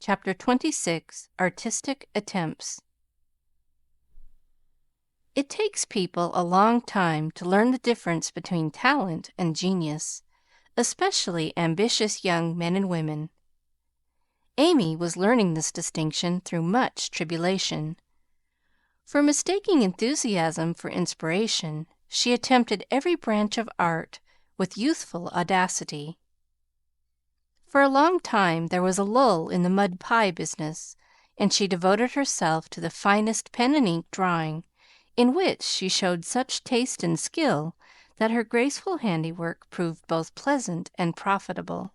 Chapter 26, Artistic Attempts. It takes people a long time to learn the difference between talent and genius, especially ambitious young men and women. Amy was learning this distinction through much tribulation. For mistaking enthusiasm for inspiration, she attempted every branch of art with youthful audacity. For a long time there was a lull in the mud pie business, and she devoted herself to the finest pen and ink drawing, in which she showed such taste and skill that her graceful handiwork proved both pleasant and profitable.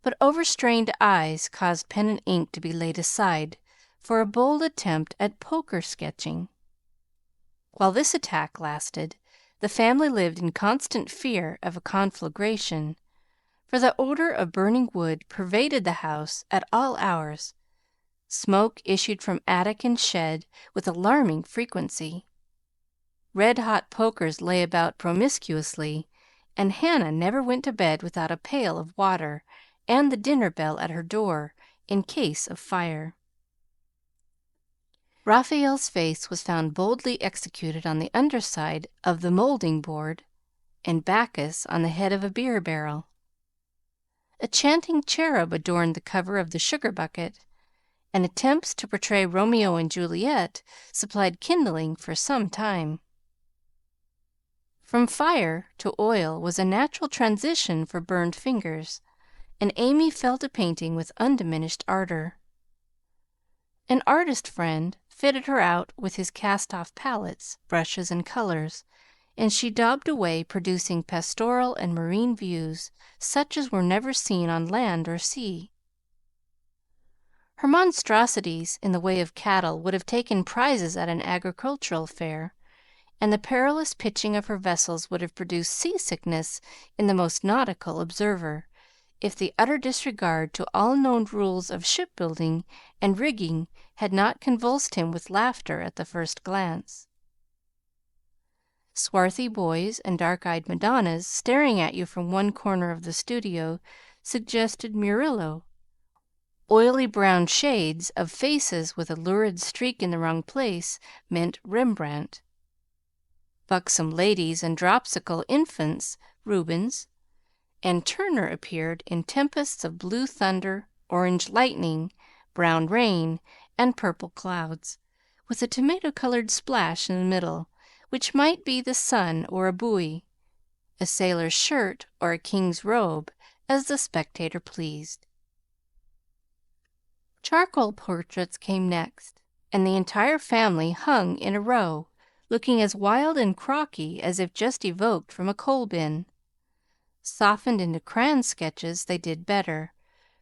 But overstrained eyes caused pen and ink to be laid aside for a bold attempt at poker sketching. While this attack lasted, the family lived in constant fear of a conflagration, for the odor of burning wood pervaded the house at all hours. Smoke issued from attic and shed with alarming frequency. Red-hot pokers lay about promiscuously, and Hannah never went to bed without a pail of water and the dinner bell at her door in case of fire. Raphael's face was found boldly executed on the underside of the moulding board, and Bacchus on the head of a beer barrel. A chanting cherub adorned the cover of the sugar bucket, and attempts to portray Romeo and Juliet supplied kindling for some time. From fire to oil was a natural transition for burned fingers, and Amy fell to painting with undiminished ardor. An artist friend fitted her out with his cast-off palettes, brushes, and colors, and she daubed away, producing pastoral and marine views such as were never seen on land or sea. Her monstrosities in the way of cattle would have taken prizes at an agricultural fair, and the perilous pitching of her vessels would have produced seasickness in the most nautical observer, if the utter disregard to all known rules of shipbuilding and rigging had not convulsed him with laughter at the first glance. Swarthy boys and dark-eyed Madonnas staring at you from one corner of the studio suggested Murillo. Oily brown shades of faces with a lurid streak in the wrong place meant Rembrandt. Buxom ladies and dropsical infants, Rubens, and Turner appeared in tempests of blue thunder, orange lightning, brown rain, and purple clouds, with a tomato-colored splash in the middle, which might be the sun or a buoy, a sailor's shirt or a king's robe, as the spectator pleased. Charcoal portraits came next, and the entire family hung in a row, looking as wild and crocky as if just evoked from a coal-bin. Softened into crayon sketches, they did better,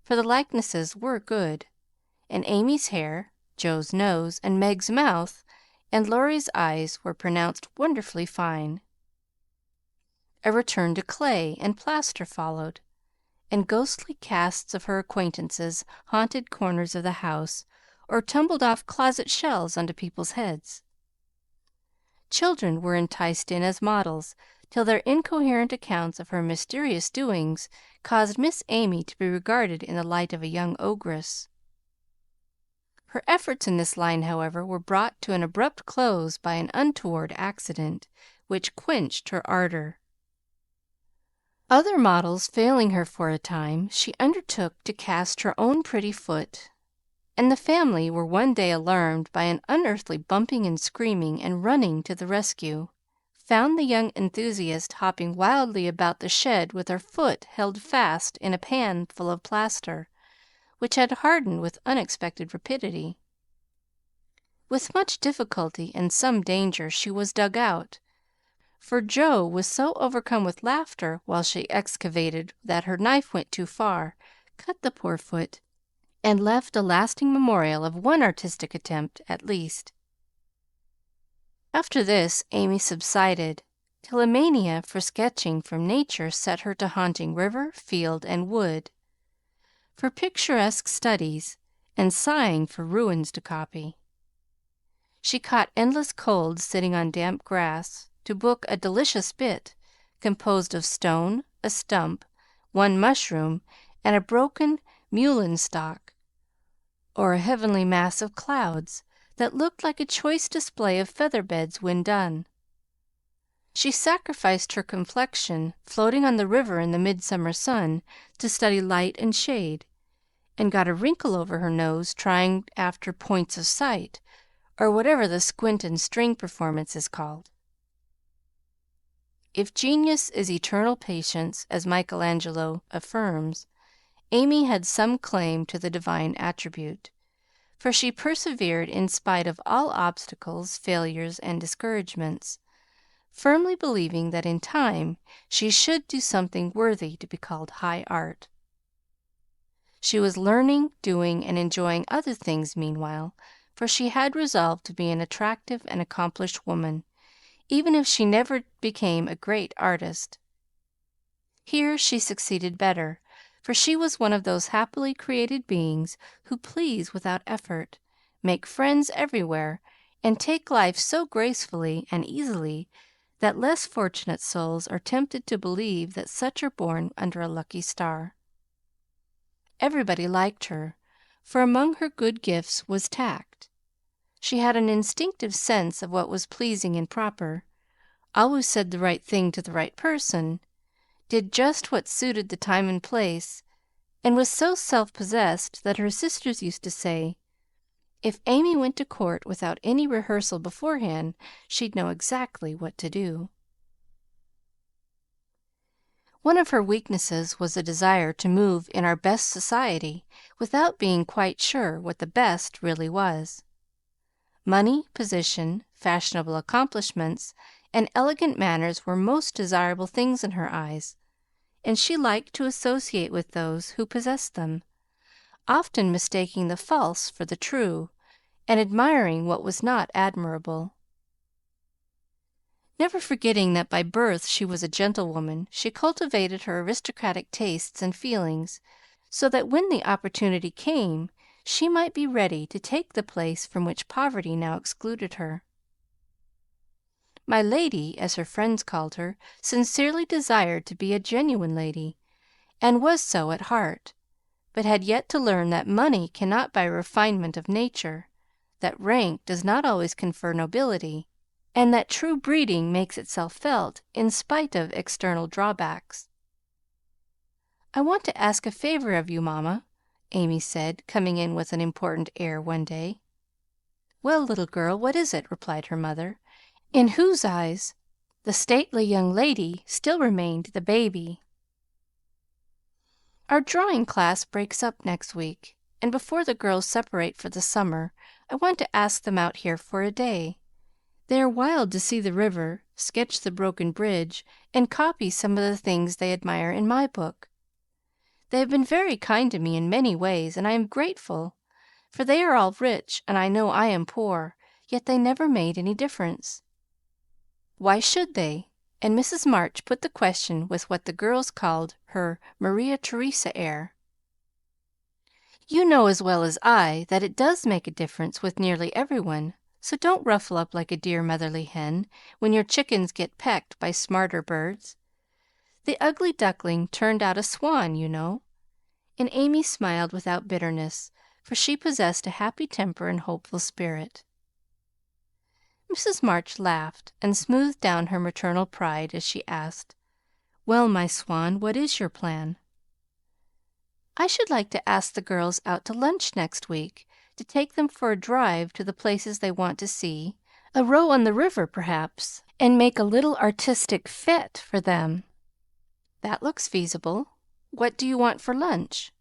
for the likenesses were good, and Amy's hair, Joe's nose, and Meg's mouth, and Laurie's eyes were pronounced wonderfully fine. A return to clay and plaster followed, and ghostly casts of her acquaintances haunted corners of the house or tumbled off closet shelves onto people's heads. Children were enticed in as models, till their incoherent accounts of her mysterious doings caused Miss Amy to be regarded in the light of a young ogress. Her efforts in this line, however, were brought to an abrupt close by an untoward accident, which quenched her ardor. Other models failing her for a time, she undertook to cast her own pretty foot, and the family were one day alarmed by an unearthly bumping and screaming, and running to the rescue, found the young enthusiast hopping wildly about the shed with her foot held fast in a pan full of plaster, which had hardened with unexpected rapidity. With much difficulty and some danger she was dug out, for Joe was so overcome with laughter while she excavated that her knife went too far, cut the poor foot, and left a lasting memorial of one artistic attempt at least. After this Amy subsided, till a mania for sketching from nature set her to haunting river, field, and wood, for picturesque studies, and sighing for ruins to copy. She caught endless colds sitting on damp grass to book a delicious bit, composed of stone, a stump, one mushroom, and a broken mullein stalk, or a heavenly mass of clouds that looked like a choice display of feather beds when done. She sacrificed her complexion, floating on the river in the midsummer sun, to study light and shade, and got a wrinkle over her nose trying after points of sight, or whatever the squint and string performance is called. If genius is eternal patience, as Michelangelo affirms, Amy had some claim to the divine attribute, for she persevered in spite of all obstacles, failures, and discouragements, firmly believing that in time she should do something worthy to be called high art. She was learning, doing, and enjoying other things meanwhile, for she had resolved to be an attractive and accomplished woman, even if she never became a great artist. Here she succeeded better, for she was one of those happily created beings who please without effort, make friends everywhere, and take life so gracefully and easily that less fortunate souls are tempted to believe that such are born under a lucky star. Everybody liked her, for among her good gifts was tact. She had an instinctive sense of what was pleasing and proper, always said the right thing to the right person, did just what suited the time and place, and was so self-possessed that her sisters used to say, if Amy went to court without any rehearsal beforehand, she'd know exactly what to do. One of her weaknesses was a desire to move in our best society without being quite sure what the best really was. Money, position, fashionable accomplishments, and elegant manners were most desirable things in her eyes, and she liked to associate with those who possessed them, often mistaking the false for the true, and admiring what was not admirable. Never forgetting that by birth she was a gentlewoman, she cultivated her aristocratic tastes and feelings, so that when the opportunity came, she might be ready to take the place from which poverty now excluded her. My lady, as her friends called her, sincerely desired to be a genuine lady, and was so at heart, but had yet to learn that money cannot buy refinement of nature, that rank does not always confer nobility, and that true breeding makes itself felt in spite of external drawbacks. "I want to ask a favor of you, Mamma," Amy said, coming in with an important air one day. "Well, little girl, what is it?" replied her mother, in whose eyes the stately young lady still remained the baby. "Our drawing class breaks up next week, and before the girls separate for the summer, I want to ask them out here for a day. They are wild to see the river, sketch the broken bridge, and copy some of the things they admire in my book. They have been very kind to me in many ways, and I am grateful, for they are all rich, and I know I am poor, yet they never made any difference. Why should they?" And Mrs. March put the question with what the girls called her Maria Theresa air. "You know as well as I that it does make a difference with nearly everyone, so don't ruffle up like a dear motherly hen when your chickens get pecked by smarter birds. The ugly duckling turned out a swan, you know." And Amy smiled without bitterness, for she possessed a happy temper and hopeful spirit. Mrs. March laughed and smoothed down her maternal pride as she asked, "Well, my swan, what is your plan?" "I should like to ask the girls out to lunch next week, to take them for a drive to the places they want to see, a row on the river, perhaps, and make a little artistic fête for them." "That looks feasible. What do you want for lunch?"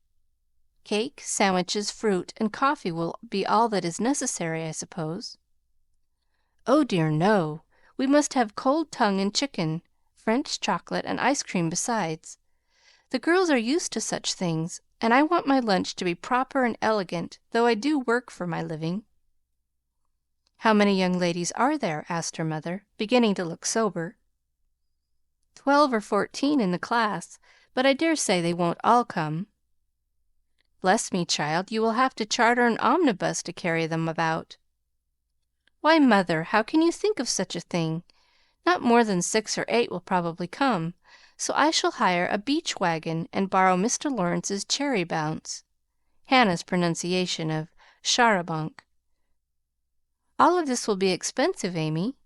"Cake, sandwiches, fruit, and coffee will be all that is necessary, I suppose." "Oh, dear, no! We must have cold tongue and chicken, French chocolate, and ice cream besides. The girls are used to such things, and I want my lunch to be proper and elegant, though I do work for my living." "How many young ladies are there?" asked her mother, beginning to look sober. 12 or 14 in the class, but I dare say they won't all come." "Bless me, child, you will have to charter an omnibus to carry them about." "Why, Mother, how can you think of such a thing? Not more than 6 or 8 will probably come, so I shall hire a beach wagon and borrow Mr. Lawrence's cherry bounce. Hannah's pronunciation of charabanc. "All of this will be expensive, Amy."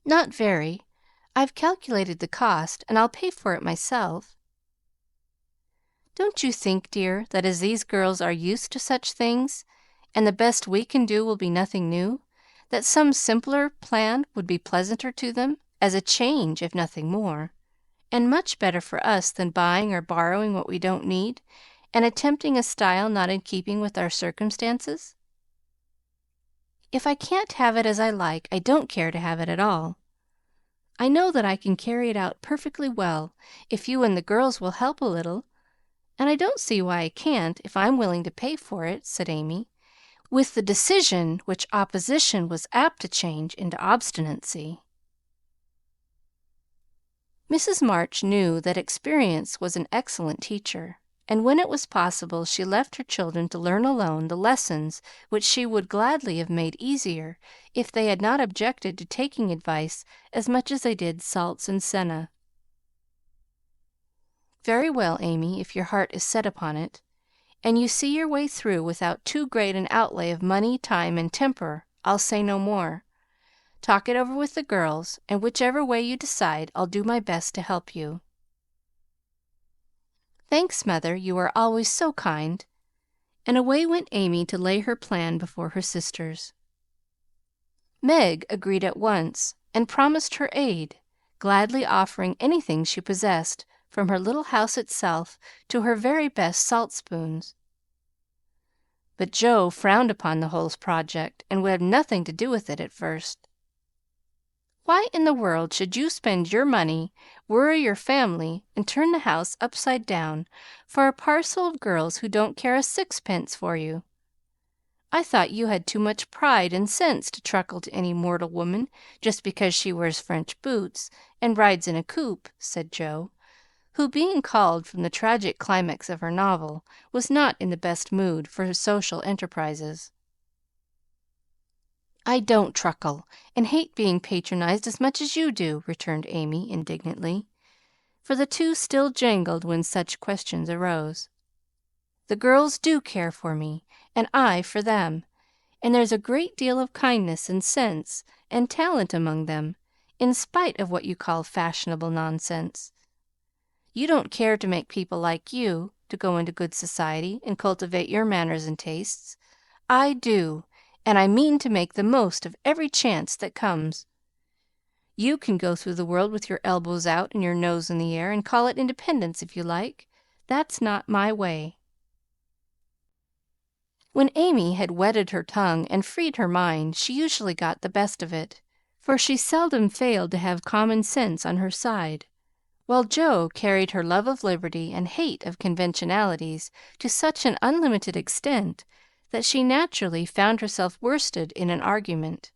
"Not very. I've calculated the cost, and I'll pay for it myself." "Don't you think, dear, that as these girls are used to such things, and the best we can do will be nothing new, that some simpler plan would be pleasanter to them, as a change if nothing more, and much better for us than buying or borrowing what we don't need, and attempting a style not in keeping with our circumstances?" "If I can't have it as I like, I don't care to have it at all. I know that I can carry it out perfectly well if you and the girls will help a little, and I don't see why I can't if I'm willing to pay for it," said Amy, with the decision which opposition was apt to change into obstinacy. Mrs. March knew that experience was an excellent teacher, and when it was possible she left her children to learn alone the lessons which she would gladly have made easier if they had not objected to taking advice as much as they did salts and senna. "Very well, Amy, if your heart is set upon it, and you see your way through without too great an outlay of money, time, and temper, I'll say no more. Talk it over with the girls, and whichever way you decide, I'll do my best to help you." "Thanks, Mother, you are always so kind." And away went Amy to lay her plan before her sisters. Meg agreed at once, and promised her aid, gladly offering anything she possessed, from her little house itself to her very best salt spoons. But Joe frowned upon the whole project, and would have nothing to do with it at first. "Why in the world should you spend your money, worry your family, and turn the house upside down for a parcel of girls who don't care a sixpence for you? I thought you had too much pride and sense to truckle to any mortal woman just because she wears French boots and rides in a coupe," said Joe, who, being called from the tragic climax of her novel, was not in the best mood for social enterprises. "I don't truckle, and hate being patronized as much as you do," returned Amy indignantly, for the two still jangled when such questions arose. "The girls do care for me, and I for them, and there's a great deal of kindness and sense and talent among them, in spite of what you call fashionable nonsense. You don't care to make people like you, to go into good society and cultivate your manners and tastes. I do, and I mean to make the most of every chance that comes. You can go through the world with your elbows out and your nose in the air, and call it independence if you like. That's not my way." When Amy had wetted her tongue and freed her mind, she usually got the best of it, for she seldom failed to have common sense on her side, while Joe carried her love of liberty and hate of conventionalities to such an unlimited extent that she naturally found herself worsted in an argument.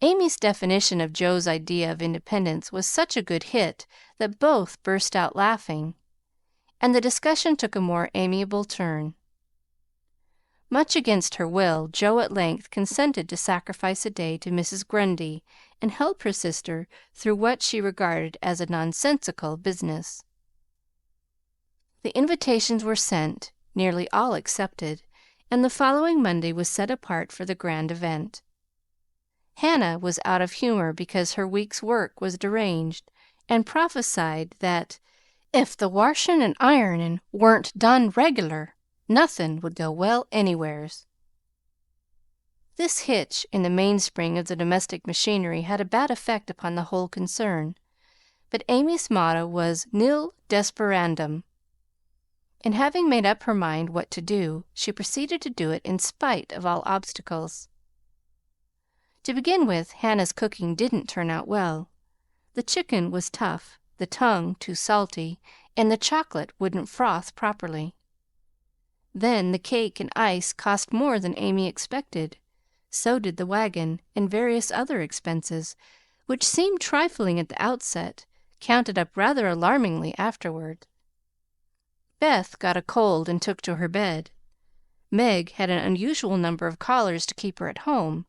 Amy's definition of Joe's idea of independence was such a good hit that both burst out laughing, and the discussion took a more amiable turn. Much against her will, Joe at length consented to sacrifice a day to Mrs. Grundy and help her sister through what she regarded as a nonsensical business. The invitations were sent, nearly all accepted, and the following Monday was set apart for the grand event. Hannah was out of humor because her week's work was deranged, and prophesied that "if the washin' and ironin' wa'n't done reg'lar, nothin' would go well anywheres." This hitch in the mainspring of the domestic machinery had a bad effect upon the whole concern, but Amy's motto was nil desperandum, and having made up her mind what to do, she proceeded to do it in spite of all obstacles. To begin with, Hannah's cooking didn't turn out well. The chicken was tough, the tongue too salty, and the chocolate wouldn't froth properly. Then the cake and ice cost more than Amy expected. So did the wagon, and various other expenses, which seemed trifling at the outset, counted up rather alarmingly afterward. Beth got a cold and took to her bed. Meg had an unusual number of callers to keep her at home,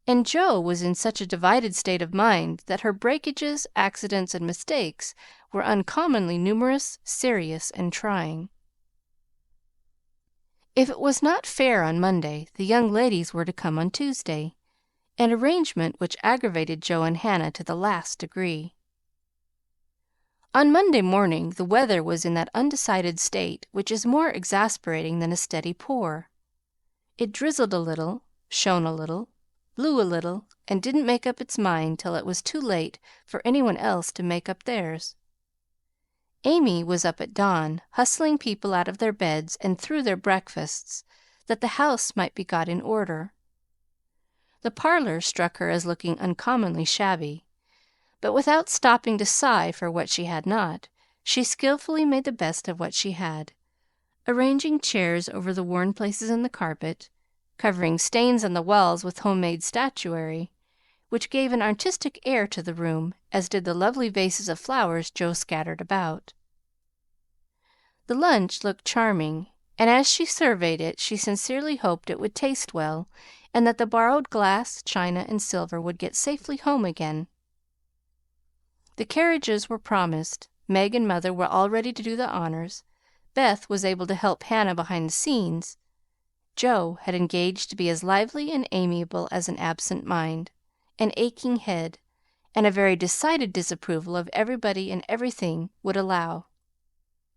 and Jo was in such a divided state of mind that her breakages, accidents, and mistakes were uncommonly numerous, serious, and trying. If it was not fair on Monday, the young ladies were to come on Tuesday, an arrangement which aggravated Joe and Hannah to the last degree. On Monday morning the weather was in that undecided state which is more exasperating than a steady pour. It drizzled a little, shone a little, blew a little, and didn't make up its mind till it was too late for any one else to make up theirs. Amy was up at dawn, hustling people out of their beds and through their breakfasts, that the house might be got in order. The parlor struck her as looking uncommonly shabby, but without stopping to sigh for what she had not, she skillfully made the best of what she had, arranging chairs over the worn places in the carpet, covering stains on the walls with home-made statuary, which gave an artistic air to the room, as did the lovely vases of flowers Joe scattered about. The lunch looked charming, and as she surveyed it she sincerely hoped it would taste well, and that the borrowed glass, china, and silver would get safely home again. The carriages were promised. Meg and Mother were all ready to do the honors. Beth was able to help Hannah behind the scenes. Joe had engaged to be as lively and amiable as an absent mind, an aching head, and a very decided disapproval of everybody and everything would allow.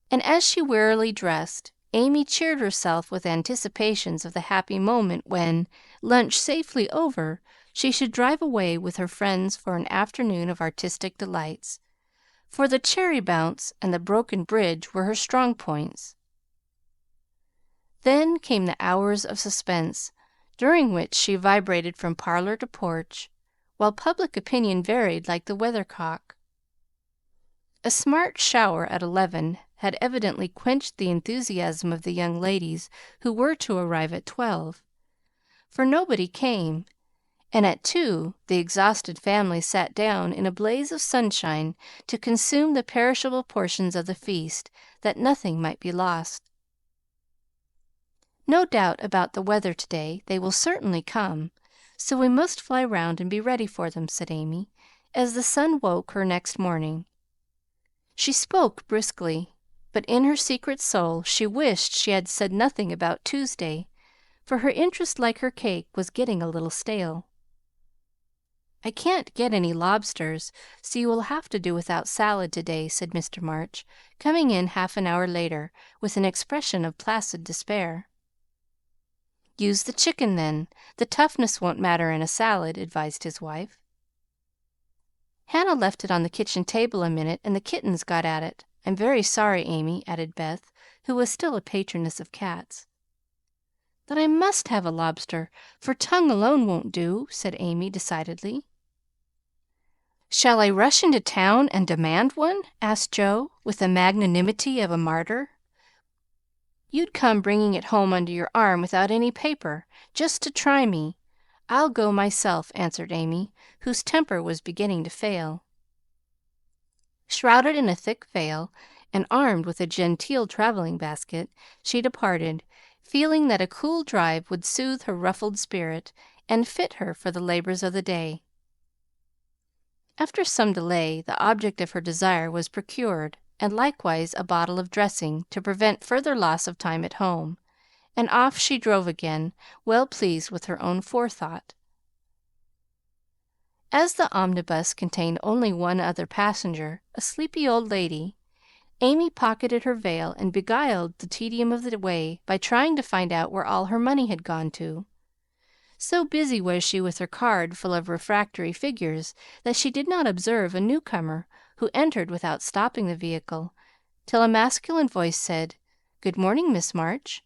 And as she wearily dressed, Amy cheered herself with anticipations of the happy moment when, lunch safely over, she should drive away with her friends for an afternoon of artistic delights, for the cherry bounce and the broken bridge were her strong points. Then came the hours of suspense, during which she vibrated from parlor to porch, while public opinion varied like the weathercock. A smart shower at 11 had evidently quenched the enthusiasm of the young ladies who were to arrive at 12, for nobody came, and at 2 the exhausted family sat down in a blaze of sunshine to consume the perishable portions of the feast, that nothing might be lost. No doubt about the weather to day. They will certainly come, so we must fly round and be ready for them, said Amy, as the sun woke her next morning. She spoke briskly, but in her secret soul she wished she had said nothing about Tuesday, for her interest, like her cake, was getting a little stale. I can't get any lobsters, so you will have to do without salad to-day, said Mr. March, coming in half an hour later with an expression of placid despair. Use the chicken, then. The toughness won't matter in a salad, advised his wife. Hannah left it on the kitchen table a minute, and the kittens got at it. I'm very sorry, Amy, added Beth, who was still a patroness of cats. Then I must have a lobster, for tongue alone won't do, said Amy decidedly. Shall I rush into town and demand one? Asked Joe, with the magnanimity of a martyr. You'd come bringing it home under your arm without any paper, just to try me. I'll go myself, answered Amy, whose temper was beginning to fail. Shrouded in a thick veil, and armed with a genteel traveling basket, she departed, feeling that a cool drive would soothe her ruffled spirit and fit her for the labors of the day. After some delay, the object of her desire was procured, and likewise a bottle of dressing to prevent further loss of time at home, and off she drove again, well pleased with her own forethought. As the omnibus contained only one other passenger, a sleepy old lady, Amy pocketed her veil and beguiled the tedium of the way by trying to find out where all her money had gone to. So busy was she with her card full of refractory figures that she did not observe a newcomer who entered without stopping the vehicle, till a masculine voice said, "Good morning, Miss March,"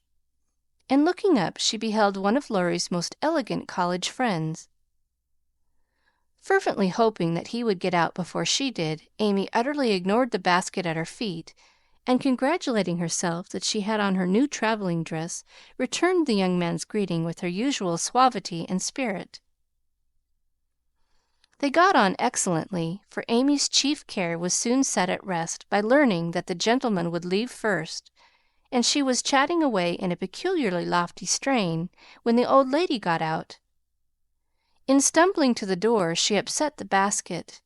and looking up she beheld one of Laurie's most elegant college friends. Fervently hoping that he would get out before she did, Amy utterly ignored the basket at her feet, and congratulating herself that she had on her new traveling dress, returned the young man's greeting with her usual suavity and spirit. They got on excellently, for Amy's chief care was soon set at rest by learning that the gentleman would leave first, and she was chatting away in a peculiarly lofty strain when the old lady got out. In stumbling to the door she upset the basket,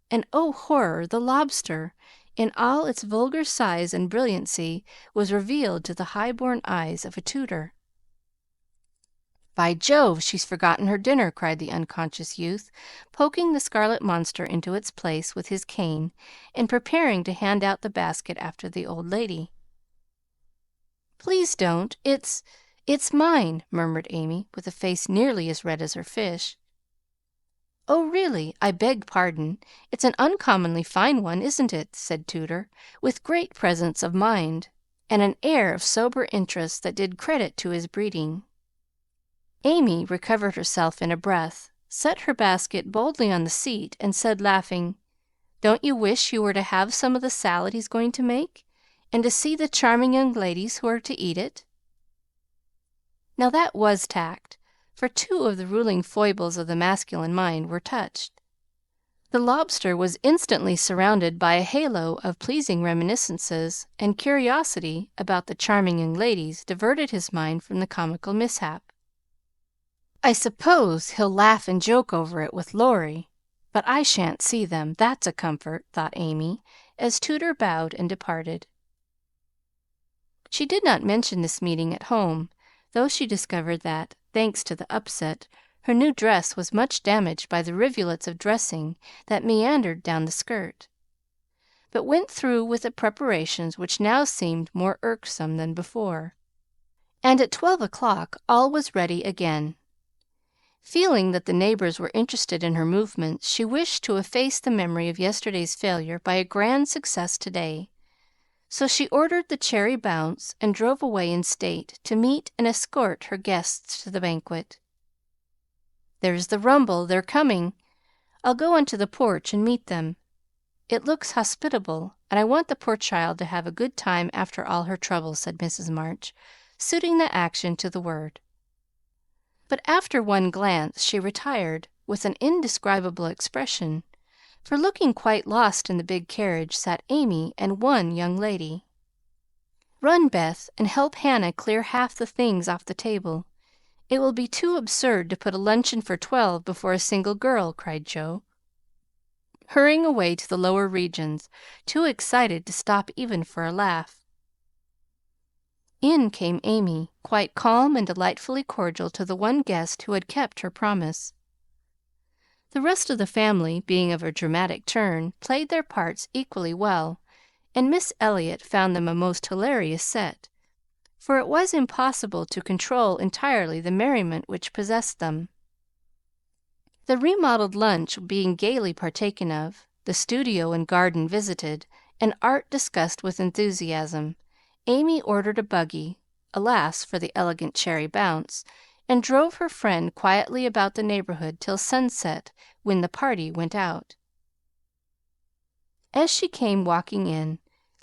and oh horror, the lobster, in all its vulgar size and brilliancy, was revealed to the high-born eyes of a tutor. "By Jove, she's forgotten her dinner!" cried the unconscious youth, poking the scarlet monster into its place with his cane and preparing to hand out the basket after the old lady. "Please don't. It's mine," murmured Amy, with a face nearly as red as her fish. "Oh, really, I beg pardon. It's an uncommonly fine one, isn't it?" said Tooter, with great presence of mind, and an air of sober interest that did credit to his breeding. Amy recovered herself in a breath, set her basket boldly on the seat, and said, laughing, "Don't you wish you were to have some of the salad he's going to make, and to see the charming young ladies who are to eat it?" Now that was tact, for two of the ruling foibles of the masculine mind were touched. The lobster was instantly surrounded by a halo of pleasing reminiscences, and curiosity about the charming young ladies diverted his mind from the comical mishap. "I suppose he'll laugh and joke over it with Laurie, but I shan't see them, that's a comfort," thought Amy, as Tooter bowed and departed. She did not mention this meeting at home, though she discovered that, thanks to the upset, her new dress was much damaged by the rivulets of dressing that meandered down the skirt, but went through with the preparations which now seemed more irksome than before, and at 12 o'clock all was ready again. Feeling that the neighbors were interested in her movements, she wished to efface the memory of yesterday's failure by a grand success today, so she ordered the cherry bounce and drove away in state to meet and escort her guests to the banquet. "There's the rumble! They're coming! I'll go onto the porch and meet them. It looks hospitable, and I want the poor child to have a good time after all her trouble," said Mrs. March, suiting the action to the word. But after one glance she retired with an indescribable expression, for looking quite lost in the big carriage sat Amy and one young lady. "Run, Beth, and help Hannah clear half the things off the table. It will be too absurd to put a luncheon for 12 before a single girl," cried Joe, hurrying away to the lower regions, too excited to stop even for a laugh. In came Amy, quite calm and delightfully cordial to the one guest who had kept her promise. The rest of the family, being of a dramatic turn, played their parts equally well, and Miss Elliott found them a most hilarious set, for it was impossible to control entirely the merriment which possessed them. The remodeled lunch being gaily partaken of, the studio and garden visited, and art discussed with enthusiasm, Amy ordered a buggy, alas for the elegant cherry bounce, and drove her friend quietly about the neighborhood till sunset, when the party went out. As she came walking in,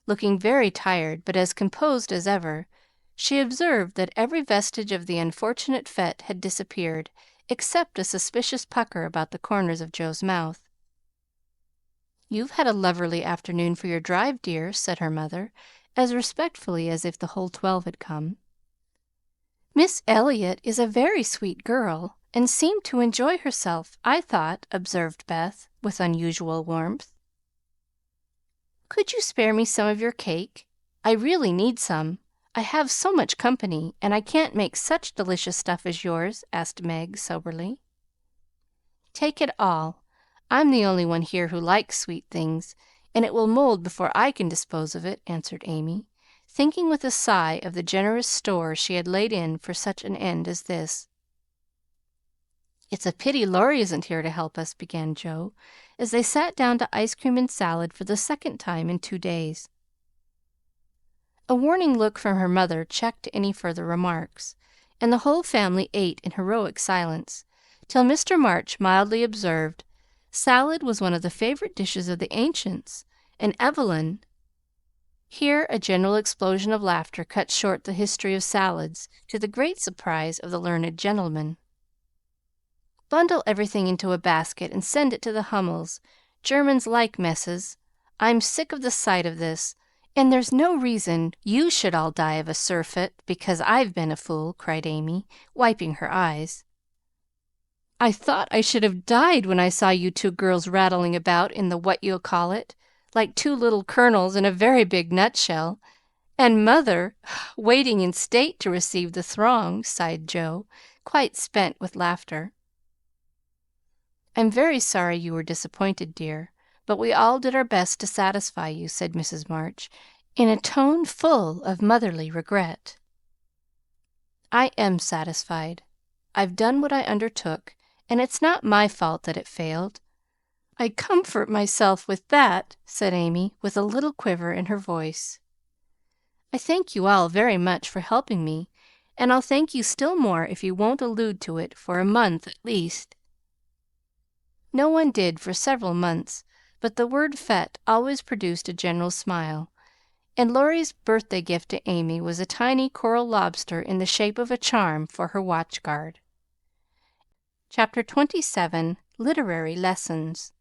looking very tired but as composed as ever, she observed that every vestige of the unfortunate fete had disappeared, except a suspicious pucker about the corners of Joe's mouth. "You've had a loverly afternoon for your drive, dear," said her mother, as respectfully as if the whole 12 had come. "Miss Elliott is a very sweet girl, and seemed to enjoy herself, I thought," observed Beth, with unusual warmth. "Could you spare me some of your cake? I really need some. I have so much company, and I can't make such delicious stuff as yours," asked Meg soberly. "Take it all. I'm the only one here who likes sweet things, and it will mold before I can dispose of it," answered Amy, thinking with a sigh of the generous store she had laid in for such an end as this. "It's a pity Laurie isn't here to help us," began Joe, as they sat down to ice cream and salad for the second time in 2 days. A warning look from her mother checked any further remarks, and the whole family ate in heroic silence, till Mr. March mildly observed, "Salad was one of the favorite dishes of the ancients, and Evelyn—" Here a general explosion of laughter cut short the history of salads, to the great surprise of the learned gentleman. "Bundle everything into a basket and send it to the Hummels. Germans like messes. I'm sick of the sight of this, and there's no reason you should all die of a surfeit because I've been a fool," cried Amy, wiping her eyes. "I thought I should have died when I saw you two girls rattling about in the what you'll call it, like two little colonels in a very big nutshell, and mother waiting in state to receive the throng," sighed Joe, quite spent with laughter. "I'm very sorry you were disappointed, dear, but we all did our best to satisfy you," said Mrs. March, in a tone full of motherly regret. "I am satisfied. I've done what I undertook, and it's not my fault that it failed. I comfort myself with that," said Amy, with a little quiver in her voice. "I thank you all very much for helping me, and I'll thank you still more if you won't allude to it for a month at least." No one did for several months, but the word fête always produced a general smile, and Laurie's birthday gift to Amy was a tiny coral lobster in the shape of a charm for her watch guard. Chapter 27. Literary Lessons.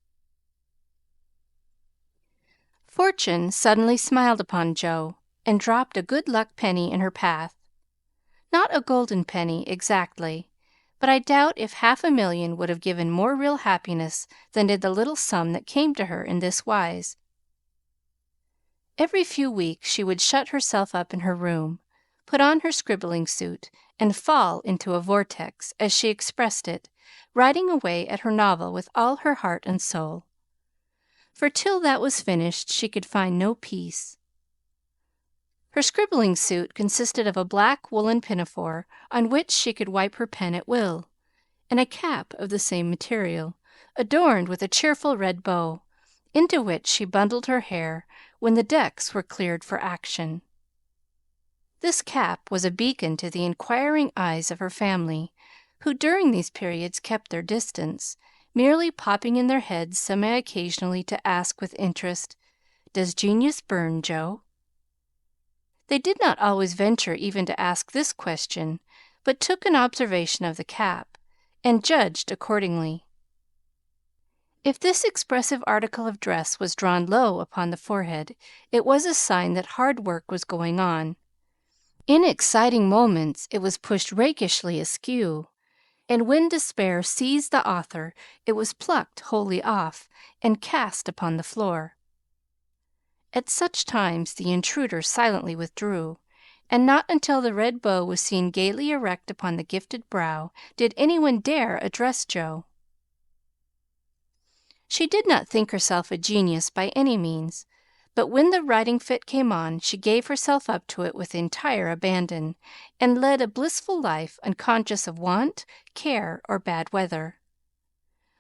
Fortune suddenly smiled upon Jo and dropped a good-luck penny in her path. Not a golden penny, exactly, but I doubt if 500,000 would have given more real happiness than did the little sum that came to her in this wise. Every few weeks she would shut herself up in her room, put on her scribbling suit, and fall into a vortex, as she expressed it, writing away at her novel with all her heart and soul. For till that was finished she could find no peace. Her scribbling suit consisted of a black woolen pinafore on which she could wipe her pen at will, and a cap of the same material, adorned with a cheerful red bow, into which she bundled her hair when the decks were cleared for action. This cap was a beacon to the inquiring eyes of her family, who during these periods kept their distance, merely popping in their heads semi-occasionally to ask with interest, "Does genius burn, Jo?" They did not always venture even to ask this question, but took an observation of the cap, and judged accordingly. If this expressive article of dress was drawn low upon the forehead, it was a sign that hard work was going on. In exciting moments it was pushed rakishly askew, and when despair seized the author, it was plucked wholly off and cast upon the floor. At such times the intruder silently withdrew, and not until the red bow was seen gaily erect upon the gifted brow did anyone dare address Jo. She did not think herself a genius by any means, but when the writing fit came on, she gave herself up to it with entire abandon, and led a blissful life unconscious of want, care, or bad weather,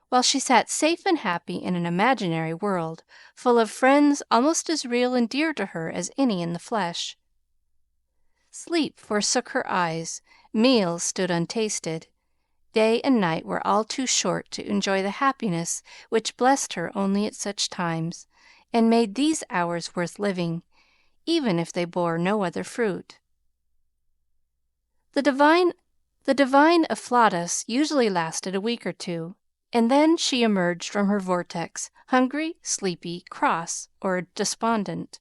while she sat safe and happy in an imaginary world, full of friends almost as real and dear to her as any in the flesh. Sleep forsook her eyes, meals stood untasted. Day and night were all too short to enjoy the happiness which blessed her only at such times, and made these hours worth living, even if they bore no other fruit. The divine afflatus usually lasted a week or two, and then she emerged from her vortex, hungry, sleepy, cross, or despondent.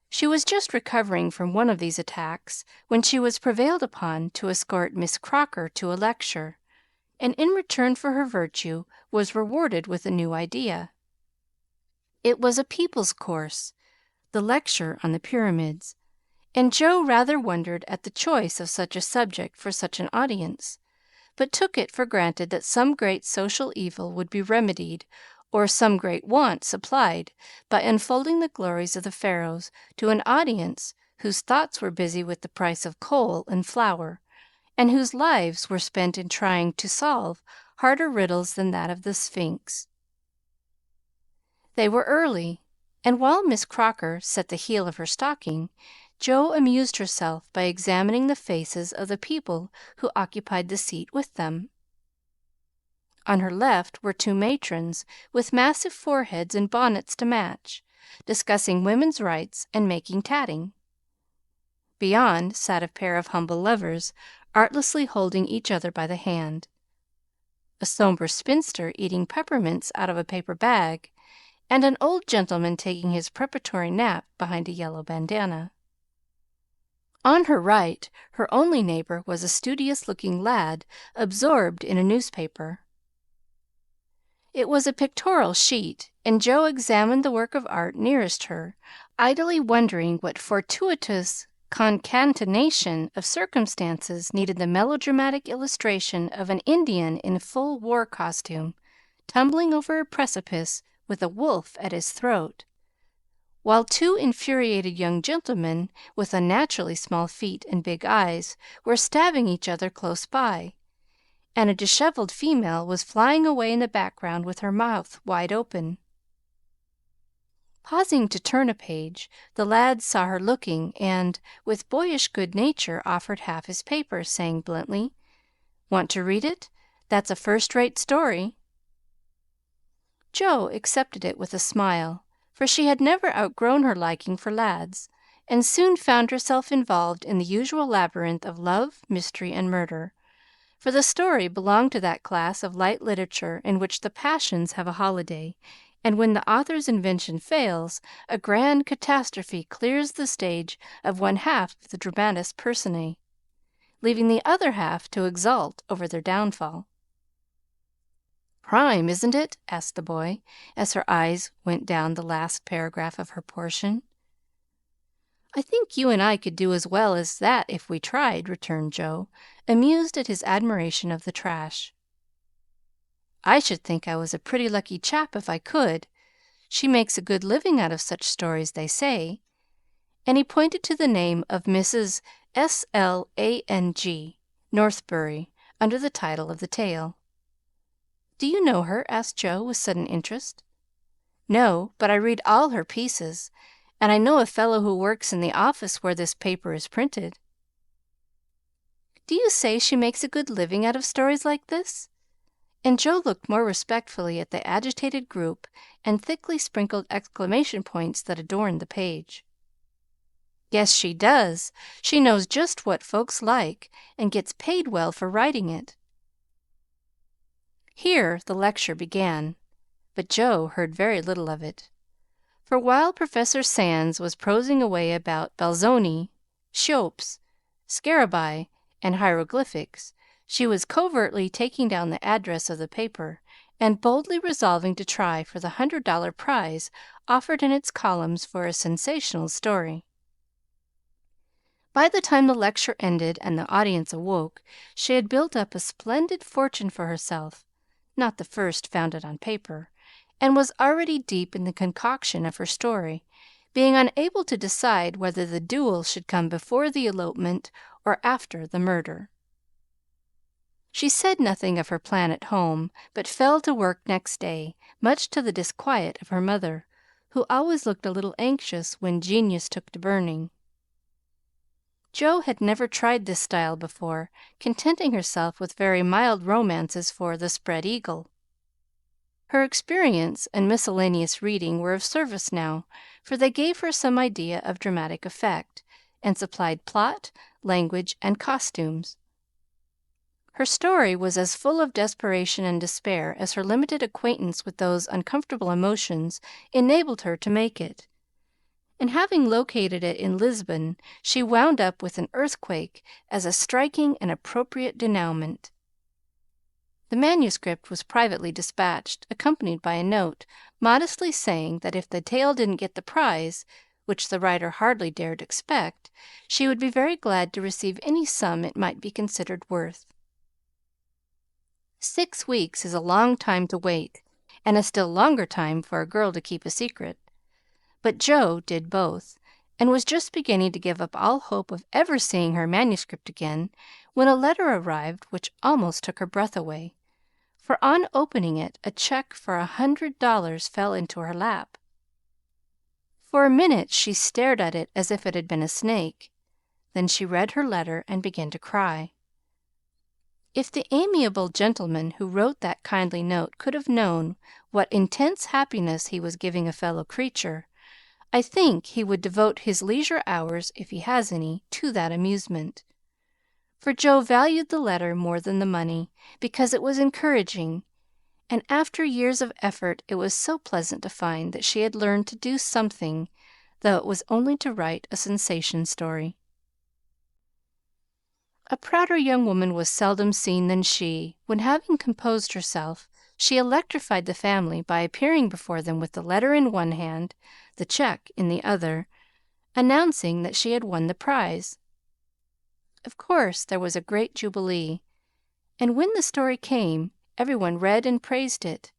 She was just recovering from one of these attacks when she was prevailed upon to escort Miss Crocker to a lecture, and in return for her virtue was rewarded with a new idea. It was a people's course, the lecture on the pyramids, and Jo rather wondered at the choice of such a subject for such an audience, but took it for granted that some great social evil would be remedied, or some great want supplied, by unfolding the glories of the Pharaohs to an audience whose thoughts were busy with the price of coal and flour, and whose lives were spent in trying to solve harder riddles than that of the Sphinx. They were early, and while Miss Crocker set the heel of her stocking, Jo amused herself by examining the faces of the people who occupied the seat with them. On her left were two matrons with massive foreheads and bonnets to match, discussing women's rights and making tatting. Beyond sat a pair of humble lovers, artlessly holding each other by the hand, a somber spinster eating peppermints out of a paper bag, and an old gentleman taking his preparatory nap behind a yellow bandana. On her right, her only neighbor was a studious-looking lad absorbed in a newspaper. It was a pictorial sheet, and Jo examined the work of art nearest her, idly wondering what fortuitous concatenation of circumstances needed the melodramatic illustration of an Indian in full war costume, tumbling over a precipice with a wolf at his throat, while two infuriated young gentlemen with unnaturally small feet and big eyes were stabbing each other close by, and a disheveled female was flying away in the background with her mouth wide open. Pausing to turn a page, the lad saw her looking, and, with boyish good nature, offered half his paper, saying bluntly, "Want to read it? That's a first-rate story." Jo accepted it with a smile, for she had never outgrown her liking for lads, and soon found herself involved in the usual labyrinth of love, mystery, and murder, for the story belonged to that class of light literature in which the passions have a holiday, and when the author's invention fails, a grand catastrophe clears the stage of one half of the dramatis personae, leaving the other half to exult over their downfall. "Prime, isn't it?" asked the boy, as her eyes went down the last paragraph of her portion. "I think you and I could do as well as that if we tried," returned Jo, amused at his admiration of the trash. "I should think I was a pretty lucky chap if I could. She makes a good living out of such stories, they say," and he pointed to the name of Mrs. Slang, Northbury, under the title of the tale. "Do you know her?" asked Jo, with sudden interest. "No, but I read all her pieces, and I know a fellow who works in the office where this paper is printed." "Do you say she makes a good living out of stories like this?" And Jo looked more respectfully at the agitated group and thickly sprinkled exclamation points that adorned the page. "Yes, she does. She knows just what folks like, and gets paid well for writing it." Here the lecture began, but Jo heard very little of it, for while Professor Sands was prosing away about Belzoni, Schops, scarabaei, and hieroglyphics, she was covertly taking down the address of the paper and boldly resolving to try for the $100 prize offered in its columns for a sensational story. By the time the lecture ended and the audience awoke, she had built up a splendid fortune for herself, not the first founded on paper, and was already deep in the concoction of her story, being unable to decide whether the duel should come before the elopement or after the murder. She said nothing of her plan at home, but fell to work next day, much to the disquiet of her mother, who always looked a little anxious when genius took to burning. Jo had never tried this style before, contenting herself with very mild romances for the Spread Eagle. Her experience and miscellaneous reading were of service now, for they gave her some idea of dramatic effect, and supplied plot, language, and costumes. Her story was as full of desperation and despair as her limited acquaintance with those uncomfortable emotions enabled her to make it, and having located it in Lisbon, she wound up with an earthquake as a striking and appropriate denouement. The manuscript was privately dispatched, accompanied by a note, modestly saying that if the tale didn't get the prize, which the writer hardly dared expect, she would be very glad to receive any sum it might be considered worth. 6 weeks is a long time to wait, and a still longer time for a girl to keep a secret. But Jo did both, and was just beginning to give up all hope of ever seeing her manuscript again, when a letter arrived which almost took her breath away, for on opening it a check for $100 fell into her lap. For a minute she stared at it as if it had been a snake. Then she read her letter and began to cry. If the amiable gentleman who wrote that kindly note could have known what intense happiness he was giving a fellow creature, I think he would devote his leisure hours, if he has any, to that amusement. For Jo valued the letter more than the money, because it was encouraging, and after years of effort it was so pleasant to find that she had learned to do something, though it was only to write a sensation story. A prouder young woman was seldom seen than she, when, having composed herself, she electrified the family by appearing before them with the letter in one hand, the check in the other, announcing that she had won the prize. Of course, there was a great jubilee, and when the story came, everyone read and praised it,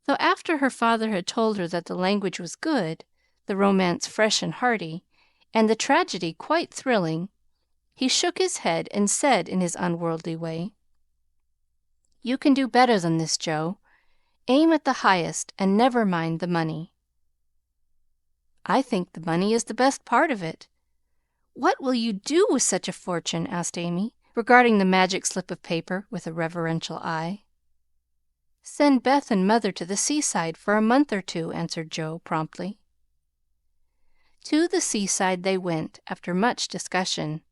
though after her father had told her that the language was good, the romance fresh and hearty, and the tragedy quite thrilling, he shook his head and said in his unworldly way, "You can do better than this, Joe. Aim at the highest, and never mind the money." "I think the money is the best part of it. What will you do with such a fortune?" asked Amy, regarding the magic slip of paper with a reverential eye. "Send Beth and Mother to the seaside for a month or two," answered Joe promptly. To the seaside they went, after much discussion,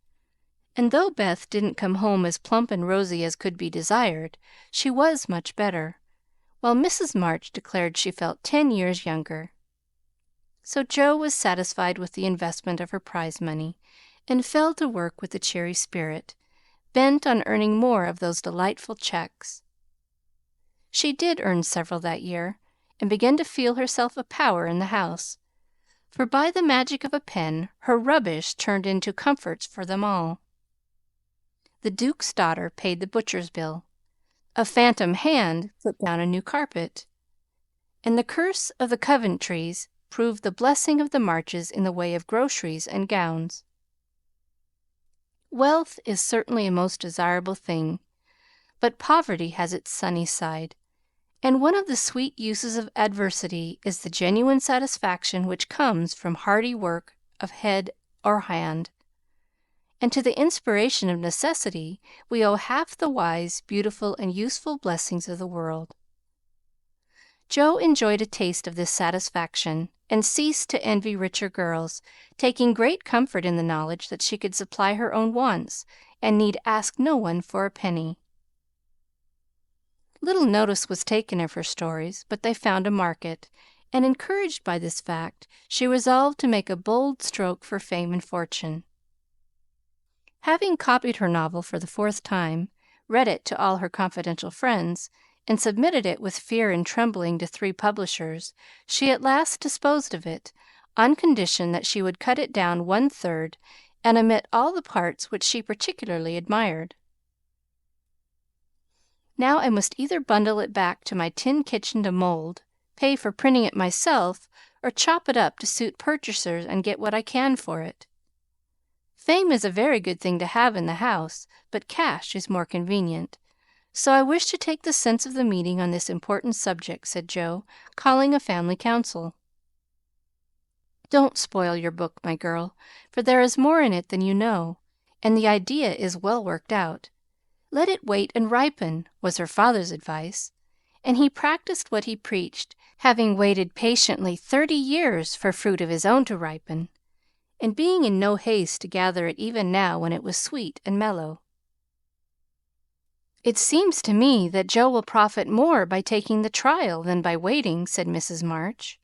and though Beth didn't come home as plump and rosy as could be desired, she was much better, while Mrs. March declared she felt 10 years younger. So Joe was satisfied with the investment of her prize money, and fell to work with a cheery spirit, bent on earning more of those delightful checks. She did earn several that year, and began to feel herself a power in the house, for by the magic of a pen her rubbish turned into comforts for them all. The Duke's daughter paid the butcher's bill, a phantom hand put down a new carpet, and the curse of the Coventrys proved the blessing of the Marches in the way of groceries and gowns. Wealth is certainly a most desirable thing, but poverty has its sunny side, and one of the sweet uses of adversity is the genuine satisfaction which comes from hearty work of head or hand. And to the inspiration of necessity we owe half the wise, beautiful, and useful blessings of the world. Joe enjoyed a taste of this satisfaction, and ceased to envy richer girls, taking great comfort in the knowledge that she could supply her own wants, and need ask no one for a penny. Little notice was taken of her stories, but they found a market, and encouraged by this fact, she resolved to make a bold stroke for fame and fortune. Having copied her novel for the 4th time, read it to all her confidential friends, and submitted it with fear and trembling to 3 publishers, she at last disposed of it, on condition that she would cut it down 1/3 and omit all the parts which she particularly admired. Now I must either bundle it back to my tin kitchen to mold, pay for printing it myself, or chop it up to suit purchasers and get what I can for it. Fame is a very good thing to have in the house, but cash is more convenient. So I wish to take the sense of the meeting on this important subject," said Joe, calling a family council. "Don't spoil your book, my girl, for there is more in it than you know, and the idea is well worked out. Let it wait and ripen," was her father's advice, and he practiced what he preached, having waited patiently 30 years for fruit of his own to ripen, and being in no haste to gather it even now when it was sweet and mellow. "It seems to me that Joe will profit more by taking the trial than by waiting," said Mrs. March.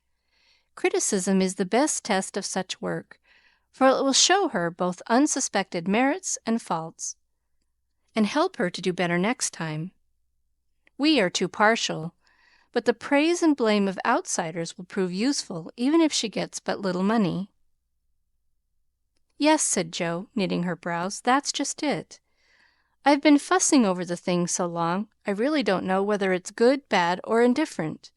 "Criticism is the best test of such work, for it will show her both unsuspected merits and faults, and help her to do better next time. We are too partial, but the praise and blame of outsiders will prove useful even if she gets but little money." "Yes," said Joe, knitting her brows, "that's just it. I've been fussing over the thing so long, I really don't know whether it's good, bad, or indifferent.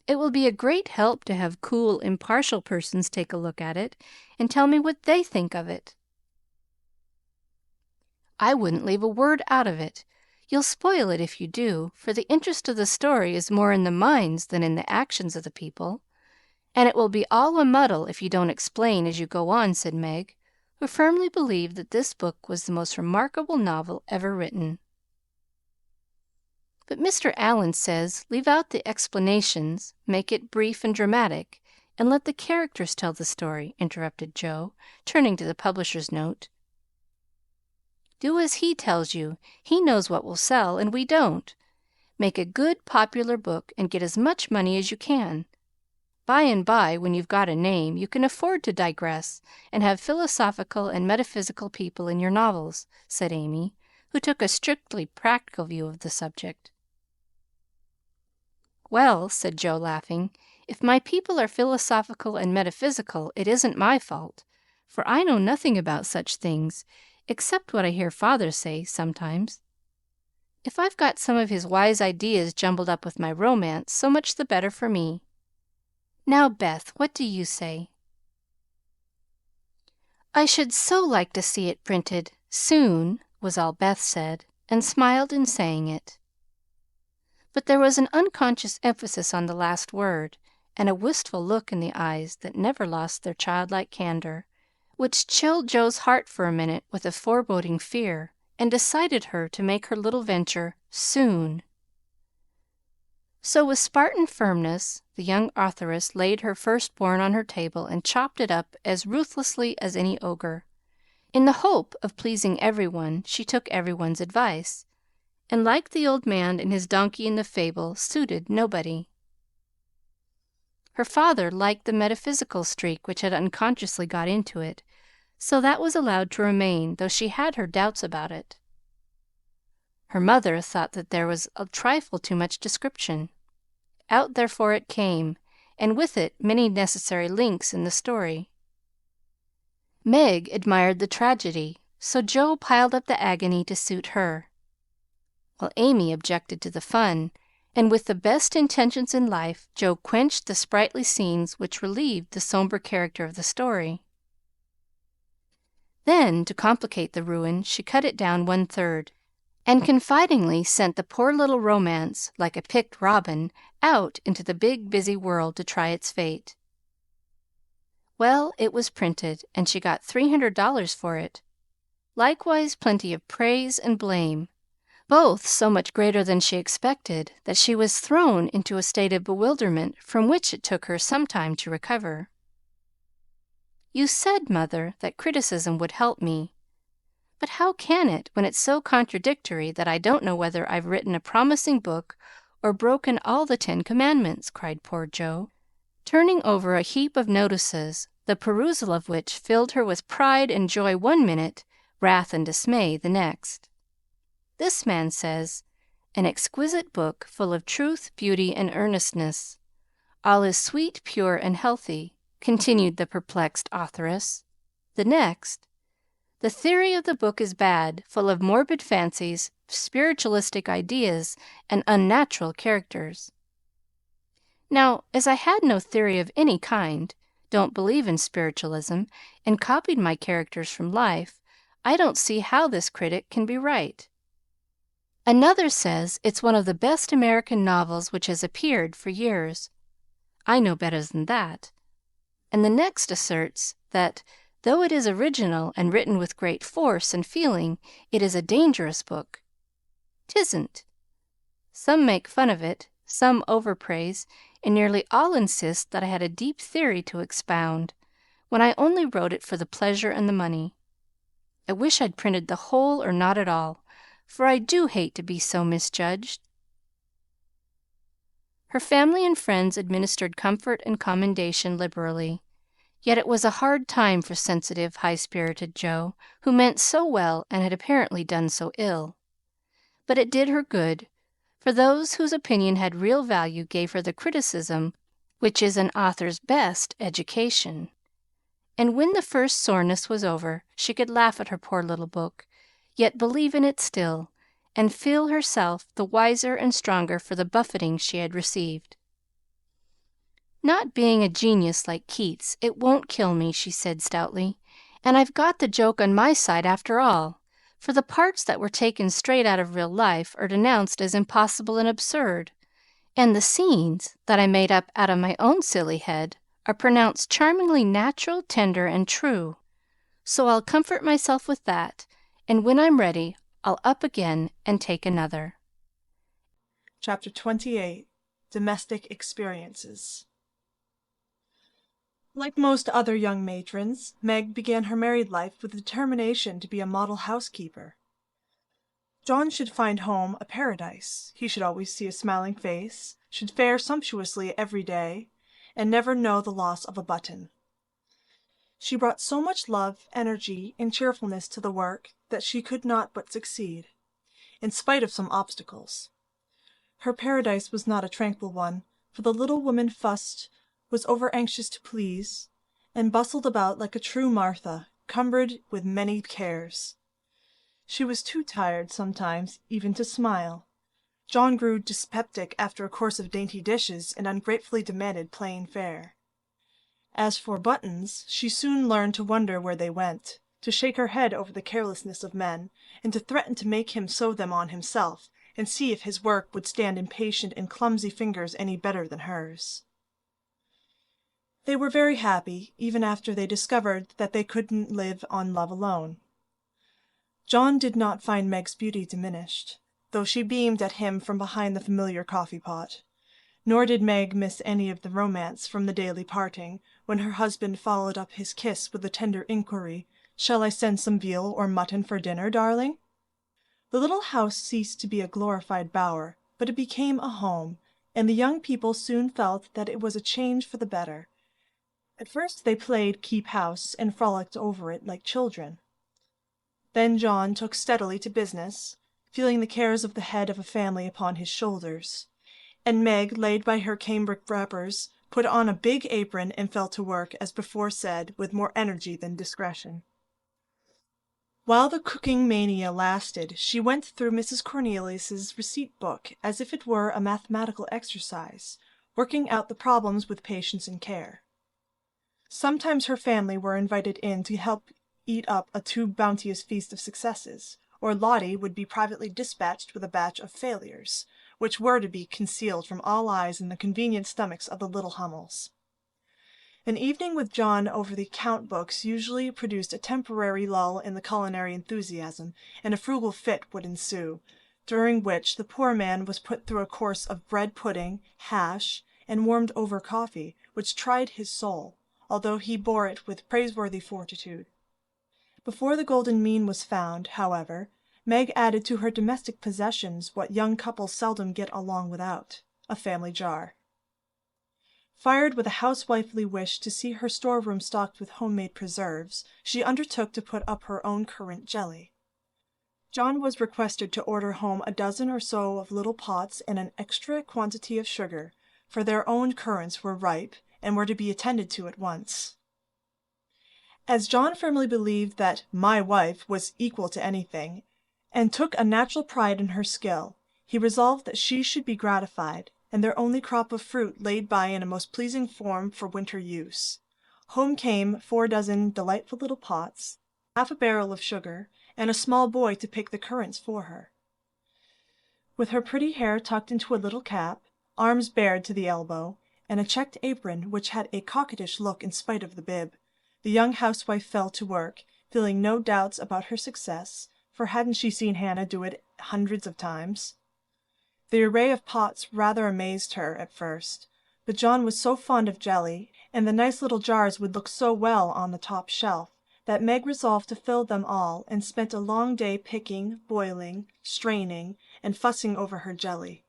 It will be a great help to have cool, impartial persons take a look at it and tell me what they think of it. I wouldn't leave a word out of it. You'll spoil it if you do, for the interest of the story is more in the minds than in the actions of the people, and it will be all a muddle if you don't explain as you go on," said Meg, who firmly believed that this book was the most remarkable novel ever written. "But Mr. Allen says leave out the explanations, make it brief and dramatic, and let the characters tell the story," interrupted Joe, turning to the publisher's note. "Do as he tells you. He knows what will sell, and we don't. Make a good, popular book, and get as much money as you can. By and by, when you've got a name, you can afford to digress and have philosophical and metaphysical people in your novels," said Amy, who took a strictly practical view of the subject. Well, said Joe, laughing, if my people are philosophical and metaphysical, it isn't my fault, for I know nothing about such things, except what I hear Father say sometimes. If I've got some of his wise ideas jumbled up with my romance, so much the better for me. Now, Beth, what do you say? I should so like to see it printed soon, was all Beth said, and smiled in saying it. But there was an unconscious emphasis on the last word, and a wistful look in the eyes that never lost their childlike candor, which chilled Joe's heart for a minute with a foreboding fear, and decided her to make her little venture soon. So with Spartan firmness the young authoress laid her firstborn on her table and chopped it up as ruthlessly as any ogre. In the hope of pleasing everyone, she took everyone's advice, and like the old man and his donkey in the fable, suited nobody. Her father liked the metaphysical streak which had unconsciously got into it, so that was allowed to remain, though she had her doubts about it. Her mother thought that there was a trifle too much description. Out therefore it came, and with it many necessary links in the story. Meg admired the tragedy, so Joe piled up the agony to suit her, while Amy objected to the fun, and with the best intentions in life, Joe quenched the sprightly scenes which relieved the somber character of the story. Then, to complicate the ruin, she cut it down 1/3, and confidingly sent the poor little romance, like a picked robin, out into the big busy world to try its fate. Well, it was printed, and she got $300 for it, likewise plenty of praise and blame, both so much greater than she expected that she was thrown into a state of bewilderment from which it took her some time to recover. You said, Mother, that criticism would help me. But how can it, when it's so contradictory that I don't know whether I've written a promising book or broken all the 10 Commandments? Cried poor Joe, turning over a heap of notices, the perusal of which filled her with pride and joy one minute, wrath and dismay the next. This man says, an exquisite book full of truth, beauty, and earnestness. All is sweet, pure, and healthy, continued the perplexed authoress. The next, the theory of the book is bad, full of morbid fancies, spiritualistic ideas, and unnatural characters. Now, as I had no theory of any kind, don't believe in spiritualism, and copied my characters from life, I don't see how this critic can be right. Another says it's one of the best American novels which has appeared for years. I know better than that. And the next asserts that, though it is original and written with great force and feeling, it is a dangerous book. 'Tisn't. Some make fun of it, some overpraise, and nearly all insist that I had a deep theory to expound, when I only wrote it for the pleasure and the money. I wish I'd printed the whole or not at all, for I do hate to be so misjudged. Her family and friends administered comfort and commendation liberally, yet it was a hard time for sensitive, high-spirited Joe, who meant so well and had apparently done so ill. But it did her good, for those whose opinion had real value gave her the criticism which is an author's best education. And when the first soreness was over, she could laugh at her poor little book, yet believe in it still, and feel herself the wiser and stronger for the buffeting she had received. Not being a genius like Keats, it won't kill me, she said stoutly, and I've got the joke on my side after all, for the parts that were taken straight out of real life are denounced as impossible and absurd, and the scenes that I made up out of my own silly head are pronounced charmingly natural, tender, and true. So I'll comfort myself with that, and when I'm ready, I'll up again and take another. Chapter 28. Domestic Experiences. Like most other young matrons, Meg began her married life with the determination to be a model housekeeper. John should find home a paradise. He should always see a smiling face, should fare sumptuously every day, and never know the loss of a button. She brought so much love, energy, and cheerfulness to the work that she could not but succeed, in spite of some obstacles. Her paradise was not a tranquil one, for the little woman fussed, was over-anxious to please, and bustled about like a true Martha, cumbered with many cares. She was too tired, sometimes, even to smile. John grew dyspeptic after a course of dainty dishes, and ungratefully demanded plain fare. As for Buttons, she soon learned to wonder where they went, to shake her head over the carelessness of men, and to threaten to make him sew them on himself, and see if his work would stand impatient and clumsy fingers any better than hers. They were very happy, even after they discovered that they couldn't live on love alone. John did not find Meg's beauty diminished, though she beamed at him from behind the familiar coffee-pot. Nor did Meg miss any of the romance from the daily parting, when her husband followed up his kiss with the tender inquiry, "Shall I send some veal or mutton for dinner, darling?" The little house ceased to be a glorified bower, but it became a home, and the young people soon felt that it was a change for the better. At first they played keep house and frolicked over it like children. Then John took steadily to business, feeling the cares of the head of a family upon his shoulders, and Meg, laid by her cambric wrappers, put on a big apron and fell to work, as before said, with more energy than discretion. While the cooking mania lasted, she went through Mrs. Cornelius's receipt book as if it were a mathematical exercise, working out the problems with patience and care. Sometimes her family were invited in to help eat up a too bounteous feast of successes, or Lottie would be privately dispatched with a batch of failures, which were to be concealed from all eyes in the convenient stomachs of the little Hummels. An evening with John over the account books usually produced a temporary lull in the culinary enthusiasm, and a frugal fit would ensue, during which the poor man was put through a course of bread pudding, hash, and warmed-over coffee, which tried his soul, although he bore it with praiseworthy fortitude. Before the golden mean was found, however, Meg added to her domestic possessions what young couples seldom get along without, a family jar. Fired with a housewifely wish to see her storeroom stocked with homemade preserves, she undertook to put up her own currant jelly. John was requested to order home a dozen or so of little pots and an extra quantity of sugar, for their own currants were ripe and were to be attended to at once. As John firmly believed that "my wife" was equal to anything, and took a natural pride in her skill, he resolved that she should be gratified, and their only crop of fruit laid by in a most pleasing form for winter use. Home came 4 dozen delightful little pots, half a barrel of sugar, and a small boy to pick the currants for her. With her pretty hair tucked into a little cap, arms bared to the elbow, and a checked apron which had a coquettish look in spite of the bib, the young housewife fell to work, feeling no doubts about her success, for hadn't she seen Hannah do it hundreds of times? The array of pots rather amazed her at first, but John was so fond of jelly, and the nice little jars would look so well on the top shelf, that Meg resolved to fill them all, and spent a long day picking, boiling, straining, and fussing over her jelly.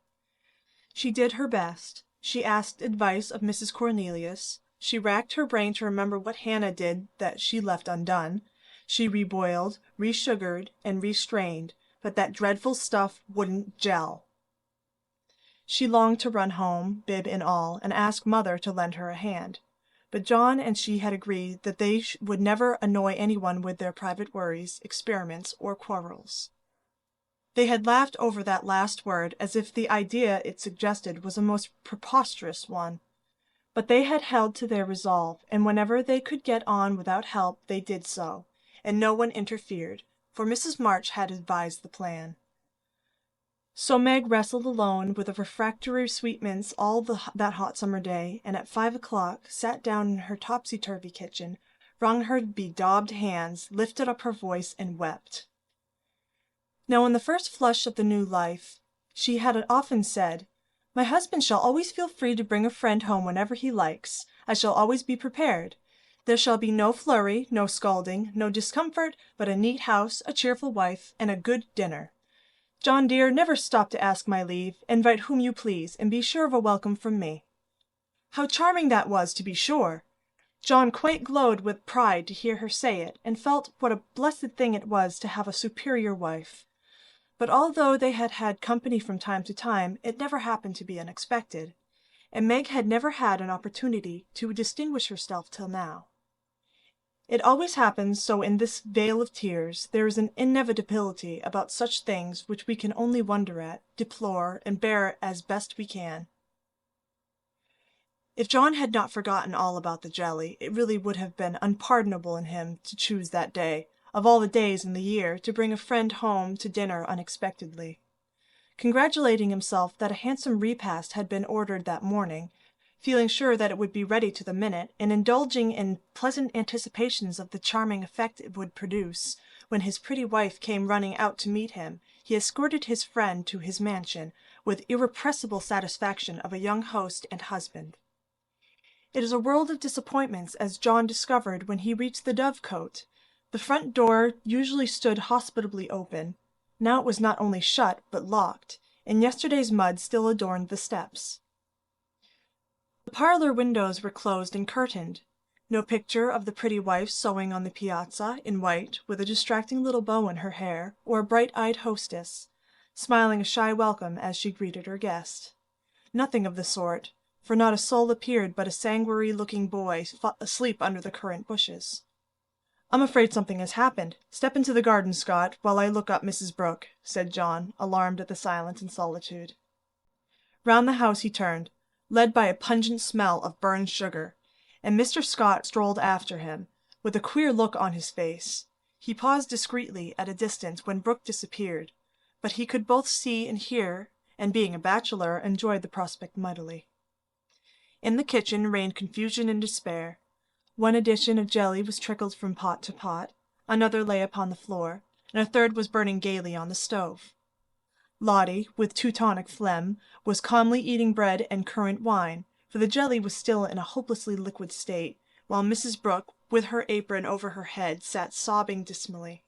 She did her best. She asked advice of Mrs. Cornelius. She racked her brain to remember what Hannah did that she left undone. She reboiled, resugared, and restrained, but that dreadful stuff wouldn't gel. She longed to run home, bib and all, and ask Mother to lend her a hand. But John and she had agreed that they would never annoy anyone with their private worries, experiments, or quarrels. They had laughed over that last word as if the idea it suggested was a most preposterous one. But they had held to their resolve, and whenever they could get on without help they did so, and no one interfered, for Mrs. March had advised the plan. So Meg wrestled alone with the refractory sweetmeats all that hot summer day, and at 5 o'clock sat down in her topsy-turvy kitchen, wrung her bedaubed hands, lifted up her voice, and wept. Now in the first flush of the new life, she had often said, "My husband shall always feel free to bring a friend home whenever he likes. I shall always be prepared. There shall be no flurry, no scalding, no discomfort, but a neat house, a cheerful wife, and a good dinner. John dear, never stop to ask my leave. Invite whom you please, and be sure of a welcome from me." How charming that was, to be sure! John quite glowed with pride to hear her say it, and felt what a blessed thing it was to have a superior wife. But although they had had company from time to time, it never happened to be unexpected, and Meg had never had an opportunity to distinguish herself till now. It always happens so in this vale of tears. There is an inevitability about such things which we can only wonder at, deplore, and bear as best we can. If John had not forgotten all about the jelly, it really would have been unpardonable in him to choose that day, of all the days in the year, to bring a friend home to dinner unexpectedly. Congratulating himself that a handsome repast had been ordered that morning, feeling sure that it would be ready to the minute, and indulging in pleasant anticipations of the charming effect it would produce, when his pretty wife came running out to meet him, he escorted his friend to his mansion with irrepressible satisfaction of a young host and husband. It is a world of disappointments, as John discovered when he reached the Dovecot. The front door usually stood hospitably open. Now it was not only shut, but locked, and yesterday's mud still adorned the steps. The parlor windows were closed and curtained. No picture of the pretty wife sewing on the piazza, in white, with a distracting little bow in her hair, or a bright-eyed hostess, smiling a shy welcome as she greeted her guest. Nothing of the sort, for not a soul appeared but a sanguinary-looking boy asleep under the currant bushes. "I'm afraid something has happened. Step into the garden, Scott, while I look up Mrs. Brooke," said John, alarmed at the silence and solitude. Round the house he turned, led by a pungent smell of burned sugar, and Mr. Scott strolled after him, with a queer look on his face. He paused discreetly at a distance when Brooke disappeared, but he could both see and hear, and being a bachelor, enjoyed the prospect mightily. In the kitchen reigned confusion and despair. One edition of jelly was trickled from pot to pot, another lay upon the floor, and a third was burning gaily on the stove. Lottie, with Teutonic phlegm, was calmly eating bread and currant wine, for the jelly was still in a hopelessly liquid state, while Mrs. Brooke, with her apron over her head, sat sobbing dismally.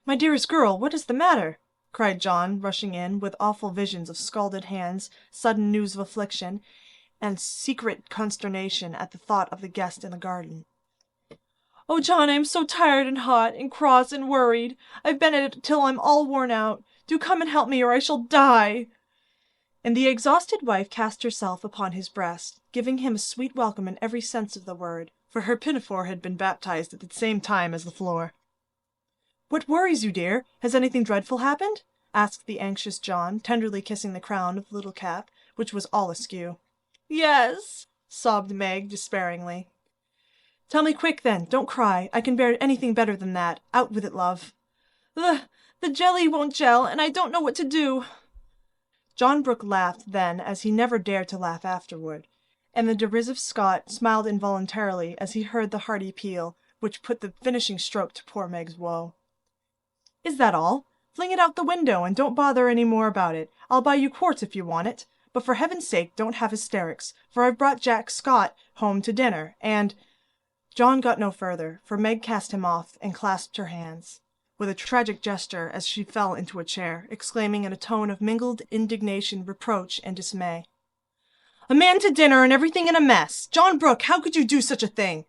"My dearest girl, what is the matter?" cried John, rushing in, with awful visions of scalded hands, sudden news of affliction, and secret consternation at the thought of the guest in the garden. "Oh, John, I am so tired and hot and cross and worried. I've been at it till I'm all worn out. Do come and help me, or I shall die." And the exhausted wife cast herself upon his breast, giving him a sweet welcome in every sense of the word, for her pinafore had been baptized at the same time as the floor. "What worries you, dear? Has anything dreadful happened?" asked the anxious John, tenderly kissing the crown of the little cap, which was all askew. "Yes," sobbed Meg despairingly. "Tell me quick, then. Don't cry. I can bear anything better than that. Out with it, love." The jelly won't gel, and I don't know what to do." John Brooke laughed then as he never dared to laugh afterward, and the derisive Scott smiled involuntarily as he heard the hearty peal, which put the finishing stroke to poor Meg's woe. "Is that all? Fling it out the window, and don't bother any more about it. I'll buy you quarts if you want it. But for heaven's sake don't have hysterics, for I've brought Jack Scott home to dinner, and—" John got no further, for Meg cast him off and clasped her hands, with a tragic gesture, as she fell into a chair, exclaiming in a tone of mingled indignation, reproach, and dismay, "A man to dinner and everything in a mess! John Brooke, how could you do such a thing?"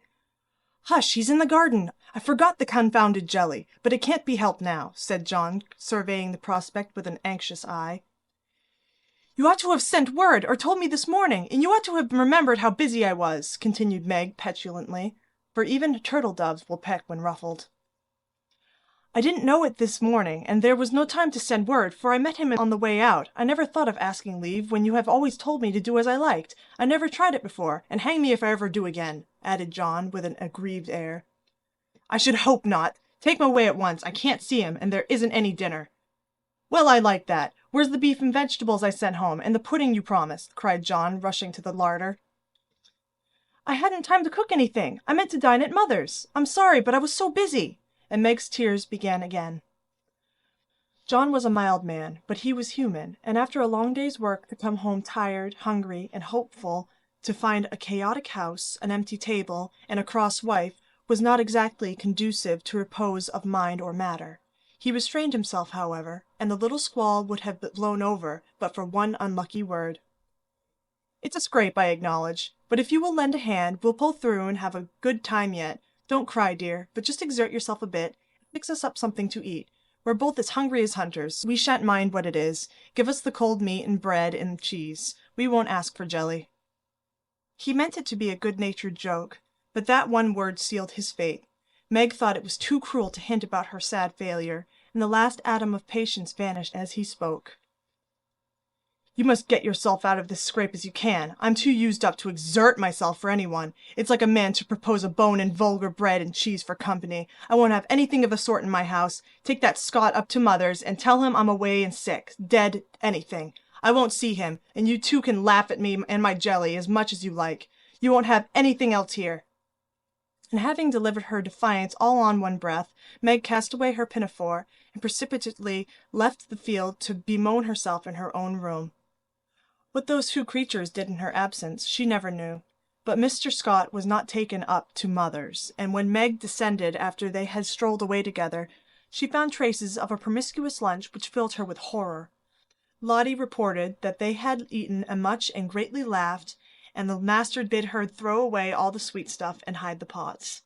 "Hush, he's in the garden. I forgot the confounded jelly, but it can't be helped now," said John, surveying the prospect with an anxious eye. "You ought to have sent word, or told me this morning, and you ought to have remembered how busy I was," continued Meg petulantly, for even turtle-doves will peck when ruffled. "I didn't know it this morning, and there was no time to send word, for I met him on the way out. I never thought of asking leave, when you have always told me to do as I liked. I never tried it before, and hang me if I ever do again," added John, with an aggrieved air. "I should hope not. Take him away at once. I can't see him, and there isn't any dinner." "Well, I like that. Where's the beef and vegetables I sent home, and the pudding you promised?" cried John, rushing to the larder. "I hadn't time to cook anything. I meant to dine at Mother's. I'm sorry, but I was so busy." And Meg's tears began again. John was a mild man, but he was human, and after a long day's work to come home tired, hungry, and hopeful, to find a chaotic house, an empty table, and a cross wife, was not exactly conducive to repose of mind or matter. He restrained himself, however, and the little squall would have blown over but for one unlucky word. "It's a scrape, I acknowledge, but if you will lend a hand, we'll pull through and have a good time yet. Don't cry, dear, but just exert yourself a bit, and fix us up something to eat. We're both as hungry as hunters. We shan't mind what it is. Give us the cold meat and bread and cheese. We won't ask for jelly." He meant it to be a good-natured joke, but that one word sealed his fate. Meg thought it was too cruel to hint about her sad failure, and the last atom of patience vanished as he spoke. "You must get yourself out of this scrape as you can. I'm too used up to exert myself for anyone. It's like a man to propose a bone and vulgar bread and cheese for company. I won't have anything of the sort in my house. Take that Scot up to mother's and tell him I'm away and sick, dead, anything. I won't see him, and you two can laugh at me and my jelly as much as you like. You won't have anything else here." And having delivered her defiance all on one breath, Meg cast away her pinafore and precipitately left the field to bemoan herself in her own room. What those two creatures did in her absence she never knew, but Mr. Scott was not taken up to mother's, and when Meg descended after they had strolled away together, she found traces of a promiscuous lunch which filled her with horror. Lottie reported that they had eaten much and greatly laughed, and the master bid her throw away all the sweet stuff and hide the pots.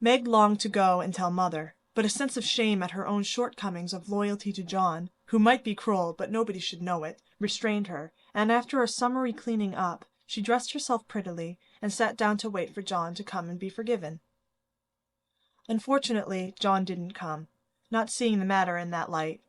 Meg longed to go and tell mother, but a sense of shame at her own shortcomings of loyalty to John, who might be cruel but nobody should know it, restrained her, and after a summary cleaning up, she dressed herself prettily and sat down to wait for John to come and be forgiven. Unfortunately, John didn't come, not seeing the matter in that light.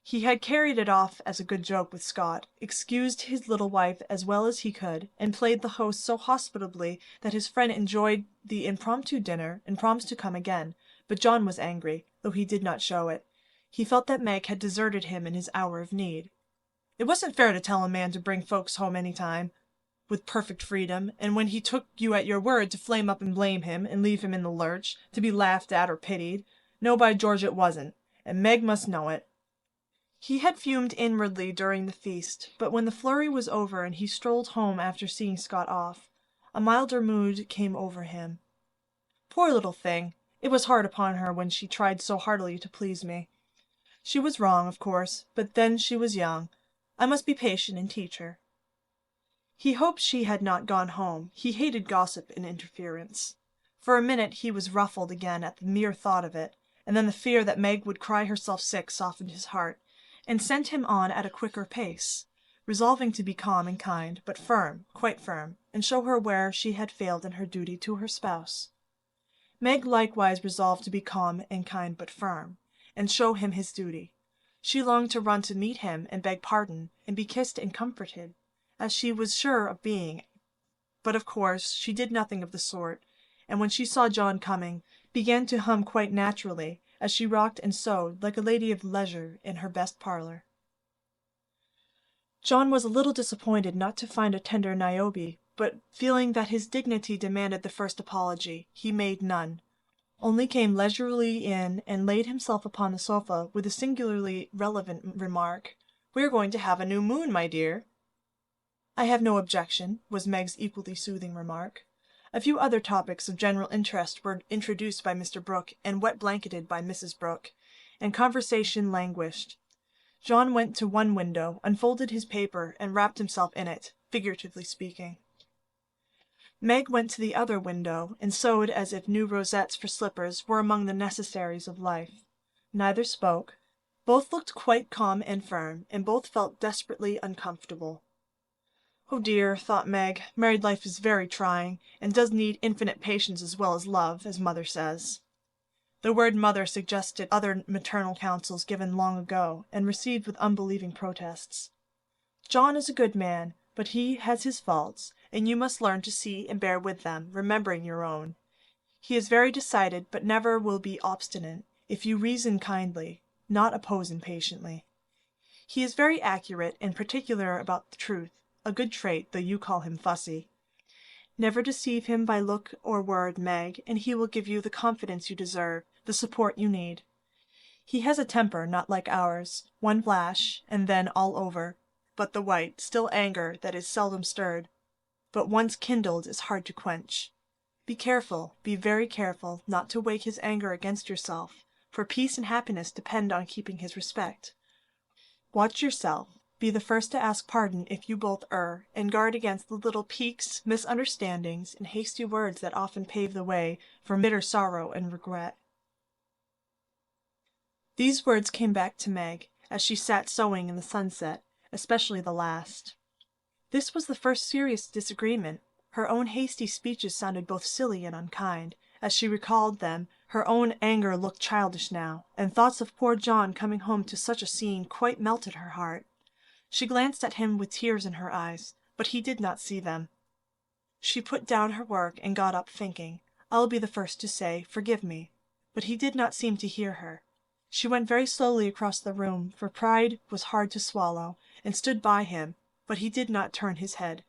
He had carried it off as a good joke with Scott, excused his little wife as well as he could, and played the host so hospitably that his friend enjoyed the impromptu dinner and promised to come again, but John was angry, though he did not show it. He felt that Meg had deserted him in his hour of need. It wasn't fair to tell a man to bring folks home any time, with perfect freedom, and when he took you at your word to flame up and blame him, and leave him in the lurch, to be laughed at or pitied. No, by George, it wasn't, and Meg must know it. He had fumed inwardly during the feast, but when the flurry was over and he strolled home after seeing Scott off, a milder mood came over him. Poor little thing! It was hard upon her when she tried so heartily to please me. She was wrong, of course, but then she was young. I must be patient and teach her. He hoped she had not gone home. He hated gossip and interference. For a minute he was ruffled again at the mere thought of it, and then the fear that Meg would cry herself sick softened his heart, and sent him on at a quicker pace, resolving to be calm and kind, but firm, quite firm, and show her where she had failed in her duty to her spouse. Meg likewise resolved to be calm and kind but firm, and show him his duty. She longed to run to meet him and beg pardon, and be kissed and comforted, as she was sure of being, but of course she did nothing of the sort, and when she saw John coming, began to hum quite naturally, as she rocked and sewed like a lady of leisure in her best parlor. John was a little disappointed not to find a tender Niobe, but feeling that his dignity demanded the first apology, he made none, only came leisurely in and laid himself upon the sofa with a singularly relevant remark, "We are going to have a new moon, my dear." "I have no objection," was Meg's equally soothing remark. A few other topics of general interest were introduced by Mr. Brooke and wet-blanketed by Mrs. Brooke, and conversation languished. John went to one window, unfolded his paper, and wrapped himself in it, figuratively speaking. Meg went to the other window, and sewed as if new rosettes for slippers were among the necessaries of life. Neither spoke. Both looked quite calm and firm, and both felt desperately uncomfortable. "Oh dear," thought Meg, "married life is very trying, and does need infinite patience as well as love, as mother says." The word mother suggested other maternal counsels given long ago, and received with unbelieving protests. "John is a good man, but he has his faults, and you must learn to see and bear with them, remembering your own. He is very decided, but never will be obstinate, if you reason kindly, not oppose impatiently. He is very accurate and particular about the truth, a good trait, though you call him fussy. Never deceive him by look or word, Meg, and he will give you the confidence you deserve, the support you need. He has a temper not like ours, one flash, and then all over, but the white, still anger that is seldom stirred, but once kindled is hard to quench. Be careful, be very careful, not to wake his anger against yourself, for peace and happiness depend on keeping his respect. Watch yourself. Be the first to ask pardon if you both err, and guard against the little piques, misunderstandings, and hasty words that often pave the way for bitter sorrow and regret." These words came back to Meg as she sat sewing in the sunset, especially the last. This was the first serious disagreement. Her own hasty speeches sounded both silly and unkind. As she recalled them, her own anger looked childish now, and thoughts of poor John coming home to such a scene quite melted her heart. She glanced at him with tears in her eyes, but he did not see them. She put down her work and got up thinking, "I'll be the first to say, 'Forgive me.'" But he did not seem to hear her. She went very slowly across the room, for pride was hard to swallow, and stood by him, but he did not turn his head.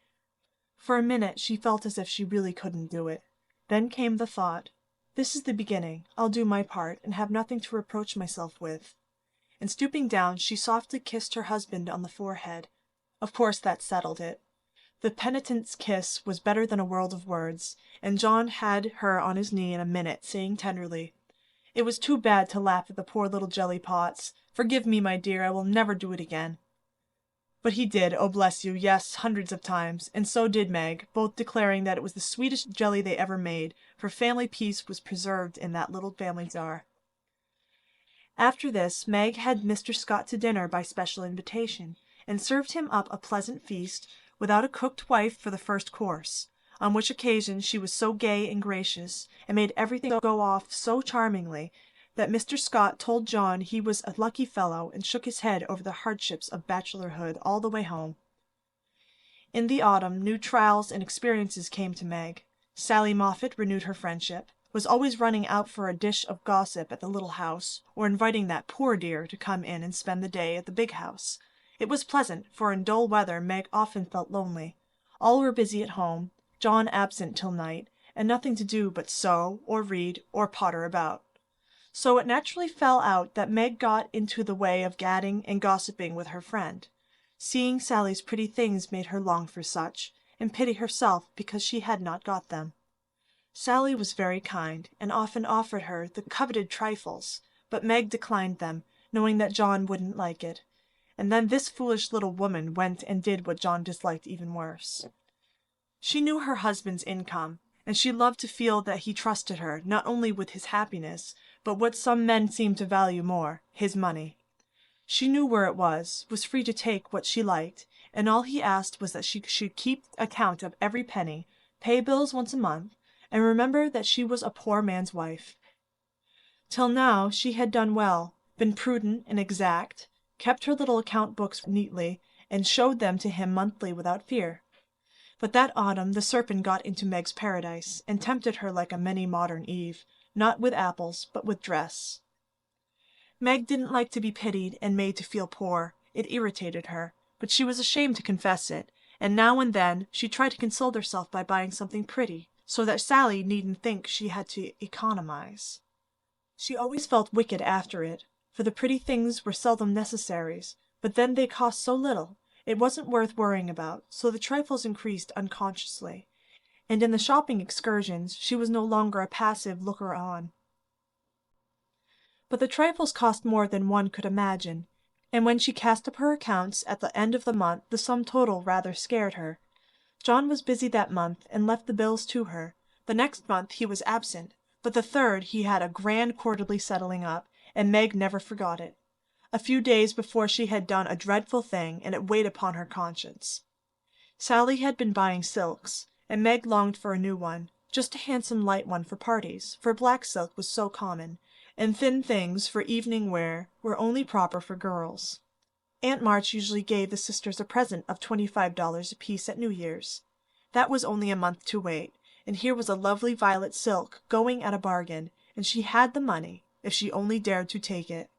For a minute she felt as if she really couldn't do it. Then came the thought, "This is the beginning. I'll do my part, and have nothing to reproach myself with." And stooping down, she softly kissed her husband on the forehead. Of course that settled it. The penitent's kiss was better than a world of words, and John had her on his knee in a minute, saying tenderly, "It was too bad to laugh at the poor little jelly pots. Forgive me, my dear, I will never do it again." But he did, oh bless you, yes, hundreds of times, and so did Meg, both declaring that it was the sweetest jelly they ever made, for family peace was preserved in that little family jar. After this, Meg had Mr. Scott to dinner by special invitation, and served him up a pleasant feast, without a cooked wife for the first course, on which occasion she was so gay and gracious, and made everything go off so charmingly, that Mr. Scott told John he was a lucky fellow, and shook his head over the hardships of bachelorhood all the way home. In the autumn, new trials and experiences came to Meg. Sally Moffat renewed her friendship, was always running out for a dish of gossip at the little house, or inviting that poor dear to come in and spend the day at the big house. It was pleasant, for in dull weather Meg often felt lonely. All were busy at home, John absent till night, and nothing to do but sew, or read, or potter about. So it naturally fell out that Meg got into the way of gadding and gossiping with her friend. Seeing Sally's pretty things made her long for such, and pity herself because she had not got them. Sally was very kind, and often offered her the coveted trifles, but Meg declined them, knowing that John wouldn't like it. And then this foolish little woman went and did what John disliked even worse. She knew her husband's income, and she loved to feel that he trusted her, not only with his happiness, but what some men seem to value more, his money. She knew where it was free to take what she liked, and all he asked was that she should keep account of every penny, pay bills once a month, and remember that she was a poor man's wife. Till now she had done well, been prudent and exact, kept her little account books neatly, and showed them to him monthly without fear. But that autumn the serpent got into Meg's paradise, and tempted her like a many modern Eve, not with apples, but with dress. Meg didn't like to be pitied and made to feel poor. It irritated her, but she was ashamed to confess it, and now and then she tried to console herself by buying something pretty, so that Sally needn't think she had to economize. She always felt wicked after it, for the pretty things were seldom necessaries, but then they cost so little, it wasn't worth worrying about, so the trifles increased unconsciously, and in the shopping excursions she was no longer a passive looker-on. But the trifles cost more than one could imagine, and when she cast up her accounts at the end of the month the sum total rather scared her. John was busy that month, and left the bills to her. The next month he was absent, but the third he had a grand quarterly settling up, and Meg never forgot it. A few days before she had done a dreadful thing, and it weighed upon her conscience. Sally had been buying silks, and Meg longed for a new one, just a handsome light one for parties, for black silk was so common, and thin things for evening wear were only proper for girls. Aunt March usually gave the sisters a present of $25 apiece at New Year's. That was only a month to wait, and here was a lovely violet silk going at a bargain, and she had the money, if she only dared to take it.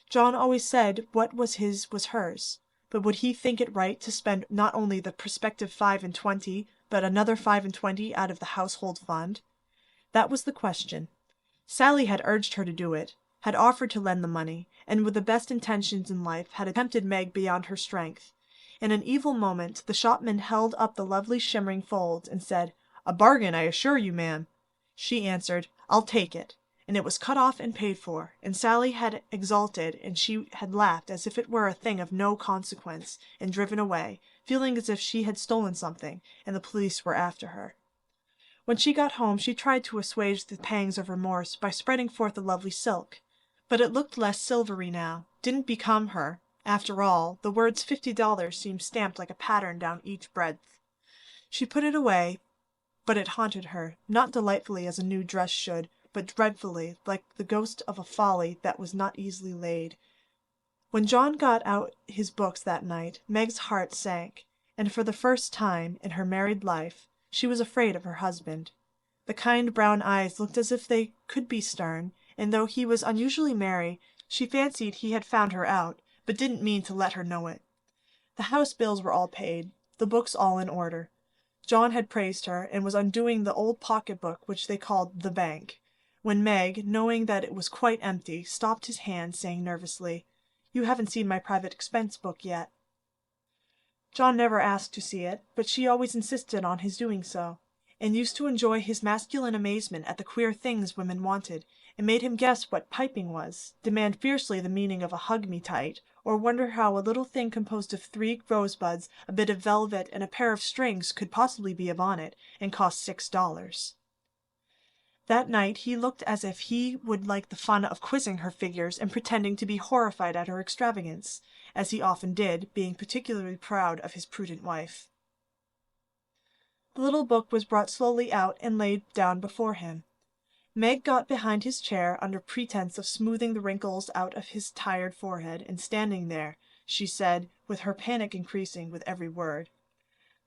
John always said what was his was hers, but would he think it right to spend not only the prospective 25, but another 25 out of the household fund? That was the question. Sally had urged her to do it, had offered to lend the money, and with the best intentions in life had tempted Meg beyond her strength. In an evil moment the shopman held up the lovely shimmering folds and said, "A bargain, I assure you, ma'am." She answered, "I'll take it," and it was cut off and paid for, and Sally had exulted and she had laughed as if it were a thing of no consequence, and driven away, feeling as if she had stolen something, and the police were after her. When she got home she tried to assuage the pangs of remorse by spreading forth the lovely silk, but it looked less silvery now, didn't become her. After all, the words $50 seemed stamped like a pattern down each breadth. She put it away, but it haunted her, not delightfully as a new dress should, but dreadfully, like the ghost of a folly that was not easily laid. When John got out his books that night, Meg's heart sank, and for the first time in her married life she was afraid of her husband. The kind brown eyes looked as if they could be stern, and though he was unusually merry, she fancied he had found her out, but didn't mean to let her know it. The house bills were all paid, the books all in order. John had praised her, and was undoing the old pocket-book which they called the bank, when Meg, knowing that it was quite empty, stopped his hand, saying nervously, "You haven't seen my private expense book yet." John never asked to see it, but she always insisted on his doing so, and used to enjoy his masculine amazement at the queer things women wanted, and made him guess what piping was, demand fiercely the meaning of a hug me tight, or wonder how a little thing composed of 3 rosebuds, a bit of velvet, and a pair of strings could possibly be a bonnet, and cost $6. That night he looked as if he would like the fun of quizzing her figures and pretending to be horrified at her extravagance, as he often did, being particularly proud of his prudent wife. The little book was brought slowly out and laid down before him. Meg got behind his chair under pretense of smoothing the wrinkles out of his tired forehead, and standing there, she said, with her panic increasing with every word,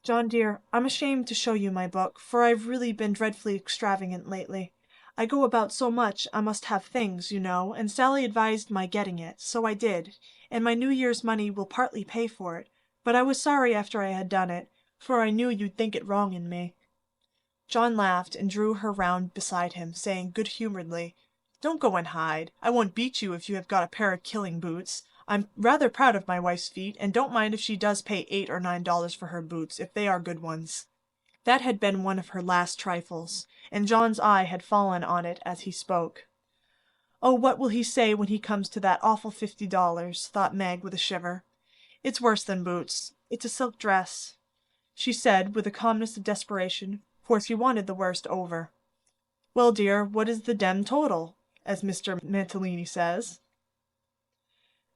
"John dear, I'm ashamed to show you my book, for I've really been dreadfully extravagant lately. I go about so much I must have things, you know, and Sally advised my getting it, so I did, and my New Year's money will partly pay for it, but I was sorry after I had done it, for I knew you'd think it wrong in me." John laughed and drew her round beside him, saying good-humoredly, "Don't go and hide. I won't beat you if you have got a pair of killing boots. I'm rather proud of my wife's feet, and don't mind if she does pay $8 or $9 for her boots, if they are good ones." That had been one of her last trifles, and John's eye had fallen on it as he spoke. "Oh, what will he say when he comes to that awful $50, thought Meg with a shiver. "It's worse than boots. It's a silk dress," she said, with the calmness of desperation, for she wanted the worst over. "Well, dear, what is the dem total, as Mr. Mantalini says?"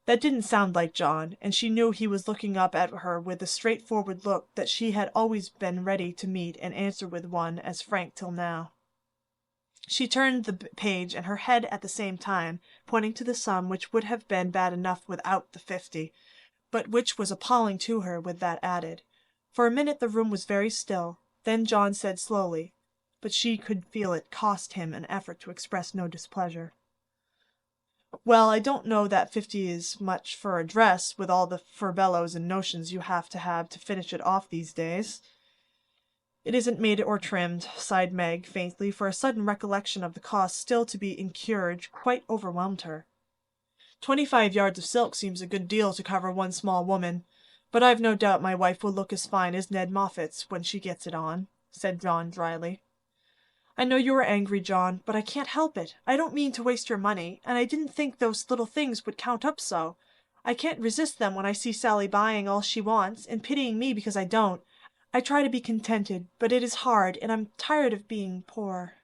That didn't sound like John, and she knew he was looking up at her with the straightforward look that she had always been ready to meet and answer with one as frank till now. She turned the page and her head at the same time, pointing to the sum which would have been bad enough without the 50, but which was appalling to her with that added. For a minute the room was very still. Then John said slowly, but she could feel it cost him an effort to express no displeasure, "Well, I don't know that 50 is much for a dress, with all the furbelows and notions you have to finish it off these days." "It isn't made or trimmed," sighed Meg faintly, for a sudden recollection of the cost still to be incurred quite overwhelmed her. 25 yards of silk seems a good deal to cover one small woman, but I've no doubt my wife will look as fine as Ned Moffat's when she gets it on," said John dryly. "I know you are angry, John, but I can't help it. I don't mean to waste your money, and I didn't think those little things would count up so. I can't resist them when I see Sally buying all she wants, and pitying me because I don't. I try to be contented, but it is hard, and I'm tired of being poor."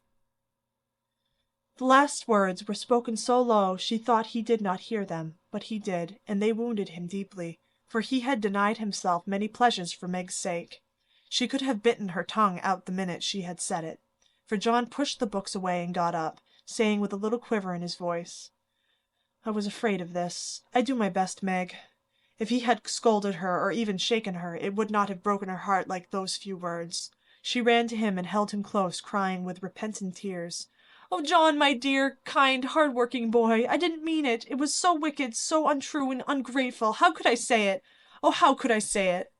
The last words were spoken so low she thought he did not hear them, but he did, and they wounded him deeply, for he had denied himself many pleasures for Meg's sake. She could have bitten her tongue out the minute she had said it, for John pushed the books away and got up, saying with a little quiver in his voice, "I was afraid of this. I do my best, Meg." If he had scolded her, or even shaken her, it would not have broken her heart like those few words. She ran to him and held him close, crying with repentant tears, "Oh, John, my dear, kind, hard-working boy, I didn't mean it. It was so wicked, so untrue and ungrateful. How could I say it? Oh, how could I say it?"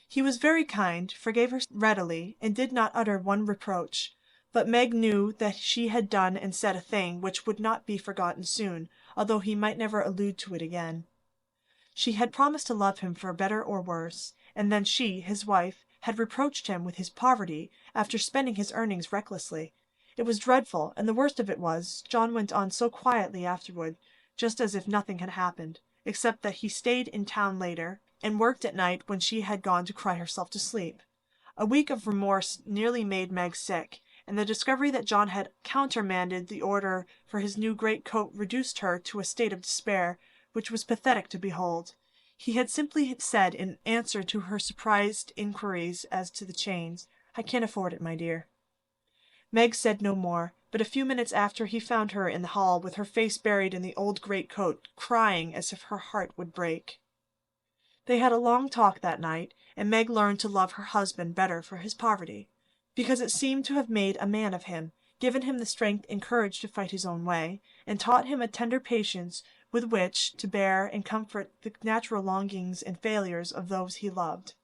He was very kind, forgave her readily, and did not utter one reproach, but Meg knew that she had done and said a thing which would not be forgotten soon, although he might never allude to it again. She had promised to love him for better or worse, and then she, his wife, had reproached him with his poverty after spending his earnings recklessly. It was dreadful, and the worst of it was, John went on so quietly afterward, just as if nothing had happened, except that he stayed in town later, and worked at night when she had gone to cry herself to sleep. A week of remorse nearly made Meg sick, and the discovery that John had countermanded the order for his new greatcoat reduced her to a state of despair which was pathetic to behold. He had simply said, in answer to her surprised inquiries as to the chains, "I can't afford it, my dear." Meg said no more, but a few minutes after he found her in the hall with her face buried in the old greatcoat, crying as if her heart would break. They had a long talk that night, and Meg learned to love her husband better for his poverty, because it seemed to have made a man of him, given him the strength and courage to fight his own way, and taught him a tender patience with which to bear and comfort the natural longings and failures of those he loved.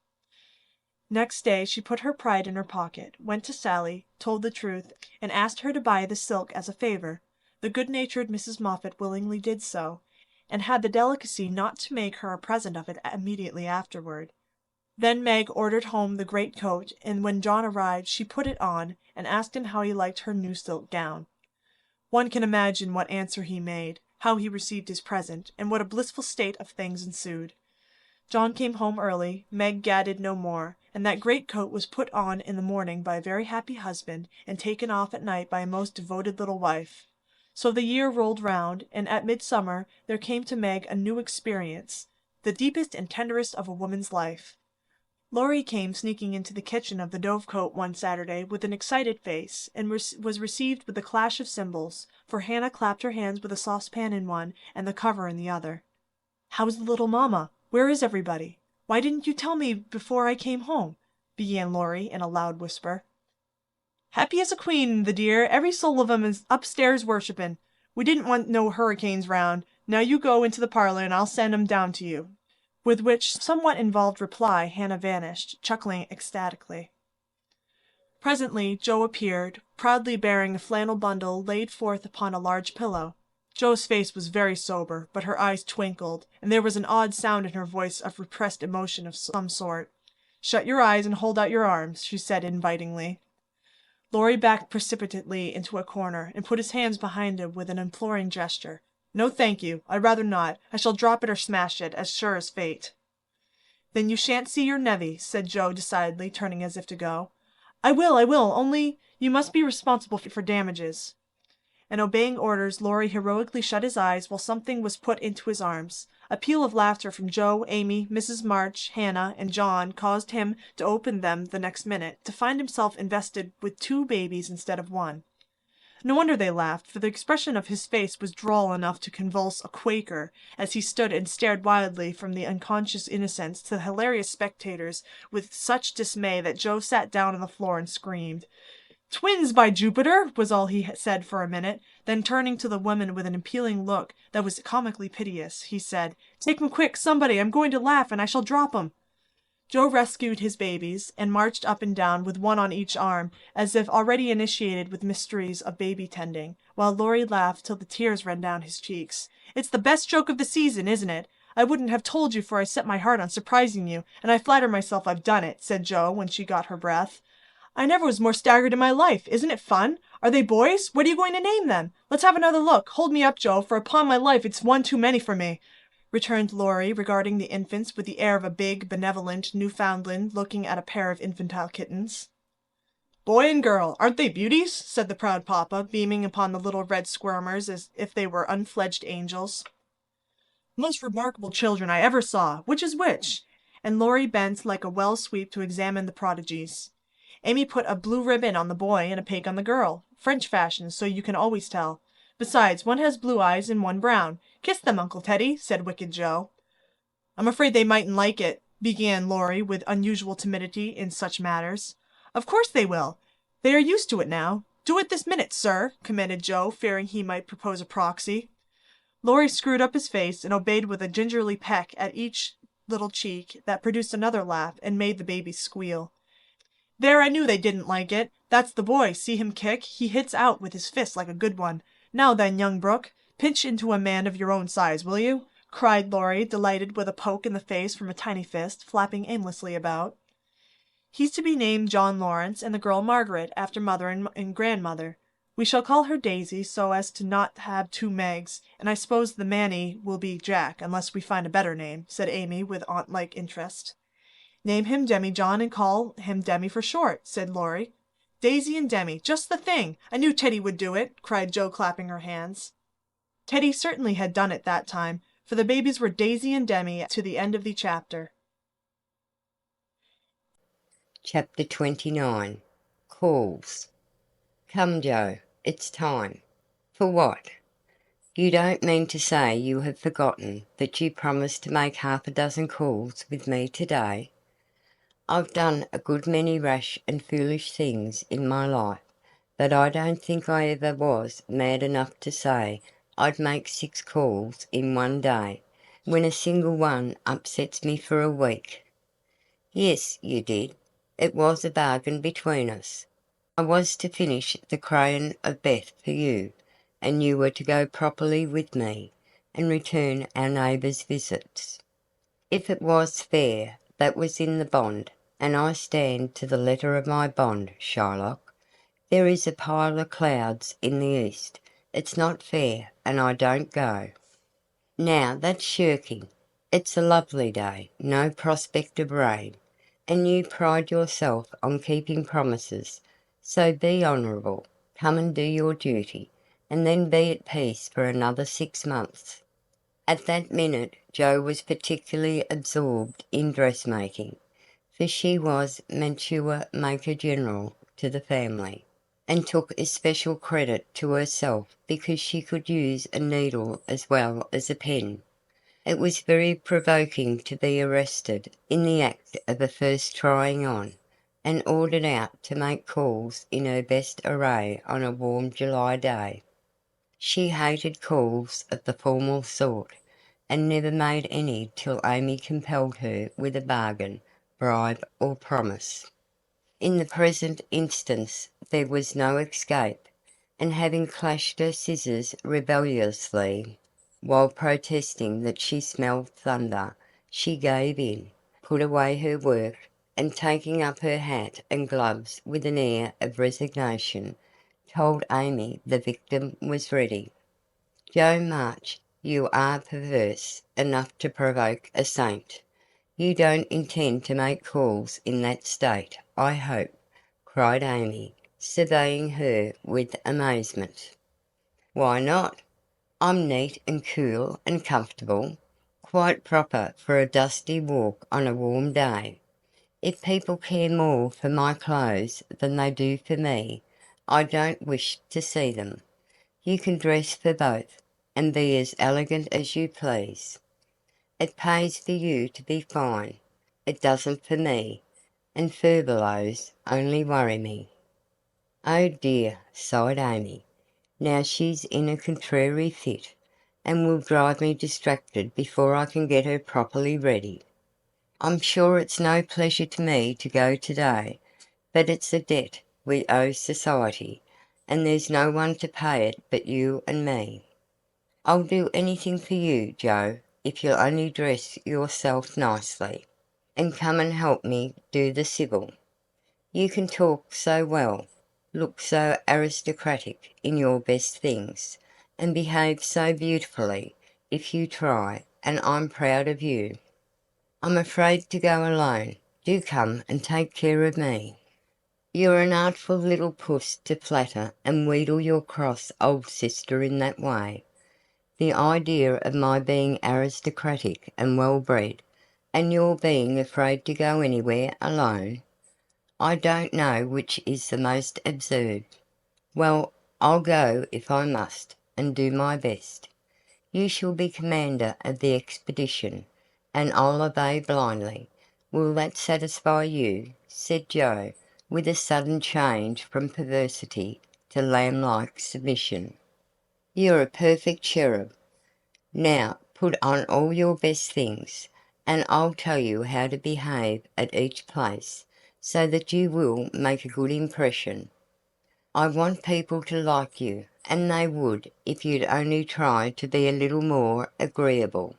Next day she put her pride in her pocket, went to Sally, told the truth, and asked her to buy the silk as a favor. The good-natured Mrs. Moffat willingly did so, and had the delicacy not to make her a present of it immediately afterward. Then Meg ordered home the greatcoat, and when John arrived she put it on, and asked him how he liked her new silk gown. One can imagine what answer he made, how he received his present, and what a blissful state of things ensued. John came home early, Meg gadded no more, and that greatcoat was put on in the morning by a very happy husband, and taken off at night by a most devoted little wife. So the year rolled round, and at midsummer there came to Meg a new experience, the deepest and tenderest of a woman's life. Laurie came sneaking into the kitchen of the Dovecote one Saturday with an excited face, and was received with a clash of cymbals, for Hannah clapped her hands with a saucepan in one and the cover in the other. "How's the little mamma? Where is everybody? Why didn't you tell me before I came home?" began Laurie in a loud whisper. "Happy as a queen, the dear. Every soul of 'em is upstairs worshippin'. We didn't want no hurricanes round. Now you go into the parlor and I'll send 'em down to you." With which somewhat involved reply Hannah vanished, chuckling ecstatically. Presently Joe appeared, proudly bearing a flannel bundle laid forth upon a large pillow. Joe's face was very sober, but her eyes twinkled, and there was an odd sound in her voice of repressed emotion of some sort. "Shut your eyes and hold out your arms," she said invitingly. Laurie backed precipitately into a corner, and put his hands behind him with an imploring gesture. "No, thank you. I'd rather not. I shall drop it or smash it, as sure as fate." "Then you shan't see your nevy," said Joe decidedly, turning as if to go. I will, only you must be responsible for damages." And obeying orders, Laurie heroically shut his eyes while something was put into his arms. A peal of laughter from Joe, Amy, Mrs. March, Hannah, and John caused him to open them the next minute, to find himself invested with 2 babies instead of 1. No wonder they laughed, for the expression of his face was droll enough to convulse a Quaker, as he stood and stared wildly from the unconscious innocents to the hilarious spectators with such dismay that Joe sat down on the floor and screamed. "Twins, by Jupiter!" was all he said for a minute. Then turning to the women with an appealing look that was comically piteous, he said, "Take 'em quick, somebody! I'm going to laugh, and I shall drop 'em." Joe rescued his babies, and marched up and down with one on each arm, as if already initiated with mysteries of baby tending, while Laurie laughed till the tears ran down his cheeks. "It's the best joke of the season, isn't it? I wouldn't have told you, for I set my heart on surprising you, and I flatter myself I've done it," said Joe when she got her breath. "I never was more staggered in my life. Isn't it fun? Are they boys? What are you going to name them? Let's have another look. Hold me up, Joe, for upon my life it's one too many for me," returned Laurie, regarding the infants with the air of a big, benevolent Newfoundland looking at a pair of infantile kittens. "Boy and girl, aren't they beauties?" said the proud papa, beaming upon the little red squirmers as if they were unfledged angels. "Most remarkable children I ever saw. Which is which?" And Laurie bent like a well sweep to examine the prodigies. Amy put a blue ribbon on the boy and a pink on the girl, French fashion, so you can always tell. Besides, one has blue eyes and one brown. "Kiss them, Uncle Teddy," said wicked Joe. "I'm afraid they mightn't like it," began Laurie with unusual timidity in such matters. "Of course they will. They are used to it now. Do it this minute, sir," commanded Joe, fearing he might propose a proxy. Laurie screwed up his face and obeyed with a gingerly peck at each little cheek that produced another laugh and made the babies squeal. "There, I knew they didn't like it. That's the boy. See him kick? He hits out with his fist like a good one. Now then, young Brooke, pinch into a man of your own size, will you?" cried Laurie, delighted with a poke in the face from a tiny fist, flapping aimlessly about. "He's to be named John Laurence, and the girl Margaret, after mother and grandmother. We shall call her Daisy, so as to not have 2 Megs, and I suppose the Manny will be Jack, unless we find a better name," said Amy with aunt-like interest. "Name him Demi, John, and call him Demi for short," said Laurie. Daisy and Demi, just the thing! I knew Teddy would do it!" cried Jo, clapping her hands. Teddy certainly had done it that time, for the babies were Daisy and Demi to the end of the chapter. Chapter 29. Calls. Come, Jo, it's time. For what? You don't mean to say you have forgotten that you promised to make half a dozen calls with me today? I've done a good many rash and foolish things in my life, but I don't think I ever was mad enough to say I'd make 6 calls in one day, when a single one upsets me for a week. Yes, you did. It was a bargain between us. I was to finish the crayon of Beth for you, and you were to go properly with me, and return our neighbours' visits. If it was fair, that was in the bond, and I stand to the letter of my bond, Shylock. There is a pile of clouds in the east. It's not fair, and I don't go. Now that's shirking. It's a lovely day, no prospect of rain, and you pride yourself on keeping promises, so be honourable, come and do your duty, and then be at peace for another 6 months. At that minute Jo was particularly absorbed in dressmaking, for she was mantua maker general to the family, and took especial credit to herself because she could use a needle as well as a pen. It was very provoking to be arrested in the act of a first trying on, and ordered out to make calls in her best array on a warm July day. She hated calls of the formal sort, and never made any till Amy compelled her with a bargain, bribe, or promise. In the present instance there was no escape, and having clashed her scissors rebelliously, while protesting that she smelled thunder, she gave in, put away her work, and taking up her hat and gloves with an air of resignation, told Amy the victim was ready. Jo March, you are perverse enough to provoke a saint. You don't intend to make calls in that state, I hope, cried Amy, surveying her with amazement. Why not? I'm neat and cool and comfortable, quite proper for a dusty walk on a warm day. If people care more for my clothes than they do for me, I don't wish to see them. You can dress for both, and be as elegant as you please. It pays for you to be fine. It doesn't for me, and furbelows only worry me. Oh dear, sighed Amy. Now she's in a contrary fit, and will drive me distracted before I can get her properly ready. I'm sure it's no pleasure to me to go today, but it's a debt we owe society, and there's no one to pay it but you and me. I'll do anything for you, Jo, if you'll only dress yourself nicely, and come and help me do the civil. You can talk so well, look so aristocratic in your best things, and behave so beautifully if you try, and I'm proud of you. I'm afraid to go alone. Do come and take care of me. You're an artful little puss to flatter and wheedle your cross old sister in that way. The idea of my being aristocratic and well-bred, and your being afraid to go anywhere alone. I don't know which is the most absurd. Well, I'll go if I must, and do my best. You shall be commander of the expedition, and I'll obey blindly. Will that satisfy you? Said Jo, with a sudden change from perversity to lamb-like submission. You're a perfect cherub. Now put on all your best things, and I'll tell you how to behave at each place, so that you will make a good impression. I want people to like you, and they would if you'd only try to be a little more agreeable.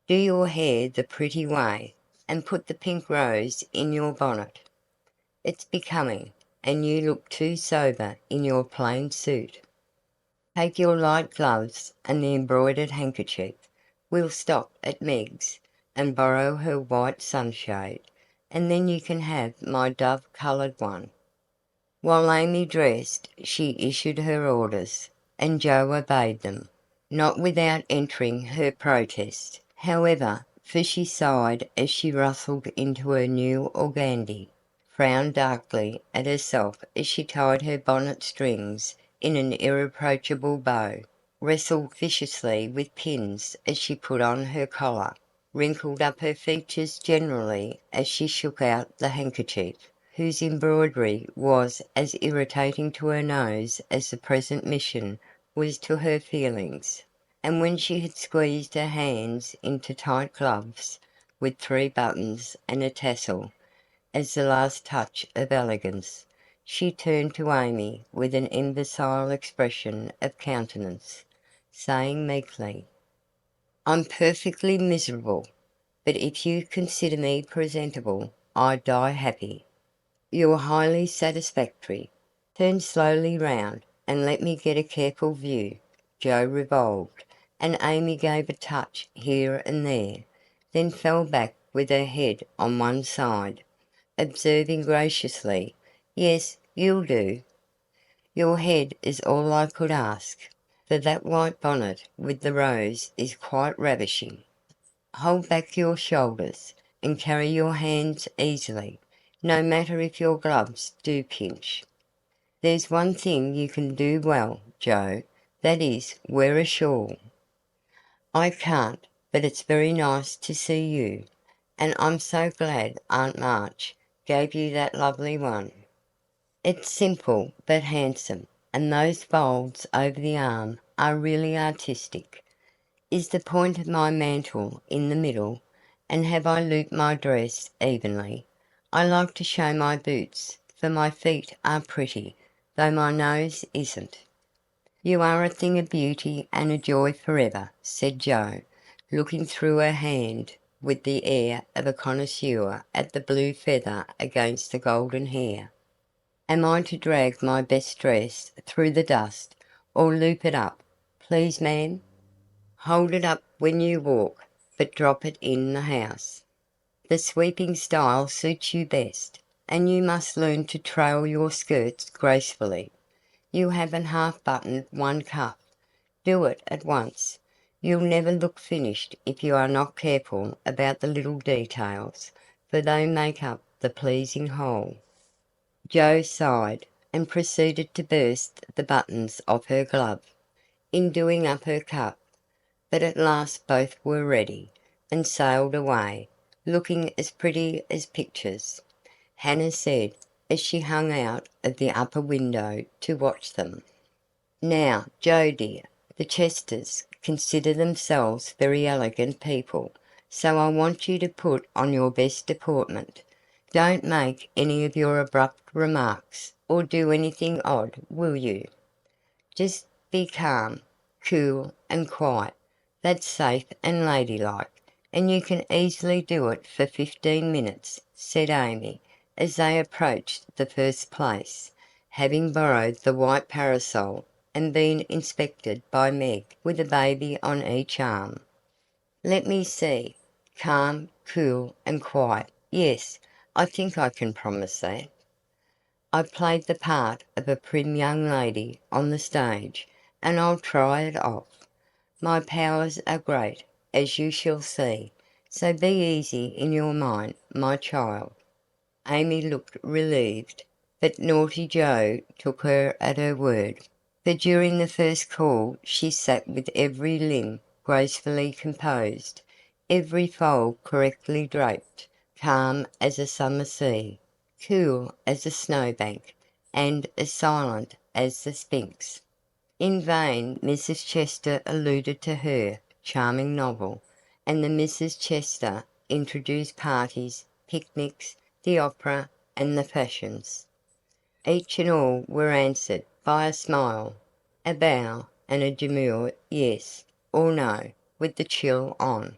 Do your hair the pretty way, and put the pink rose in your bonnet. It's becoming, and you look too sober in your plain suit. Take your light gloves and the embroidered handkerchief. We'll stop at Meg's, and borrow her white sunshade, and then you can have my dove-coloured one. While Amy dressed, she issued her orders, and Jo obeyed them, not without entering her protest, however, for she sighed as she rustled into her new organdie, frowned darkly at herself as she tied her bonnet strings in an irreproachable bow, wrestled viciously with pins as she put on her collar, wrinkled up her features generally as she shook out the handkerchief, whose embroidery was as irritating to her nose as the present mission was to her feelings, and when she had squeezed her hands into tight gloves, with 3 buttons and a tassel, as the last touch of elegance, she turned to Amy with an imbecile expression of countenance, saying meekly, "I'm perfectly miserable, but if you consider me presentable, I die happy." "You're highly satisfactory. Turn slowly round, and let me get a careful view." Jo revolved, and Amy gave a touch here and there, then fell back with her head on one side, observing graciously, "Yes, you'll do. Your head is all I could ask, for that white bonnet with the rose is quite ravishing. Hold back your shoulders, and carry your hands easily, no matter if your gloves do pinch. There's one thing you can do well, Jo, that is, wear a shawl." "I can't, but it's very nice to see you, and I'm so glad Aunt March gave you that lovely one. It's simple but handsome, and those folds over the arm are really artistic. Is the point of my mantle in the middle, and have I looped my dress evenly? I like to show my boots, for my feet are pretty, though my nose isn't." "You are a thing of beauty and a joy forever," said Jo, looking through her hand with the air of a connoisseur at the blue feather against the golden hair. "Am I to drag my best dress through the dust, or loop it up, please, ma'am?" "Hold it up when you walk, but drop it in the house. The sweeping style suits you best, and you must learn to trail your skirts gracefully. You haven't half buttoned one cuff. Do it at once. You'll never look finished if you are not careful about the little details, for they make up the pleasing whole." Jo sighed, and proceeded to burst the buttons off her glove, in doing up her cuff, but at last both were ready, and sailed away, looking as pretty as pictures, Hannah said, as she hung out of the upper window to watch them. "Now, Jo dear, the Chesters consider themselves very elegant people, so I want you to put on your best deportment. Don't make any of your abrupt remarks, or do anything odd, will you? Just be calm, cool, and quiet. That's safe and ladylike, and you can easily do it for 15 minutes," said Amy, as they approached the first place, having borrowed the white parasol and been inspected by Meg with a baby on each arm. "Let me see. Calm, cool, and quiet. Yes, I think I can promise that. I've played the part of a prim young lady on the stage, and I'll try it off. My powers are great, as you shall see, so be easy in your mind, my child." Amy looked relieved, but naughty Jo took her at her word, for during the first call she sat with every limb gracefully composed, every fold correctly draped, calm as a summer sea, cool as a snowbank, and as silent as the Sphinx. In vain Mrs. Chester alluded to her charming novel, and the Misses Chester introduced parties, picnics, the opera, and the fashions. Each and all were answered by a smile, a bow, and a demure yes or no, with the chill on.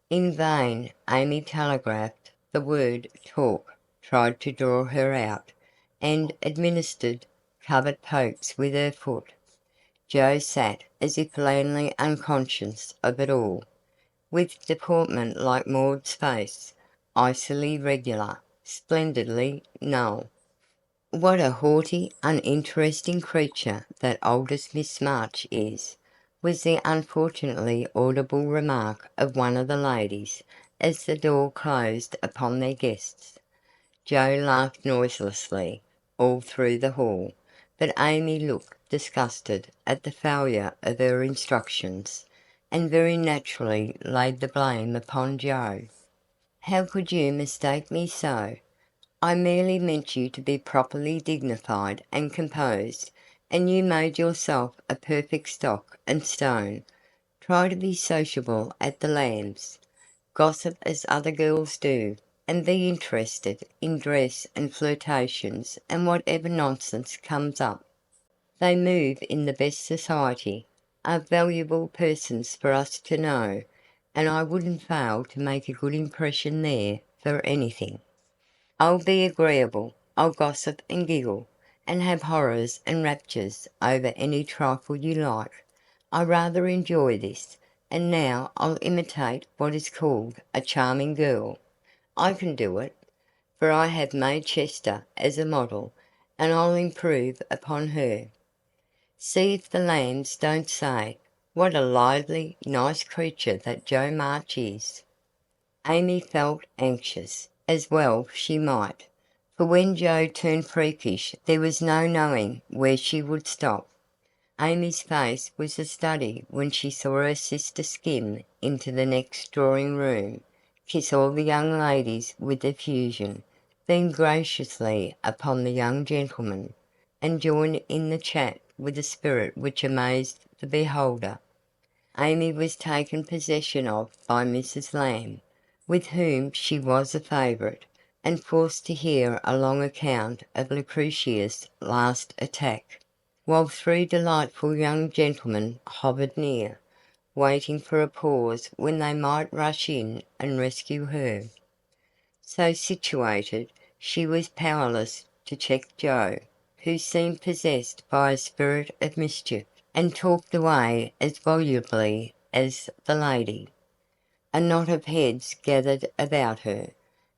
In vain Amy telegraphed the word "talk," tried to draw her out, and administered covert pokes with her foot. Jo sat as if blandly unconscious of it all, with deportment like Maud's face, icily regular, splendidly null. What a haughty, uninteresting creature that oldest Miss March is, was the unfortunately audible remark of one of the ladies as the door closed upon their guests. Joe laughed noiselessly all through the hall, but Amy looked disgusted at the failure of her instructions, and very naturally laid the blame upon Joe. "How could you mistake me so? I merely meant you to be properly dignified and composed, and you made yourself a perfect stock and stone. Try to be sociable at the Lambs. Gossip as other girls do, and be interested in dress and flirtations and whatever nonsense comes up. They move in the best society, are valuable persons for us to know, and I wouldn't fail to make a good impression there for anything. I'll be agreeable, I'll gossip and giggle, and have horrors and raptures over any trifle you like. I rather enjoy this, and now I'll imitate what is called a charming girl. I can do it, for I have made Chester as a model, and I'll improve upon her. See if the Lambs don't say, 'What a lively, nice creature that Joe March is.'" Amy felt anxious, as well she might, for when Joe turned freakish there was no knowing where she would stop. Amy's face was a study when she saw her sister skim into the next drawing-room, kiss all the young ladies with effusion, beam graciously upon the young gentlemen, and join in the chat with a spirit which amazed the beholder. Amy was taken possession of by Mrs. Lamb, with whom she was a favourite, and forced to hear a long account of Lucretia's last attack, while three delightful young gentlemen hovered near, waiting for a pause when they might rush in and rescue her. So situated, she was powerless to check Joe, who seemed possessed by a spirit of mischief, and talked away as volubly as the lady. A knot of heads gathered about her,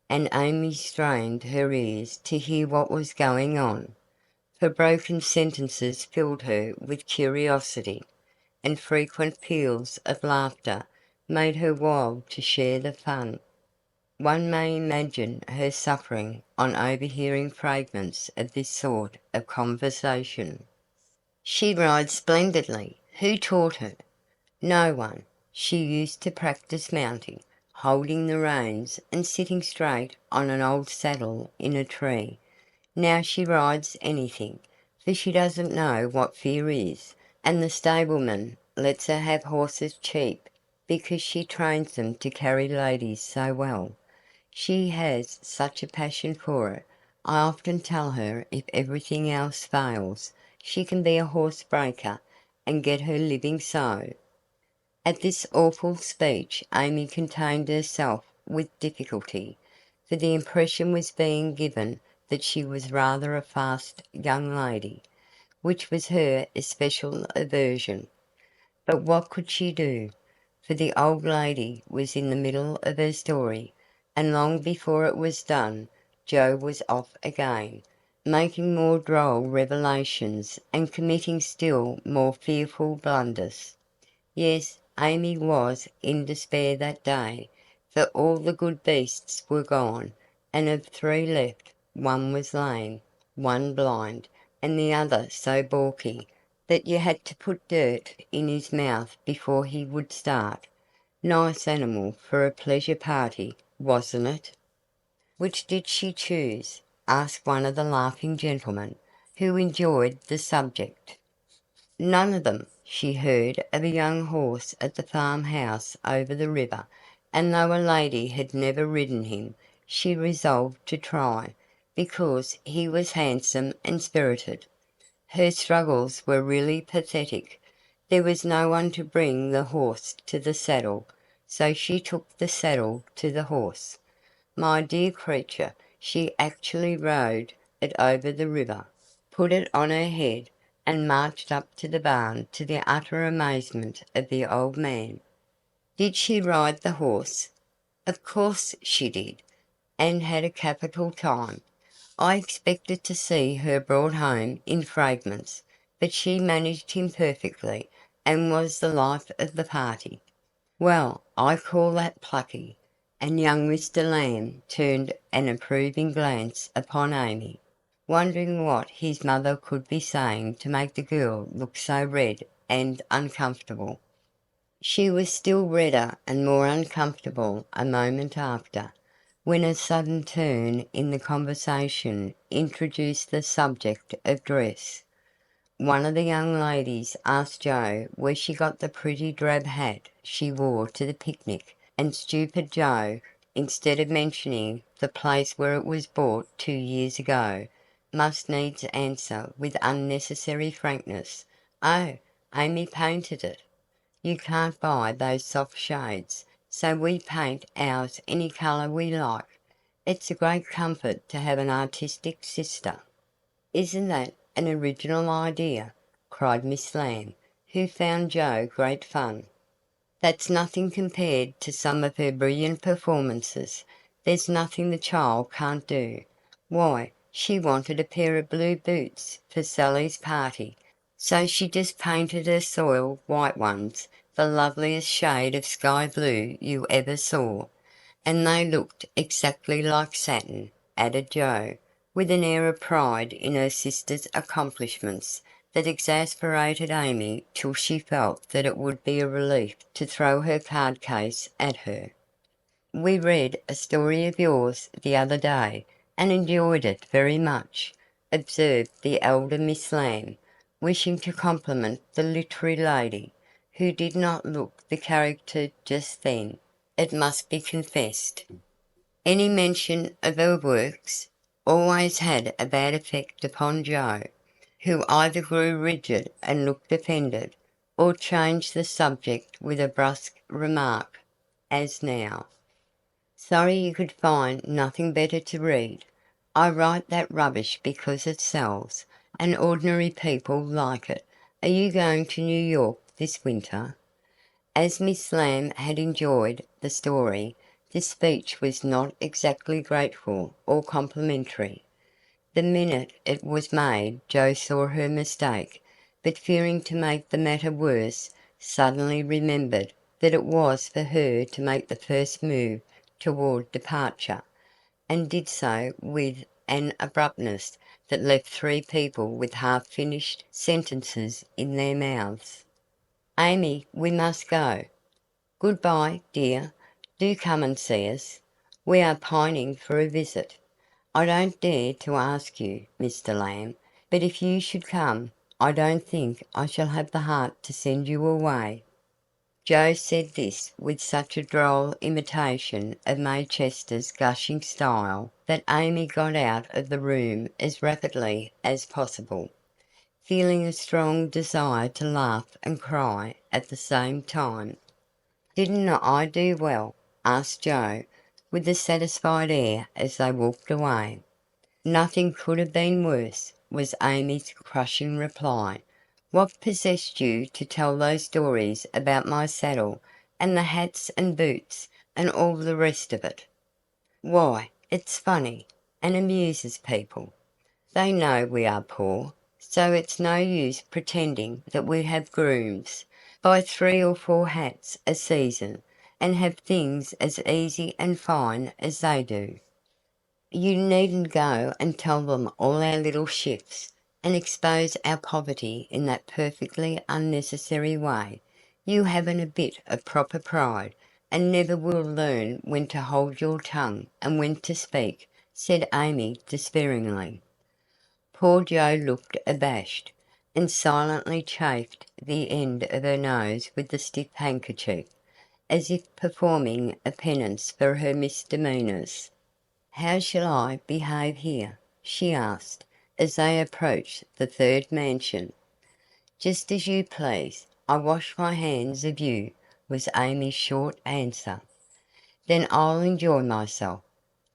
and Amy strained her ears to hear what was going on, for broken sentences filled her with curiosity, and frequent peals of laughter made her wild to share the fun. One may imagine her suffering on overhearing fragments of this sort of conversation. "She rides splendidly. Who taught her?" "No one. She used to practise mounting, holding the reins and sitting straight on an old saddle in a tree. Now she rides anything, for she doesn't know what fear is, and the stableman lets her have horses cheap because she trains them to carry ladies so well. She has such a passion for it. I often tell her if everything else fails, she can be a horse breaker and get her living so." At this awful speech Amy contained herself with difficulty, for the impression was being given that she was rather a fast young lady, which was her especial aversion. But what could she do? For the old lady was in the middle of her story, and long before it was done Joe was off again, making more droll revelations and committing still more fearful blunders. Yes, Amy was in despair that day, for all the good beasts were gone, and of three left, one was lame, one blind, and the other so balky that you had to put dirt in his mouth before he would start. Nice animal for a pleasure party, wasn't it? "Which did she choose?" asked one of the laughing gentlemen, who enjoyed the subject. "None of them. She heard of a young horse at the farmhouse over the river, and though a lady had never ridden him, she resolved to try, because he was handsome and spirited. Her struggles were really pathetic. There was no one to bring the horse to the saddle, so she took the saddle to the horse. My dear creature, she actually rode it over the river, put it on her head, and marched up to the barn to the utter amazement of the old man." "Did she ride the horse?" "Of course she did, and had a capital time. I expected to see her brought home in fragments, but she managed him perfectly, and was the life of the party. Well, I call that plucky." And young Mr. Lamb turned an approving glance upon Amy, wondering what his mother could be saying to make the girl look so red and uncomfortable. She was still redder and more uncomfortable a moment after, when a sudden turn in the conversation introduced the subject of dress. One of the young ladies asked Joe where she got the pretty drab hat she wore to the picnic, and stupid Joe, instead of mentioning the place where it was bought 2 years ago, must needs answer with unnecessary frankness, "Oh, Amy painted it. You can't buy those soft shades, so we paint ours any colour we like. It's a great comfort to have an artistic sister." "Isn't that an original idea?" cried Miss Lamb, who found Joe great fun. "That's nothing compared to some of her brilliant performances. There's nothing the child can't do. Why, she wanted a pair of blue boots for Sally's party, so she just painted her soiled white ones the loveliest shade of sky blue you ever saw, and they looked exactly like satin," added Joe, with an air of pride in her sister's accomplishments that exasperated Amy till she felt that it would be a relief to throw her card case at her. "We read a story of yours the other day, and enjoyed it very much," observed the elder Miss Lamb, wishing to compliment the literary lady, who did not look the character just then, it must be confessed. Any mention of her works always had a bad effect upon Joe, who either grew rigid and looked offended, or changed the subject with a brusque remark, as now. "Sorry you could find nothing better to read. I write that rubbish because it sells, and ordinary people like it. Are you going to New York this winter?" As Miss Lamb had enjoyed the story, this speech was not exactly grateful or complimentary. The minute it was made Joe saw her mistake, but fearing to make the matter worse, suddenly remembered that it was for her to make the first move toward departure, and did so with an abruptness that left three people with half-finished sentences in their mouths. "Amy, we must go." "Good bye, dear. Do come and see us. We are pining for a visit. I don't dare to ask you, Mr. Lamb, but if you should come, I don't think I shall have the heart to send you away." Joe said this with such a droll imitation of Maychester's gushing style that Amy got out of the room as rapidly as possible, feeling a strong desire to laugh and cry at the same time. "Didn't I do well?" asked Joe, with a satisfied air as they walked away. "Nothing could have been worse," was Amy's crushing reply. "What possessed you to tell those stories about my saddle, and the hats and boots, and all the rest of it?" "Why, it's funny, and amuses people. They know we are poor, so it's no use pretending that we have grooms, buy 3 or 4 hats a season, and have things as easy and fine as they do. You needn't go and tell them all our little shifts, and expose our poverty in that perfectly unnecessary way. You haven't a bit of proper pride, and never will learn when to hold your tongue and when to speak," said Amy despairingly. Poor Joe looked abashed, and silently chafed the end of her nose with the stiff handkerchief, as if performing a penance for her misdemeanours. "How shall I behave here?" she asked, as they approached the third mansion. "Just as you please. I wash my hands of you," was Amy's short answer. "Then I'll enjoy myself.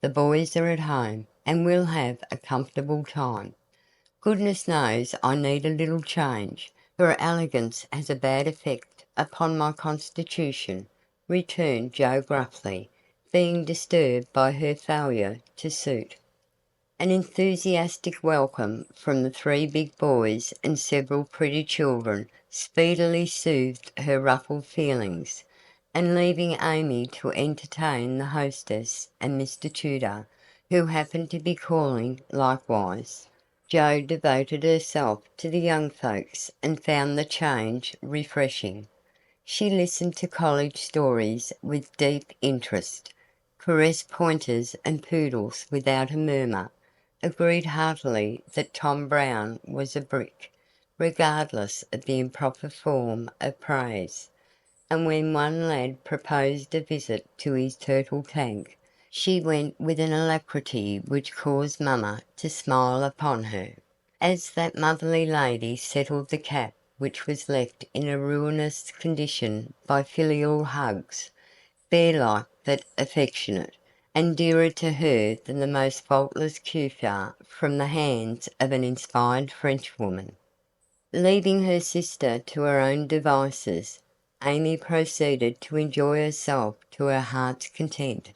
The boys are at home, and we'll have a comfortable time. Goodness knows I need a little change, for elegance has a bad effect upon my constitution," returned Joe gruffly, being disturbed by her failure to suit. An enthusiastic welcome from the three big boys and several pretty children speedily soothed her ruffled feelings, and leaving Amy to entertain the hostess and Mr. Tudor, who happened to be calling likewise, Jo devoted herself to the young folks and found the change refreshing. She listened to college stories with deep interest, caressed pointers and poodles without a murmur, agreed heartily that Tom Brown was a brick, regardless of the improper form of praise, and when one lad proposed a visit to his turtle tank, she went with an alacrity which caused Mamma to smile upon her. As that motherly lady settled the cap which was left in a ruinous condition by filial hugs, bear-like but affectionate, and dearer to her than the most faultless coiffure from the hands of an inspired Frenchwoman. Leaving her sister to her own devices, Amy proceeded to enjoy herself to her heart's content.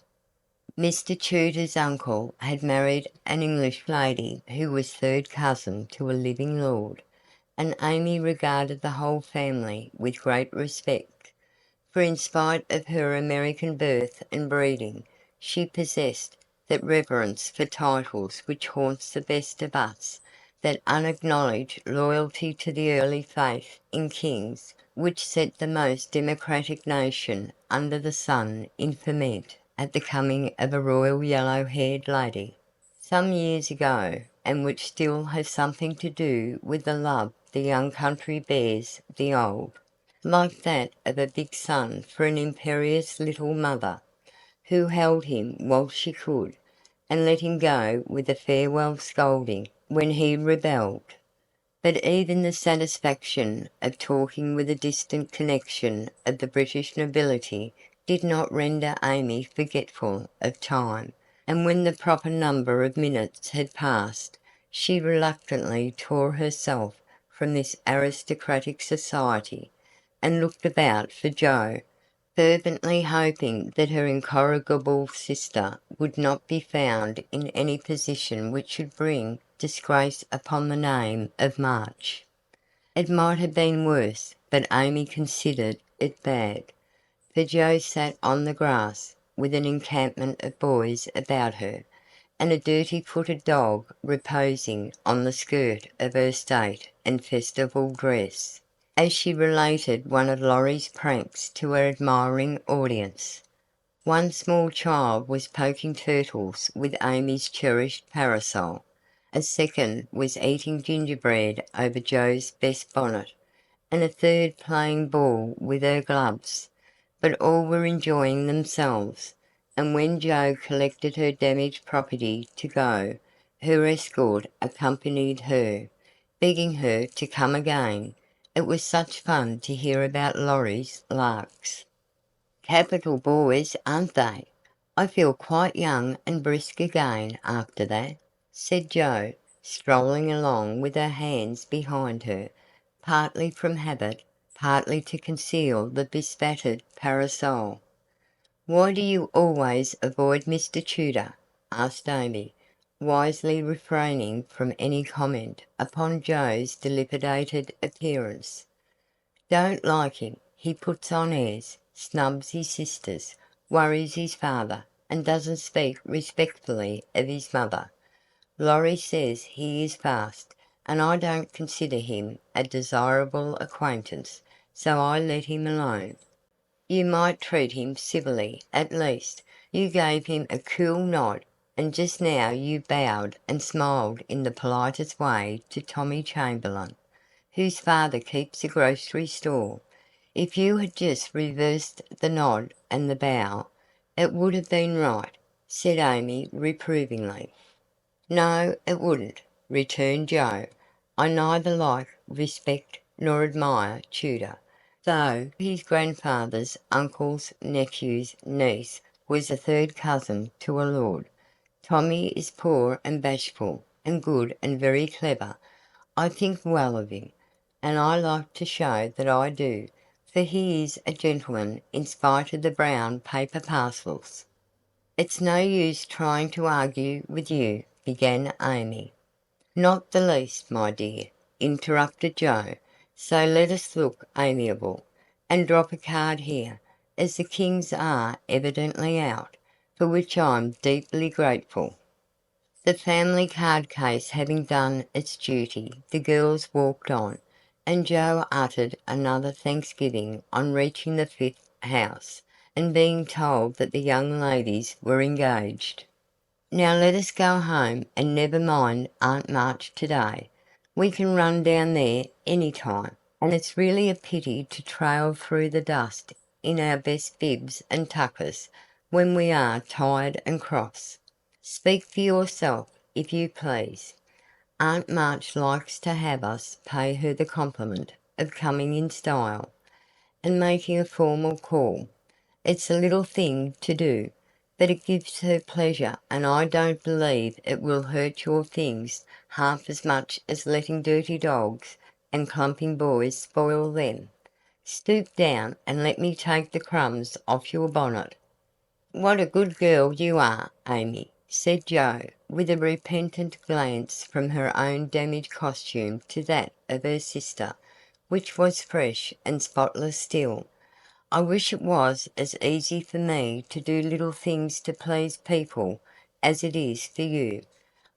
Mr. Tudor's uncle had married an English lady who was third cousin to a living lord, and Amy regarded the whole family with great respect, for in spite of her American birth and breeding, she possessed that reverence for titles which haunts the best of us, that unacknowledged loyalty to the early faith in kings which set the most democratic nation under the sun in ferment at the coming of a royal yellow-haired lady, some years ago, and which still has something to do with the love the young country bears the old, like that of a big son for an imperious little mother, who held him while she could, and let him go with a farewell scolding when he rebelled. But even the satisfaction of talking with a distant connection of the British nobility did not render Amy forgetful of time, and when the proper number of minutes had passed, she reluctantly tore herself from this aristocratic society, and looked about for Jo, fervently hoping that her incorrigible sister would not be found in any position which should bring disgrace upon the name of March. It might have been worse, but Amy considered it bad, for Jo sat on the grass, with an encampment of boys about her, and a dirty-footed dog reposing on the skirt of her state and festival dress, as she related one of Laurie's pranks to her admiring audience. One small child was poking turtles with Amy's cherished parasol, a second was eating gingerbread over Jo's best bonnet, and a third playing ball with her gloves, but all were enjoying themselves, and when Jo collected her damaged property to go, her escort accompanied her, begging her to come again. It was such fun to hear about Laurie's larks. "Capital boys, aren't they? I feel quite young and brisk again after that," said Jo, strolling along with her hands behind her, partly from habit, partly to conceal the bespattered parasol. "Why do you always avoid Mr. Tudor?" asked Amy, wisely refraining from any comment upon Jo's dilapidated appearance. "Don't like him. He puts on airs, snubs his sisters, worries his father, and doesn't speak respectfully of his mother. Laurie says he is fast, and I don't consider him a desirable acquaintance, so I let him alone." "You might treat him civilly, at least. You gave him a cool nod, and just now you bowed and smiled in the politest way to Tommy Chamberlain, whose father keeps a grocery store. If you had just reversed the nod and the bow, it would have been right," said Amy reprovingly. "No, it wouldn't," returned Jo. "I neither like, respect, nor admire Tudor, though his grandfather's uncle's nephew's niece was a third cousin to a lord. Tommy is poor and bashful, and good and very clever. I think well of him, and I like to show that I do, for he is a gentleman in spite of the brown paper parcels." "It's no use trying to argue with you," began Amy. "Not the least, my dear," interrupted Joe. "So let us look amiable, and drop a card here, as the Kings are evidently out, for which I'm deeply grateful." The family card case having done its duty, the girls walked on, and Joe uttered another thanksgiving on reaching the fifth house, and being told that the young ladies were engaged. "Now let us go home and never mind Aunt March to-day. We can run down there any time, and it's really a pity to trail through the dust in our best bibs and tuckers when we are tired and cross. Speak for yourself, if you please. Aunt March likes to have us pay her the compliment of coming in style, and making a formal call. It's a little thing to do, but it gives her pleasure, and I don't believe it will hurt your things half as much as letting dirty dogs and clumping boys spoil them. Stoop down and let me take the crumbs off your bonnet." "What a good girl you are, Amy," said Joe, with a repentant glance from her own damaged costume to that of her sister, which was fresh and spotless still. "I wish it was as easy for me to do little things to please people as it is for you.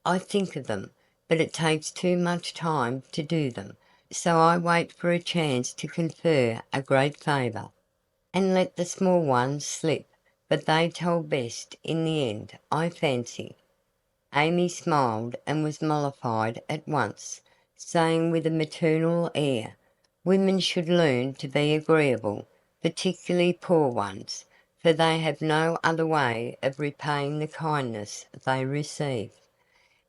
I think of them, but it takes too much time to do them, so I wait for a chance to confer a great favour, and let the small ones slip, but they tell best in the end, I fancy." Amy smiled and was mollified at once, saying with a maternal air, "Women should learn to be agreeable, particularly poor ones, for they have no other way of repaying the kindness they receive.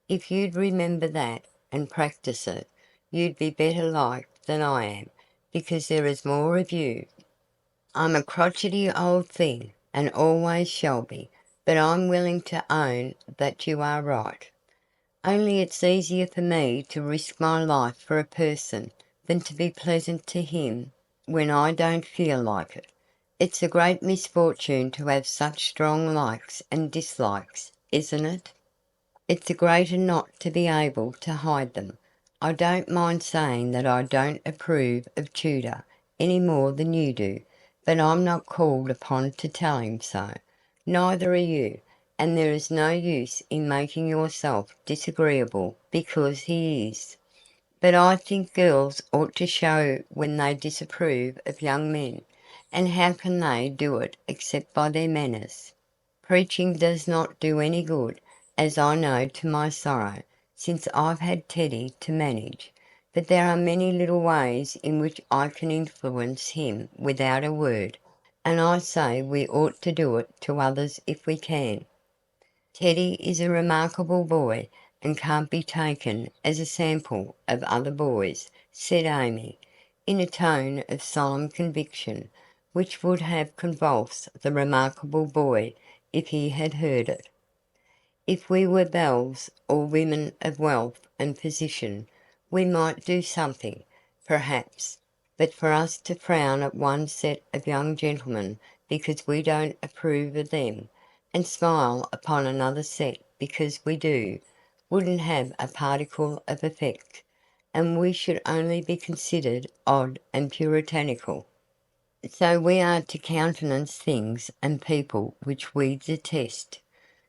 If you'd remember that, and practice it, you'd be better liked than I am, because there is more of you. I'm a crotchety old thing, and always shall be, but I'm willing to own that you are right. Only it's easier for me to risk my life for a person than to be pleasant to him when I don't feel like it. It's a great misfortune to have such strong likes and dislikes, isn't it? It's a greater not to be able to hide them. I don't mind saying that I don't approve of Tudor any more than you do, but I'm not called upon to tell him so. Neither are you, and there is no use in making yourself disagreeable because he is. But I think girls ought to show when they disapprove of young men, and how can they do it except by their manners? Preaching does not do any good, as I know to my sorrow, since I've had Teddy to manage, but there are many little ways in which I can influence him without a word, and I say we ought to do it to others if we can. Teddy is a remarkable boy, and can't be taken as a sample of other boys," said Amy, in a tone of solemn conviction, which would have convulsed the remarkable boy if he had heard it. "If we were belles, or women of wealth and position, we might do something, perhaps, but for us to frown at one set of young gentlemen because we don't approve of them, and smile upon another set because we do, wouldn't have a particle of effect, and we should only be considered odd and puritanical. So we are to countenance things and people which we detest,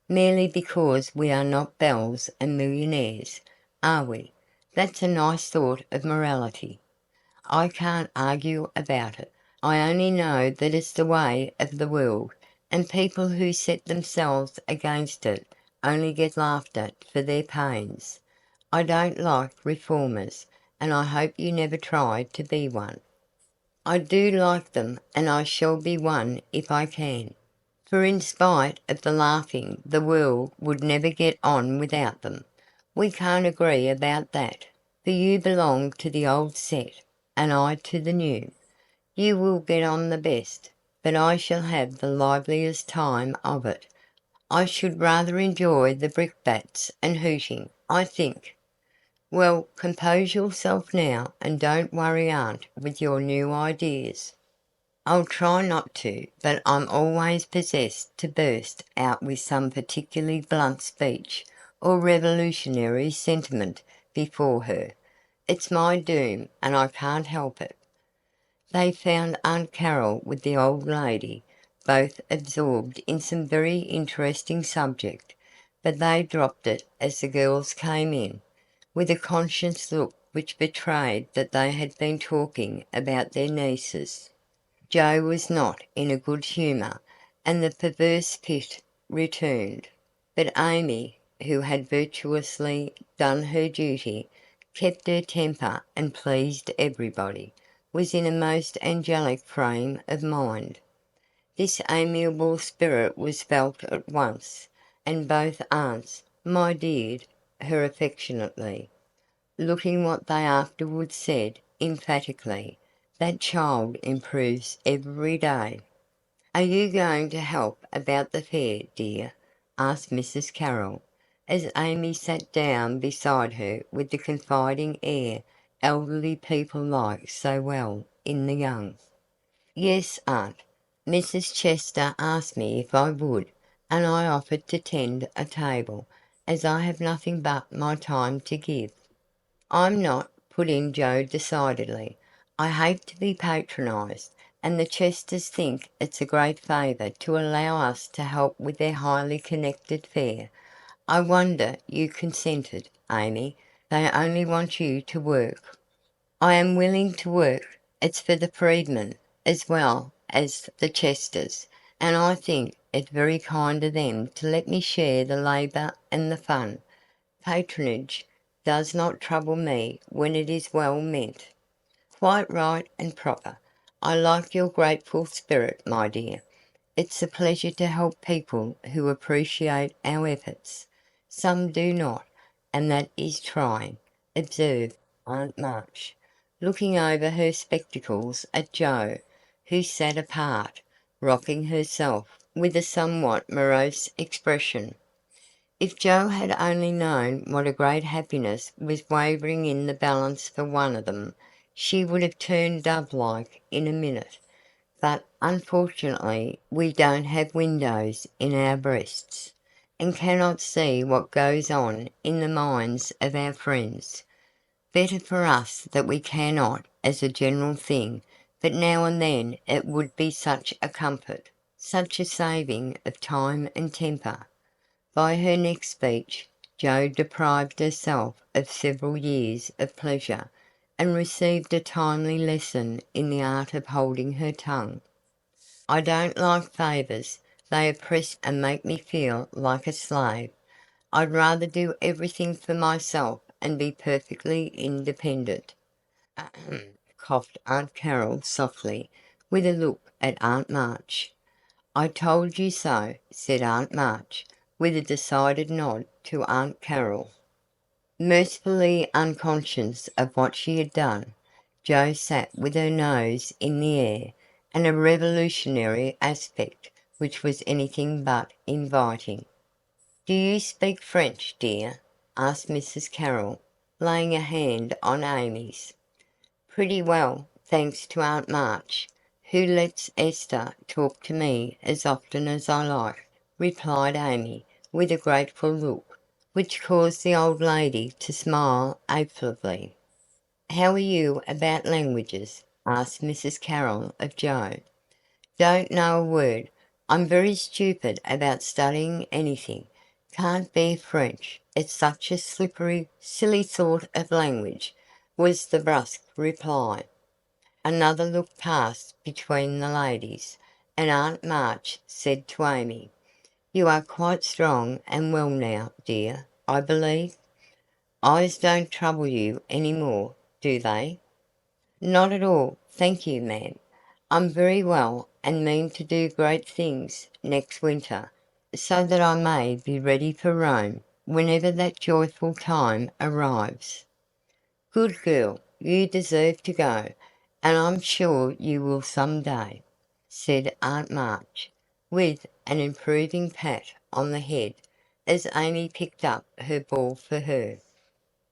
merely because we are not belles and millionaires, are we? That's a nice sort of morality. I can't argue about it. I only know that it's the way of the world, and people who set themselves against it only get laughed at for their pains. I don't like reformers, and I hope you never try to be one." "I do like them, and I shall be one if I can. For in spite of the laughing, the world would never get on without them. We can't agree about that, for you belong to the old set, and I to the new. You will get on the best, but I shall have the liveliest time of it. I should rather enjoy the brickbats and hooting, I think." "Well, compose yourself now, and don't worry aunt with your new ideas." "I'll try not to, but I'm always possessed to burst out with some particularly blunt speech, or revolutionary sentiment before her. It's my doom, and I can't help it." They found Aunt Carroll with the old lady, both absorbed in some very interesting subject, but they dropped it as the girls came in, with a conscious look which betrayed that they had been talking about their nieces. Joe was not in a good humour, and the perverse fit returned. But Amy, who had virtuously done her duty, kept her temper and pleased everybody, was in a most angelic frame of mind. This amiable spirit was felt at once, and both aunts "my deared" her affectionately, looking what they afterwards said emphatically, "That child improves every day." "Are you going to help about the fair, dear?" asked Mrs. Carroll, as Amy sat down beside her with the confiding air elderly people like so well in the young. "Yes, aunt. Mrs. Chester asked me if I would, and I offered to tend a table, as I have nothing but my time to give." "I'm not," put in Joe decidedly. "I hate to be patronised, and the Chesters think it's a great favour to allow us to help with their highly connected fair. I wonder you consented, Amy. They only want you to work." "I am willing to work. It's for the freedmen as well as the Chesters, and I think it very kind of them to let me share the labour and the fun. Patronage does not trouble me when it is well meant." "Quite right and proper. I like your grateful spirit, my dear. It's a pleasure to help people who appreciate our efforts. Some do not, and that is trying," observed Aunt March, looking over her spectacles at Joe, who sat apart, rocking herself with a somewhat morose expression. If Joe had only known what a great happiness was wavering in the balance for one of them, she would have turned dove-like in a minute. But unfortunately we don't have windows in our breasts, and cannot see what goes on in the minds of our friends. Better for us that we cannot as a general thing, but now and then it would be such a comfort, such a saving of time and temper. By her next speech, Jo deprived herself of several years of pleasure, and received a timely lesson in the art of holding her tongue. "I don't like favours. They oppress and make me feel like a slave. I'd rather do everything for myself and be perfectly independent." "Ahem," coughed Aunt Carroll softly, with a look at Aunt March. "I told you so," said Aunt March, with a decided nod to Aunt Carroll. Mercifully unconscious of what she had done, Jo sat with her nose in the air, and a revolutionary aspect which was anything but inviting. "Do you speak French, dear?" asked Mrs. Carroll, laying a hand on Amy's. "Pretty well, thanks to Aunt March, who lets Esther talk to me as often as I like," replied Amy, with a grateful look, which caused the old lady to smile affably. "How are you about languages?" asked Mrs. Carroll of Joe. "Don't know a word. I'm very stupid about studying anything. Can't bear French. It's such a slippery, silly sort of language," was the brusque reply. Another look passed between the ladies, and Aunt March said to Amy, "You are quite strong and well now, dear, I believe. Eyes don't trouble you any more, do they?" "Not at all, thank you, ma'am. I'm very well, and mean to do great things next winter, so that I may be ready for Rome whenever that joyful time arrives." "Good girl, you deserve to go, and I'm sure you will some day," said Aunt March, with an improving pat on the head, as Amy picked up her ball for her.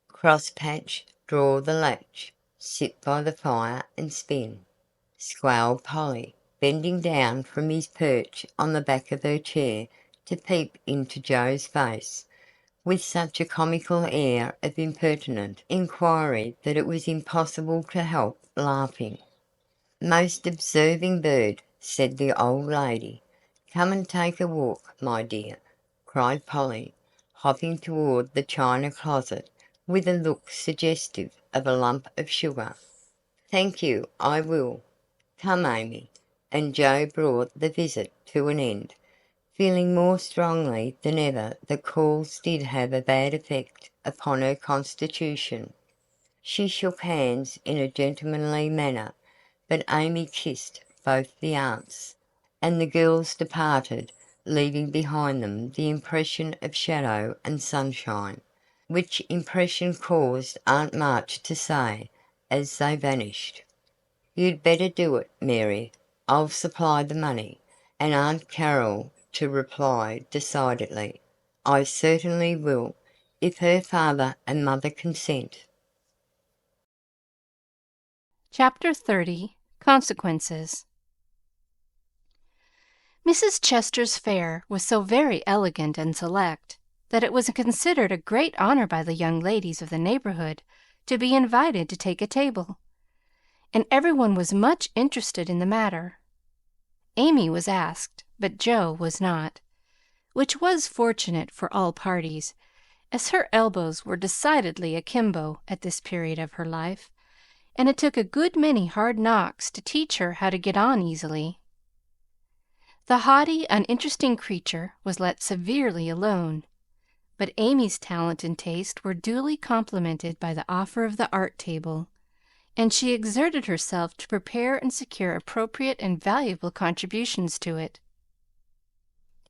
"Cross patch, draw the latch, sit by the fire and spin," squalled Polly, bending down from his perch on the back of her chair to peep into Joe's face, with such a comical air of impertinent inquiry that it was impossible to help laughing. "Most observing bird," said the old lady. "Come and take a walk, my dear," cried Polly, hopping toward the china closet with a look suggestive of a lump of sugar. "Thank you, I will. Come, Amy," and Joe brought the visit to an end, feeling more strongly than ever that calls did have a bad effect upon her constitution. She shook hands in a gentlemanly manner, but Amy kissed both the aunts, and the girls departed, leaving behind them the impression of shadow and sunshine, which impression caused Aunt March to say, as they vanished: "You'd better do it, Mary. I'll supply the money," and Aunt Carroll to reply decidedly, "I certainly will, if her father and mother consent." Chapter 30. Consequences. Mrs. Chester's fare was so very elegant and select that it was considered a great honor by the young ladies of the neighborhood to be invited to take a table, and everyone was much interested in the matter. Amy was asked, but Joe was not, which was fortunate for all parties, as her elbows were decidedly akimbo at this period of her life, and it took a good many hard knocks to teach her how to get on easily. The haughty, uninteresting creature was let severely alone, but Amy's talent and taste were duly complimented by the offer of the art table, and she exerted herself to prepare and secure appropriate and valuable contributions to it.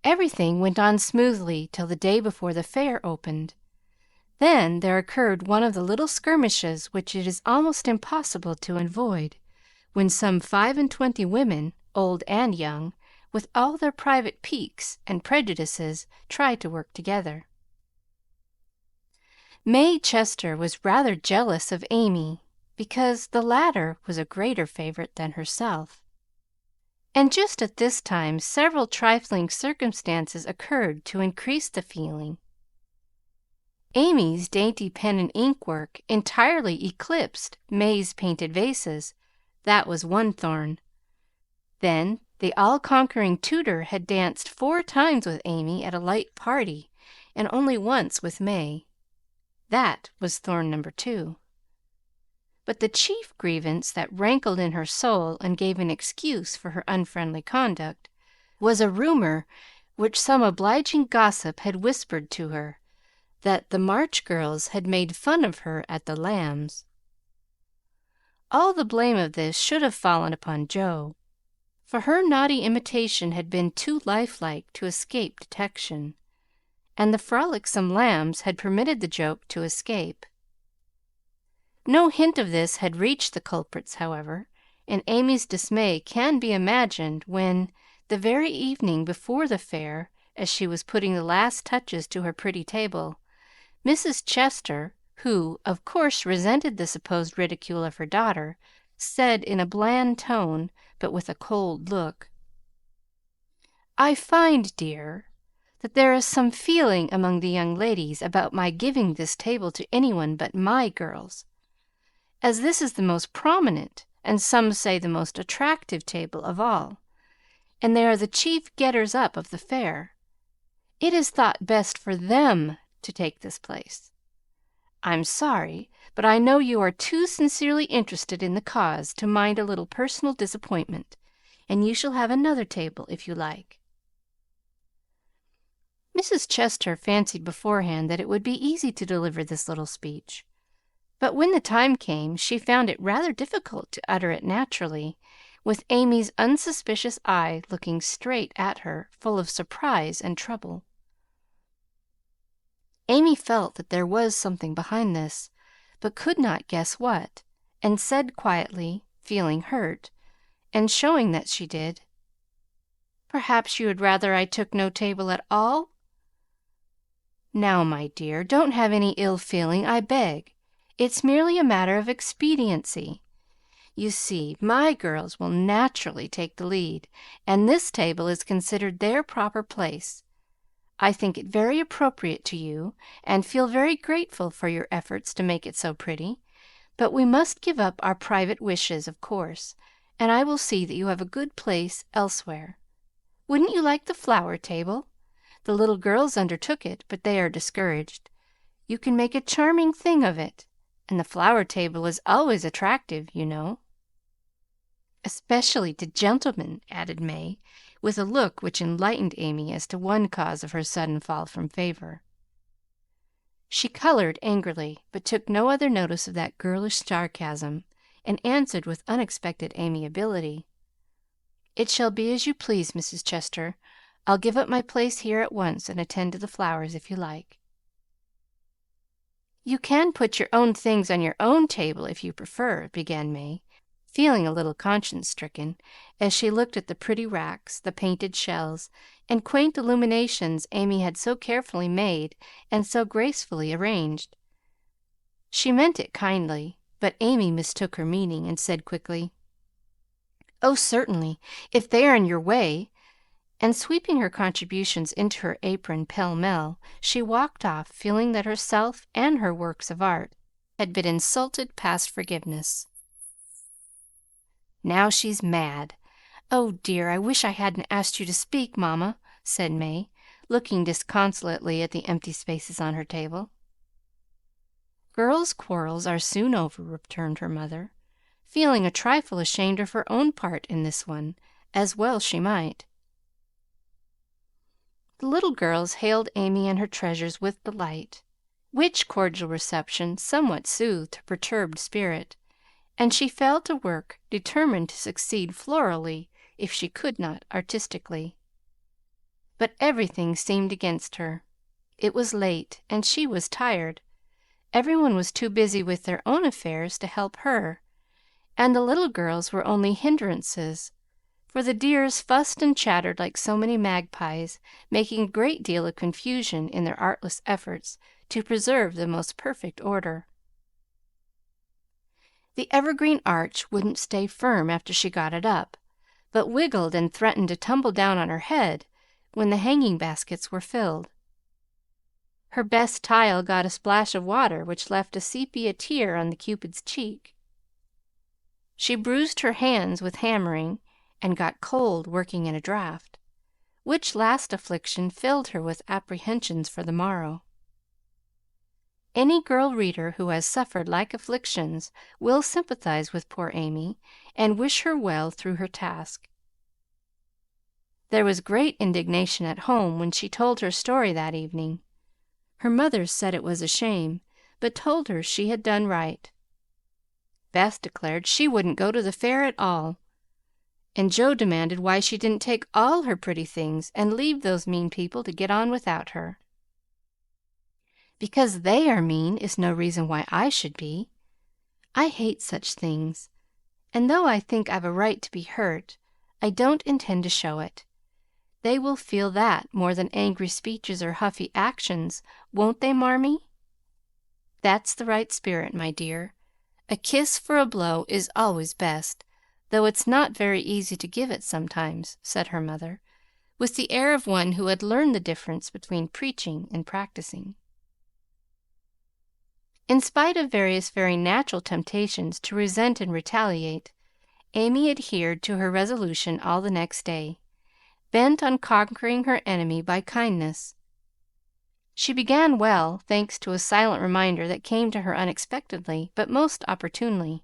Everything went on smoothly till the day before the fair opened. Then there occurred one of the little skirmishes which it is almost impossible to avoid, when some 25 women, old and young, with all their private piques and prejudices, tried to work together. May Chester was rather jealous of Amy, because the latter was a greater favorite than herself, and just at this time several trifling circumstances occurred to increase the feeling. Amy's dainty pen and ink work entirely eclipsed May's painted vases. That was one thorn. Then the all-conquering tutor had danced 4 times with Amy at a light party, and only once with May. That was thorn number 2. But the chief grievance that rankled in her soul and gave an excuse for her unfriendly conduct was a rumor which some obliging gossip had whispered to her, that the March girls had made fun of her at the Lambs. All the blame of this should have fallen upon Joe, for her naughty imitation had been too lifelike to escape detection, and the frolicsome Lambs had permitted the joke to escape. No hint of this had reached the culprits, however, and Amy's dismay can be imagined when, the very evening before the fair, as she was putting the last touches to her pretty table, Mrs. Chester, who, of course, resented the supposed ridicule of her daughter, said in a bland tone, but with a cold look, "I find, dear, that there is some feeling among the young ladies about my giving this table to anyone but my girls, as this is the most prominent, and some say the most attractive table of all, and they are the chief getters-up of the fair. It is thought best for them to take this place. I'm sorry, but I know you are too sincerely interested in the cause to mind a little personal disappointment, and you shall have another table if you like." Mrs. Chester fancied beforehand that it would be easy to deliver this little speech, but when the time came she found it rather difficult to utter it naturally, with Amy's unsuspicious eye looking straight at her, full of surprise and trouble. Amy felt that there was something behind this, but could not guess what, and said quietly, feeling hurt, and showing that she did, "Perhaps you would rather I took no table at all? Now, my dear, don't have any ill feeling, I beg. It's merely a matter of expediency. You see, my girls will naturally take the lead, and this table is considered their proper place. I think it very appropriate to you, and feel very grateful for your efforts to make it so pretty. But we must give up our private wishes, of course, and I will see that you have a good place elsewhere. Wouldn't you like the flower table? The little girls undertook it, but they are discouraged. You can make a charming thing of it, and the flower table is always attractive, you know." "Especially to gentlemen," added May, with a look which enlightened Amy as to one cause of her sudden fall from favor. She colored angrily, but took no other notice of that girlish sarcasm, and answered with unexpected amiability, "It shall be as you please, Mrs. Chester. I'll give up my place here at once and attend to the flowers, if you like." "You can put your own things on your own table, if you prefer," began May, feeling a little conscience stricken as she looked at the pretty racks, the painted shells, and quaint illuminations Amy had so carefully made and so gracefully arranged. She meant it kindly, but Amy mistook her meaning and said quickly, "Oh, certainly, if they are in your way," and sweeping her contributions into her apron pell-mell, she walked off, feeling that herself and her works of art had been insulted past forgiveness. "Now she's mad. Oh, dear, I wish I hadn't asked you to speak, Mamma," said May, looking disconsolately at the empty spaces on her table. "Girls' quarrels are soon over," returned her mother, feeling a trifle ashamed of her own part in this one, as well she might. The little girls hailed Amy and her treasures with delight, which cordial reception somewhat soothed her perturbed spirit, and she fell to work, determined to succeed florally if she could not artistically. But everything seemed against her. It was late, and she was tired. Everyone was too busy with their own affairs to help her, and the little girls were only hindrances, for the dears fussed and chattered like so many magpies, making a great deal of confusion in their artless efforts to preserve the most perfect order. The evergreen arch wouldn't stay firm after she got it up, but wiggled and threatened to tumble down on her head when the hanging baskets were filled. Her best tile got a splash of water which left a sepia tear on the Cupid's cheek. She bruised her hands with hammering, and got cold working in a draught, which last affliction filled her with apprehensions for the morrow. Any girl reader who has suffered like afflictions will sympathize with poor Amy, and wish her well through her task. There was great indignation at home when she told her story that evening. Her mother said it was a shame, but told her she had done right. Beth declared she wouldn't go to the fair at all, and Joe demanded why she didn't take all her pretty things and leave those mean people to get on without her. "Because they are mean is no reason why I should be. I hate such things, and though I think I've a right to be hurt, I don't intend to show it. They will feel that more than angry speeches or huffy actions, won't they, Marmee?" "That's the right spirit, my dear. A kiss for a blow is always best, though it's not very easy to give it sometimes," said her mother, with the air of one who had learned the difference between preaching and practicing. In spite of various very natural temptations to resent and retaliate, Amy adhered to her resolution all the next day, bent on conquering her enemy by kindness. She began well, thanks to a silent reminder that came to her unexpectedly but most opportunely.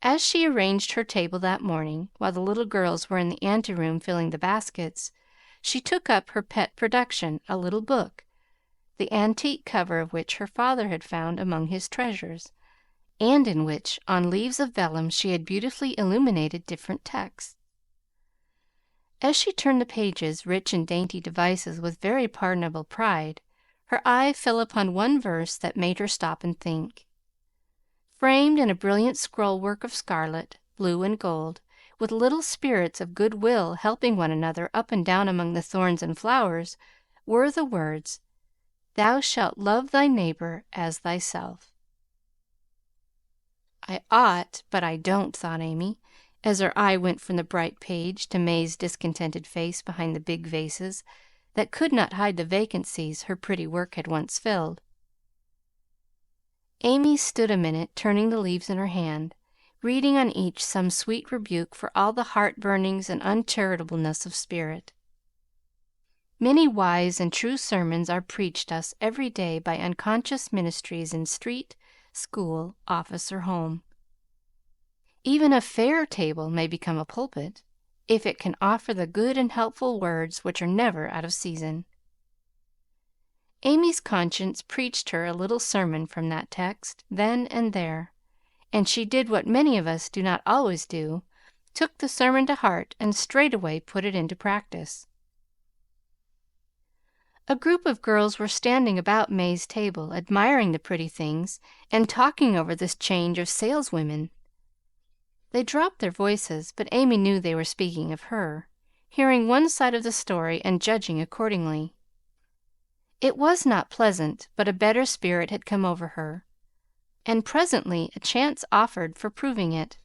As she arranged her table that morning, while the little girls were in the anteroom filling the baskets, she took up her pet production, a little book, the antique cover of which her father had found among his treasures, and in which, on leaves of vellum, she had beautifully illuminated different texts. As she turned the pages, rich in dainty devices, with very pardonable pride, her eye fell upon one verse that made her stop and think. Framed in a brilliant scroll-work of scarlet, blue, and gold, with little spirits of good will helping one another up and down among the thorns and flowers, were the words, "Thou shalt love thy neighbor as thyself." "I ought, but I don't," thought Amy, as her eye went from the bright page to May's discontented face behind the big vases, that could not hide the vacancies her pretty work had once filled. Amy stood a minute, turning the leaves in her hand, reading on each some sweet rebuke for all the heart-burnings and uncharitableness of spirit. Many wise and true sermons are preached us every day by unconscious ministries in street, school, office, or home. Even a fair table may become a pulpit, if it can offer the good and helpful words which are never out of season. Amy's conscience preached her a little sermon from that text, then and there, and she did what many of us do not always do, took the sermon to heart and straightway put it into practice. A group of girls were standing about May's table, admiring the pretty things and talking over this change of saleswomen. They dropped their voices, but Amy knew they were speaking of her, hearing one side of the story and judging accordingly. It was not pleasant, but a better spirit had come over her, and presently a chance offered for proving it.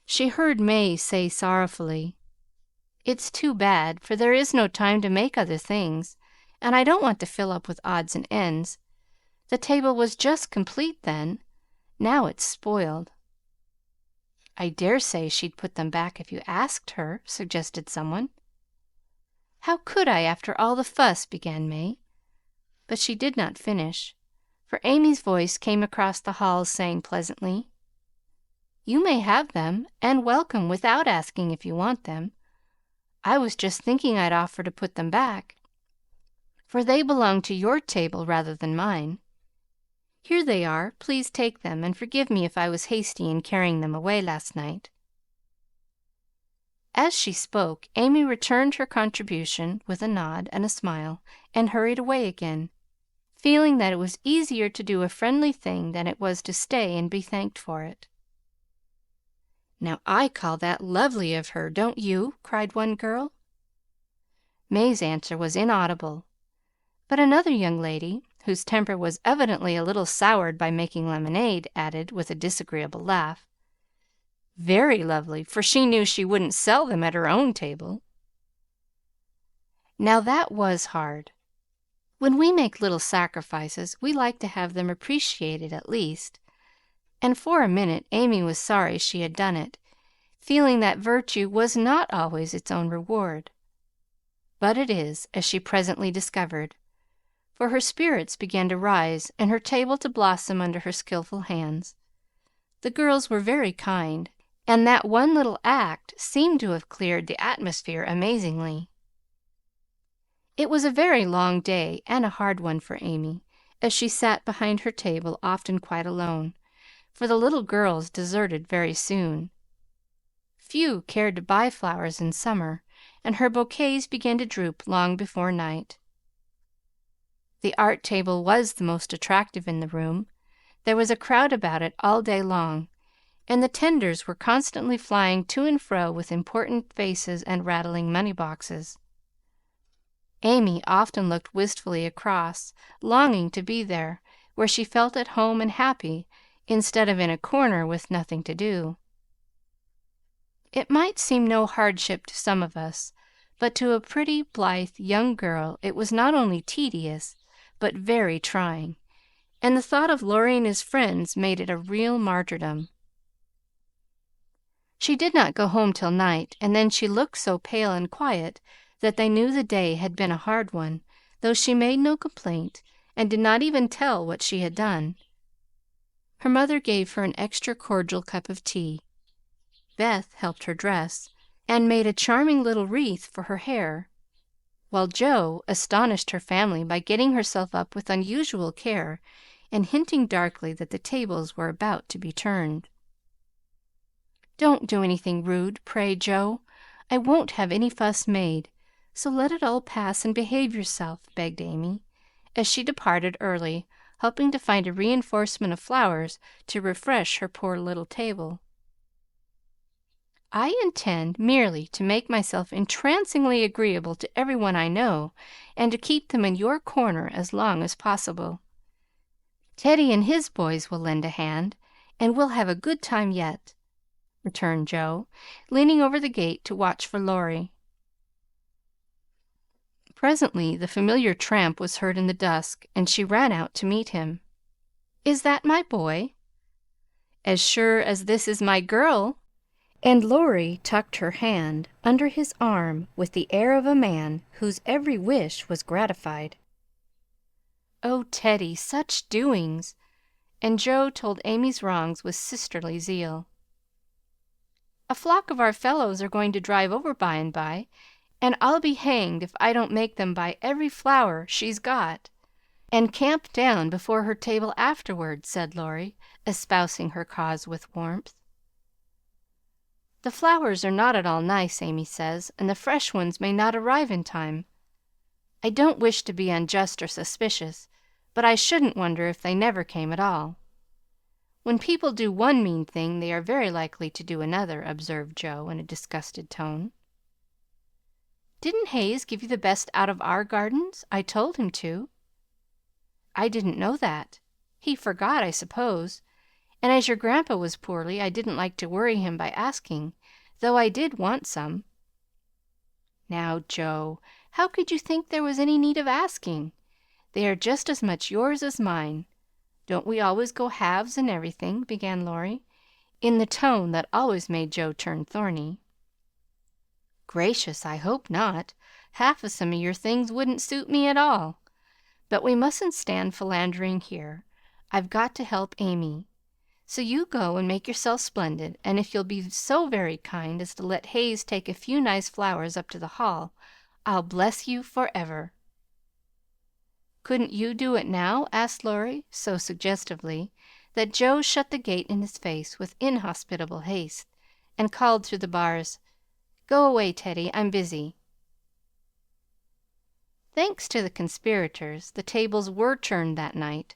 She heard May say sorrowfully, "It's too bad, for there is no time to make other things, and I don't want to fill up with odds and ends. The table was just complete then. Now it's spoiled." "I dare say she'd put them back if you asked her," suggested someone. "How could I, after all the fuss?" began May. But she did not finish, for Amy's voice came across the hall, saying pleasantly, "You may have them, and welcome, without asking if you want them. I was just thinking I'd offer to put them back, for they belong to your table rather than mine. Here they are. Please take them, and forgive me if I was hasty in carrying them away last night." As she spoke, Amy returned her contribution with a nod and a smile, and hurried away again, feeling that it was easier to do a friendly thing than it was to stay and be thanked for it. "Now I call that lovely of her, don't you?" cried one girl. May's answer was inaudible, but another young lady, whose temper was evidently a little soured by making lemonade, added, with a disagreeable laugh, "Very lovely, for she knew she wouldn't sell them at her own table." Now that was hard. When we make little sacrifices, we like to have them appreciated at least, and for a minute Amy was sorry she had done it, feeling that virtue was not always its own reward. But it is, as she presently discovered, for her spirits began to rise and her table to blossom under her skillful hands. The girls were very kind, and that one little act seemed to have cleared the atmosphere amazingly. It was a very long day and a hard one for Amy, as she sat behind her table, often quite alone, for the little girls deserted very soon. Few cared to buy flowers in summer, and her bouquets began to droop long before night. The art table was the most attractive in the room. There was a crowd about it all day long, and the tenders were constantly flying to and fro with important vases and rattling money boxes. Amy often looked wistfully across, longing to be there, where she felt at home and happy, instead of in a corner with nothing to do. It might seem no hardship to some of us, but to a pretty, blithe young girl it was not only tedious, but very trying, and the thought of Laurie and his friends made it a real martyrdom. She did not go home till night, and then she looked so pale and quiet that they knew the day had been a hard one, though she made no complaint and did not even tell what she had done. Her mother gave her an extra cordial cup of tea. Beth helped her dress, and made a charming little wreath for her hair, while Jo astonished her family by getting herself up with unusual care and hinting darkly that the tables were about to be turned. "Don't do anything rude, pray, Jo. I won't have any fuss made, so let it all pass and behave yourself," begged Amy, as she departed early, hoping to find a reinforcement of flowers to refresh her poor little table. "I intend merely to make myself entrancingly agreeable to every one I know, and to keep them in your corner as long as possible. Teddy and his boys will lend a hand, and we'll have a good time yet," returned Jo, leaning over the gate to watch for Laurie. Presently the familiar tramp was heard in the dusk, and she ran out to meet him. "Is that my boy?" "As sure as this is my girl." And Laurie tucked her hand under his arm with the air of a man whose every wish was gratified. "Oh, Teddy, such doings!" And Joe told Amy's wrongs with sisterly zeal. "A flock of our fellows are going to drive over by and by, and I'll be hanged if I don't make them buy every flower she's got, and camp down before her table afterward," said Laurie, espousing her cause with warmth. "The flowers are not at all nice, Amy says, and the fresh ones may not arrive in time. I don't wish to be unjust or suspicious, but I shouldn't wonder if they never came at all. When people do one mean thing, they are very likely to do another," observed Joe in a disgusted tone. "Didn't Hayes give you the best out of our gardens? I told him to." "I didn't know that. He forgot, I suppose, and as your grandpa was poorly, I didn't like to worry him by asking, though I did want some." "Now, Joe, how could you think there was any need of asking? They are just as much yours as mine. Don't we always go halves in everything?" began Laurie, in the tone that always made Joe turn thorny. "Gracious, I hope not. Half of some of your things wouldn't suit me at all. But we mustn't stand philandering here. I've got to help Amy. So you go and make yourself splendid, and if you'll be so very kind as to let Hayes take a few nice flowers up to the hall, I'll bless you forever." "Couldn't you do it now?" asked Laurie, so suggestively that Joe shut the gate in his face with inhospitable haste, and called through the bars, "Go away, Teddy, I'm busy." Thanks to the conspirators, the tables were turned that night,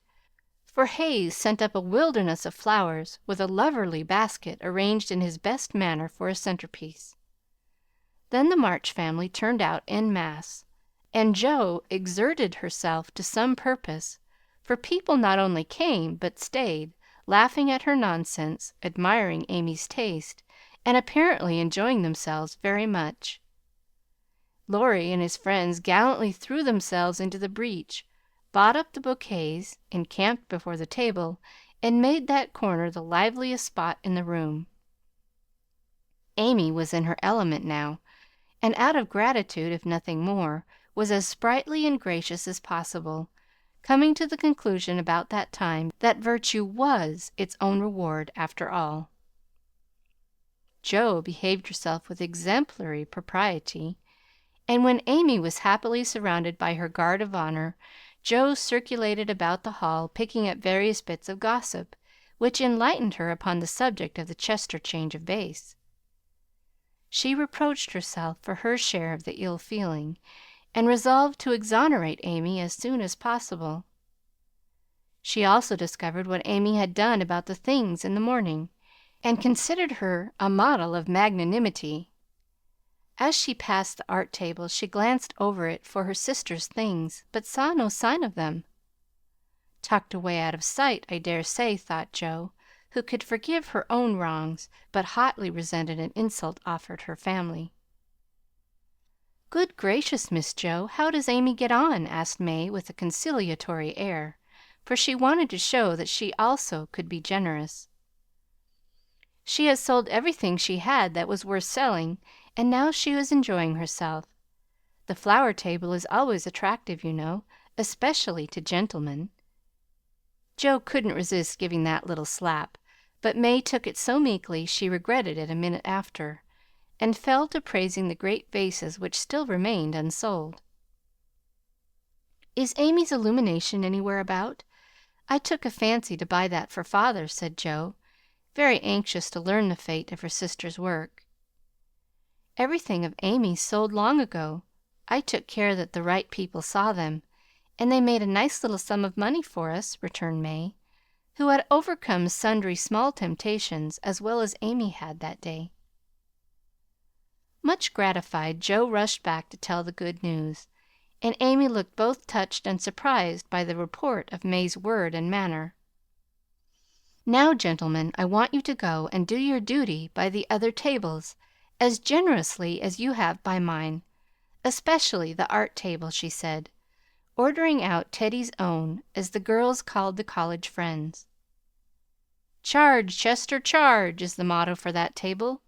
for Hayes sent up a wilderness of flowers, with a loverly basket arranged in his best manner for a centerpiece. Then the March family turned out en masse, and Jo exerted herself to some purpose, for people not only came, but stayed, laughing at her nonsense, admiring Amy's taste, and apparently enjoying themselves very much. Laurie and his friends gallantly threw themselves into the breach, bought up the bouquets, encamped before the table, and made that corner the liveliest spot in the room. Amy was in her element now, and out of gratitude, if nothing more, was as sprightly and gracious as possible, coming to the conclusion about that time that virtue was its own reward after all. Jo behaved herself with exemplary propriety, and when Amy was happily surrounded by her guard of honor, Jo circulated about the hall, picking up various bits of gossip, which enlightened her upon the subject of the Chester change of base. She reproached herself for her share of the ill feeling, and resolved to exonerate Amy as soon as possible. She also discovered what Amy had done about the things in the morning, and considered her a model of magnanimity. As she passed the art table, she glanced over it for her sister's things, but saw no sign of them. Tucked away out of sight, I dare say, thought Jo, who could forgive her own wrongs, but hotly resented an insult offered her family. "Good gracious, Miss Jo, how does Amy get on?" asked May with a conciliatory air, for she wanted to show that she also could be generous. "She has sold everything she had that was worth selling, and now she is enjoying herself. The flower table is always attractive, you know, especially to gentlemen." Jo couldn't resist giving that little slap, but May took it so meekly she regretted it a minute after, and fell to praising the great vases which still remained unsold. "Is Amy's illumination anywhere about? I took a fancy to buy that for father," said Jo, very anxious to learn the fate of her sister's work. "Everything of Amy's sold long ago. I took care that the right people saw them, and they made a nice little sum of money for us," returned May, who had overcome sundry small temptations as well as Amy had that day. Much gratified, Jo rushed back to tell the good news, and Amy looked both touched and surprised by the report of May's word and manner. "Now, gentlemen, I want you to go and do your duty by the other tables as generously as you have by mine. especially the art table, she said, ordering out Teddy's own, as the girls called the college friends. "Charge, Chester, charge!" is the motto for that table.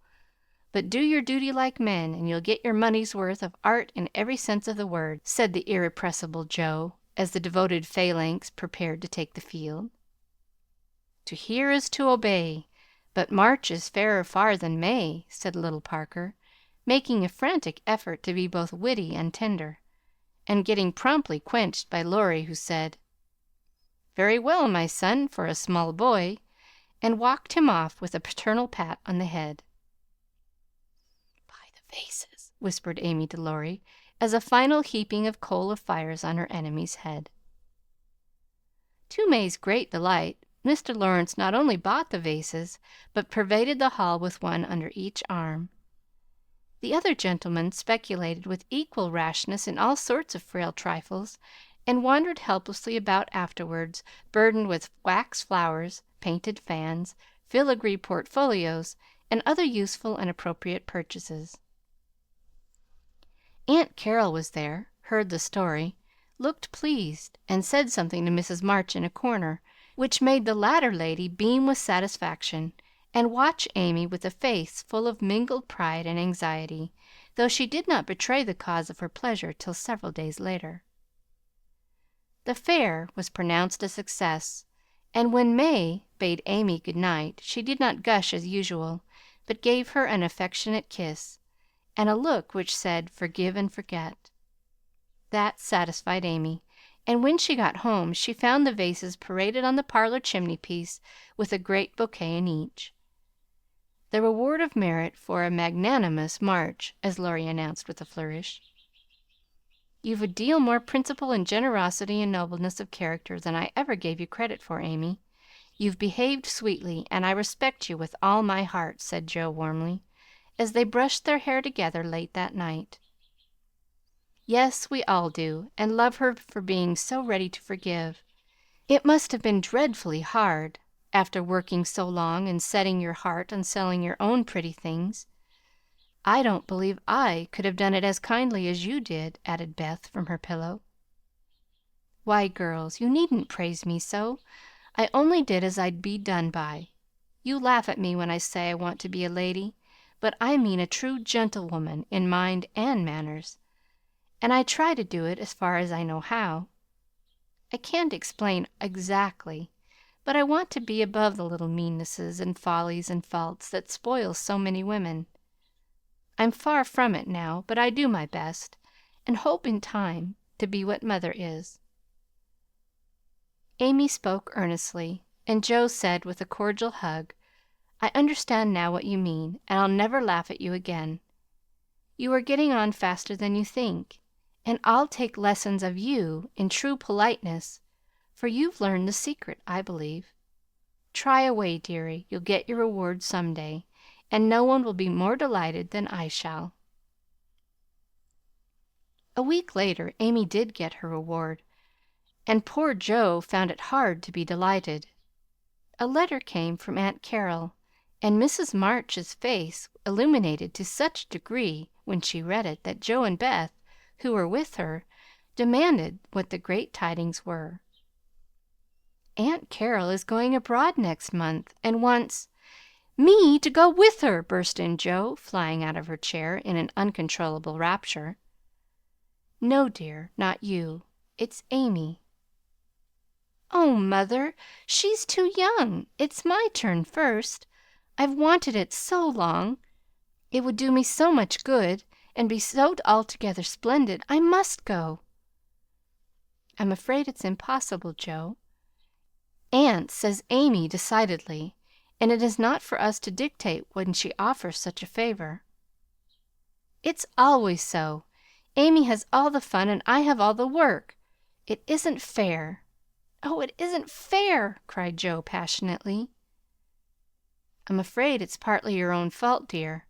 But do your duty like men, and you'll get your money's worth of art in every sense of the word, said the irrepressible Joe, as the devoted phalanx prepared to take the field. To hear is to obey, but March is fairer far than May, said little Parker, making a frantic effort to be both witty and tender, and getting promptly quenched by Laurie, who said, "Very well, my son, for a small boy," and walked him off with a paternal pat on the head. "By the vases," whispered Amy to Laurie, as a final heaping of coal of fires on her enemy's head. To May's great delight, Mr. Laurence not only bought the vases, but pervaded the hall with one under each arm. The other gentlemen speculated with equal rashness in all sorts of frail trifles, and wandered helplessly about afterwards, burdened with wax flowers, painted fans, filigree portfolios, and other useful and appropriate purchases. Aunt Carol was there, heard the story, looked pleased, and said something to Mrs. March in a corner, which made the latter lady beam with satisfaction, and watch Amy with a face full of mingled pride and anxiety, though she did not betray the cause of her pleasure till several days later. The fair was pronounced a success, and when May bade Amy good night, she did not gush as usual, but gave her an affectionate kiss, and a look which said, "Forgive and forget." That satisfied Amy, and when she got home she found the vases paraded on the parlor chimney-piece with a great bouquet in each. The reward of merit for a magnanimous March, as Laurie announced with a flourish. "You've a deal more principle and generosity and nobleness of character than I ever gave you credit for, Amy. You've behaved sweetly, and I respect you with all my heart," said Joe warmly, as they brushed their hair together late that night. "Yes, we all do, and love her for being so ready to forgive. It must have been dreadfully hard, after working so long and setting your heart on selling your own pretty things. I don't believe I could have done it as kindly as you did," added Beth from her pillow. "Why, girls, you needn't praise me so. I only did as I'd be done by. You laugh at me when I say I want to be a lady, but I mean a true gentlewoman in mind and manners, and I try to do it as far as I know how. I can't explain exactly, but I want to be above the little meannesses and follies and faults that spoil so many women. I'm far from it now, but I do my best, and hope in time to be what Mother is." Amy spoke earnestly, and Joe said with a cordial hug, "I understand now what you mean, and I'll never laugh at you again. You are getting on faster than you think, and I'll take lessons of you in true politeness, for you've learned the secret, I believe. Try away, dearie. You'll get your reward some day, and no one will be more delighted than I shall." A week later Amy did get her reward, and poor Joe found it hard to be delighted. A letter came from Aunt Carol, and Mrs. March's face illuminated to such a degree when she read it that Joe and Beth, who were with her, demanded what the great tidings were. "Aunt Carol is going abroad next month, and wants me to go with her," burst in Joe, flying out of her chair in an uncontrollable rapture. "No, dear, not you. It's Amy." "Oh, Mother, she's too young. It's my turn first. I've wanted it so long. It would do me so much good, and be so altogether splendid. I must go." "I'm afraid it's impossible, Joe. Aunt says Amy decidedly, and it is not for us to dictate when she offers such a favor." "It's always so. Amy has all the fun and I have all the work. It isn't fair. Oh, it isn't fair!" cried Joe passionately. "I'm afraid it's partly your own fault, dear.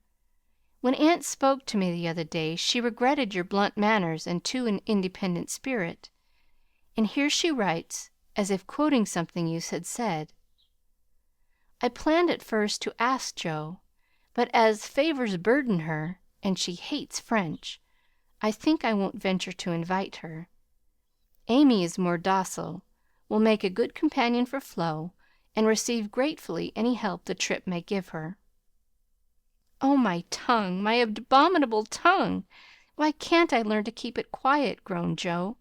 When Aunt spoke to me the other day she regretted your blunt manners and too independent spirit, and here she writes, as if quoting something you had said. I planned at first to ask Joe, but as favors burden her, and she hates French, I think I won't venture to invite her. Amy is more docile, will make a good companion for Flo, and receive gratefully any help the trip may give her." "Oh, my tongue, my abominable tongue! Why can't I learn to keep it quiet?" groaned Joe,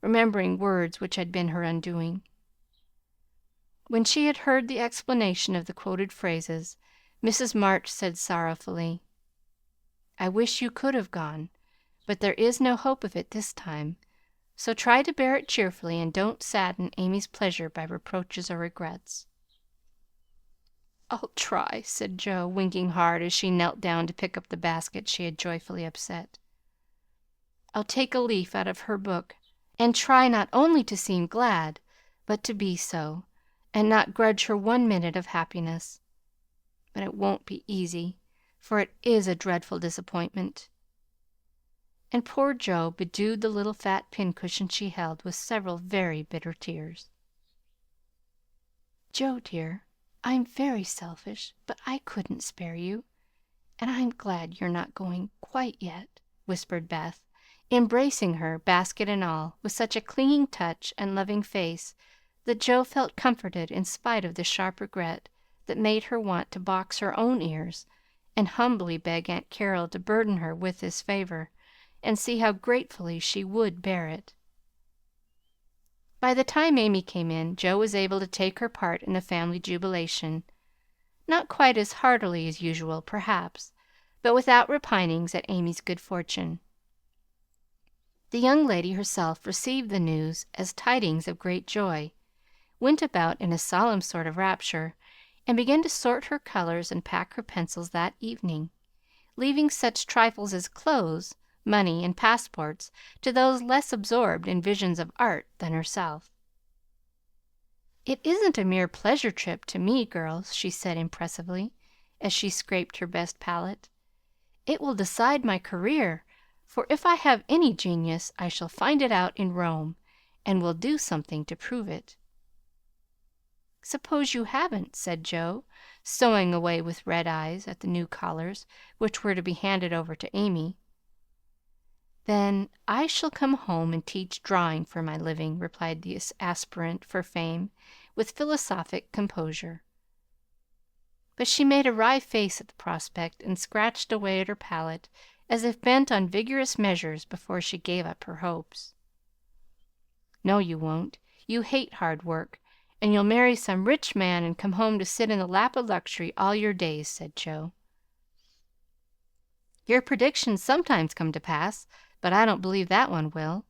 remembering words which had been her undoing. When she had heard the explanation of the quoted phrases, Mrs. March said sorrowfully, "I wish you could have gone, but there is no hope of it this time. So try to bear it cheerfully, and don't sadden Amy's pleasure by reproaches or regrets." "I'll try," said Joe, winking hard as she knelt down to pick up the basket she had joyfully upset. "I'll take a leaf out of her book, and try not only to seem glad, but to be so, and not grudge her 1 minute of happiness. But it won't be easy, for it is a dreadful disappointment." And poor Joe bedewed the little fat pincushion she held with several very bitter tears. "Joe, dear, I'm very selfish, but I couldn't spare you, and I'm glad you're not going quite yet," whispered Beth, embracing her, basket and all, with such a clinging touch and loving face that Joe felt comforted in spite of the sharp regret that made her want to box her own ears and humbly beg Aunt Carroll to burden her with this favor, and see how gratefully she would bear it. By the time Amy came in, Joe was able to take her part in the family jubilation, not quite as heartily as usual, perhaps, but without repinings at Amy's good fortune. The young lady herself received the news as tidings of great joy, went about in a solemn sort of rapture, and began to sort her colors and pack her pencils that evening, leaving such trifles as clothes, money, and passports to those less absorbed in visions of art than herself. "It isn't a mere pleasure trip to me, girls," she said impressively, as she scraped her best palette. "It will decide my career, for if I have any genius I shall find it out in Rome, and will do something to prove it." "Suppose you haven't," said Joe, sewing away with red eyes at the new collars which were to be handed over to Amy. "Then I shall come home and teach drawing for my living," replied the aspirant for fame, with philosophic composure. But she made a wry face at the prospect, and scratched away at her palette as if bent on vigorous measures before she gave up her hopes. "No, you won't. You hate hard work, and you'll marry some rich man and come home to sit in the lap of luxury all your days," said Joe. "Your predictions sometimes come to pass, but I don't believe that one will.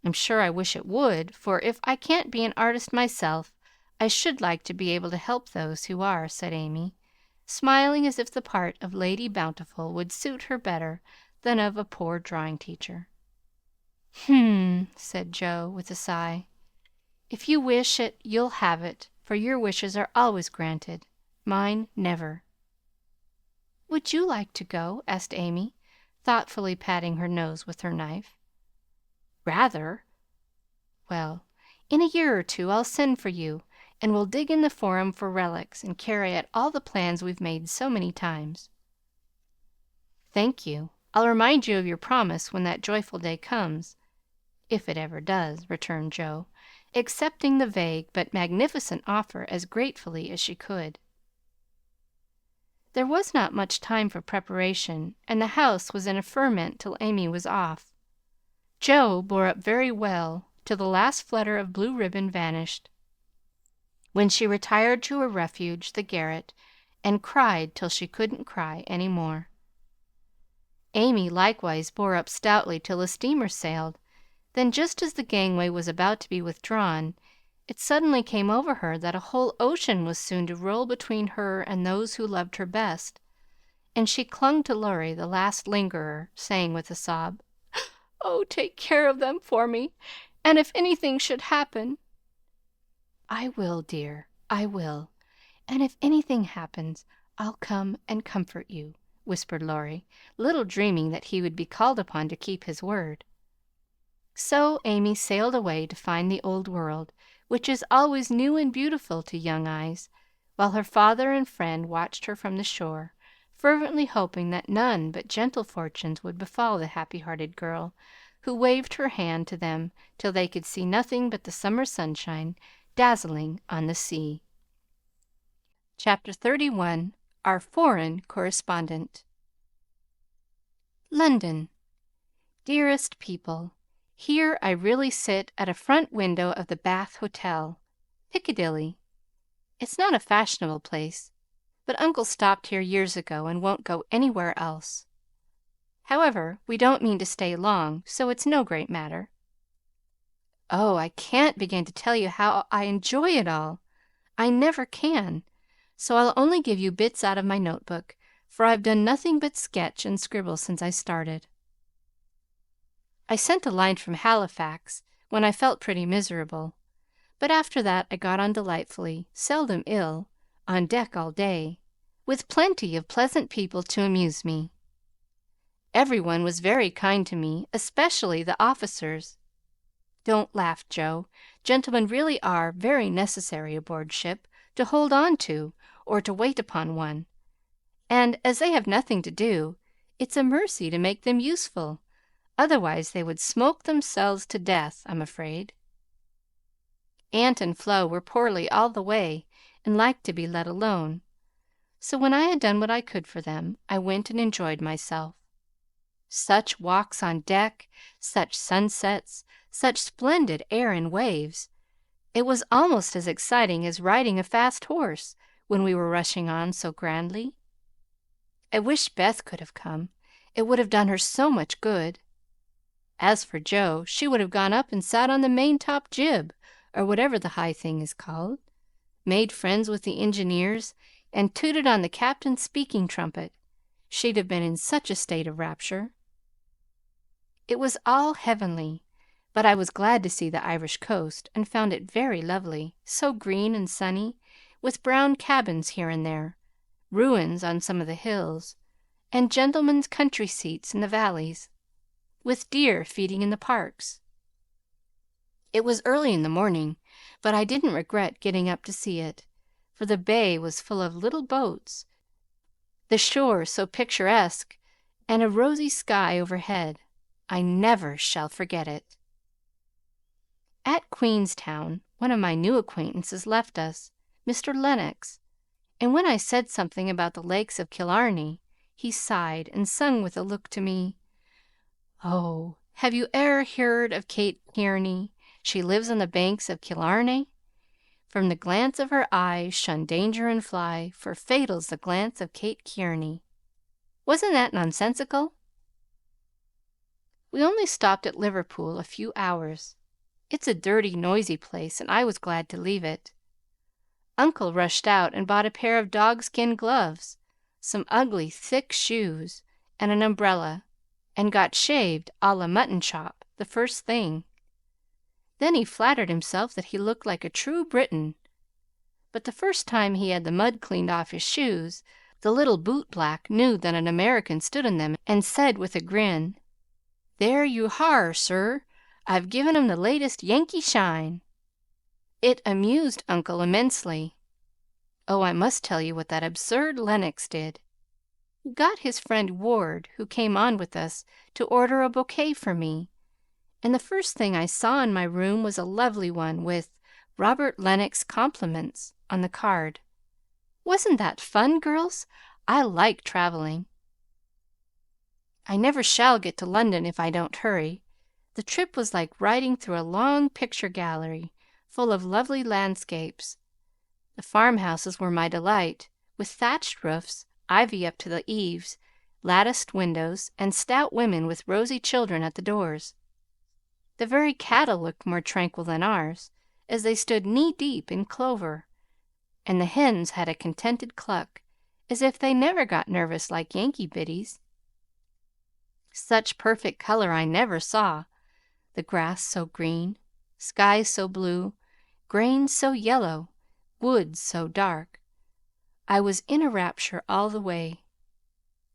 I'm sure I wish it would, for if I can't be an artist myself, I should like to be able to help those who are," said Amy, smiling as if the part of Lady Bountiful would suit her better than of a poor drawing teacher. Said Joe, with a sigh. "If you wish it, you'll have it, for your wishes are always granted. Mine never." "Would you like to go?" asked Amy, thoughtfully patting her nose with her knife. "Rather." "Well, in a year or two I'll send for you, and we'll dig in the Forum for relics and carry out all the plans we've made so many times." "Thank you. I'll remind you of your promise when that joyful day comes, if it ever does," returned Joe, accepting the vague but magnificent offer as gratefully as she could. There was not much time for preparation, and the house was in a ferment till Amy was off. Joe bore up very well till the last flutter of blue ribbon vanished, when she retired to her refuge, the garret, and cried till she couldn't cry any more. Amy likewise bore up stoutly till the steamer sailed. Then, just as the gangway was about to be withdrawn, it suddenly came over her that a whole ocean was soon to roll between her and those who loved her best, and she clung to Laurie, the last lingerer, saying with a sob, "Oh, take care of them for me, and if anything should happen—" "I will, dear, I will, and if anything happens, I'll come and comfort you," whispered Laurie, little dreaming that he would be called upon to keep his word. So Amy sailed away to find the Old World, which is always new and beautiful to young eyes, while her father and friend watched her from the shore, fervently hoping that none but gentle fortunes would befall the happy-hearted girl, who waved her hand to them till they could see nothing but the summer sunshine dazzling on the sea. Chapter 31. Our Foreign Correspondent. London. Dearest people, here I really sit at a front window of the Bath Hotel, Piccadilly. It's not a fashionable place, but Uncle stopped here years ago and won't go anywhere else. However, we don't mean to stay long, so it's no great matter. Oh, I can't begin to tell you how I enjoy it all. I never can, so I'll only give you bits out of my notebook, for I've done nothing but sketch and scribble since I started. I sent a line from Halifax when I felt pretty miserable, but after that I got on delightfully, seldom ill, on deck all day, with plenty of pleasant people to amuse me. Every one was very kind to me, especially the officers. Don't laugh, Joe. Gentlemen really are very necessary aboard ship, to hold on to, or to wait upon one, and as they have nothing to do, it's a mercy to make them useful. Otherwise they would smoke themselves to death, I'm afraid. Aunt and Flo were poorly all the way, and liked to be let alone. So when I had done what I could for them, I went and enjoyed myself. Such walks on deck, such sunsets, such splendid air and waves! It was almost as exciting as riding a fast horse when we were rushing on so grandly. I wish Beth could have come. It would have done her so much good. As for Jo, she would have gone up and sat on the maintop jib, or whatever the high thing is called, made friends with the engineers, and tooted on the captain's speaking trumpet. She'd have been in such a state of rapture. It was all heavenly, but I was glad to see the Irish coast, and found it very lovely, so green and sunny, with brown cabins here and there, ruins on some of the hills, and gentlemen's country seats in the valleys, with deer feeding in the parks. It was early in the morning, but I didn't regret getting up to see it, for the bay was full of little boats, the shore so picturesque, and a rosy sky overhead. I never shall forget it. At Queenstown, one of my new acquaintances left us, Mr. Lennox, and when I said something about the lakes of Killarney, he sighed and sung with a look to me, "Oh, have you e'er heard of Kate Kearney? She lives on the banks of Killarney. From the glance of her eyes shun danger and fly, for fatal's the glance of Kate Kearney." Wasn't that nonsensical? We only stopped at Liverpool a few hours. It's a dirty, noisy place, and I was glad to leave it. Uncle rushed out and bought a pair of dogskin gloves, some ugly, thick shoes, and an umbrella, and got shaved a la mutton chop the first thing. Then he flattered himself that he looked like a true Briton. But the first time he had the mud cleaned off his shoes, the little bootblack knew that an American stood in them, and said with a grin, "There you har, sir. I've given 'em the latest Yankee shine." It amused Uncle immensely. Oh, I must tell you what that absurd Lennox did. He got his friend Ward, who came on with us, to order a bouquet for me, and the first thing I saw in my room was a lovely one with "Robert Lennox compliments" on the card. Wasn't that fun, girls? I like traveling. I never shall get to London if I don't hurry. The trip was like riding through a long picture gallery, full of lovely landscapes. The farmhouses were my delight, with thatched roofs, ivy up to the eaves, latticed windows, and stout women with rosy children at the doors. The very cattle looked more tranquil than ours, as they stood knee-deep in clover, and the hens had a contented cluck, as if they never got nervous like Yankee biddies. Such perfect color I never saw, the grass so green, skies so blue, grain so yellow, woods so dark. I was in a rapture all the way.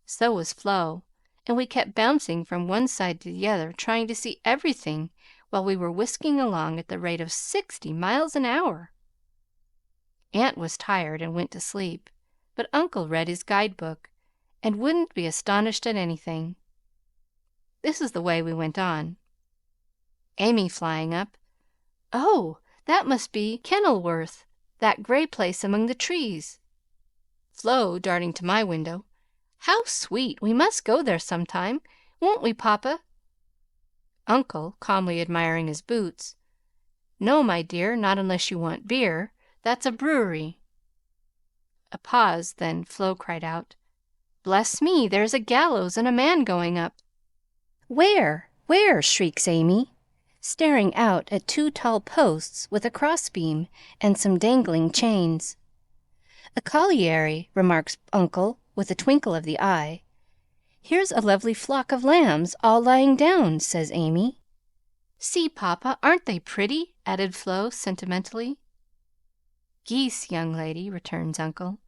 So was Flo, and we kept bouncing from one side to the other, trying to see everything while we were whisking along at the rate of 60 miles an hour. Aunt was tired and went to sleep, but Uncle read his guidebook, and wouldn't be astonished at anything. This is the way we went on. Amy flying up. "Oh, that must be Kenilworth, that gray place among the trees." Flo darting to my window. "How sweet! We must go there sometime. Won't we, papa?" Uncle calmly admiring his boots. "No, my dear, not unless you want beer. That's a brewery." A pause, then Flo cried out, "Bless me, there's a gallows and a man going up." "Where? Where?" shrieks Amy, staring out at 2 tall posts with a crossbeam and some dangling chains. "A colliery," remarks Uncle with a twinkle of the eye. "Here's a lovely flock of lambs all lying down," says Amy. "See, papa, aren't they pretty?" added Flo sentimentally. "Geese, young lady," returns Uncle,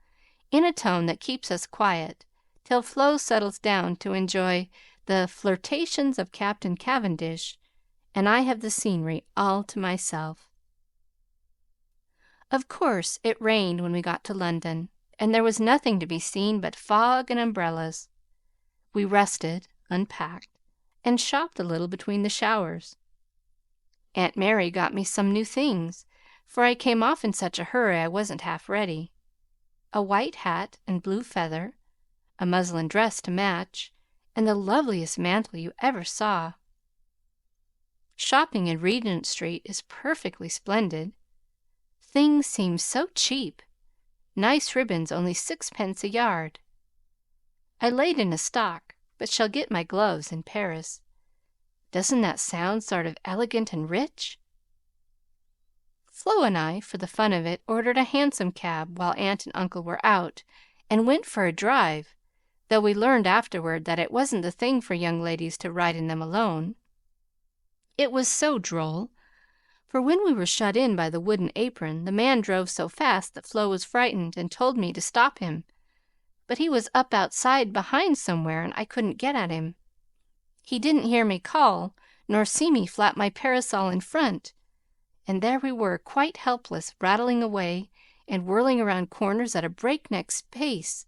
in a tone that keeps us quiet till Flo settles down to enjoy the flirtations of Captain Cavendish, and I have the scenery all to myself. Of course it rained when we got to London, and there was nothing to be seen but fog and umbrellas. We rested, unpacked, and shopped a little between the showers. Aunt Mary got me some new things, for I came off in such a hurry I wasn't half ready. A white hat and blue feather, a muslin dress to match, and the loveliest mantle you ever saw. Shopping in Regent Street is perfectly splendid. Things seem so cheap. Nice ribbons only 6d. a yard. I laid in a stock, but shall get my gloves in Paris. Doesn't that sound sort of elegant and rich? Flo and I, for the fun of it, ordered a hansom cab while Aunt and Uncle were out, and went for a drive, though we learned afterward that it wasn't the thing for young ladies to ride in them alone. It was so droll, for when we were shut in by the wooden apron, the man drove so fast that Flo was frightened and told me to stop him, but he was up outside behind somewhere and I couldn't get at him. He didn't hear me call nor see me flap my parasol in front, and there we were quite helpless, rattling away and whirling around corners at a breakneck pace.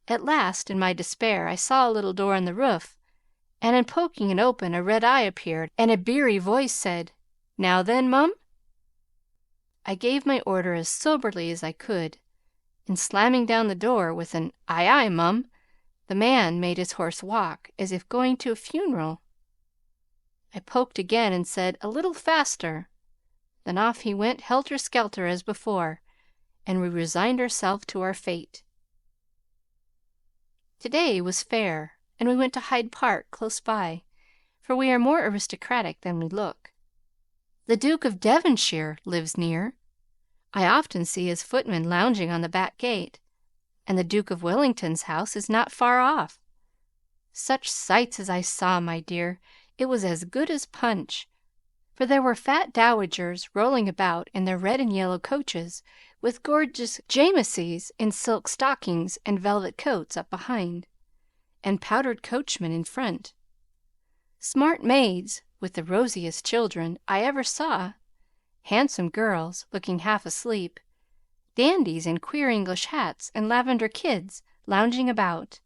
At last, in my despair, I saw a little door in the roof, and in poking it open a red eye appeared and a beery voice said, "Now then, Mum?" I gave my order as soberly as I could, and slamming down the door with an "Aye, aye, Mum," the man made his horse walk as if going to a funeral. I poked again and said, "A little faster." Then off he went helter-skelter as before, and we resigned ourselves to our fate. Today was fair, and we went to Hyde Park close by, for we are more aristocratic than we look. The Duke of Devonshire lives near. I often see his footman lounging on the back gate, and the Duke of Wellington's house is not far off. Such sights as I saw, my dear! It was as good as punch, for there were fat dowagers rolling about in their red and yellow coaches, with gorgeous Jamesses in silk stockings and velvet coats up behind, and powdered coachmen in front. Smart maids, with the rosiest children I ever saw, handsome girls looking half asleep, dandies in queer English hats and lavender kids lounging about,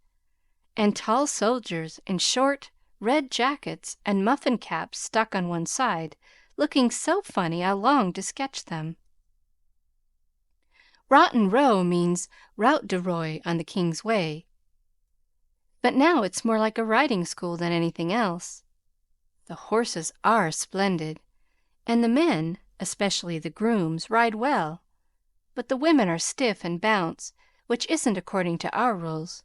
and tall soldiers in short red jackets and muffin caps stuck on one side, looking so funny I longed to sketch them. Rotten Row means Route de Roy on the King's Way, but now it's more like a riding school than anything else. The horses are splendid, and the men, especially the grooms, ride well, but the women are stiff and bounce, which isn't according to our rules.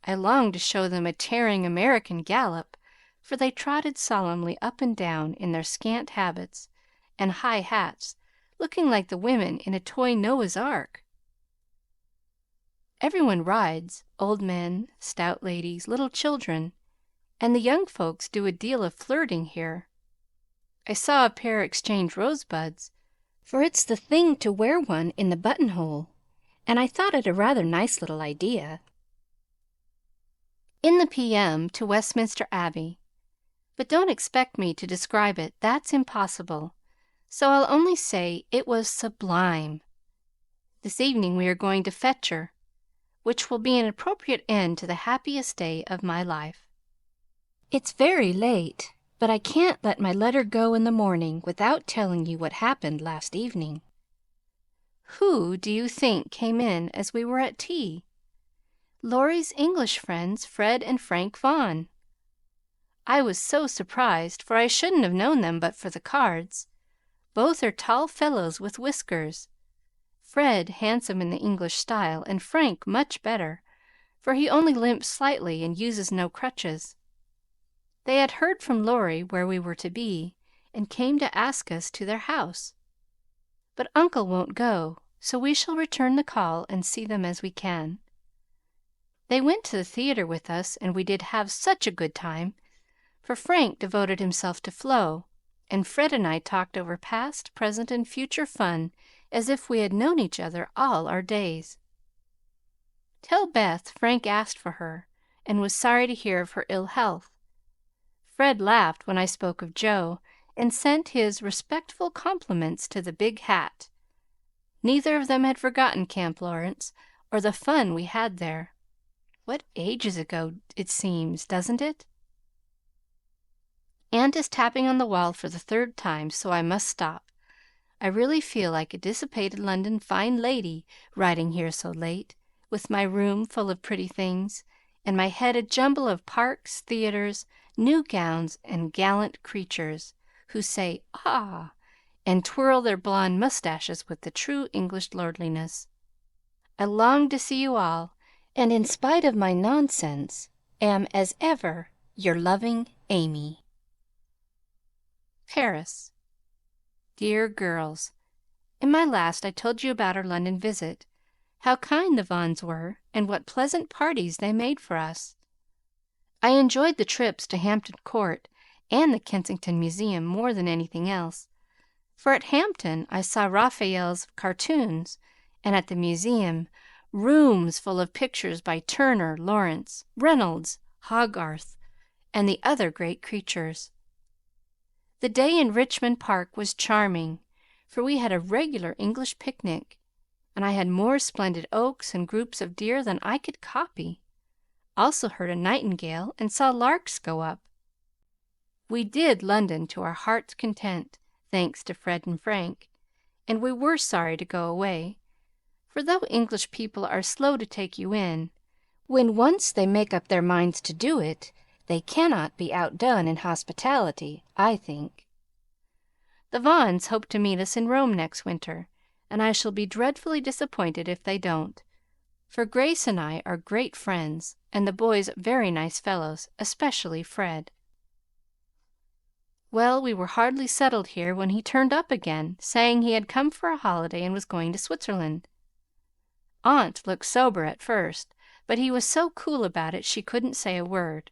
I longed to show them a tearing American gallop, for they trotted solemnly up and down in their scant habits and high hats, looking like the women in a toy Noah's Ark. Everyone rides, old men, stout ladies, little children, and the young folks do a deal of flirting here. I saw a pair exchange rosebuds, for it's the thing to wear one in the buttonhole, and I thought it a rather nice little idea. In the PM to Westminster Abbey, but don't expect me to describe it, that's impossible, so I'll only say it was sublime. This evening we are going to Fetcher. which will be an appropriate end to the happiest day of my life. It's very late, but I can't let my letter go in the morning without telling you what happened last evening. Who do you think came in as we were at tea? Laurie's English friends, Fred and Frank Vaughan. I was so surprised, for I shouldn't have known them but for the cards. Both are tall fellows with whiskers. Fred handsome in the English style, and Frank much better, for he only limps slightly and uses no crutches. They had heard from Laurie where we were to be, and came to ask us to their house. But Uncle won't go, so we shall return the call and see them as we can. They went to the theatre with us, and we did have such a good time, for Frank devoted himself to Flo, and Fred and I talked over past, present, and future fun as if we had known each other all our days. Tell Beth Frank asked for her, and was sorry to hear of her ill health. Fred laughed when I spoke of Joe, and sent his respectful compliments to the big hat. Neither of them had forgotten Camp Laurence, or the fun we had there. What ages ago it seems, doesn't it? Aunt is tapping on the wall for the third time, so I must stop. I really feel like a dissipated London fine lady riding here so late, with my room full of pretty things, and my head a jumble of parks, theatres, new gowns, and gallant creatures who say "Ah!" and twirl their blonde moustaches with the true English lordliness. I long to see you all, and in spite of my nonsense, am as ever your loving Amy. Paris. Dear girls, in my last I told you about our London visit, how kind the Vaughans were, and what pleasant parties they made for us. I enjoyed the trips to Hampton Court and the Kensington Museum more than anything else, for at Hampton I saw Raphael's cartoons, and at the museum rooms full of pictures by Turner, Laurence, Reynolds, Hogarth, and the other great creatures. The day in Richmond Park was charming, for we had a regular English picnic, and I had more splendid oaks and groups of deer than I could copy. Also heard a nightingale and saw larks go up. We did London to our heart's content, thanks to Fred and Frank, and we were sorry to go away, for though English people are slow to take you in, when once they make up their minds to do it, they cannot be outdone in hospitality, I think. The Vaughans hope to meet us in Rome next winter, and I shall be dreadfully disappointed if they don't, for Grace and I are great friends, and the boys very nice fellows, especially Fred. Well, we were hardly settled here when he turned up again, saying he had come for a holiday and was going to Switzerland. Aunt looked sober at first, but he was so cool about it she couldn't say a word.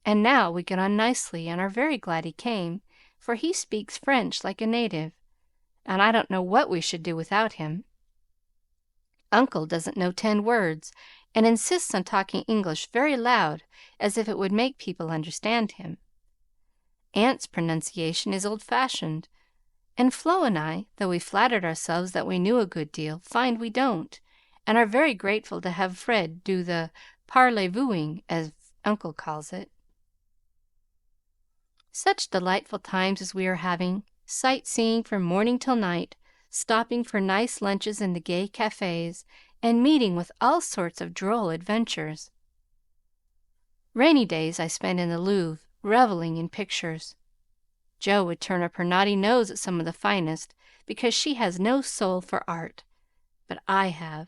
And now we get on nicely and are very glad he came, for he speaks French like a native, and I don't know what we should do without him. Uncle doesn't know 10 words, and insists on talking English very loud, as if it would make people understand him. Aunt's pronunciation is old-fashioned, and Flo and I, though we flattered ourselves that we knew a good deal, find we don't, and are very grateful to have Fred do the parlez-vousing, as Uncle calls it. Such delightful times as we are having, sightseeing from morning till night, stopping for nice lunches in the gay cafes, and meeting with all sorts of droll adventures. Rainy days I spend in the Louvre, reveling in pictures. Jo would turn up her naughty nose at some of the finest, because she has no soul for art, but I have,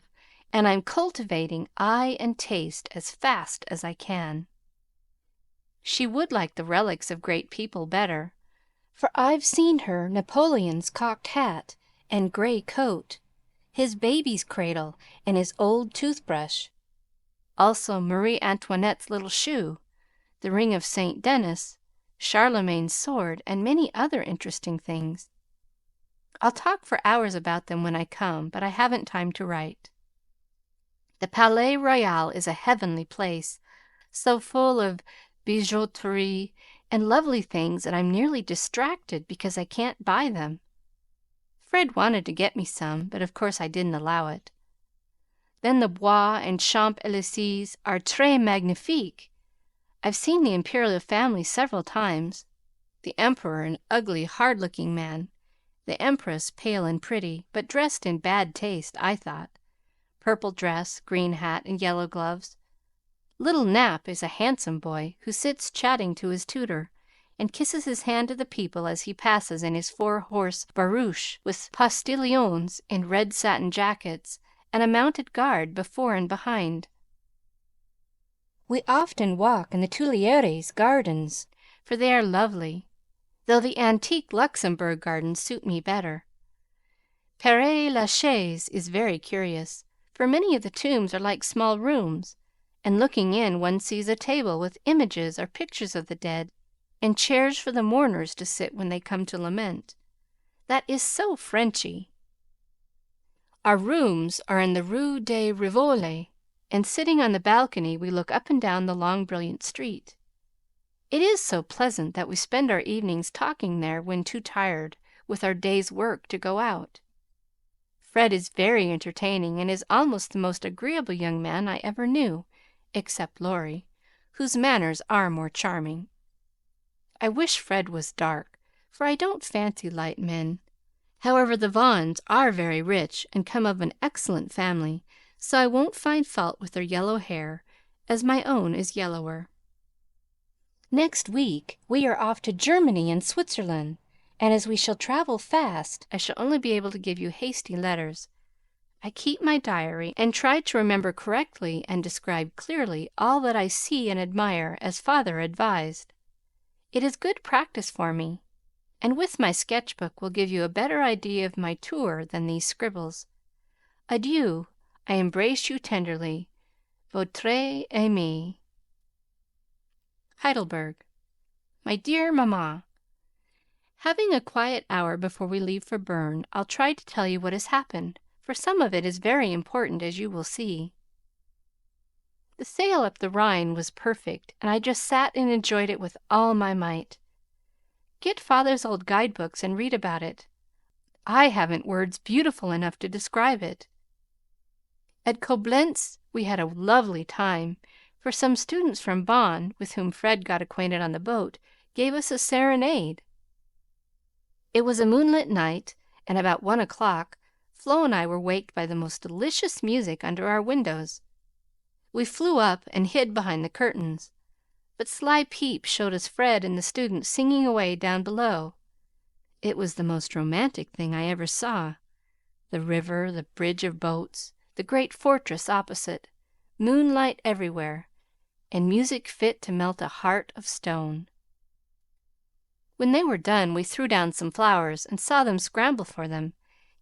and I'm cultivating eye and taste as fast as I can. She would like the relics of great people better, for I've seen her Napoleon's cocked hat and gray coat, his baby's cradle, and his old toothbrush, also Marie Antoinette's little shoe, the ring of St. Denis, Charlemagne's sword, and many other interesting things. I'll talk for hours about them when I come, but I haven't time to write. The Palais Royal is a heavenly place, so full of bijouterie and lovely things that I'm nearly distracted because I can't buy them. Fred wanted to get me some, but of course I didn't allow it. Then the Bois and Champs-Élysées are très magnifiques. I've seen the imperial family several times. The emperor, an ugly, hard-looking man. The empress, pale and pretty, but dressed in bad taste, I thought. Purple dress, green hat, and yellow gloves. Little Nap is a handsome boy who sits chatting to his tutor, and kisses his hand to the people as he passes in his 4-horse barouche with postilions in red satin jackets and a mounted guard before and behind. We often walk in the Tuileries gardens, for they are lovely, though the antique Luxembourg gardens suit me better. Père Lachaise is very curious, for many of the tombs are like small rooms, and looking in one sees a table with images or pictures of the dead, and chairs for the mourners to sit when they come to lament. That is so Frenchy. Our rooms are in the Rue de Rivoli, and sitting on the balcony we look up and down the long brilliant street. It is so pleasant that we spend our evenings talking there when too tired with our day's work to go out. Fred is very entertaining and is almost the most agreeable young man I ever knew, except Laurie, whose manners are more charming. I wish Fred was dark, for I don't fancy light men. However, the Vaughans are very rich and come of an excellent family, so I won't find fault with their yellow hair, as my own is yellower. Next week we are off to Germany and Switzerland, and as we shall travel fast, I shall only be able to give you hasty letters. I keep my diary and try to remember correctly and describe clearly all that I see and admire as Father advised. It is good practice for me, and with my sketch-book will give you a better idea of my tour than these scribbles. Adieu. I embrace you tenderly. Votre aimée. Heidelberg. My dear Mamma, having a quiet hour before we leave for Bern, I'll try to tell you what has happened, for some of it is very important, as you will see. The sail up the Rhine was perfect, and I just sat and enjoyed it with all my might. Get Father's old guidebooks and read about it. I haven't words beautiful enough to describe it. At Koblenz we had a lovely time, for some students from Bonn, with whom Fred got acquainted on the boat, gave us a serenade. It was a moonlit night, and about 1 o'clock Flo and I were waked by the most delicious music under our windows. We flew up and hid behind the curtains, but sly peeps showed us Fred and the students singing away down below. It was the most romantic thing I ever saw. The river, the bridge of boats, the great fortress opposite, moonlight everywhere, and music fit to melt a heart of stone. When they were done, we threw down some flowers and saw them scramble for them,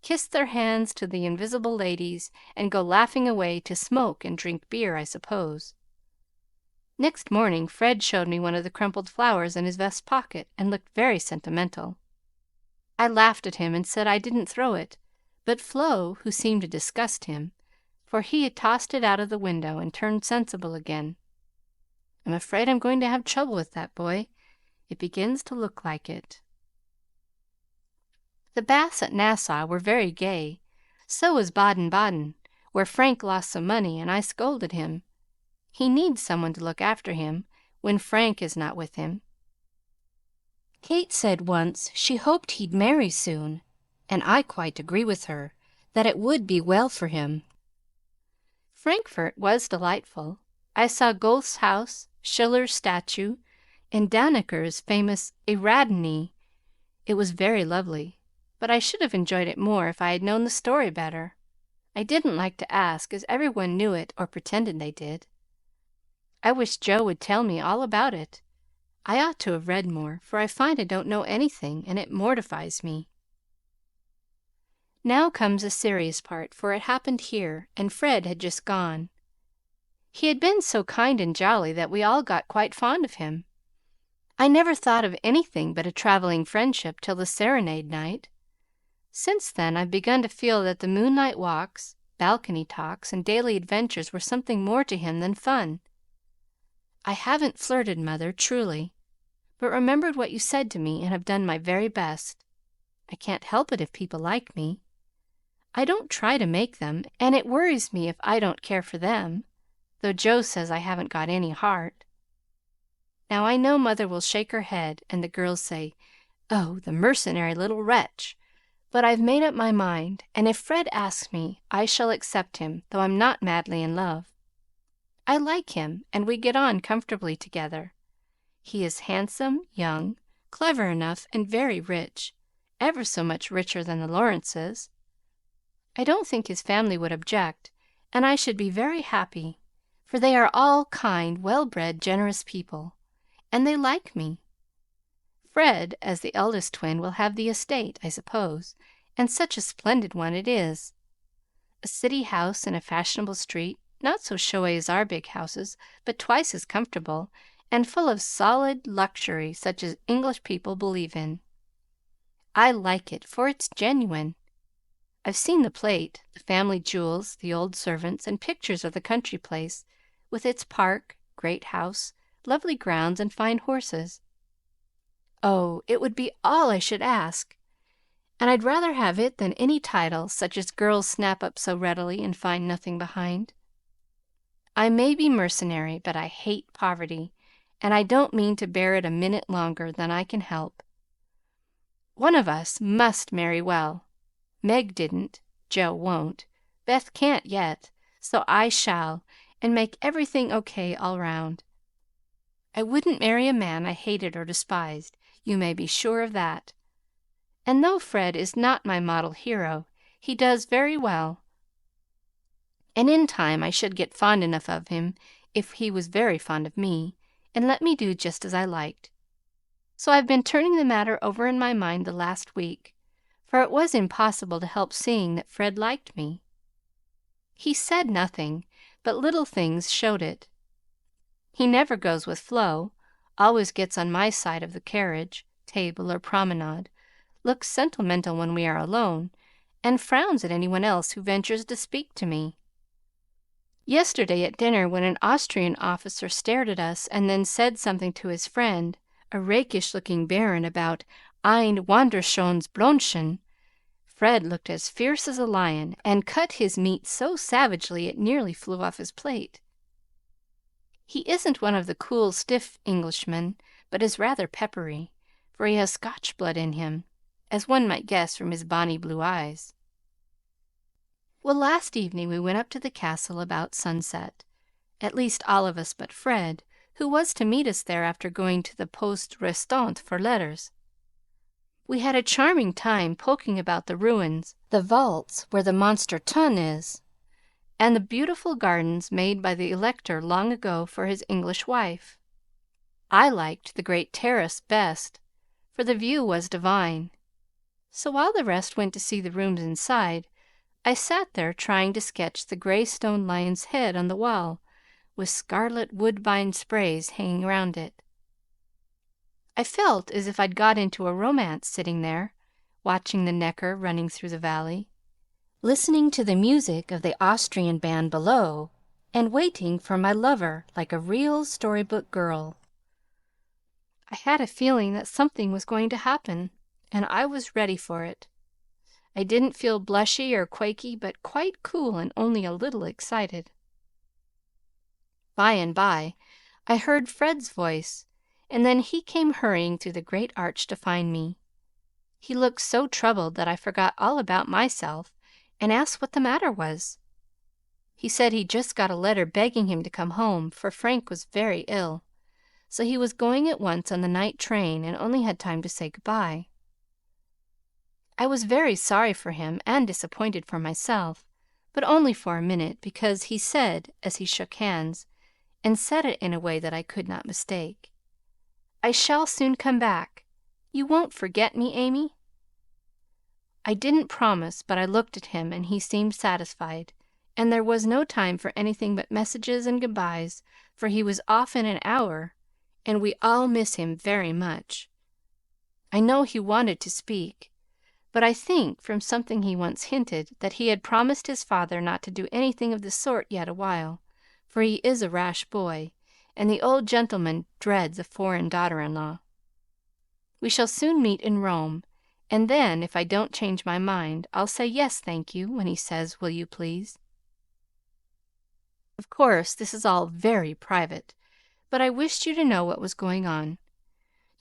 kiss their hands to the invisible ladies, and go laughing away to smoke and drink beer, I suppose. Next morning Fred showed me one of the crumpled flowers in his vest pocket and looked very sentimental. I laughed at him and said I didn't throw it, but Flo, who seemed to disgust him, for he had tossed it out of the window and turned sensible again. I'm afraid I'm going to have trouble with that boy. It begins to look like it. The baths at Nassau were very gay. So was Baden-Baden, where Frank lost some money and I scolded him. He needs someone to look after him when Frank is not with him. Kate said once she hoped he'd marry soon, and I quite agree with her, that it would be well for him. Frankfurt was delightful. I saw Goethe's house, Schiller's statue, and Danneker's famous Ariadne. It was very lovely, but I should have enjoyed it more if I had known the story better. I didn't like to ask, as everyone knew it or pretended they did. I wish Joe would tell me all about it. I ought to have read more, for I find I don't know anything, and it mortifies me. Now comes a serious part, for it happened here, and Fred had just gone. He had been so kind and jolly that we all got quite fond of him. I never thought of anything but a traveling friendship till the serenade night. Since then I've begun to feel that the moonlight walks, balcony talks, and daily adventures were something more to him than fun. I haven't flirted, Mother, truly, but remembered what you said to me and have done my very best. I can't help it if people like me. I don't try to make them, and it worries me if I don't care for them, though Joe says I haven't got any heart. Now I know Mother will shake her head, and the girls say, "Oh, the mercenary little wretch!" But I've made up my mind, and if Fred asks me, I shall accept him, though I'm not madly in love. I like him, and we get on comfortably together. He is handsome, young, clever enough, and very rich, ever so much richer than the Laurences. I don't think his family would object, and I should be very happy, for they are all kind, well-bred, generous people, and they like me. Fred, as the eldest twin, will have the estate, I suppose, and such a splendid one it is. A city house in a fashionable street, not so showy as our big houses, but twice as comfortable, and full of solid luxury such as English people believe in. I like it, for it's genuine. I've seen the plate, the family jewels, the old servants, and pictures of the country place, with its park, great house, lovely grounds, and fine horses. Oh, it would be all I should ask, and I'd rather have it than any title such as girls snap up so readily and find nothing behind. I may be mercenary, but I hate poverty, and I don't mean to bear it a minute longer than I can help. One of us must marry well. Meg didn't, Joe won't, Beth can't yet, so I shall, and make everything O.K. all round. I wouldn't marry a man I hated or despised, you may be sure of that. And though Fred is not my model hero, he does very well, and in time I should get fond enough of him, if he was very fond of me, and let me do just as I liked. So I've been turning the matter over in my mind the last week, for it was impossible to help seeing that Fred liked me. He said nothing, but little things showed it. He never goes with Flo, always gets on my side of the carriage, table, or promenade, looks sentimental when we are alone, and frowns at anyone else who ventures to speak to me. Yesterday at dinner, when an Austrian officer stared at us and then said something to his friend, a rakish-looking baron, about ein wunderschönes Blondchen, Fred looked as fierce as a lion and cut his meat so savagely it nearly flew off his plate. He isn't one of the cool, stiff Englishmen, but is rather peppery, for he has Scotch blood in him, as one might guess from his bonny blue eyes. Well, last evening we went up to the castle about sunset, at least all of us but Fred, who was to meet us there after going to the poste restante for letters. We had a charming time poking about the ruins, the vaults where the monster Tun is, and the beautiful gardens made by the Elector long ago for his English wife. I liked the great terrace best, for the view was divine. So while the rest went to see the rooms inside, I sat there trying to sketch the gray stone lion's head on the wall, with scarlet woodbine sprays hanging round it. I felt as if I'd got into a romance sitting there, watching the Neckar running through the valley, listening to the music of the Austrian band below, and waiting for my lover like a real storybook girl. I had a feeling that something was going to happen, and I was ready for it. I didn't feel blushy or quaky, but quite cool and only a little excited. By and by I heard Fred's voice, and then he came hurrying through the great arch to find me. He looked so troubled that I forgot all about myself and asked what the matter was. He said he'd just got a letter begging him to come home, for Frank was very ill, so he was going at once on the night train and only had time to say good-bye. I was very sorry for him and disappointed for myself, but only for a minute, because he said, as he shook hands, and said it in a way that I could not mistake, "I shall soon come back. You won't forget me, Amy?" I didn't promise, but I looked at him, and he seemed satisfied, and there was no time for anything but messages and good-byes, for he was off in an hour, and we all miss him very much. I know he wanted to speak, but I think, from something he once hinted, that he had promised his father not to do anything of the sort yet awhile, for he is a rash boy, and the old gentleman dreads a foreign daughter-in-law. We shall soon meet in Rome, And then, if I don't change my mind, I'll say yes, thank you, when he says, will you please? Of course, this is all very private, but I wished you to know what was going on.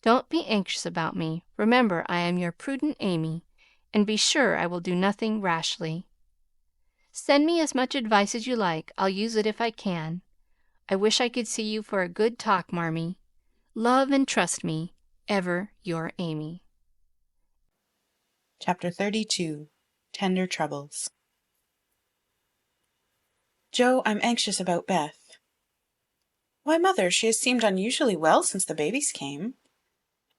Don't be anxious about me. Remember, I am your prudent Amy, and be sure I will do nothing rashly. Send me as much advice as you like. I'll use it if I can. I wish I could see you for a good talk, Marmee. Love and trust me. Ever your Amy. Chapter 32. Tender Troubles. Joe, I'm anxious about Beth. Why, Mother, she has seemed unusually well since the babies came.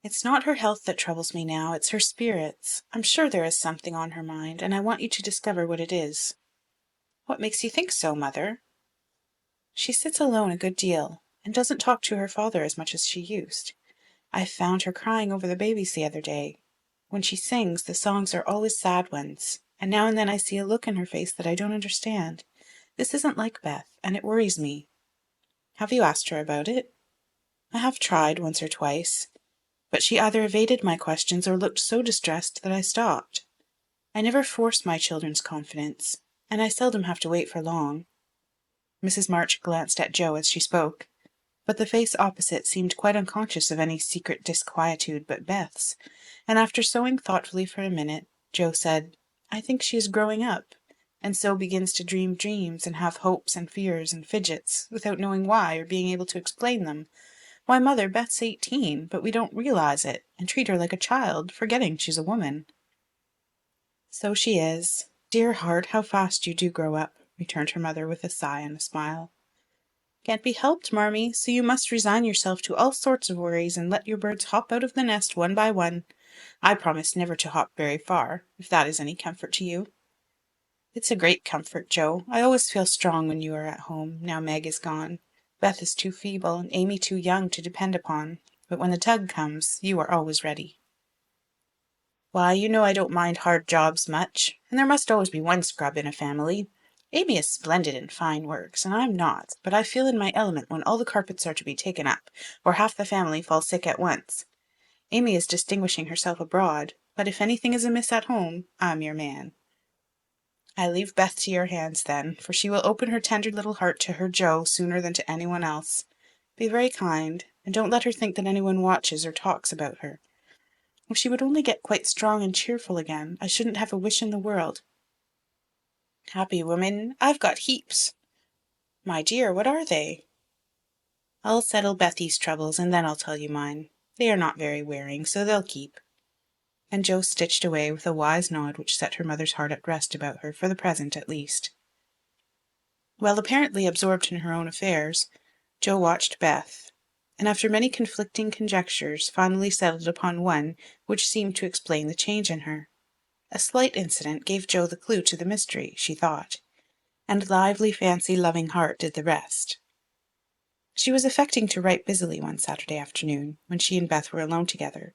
It's not her health that troubles me now, it's her spirits. I'm sure there is something on her mind, and I want you to discover what it is. What makes you think so, Mother? She sits alone a good deal, and doesn't talk to her father as much as she used. I found her crying over the babies the other day. When she sings, the songs are always sad ones, and now and then I see a look in her face that I don't understand. This isn't like Beth, and it worries me. Have you asked her about it? I have tried once or twice, but she either evaded my questions or looked so distressed that I stopped. I never force my children's confidence, and I seldom have to wait for long. Mrs. March glanced at Joe as she spoke, but the face opposite seemed quite unconscious of any secret disquietude but Beth's, and after sewing thoughtfully for a minute, Joe said, I think she is growing up, and so begins to dream dreams and have hopes and fears and fidgets, without knowing why or being able to explain them. Why, Mother, Beth's 18, but we don't realize it, and treat her like a child, forgetting she's a woman. So she is. Dear heart, how fast you do grow up, returned her mother with a sigh and a smile. Can't be helped, Marmee, so you must resign yourself to all sorts of worries and let your birds hop out of the nest one by one. I promise never to hop very far, if that is any comfort to you. It's a great comfort, Joe. I always feel strong when you are at home, now Meg is gone. Beth is too feeble and Amy too young to depend upon, but when the tug comes, you are always ready. Why, you know I don't mind hard jobs much, and there must always be one scrub in a family. Amy is splendid in fine works, and I'm not, but I feel in my element when all the carpets are to be taken up, or half the family fall sick at once. Amy is distinguishing herself abroad, but if anything is amiss at home, I'm your man. I leave Beth to your hands, then, for she will open her tender little heart to her Joe sooner than to anyone else. Be very kind, and don't let her think that anyone watches or talks about her. If she would only get quite strong and cheerful again, I shouldn't have a wish in the world. Happy woman, I've got heaps. My dear, what are they? I'll settle Bethy's troubles, and then I'll tell you mine. They are not very wearing, so they'll keep. And Joe stitched away with a wise nod which set her mother's heart at rest about her, for the present at least. Well, apparently absorbed in her own affairs, Joe watched Beth, and after many conflicting conjectures finally settled upon one which seemed to explain the change in her. A slight incident gave Joe the clue to the mystery, she thought, and lively fancy-loving heart did the rest. She was affecting to write busily one Saturday afternoon, when she and Beth were alone together.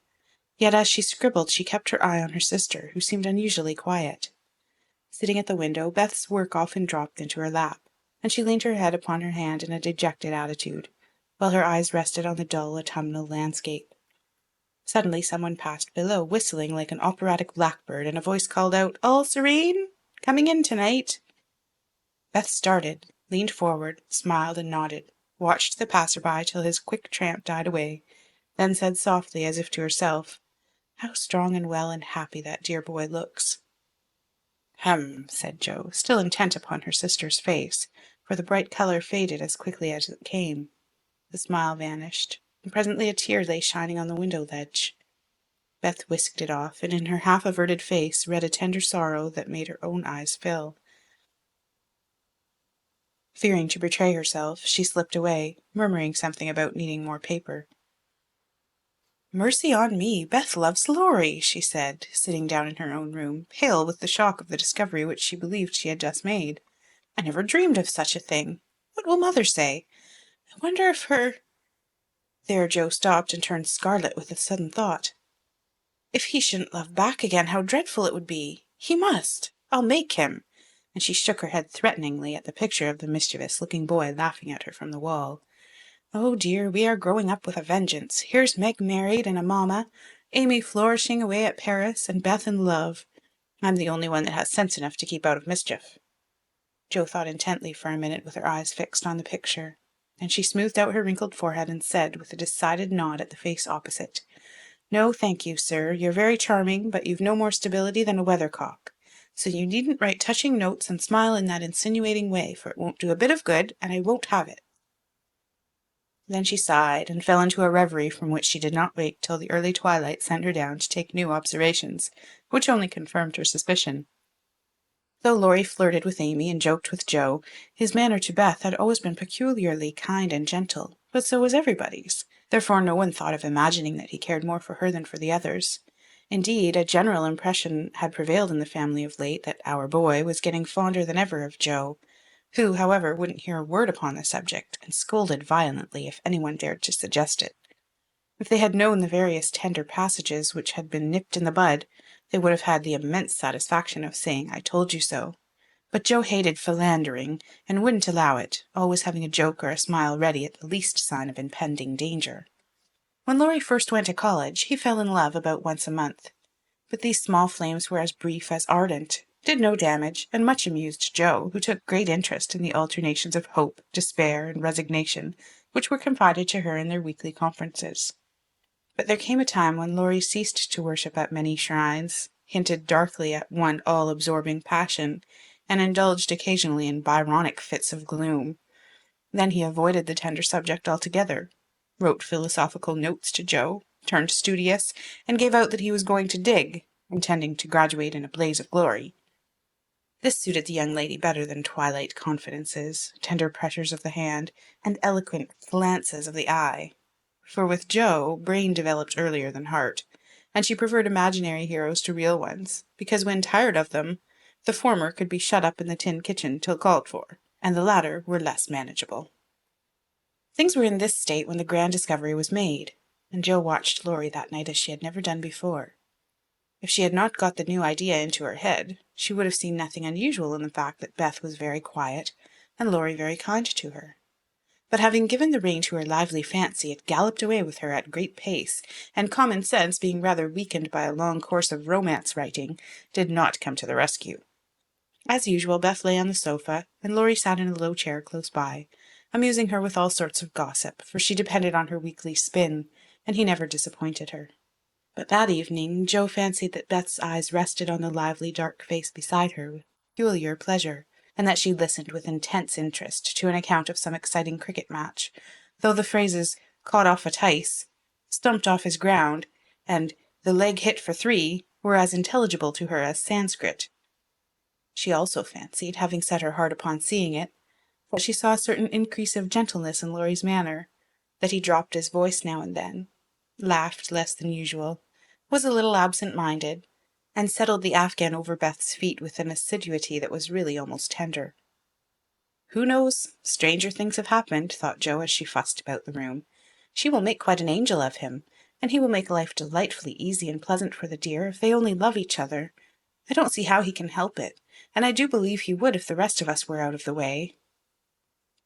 Yet as she scribbled she kept her eye on her sister, who seemed unusually quiet. Sitting at the window, Beth's work often dropped into her lap, and she leaned her head upon her hand in a dejected attitude, while her eyes rested on the dull autumnal landscape. Suddenly someone passed below, whistling like an operatic blackbird, and a voice called out, "All serene? Coming in tonight?" Beth started, leaned forward, smiled and nodded, watched the passer-by till his quick tramp died away, then said softly, as if to herself, "How strong and well and happy that dear boy looks." Said Joe, still intent upon her sister's face, for the bright colour faded as quickly as it came. The smile vanished, and presently a tear lay shining on the window-ledge. Beth whisked it off, and in her half-averted face read a tender sorrow that made her own eyes fill. Fearing to betray herself, she slipped away, murmuring something about needing more paper. "Mercy on me, Beth loves Laurie," she said, sitting down in her own room, pale with the shock of the discovery which she believed she had just made. "I never dreamed of such a thing. What will Mother say? I wonder if her—" There Joe stopped and turned scarlet with a sudden thought. "If he shouldn't love back again, how dreadful it would be! He must! I'll make him!" And she shook her head threateningly at the picture of the mischievous-looking boy laughing at her from the wall. "Oh dear, we are growing up with a vengeance. Here's Meg married and a mamma. Amy flourishing away at Paris, and Beth in love. I'm the only one that has sense enough to keep out of mischief." Jo thought intently for a minute with her eyes fixed on the picture. Then she smoothed out her wrinkled forehead and said, with a decided nod at the face opposite, "No, thank you, sir. You're very charming, but you've no more stability than a weathercock. So you needn't write touching notes and smile in that insinuating way, for it won't do a bit of good, and I won't have it." Then she sighed, and fell into a reverie from which she did not wake till the early twilight sent her down to take new observations, which only confirmed her suspicion. Though Laurie flirted with Amy and joked with Jo, his manner to Beth had always been peculiarly kind and gentle, but so was everybody's. Therefore no one thought of imagining that he cared more for her than for the others. Indeed, a general impression had prevailed in the family of late that "our boy" was getting fonder than ever of Jo, who, however, wouldn't hear a word upon the subject, and scolded violently if anyone dared to suggest it. If they had known the various tender passages which had been nipped in the bud, they would have had the immense satisfaction of saying, "I told you so." But Jo hated philandering, and wouldn't allow it, always having a joke or a smile ready at the least sign of impending danger. When Laurie first went to college, he fell in love about once a month. But these small flames were as brief as ardent, did no damage, and much amused Jo, who took great interest in the alternations of hope, despair, and resignation which were confided to her in their weekly conferences. But there came a time when Laurie ceased to worship at many shrines, hinted darkly at one all-absorbing passion, and indulged occasionally in Byronic fits of gloom. Then he avoided the tender subject altogether, wrote philosophical notes to Jo, turned studious, and gave out that he was going to dig, intending to graduate in a blaze of glory. This suited the young lady better than twilight confidences, tender pressures of the hand, and eloquent glances of the eye. For with Jo, brain developed earlier than heart, and she preferred imaginary heroes to real ones, because when tired of them, the former could be shut up in the tin kitchen till called for, and the latter were less manageable. Things were in this state when the grand discovery was made, and Jo watched Laurie that night as she had never done before. If she had not got the new idea into her head, she would have seen nothing unusual in the fact that Beth was very quiet, and Laurie very kind to her. But having given the rein to her lively fancy, it galloped away with her at great pace, and common sense, being rather weakened by a long course of romance writing, did not come to the rescue. As usual, Beth lay on the sofa, and Laurie sat in a low chair close by, amusing her with all sorts of gossip, for she depended on her weekly spin, and he never disappointed her. But that evening Jo fancied that Beth's eyes rested on the lively dark face beside her with peculiar pleasure, and that she listened with intense interest to an account of some exciting cricket match, though the phrases "caught off a tice," "stumped off his ground," and "the leg hit for 3" were as intelligible to her as Sanskrit. She also fancied, having set her heart upon seeing it, that she saw a certain increase of gentleness in Laurie's manner, that he dropped his voice now and then, laughed less than usual, was a little absent-minded, and settled the afghan over Beth's feet with an assiduity that was really almost tender. "Who knows? Stranger things have happened," thought Jo as she fussed about the room. "She will make quite an angel of him, and he will make life delightfully easy and pleasant for the dear, if they only love each other. I don't see how he can help it, and I do believe he would if the rest of us were out of the way."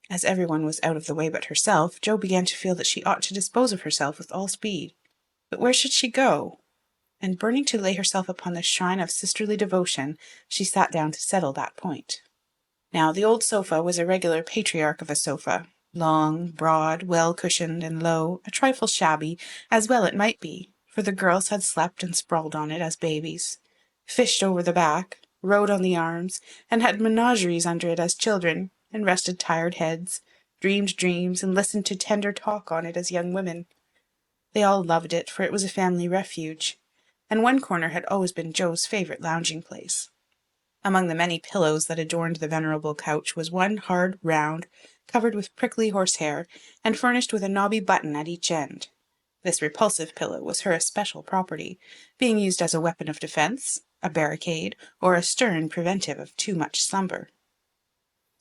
As everyone was out of the way but herself, Jo began to feel that she ought to dispose of herself with all speed. But where should she go? And burning to lay herself upon the shrine of sisterly devotion, she sat down to settle that point. Now, the old sofa was a regular patriarch of a sofa, long, broad, well-cushioned, and low, a trifle shabby, as well it might be, for the girls had slept and sprawled on it as babies, fished over the back, rode on the arms, and had menageries under it as children, and rested tired heads, dreamed dreams, and listened to tender talk on it as young women. They all loved it, for it was a family refuge, and one corner had always been Jo's favourite lounging place. Among the many pillows that adorned the venerable couch was one hard round, covered with prickly horsehair, and furnished with a knobby button at each end. This repulsive pillow was her especial property, being used as a weapon of defence, a barricade, or a stern preventive of too much slumber.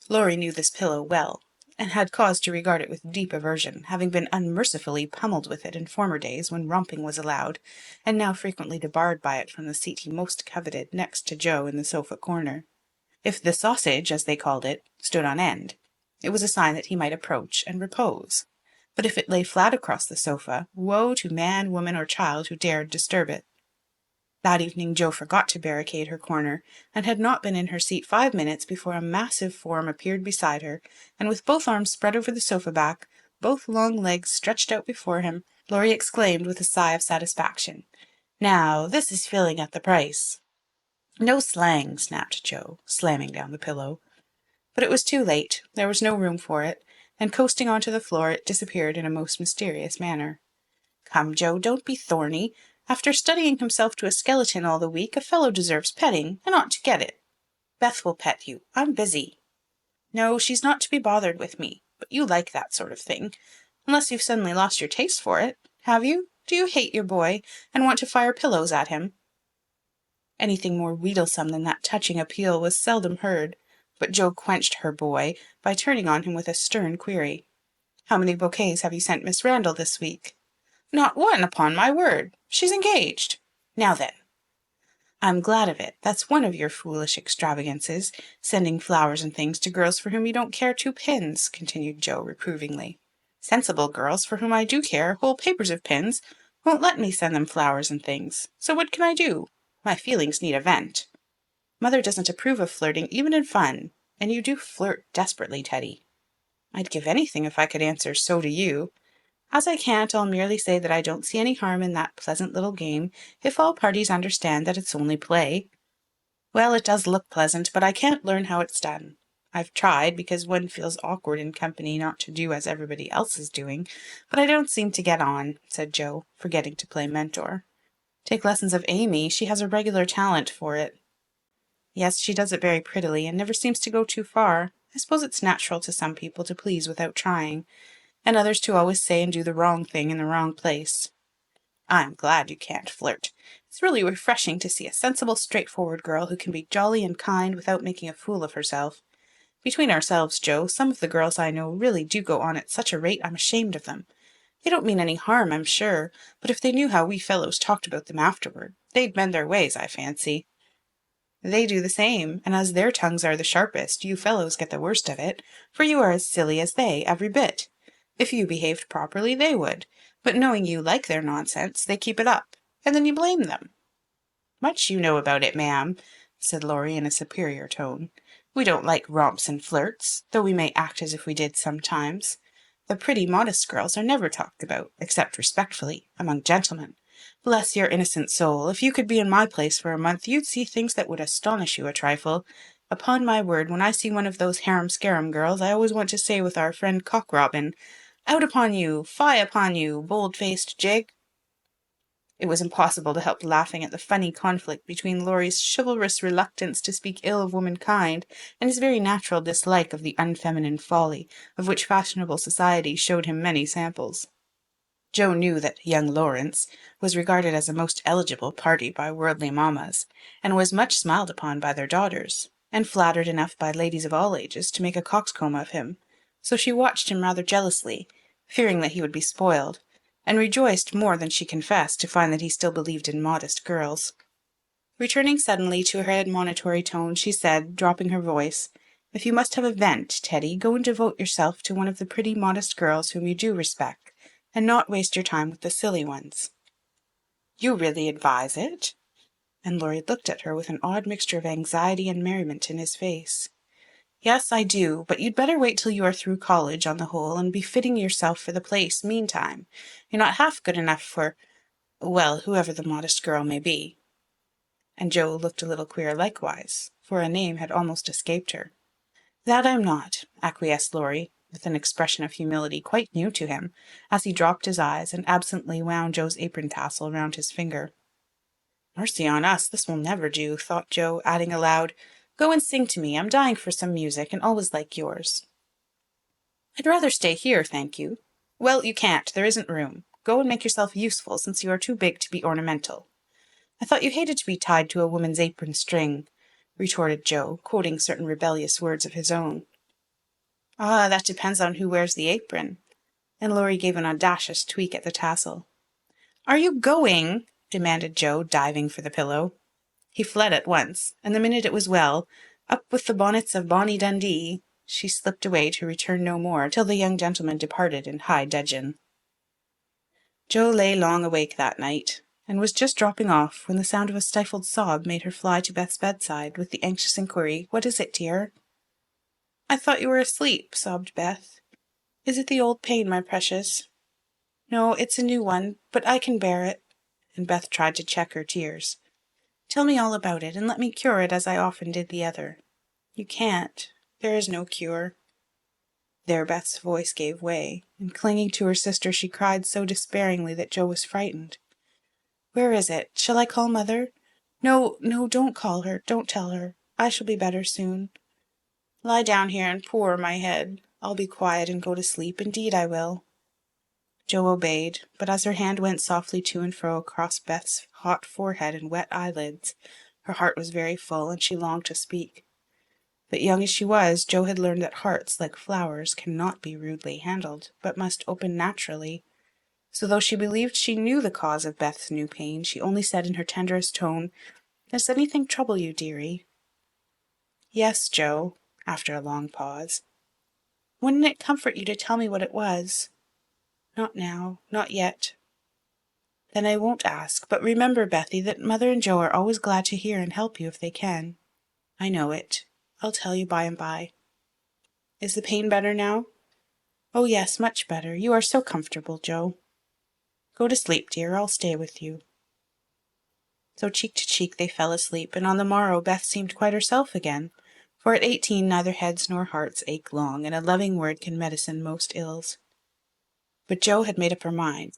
Laurie knew this pillow well, and had cause to regard it with deep aversion, having been unmercifully pummelled with it in former days when romping was allowed, and now frequently debarred by it from the seat he most coveted next to Jo in the sofa corner. If the sausage, as they called it, stood on end, it was a sign that he might approach and repose. But if it lay flat across the sofa, woe to man, woman, or child who dared disturb it. That evening Jo forgot to barricade her corner, and had not been in her seat 5 minutes before a massive form appeared beside her, and with both arms spread over the sofa back, both long legs stretched out before him, Laurie exclaimed with a sigh of satisfaction, "Now, this is filling at the price." "No slang," snapped Jo, slamming down the pillow. But it was too late. There was no room for it, and coasting onto the floor it disappeared in a most mysterious manner. "Come, Jo, don't be thorny. After studying himself to a skeleton all the week, a fellow deserves petting, and ought to get it. Beth will pet you. I'm busy." "No, she's not to be bothered with me. But you like that sort of thing. Unless you've suddenly lost your taste for it. Have you? Do you hate your boy, and want to fire pillows at him?" Anything more wheedlesome than that touching appeal was seldom heard, but Jo quenched her boy by turning on him with a stern query. "How many bouquets have you sent Miss Randall this week?" "Not one, upon my word. She's engaged. Now then." "I'm glad of it. That's one of your foolish extravagances, sending flowers and things to girls for whom you don't care 2 pins," continued Jo reprovingly. "Sensible girls, for whom I do care whole papers of pins, won't let me send them flowers and things. So what can I do? My feelings need a vent. Mother doesn't approve of flirting even in fun, and you do flirt desperately, Teddy." "I'd give anything if I could answer 'so do you.' As I can't, I'll merely say that I don't see any harm in that pleasant little game, if all parties understand that it's only play." "Well, it does look pleasant, but I can't learn how it's done. I've tried, because one feels awkward in company not to do as everybody else is doing, but I don't seem to get on," said Jo, forgetting to play mentor. "Take lessons of Amy. She has a regular talent for it." "Yes, she does it very prettily, and never seems to go too far. I suppose it's natural to some people to please without trying, and others to always say and do the wrong thing in the wrong place." "I'm glad you can't flirt. It's really refreshing to see a sensible, straightforward girl who can be jolly and kind without making a fool of herself. Between ourselves, Jo, some of the girls I know really do go on at such a rate I'm ashamed of them. They don't mean any harm, I'm sure, but if they knew how we fellows talked about them afterward, they'd mend their ways, I fancy." "They do the same, and as their tongues are the sharpest, you fellows get the worst of it, for you are as silly as they, every bit. If you behaved properly, they would, but knowing you like their nonsense, they keep it up, and then you blame them." "Much you know about it, ma'am," said Laurie in a superior tone. "We don't like romps and flirts, though we may act as if we did sometimes. The pretty, modest girls are never talked about, except respectfully, among gentlemen. Bless your innocent soul, if you could be in my place for a month, you'd see things that would astonish you a trifle. Upon my word, when I see one of those harum-scarum girls, I always want to say with our friend Cock Robin, 'Out upon you, fie upon you, bold-faced jig.'" It was impossible to help laughing at the funny conflict between Laurie's chivalrous reluctance to speak ill of womankind and his very natural dislike of the unfeminine folly of which fashionable society showed him many samples. Jo knew that young Laurence was regarded as a most eligible party by worldly mammas, and was much smiled upon by their daughters, and flattered enough by ladies of all ages to make a coxcomb of him, so she watched him rather jealously, fearing that he would be spoiled, and rejoiced more than she confessed to find that he still believed in modest girls. Returning suddenly to her admonitory tone, she said, dropping her voice, "If you must have a vent, Teddy, go and devote yourself to one of the pretty, modest girls whom you do respect, and not waste your time with the silly ones." "You really advise it?" And Laurie looked at her with an odd mixture of anxiety and merriment in his face. "Yes, I do, but you'd better wait till you are through college, on the whole, and be fitting yourself for the place meantime. You're not half good enough for, well, whoever the modest girl may be." And Jo looked a little queer likewise, for a name had almost escaped her. "That I'm not," acquiesced Laurie, with an expression of humility quite new to him, as he dropped his eyes and absently wound Jo's apron tassel round his finger. "Mercy on us, this will never do," thought Jo, adding aloud, "Go and sing to me. I'm dying for some music, and always like yours." "I'd rather stay here, thank you." "Well, you can't. There isn't room. Go and make yourself useful, since you are too big to be ornamental." "I thought you hated to be tied to a woman's apron string," retorted Jo, quoting certain rebellious words of his own. "Ah, that depends on who wears the apron." And Laurie gave an audacious tweak at the tassel. "Are you going?" demanded Jo, diving for the pillow. He fled at once, and the minute it was well, up with the bonnets of Bonnie Dundee. She slipped away to return no more till the young gentleman departed in high dudgeon. Jo lay long awake that night, and was just dropping off when the sound of a stifled sob made her fly to Beth's bedside with the anxious inquiry, "What is it, dear?" "I thought you were asleep," sobbed Beth. "Is it the old pain, my precious?" "No, it's a new one, but I can bear it," and Beth tried to check her tears. "Tell me all about it, and let me cure it as I often did the other." "You can't. There is no cure." There Beth's voice gave way, and clinging to her sister she cried so despairingly that Jo was frightened. "Where is it? Shall I call Mother?" "No, no, don't call her. Don't tell her. I shall be better soon." "Lie down here and pour my head. I'll be quiet and go to sleep. Indeed I will." Jo obeyed, but as her hand went softly to and fro across Beth's hot forehead and wet eyelids, her heart was very full, and she longed to speak. But young as she was, Jo had learned that hearts, like flowers, cannot be rudely handled, but must open naturally. So though she believed she knew the cause of Beth's new pain, she only said in her tenderest tone, "Does anything trouble you, dearie?" "Yes, Jo," after a long pause. "Wouldn't it comfort you to tell me what it was?" "Not now, not yet." "Then I won't ask, but remember, Bethy, that Mother and Jo are always glad to hear and help you if they can." "I know it. I'll tell you by and by." "Is the pain better now?" "Oh, yes, much better. You are so comfortable, Jo." "Go to sleep, dear. I'll stay with you." So cheek to cheek they fell asleep, and on the morrow Beth seemed quite herself again, for at 18 neither heads nor hearts ache long, and a loving word can medicine most ills. But Jo had made up her mind,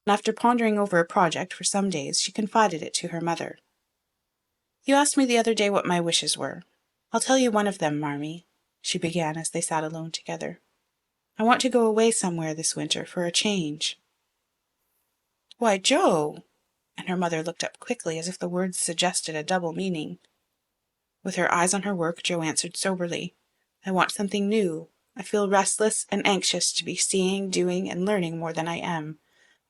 and after pondering over a project for some days, she confided it to her mother. "You asked me the other day what my wishes were. I'll tell you one of them, Marmee," she began as they sat alone together. "I want to go away somewhere this winter for a change." "Why, Jo!" and her mother looked up quickly as if the words suggested a double meaning. With her eyes on her work, Jo answered soberly, "I want something new. I feel restless and anxious to be seeing, doing, and learning more than I am.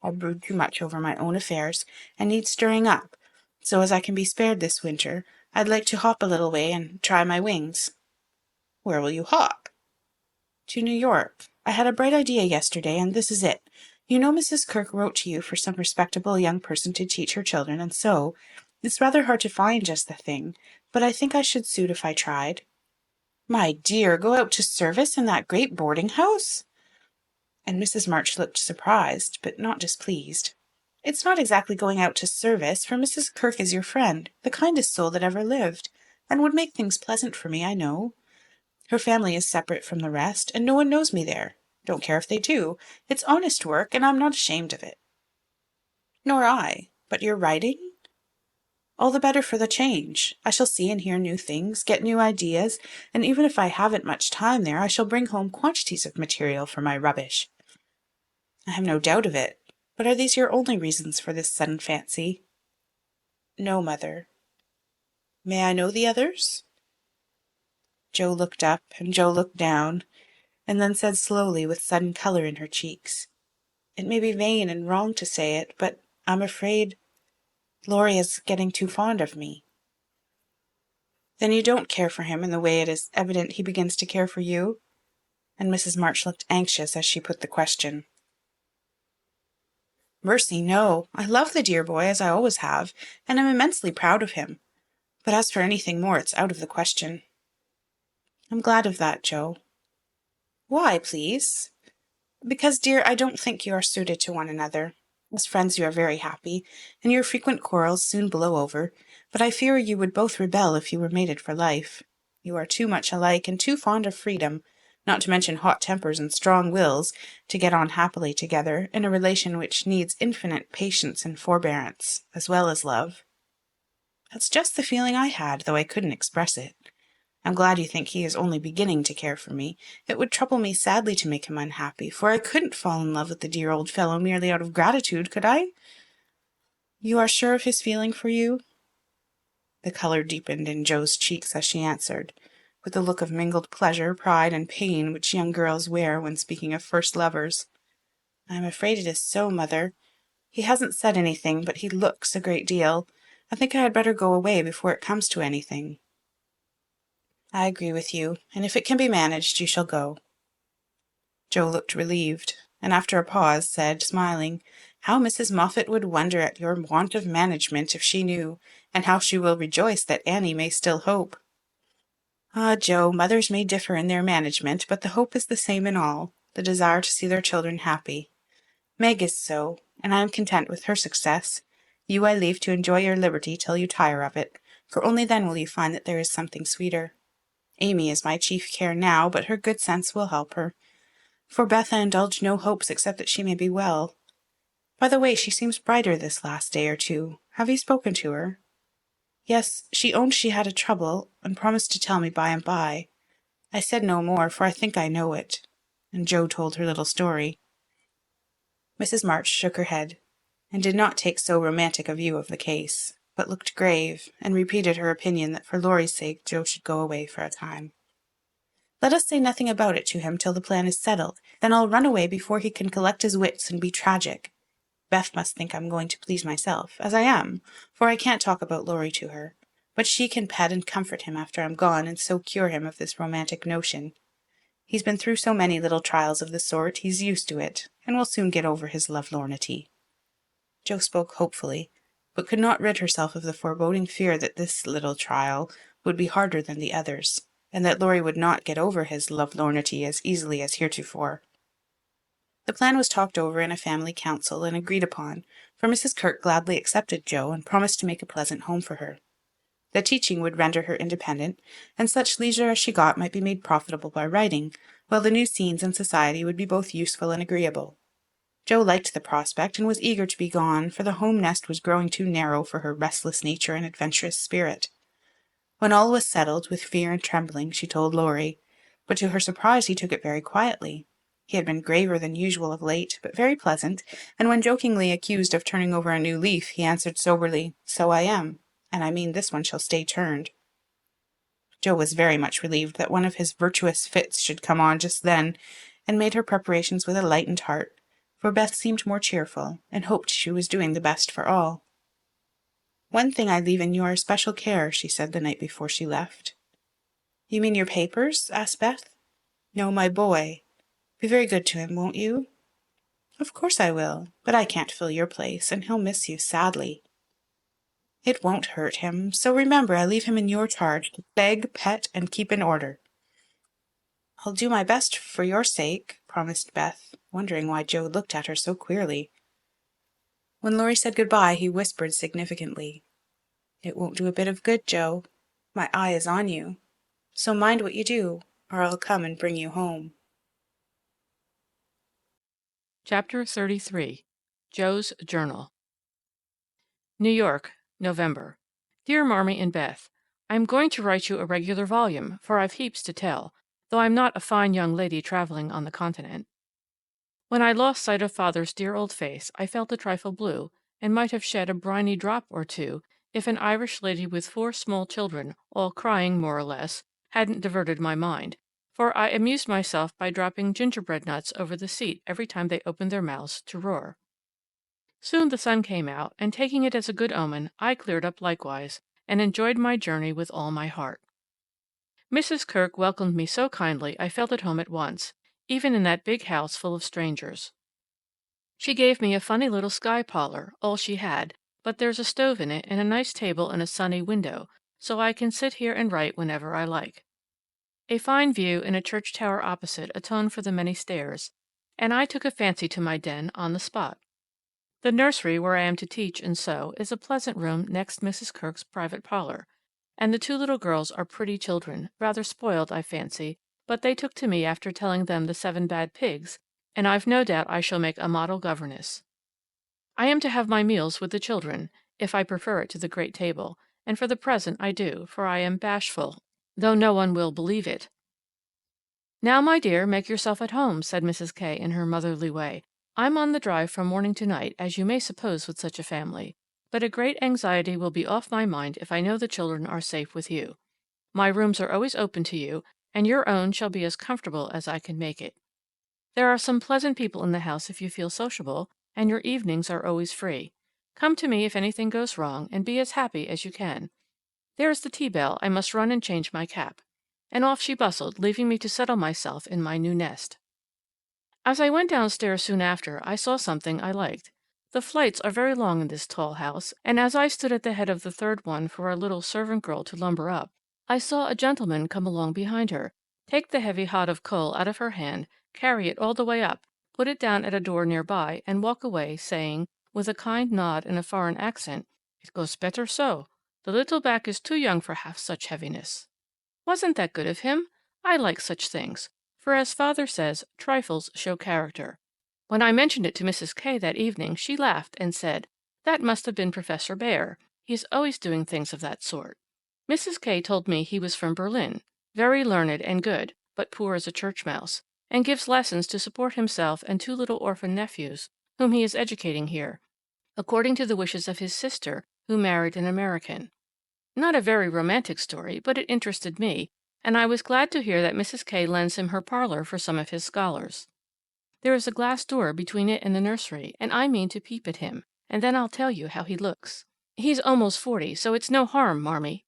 I brood too much over my own affairs, and need stirring up, so as I can be spared this winter, I'd like to hop a little way and try my wings." "Where will you hop?" "To New York. I had a bright idea yesterday, and this is it. You know Mrs. Kirk wrote to you for some respectable young person to teach her children, and so it's rather hard to find just the thing, but I think I should suit if I tried." "My dear, go out to service in that great boarding house?" And Mrs. March looked surprised, but not displeased. "It's not exactly going out to service, for Mrs. Kirk is your friend, the kindest soul that ever lived, and would make things pleasant for me, I know. Her family is separate from the rest, and no one knows me there. Don't care if they do. It's honest work, and I'm not ashamed of it." "Nor I. But your writing?" "All the better for the change. I shall see and hear new things, get new ideas, and even if I haven't much time there, I shall bring home quantities of material for my rubbish." "I have no doubt of it. But are these your only reasons for this sudden fancy?" "No, Mother." "May I know the others?" Jo looked up, and Jo looked down, and then said slowly, with sudden colour in her cheeks, "It may be vain and wrong to say it, but I'm afraid Laurie is getting too fond of me." "Then you don't care for him in the way it is evident he begins to care for you?" And Mrs. March looked anxious as she put the question. "Mercy, no. I love the dear boy, as I always have, and am immensely proud of him. But as for anything more, it's out of the question." "I'm glad of that, Jo." "Why, please?" "Because, dear, I don't think you are suited to one another. As friends you are very happy, and your frequent quarrels soon blow over, but I fear you would both rebel if you were mated for life. You are too much alike and too fond of freedom, not to mention hot tempers and strong wills, to get on happily together in a relation which needs infinite patience and forbearance, as well as love. That's just the feeling I had, though I couldn't express it. I'm glad you think he is only beginning to care for me. It would trouble me sadly to make him unhappy, for I couldn't fall in love with the dear old fellow merely out of gratitude, could I?" "You are sure of his feeling for you?" The colour deepened in Jo's cheeks as she answered, with the look of mingled pleasure, pride, and pain which young girls wear when speaking of first lovers. "I am afraid it is so, Mother. He hasn't said anything, but he looks a great deal. I think I had better go away before it comes to anything." I agree with you, and if it can be managed, you shall go. Jo looked relieved, and after a pause said, smiling, "How Mrs. Moffat would wonder at your want of management if she knew, and how she will rejoice that Annie may still hope." "Ah, Jo, mothers may differ in their management, but the hope is the same in all, the desire to see their children happy. Meg is so, and I am content with her success. You I leave to enjoy your liberty till you tire of it, for only then will you find that there is something sweeter. Amy is my chief care now, but her good sense will help her. For Beth I indulge no hopes except that she may be well. By the way, she seems brighter this last day or two. Have you spoken to her?" "Yes, she owned she had a trouble, and promised to tell me by and by. I said no more, for I think I know it." And Jo told her little story. Mrs. March shook her head, and did not take so romantic a view of the case, but looked grave, and repeated her opinion that for Laurie's sake Jo should go away for a time. "Let us say nothing about it to him till the plan is settled. Then I'll run away before he can collect his wits and be tragic. Beth must think I'm going to please myself, as I am, for I can't talk about Laurie to her. But she can pet and comfort him after I'm gone, and so cure him of this romantic notion. He's been through so many little trials of the sort, he's used to it, and will soon get over his lovelornity." Jo spoke hopefully, but could not rid herself of the foreboding fear that this little trial would be harder than the others, and that Laurie would not get over his lovelornity as easily as heretofore. The plan was talked over in a family council and agreed upon, for Mrs. Kirke gladly accepted Jo and promised to make a pleasant home for her. The teaching would render her independent, and such leisure as she got might be made profitable by writing, while the new scenes and society would be both useful and agreeable. Jo liked the prospect and was eager to be gone, for the home nest was growing too narrow for her restless nature and adventurous spirit. When all was settled, with fear and trembling, she told Laurie, but to her surprise he took it very quietly. He had been graver than usual of late, but very pleasant, and when jokingly accused of turning over a new leaf, he answered soberly, "So I am, and I mean this one shall stay turned." Jo was very much relieved that one of his virtuous fits should come on just then, and made her preparations with a lightened heart, for Beth seemed more cheerful, and hoped she was doing the best for all. "One thing I leave in your especial care," she said the night before she left. "You mean your papers?" asked Beth. "No, my boy. Be very good to him, won't you?" "Of course I will, but I can't fill your place, and he'll miss you sadly." "It won't hurt him, so remember I leave him in your charge to beg, pet, and keep in order." "I'll do my best for your sake," promised Beth, wondering why Jo looked at her so queerly. When Laurie said goodbye, he whispered significantly, "It won't do a bit of good, Jo. My eye is on you. So mind what you do, or I'll come and bring you home." Chapter 33. Jo's Journal. New York, November. Dear Marmee and Beth, I'm going to write you a regular volume, for I've heaps to tell, though I'm not a fine young lady traveling on the continent. When I lost sight of Father's dear old face, I felt a trifle blue, and might have shed a briny drop or two if an Irish lady with 4 small children, all crying more or less, hadn't diverted my mind, for I amused myself by dropping gingerbread nuts over the seat every time they opened their mouths to roar. Soon the sun came out, and taking it as a good omen, I cleared up likewise, and enjoyed my journey with all my heart. Mrs. Kirke welcomed me so kindly I felt at home at once, even in that big house full of strangers. She gave me a funny little sky parlor, all she had, but there's a stove in it and a nice table and a sunny window, so I can sit here and write whenever I like. A fine view and a church tower opposite atone for the many stairs, and I took a fancy to my den on the spot. The nursery where I am to teach and sew is a pleasant room next Mrs. Kirke's private parlor, and the 2 little girls are pretty children, rather spoiled, I fancy, but they took to me after telling them the 7 bad pigs, and I've no doubt I shall make a model governess. I am to have my meals with the children, if I prefer it to the great table, and for the present I do, for I am bashful, though no one will believe it. "Now, my dear, make yourself at home," said Mrs. K. in her motherly way. "I'm on the drive from morning to night, as you may suppose with such a family, but a great anxiety will be off my mind if I know the children are safe with you. My rooms are always open to you, and your own shall be as comfortable as I can make it. There are some pleasant people in the house if you feel sociable, and your evenings are always free. Come to me if anything goes wrong, and be as happy as you can. There's the tea bell. I must run and change my cap. and off she bustled, leaving me to settle myself in my new nest. As I went downstairs soon after, I saw something I liked. The flights are very long in this tall house, and as I stood at the head of the third one for our little servant girl to lumber up, I saw a gentleman come along behind her, take the heavy hod of coal out of her hand, carry it all the way up, put it down at a door near by, and walk away, saying, with a kind nod and a foreign accent, "It goes better so. The little back is too young for half such heaviness." Wasn't that good of him? I like such things, for as father says, trifles show character. When I mentioned it to Mrs. K that evening, she laughed and said, "That must have been Professor Bear. He is always doing things of that sort." Mrs. K told me he was from Berlin, very learned and good, but poor as a church mouse, and gives lessons to support himself and two little orphan nephews, whom he is educating here, according to the wishes of his sister, who married an American. Not a very romantic story, but it interested me, and I was glad to hear that Mrs. K lends him her parlor for some of his scholars. There is a glass door between it and the nursery, and I mean to peep at him, and then I'll tell you how he looks. He's almost 40, so it's no harm, Marmee.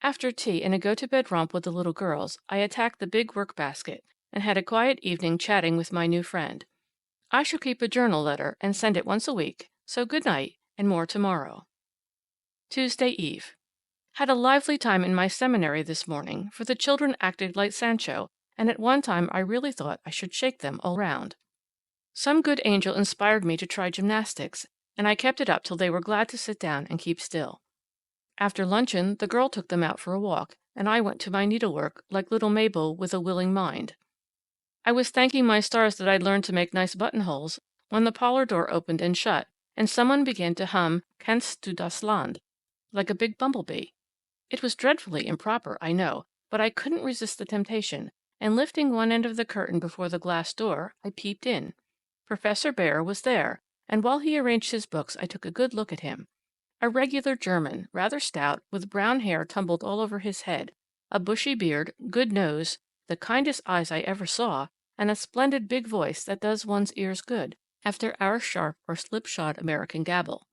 After tea and a go-to-bed romp with the little girls, I attacked the big work-basket, and had a quiet evening chatting with my new friend. I shall keep a journal letter and send it once a week, so good night, and more tomorrow. Tuesday Eve. Had a lively time in my seminary this morning, for the children acted like Sancho, and at one time I really thought I should shake them all round. Some good angel inspired me to try gymnastics, and I kept it up till they were glad to sit down and keep still. After luncheon, the girl took them out for a walk, and I went to my needlework like little Mabel with a willing mind. I was thanking my stars that I'd learned to make nice buttonholes, when the parlor door opened and shut, and someone began to hum "Kennst du das Land?" like a big bumblebee. It was dreadfully improper, I know, but I couldn't resist the temptation, and lifting one end of the curtain before the glass door, I peeped in. Professor Bear was there, and while he arranged his books I took a good look at him. A regular German, rather stout, with brown hair tumbled all over his head, a bushy beard, good nose, the kindest eyes I ever saw, and a splendid big voice that does one's ears good, after our sharp or slipshod American gabble.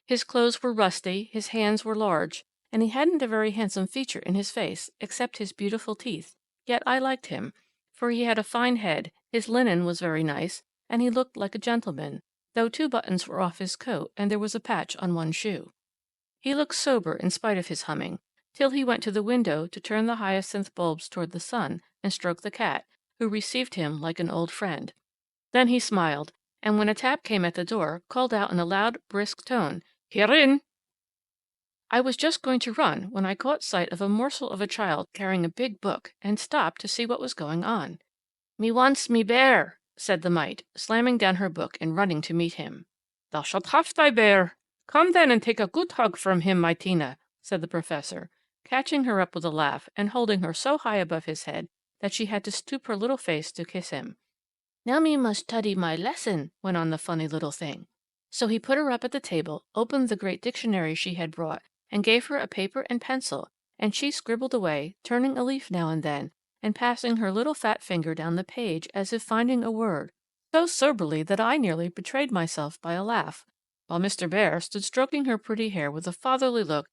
His clothes were rusty, his hands were large, and he hadn't a very handsome feature in his face, except his beautiful teeth, yet I liked him, for he had a fine head, his linen was very nice, and he looked like a gentleman, though 2 buttons were off his coat and there was a patch on one shoe. He looked sober in spite of his humming, till he went to the window to turn the hyacinth bulbs toward the sun and stroke the cat, who received him like an old friend. Then he smiled, and when a tap came at the door, called out in a loud, brisk tone, "Herein!" I was just going to run when I caught sight of a morsel of a child carrying a big book, and stopped to see what was going on. "Me wants me bear," said the mite, slamming down her book and running to meet him. "Thou shalt have thy bear. Come then and take a good hug from him, my Tina," said the professor, catching her up with a laugh and holding her so high above his head that she had to stoop her little face to kiss him. "Now me must study my lesson," went on the funny little thing. So he put her up at the table, opened the great dictionary she had brought, and gave her a paper and pencil, and she scribbled away, turning a leaf now and then, and passing her little fat finger down the page as if finding a word, so soberly that I nearly betrayed myself by a laugh, while Mr. Bear stood stroking her pretty hair with a fatherly look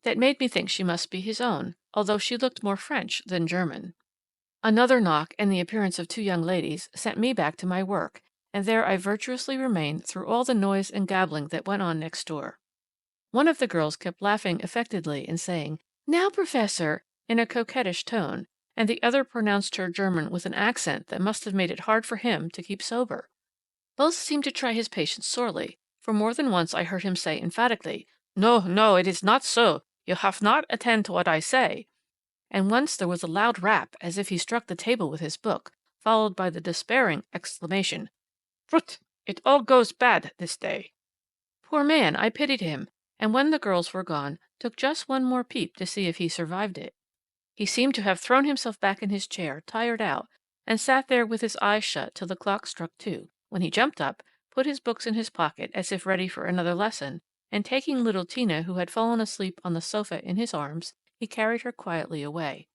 that made me think she must be his own, although she looked more French than German. Another knock, and the appearance of 2 young ladies, sent me back to my work, and there I virtuously remained through all the noise and gabbling that went on next door. One of the girls kept laughing affectedly and saying, "Now, Professor," in a coquettish tone, and the other pronounced her German with an accent that must have made it hard for him to keep sober. Both seemed to try his patience sorely, for more than once I heard him say emphatically, "No, no, it is not so. You have not attend to what I say." And once there was a loud rap, as if he struck the table with his book, followed by the despairing exclamation, "Prut! It all goes bad this day." Poor man, I pitied him, and when the girls were gone, took just one more peep to see if he survived it. He seemed to have thrown himself back in his chair, tired out, and sat there with his eyes shut till the clock struck 2, when he jumped up, put his books in his pocket as if ready for another lesson, and taking little Tina, who had fallen asleep on the sofa, in his arms, he carried her quietly away.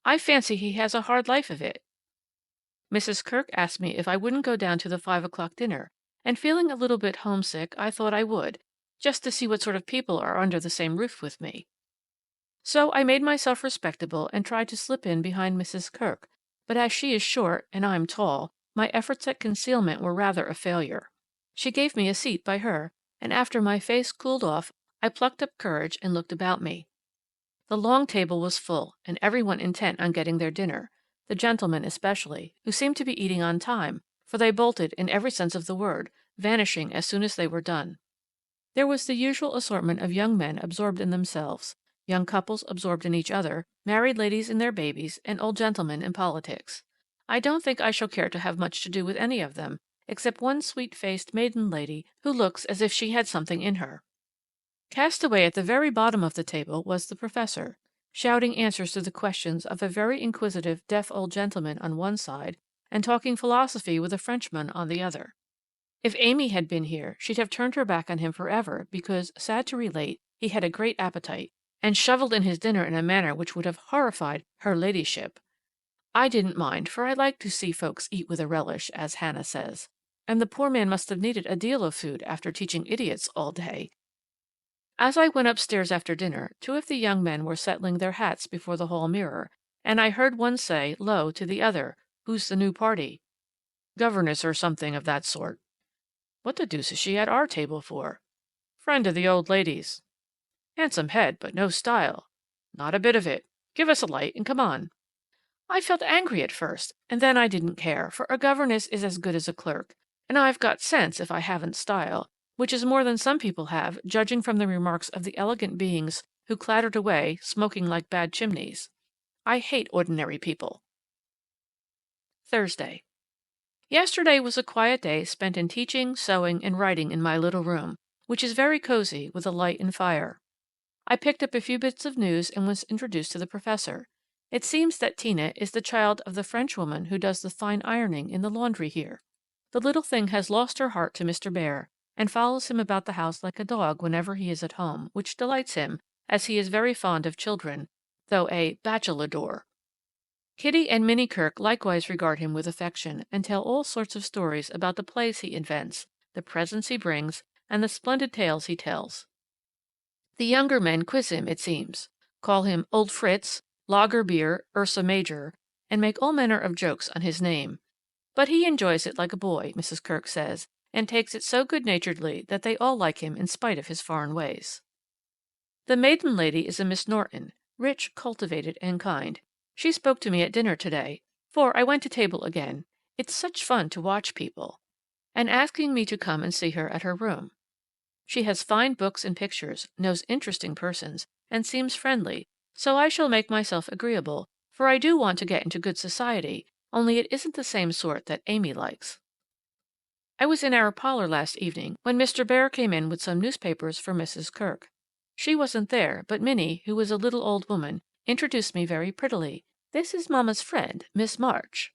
I fancy he has a hard life of it. Mrs. Kirk asked me if I wouldn't go down to the 5 o'clock dinner, and feeling a little bit homesick, I thought I would, just to see what sort of people are under the same roof with me. So I made myself respectable and tried to slip in behind Mrs. Kirk, but as she is short and I'm tall, my efforts at concealment were rather a failure. She gave me a seat by her, and after my face cooled off, I plucked up courage and looked about me. The long table was full, and everyone intent on getting their dinner, the gentlemen especially, who seemed to be eating on time, for they bolted in every sense of the word, vanishing as soon as they were done. There was the usual assortment of young men absorbed in themselves, young couples absorbed in each other, married ladies in their babies, and old gentlemen in politics. I don't think I shall care to have much to do with any of them, except one sweet-faced maiden lady who looks as if she had something in her. Cast away at the very bottom of the table was the professor, shouting answers to the questions of a very inquisitive deaf old gentleman on one side, and talking philosophy with a Frenchman on the other. If Amy had been here, she'd have turned her back on him forever because, sad to relate, he had a great appetite, and shovelled in his dinner in a manner which would have horrified her ladyship. I didn't mind, for I like to see folks eat with a relish, as Hannah says, and the poor man must have needed a deal of food after teaching idiots all day. As I went upstairs after dinner, two of the young men were settling their hats before the hall mirror, and I heard one say, low, to the other, "Who's the new party?" "Governess or something of that sort." "What the deuce is she at our table for?" "Friend of the old lady's." "Handsome head, but no style." "Not a bit of it. Give us a light and come on." I felt angry at first, and then I didn't care, for a governess is as good as a clerk, and I've got sense if I haven't style, which is more than some people have, judging from the remarks of the elegant beings who clattered away, smoking like bad chimneys. I hate ordinary people. Thursday. Yesterday was a quiet day spent in teaching, sewing, and writing in my little room, which is very cozy with a light and fire. I picked up a few bits of news and was introduced to the professor. It seems that Tina is the child of the Frenchwoman who does the fine ironing in the laundry here. The little thing has lost her heart to Mr. Bear, and follows him about the house like a dog whenever he is at home, which delights him, as he is very fond of children, though a bachelador. Kitty and Minnie Kirk likewise regard him with affection, and tell all sorts of stories about the plays he invents, the presents he brings, and the splendid tales he tells. The younger men quiz him, it seems, call him Old Fritz, Lager Beer, Ursa Major, and make all manner of jokes on his name. But he enjoys it like a boy, Mrs. Kirk says, and takes it so good-naturedly that they all like him in spite of his foreign ways. The maiden lady is a Miss Norton, rich, cultivated, and kind. She spoke to me at dinner today, for I went to table again. It's such fun to watch people, and asking me to come and see her at her room. She has fine books and pictures, knows interesting persons, and seems friendly, so I shall make myself agreeable, for I do want to get into good society, only it isn't the same sort that Amy likes. I was in our parlor last evening when Mr. Bear came in with some newspapers for Mrs. Kirk. She wasn't there, but Minnie, who is a little old woman, introduced me very prettily. "This is Mamma's friend, Miss March."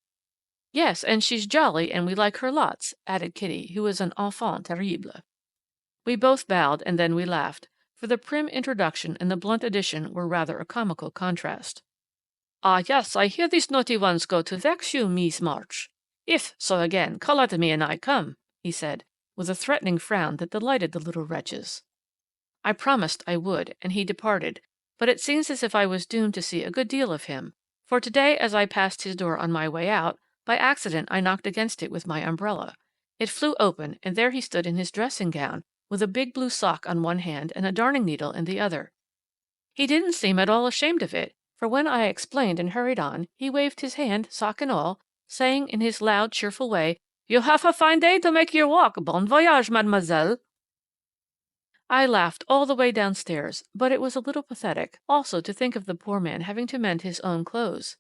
"Yes, and she's jolly, and we like her lots," added Kitty, who is an enfant terrible. We both bowed, and then we laughed, for the prim introduction and the blunt addition were rather a comical contrast. "Ah, yes, I hear these naughty ones go to vex you, Mees March. If so again, call out to me and I come," he said, with a threatening frown that delighted the little wretches. I promised I would, and he departed, but it seems as if I was doomed to see a good deal of him, for today as I passed his door on my way out, by accident I knocked against it with my umbrella. It flew open, and there he stood in his dressing gown, with a big blue sock on one hand and a darning needle in the other. He didn't seem at all ashamed of it, for when I explained and hurried on, he waved his hand, sock and all, saying in his loud, cheerful way, "You have a fine day to make your walk. Bon voyage, mademoiselle." I laughed all the way downstairs, but it was a little pathetic also to think of the poor man having to mend his own clothes.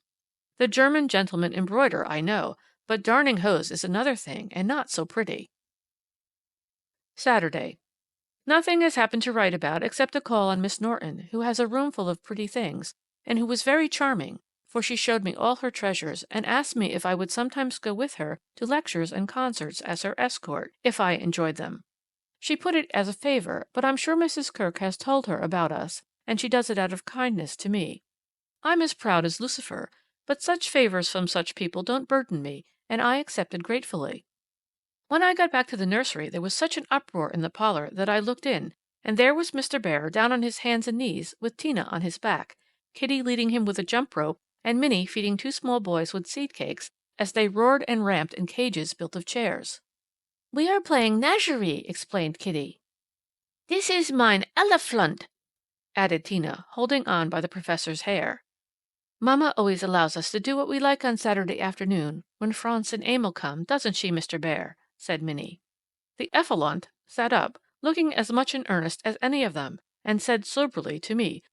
The German gentlemen embroider, I know, but darning hose is another thing, and not so pretty. Saturday. Nothing has happened to write about except a call on Miss Norton, who has a room full of pretty things, and who was very charming, for she showed me all her treasures and asked me if I would sometimes go with her to lectures and concerts as her escort, if I enjoyed them. She put it as a favor, but I'm sure Mrs. Kirk has told her about us, and she does it out of kindness to me. I'm as proud as Lucifer, but such favors from such people don't burden me, and I accepted gratefully. When I got back to the nursery there was such an uproar in the parlor that I looked in, and there was Mr. Bear down on his hands and knees with Tina on his back, Kitty leading him with a jump rope, and Minnie feeding two small boys with seed cakes as they roared and ramped in cages built of chairs. "We are playing Nagerie," explained Kitty. "This is mine elephant," added Tina, holding on by the professor's hair. "Mamma always allows us to do what we like on Saturday afternoon, when Franz and Emil come, doesn't she, Mr. Bear?" said Minnie. The Effluent sat up, looking as much in earnest as any of them, and said soberly to me,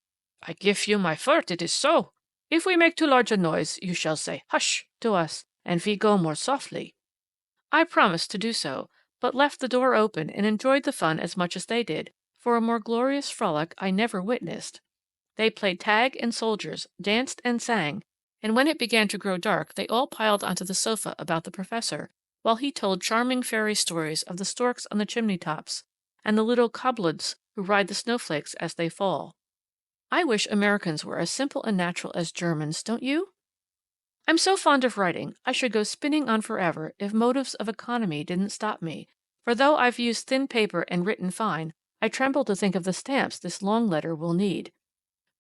"I give you my word it is so. If we make too large a noise, you shall say 'hush' to us, and we go more softly." I promised to do so, but left the door open and enjoyed the fun as much as they did, for a more glorious frolic I never witnessed. They played tag and soldiers, danced and sang, and when it began to grow dark they all piled onto the sofa about the professor, while he told charming fairy stories of the storks on the chimney tops, and the little kobolds who ride the snowflakes as they fall. I wish Americans were as simple and natural as Germans, don't you? I'm so fond of writing, I should go spinning on forever if motives of economy didn't stop me, for though I've used thin paper and written fine, I tremble to think of the stamps this long letter will need.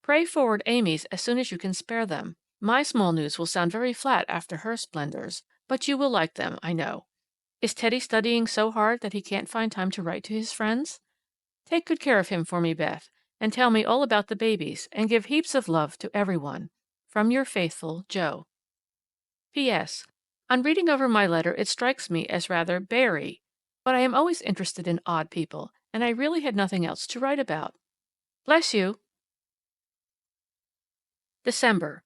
Pray forward Amy's as soon as you can spare them. My small news will sound very flat after her splendors, but you will like them, I know. Is Teddy studying so hard that he can't find time to write to his friends? Take good care of him for me, Beth, and tell me all about the babies, and give heaps of love to everyone. From your faithful Jo. P.S. On reading over my letter it strikes me as rather beary, but I am always interested in odd people, and I really had nothing else to write about. Bless you. December.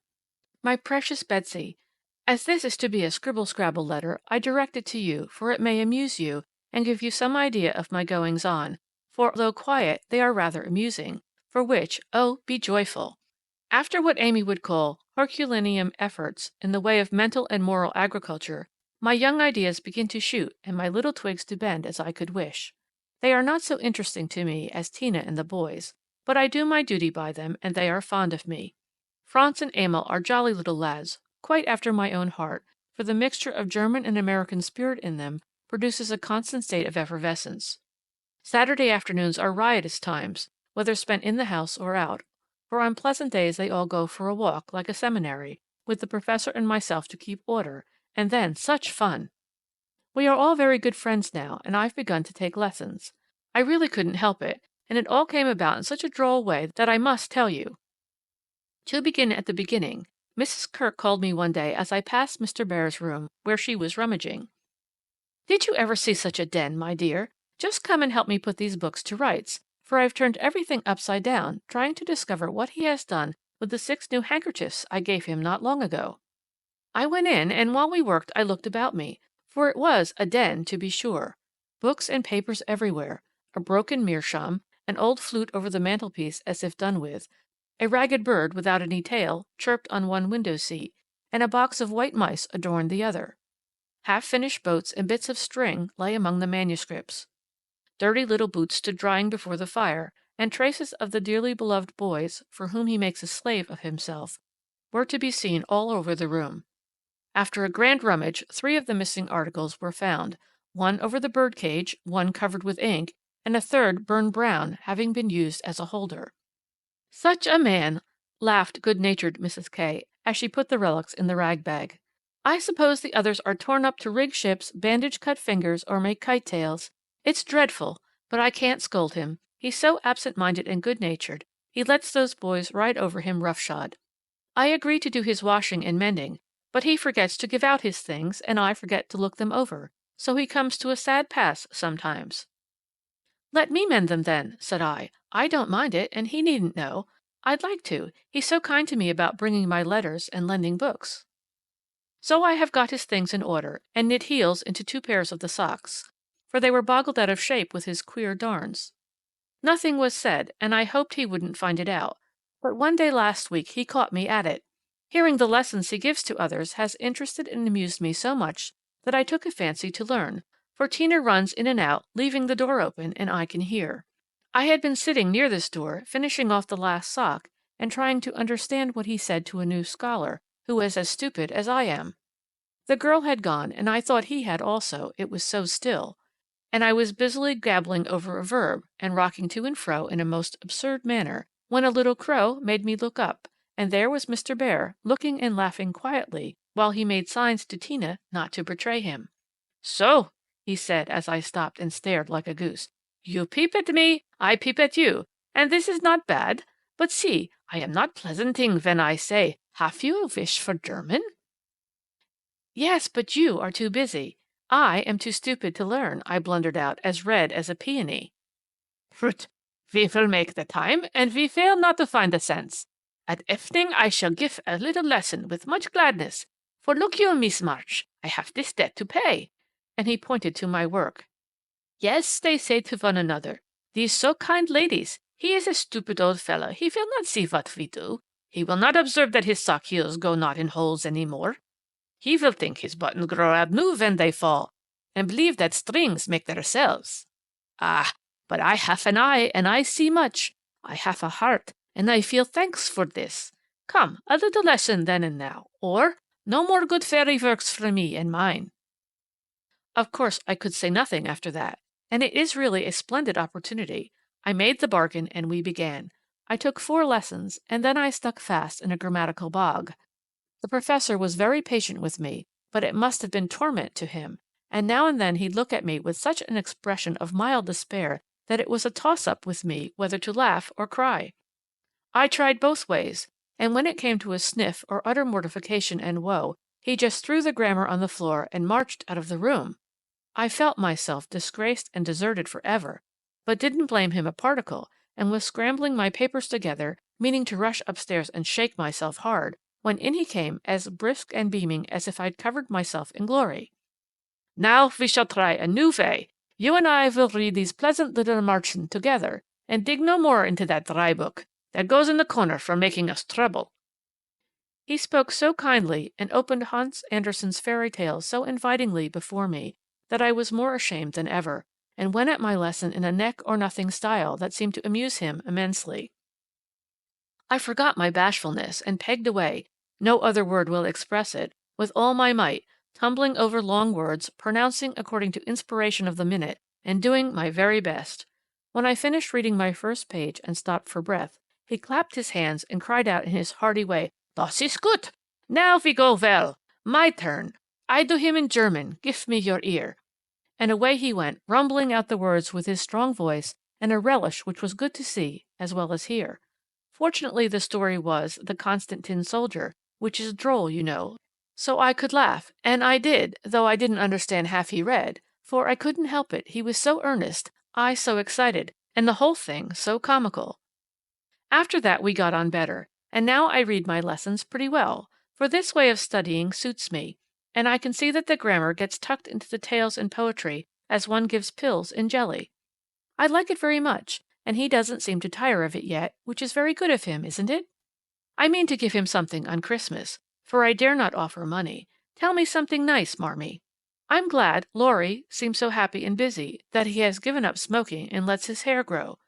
My precious Betsy, as this is to be a scribble-scrabble letter, I direct it to you, for it may amuse you, and give you some idea of my goings-on, for though quiet, they are rather amusing, for which, oh, be joyful! After what Amy would call Herculaneum efforts in the way of mental and moral agriculture, my young ideas begin to shoot and my little twigs to bend as I could wish. They are not so interesting to me as Tina and the boys, but I do my duty by them, and they are fond of me. Franz and Emil are jolly little lads, quite after my own heart, for the mixture of German and American spirit in them produces a constant state of effervescence. Saturday afternoons are riotous times, whether spent in the house or out, for on pleasant days they all go for a walk, like a seminary, with the professor and myself to keep order, and then such fun! We are all very good friends now, and I've begun to take lessons. I really couldn't help it, and it all came about in such a droll way that I must tell you. To begin at the beginning, Mrs. Kirk called me one day as I passed Mr. Bear's room, where she was rummaging. "Did you ever see such a den, my dear? Just come and help me put these books to rights, for I've turned everything upside down, trying to discover what he has done with the 6 new handkerchiefs I gave him not long ago." I went in, and while we worked I looked about me, for it was a den to be sure. Books and papers everywhere, a broken meerschaum, an old flute over the mantelpiece as if done with, a ragged bird without any tail chirped on one window-seat, and a box of white mice adorned the other. Half-finished boats and bits of string lay among the manuscripts. Dirty little boots stood drying before the fire, and traces of the dearly beloved boys, for whom he makes a slave of himself, were to be seen all over the room. After a grand rummage, 3 of the missing articles were found, one over the bird-cage, one covered with ink, and a third burned brown, having been used as a holder. "Such a man!" laughed good-natured Mrs. K, as she put the relics in the rag-bag. "I suppose the others are torn up to rig ships, bandage cut fingers, or make kite-tails. It's dreadful, but I can't scold him. He's so absent-minded and good-natured, he lets those boys ride over him roughshod. I agree to do his washing and mending, but he forgets to give out his things, and I forget to look them over, so he comes to a sad pass sometimes." "Let me mend them, then," said I. "I don't mind it, and he needn't know. I'd like to. He's so kind to me about bringing my letters and lending books." So I have got his things in order, and knit heels into 2 pairs of the socks, for they were boggled out of shape with his queer darns. Nothing was said, and I hoped he wouldn't find it out, but one day last week he caught me at it. Hearing the lessons he gives to others has interested and amused me so much that I took a fancy to learn, for Tina runs in and out, leaving the door open, and I can hear. I had been sitting near this door, finishing off the last sock, and trying to understand what he said to a new scholar, who was as stupid as I am. The girl had gone, and I thought he had also, it was so still. and I was busily gabbling over a verb and rocking to and fro in a most absurd manner, when a little crow made me look up, and there was Mr. Bear, looking and laughing quietly, while he made signs to Tina not to betray him. "So," he said, as I stopped and stared like a goose, "you peep at me, I peep at you, and this is not bad. But see, I am not pleasanting when I say, have you a wish for German?" "Yes, but you are too busy. I am too stupid to learn," I blundered out, as red as a peony. "Prut! We will make the time, and we fail not to find the sense. At evening I shall give a little lesson with much gladness, for look you, Miss March, I have this debt to pay," and he pointed to my work. "Yes," they say to one another, "these so kind ladies, he is a stupid old fellow, he will not see what we do. He will not observe that his sock heels go not in holes any more. He will think his buttons grow out new when they fall, and believe that strings make themselves. Ah, but I have an eye, and I see much. I have a heart, and I feel thanks for this. Come, a little lesson then and now, or no more good fairy works for me and mine." Of course I could say nothing after that, and it is really a splendid opportunity. I made the bargain, and we began. I took 4 lessons, and then I stuck fast in a grammatical bog. The professor was very patient with me, but it must have been torment to him, and now and then he'd look at me with such an expression of mild despair that it was a toss-up with me whether to laugh or cry. I tried both ways, and when it came to a sniff or utter mortification and woe, he just threw the grammar on the floor and marched out of the room. I felt myself disgraced and deserted forever, but didn't blame him a particle, and was scrambling my papers together, meaning to rush upstairs and shake myself hard, when in he came, as brisk and beaming as if I'd covered myself in glory. "Now we shall try a new way. You and I will read these pleasant little Marchen together, and dig no more into that dry book that goes in the corner for making us trouble." He spoke so kindly, and opened Hans Andersen's fairy tales so invitingly before me, that I was more ashamed than ever, and went at my lesson in a neck-or-nothing style that seemed to amuse him immensely. I forgot my bashfulness, and pegged away, no other word will express it, with all my might, tumbling over long words, pronouncing according to inspiration of the minute, and doing my very best. When I finished reading my first page and stopped for breath, he clapped his hands and cried out in his hearty way, "Das ist gut! Now we go well! My turn! I do him in German, give me your ear!" And away he went, rumbling out the words with his strong voice and a relish which was good to see as well as hear. Fortunately the story was The Constant Tin Soldier, which is droll, you know, so I could laugh, and I did, though I didn't understand half he read, for I couldn't help it, he was so earnest, I so excited, and the whole thing so comical. After that we got on better, and now I read my lessons pretty well, for this way of studying suits me, and I can see that the grammar gets tucked into the tales and poetry as one gives pills in jelly. I like it very much, and he doesn't seem to tire of it yet, which is very good of him, isn't it? I mean to give him something on Christmas, for I dare not offer money. Tell me something nice, Marmee. I'm glad Laurie seems so happy and busy that he has given up smoking and lets his hair grow.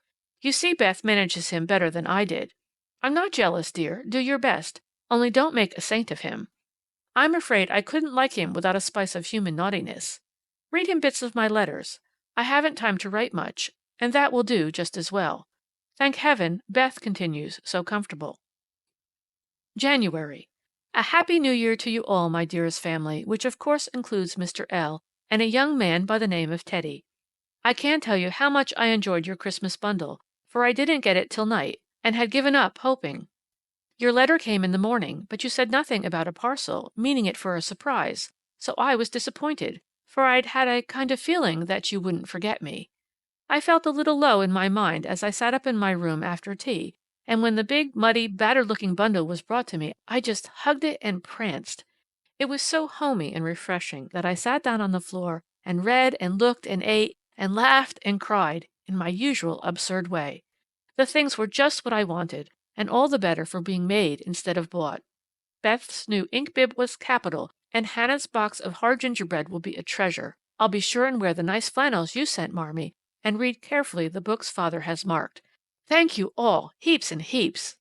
You see Beth manages him better than I did. I'm not jealous, dear. Do your best. Only don't make a saint of him. I'm afraid I couldn't like him without a spice of human naughtiness. Read him bits of my letters. I haven't time to write much, and that will do just as well. Thank heaven, Beth continues so comfortable. January. A happy New Year to you all, my dearest family, which of course includes Mr. L. and a young man by the name of Teddy. I can't tell you how much I enjoyed your Christmas bundle, for I didn't get it till night, and had given up hoping. Your letter came in the morning, but you said nothing about a parcel, meaning it for a surprise, so I was disappointed, for I'd had a kind of feeling that you wouldn't forget me. I felt a little low in my mind as I sat up in my room after tea, and when the big, muddy, battered-looking bundle was brought to me, I just hugged it and pranced. It was so homey and refreshing that I sat down on the floor and read and looked and ate and laughed and cried in my usual absurd way. The things were just what I wanted, and all the better for being made instead of bought. Beth's new ink bib was capital, and Hannah's box of hard gingerbread will be a treasure. I'll be sure and wear the nice flannels you sent, Marmee, and read carefully the books Father has marked. Thank you all, heaps and heaps.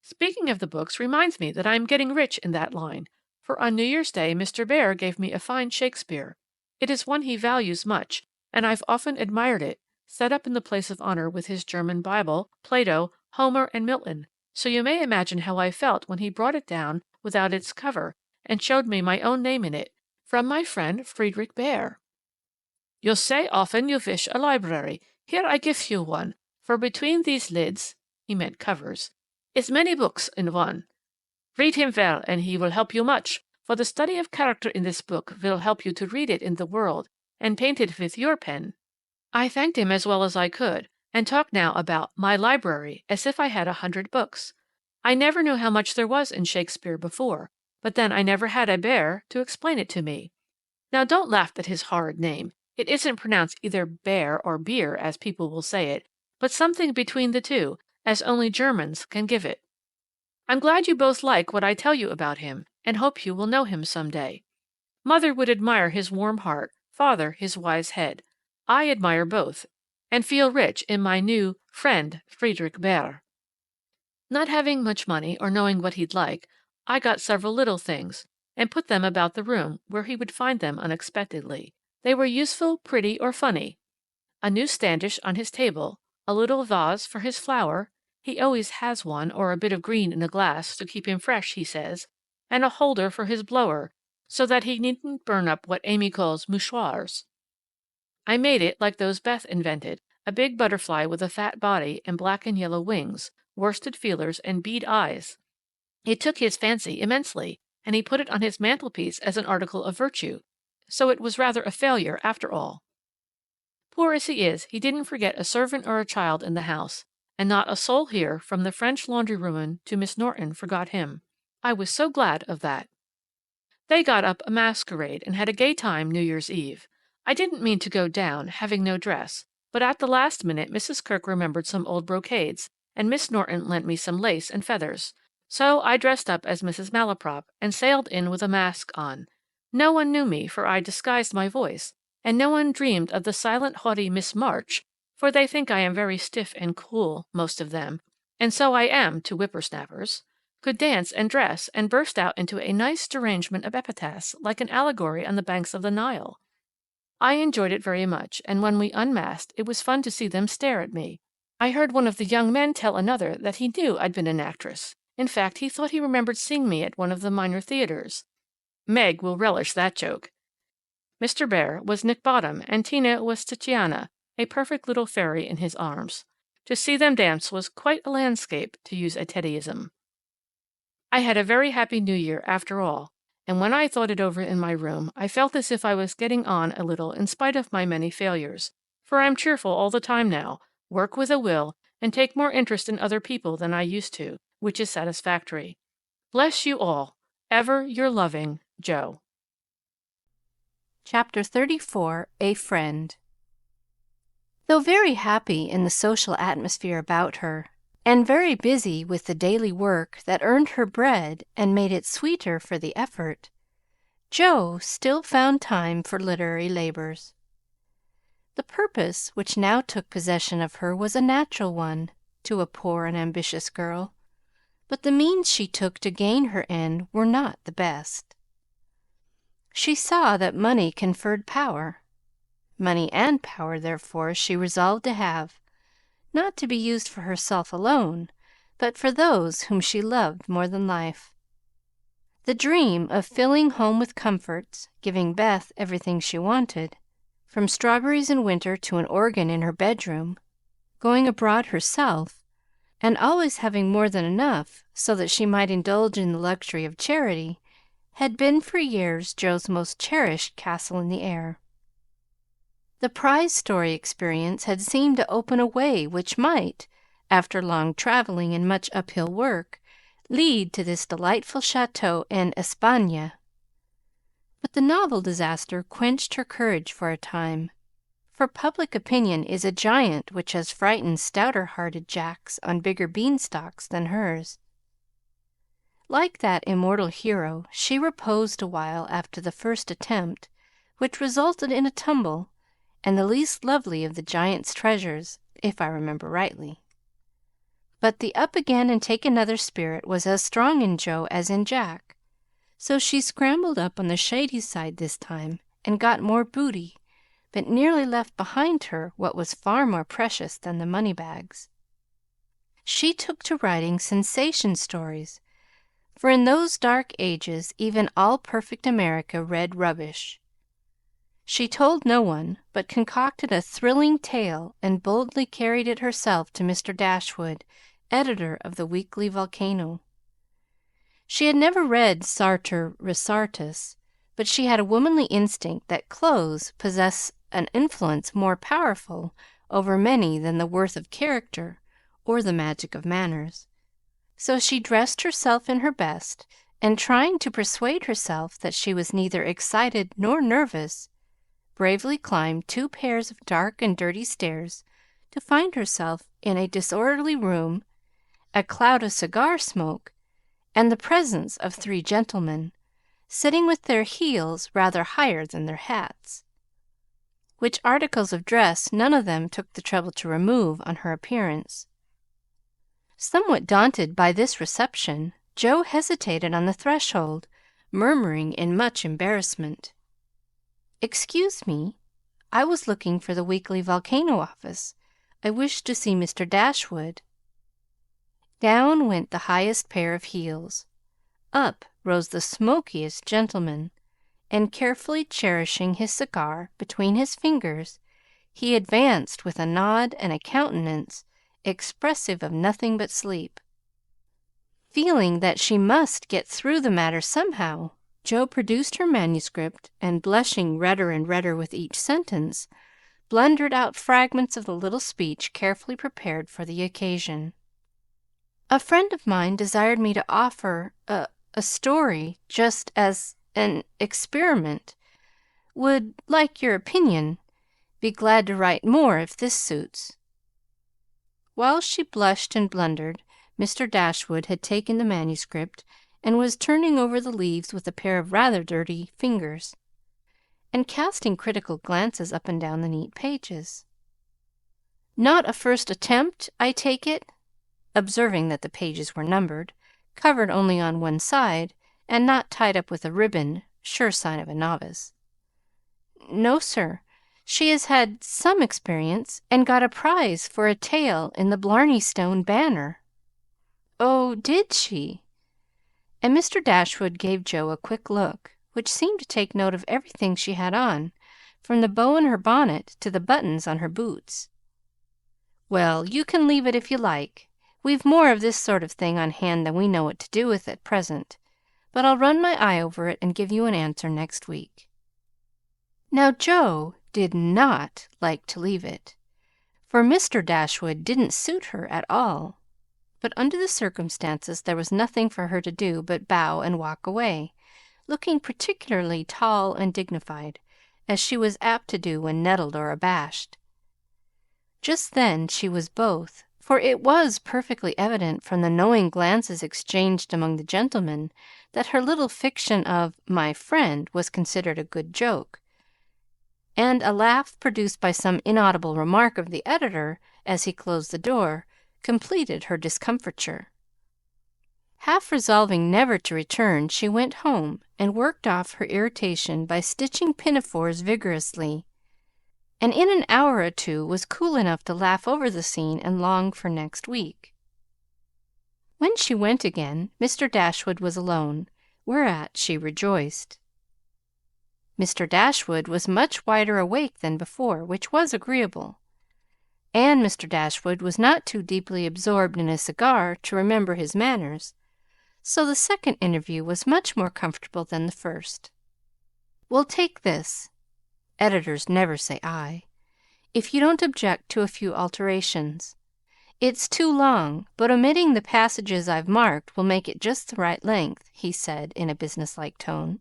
Speaking of the books reminds me that I am getting rich in that line, for on New Year's Day Mr. Bear gave me a fine Shakespeare. It is one he values much, and I've often admired it, set up in the place of honor with his German Bible, Plato, Homer, and Milton, so you may imagine how I felt when he brought it down without its cover and showed me my own name in it, from my friend Friedrich Baer. You say often you wish a library. Here I give you one, for between these lids, he meant covers, is many books in one. Read him well, and he will help you much, for the study of character in this book will help you to read it in the world, and paint it with your pen. I thanked him as well as I could, and talked now about my library as if I had 100 books. I never knew how much there was in Shakespeare before, but then I never had a bear to explain it to me. Now don't laugh at his horrid name. It isn't pronounced either bear or beer, as people will say it, but something between the two, as only Germans can give it. I'm glad you both like what I tell you about him, and hope you will know him some day. Mother would admire his warm heart, father his wise head. I admire both, and feel rich in my new friend Friedrich Baer. Not having much money or knowing what he'd like, I got several little things, and put them about the room where he would find them unexpectedly. They were useful, pretty, or funny. A new standish on his table, a little vase for his flower, he always has one, or a bit of green in a glass to keep him fresh, he says, and a holder for his blower, so that he needn't burn up what Amy calls mouchoirs. I made it like those Beth invented, a big butterfly with a fat body and black and yellow wings, worsted feelers, and bead eyes. It took his fancy immensely, and he put it on his mantelpiece as an article of virtue, so it was rather a failure after all. Poor as he is, he didn't forget a servant or a child in the house, and not a soul here, from the French laundrywoman to Miss Norton, forgot him. I was so glad of that. They got up a masquerade and had a gay time New Year's Eve. I didn't mean to go down, having no dress, but at the last minute Mrs. Kirk remembered some old brocades, and Miss Norton lent me some lace and feathers. So I dressed up as Mrs. Malaprop and sailed in with a mask on. No one knew me, for I disguised my voice, and no one dreamed of the silent, haughty Miss March, for they think I am very stiff and cool, most of them, and so I am to whippersnappers, could dance and dress, and burst out into a nice derangement of epitaphs, like an allegory on the banks of the Nile. I enjoyed it very much, and when we unmasked, it was fun to see them stare at me. I heard one of the young men tell another that he knew I'd been an actress. In fact, he thought he remembered seeing me at one of the minor theaters. Meg will relish that joke. Mr. Bear was Nick Bottom, and Tina was Titiana, a perfect little fairy in his arms. To see them dance was quite a landscape, to use a Teddyism. I had a very happy New Year, after all, and when I thought it over in my room, I felt as if I was getting on a little in spite of my many failures, for I'm cheerful all the time now, work with a will, and take more interest in other people than I used to, which is satisfactory. Bless you all. Ever your loving, Jo. Chapter 34, A Friend. Though very happy in the social atmosphere about her, and very busy with the daily work that earned her bread and made it sweeter for the effort, Jo still found time for literary labors. The purpose which now took possession of her was a natural one to a poor and ambitious girl, but the means she took to gain her end were not the best. She saw that money conferred power. Money and power, therefore, she resolved to have, not to be used for herself alone, but for those whom she loved more than life. The dream of filling home with comforts, giving Beth everything she wanted, from strawberries in winter to an organ in her bedroom, going abroad herself, and always having more than enough so that she might indulge in the luxury of charity, had been for years Jo's most cherished castle in the air. The prize story experience had seemed to open a way which might, after long traveling and much uphill work, lead to this delightful chateau in Espagne. But the novel disaster quenched her courage for a time, for public opinion is a giant which has frightened stouter-hearted Jacks on bigger beanstalks than hers. Like that immortal hero, she reposed a while after the first attempt, which resulted in a tumble, and the least lovely of the giant's treasures, if I remember rightly. But the up again and take another spirit was as strong in Jo as in Jack, so she scrambled up on the shady side this time, and got more booty, but nearly left behind her what was far more precious than the money bags. She took to writing sensation stories, for in those dark ages even all-perfect America read rubbish. She told no one, but concocted a thrilling tale and boldly carried it herself to Mr. Dashwood, editor of the Weekly Volcano. She had never read Sartor Resartus, but she had a womanly instinct that clothes possess an influence more powerful over many than the worth of character or the magic of manners. So she dressed herself in her best, and trying to persuade herself that she was neither excited nor nervous, bravely climbed 2 pairs of dark and dirty stairs to find herself in a disorderly room, a cloud of cigar smoke, and the presence of 3 gentlemen, sitting with their heels rather higher than their hats, which articles of dress none of them took the trouble to remove on her appearance. Somewhat daunted by this reception, Jo hesitated on the threshold, murmuring in much embarrassment, "Excuse me, I was looking for the Weekly Volcano office. I wished to see Mr. Dashwood." Down went the highest pair of heels. Up rose the smokiest gentleman, and carefully cherishing his cigar between his fingers, he advanced with a nod and a countenance expressive of nothing but sleep. Feeling that she must get through the matter somehow, Jo produced her manuscript, and blushing redder and redder with each sentence, blundered out fragments of the little speech carefully prepared for the occasion. "A friend of mine desired me to offer a story just as an experiment. Would like your opinion. Be glad to write more if this suits." While she blushed and blundered, Mr. Dashwood had taken the manuscript and was turning over the leaves with a pair of rather dirty fingers, and casting critical glances up and down the neat pages. "Not a first attempt, I take it?" observing that the pages were numbered, covered only on one side, and not tied up with a ribbon, sure sign of a novice. "No, sir. She has had some experience, and got a prize for a tale in the Blarney Stone Banner." "Oh, did she?" And Mr. Dashwood gave Jo a quick look, which seemed to take note of everything she had on, from the bow in her bonnet to the buttons on her boots. "Well, you can leave it if you like. We've more of this sort of thing on hand than we know what to do with at present, but I'll run my eye over it and give you an answer next week." Now Jo did not like to leave it, for Mr. Dashwood didn't suit her at all. But under the circumstances there was nothing for her to do but bow and walk away, looking particularly tall and dignified, as she was apt to do when nettled or abashed. Just then she was both, for it was perfectly evident from the knowing glances exchanged among the gentlemen that her little fiction of "my friend" was considered a good joke, and a laugh produced by some inaudible remark of the editor as he closed the door completed her discomfiture. Half resolving never to return, she went home and worked off her irritation by stitching pinafores vigorously, and in an hour or two was cool enough to laugh over the scene and long for next week. When she went again, Mr. Dashwood was alone, whereat she rejoiced. Mr. Dashwood was much wider awake than before, which was agreeable, and Mr. Dashwood was not too deeply absorbed in a cigar to remember his manners, so the second interview was much more comfortable than the first. "We'll take this. Editors never say I. If you don't object to a few alterations. It's too long, but omitting the passages I've marked will make it just the right length," he said in a businesslike tone.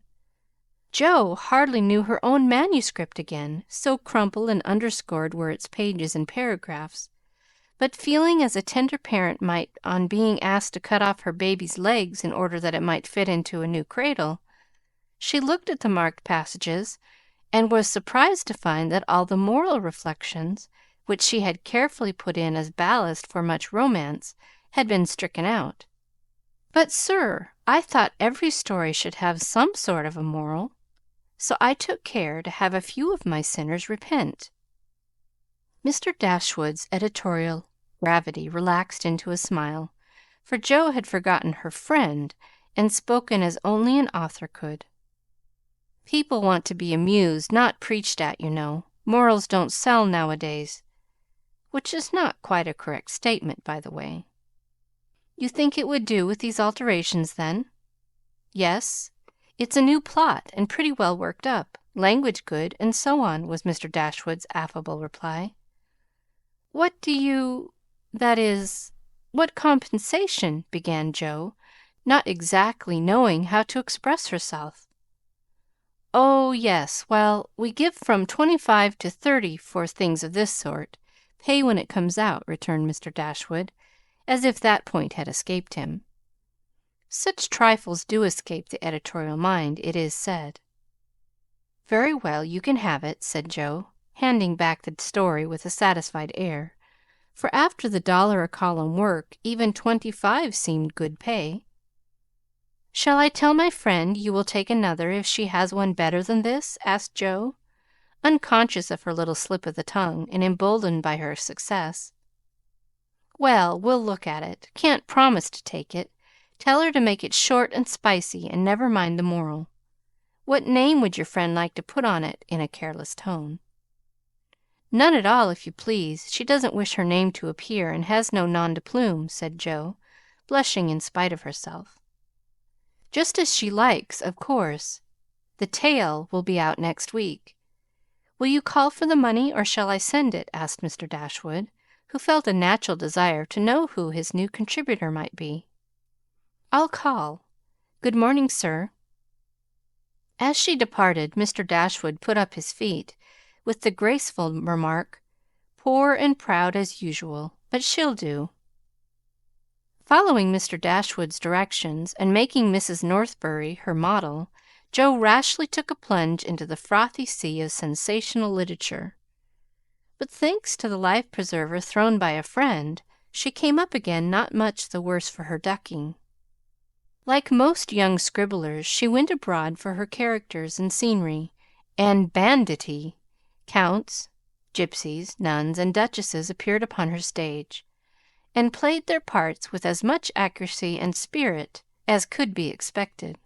Jo hardly knew her own manuscript again, so crumpled and underscored were its pages and paragraphs, but feeling as a tender parent might on being asked to cut off her baby's legs in order that it might fit into a new cradle, she looked at the marked passages and was surprised to find that all the moral reflections, which she had carefully put in as ballast for much romance, had been stricken out. "But, sir, I thought every story should have some sort of a moral." so I took care to have a few of my sinners repent." Mr. Dashwood's editorial gravity relaxed into a smile, for Jo had forgotten her friend and spoken as only an author could. "People want to be amused, not preached at, you know. Morals don't sell nowadays," which is not quite a correct statement, by the way. "You think it would do with these alterations, then?" "Yes. It's a new plot, and pretty well worked up. Language good, and so on," was Mr. Dashwood's affable reply. "What do you that is, what compensation?" began Jo, not exactly knowing how to express herself. "Oh, yes. Well, we give from 25 to 30 for things of this sort. Pay when it comes out," returned Mr. Dashwood, as if that point had escaped him. Such trifles do escape the editorial mind, it is said. "Very well, you can have it," said Jo, handing back the story with a satisfied air, for after the $1 a column work, even 25 seemed good pay. "Shall I tell my friend you will take another if she has one better than this?" asked Jo, unconscious of her little slip of the tongue, and emboldened by her success. "Well, we'll look at it. Can't promise to take it. Tell her to make it short and spicy, and never mind the moral. What name would your friend like to put on it?" in a careless tone. "None at all, if you please. She doesn't wish her name to appear, and has no nom de plume," said Jo, blushing in spite of herself. "Just as she likes, of course. The tale will be out next week. Will you call for the money, or shall I send it?" asked Mr. Dashwood, who felt a natural desire to know who his new contributor might be. "I'll call. Good morning, sir." As she departed, Mr. Dashwood put up his feet, with the graceful remark, "Poor and proud as usual, but she'll do." Following Mr. Dashwood's directions, and making Mrs. Northberry her model, Jo rashly took a plunge into the frothy sea of sensational literature. But thanks to the life preserver thrown by a friend, she came up again not much the worse for her ducking. Like most young scribblers, she went abroad for her characters and scenery, and banditti. Counts, gypsies, nuns, and duchesses appeared upon her stage, and played their parts with as much accuracy and spirit as could be expected.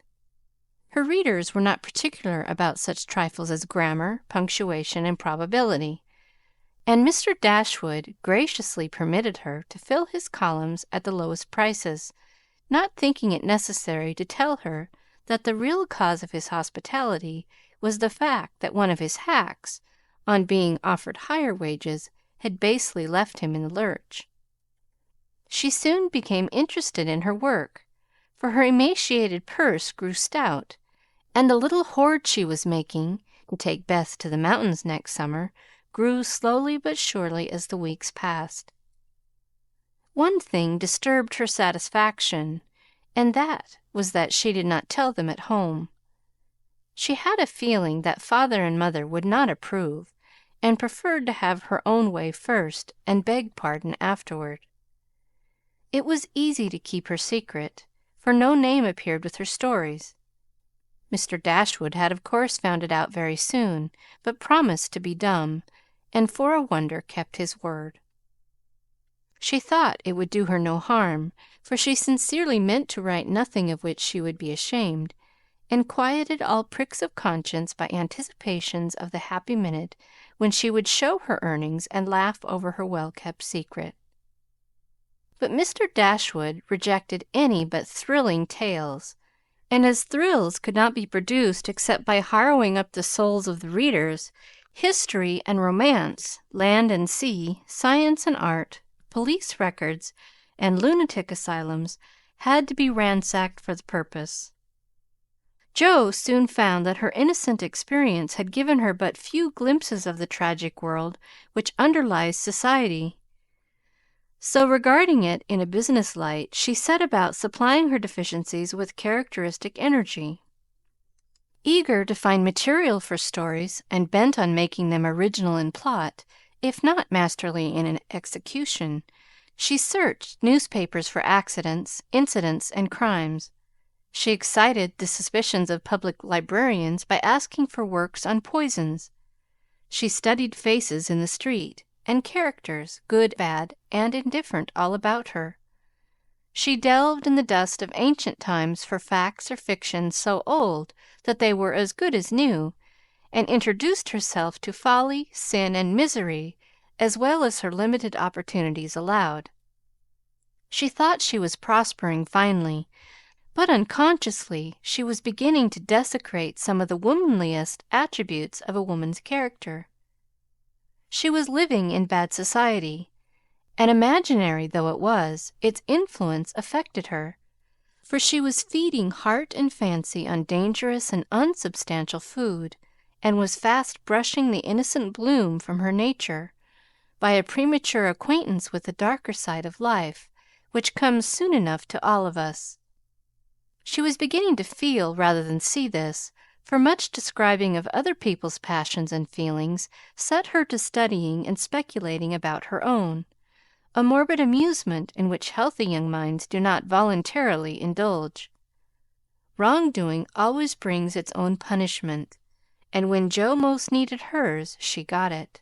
Her readers were not particular about such trifles as grammar, punctuation, and probability, and Mr. Dashwood graciously permitted her to fill his columns at the lowest prices, not thinking it necessary to tell her that the real cause of his hospitality was the fact that one of his hacks, on being offered higher wages, had basely left him in the lurch. She soon became interested in her work, for her emaciated purse grew stout, and the little hoard she was making to take Beth to the mountains next summer grew slowly but surely as the weeks passed. One thing disturbed her satisfaction, and that was that she did not tell them at home. She had a feeling that father and mother would not approve, and preferred to have her own way first and beg pardon afterward. It was easy to keep her secret, for no name appeared with her stories. Mr. Dashwood had of course found it out very soon, but promised to be dumb, and for a wonder kept his word. She thought it would do her no harm, for she sincerely meant to write nothing of which she would be ashamed, and quieted all pricks of conscience by anticipations of the happy minute when she would show her earnings and laugh over her well-kept secret. But Mr. Dashwood rejected any but thrilling tales, and as thrills could not be produced except by harrowing up the souls of the readers, history and romance, land and sea, science and art, police records, and lunatic asylums had to be ransacked for the purpose. Jo soon found that her innocent experience had given her but few glimpses of the tragic world which underlies society. So, regarding it in a business light, she set about supplying her deficiencies with characteristic energy. Eager to find material for stories, and bent on making them original in plot, if not masterly in an execution, she searched newspapers for accidents, incidents, and crimes. She excited the suspicions of public librarians by asking for works on poisons. She studied faces in the street, and characters, good, bad, and indifferent, all about her. She delved in the dust of ancient times for facts or fictions so old that they were as good as new, and introduced herself to folly, sin, and misery as well as her limited opportunities allowed. She thought she was prospering finely, but unconsciously she was beginning to desecrate some of the womanliest attributes of a woman's character. She was living in bad society, and imaginary though it was, its influence affected her, for she was feeding heart and fancy on dangerous and unsubstantial food, and was fast brushing the innocent bloom from her nature by a premature acquaintance with the darker side of life, which comes soon enough to all of us. She was beginning to feel rather than see this, for much describing of other people's passions and feelings set her to studying and speculating about her own, a morbid amusement in which healthy young minds do not voluntarily indulge. Wrongdoing always brings its own punishment, and when Jo most needed hers, she got it.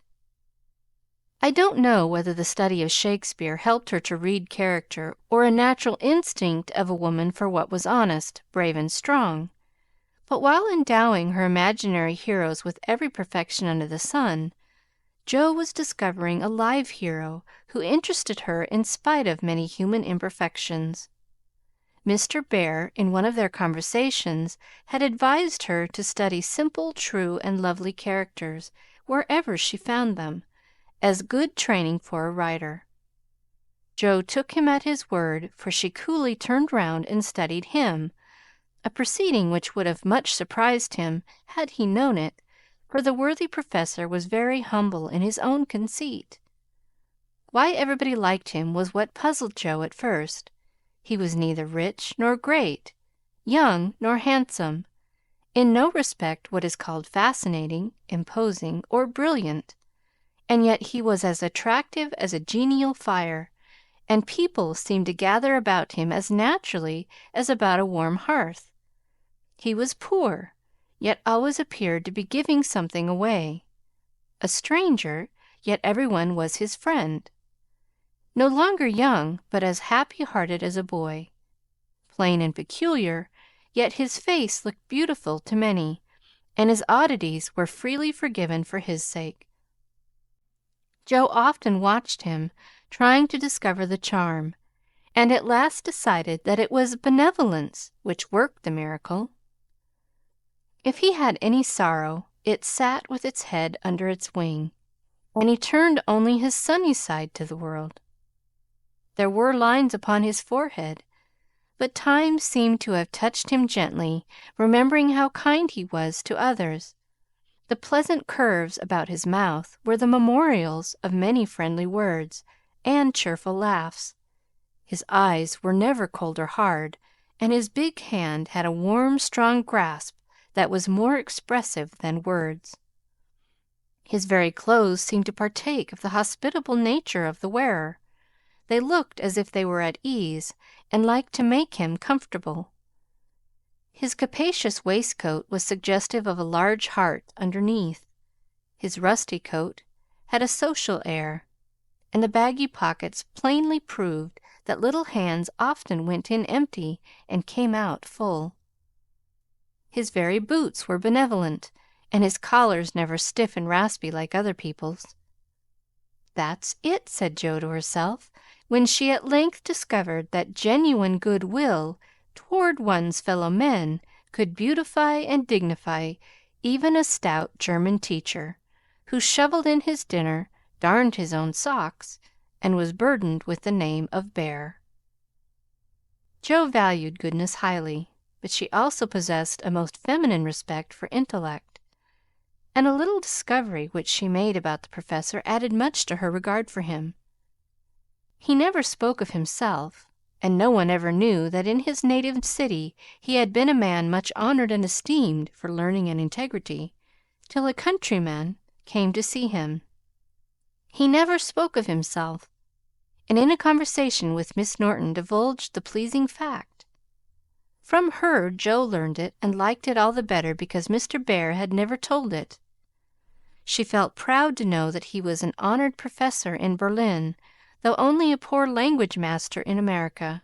I don't know whether the study of Shakespeare helped her to read character, or a natural instinct of a woman for what was honest, brave, and strong, but while endowing her imaginary heroes with every perfection under the sun, Jo was discovering a live hero who interested her in spite of many human imperfections. Mr. Bear, in one of their conversations, had advised her to study simple, true, and lovely characters, wherever she found them, as good training for a writer. Jo took him at his word, for she coolly turned round and studied him, a proceeding which would have much surprised him had he known it, for the worthy professor was very humble in his own conceit. Why everybody liked him was what puzzled Jo at first. He was neither rich nor great, young nor handsome, in no respect what is called fascinating, imposing, or brilliant, and yet he was as attractive as a genial fire, and people seemed to gather about him as naturally as about a warm hearth. He was poor, yet always appeared to be giving something away, a stranger, yet everyone was his friend, no longer young, but as happy-hearted as a boy, plain and peculiar, yet his face looked beautiful to many, and his oddities were freely forgiven for his sake. Jo often watched him, trying to discover the charm, and at last decided that it was benevolence which worked the miracle. If he had any sorrow, it sat with its head under its wing, and he turned only his sunny side to the world. There were lines upon his forehead, but time seemed to have touched him gently, remembering how kind he was to others. The pleasant curves about his mouth were the memorials of many friendly words and cheerful laughs. His eyes were never cold or hard, and his big hand had a warm, strong grasp that was more expressive than words. His very clothes seemed to partake of the hospitable nature of the wearer. They looked as if they were at ease, and liked to make him comfortable. His capacious waistcoat was suggestive of a large heart underneath. His rusty coat had a social air, and the baggy pockets plainly proved that little hands often went in empty and came out full. His very boots were benevolent, and his collars never stiff and raspy like other people's. "That's it," said Jo to herself, when she at length discovered that genuine good will toward one's fellow men could beautify and dignify even a stout German teacher, who shoveled in his dinner, darned his own socks, and was burdened with the name of Bear. Jo valued goodness highly, but she also possessed a most feminine respect for intellect, and a little discovery which she made about the professor added much to her regard for him. He never spoke of himself, and no one ever knew that in his native city he had been a man much honored and esteemed for learning and integrity, till a countryman came to see him. He never spoke of himself, and in a conversation with Miss Norton divulged the pleasing fact. From her Jo learned it, and liked it all the better because Mr. Bear had never told it. She felt proud to know that he was an honored professor in Berlin, though only a poor language master in America,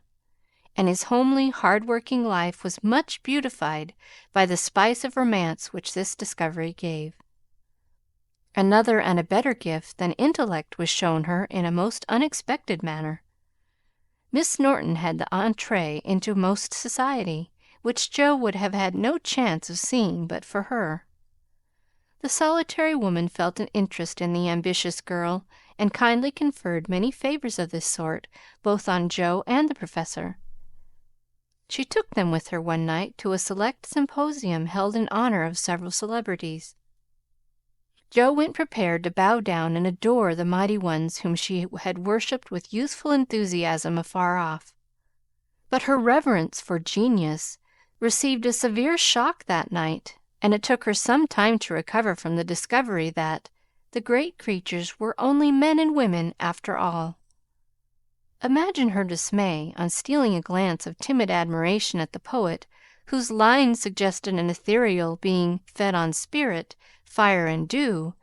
and his homely, hard-working life was much beautified by the spice of romance which this discovery gave. Another and a better gift than intellect was shown her in a most unexpected manner. Miss Norton had the entree into most society, which Jo would have had no chance of seeing but for her. The solitary woman felt an interest in the ambitious girl, and kindly conferred many favors of this sort both on Jo and the Professor. She took them with her one night to a select symposium held in honor of several celebrities. Jo went prepared to bow down and adore the mighty ones whom she had worshipped with youthful enthusiasm afar off. But her reverence for genius received a severe shock that night, and it took her some time to recover from the discovery that the great creatures were only men and women after all. Imagine her dismay on stealing a glance of timid admiration at the poet, whose lines suggested an ethereal being fed on spirit, fire, and dew,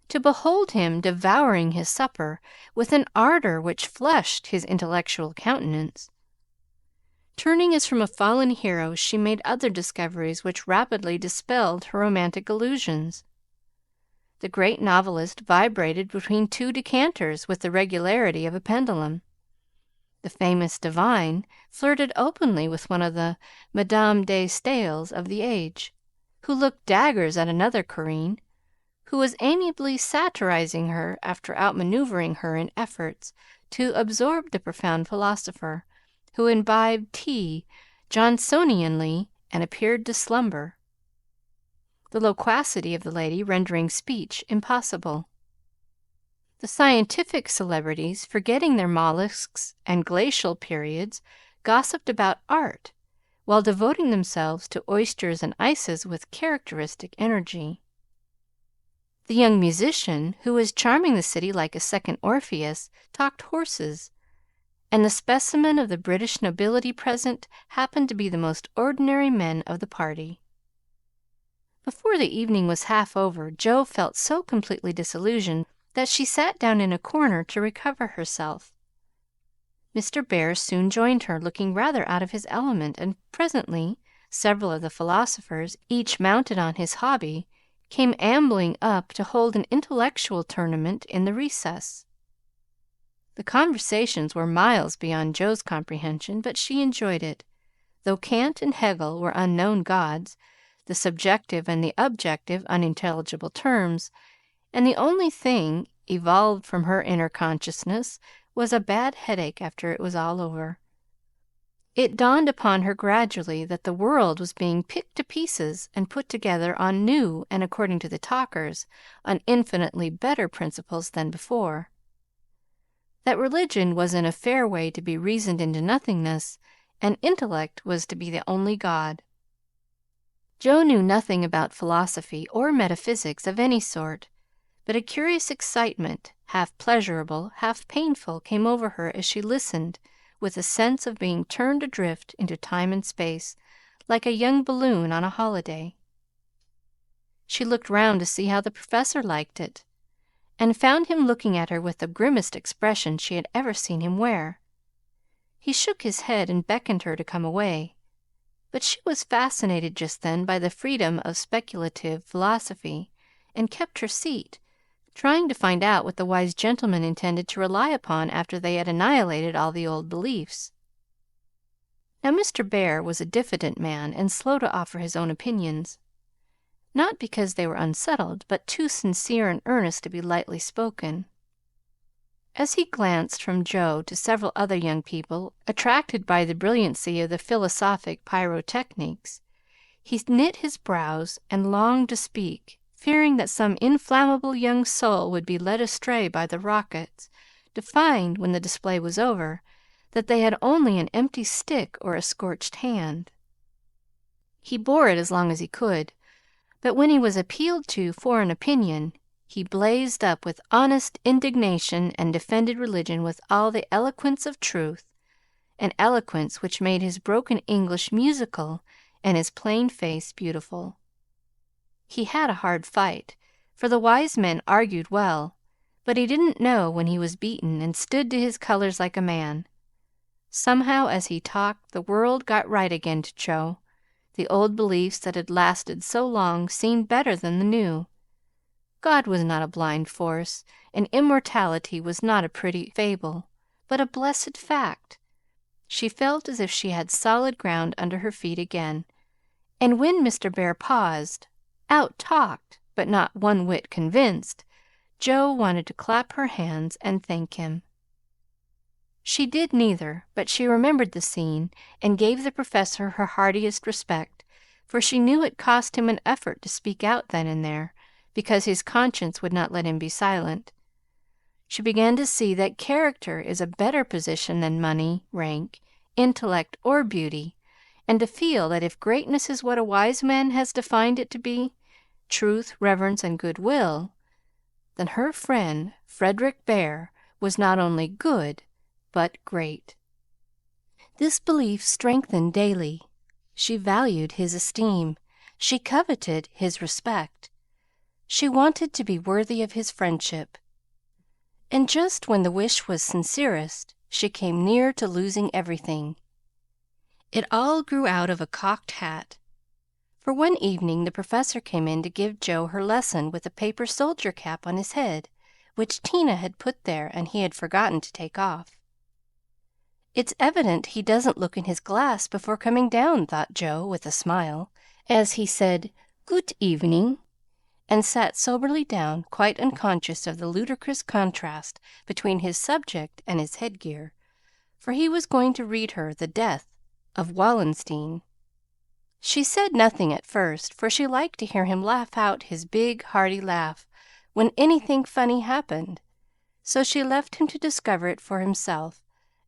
to behold him devouring his supper with an ardor which flushed his intellectual countenance. Turning as from a fallen hero, she made other discoveries which rapidly dispelled her romantic illusions. The great novelist vibrated between two decanters with the regularity of a pendulum. The famous divine flirted openly with one of the Madame de Staëls of the age, who looked daggers at another Corinne, who was amiably satirizing her after outmaneuvering her in efforts to absorb the profound philosopher, who imbibed tea Johnsonianly and appeared to slumber, the loquacity of the lady rendering speech impossible. The scientific celebrities, forgetting their mollusks and glacial periods, gossiped about art, while devoting themselves to oysters and ices with characteristic energy. The young musician, who was charming the city like a second Orpheus, talked horses, and the specimen of the British nobility present happened to be the most ordinary men of the party. Before the evening was half over, Jo felt so completely disillusioned that she sat down in a corner to recover herself. Mr. Bear soon joined her, looking rather out of his element, and presently several of the philosophers, each mounted on his hobby, came ambling up to hold an intellectual tournament in the recess. The conversations were miles beyond Jo's comprehension, but she enjoyed it, though Kant and Hegel were unknown gods, the subjective and the objective unintelligible terms, and the only thing evolved from her inner consciousness was a bad headache after it was all over. It dawned upon her gradually that the world was being picked to pieces and put together on new and, according to the talkers, on infinitely better principles than before; that religion was in a fair way to be reasoned into nothingness, and intellect was to be the only God. Jo knew nothing about philosophy or metaphysics of any sort, but a curious excitement, half pleasurable, half painful, came over her as she listened, with a sense of being turned adrift into time and space, like a young balloon on a holiday. She looked round to see how the Professor liked it, and found him looking at her with the grimmest expression she had ever seen him wear. He shook his head and beckoned her to come away, but she was fascinated just then by the freedom of speculative philosophy, and kept her seat, trying to find out what the wise gentleman intended to rely upon after they had annihilated all the old beliefs. Now Mr. Bear was a diffident man, and slow to offer his own opinions, not because they were unsettled, but too sincere and earnest to be lightly spoken. As he glanced from Jo to several other young people attracted by the brilliancy of the philosophic pyrotechnics, he knit his brows and longed to speak, fearing that some inflammable young soul would be led astray by the rockets, to find, when the display was over, that they had only an empty stick or a scorched hand. He bore it as long as he could, but when he was appealed to for an opinion, he blazed up with honest indignation and defended religion with all the eloquence of truth, an eloquence which made his broken English musical and his plain face beautiful. He had a hard fight, for the wise men argued well, but he didn't know when he was beaten and stood to his colors like a man. Somehow, as he talked, the world got right again to Joe. The old beliefs that had lasted so long seemed better than the new. God was not a blind force, and immortality was not a pretty fable, but a blessed fact. She felt as if she had solid ground under her feet again, and when Mr. Bear paused, out-talked, but not one whit convinced, Joe wanted to clap her hands and thank him. She did neither, but she remembered the scene and gave the Professor her heartiest respect, for she knew it cost him an effort to speak out then and there, because his conscience would not let him be silent. She began to see that character is a better position than money, rank, intellect, or beauty, and to feel that if greatness is what a wise man has defined it to be, truth, reverence, and goodwill, then her friend Frederick Bear was not only good, but great. This belief strengthened daily. She valued his esteem. She coveted his respect. She wanted to be worthy of his friendship. And just when the wish was sincerest, she came near to losing everything. It all grew out of a cocked hat. For one evening the Professor came in to give Joe her lesson with a paper soldier cap on his head, which Tina had put there and he had forgotten to take off. It's evident he doesn't look in his glass before coming down, thought Joe with a smile, as he said, "Good evening," and sat soberly down, quite unconscious of the ludicrous contrast between his subject and his headgear, for he was going to read her The Death of Wallenstein. She said nothing at first, for she liked to hear him laugh out his big, hearty laugh when anything funny happened, so she left him to discover it for himself,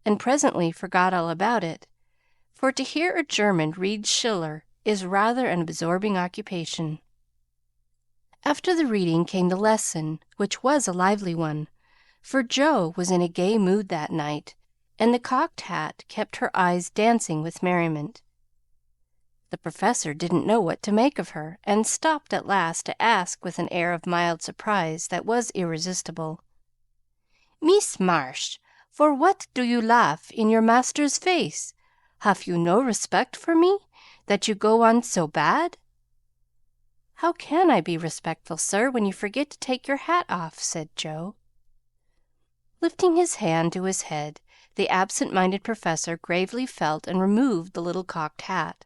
and presently forgot all about it, for to hear a German read Schiller is rather an absorbing occupation. After the reading came the lesson, which was a lively one, for Joe was in a gay mood that night, and the cocked hat kept her eyes dancing with merriment. The Professor didn't know what to make of her, and stopped at last to ask with an air of mild surprise that was irresistible, "Miss Marsh, for what do you laugh in your master's face? Have you no respect for me, that you go on so bad?" "How can I be respectful, sir, when you forget to take your hat off?" said Joe. Lifting his hand to his head, the absent-minded Professor gravely felt and removed the little cocked hat,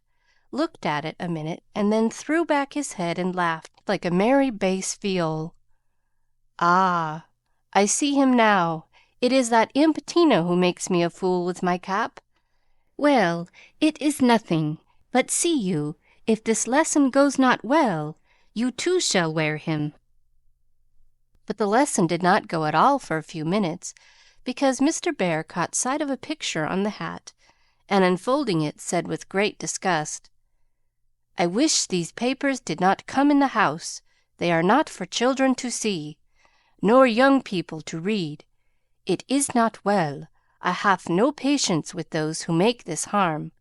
looked at it a minute, and then threw back his head and laughed like a merry bass viol. "Ah, I see him now. It is that imp Tina who makes me a fool with my cap. Well, it is nothing, but see you, if this lesson goes not well, you too shall wear him." But the lesson did not go at all for a few minutes, because Mr. Bear caught sight of a picture on the hat, and unfolding it, said with great disgust, "I wish these papers did not come in the house. They are not for children to see, nor young people to read. It is not well. I have no patience with those who make this harm."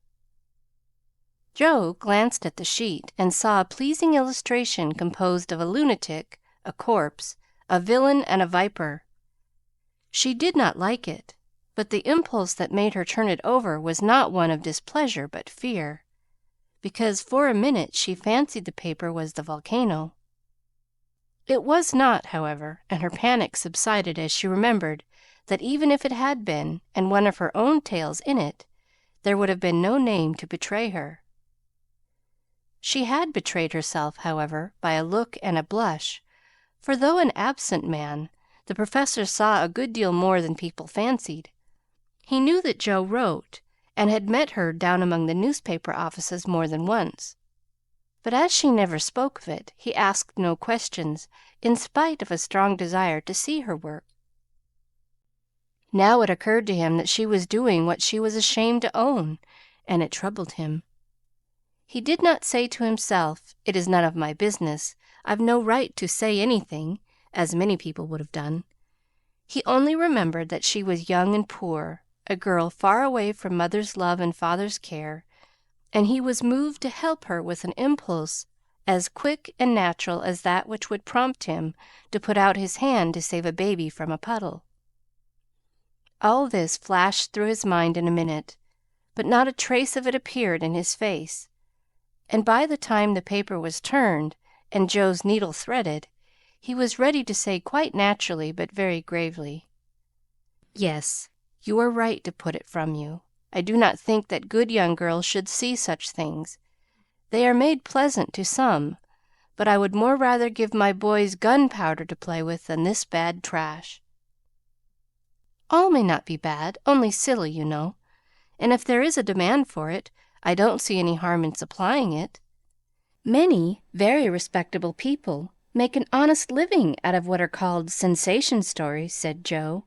Joe glanced at the sheet and saw a pleasing illustration composed of a lunatic, a corpse, a villain, and a viper. She did not like it, but the impulse that made her turn it over was not one of displeasure but fear, because for a minute she fancied the paper was the volcano. It was not, however, and her panic subsided as she remembered that even if it had been, and one of her own tales in it, there would have been no name to betray her. She had betrayed herself, however, by a look and a blush, for though an absent man, the Professor saw a good deal more than people fancied. He knew that Joe wrote, and had met her down among the newspaper offices more than once. But as she never spoke of it, he asked no questions, in spite of a strong desire to see her work. Now it occurred to him that she was doing what she was ashamed to own, and it troubled him. He did not say to himself, "It is none of my business. I've no right to say anything," as many people would have done. He only remembered that she was young and poor, a girl far away from mother's love and father's care, and he was moved to help her with an impulse as quick and natural as that which would prompt him to put out his hand to save a baby from a puddle. All this flashed through his mind in a minute, but not a trace of it appeared in his face, and by the time the paper was turned and Joe's needle threaded, he was ready to say quite naturally but very gravely, "Yes, you are right to put it from you. I do not think that good young girls should see such things. They are made pleasant to some, but I would more rather give my boys gunpowder to play with than this bad trash." "All may not be bad, only silly, you know, and if there is a demand for it, I don't see any harm in supplying it. Many very respectable people make an honest living out of what are called sensation stories," said Joe,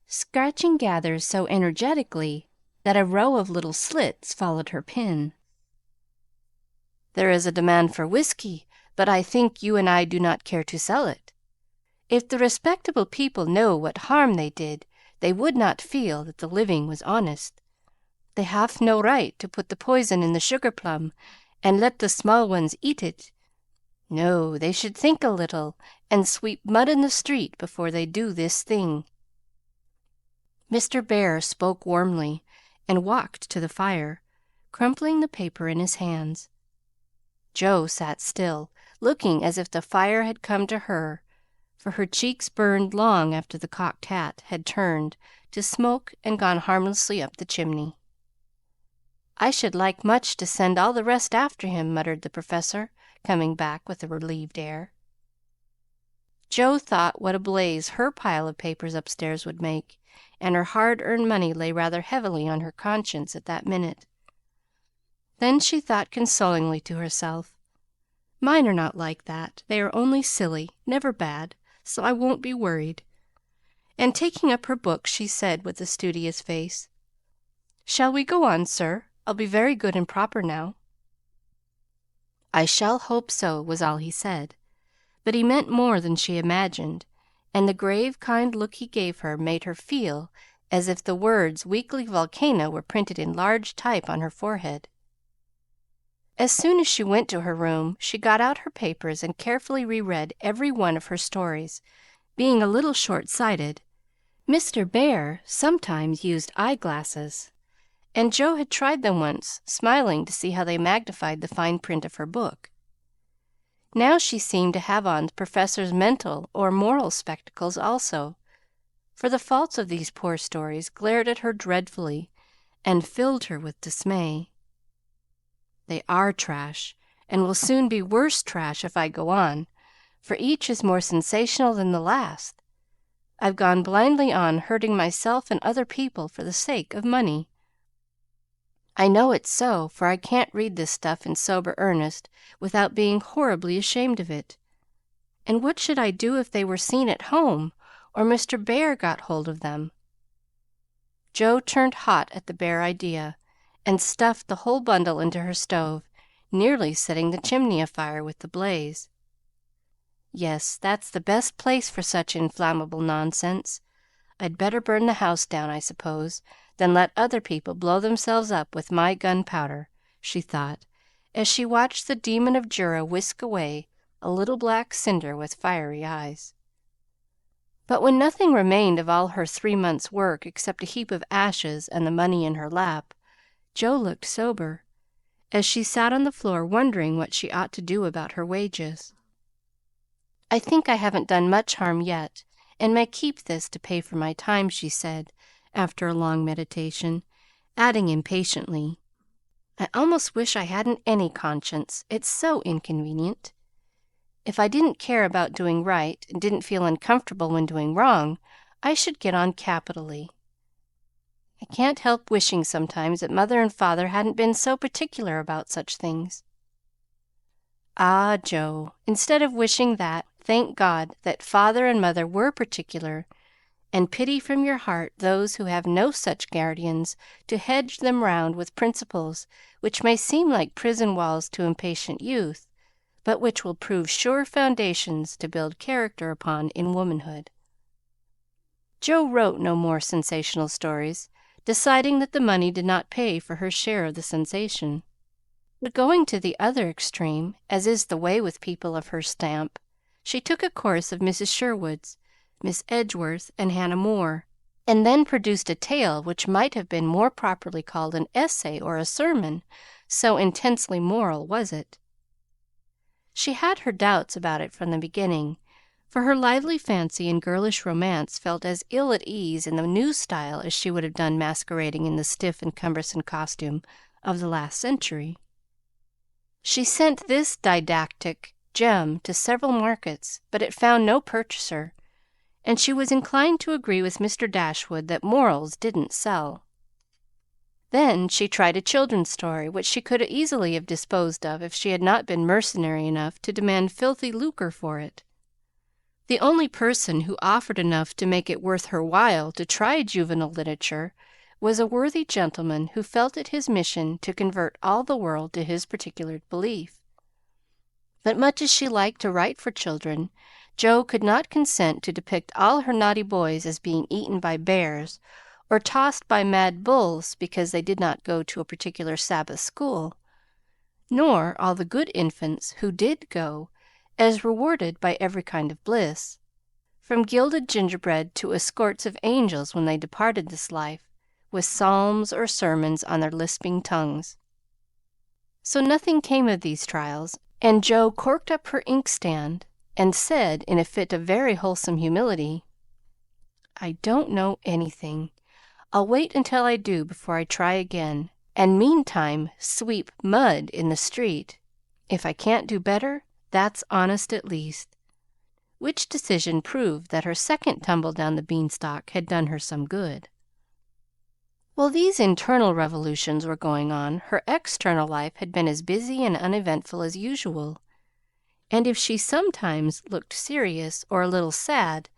scratching gathers so energetically that a row of little slits followed her pen. "There is a demand for whiskey, but I think you and I do not care to sell it. If the respectable people know what harm they did, they would not feel that the living was honest. They have no right to put the poison in the sugar plum and let the small ones eat it. No, they should think a little and sweep mud in the street before they do this thing." Mr. Bear spoke warmly and walked to the fire, crumpling the paper in his hands. Joe sat still, looking as if the fire had come to her, for her cheeks burned long after the cocked hat had turned to smoke and gone harmlessly up the chimney. "I should like much to send all the rest after him," muttered the Professor, coming back with a relieved air. Joe thought what a blaze her pile of papers upstairs would make, and her hard-earned money lay rather heavily on her conscience at that minute. Then she thought consolingly to herself, "Mine are not like that. They are only silly, never bad, so I won't be worried." And taking up her book, she said with a studious face, "Shall we go on, sir? I'll be very good and proper now." "I shall hope so," was all he said, but he meant more than she imagined, and the grave, kind look he gave her made her feel as if the words "Weekly Volcano" were printed in large type on her forehead. As soon as she went to her room, she got out her papers and carefully reread every one of her stories, being a little short-sighted. Mr. Bear sometimes used eye-glasses, and Joe had tried them once, smiling to see how they magnified the fine print of her book. Now she seemed to have on the Professor's mental or moral spectacles also, for the faults of these poor stories glared at her dreadfully and filled her with dismay. "They are trash, and will soon be worse trash if I go on, for each is more sensational than the last. I've gone blindly on, hurting myself and other people for the sake of money. I know it's so, for I can't read this stuff in sober earnest without being horribly ashamed of it. And what should I do if they were seen at home, or Mr. Bear got hold of them?" Joe turned hot at the bare idea, and stuffed the whole bundle into her stove, nearly setting the chimney afire with the blaze. "Yes, that's the best place for such inflammable nonsense. I'd better burn the house down, I suppose, than let other people blow themselves up with my gunpowder," she thought, as she watched the Demon of Jura whisk away, a little black cinder with fiery eyes. But when nothing remained of all her 3 months' work except a heap of ashes and the money in her lap, Joe looked sober, as she sat on the floor wondering what she ought to do about her wages. "I think I haven't done much harm yet, and may keep this to pay for my time," she said, after a long meditation, adding impatiently, "I almost wish I hadn't any conscience. It's so inconvenient. If I didn't care about doing right, and didn't feel uncomfortable when doing wrong, I should get on capitally. I can't help wishing sometimes that Mother and Father hadn't been so particular about such things." Ah, Joe, instead of wishing that, thank God that Father and Mother were particular, and pity from your heart those who have no such guardians to hedge them round with principles which may seem like prison walls to impatient youth, but which will prove sure foundations to build character upon in womanhood. Joe wrote no more sensational stories, deciding that the money did not pay for her share of the sensation. But going to the other extreme, as is the way with people of her stamp, she took a course of Mrs. Sherwood's, Miss Edgeworth, and Hannah More, and then produced a tale which might have been more properly called an essay or a sermon, so intensely moral was it. She had her doubts about it from the beginning, for her lively fancy and girlish romance felt as ill at ease in the new style as she would have done masquerading in the stiff and cumbersome costume of the last century. She sent this didactic gem to several markets, but it found no purchaser, and she was inclined to agree with Mr. Dashwood that morals didn't sell. Then she tried a children's story, which she could easily have disposed of if she had not been mercenary enough to demand filthy lucre for it. The only person who offered enough to make it worth her while to try juvenile literature was a worthy gentleman who felt it his mission to convert all the world to his particular belief. But much as she liked to write for children, Jo could not consent to depict all her naughty boys as being eaten by bears or tossed by mad bulls because they did not go to a particular Sabbath school, nor all the good infants who did go as rewarded by every kind of bliss, from gilded gingerbread to escorts of angels when they departed this life, with psalms or sermons on their lisping tongues. So nothing came of these trials, and Jo corked up her inkstand and said, in a fit of very wholesome humility, "I don't know anything. I'll wait until I do before I try again, and meantime sweep mud in the street. If I can't do better, that's honest at least." Which decision proved that her second tumble down the beanstalk had done her some good. While these internal revolutions were going on, her external life had been as busy and uneventful as usual, and if she sometimes looked serious or a little sad,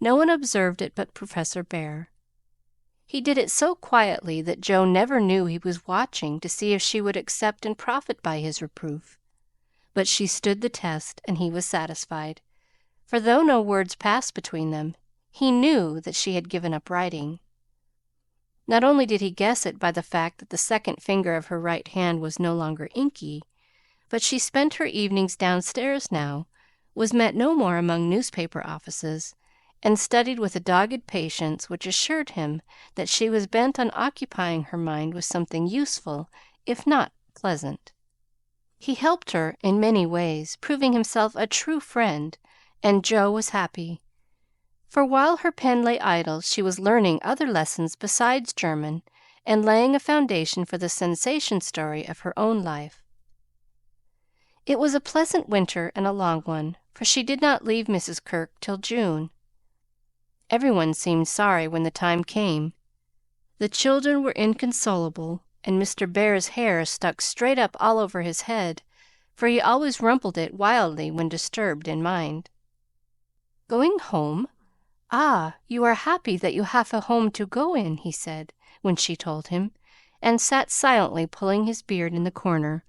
no one observed it but Professor Bear. He did it so quietly that Jo never knew he was watching to see if she would accept and profit by his reproof. But she stood the test, and he was satisfied, for though no words passed between them, he knew that she had given up writing. Not only did he guess it by the fact that the second finger of her right hand was no longer inky, but she spent her evenings downstairs now, was met no more among newspaper offices, and studied with a dogged patience which assured him that she was bent on occupying her mind with something useful, if not pleasant. He helped her in many ways, proving himself a true friend, and Jo was happy. For while her pen lay idle, she was learning other lessons besides German, and laying a foundation for the sensation story of her own life. It was a pleasant winter and a long one, for she did not leave Mrs. Kirk till June. Everyone seemed sorry when the time came. The children were inconsolable, and Mr. Bear's hair stuck straight up all over his head, for he always rumpled it wildly when disturbed in mind. "Going home? Ah, you are happy that you have a home to go in," he said, when she told him, and sat silently pulling his beard in the corner,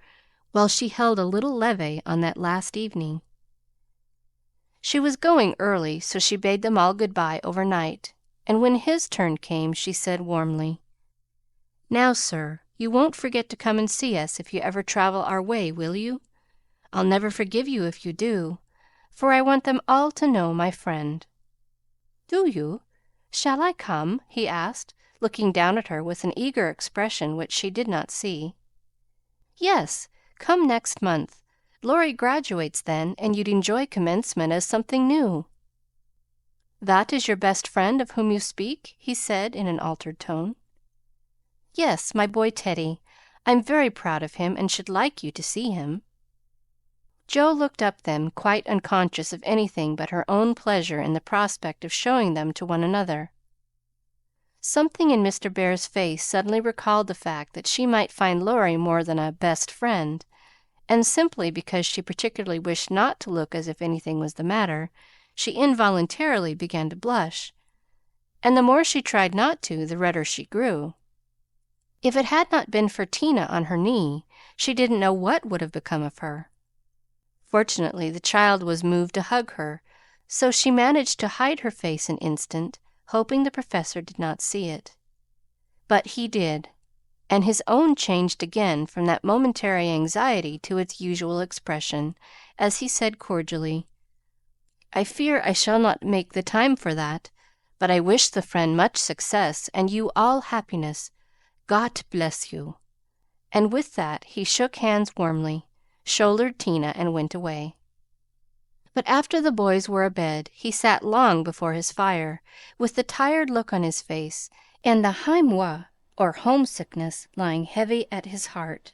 while she held a little levee on that last evening. She was going early, so she bade them all good-bye overnight, and when his turn came, she said warmly, "Now, sir, you won't forget to come and see us if you ever travel our way, will you? I'll never forgive you if you do, for I want them all to know my friend." "Do you? Shall I come?" he asked, looking down at her with an eager expression which she did not see. "Yes, come next month. Laurie graduates then, and you'd enjoy commencement as something new." "That is your best friend of whom you speak?" he said in an altered tone. "Yes, my boy Teddy. I'm very proud of him, and should like you to see him." Jo looked up then, quite unconscious of anything but her own pleasure in the prospect of showing them to one another. Something in Mr. Bear's face suddenly recalled the fact that she might find Laurie more than a best friend, and simply because she particularly wished not to look as if anything was the matter, she involuntarily began to blush, and the more she tried not to, the redder she grew. If it had not been for Tina on her knee, she didn't know what would have become of her. Fortunately, the child was moved to hug her, so she managed to hide her face an instant, hoping the Professor did not see it. But he did, and his own changed again from that momentary anxiety to its usual expression, as he said cordially, "I fear I shall not make the time for that, but I wish the friend much success, and you all happiness. Gott bless you." And with that he shook hands warmly, shouldered Tina, and went away. But after the boys were abed, he sat long before his fire, with the tired look on his face, and the heimweh, or homesickness, lying heavy at his heart.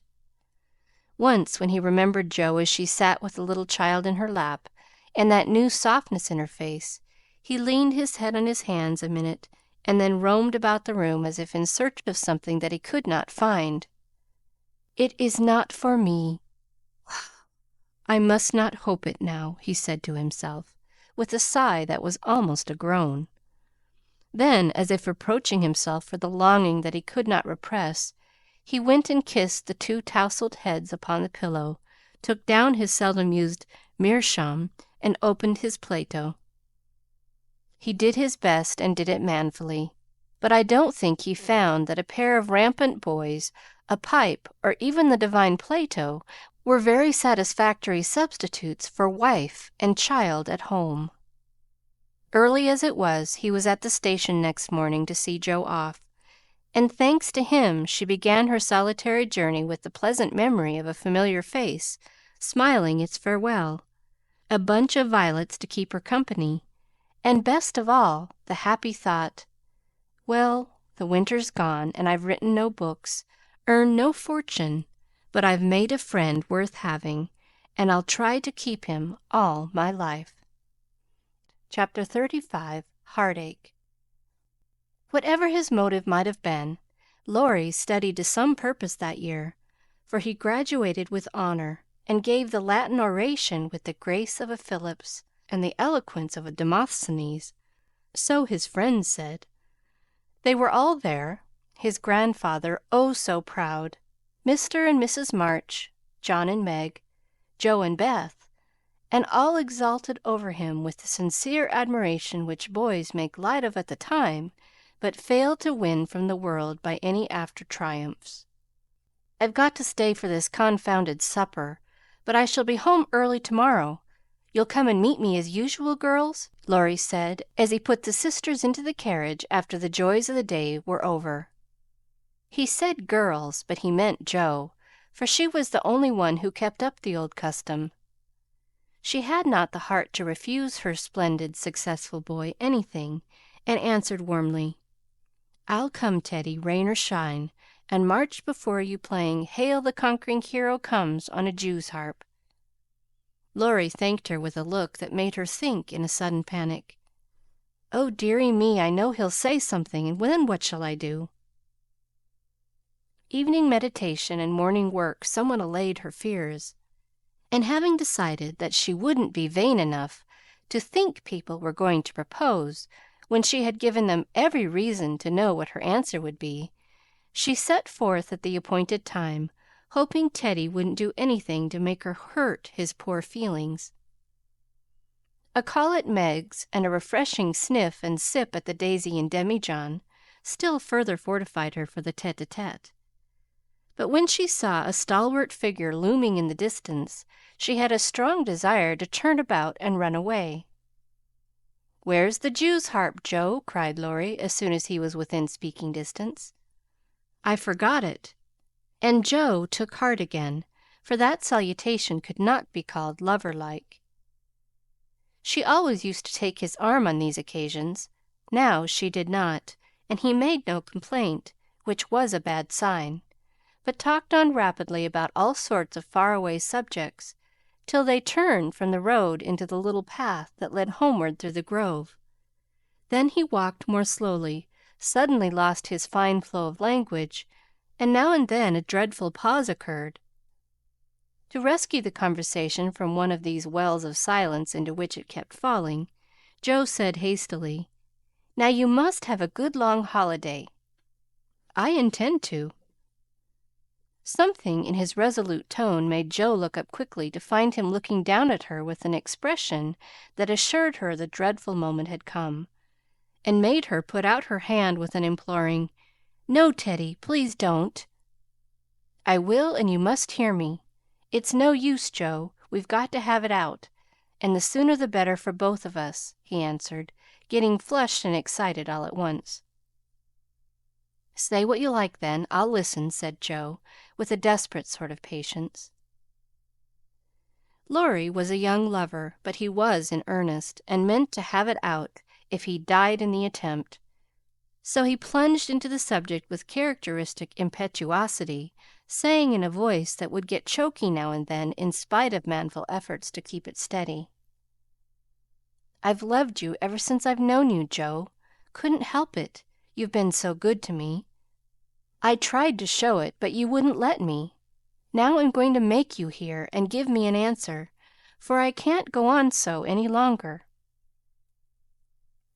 Once, when he remembered Jo as she sat with the little child in her lap, and that new softness in her face, he leaned his head on his hands a minute, and then roamed about the room as if in search of something that he could not find. "It is not for me. I must not hope it now," he said to himself, with a sigh that was almost a groan. Then, as if reproaching himself for the longing that he could not repress, he went and kissed the two tousled heads upon the pillow, took down his seldom used meerschaum, and opened his Plato. He did his best, and did it manfully, but I don't think he found that a pair of rampant boys, a pipe, or even the divine Plato were very satisfactory substitutes for wife and child at home. Early as it was, he was at the station next morning to see Jo off, and thanks to him she began her solitary journey with the pleasant memory of a familiar face smiling its farewell, a bunch of violets to keep her company, and, best of all, the happy thought, "Well, the winter's gone, and I've written no books, earned no fortune, but I've made a friend worth having, and I'll try to keep him all my life." Chapter 35. Heartache. Whatever his motive might have been, Laurie studied to some purpose that year, for he graduated with honor, and gave the Latin oration with the grace of a Phillips and the eloquence of a Demosthenes, so his friends said. They were all there, his grandfather, oh so proud, Mr. and Mrs. March, John and Meg, Jo and Beth, and all exalted over him with the sincere admiration which boys make light of at the time, but fail to win from the world by any after triumphs. "I've got to stay for this confounded supper, but I shall be home early to-morrow. You'll come and meet me as usual, girls?" Laurie said, as he put the sisters into the carriage after the joys of the day were over. He said girls, but he meant Jo, for she was the only one who kept up the old custom. She had not the heart to refuse her splendid, successful boy anything, and answered warmly, "I'll come, Teddy, rain or shine, and march before you playing 'Hail, the Conquering Hero Comes' on a Jew's harp." Laurie thanked her with a look that made her think in a sudden panic, "Oh, dearie me, I know he'll say something, and then what shall I do?" Evening meditation and morning work somewhat allayed her fears, and having decided that she wouldn't be vain enough to think people were going to propose when she had given them every reason to know what her answer would be, she set forth at the appointed time, hoping Teddy wouldn't do anything to make her hurt his poor feelings. A call at Meg's and a refreshing sniff and sip at the Daisy and Demi John still further fortified her for the tête-à-tête. But when she saw a stalwart figure looming in the distance, she had a strong desire to turn about and run away. "Where's the Jew's harp, Jo?" cried Laurie, as soon as he was within speaking distance. "I forgot it." And Jo took heart again, for that salutation could not be called lover-like. She always used to take his arm on these occasions. Now she did not, and he made no complaint, which was a bad sign, but talked on rapidly about all sorts of far-away subjects, till they turned from the road into the little path that led homeward through the grove. Then he walked more slowly, suddenly lost his fine flow of language, and now and then a dreadful pause occurred. To rescue the conversation from one of these wells of silence into which it kept falling, Jo said hastily, "Now you must have a good long holiday." "I intend to." Something in his resolute tone made Jo look up quickly to find him looking down at her with an expression that assured her the dreadful moment had come, and made her put out her hand with an imploring, No, Teddy, please don't." "I will, and you must hear me. It's no use, Joe. We've got to have it out, and the sooner the better for both of us," he answered, getting flushed and excited all at once. "Say what you like, then. I'll listen," said Joe, with a desperate sort of patience. Laurie was a young lover, but he was in earnest, and meant to have it out if he died in the attempt. So he plunged into the subject with characteristic impetuosity, saying in a voice that would get choky now and then in spite of manful efforts to keep it steady: "I've loved you ever since I've known you, Joe. Couldn't help it, you've been so good to me. I tried to show it, but you wouldn't let me. Now I'm going to make you hear and give me an answer, for I can't go on so any longer."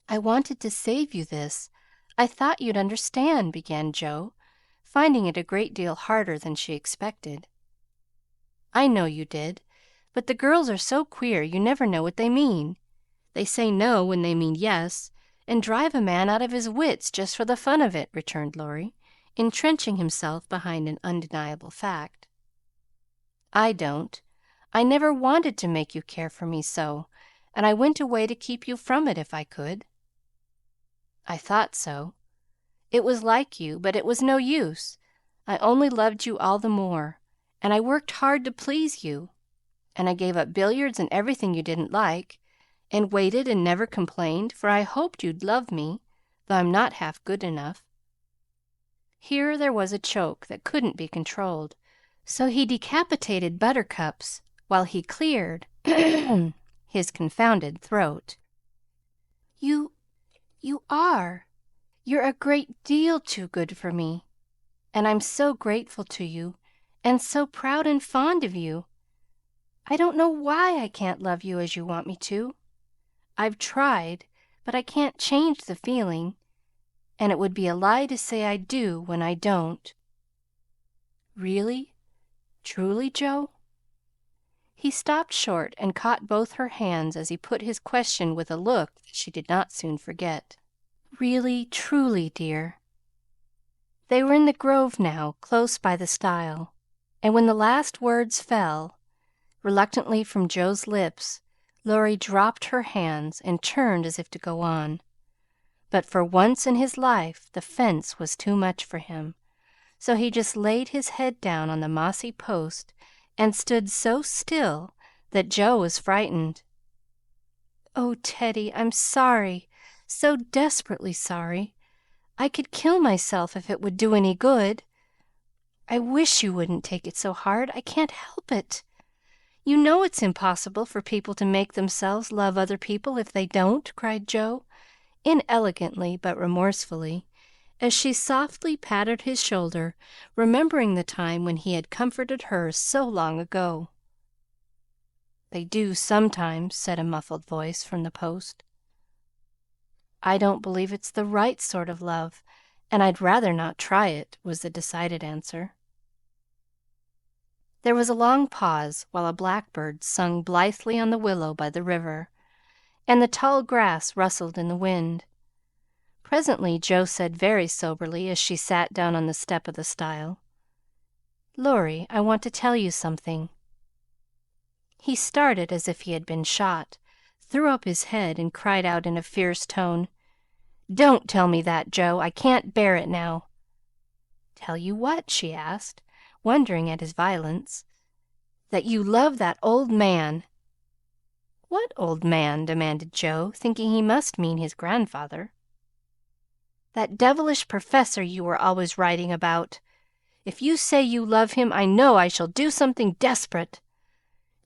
"I wanted to save you this. I thought you'd understand," began Joe, finding it a great deal harder than she expected. "I know you did, but the girls are so queer you never know what they mean. They say no when they mean yes, and drive a man out of his wits just for the fun of it," returned Laurie, entrenching himself behind an undeniable fact. "I don't. I never wanted to make you care for me so, and I went away to keep you from it if I could." "I thought so. It was like you, but it was no use. I only loved you all the more, and I worked hard to please you, and I gave up billiards and everything you didn't like, and waited and never complained, for I hoped you'd love me, though I'm not half good enough." Here there was a choke that couldn't be controlled, so he decapitated Buttercups while he cleared his confounded throat. You are. You're a great deal too good for me, and I'm so grateful to you, and so proud and fond of you. I don't know why I can't love you as you want me to. I've tried, but I can't change the feeling, and it would be a lie to say I do when I don't." "Really? Truly, Joe?" He stopped short and caught both her hands as he put his question with a look that she did not soon forget. "Really, truly, dear." They were in the grove now, close by the stile, and when the last words fell reluctantly from Joe's lips, Laurie dropped her hands and turned as if to go on. But for once in his life the fence was too much for him, so he just laid his head down on the mossy post and stood so still that Joe was frightened. "Oh, Teddy, I'm sorry, so desperately sorry. I could kill myself if it would do any good. I wish you wouldn't take it so hard. I can't help it. You know it's impossible for people to make themselves love other people if they don't," cried Joe, inelegantly but remorsefully, as she softly patted his shoulder, remembering the time when he had comforted her so long ago. "They do sometimes," said a muffled voice from the post. "I don't believe it's the right sort of love, and I'd rather not try it," was the decided answer. There was a long pause while a blackbird sung blithely on the willow by the river, and the tall grass rustled in the wind. Presently Joe said very soberly, as she sat down on the step of the stile, "Laurie, I want to tell you something." He started as if he had been shot, threw up his head, and cried out in a fierce tone, "Don't tell me that, Joe! I can't bear it now." "Tell you what?" she asked, wondering at his violence. "That you love that old man." "What old man?" demanded Joe, thinking he must mean his grandfather. "That devilish professor you were always writing about. If you say you love him, I know I shall do something desperate."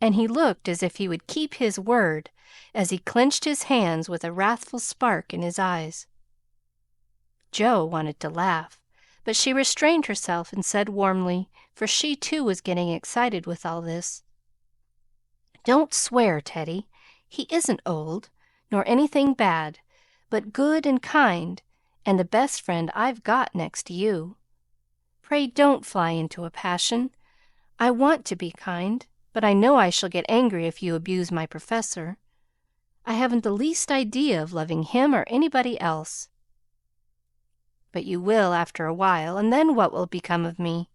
And he looked as if he would keep his word, as he clenched his hands with a wrathful spark in his eyes. Joe wanted to laugh, but she restrained herself and said warmly, for she too was getting excited with all this, "Don't swear, Teddy. He isn't old, nor anything bad, but good and kind, and the best friend I've got next to you. Pray don't fly into a passion. I want to be kind, but I know I shall get angry if you abuse my professor. I haven't the least idea of loving him or anybody else." but you will after a while, and then what will become of me?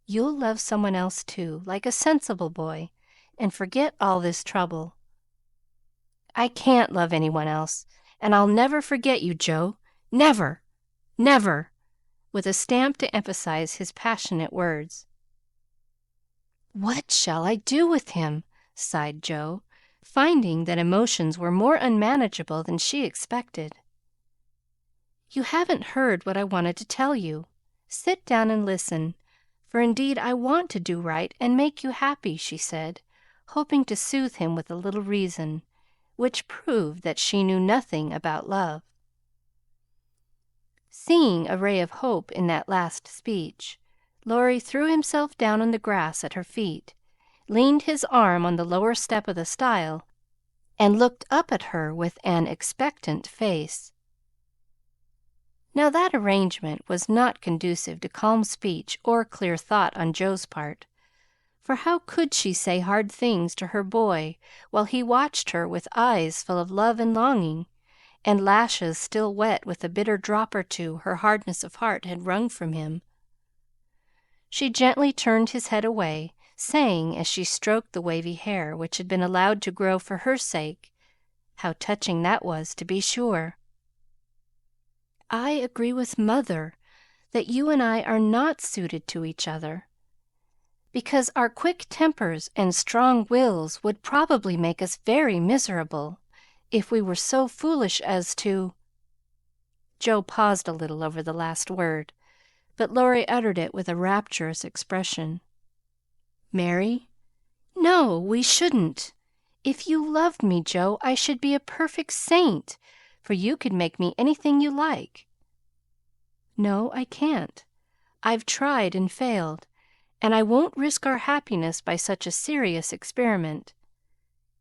You'll love someone else too, like a sensible boy, and forget all this trouble. I can't love anyone else, and I'll never forget you, Joe. Never! Never!" with a stamp to emphasize his passionate words. "What shall I do with him?" sighed Joe, finding that emotions were more unmanageable than she expected. "You haven't heard what I wanted to tell you. Sit down and listen, for indeed I want to do right and make you happy," she said, hoping to soothe him with a little reason, which proved that she knew nothing about love. Seeing a ray of hope in that last speech, Laurie threw himself down on the grass at her feet, leaned his arm on the lower step of the stile, and looked up at her with an expectant face. Now that arrangement was not conducive to calm speech or clear thought on Joe's part, for how could she say hard things to her boy while he watched her with eyes full of love and longing, and lashes still wet with a bitter drop or two her hardness of heart had wrung from him? She gently turned his head away, saying, as she stroked the wavy hair which had been allowed to grow for her sake, how touching that was, to be sure! "I agree with Mother that you and I are not suited to each other, because our quick tempers and strong wills would probably make us very miserable if we were so foolish as to—" Joe paused a little over the last word, but Laurie uttered it with a rapturous expression. "Marry? No, we shouldn't. If you loved me, Joe, I should be a perfect saint, for you could make me anything you like. No, I can't. I've tried and failed, and I won't risk our happiness by such a serious experiment.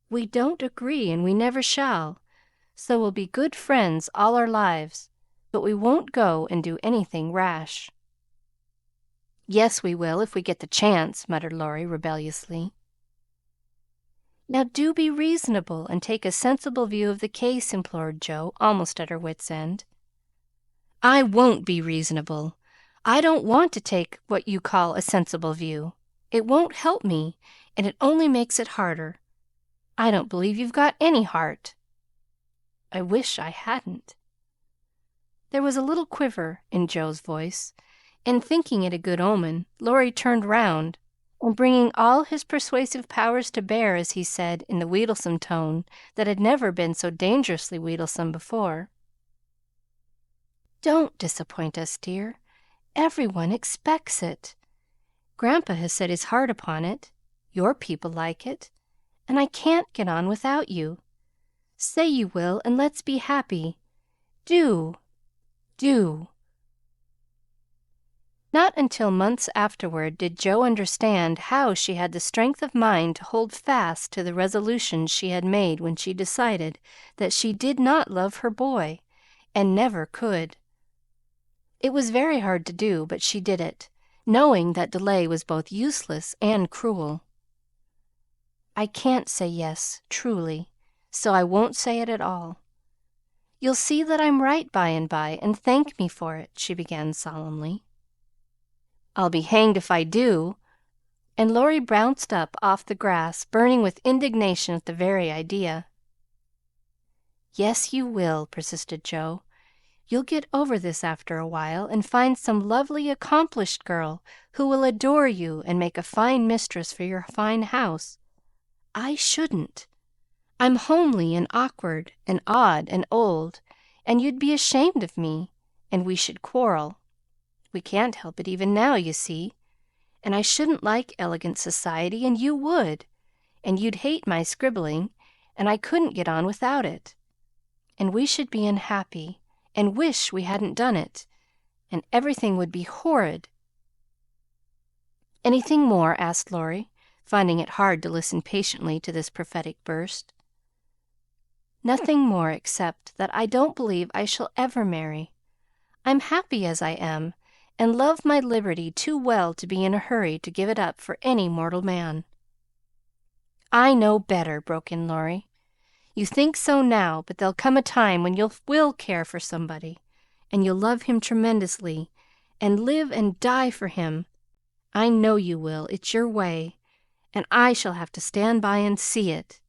We don't agree, and we never shall, so we'll be good friends all our lives, but we won't go and do anything rash." "Yes, we will, if we get the chance," muttered Laurie rebelliously. "Now do be reasonable and take a sensible view of the case," implored Joe, almost at her wits' end. "I won't be reasonable. I don't want to take what you call a sensible view. It won't help me, and it only makes it harder. I don't believe you've got any heart." "I wish I hadn't." There was a little quiver in Joe's voice, and thinking it a good omen, Laurie turned round, and bringing all his persuasive powers to bear, as he said, in the wheedlesome tone that had never been so dangerously wheedlesome before, "Don't disappoint us, dear. Every one expects it. Grandpa has set his heart upon it. Your people like it, and I can't get on without you. Say you will, and let's be happy. Do, do." Not until months afterward did Joe understand how she had the strength of mind to hold fast to the resolution she had made when she decided that she did not love her boy, and never could. It was very hard to do, but she did it, knowing that delay was both useless and cruel. "I can't say yes, truly, so I won't say it at all. You'll see that I'm right by and by, and thank me for it," she began solemnly. "I'll be hanged if I do!" And Laurie bounced up off the grass, burning with indignation at the very idea. "Yes, you will," persisted Joe. "You'll get over this after a while, and find some lovely, accomplished girl who will adore you and make a fine mistress for your fine house. I shouldn't. I'm homely and awkward and odd and old, and you'd be ashamed of me, and we should quarrel. We can't help it even now, you see. And I shouldn't like elegant society, and you would. And you'd hate my scribbling, and I couldn't get on without it. And we should be unhappy, and wish we hadn't done it, and everything would be horrid." "Anything more?" asked Laurie, finding it hard to listen patiently to this prophetic burst. "Nothing more, except that I don't believe I shall ever marry. I'm happy as I am, and love my liberty too well to be in a hurry to give it up for any mortal man." "I know better," broke in Laurie. "You think so now, but there'll come a time when you will care for somebody, and you'll love him tremendously, and live and die for him. I know you will. It's your way, and I shall have to stand by and see it."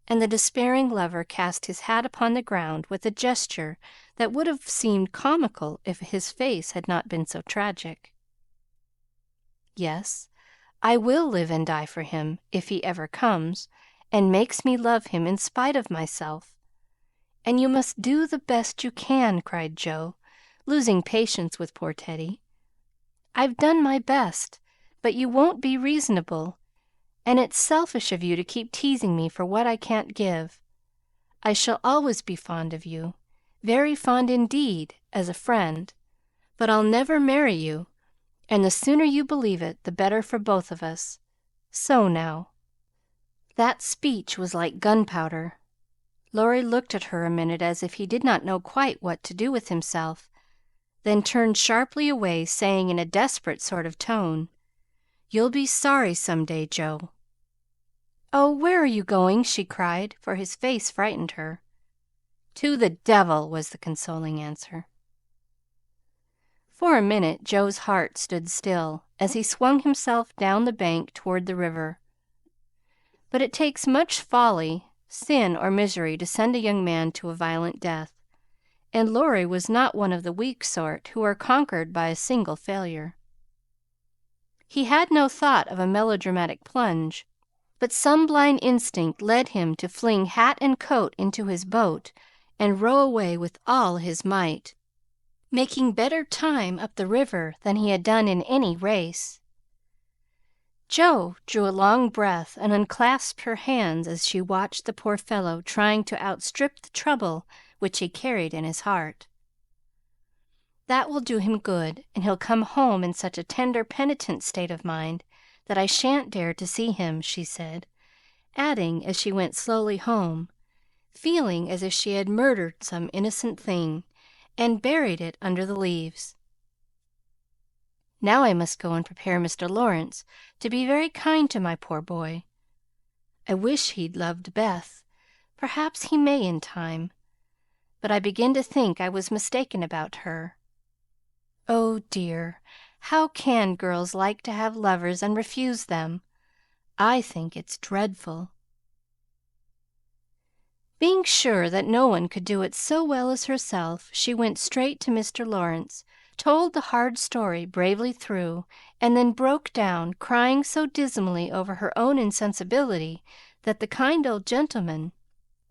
And the despairing lover cast his hat upon the ground with a gesture that would have seemed comical if his face had not been so tragic. "Yes, I will live and die for him, if he ever comes, and makes me love him in spite of myself. And you must do the best you can," cried Joe, losing patience with poor Teddy. "I've done my best, but you won't be reasonable, and it's selfish of you to keep teasing me for what I can't give. I shall always be fond of you, very fond indeed, as a friend, but I'll never marry you, and the sooner you believe it, the better for both of us. So now." That speech was like gunpowder. Laurie looked at her a minute as if he did not know quite what to do with himself, then turned sharply away, saying in a desperate sort of tone, "You'll be sorry some day, Joe." "Oh, where are you going?" she cried, for his face frightened her. "To the devil," was the consoling answer. For a minute Joe's heart stood still as he swung himself down the bank toward the river. But it takes much folly, sin, or misery to send a young man to a violent death, and Laurie was not one of the weak sort who are conquered by a single failure. He had no thought of a melodramatic plunge, but some blind instinct led him to fling hat and coat into his boat and row away with all his might, making better time up the river than he had done in any race. Joe drew a long breath and unclasped her hands as she watched the poor fellow trying to outstrip the trouble which he carried in his heart. "That will do him good, and he'll come home in such a tender, penitent state of mind that I shan't dare to see him," she said, adding as she went slowly home, feeling as if she had murdered some innocent thing and buried it under the leaves. "Now I must go and prepare Mr. Laurence to be very kind to my poor boy. I wish he'd loved Beth. Perhaps he may in time, but I begin to think I was mistaken about her. Oh, dear, how can girls like to have lovers and refuse them? I think it's dreadful." Being sure that no one could do it so well as herself, she went straight to Mr. Laurence, told the hard story bravely through, and then broke down, crying so dismally over her own insensibility that the kind old gentleman,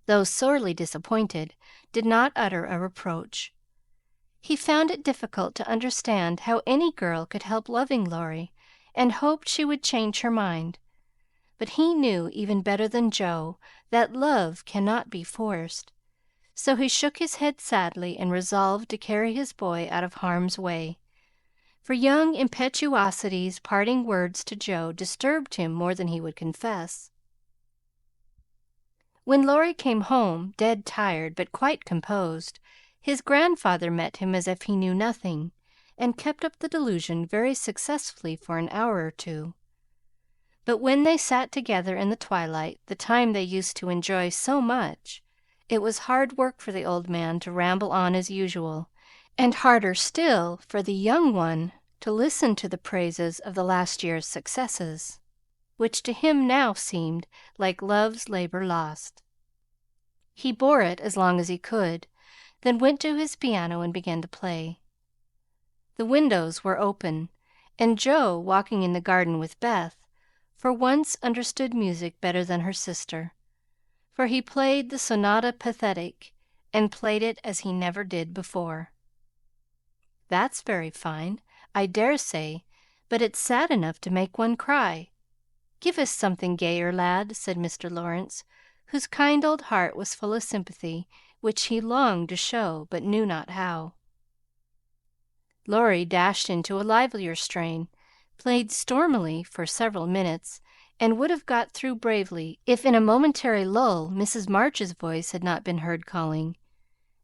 though sorely disappointed, did not utter a reproach. He found it difficult to understand how any girl could help loving Laurie, and hoped she would change her mind. But he knew, even better than Joe, that love cannot be forced. So he shook his head sadly and resolved to carry his boy out of harm's way, for young impetuosity's parting words to Joe disturbed him more than he would confess. When Laurie came home, dead tired but quite composed, his grandfather met him as if he knew nothing, and kept up the delusion very successfully for an hour or two. But when they sat together in the twilight, the time they used to enjoy so much, it was hard work for the old man to ramble on as usual, and harder still for the young one to listen to the praises of the last year's successes, which to him now seemed like love's labor lost. He bore it as long as he could, then went to his piano and began to play. The windows were open, and Joe, walking in the garden with Beth, for once understood music better than her sister, for he played the Sonata Pathetique, and played it as he never did before. "That's very fine, I dare say, but it's sad enough to make one cry. Give us something gayer, lad," said Mr. Laurence, whose kind old heart was full of sympathy, which he longed to show, but knew not how. Laurie dashed into a livelier strain, played stormily for several minutes, and would have got through bravely if in a momentary lull Mrs. March's voice had not been heard calling,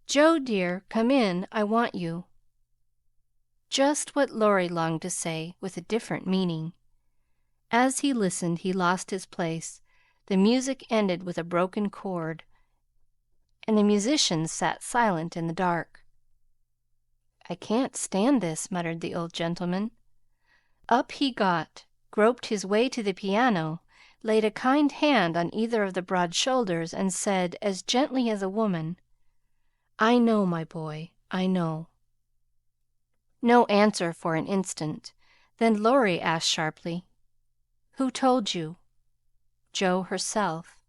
"Joe, dear, come in, I want you." Just what Laurie longed to say, with a different meaning. As he listened, he lost his place. The music ended with a broken chord, and the musicians sat silent in the dark. "I can't stand this," muttered the old gentleman. Up he got, groped his way to the piano, laid a kind hand on either of the broad shoulders, and said, as gently as a woman, "I know, my boy, I know." No answer for an instant. Then Laurie asked sharply, "Who told you?" "Jo herself."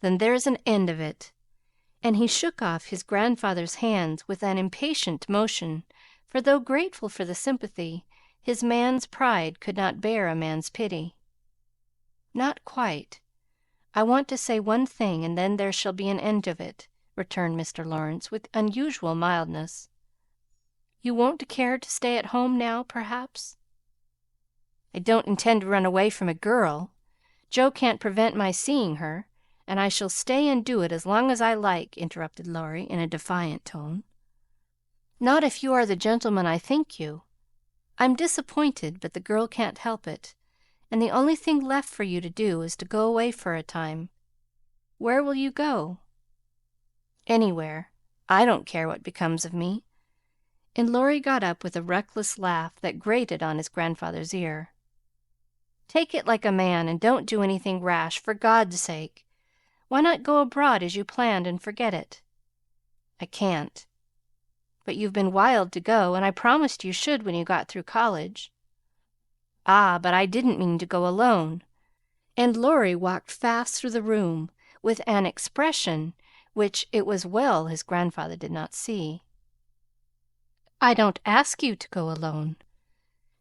"Then there's an end of it." And he shook off his grandfather's hands with an impatient motion, for though grateful for the sympathy, his man's pride could not bear a man's pity. "Not quite. I want to say one thing, and then there shall be an end of it," returned Mr. Laurence with unusual mildness. "You won't care to stay at home now, perhaps?" "I don't intend to run away from a girl. Jo can't prevent my seeing her, and I shall stay and do it as long as I like," interrupted Laurie in a defiant tone. "Not if you are the gentleman I think you. I'm disappointed, but the girl can't help it, and the only thing left for you to do is to go away for a time. Where will you go?" "Anywhere. I don't care what becomes of me." And Laurie got up with a reckless laugh that grated on his grandfather's ear. "Take it like a man, and don't do anything rash, for God's sake. Why not go abroad as you planned and forget it?" "I can't." "But you've been wild to go, and I promised you should when you got through college." "Ah, but I didn't mean to go alone." And Laurie walked fast through the room with an expression which it was well his grandfather did not see. "I don't ask you to go alone.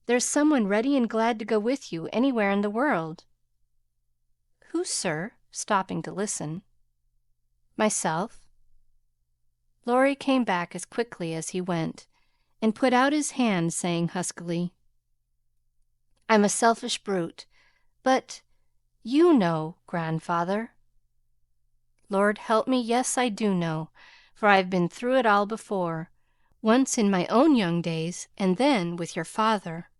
There's someone ready and glad to go with you anywhere in the world." "Who, sir?" stopping to listen. "Myself." Laurie came back as quickly as he went, and put out his hand, saying huskily, "I'm a selfish brute, but you know, grandfather." "Lord help me, yes, I do know, for I've been through it all before, once in my own young days, and then with your father.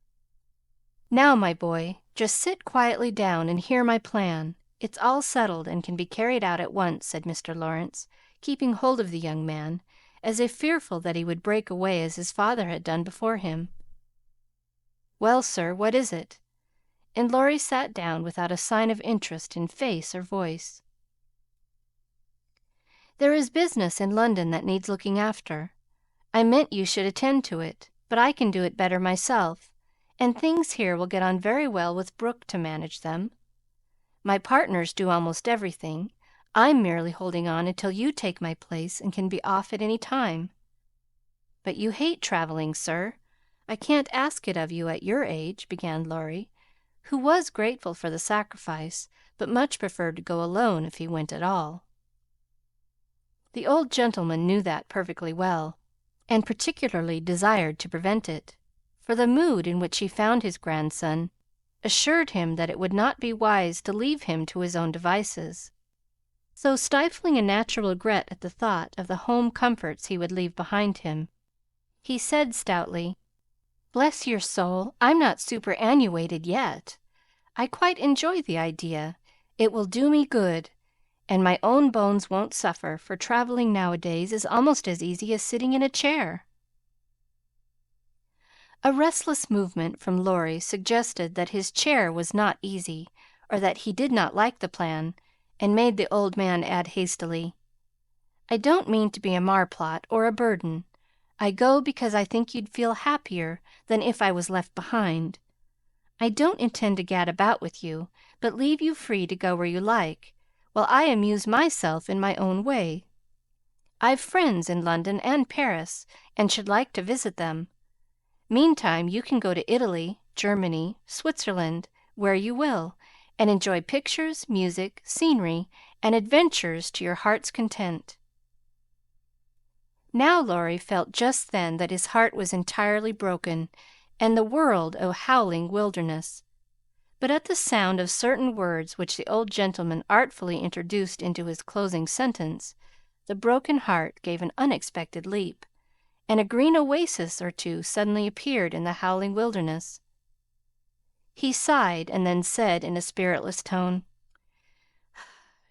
Now, my boy, just sit quietly down and hear my plan. It's all settled and can be carried out at once," said Mr. Laurence, keeping hold of the young man, as if fearful that he would break away as his father had done before him. "Well, sir, what is it?" And Laurie sat down without a sign of interest in face or voice. "There is business in London that needs looking after. I meant you should attend to it, but I can do it better myself, and things here will get on very well with Brooke to manage them. My partners do almost everything. I'm merely holding on until you take my place and can be off at any time." "But you hate traveling, sir. I can't ask it of you at your age," began Laurie, who was grateful for the sacrifice, but much preferred to go alone if he went at all. The old gentleman knew that perfectly well, and particularly desired to prevent it, for the mood in which he found his grandson assured him that it would not be wise to leave him to his own devices. So, stifling a natural regret at the thought of the home comforts he would leave behind him, he said stoutly, "Bless your soul, I'm not superannuated yet. I quite enjoy the idea. It will do me good, and my own bones won't suffer, for traveling nowadays is almost as easy as sitting in a chair." A restless movement from Laurie suggested that his chair was not easy, or that he did not like the plan, and made the old man add hastily, "I don't mean to be a marplot or a burden. I go because I think you'd feel happier than if I was left behind. I don't intend to gad about with you, but leave you free to go where you like, while I amuse myself in my own way. I've friends in London and Paris, and should like to visit them. Meantime, you can go to Italy, Germany, Switzerland, where you will, and enjoy pictures, music, scenery, and adventures to your heart's content." Now Laurie felt just then that his heart was entirely broken, and the world a howling wilderness. But at the sound of certain words which the old gentleman artfully introduced into his closing sentence, the broken heart gave an unexpected leap, and a green oasis or two suddenly appeared in the howling wilderness. He sighed, and then said in a spiritless tone,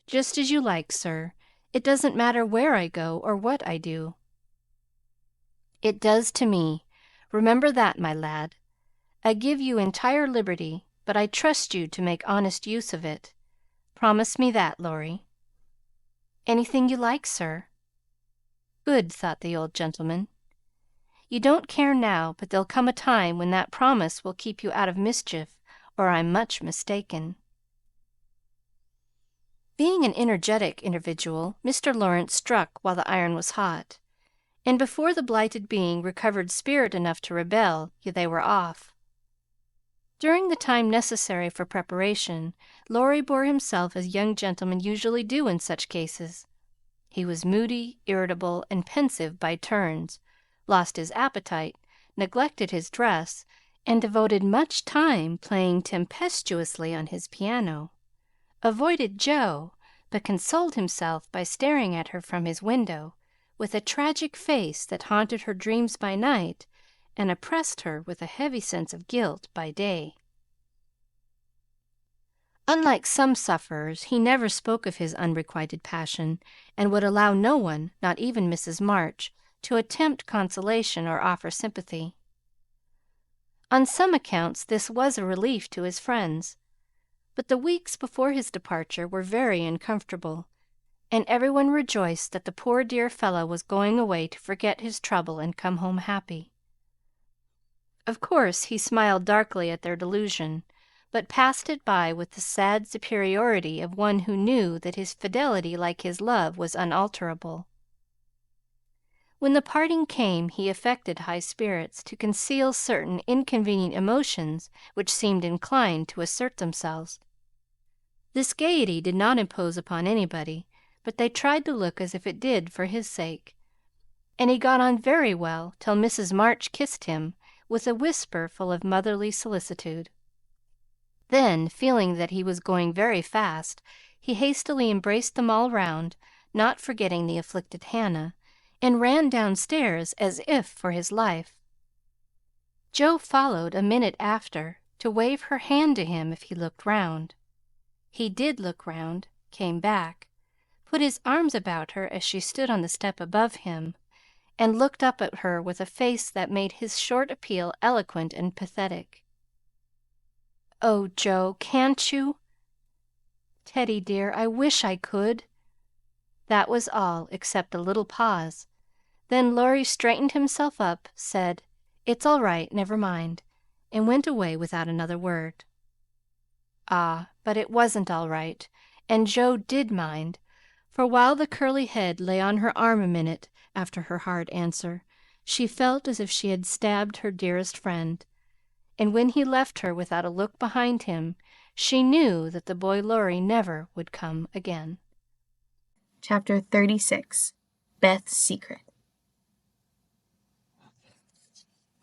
"Just as you like, sir. It doesn't matter where I go or what I do." It does to me. Remember that, my lad. I give you entire liberty, but I trust you to make honest use of it. Promise me that, Laurie." "Anything you like, sir." "Good," thought the old gentleman. "You don't care now, but there'll come a time when that promise will keep you out of mischief, or I'm much mistaken." Being an energetic individual, Mr. Laurence struck while the iron was hot, and before the blighted being recovered spirit enough to rebel, they were off. During the time necessary for preparation, Laurie bore himself as young gentlemen usually do in such cases. He was moody, irritable, and pensive by turns, lost his appetite, neglected his dress, and devoted much time playing tempestuously on his piano, avoided Jo, but consoled himself by staring at her from his window, with a tragic face that haunted her dreams by night and oppressed her with a heavy sense of guilt by day. Unlike some sufferers, he never spoke of his unrequited passion, and would allow no one, not even Mrs. March, to attempt consolation or offer sympathy. On some accounts this was a relief to his friends, but the weeks before his departure were very uncomfortable, and everyone rejoiced that the poor dear fellow was going away to forget his trouble and come home happy. Of course he smiled darkly at their delusion, but passed it by with the sad superiority of one who knew that his fidelity, like his love, was unalterable. When the parting came, he affected high spirits to conceal certain inconvenient emotions which seemed inclined to assert themselves. This gaiety did not impose upon anybody, but they tried to look as if it did for his sake, and he got on very well till Mrs. March kissed him with a whisper full of motherly solicitude. Then, feeling that he was going very fast, he hastily embraced them all round, not forgetting the afflicted Hannah, and ran downstairs as if for his life. Jo followed a minute after, to wave her hand to him if he looked round. He did look round, came back, put his arms about her as she stood on the step above him, and looked up at her with a face that made his short appeal eloquent and pathetic. "Oh, Jo, can't you?" "Teddy, dear, I wish I could." That was all, except a little pause. Then Laurie straightened himself up, said, "It's all right, never mind," and went away without another word. Ah, but it wasn't all right, and Jo did mind, for while the curly head lay on her arm a minute after her hard answer, she felt as if she had stabbed her dearest friend, and when he left her without a look behind him, she knew that the boy Laurie never would come again. Chapter 36. Beth's Secret.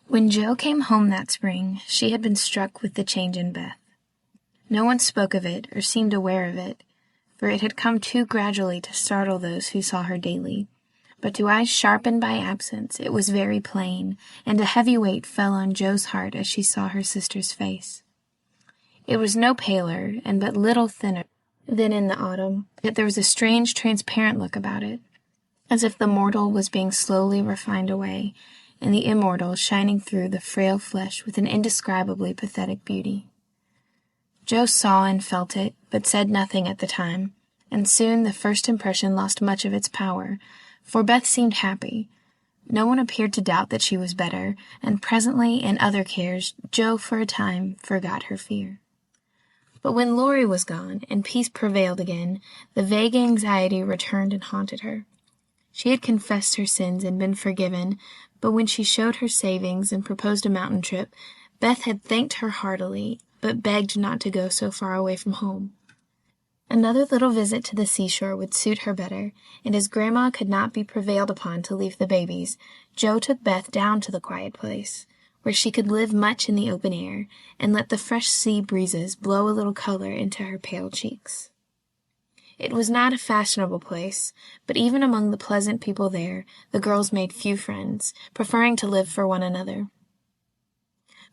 When Jo came home that spring, she had been struck with the change in Beth. No one spoke of it or seemed aware of it, for it had come too gradually to startle those who saw her daily. But to eyes sharpened by absence, it was very plain, and a heavy weight fell on Jo's heart as she saw her sister's face. It was no paler, and but little thinner than in the autumn, yet there was a strange, transparent look about it, as if the mortal was being slowly refined away, and the immortal shining through the frail flesh with an indescribably pathetic beauty. Jo saw and felt it, but said nothing at the time, and soon the first impression lost much of its power, for Beth seemed happy. No one appeared to doubt that she was better, and presently, in other cares, Jo for a time forgot her fear. But when Laurie was gone, and peace prevailed again, the vague anxiety returned and haunted her. She had confessed her sins and been forgiven, but when she showed her savings and proposed a mountain trip, Beth had thanked her heartily, but begged not to go so far away from home. Another little visit to the seashore would suit her better, and as Grandma could not be prevailed upon to leave the babies, Jo took Beth down to the quiet place, where she could live much in the open air, and let the fresh sea breezes blow a little color into her pale cheeks. It was not a fashionable place, but even among the pleasant people there, the girls made few friends, preferring to live for one another.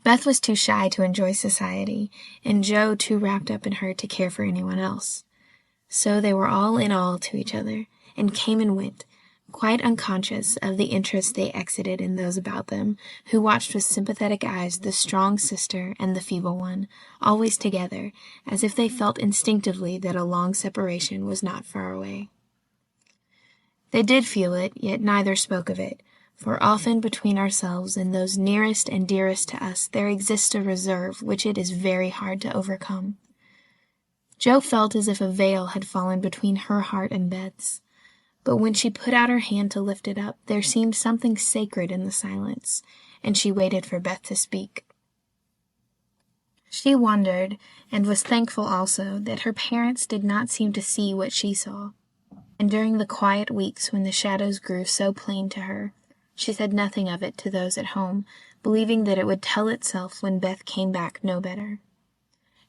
Beth was too shy to enjoy society, and Jo too wrapped up in her to care for anyone else. So they were all in all to each other, and came and went, quite unconscious of the interest they excited in those about them, who watched with sympathetic eyes the strong sister and the feeble one, always together, as if they felt instinctively that a long separation was not far away. They did feel it, yet neither spoke of it, for often between ourselves and those nearest and dearest to us there exists a reserve which it is very hard to overcome. Jo felt as if a veil had fallen between her heart and Beth's, but when she put out her hand to lift it up, there seemed something sacred in the silence, and she waited for Beth to speak. She wondered, and was thankful also, that her parents did not seem to see what she saw, and during the quiet weeks when the shadows grew so plain to her, she said nothing of it to those at home, believing that it would tell itself when Beth came back no better.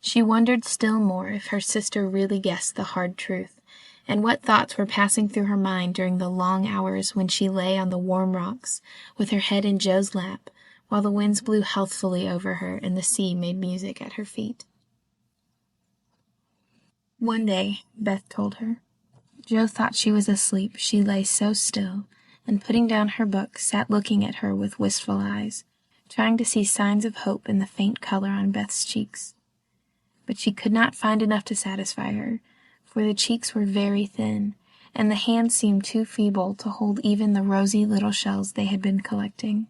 She wondered still more if her sister really guessed the hard truth, and what thoughts were passing through her mind during the long hours when she lay on the warm rocks, with her head in Jo's lap, while the winds blew healthfully over her and the sea made music at her feet. One day, Beth told her, Jo thought she was asleep, she lay so still, and putting down her book, sat looking at her with wistful eyes, trying to see signs of hope in the faint color on Beth's cheeks. But she could not find enough to satisfy her, for the cheeks were very thin, and the hands seemed too feeble to hold even the rosy little shells they had been collecting.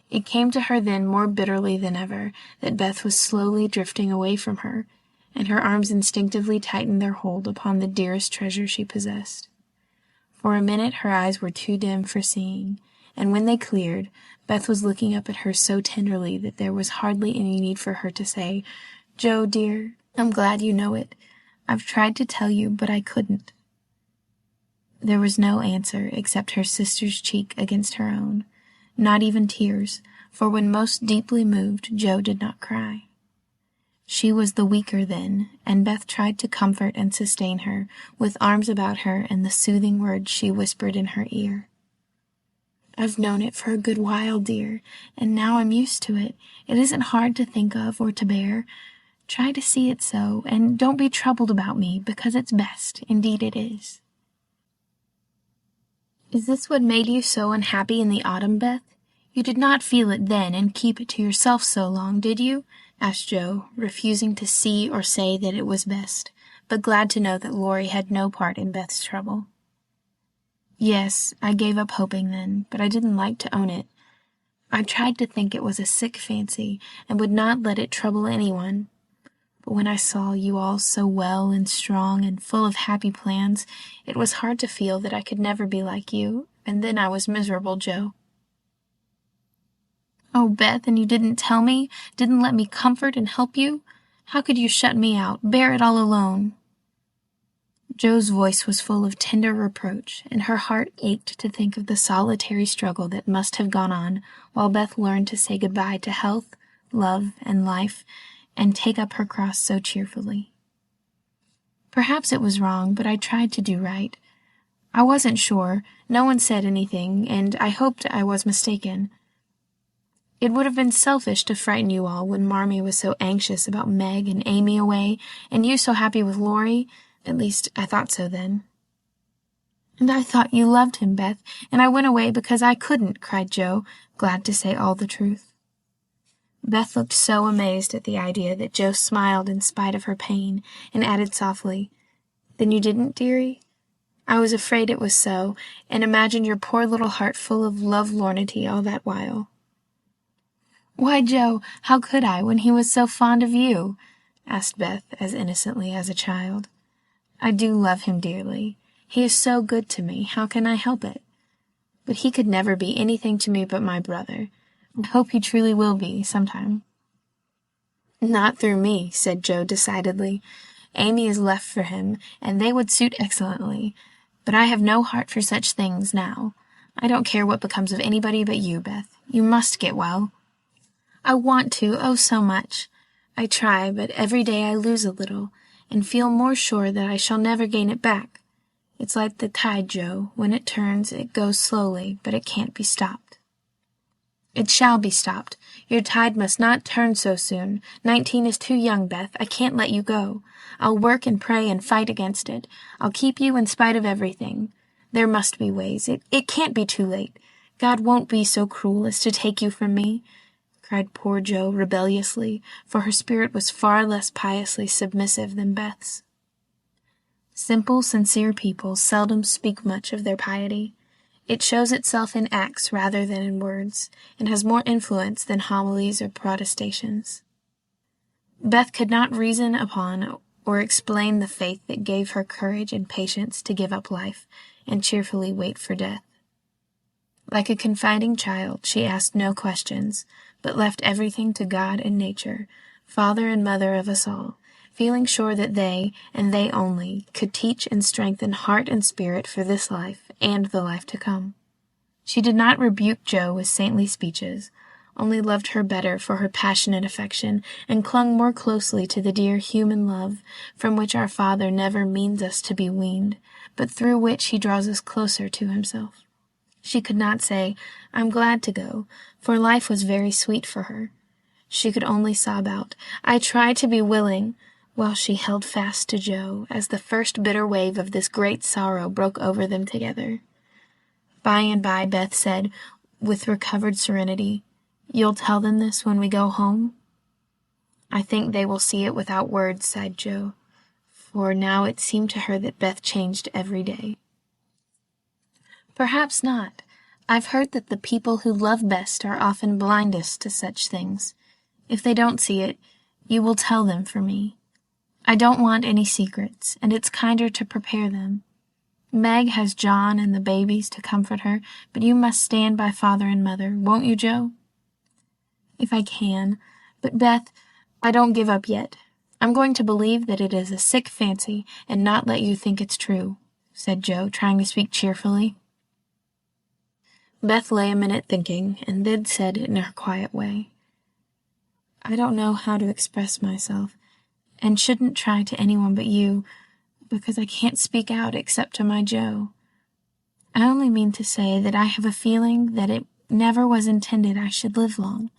It came to her then more bitterly than ever that Beth was slowly drifting away from her, and her arms instinctively tightened their hold upon the dearest treasure she possessed. For a minute her eyes were too dim for seeing, and when they cleared, Beth was looking up at her so tenderly that there was hardly any need for her to say, "Jo, dear, I'm glad you know it. I've tried to tell you, but I couldn't." There was no answer except her sister's cheek against her own, not even tears, for when most deeply moved, Jo did not cry. She was the weaker then, and Beth tried to comfort and sustain her, with arms about her and the soothing words she whispered in her ear. "I've known it for a good while, dear, and now I'm used to it. It isn't hard to think of or to bear. Try to see it so, and don't be troubled about me, because it's best, indeed it is." "Is this what made you so unhappy in the autumn, Beth? You did not feel it then and keep it to yourself so long, did you?" asked Jo, refusing to see or say that it was best, but glad to know that Laurie had no part in Beth's trouble. "Yes, I gave up hoping then, but I didn't like to own it. I tried to think it was a sick fancy, and would not let it trouble anyone. But when I saw you all so well and strong and full of happy plans, it was hard to feel that I could never be like you, and then I was miserable, Jo." "Oh, Beth, and you didn't tell me? Didn't let me comfort and help you? How could you shut me out, bear it all alone?" Jo's voice was full of tender reproach, and her heart ached to think of the solitary struggle that must have gone on while Beth learned to say goodbye to health, love, and life, and take up her cross so cheerfully. "Perhaps it was wrong, but I tried to do right. I wasn't sure, no one said anything, and I hoped I was mistaken. It would have been selfish to frighten you all when Marmee was so anxious about Meg and Amy away, and you so happy with Laurie. At least, I thought so then." "And I thought you loved him, Beth, and I went away because I couldn't," cried Jo, glad to say all the truth. Beth looked so amazed at the idea that Jo smiled in spite of her pain, and added softly, "Then you didn't, dearie? I was afraid it was so, and imagined your poor little heart full of love-lornity all that while." "Why, Jo, how could I, when he was so fond of you?" asked Beth, as innocently as a child. "I do love him dearly. He is so good to me, how can I help it? But he could never be anything to me but my brother. I hope he truly will be, sometime." "Not through me," said Jo decidedly. "Amy is left for him, and they would suit excellently. But I have no heart for such things now. I don't care what becomes of anybody but you, Beth. You must get well." "I want to, oh so much. I try, but every day I lose a little, and feel more sure that I shall never gain it back. It's like the tide, Jo. When it turns, it goes slowly, but it can't be stopped." "It shall be stopped. Your tide must not turn so soon. 19 is too young, Beth. I can't let you go. I'll work and pray and fight against it. I'll keep you in spite of everything. There must be ways. It can't be too late. God won't be so cruel as to take you from me," cried poor Jo rebelliously, for her spirit was far less piously submissive than Beth's. Simple, sincere people seldom speak much of their piety. It shows itself in acts rather than in words, and has more influence than homilies or protestations. Beth could not reason upon or explain the faith that gave her courage and patience to give up life and cheerfully wait for death. Like a confiding child, she asked no questions, but left everything to God and nature, Father and Mother of us all, feeling sure that they, and they only, could teach and strengthen heart and spirit for this life and the life to come. She did not rebuke Jo with saintly speeches, only loved her better for her passionate affection, and clung more closely to the dear human love from which our Father never means us to be weaned, but through which he draws us closer to himself. She could not say, "I'm glad to go," for life was very sweet for her. She could only sob out, "I try to be willing," while she held fast to Jo as the first bitter wave of this great sorrow broke over them together. By and by Beth said, with recovered serenity, "You'll tell them this when we go home?" "I think they will see it without words," sighed Jo, for now it seemed to her that Beth changed every day. "Perhaps not. I've heard that the people who love best are often blindest to such things. If they don't see it, you will tell them for me. I don't want any secrets, and it's kinder to prepare them. Meg has John and the babies to comfort her, but you must stand by Father and Mother, won't you, Jo?" "If I can. But, Beth, I don't give up yet. I'm going to believe that it is a sick fancy and not let you think it's true," said Jo, trying to speak cheerfully. Beth lay a minute thinking, and then said in her quiet way, "I don't know how to express myself, and shouldn't try to anyone but you, because I can't speak out except to my Jo. I only mean to say that I have a feeling that it never was intended I should live long.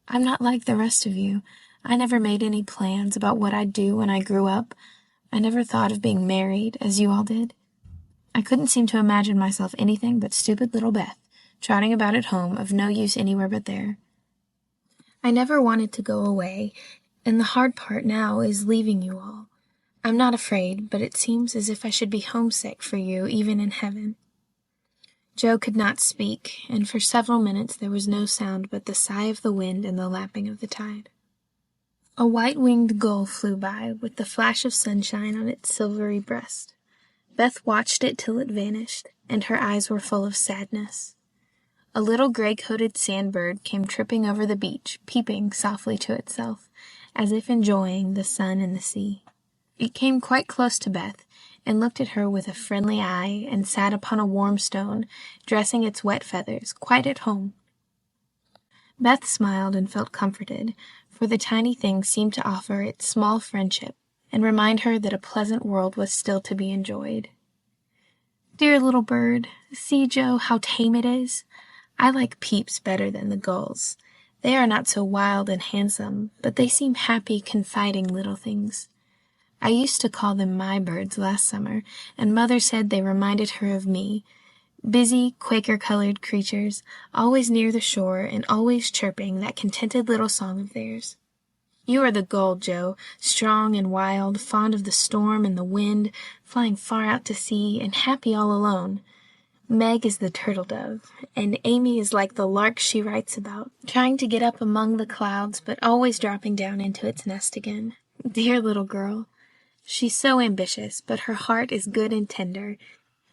I'm not like the rest of you. I never made any plans about what I'd do when I grew up. I never thought of being married, as you all did. I couldn't seem to imagine myself anything but stupid little Beth, trotting about at home, of no use anywhere but there. I never wanted to go away, and the hard part now is leaving you all. I'm not afraid, but it seems as if I should be homesick for you even in heaven." Jo could not speak, and for several minutes there was no sound but the sigh of the wind and the lapping of the tide. A white-winged gull flew by, with the flash of sunshine on its silvery breast. Beth watched it till it vanished, and her eyes were full of sadness. A little gray-coated sandbird came tripping over the beach, peeping softly to itself, as if enjoying the sun and the sea. It came quite close to Beth, and looked at her with a friendly eye, and sat upon a warm stone, dressing its wet feathers, quite at home. Beth smiled and felt comforted, for the tiny thing seemed to offer its small friendship, and remind her that a pleasant world was still to be enjoyed. "Dear little bird, see, Jo, how tame it is. I like Peeps better than the gulls. They are not so wild and handsome, but they seem happy, confiding little things. I used to call them my birds last summer, and Mother said they reminded her of me. Busy, Quaker-colored creatures, always near the shore and always chirping that contented little song of theirs. You are the gull, Jo, strong and wild, fond of the storm and the wind, flying far out to sea, and happy all alone. Meg is the turtle-dove, and Amy is like the lark she writes about, trying to get up among the clouds, but always dropping down into its nest again. Dear little girl! She's so ambitious, but her heart is good and tender,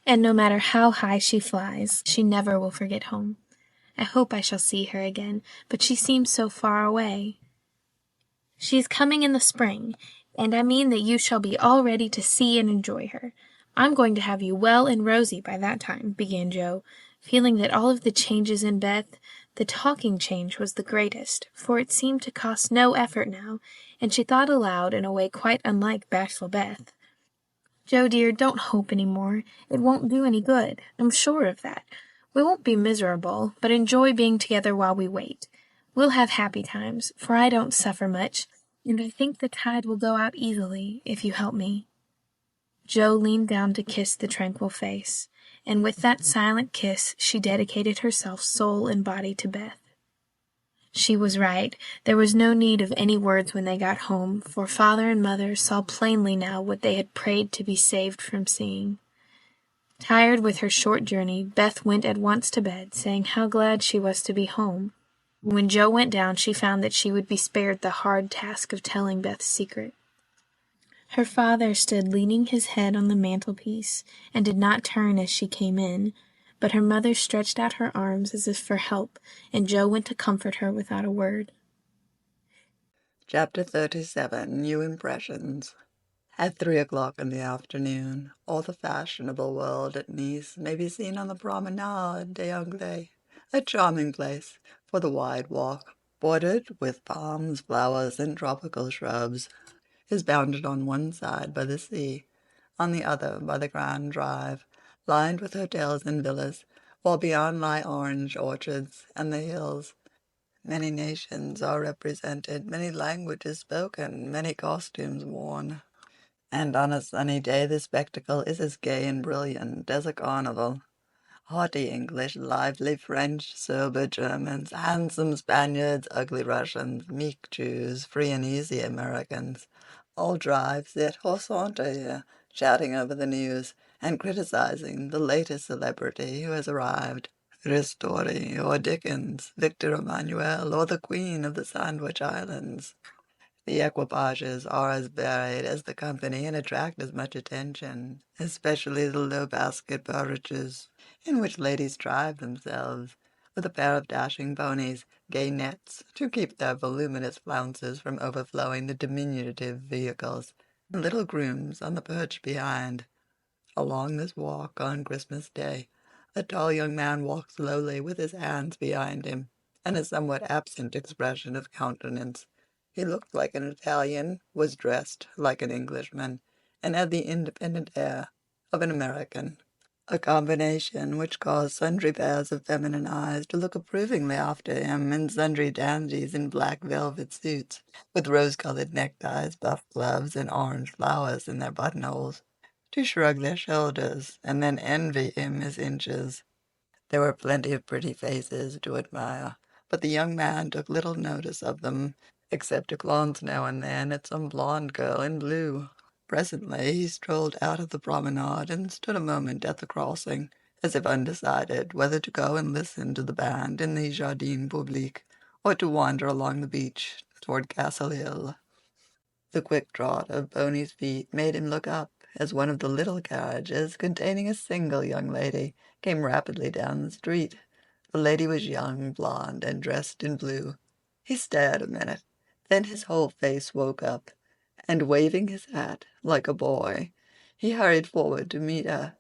and no matter how high she flies, she never will forget home. I hope I shall see her again, but she seems so far away. She is coming in the spring, and I mean that you shall be all ready to see and enjoy her. I'm going to have you well and rosy by that time," began Jo, feeling that all of the changes in Beth, the talking change was the greatest, for it seemed to cost no effort now, and she thought aloud in a way quite unlike bashful Beth. "Jo, dear, don't hope any more. It won't do any good. I'm sure of that. We won't be miserable, but enjoy being together while we wait. We'll have happy times, for I don't suffer much, and I think the tide will go out easily if you help me." Jo leaned down to kiss the tranquil face, and with that silent kiss she dedicated herself soul and body to Beth. She was right. There was no need of any words when they got home, for father and mother saw plainly now what they had prayed to be saved from seeing. Tired with her short journey, Beth went at once to bed, saying how glad she was to be home. When Jo went down, she found that she would be spared the hard task of telling Beth's secret. Her father stood leaning his head on the mantelpiece, and did not turn as she came in, but her mother stretched out her arms as if for help, and Jo went to comfort her without a word. Chapter 37. New Impressions. At 3 o'clock in the afternoon, all the fashionable world at Nice may be seen on the Promenade des Anglais, a charming place for the wide walk, bordered with palms, flowers, and tropical shrubs, is bounded on one side by the sea, on the other by the Grand Drive, lined with hotels and villas, while beyond lie orange orchards and the hills. Many nations are represented, many languages spoken, many costumes worn, and on a sunny day the spectacle is as gay and brilliant as a carnival. Haughty English, lively French, sober Germans, handsome Spaniards, ugly Russians, meek Jews, free and easy Americans, all drive, sit, or saunter here, chatting over the news, and criticizing the latest celebrity who has arrived. Ristori, or Dickens, Victor Emmanuel, or the Queen of the Sandwich Islands. The equipages are as varied as the company and attract as much attention, especially the low basket barrages, in which ladies drive themselves, with a pair of dashing ponies, gay nets, to keep their voluminous flounces from overflowing the diminutive vehicles, and little grooms on the perch behind. Along this walk on Christmas Day, a tall young man walked slowly with his hands behind him, and a somewhat absent expression of countenance. He looked like an Italian, was dressed like an Englishman, and had the independent air of an American, a combination which caused sundry pairs of feminine eyes to look approvingly after him, and sundry dandies in black velvet suits, with rose-colored neckties, buff gloves, and orange flowers in their buttonholes, to shrug their shoulders and then envy him his inches. There were plenty of pretty faces to admire, but the young man took little notice of them, except to glance now and then at some blonde girl in blue. Presently he strolled out of the promenade and stood a moment at the crossing, as if undecided whether to go and listen to the band in the Jardin Public, or to wander along the beach toward Castle Hill. The quick trot of Boney's feet made him look up as one of the little carriages, containing a single young lady, came rapidly down the street. The lady was young, blonde, and dressed in blue. He stared a minute, then his whole face woke up, and waving his hat like a boy, he hurried forward to meet her.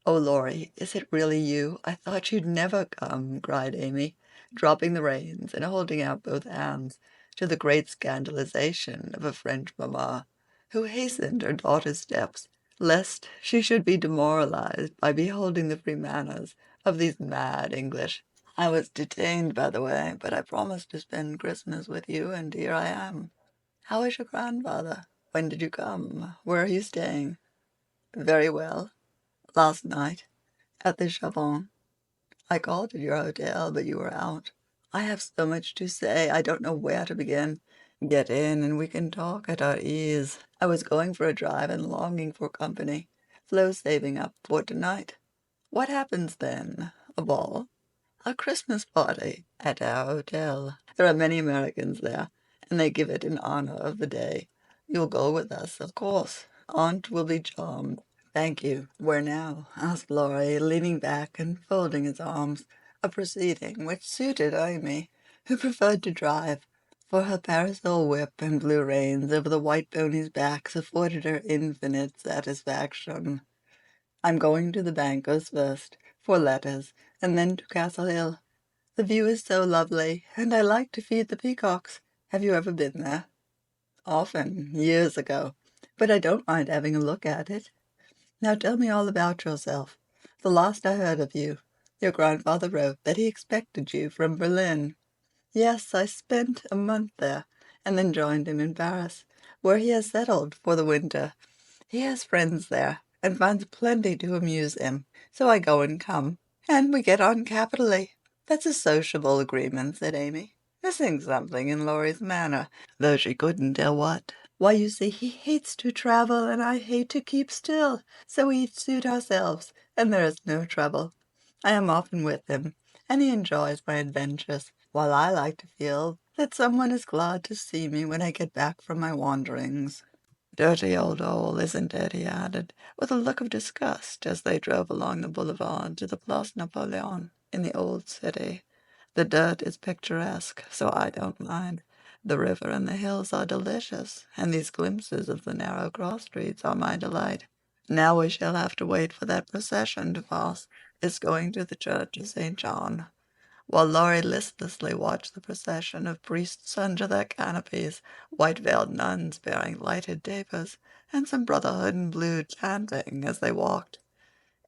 "Oh, Laurie, is it really you? I thought you'd never come," cried Amy, dropping the reins and holding out both hands, to the great scandalization of a French mamma, who hastened her daughter's steps, lest she should be demoralized by beholding the free manners of these mad English. "I was detained, by the way, but I promised to spend Christmas with you, and here I am. How is your grandfather? When did you come? Where are you staying?" "Very well. Last night, at the Chavon. I called at your hotel, but you were out. I have so much to say, I don't know where to begin. Get in, and we can talk at our ease. I was going for a drive and longing for company. Flo's saving up for tonight. What happens then? A ball? A Christmas party at our hotel. There are many Americans there, and they give it in honor of the day. You'll go with us, of course. Aunt will be charmed." "Thank you. Where now?" asked Laurie, leaning back and folding his arms, a proceeding which suited Amy, who preferred to drive, for her parasol whip and blue reins over the white ponies' backs afforded her infinite satisfaction. "I'm going to the banker's first, for letters, and then to Castle Hill. The view is so lovely, and I like to feed the peacocks. Have you ever been there?" "Often, years ago, but I don't mind having a look at it. Now tell me all about yourself. The last I heard of you, your grandfather wrote that he expected you from Berlin." "Yes, I spent a month there, and then joined him in Paris, where he has settled for the winter. He has friends there, and finds plenty to amuse him, so I go and come, and we get on capitally. That's a sociable agreement," said Amy, missing something in Laurie's manner, though she couldn't tell what. "Why, you see, he hates to travel, and I hate to keep still, so we each suit ourselves, and there is no trouble. I am often with him, and he enjoys my adventures, while I like to feel that someone is glad to see me when I get back from my wanderings. Dirty old hole, isn't it?" he added, with a look of disgust, as they drove along the boulevard to the Place Napoleon in the old city. "The dirt is picturesque, so I don't mind. The river and the hills are delicious, and these glimpses of the narrow cross streets are my delight. Now we shall have to wait for that procession to pass. It's going to the church of St. John." While Laurie listlessly watched the procession of priests under their canopies, white-veiled nuns bearing lighted tapers, and some brotherhood in blue chanting as they walked,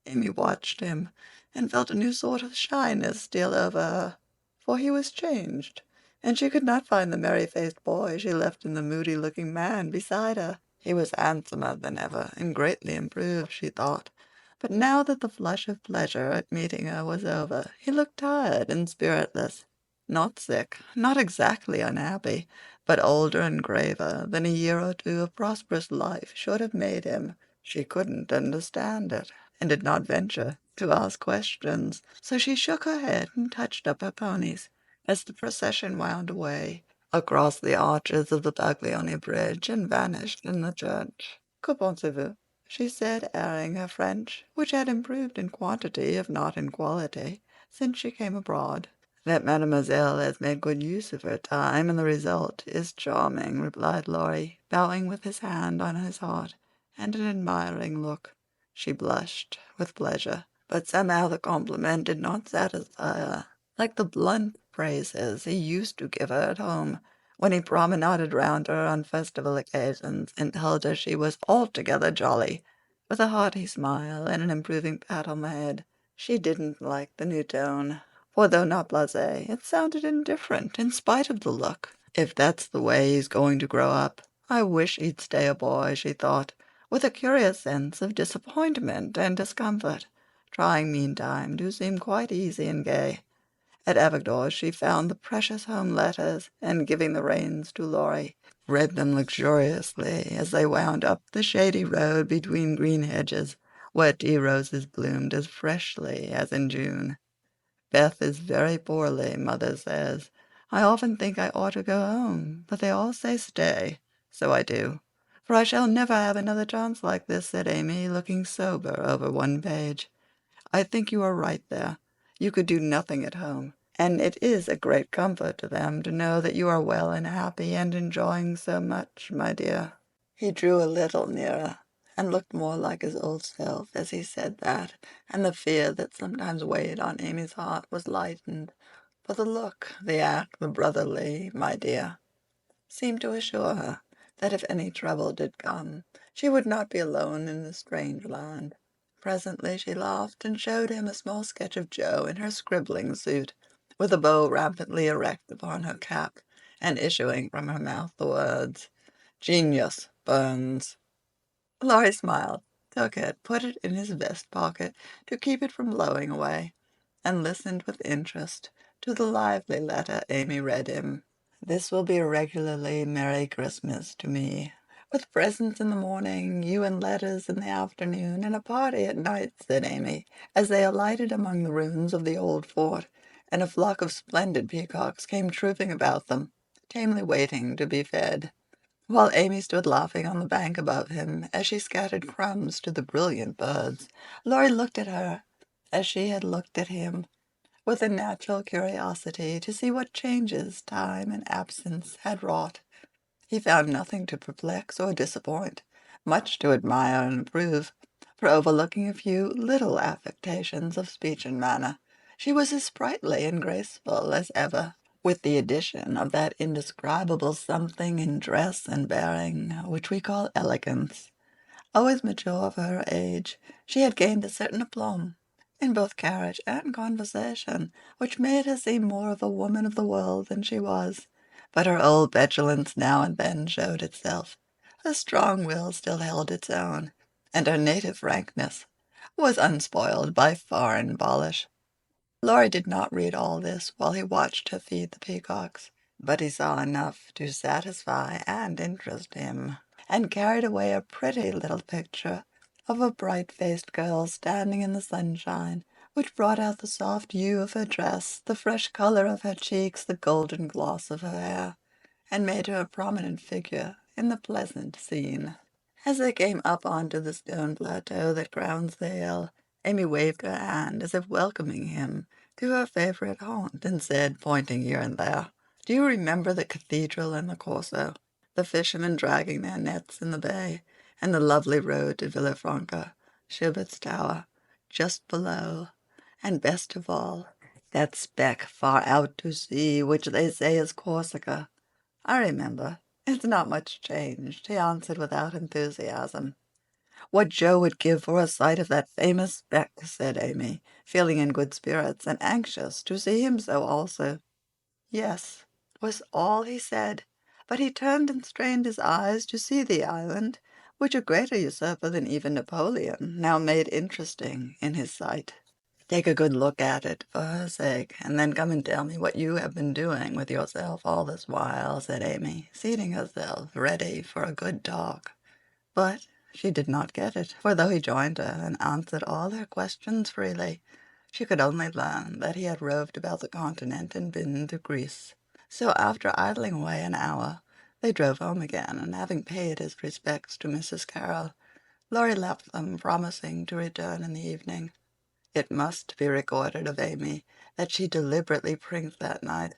Amy watched him and felt a new sort of shyness steal over her, for he was changed, and she could not find the merry-faced boy she left in the moody-looking man beside her. He was handsomer than ever, and greatly improved, she thought. But now that the flush of pleasure at meeting her was over, he looked tired and spiritless. Not sick, not exactly unhappy, but older and graver than a year or two of prosperous life should have made him. She couldn't understand it, and did not venture to ask questions, so she shook her head and touched up her ponies as the procession wound away across the arches of the Baglioni Bridge and vanished in the church. "Que pensez-vous?" she said, airing her French, which had improved in quantity if not in quality since she came abroad. "That mademoiselle has made good use of her time, and the result is charming," replied Laurie, bowing with his hand on his heart and an admiring look. She blushed with pleasure, but somehow the compliment did not satisfy her, like the blunt praises he used to give her at home, when he promenaded round her on festival occasions and told her she was altogether jolly, with a hearty smile and an improving pat on the head. She didn't like the new tone, for though not blasé, it sounded indifferent in spite of the look. "If that's the way he's going to grow up, I wish he'd stay a boy," she thought, with a curious sense of disappointment and discomfort, trying meantime to seem quite easy and gay. At Avigdor she found the precious home letters, and giving the reins to Laurie, read them luxuriously as they wound up the shady road between green hedges, where tea roses bloomed as freshly as in June. "Beth is very poorly, mother says. I often think I ought to go home, but they all say stay, so I do. For I shall never have another chance like this," said Amy, looking sober over one page. "I think you are right there. You could do nothing at home, and it is a great comfort to them to know that you are well and happy and enjoying so much, my dear." He drew a little nearer and looked more like his old self as he said that, and the fear that sometimes weighed on Amy's heart was lightened, for the look, the act, the brotherly "my dear" seemed to assure her that if any trouble did come, she would not be alone in this strange land. Presently she laughed and showed him a small sketch of Jo in her scribbling suit, with a bow rampantly erect upon her cap, and issuing from her mouth the words, "Genius, Burns." Laurie smiled, took it, put it in his vest pocket to keep it from blowing away, and listened with interest to the lively letter Amy read him. "This will be a regularly Merry Christmas to me, with presents in the morning, you and letters in the afternoon, and a party at night," said Amy, as they alighted among the ruins of the old fort, and a flock of splendid peacocks came trooping about them, tamely waiting to be fed, while Amy stood laughing on the bank above him as she scattered crumbs to the brilliant birds. Laurie looked at her as she had looked at him, with a natural curiosity to see what changes time and absence had wrought. He found nothing to perplex or disappoint, much to admire and approve, for overlooking a few little affectations of speech and manner, she was as sprightly and graceful as ever, with the addition of that indescribable something in dress and bearing which we call elegance. Always mature for her age, she had gained a certain aplomb in both carriage and conversation, which made her seem more of a woman of the world than she was. But her old petulance now and then showed itself. her strong will still held its own, and her native frankness was unspoiled by foreign polish. Laurie did not read all this while he watched her feed the peacocks, but he saw enough to satisfy and interest him, and carried away a pretty little picture of a bright-faced girl standing in the sunshine, which brought out the soft hue of her dress, the fresh color of her cheeks, the golden gloss of her hair, and made her a prominent figure in the pleasant scene. As they came up onto the stone plateau that crowns the hill, Amy waved her hand as if welcoming him to her favorite haunt, and said, pointing here and there, "Do you remember the cathedral and the Corso, the fishermen dragging their nets in the bay, and the lovely road to Villafranca, Schubbert's tower, just below, and best of all, that speck far out to sea which they say is Corsica?" "I remember. It's not much changed," he answered without enthusiasm. "What Joe would give for a sight of that famous speck," said Amy, feeling in good spirits and anxious to see him so also. "Yes," was all he said, but he turned and strained his eyes to see the island, which a greater usurper than even Napoleon now made interesting in his sight. "Take a good look at it for her sake, and then come and tell me what you have been doing with yourself all this while," said Amy, seating herself ready for a good talk. But she did not get it, for though he joined her and answered all her questions freely, she could only learn that he had roved about the continent and been to Greece. So after idling away an hour, they drove home again, and having paid his respects to Mrs. Carroll, Laurie left them, promising to return in the evening. It must be recorded of Amy that she deliberately prinked that night.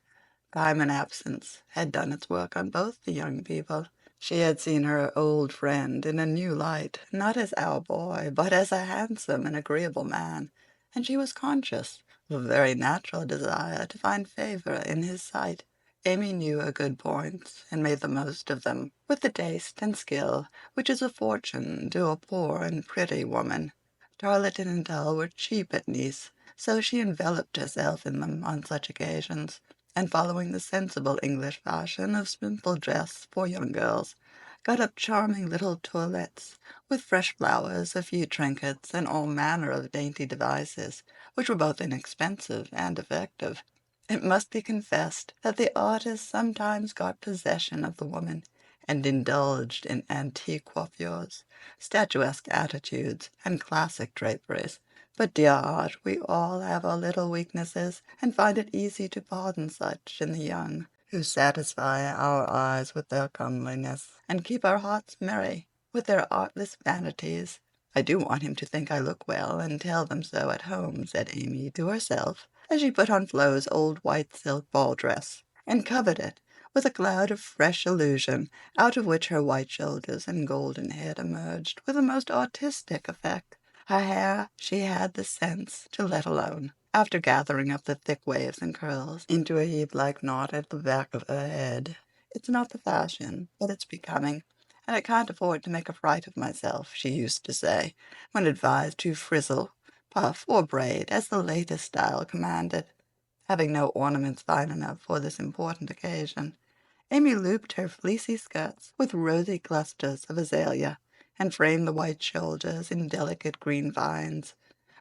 Time and absence had done its work on both the young people. She had seen her old friend in a new light, not as our boy, but as a handsome and agreeable man, and she was conscious of a very natural desire to find favor in his sight. Amy knew her good points and made the most of them with the taste and skill which is a fortune to a poor and pretty woman. Tarleton and tulle were cheap at Nice, so she enveloped herself in them on such occasions, and following the sensible English fashion of simple dress for young girls, got up charming little toilettes with fresh flowers, a few trinkets, and all manner of dainty devices, which were both inexpensive and effective. It must be confessed that the artist sometimes got possession of the woman, and indulged in antique coiffures, statuesque attitudes, and classic draperies. But, dear heart, we all have our little weaknesses, and find it easy to pardon such in the young, who satisfy our eyes with their comeliness, and keep our hearts merry with their artless vanities. "I do want him to think I look well, and tell them so at home," said Amy to herself, as she put on Flo's old white silk ball dress, and covered it with a cloud of fresh illusion, out of which her white shoulders and golden head emerged with a most artistic effect. Her hair she had the sense to let alone, after gathering up the thick waves and curls into a heap-like knot at the back of her head. "It's not the fashion, but it's becoming, and I can't afford to make a fright of myself," she used to say, when advised to frizzle, puff, or braid as the latest style commanded. Having no ornaments fine enough for this important occasion, Amy looped her fleecy skirts with rosy clusters of azalea, and framed the white shoulders in delicate green vines.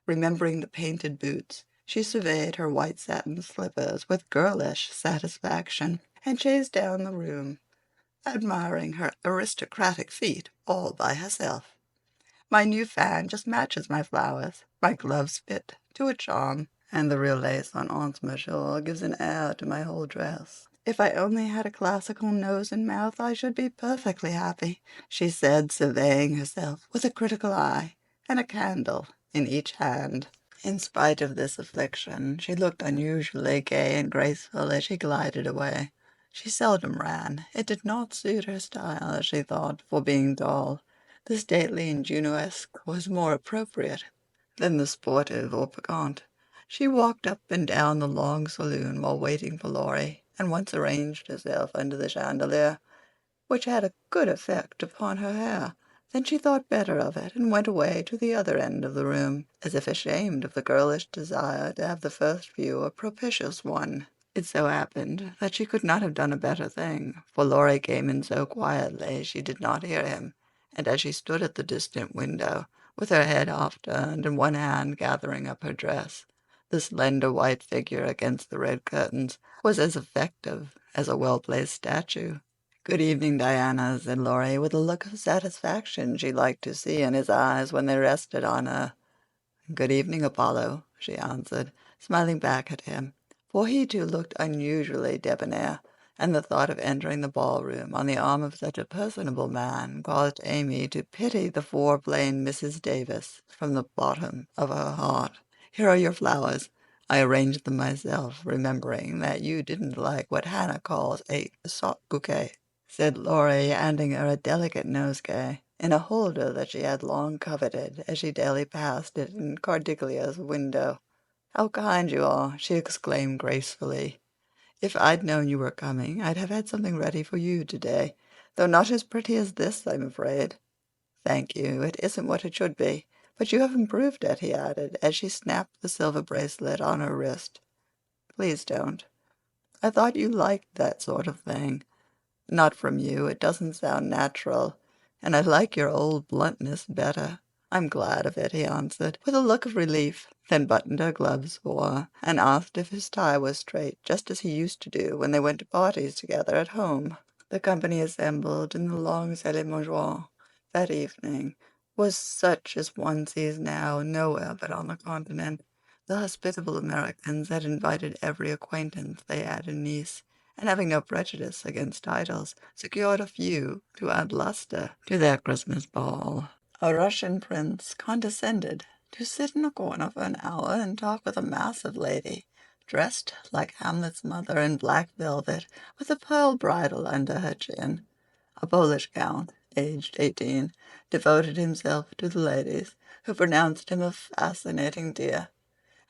Remembering the painted boots, she surveyed her white satin slippers with girlish satisfaction, and chased down the room, admiring her aristocratic feet all by herself. "My new fan just matches my flowers. My gloves fit to a charm, and the real lace on Aunt's machine gives an air to my whole dress. If I only had a classical nose and mouth I should be perfectly happy," she said, surveying herself with a critical eye, and a candle in each hand. In spite of this affliction, she looked unusually gay and graceful as she glided away. She seldom ran. It did not suit her style, she thought, for being tall. The stately and Junoesque was more appropriate than the sportive or piquant. She walked up and down the long saloon while waiting for Laurie, and once arranged herself under the chandelier, which had a good effect upon her hair. Then she thought better of it, and went away to the other end of the room, as if ashamed of the girlish desire to have the first view a propitious one. It so happened that she could not have done a better thing, for Laurie came in so quietly she did not hear him, and as she stood at the distant window, with her head half turned and one hand gathering up her dress, the slender white figure against the red curtains was as effective as a well-placed statue. "Good evening, Diana," said Laurie, with a look of satisfaction she liked to see in his eyes when they rested on her. "Good evening, Apollo," she answered, smiling back at him, for he too looked unusually debonair, and the thought of entering the ballroom on the arm of such a personable man caused Amy to pity the foreplain Mrs. Davis from the bottom of her heart. "Here are your flowers. I arranged them myself, remembering that you didn't like what Hannah calls a sot bouquet," said Laurie, handing her a delicate nosegay in a holder that she had long coveted as she daily passed it in Cardiclia's window. "How kind you are!" she exclaimed gracefully. "If I'd known you were coming, I'd have had something ready for you today, though not as pretty as this, I'm afraid." "Thank you. It isn't what it should be, but you have improved it," he added, as she snapped the silver bracelet on her wrist. "Please don't. I thought you liked that sort of thing. Not from you. It doesn't sound natural, and I like your old bluntness better." "I'm glad of it," he answered, with a look of relief, then buttoned her gloves for her, and asked if his tie was straight, just as he used to do when they went to parties together at home. The company assembled in the long salle à manger that evening was such as one sees now nowhere but on the continent. The hospitable Americans had invited every acquaintance they had in Nice, and having no prejudice against titles, secured a few to add lustre to their Christmas ball. A Russian prince condescended to sit in a corner for an hour and talk with a massive lady, dressed like Hamlet's mother in black velvet, with a pearl bridle under her chin. A Polish count, aged 18, devoted himself to the ladies, who pronounced him a fascinating dear,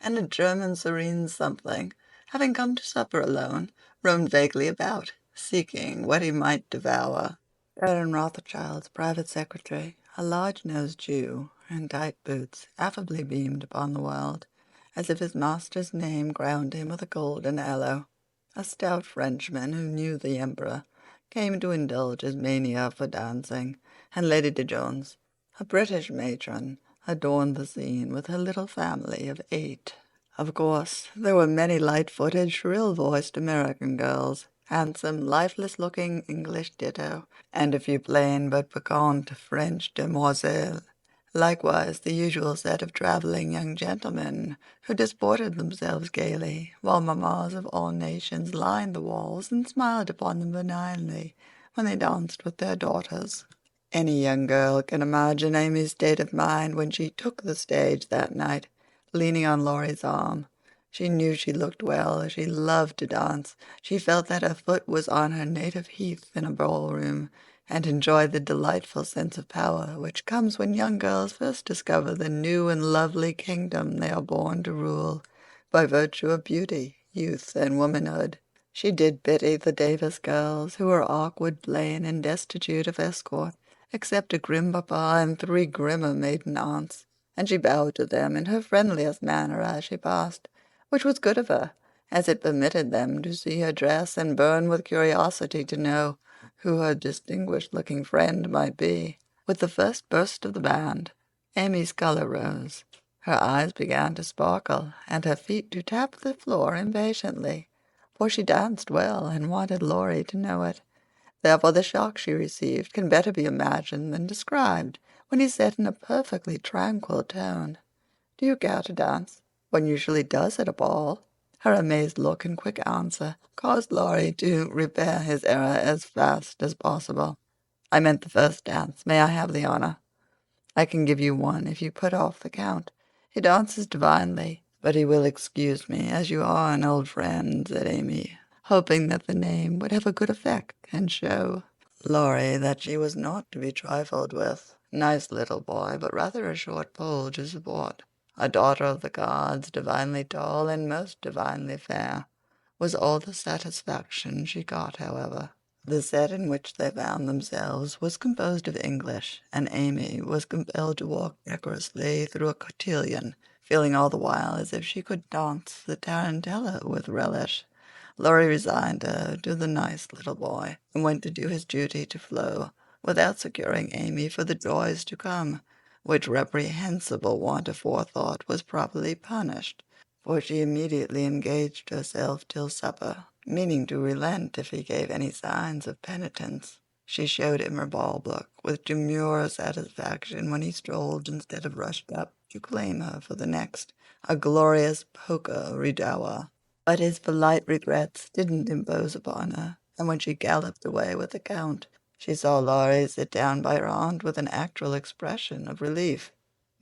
and a German serene something, having come to supper alone, roamed vaguely about, seeking what he might devour. Baron Rothschild's private secretary, a large-nosed Jew in tight boots, affably beamed upon the world, as if his master's name crowned him with a golden halo. A stout Frenchman who knew the emperor came to indulge his mania for dancing, and Lady de Jones, a British matron, adorned the scene with her little family of 8. Of course, there were many light-footed, shrill-voiced American girls, handsome, lifeless-looking English ditto, and a few plain but piquant French demoiselles. Likewise the usual set of traveling young gentlemen who disported themselves gaily, while mammas of all nations lined the walls and smiled upon them benignly when they danced with their daughters. Any young girl can imagine Amy's state of mind when she took the stage that night, leaning on Laurie's arm. She knew she looked well, she loved to dance, she felt that her foot was on her native heath in a ballroom, and enjoyed the delightful sense of power which comes when young girls first discover the new and lovely kingdom they are born to rule, by virtue of beauty, youth, and womanhood. She did pity the Davis girls, who were awkward, plain, and destitute of escort, except a grim papa and 3 grimmer maiden aunts, and she bowed to them in her friendliest manner as she passed, which was good of her, as it permitted them to see her dress and burn with curiosity to know who her distinguished-looking friend might be. With the first burst of the band, Amy's color rose, her eyes began to sparkle, and her feet to tap the floor impatiently, for she danced well and wanted Laurie to know it. Therefore the shock she received can better be imagined than described when he said in a perfectly tranquil tone, "Do you care to dance? One usually does at a ball." Her amazed look and quick answer caused Laurie to repair his error as fast as possible. "I meant the first dance. May I have the honor? I can give you one if you put off the count. He dances divinely, but he will excuse me, as you are an old friend," said Amy, hoping that the name would have a good effect and show Laurie that she was not to be trifled with. Nice little boy, but rather a short pole to support. A daughter of the gods, divinely tall and most divinely fair, was all the satisfaction she got, however. The set in which they found themselves was composed of English, and Amy was compelled to walk decorously through a cotillion, feeling all the while as if she could dance the tarantella with relish. Laurie resigned her to the nice little boy, and went to do his duty to Flo, without securing Amy for the joys to come, which reprehensible want of forethought was properly punished, for she immediately engaged herself till supper, meaning to relent if he gave any signs of penitence. She showed him her ball book with demure satisfaction when he strolled instead of rushed up to claim her for the next, a glorious polka redowa. But his polite regrets didn't impose upon her, and when she galloped away with the Count, she saw Laurie sit down by her aunt with an actual expression of relief.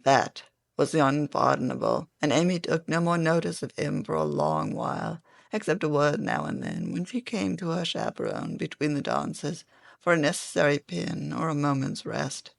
That was unpardonable, and Amy took no more notice of him for a long while, except a word now and then when she came to her chaperon between the dances for a necessary pin or a moment's rest.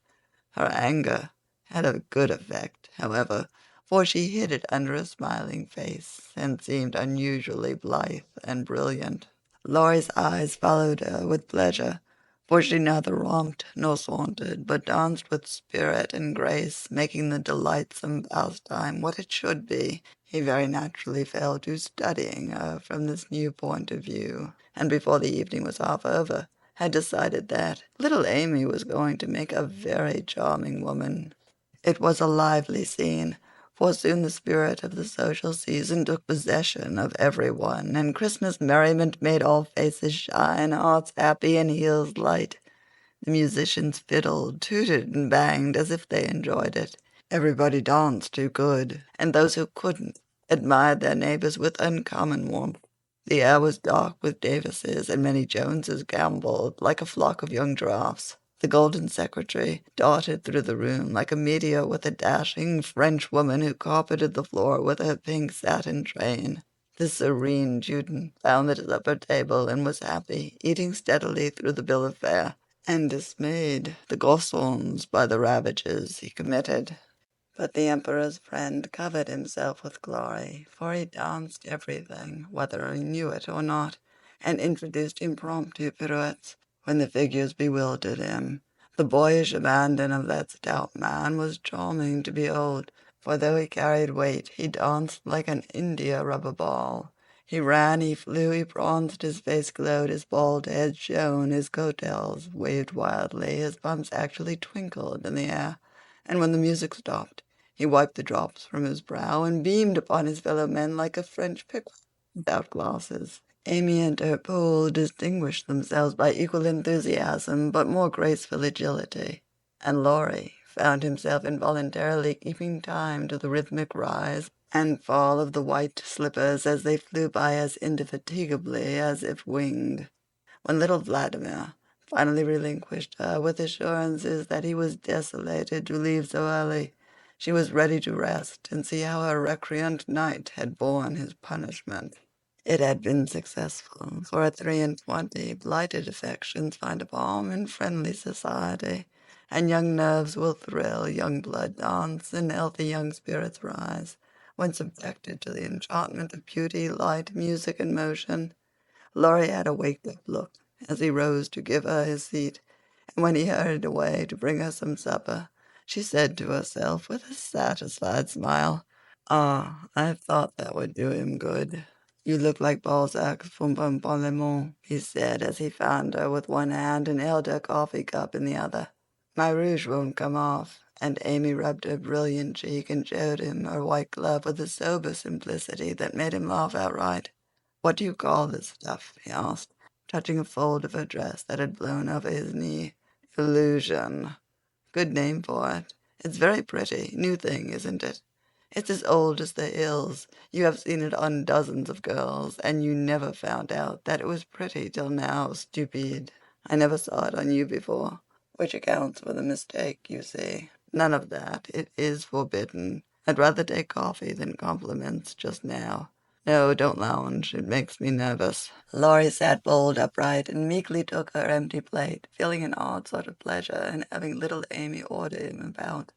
Her anger had a good effect, however, for she hid it under a smiling face and seemed unusually blithe and brilliant. Laurie's eyes followed her with pleasure, for she neither romped nor sauntered, but danced with spirit and grace, making the delightsome pastime what it should be. He very naturally fell to studying her from this new point of view, and before the evening was half over, had decided that little Amy was going to make a very charming woman. It was a lively scene, for soon the spirit of the social season took possession of every one, and Christmas merriment made all faces shine, hearts happy, and heels light. The musicians fiddled, tooted, and banged as if they enjoyed it. Everybody danced who could, and those who couldn't admired their neighbors with uncommon warmth. The air was dark with Davises, and many Joneses gamboled like a flock of young giraffes. The golden secretary darted through the room like a meteor with a dashing French woman who carpeted the floor with her pink satin train. The serene Juden found the supper table and was happy, eating steadily through the bill of fare, and dismayed the garçons by the ravages he committed. But the emperor's friend covered himself with glory, for he danced everything, whether he knew it or not, and introduced impromptu pirouettes when the figures bewildered him. The boyish abandon of that stout man was charming to behold, for though he carried weight, he danced like an india-rubber ball. He ran, he flew, he pranced, his face glowed, his bald head shone, his coat-tails waved wildly, his pumps actually twinkled in the air, and when the music stopped, he wiped the drops from his brow and beamed upon his fellow men like a French pickwick without glasses. Amy and her Pole distinguished themselves by equal enthusiasm but more graceful agility, and Laurie found himself involuntarily keeping time to the rhythmic rise and fall of the white slippers as they flew by as indefatigably as if winged. When little Vladimir finally relinquished her with assurances that he was desolated to leave so early, she was ready to rest and see how her recreant knight had borne his punishment. It had been successful, for at 23, blighted affections find a balm in friendly society, and young nerves will thrill, young blood dance, and healthy young spirits rise, when subjected to the enchantment of beauty, light, music, and motion. Laurie had a waked-up look as he rose to give her his seat, and when he hurried away to bring her some supper, she said to herself with a satisfied smile, "Ah, I thought that would do him good." "You look like Balzac's Femme Parlement," he said as he found her with one hand and held her coffee cup in the other. "My rouge won't come off," and Amy rubbed her brilliant cheek and showed him her white glove with a sober simplicity that made him laugh outright. "What do you call this stuff?" he asked, touching a fold of her dress that had blown over his knee. "Illusion. Good name for it. It's very pretty. New thing, isn't it? It's as old as the hills. You have seen it on dozens of girls, and you never found out that it was pretty till now, stupid. I never saw it on you before, which accounts for the mistake, you see. None of that. It is forbidden. I'd rather take coffee than compliments just now. No, don't lounge. It makes me nervous." Laurie sat bolt upright and meekly took her empty plate, feeling an odd sort of pleasure in having little Amy order him about,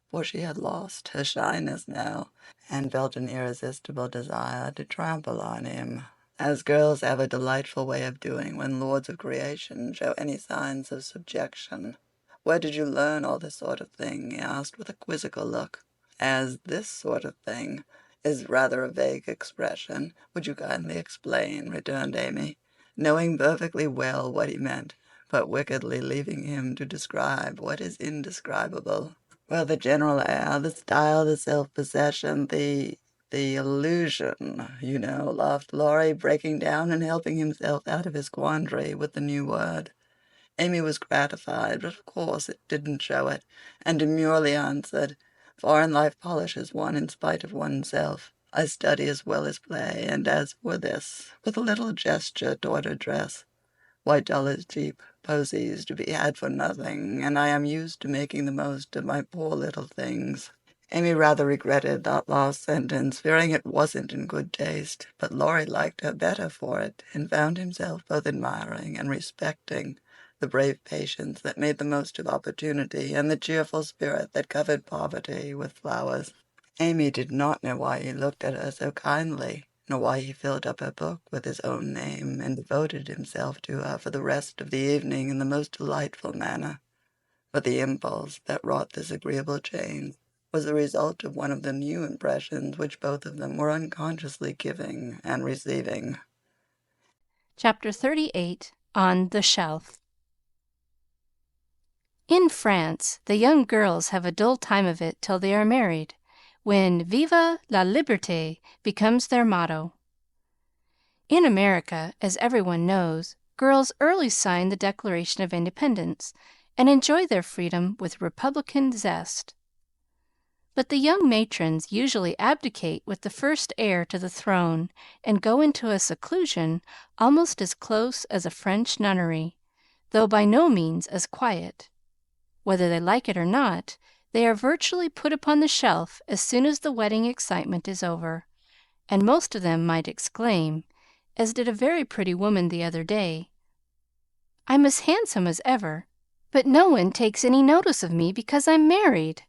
for she had lost her shyness now, and felt an irresistible desire to trample on him, as girls have a delightful way of doing when lords of creation show any signs of subjection. "Where did you learn all this sort of thing?" he asked with a quizzical look. "As this sort of thing. is rather a vague expression. Would you kindly explain?" returned Amy, knowing perfectly well what he meant, but wickedly leaving him to describe what is indescribable. "Well, the general air, the style, the self-possession, the illusion, you know," laughed Laurie, breaking down and helping himself out of his quandary with the new word. Amy was gratified, but of course it didn't show it, and demurely answered, "Foreign life polishes one in spite of oneself. I study as well as play, and as for this," with a little gesture toward her dress, "why, dull is cheap, posies to be had for nothing, and I am used to making the most of my poor little things." Amy rather regretted that last sentence, fearing it wasn't in good taste, but Laurie liked her better for it, and found himself both admiring and respecting the brave patience that made the most of opportunity, and the cheerful spirit that covered poverty with flowers. Amy did not know why he looked at her so kindly, nor why he filled up her book with his own name, and devoted himself to her for the rest of the evening in the most delightful manner. But the impulse that wrought this agreeable change was the result of one of the new impressions which both of them were unconsciously giving and receiving. Chapter 38 On the Shelf. In France, the young girls have a dull time of it till they are married, when "Vive la liberté" becomes their motto. In America, as everyone knows, girls early sign the Declaration of Independence and enjoy their freedom with republican zest. But the young matrons usually abdicate with the first heir to the throne and go into a seclusion almost as close as a French nunnery, though by no means as quiet. Whether they like it or not, they are virtually put upon the shelf as soon as the wedding excitement is over, and most of them might exclaim, as did a very pretty woman the other day, "I'm as handsome as ever, but no one takes any notice of me because I'm married."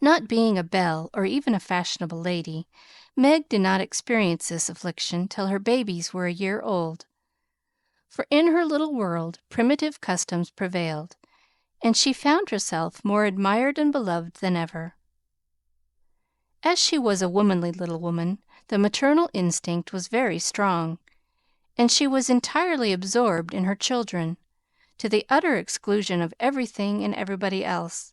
Not being a belle or even a fashionable lady, Meg did not experience this affliction till her babies were a year old. For in her little world primitive customs prevailed, and she found herself more admired and beloved than ever. As she was a womanly little woman, the maternal instinct was very strong, and she was entirely absorbed in her children, to the utter exclusion of everything and everybody else.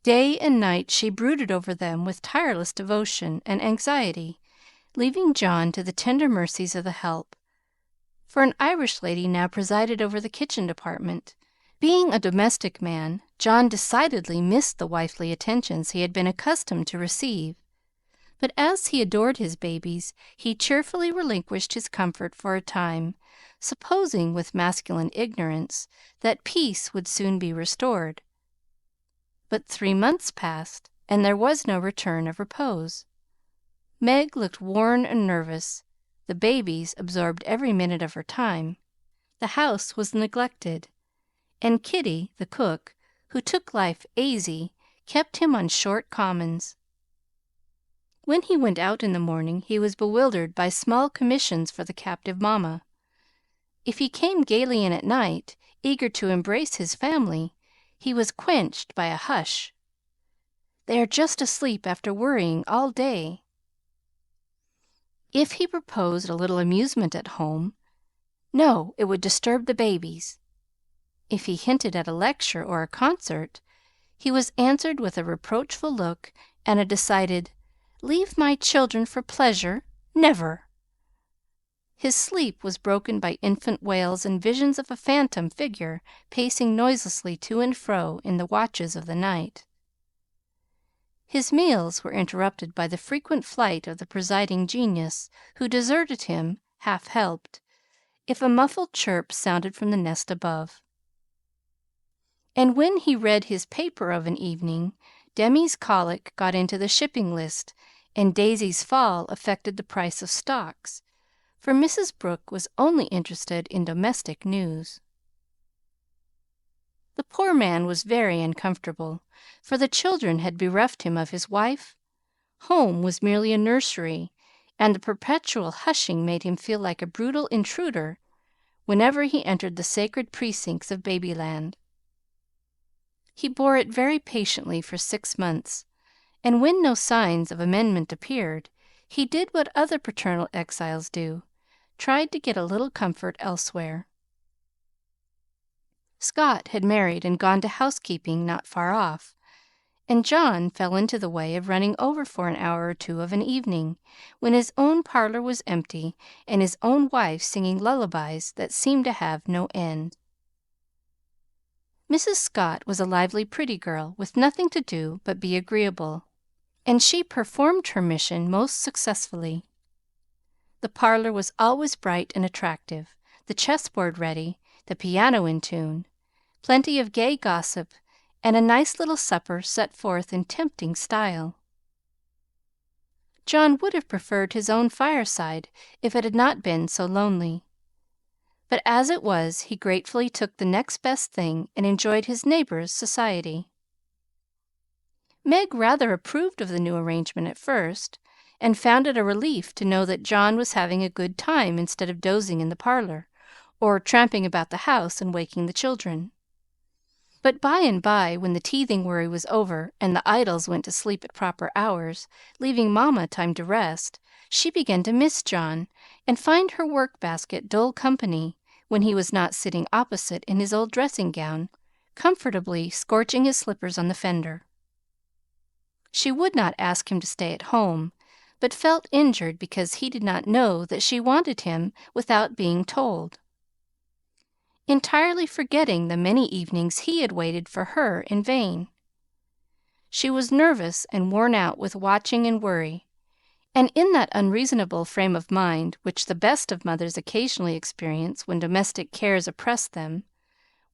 Day and night she brooded over them with tireless devotion and anxiety, leaving John to the tender mercies of the help, for an Irish lady now presided over the kitchen department. Being a domestic man, John decidedly missed the wifely attentions he had been accustomed to receive, but as he adored his babies, he cheerfully relinquished his comfort for a time, supposing with masculine ignorance that peace would soon be restored. But 3 months passed, and there was no return of repose. Meg looked worn and nervous. The babies absorbed every minute of her time. The house was neglected, and Kitty, the cook, who took life "aisy," kept him on short commons. When he went out in the morning, he was bewildered by small commissions for the captive mamma. If he came gaily in at night, eager to embrace his family, he was quenched by a "Hush! They are just asleep after worrying all day." If he proposed a little amusement at home, no, it would disturb the babies. If he hinted at a lecture or a concert, he was answered with a reproachful look and a decided, "Leave my children for pleasure? Never!" His sleep was broken by infant wails and visions of a phantom figure pacing noiselessly to and fro in the watches of the night. His meals were interrupted by the frequent flight of the presiding genius, who deserted him, half helped, if a muffled chirp sounded from the nest above. And when he read his paper of an evening, Demi's colic got into the shipping list, and Daisy's fall affected the price of stocks, for Mrs. Brooke was only interested in domestic news. The poor man was very uncomfortable, for the children had bereft him of his wife. Home was merely a nursery, and the perpetual hushing made him feel like a brutal intruder whenever he entered the sacred precincts of Babyland. He bore it very patiently for 6 months, and when no signs of amendment appeared, he did what other paternal exiles do, tried to get a little comfort elsewhere. Scott had married and gone to housekeeping not far off, and John fell into the way of running over for an hour or two of an evening, when his own parlor was empty and his own wife singing lullabies that seemed to have no end. Mrs. Scott was a lively, pretty girl with nothing to do but be agreeable, and she performed her mission most successfully. The parlor was always bright and attractive, the chessboard ready, the piano in tune, plenty of gay gossip, and a nice little supper set forth in tempting style. John would have preferred his own fireside if it had not been so lonely. But as it was, he gratefully took the next best thing and enjoyed his neighbors' society. Meg rather approved of the new arrangement at first, and found it a relief to know that John was having a good time instead of dozing in the parlor, or tramping about the house and waking the children. But by and by, when the teething worry was over and the idols went to sleep at proper hours, leaving Mamma time to rest, she began to miss John and find her work-basket dull company when he was not sitting opposite in his old dressing-gown, comfortably scorching his slippers on the fender. She would not ask him to stay at home, but felt injured because he did not know that she wanted him without being told, entirely forgetting the many evenings he had waited for her in vain. She was nervous and worn out with watching and worry, and in that unreasonable frame of mind which the best of mothers occasionally experience when domestic cares oppress them,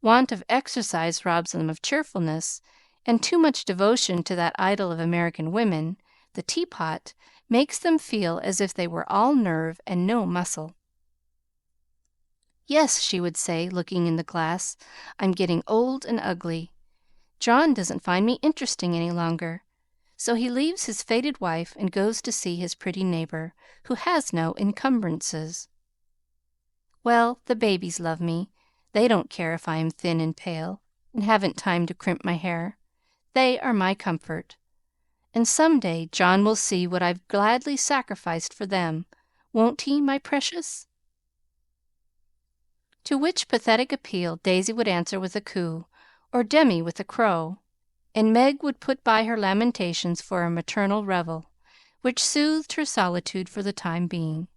want of exercise robs them of cheerfulness, and too much devotion to that idol of American women, the teapot, makes them feel as if they were all nerve and no muscle. "Yes," she would say, looking in the glass, "I'm getting old and ugly. John doesn't find me interesting any longer, so he leaves his faded wife and goes to see his pretty neighbor, who has no encumbrances. Well, the babies love me. They don't care if I am thin and pale, and haven't time to crimp my hair. They are my comfort. And some day John will see what I've gladly sacrificed for them. Won't he, my precious?" To which pathetic appeal Daisy would answer with a coo, or Demi with a crow, and Meg would put by her lamentations for a maternal revel, which soothed her solitude for the time being.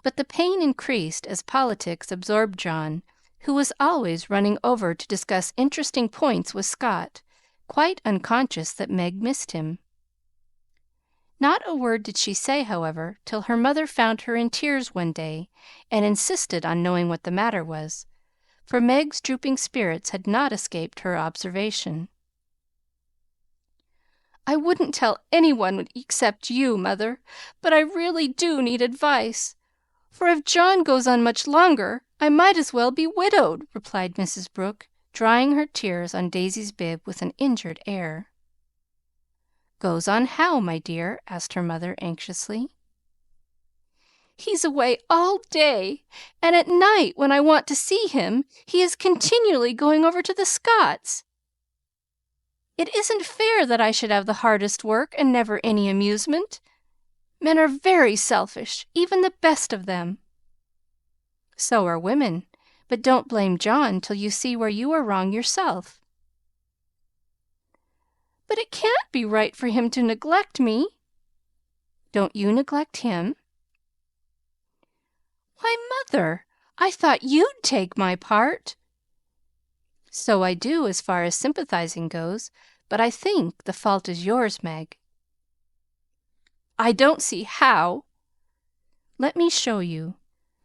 But the pain increased as politics absorbed John, who was always running over to discuss interesting points with Scott, quite unconscious that Meg missed him. Not a word did she say, however, till her mother found her in tears one day and insisted on knowing what the matter was, for Meg's drooping spirits had not escaped her observation. "I wouldn't tell any one except you, Mother, but I really do need advice, for if John goes on much longer I might as well be widowed," replied Mrs. Brooke, drying her tears on Daisy's bib with an injured air. "Goes on how, my dear?" asked her mother anxiously. "He's away all day, and at night, when I want to see him, he is continually going over to the Scotts. It isn't fair that I should have the hardest work and never any amusement. Men are very selfish, even the best of them." "So are women, but don't blame John till you see where you are wrong yourself." "But it can't be right for him to neglect me." "Don't you neglect him." "Why, Mother, I thought you'd take my part." "So I do, as far as sympathizing goes, but I think the fault is yours, Meg." "I don't see how." "Let me show you.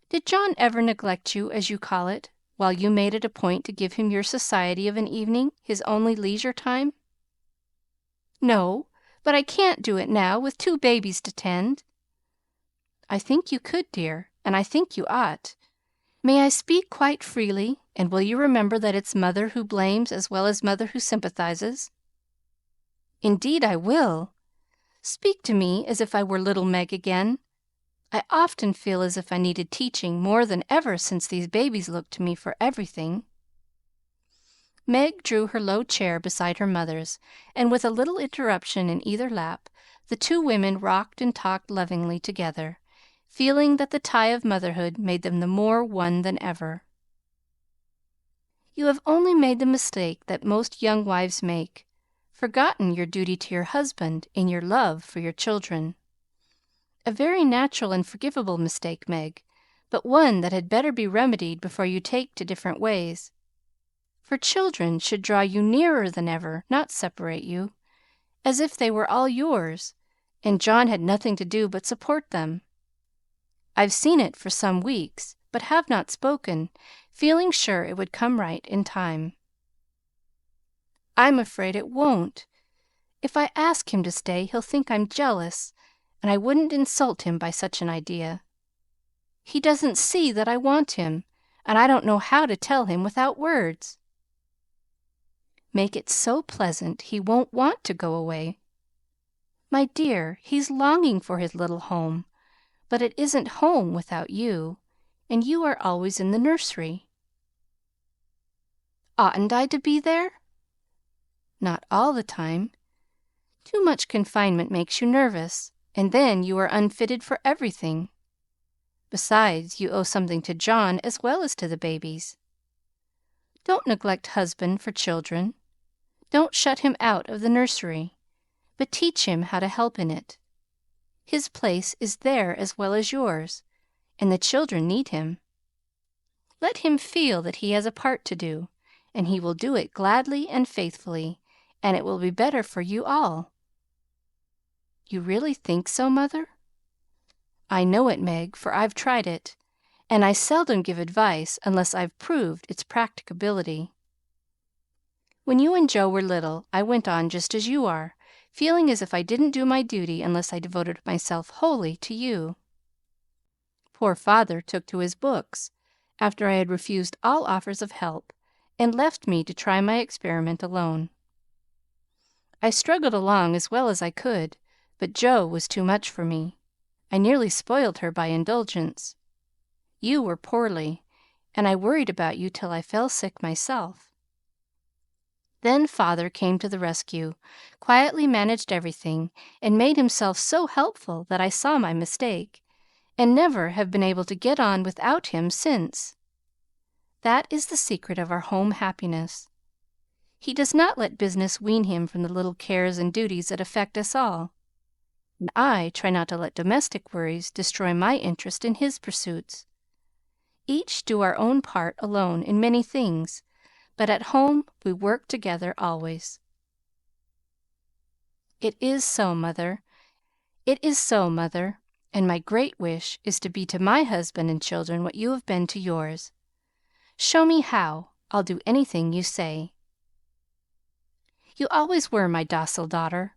Did John ever neglect you, as you call it, while you made it a point to give him your society of an evening, his only leisure time?" "No, but I can't do it now, with 2 babies to tend." "I think you could, dear, and I think you ought. May I speak quite freely, and will you remember that it's Mother who blames as well as Mother who sympathizes?" "Indeed I will. Speak to me as if I were little Meg again. I often feel as if I needed teaching more than ever since these babies look to me for everything." Meg drew her low chair beside her mother's, and with a little interruption in either lap, the two women rocked and talked lovingly together, feeling that the tie of motherhood made them the more one than ever. "You have only made the mistake that most young wives make, forgotten your duty to your husband in your love for your children. A very natural and forgivable mistake, Meg, but one that had better be remedied before you take to different ways. For children should draw you nearer than ever, not separate you, as if they were all yours, and John had nothing to do but support them. I've seen it for some weeks, but have not spoken, feeling sure it would come right in time. I'm afraid it won't. If I ask him to stay, he'll think I'm jealous, and I wouldn't insult him by such an idea. He doesn't see that I want him, and I don't know how to tell him without words. Make it so pleasant he won't want to go away. My dear, he's longing for his little home, but it isn't home without you, and you are always in the nursery. Oughtn't I to be there? Not all the time. Too much confinement makes you nervous, and then you are unfitted for everything. Besides, you owe something to John as well as to the babies. Don't neglect husband for children. Don't shut him out of the nursery, but teach him how to help in it. His place is there as well as yours, and the children need him. Let him feel that he has a part to do, and he will do it gladly and faithfully, and it will be better for you all." "You really think so, Mother?" "I know it, Meg, for I've tried it, and I seldom give advice unless I've proved its practicability. When you and Joe were little, I went on just as you are, feeling as if I didn't do my duty unless I devoted myself wholly to you. Poor father took to his books, after I had refused all offers of help, and left me to try my experiment alone. I struggled along as well as I could, but Joe was too much for me. I nearly spoiled her by indulgence. You were poorly, and I worried about you till I fell sick myself. Then father came to the rescue, quietly managed everything, and made himself so helpful that I saw my mistake, and never have been able to get on without him since. That is the secret of our home happiness. He does not let business wean him from the little cares and duties that affect us all, and I try not to let domestic worries destroy my interest in his pursuits. Each do our own part alone in many things, but at home we work together always." It is so, Mother. It is so, Mother, and my great wish is to be to my husband and children what you have been to yours. Show me how. I'll do anything you say. You always were my docile daughter.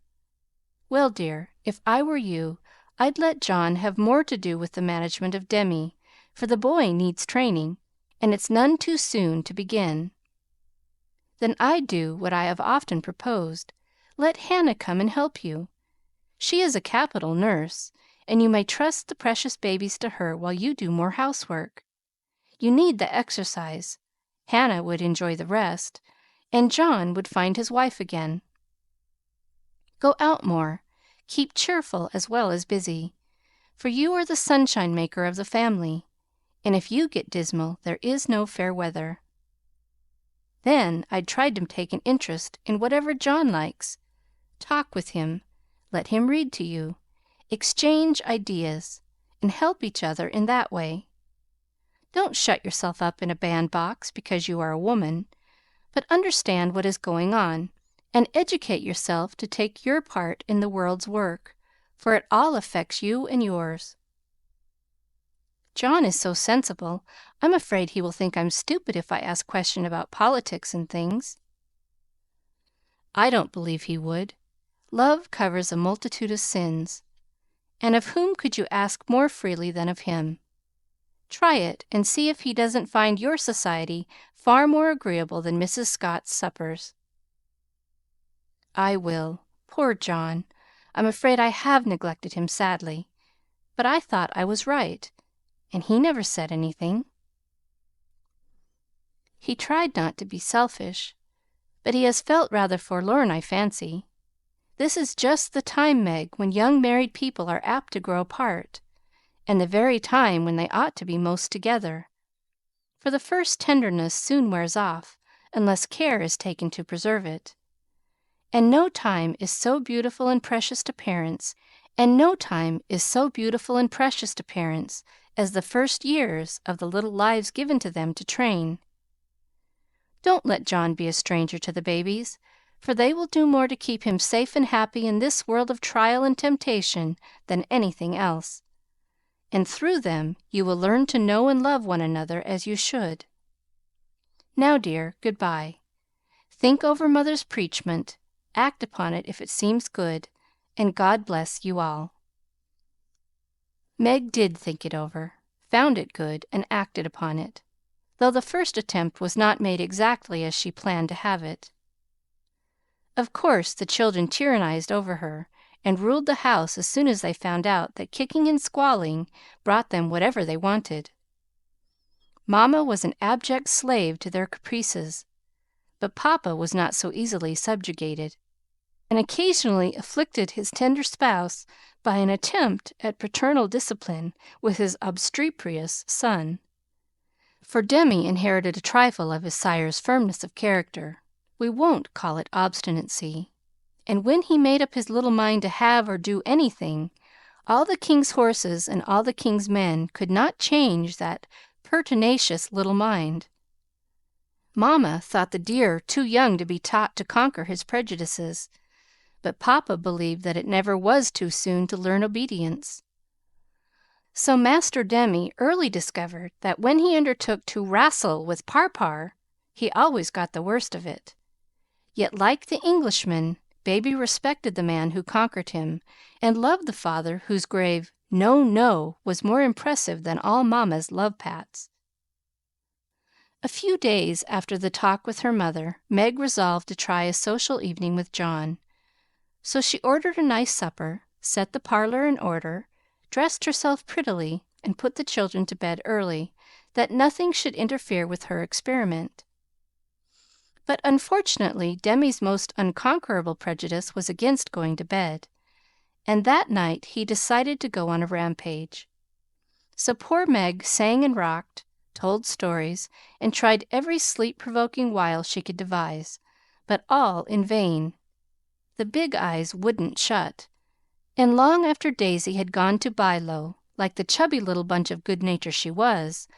Well, dear, if I were you, I'd let John have more to do with the management of Demi, for the boy needs training, and it's none too soon to begin. Then I'd do what I have often proposed. Let Hannah come and help you. She is a capital nurse, and you may trust the precious babies to her while you do more housework. You need the exercise. Hannah would enjoy the rest, and John would find his wife again. Go out more. Keep cheerful as well as busy, for you are the sunshine maker of the family, and if you get dismal, there is no fair weather. Then I'd try to take an interest in whatever John likes. Talk with him, let him read to you, exchange ideas, and help each other in that way. Don't shut yourself up in a bandbox because you are a woman, but understand what is going on, and educate yourself to take your part in the world's work, for it all affects you and yours. John is so sensible, I'm afraid he will think I'm stupid if I ask questions about politics and things. I don't believe he would. Love covers a multitude of sins, and of whom could you ask more freely than of him? Try it, and see if he doesn't find your society far more agreeable than Mrs. Scott's suppers. I will. Poor John! I'm afraid I have neglected him sadly, but I thought I was right, and he never said anything. He tried not to be selfish, but he has felt rather forlorn, I fancy. This is just the time, Meg, when young married people are apt to grow apart, and the very time when they ought to be most together. For the first tenderness soon wears off, unless care is taken to preserve it. And no time is so beautiful and precious to parents, as the first years of the little lives given to them to train. Don't let John be a stranger to the babies, for they will do more to keep him safe and happy in this world of trial and temptation than anything else. And through them you will learn to know and love one another as you should. Now, dear, good-bye. Think over Mother's preachment, act upon it if it seems good, and God bless you all. Meg did think it over, found it good, and acted upon it, though the first attempt was not made exactly as she planned to have it. Of course the children tyrannized over her, and ruled the house as soon as they found out that kicking and squalling brought them whatever they wanted. Mamma was an abject slave to their caprices, but Papa was not so easily subjugated, and occasionally afflicted his tender spouse by an attempt at paternal discipline with his obstreperous son. For Demi inherited a trifle of his sire's firmness of character. We won't call it obstinacy. And when he made up his little mind to have or do anything, all the king's horses and all the king's men could not change that pertinacious little mind. Mamma thought the dear too young to be taught to conquer his prejudices, but Papa believed that it never was too soon to learn obedience. So Master Demi early discovered that when he undertook to wrastle with Parpar, he always got the worst of it. Yet, like the Englishman, Baby respected the man who conquered him, and loved the father whose grave "No, no" was more impressive than all Mamma's love-pats. A few days after the talk with her mother, Meg resolved to try a social evening with John. So she ordered a nice supper, set the parlor in order, dressed herself prettily, and put the children to bed early, that nothing should interfere with her experiment. But unfortunately Demi's most unconquerable prejudice was against going to bed, and that night he decided to go on a rampage. So poor Meg sang and rocked, told stories, and tried every sleep-provoking wile she could devise, but all in vain. The big eyes wouldn't shut, and long after Daisy had gone to bye low, like the chubby little bunch of good nature she was,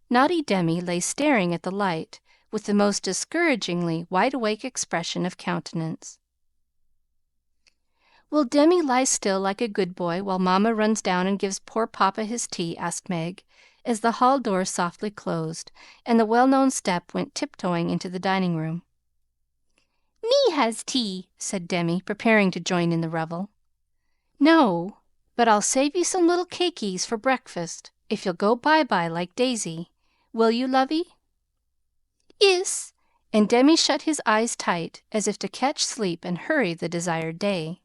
naughty Demi lay staring at the light with the most discouragingly wide-awake expression of countenance. "Will Demi lie still like a good boy while Mamma runs down and gives poor Papa his tea?" asked Meg, as the hall door softly closed, and the well-known step went tiptoeing into the dining-room. "Me has tea," said Demi, preparing to join in the revel. "No, but I'll save you some little cakeys for breakfast, if you'll go bye-bye like Daisy. Will you, lovey?" "Iss," and Demi shut his eyes tight, as if to catch sleep and hurry the desired day.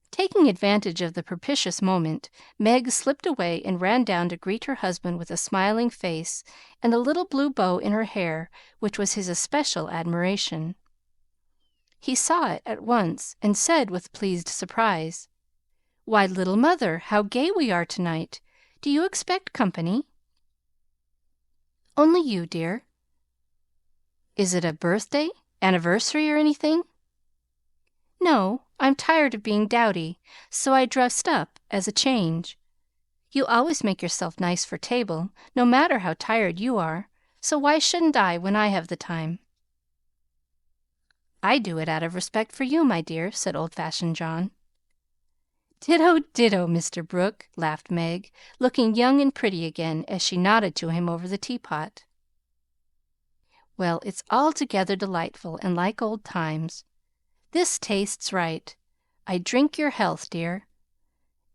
Taking advantage of the propitious moment, Meg slipped away and ran down to greet her husband with a smiling face and the little blue bow in her hair which was his especial admiration. He saw it at once, and said with pleased surprise, "Why, little mother, how gay we are to-night! Do you expect company?" "Only you, dear." "Is it a birthday, anniversary, or anything?" "No, I'm tired of being dowdy, so I dressed up as a change. You always make yourself nice for table, no matter how tired you are, so why shouldn't I when I have the time?" "I do it out of respect for you, my dear," said old-fashioned John. "Ditto, ditto, Mr. Brooke," laughed Meg, looking young and pretty again as she nodded to him over the teapot. "Well, it's altogether delightful and like old times. This tastes right. I drink your health, dear."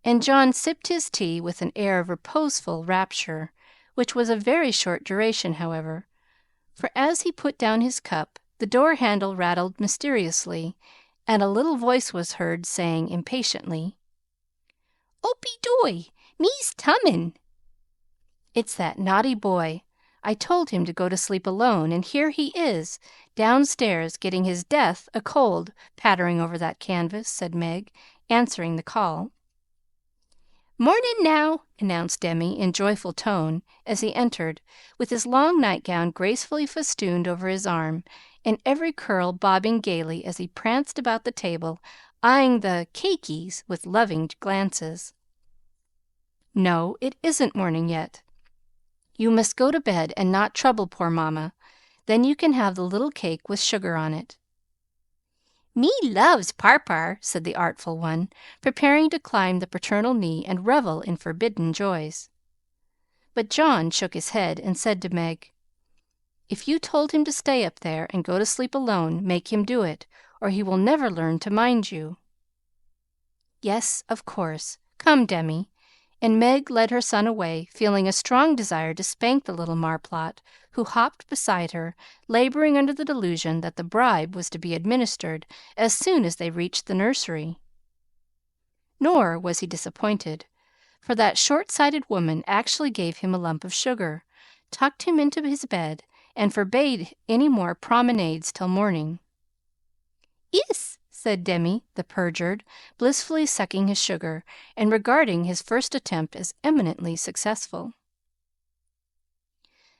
And John sipped his tea with an air of reposeful rapture, which was of very short duration, however, for as he put down his cup, the door-handle rattled mysteriously, and a little voice was heard saying impatiently, "Opie doy, me's tumin'." "It's that naughty boy. I told him to go to sleep alone, and here he is, downstairs, getting his death a cold, pattering over that canvas," said Meg, answering the call. "Mornin' now," announced Demi in joyful tone as he entered, with his long nightgown gracefully festooned over his arm, and every curl bobbing gaily as he pranced about the table, eyeing the "cakies" with loving glances. "No, it isn't morning yet. You must go to bed and not trouble poor mamma. Then you can have the little cake with sugar on it." "Me loves Parpar," said the artful one, preparing to climb the paternal knee and revel in forbidden joys. But John shook his head and said to Meg, "If you told him to stay up there and go to sleep alone, make him do it, or he will never learn to mind you." "Yes, of course. Come, Demi." And Meg led her son away, feeling a strong desire to spank the little marplot, who hopped beside her, laboring under the delusion that the bribe was to be administered as soon as they reached the nursery. Nor was he disappointed, for that short-sighted woman actually gave him a lump of sugar, tucked him into his bed, and forbade any more promenades till morning. "Is," said Demi, the perjured, blissfully sucking his sugar, and regarding his first attempt as eminently successful.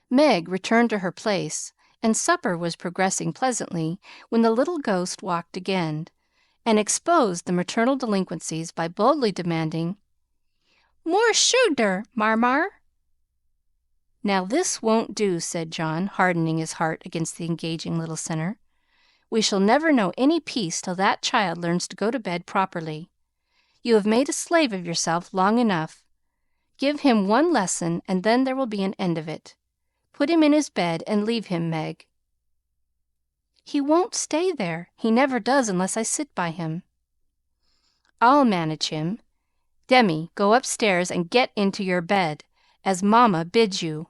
Meg returned to her place, and supper was progressing pleasantly when the little ghost walked again, and exposed the maternal delinquencies by boldly demanding, "More shugar, Marmar." "Now this won't do," said John, hardening his heart against the engaging little sinner. "We shall never know any peace till that child learns to go to bed properly. You have made a slave of yourself long enough. Give him one lesson, and then there will be an end of it. Put him in his bed and leave him, Meg." "He won't stay there. He never does unless I sit by him." "I'll manage him. Demi, go upstairs and get into your bed, as Mamma bids you."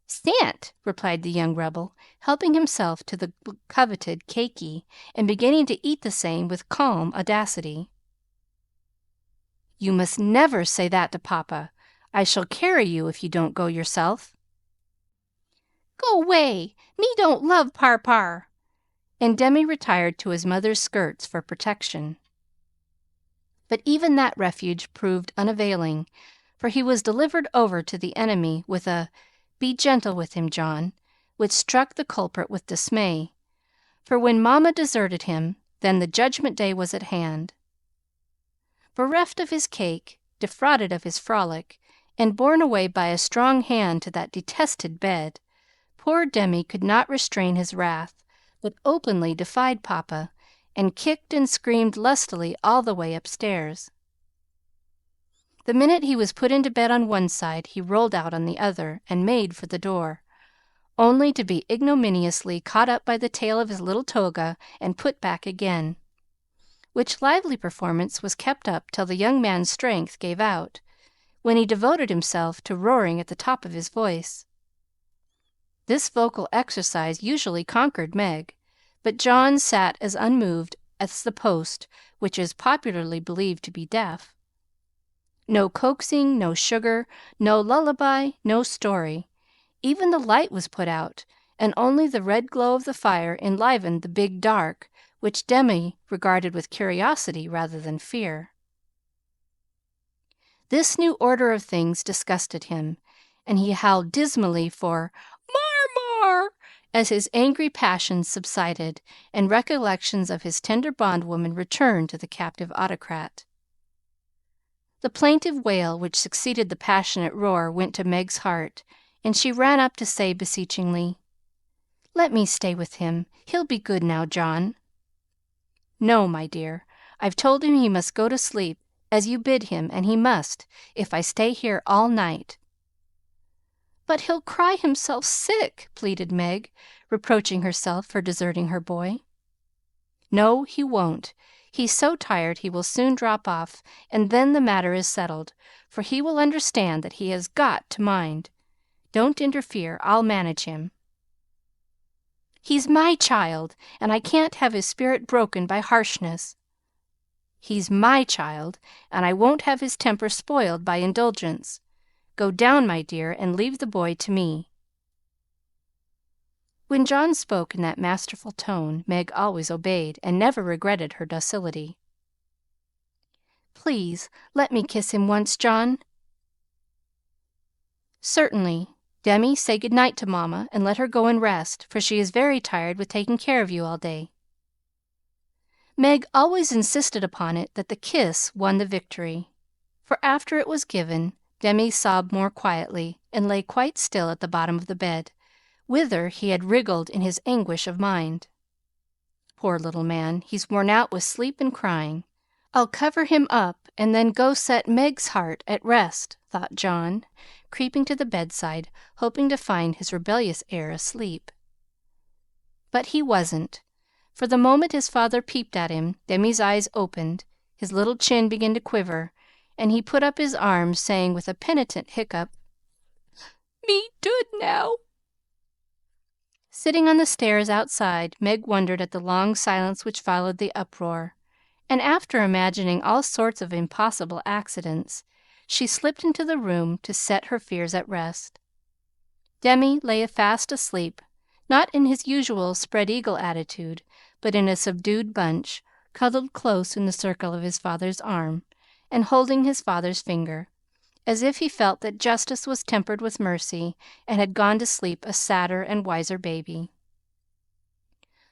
"S'ant," replied the young rebel, helping himself to the coveted cakey, and beginning to eat the same with calm audacity. "You must never say that to Papa. I shall carry you if you don't go yourself." "Go 'way! Me don't love Parpar." And Demi retired to his mother's skirts for protection. But even that refuge proved unavailing, for he was delivered over to the enemy with a "Be gentle with him, John," which struck the culprit with dismay, for when Mamma deserted him, then the judgment day was at hand. Bereft of his cake, defrauded of his frolic, and borne away by a strong hand to that detested bed, poor Demi could not restrain his wrath, but openly defied Papa, and kicked and screamed lustily all the way upstairs. The minute he was put into bed on one side, he rolled out on the other, and made for the door, only to be ignominiously caught up by the tail of his little toga and put back again, which lively performance was kept up till the young man's strength gave out, when he devoted himself to roaring at the top of his voice. This vocal exercise usually conquered Meg, but John sat as unmoved as the post, which is popularly believed to be deaf. No coaxing, no sugar, no lullaby, no story. Even the light was put out, and only the red glow of the fire enlivened the big dark, which Demi regarded with curiosity rather than fear. This new order of things disgusted him, and he howled dismally for "Mar!" as his angry passions subsided and recollections of his tender bondwoman returned to the captive autocrat. The plaintive wail which succeeded the passionate roar went to Meg's heart, and she ran up to say beseechingly, "Let me stay with him. He'll be good now, John." "No, my dear. I've told him he must go to sleep, as you bid him, and he must, if I stay here all night." "But he'll cry himself sick," pleaded Meg, reproaching herself for deserting her boy. "No, he won't. He's so tired he will soon drop off, and then the matter is settled, for he will understand that he has got to mind. Don't interfere. I'll manage him." "He's my child, and I can't have his spirit broken by harshness." "He's my child, and I won't have his temper spoiled by indulgence. Go down, my dear, and leave the boy to me. When John spoke in that masterful tone, Meg always obeyed and never regretted her docility. "Please, let me kiss him once, John." "Certainly. Demi, say good night to Mamma, and let her go and rest, for she is very tired with taking care of you all day." Meg always insisted upon it that the kiss won the victory, for after it was given, Demi sobbed more quietly and lay quite still at the bottom of the bed, whither he had wriggled in his anguish of mind. "Poor little man, he's worn out with sleep and crying. I'll cover him up and then go set Meg's heart at rest," thought John, creeping to the bedside, hoping to find his rebellious heir asleep. But he wasn't, for the moment his father peeped at him, Demi's eyes opened, his little chin began to quiver, and he put up his arms, saying with a penitent hiccup, "Me dood now." Sitting on the stairs outside, Meg wondered at the long silence which followed the uproar, and after imagining all sorts of impossible accidents, she slipped into the room to set her fears at rest. Demi lay fast asleep, not in his usual spread-eagle attitude, but in a subdued bunch, cuddled close in the circle of his father's arm, and holding his father's finger, as if he felt that justice was tempered with mercy and had gone to sleep a sadder and wiser baby.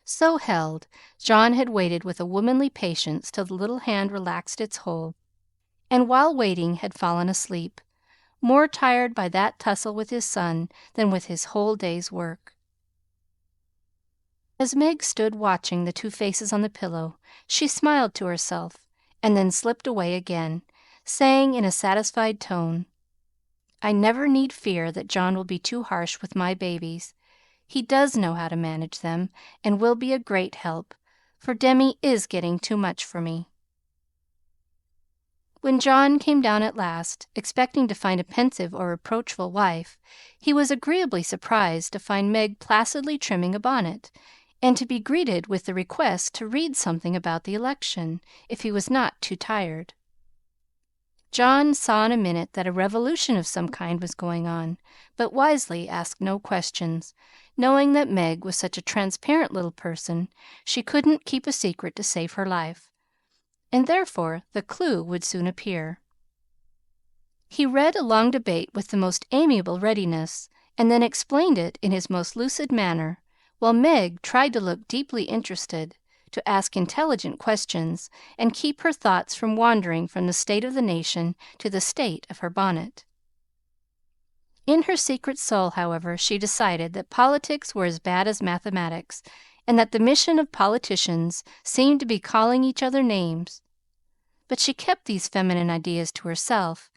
So held, John had waited with a womanly patience till the little hand relaxed its hold, and while waiting had fallen asleep, more tired by that tussle with his son than with his whole day's work. As Meg stood watching the two faces on the pillow, she smiled to herself, and then slipped away again, saying in a satisfied tone, "I never need fear that John will be too harsh with my babies. He does know how to manage them, and will be a great help, for Demi is getting too much for me." When John came down at last, expecting to find a pensive or reproachful wife, he was agreeably surprised to find Meg placidly trimming a bonnet, and to be greeted with the request to read something about the election, if he was not too tired. John saw in a minute that a revolution of some kind was going on, but wisely asked no questions, knowing that Meg was such a transparent little person she couldn't keep a secret to save her life, and therefore the clue would soon appear. He read a long debate with the most amiable readiness, and then explained it in his most lucid manner, while Meg tried to look deeply interested, to ask intelligent questions, and keep her thoughts from wandering from the state of the nation to the state of her bonnet. In her secret soul, however, she decided that politics were as bad as mathematics, and that the mission of politicians seemed to be calling each other names. But she kept these feminine ideas to herself,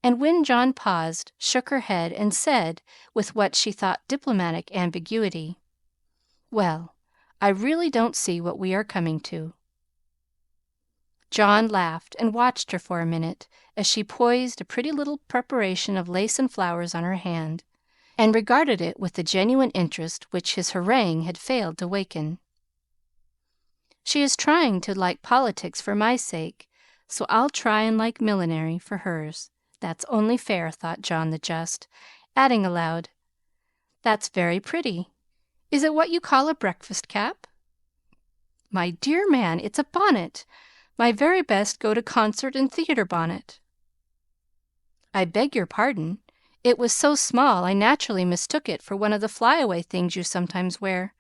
and when John paused, shook her head and said, with what she thought diplomatic ambiguity, "Well, I really don't see what we are coming to." John laughed and watched her for a minute as she poised a pretty little preparation of lace and flowers on her hand, and regarded it with the genuine interest which his harangue had failed to waken. "She is trying to like politics for my sake, so I'll try and like millinery for hers. That's only fair," thought John the Just, adding aloud, "That's very pretty. Is it what you call a breakfast cap?" "My dear man, it's a bonnet, my very best go-to-concert and theatre bonnet." "I beg your pardon. It was so small I naturally mistook it for one of the fly-away things you sometimes wear.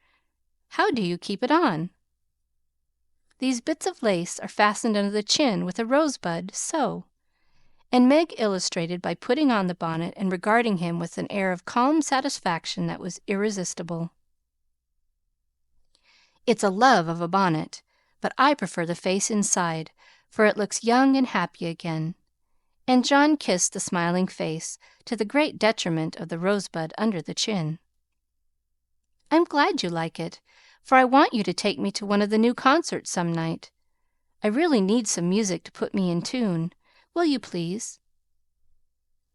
How do you keep it on?" "These bits of lace are fastened under the chin with a rosebud, so." And Meg illustrated by putting on the bonnet and regarding him with an air of calm satisfaction that was irresistible. "It's a love of a bonnet, but I prefer the face inside, for it looks young and happy again." And John kissed the smiling face, to the great detriment of the rosebud under the chin. "I'm glad you like it, for I want you to take me to one of the new concerts some night. I really need some music to put me in tune. Will you please?"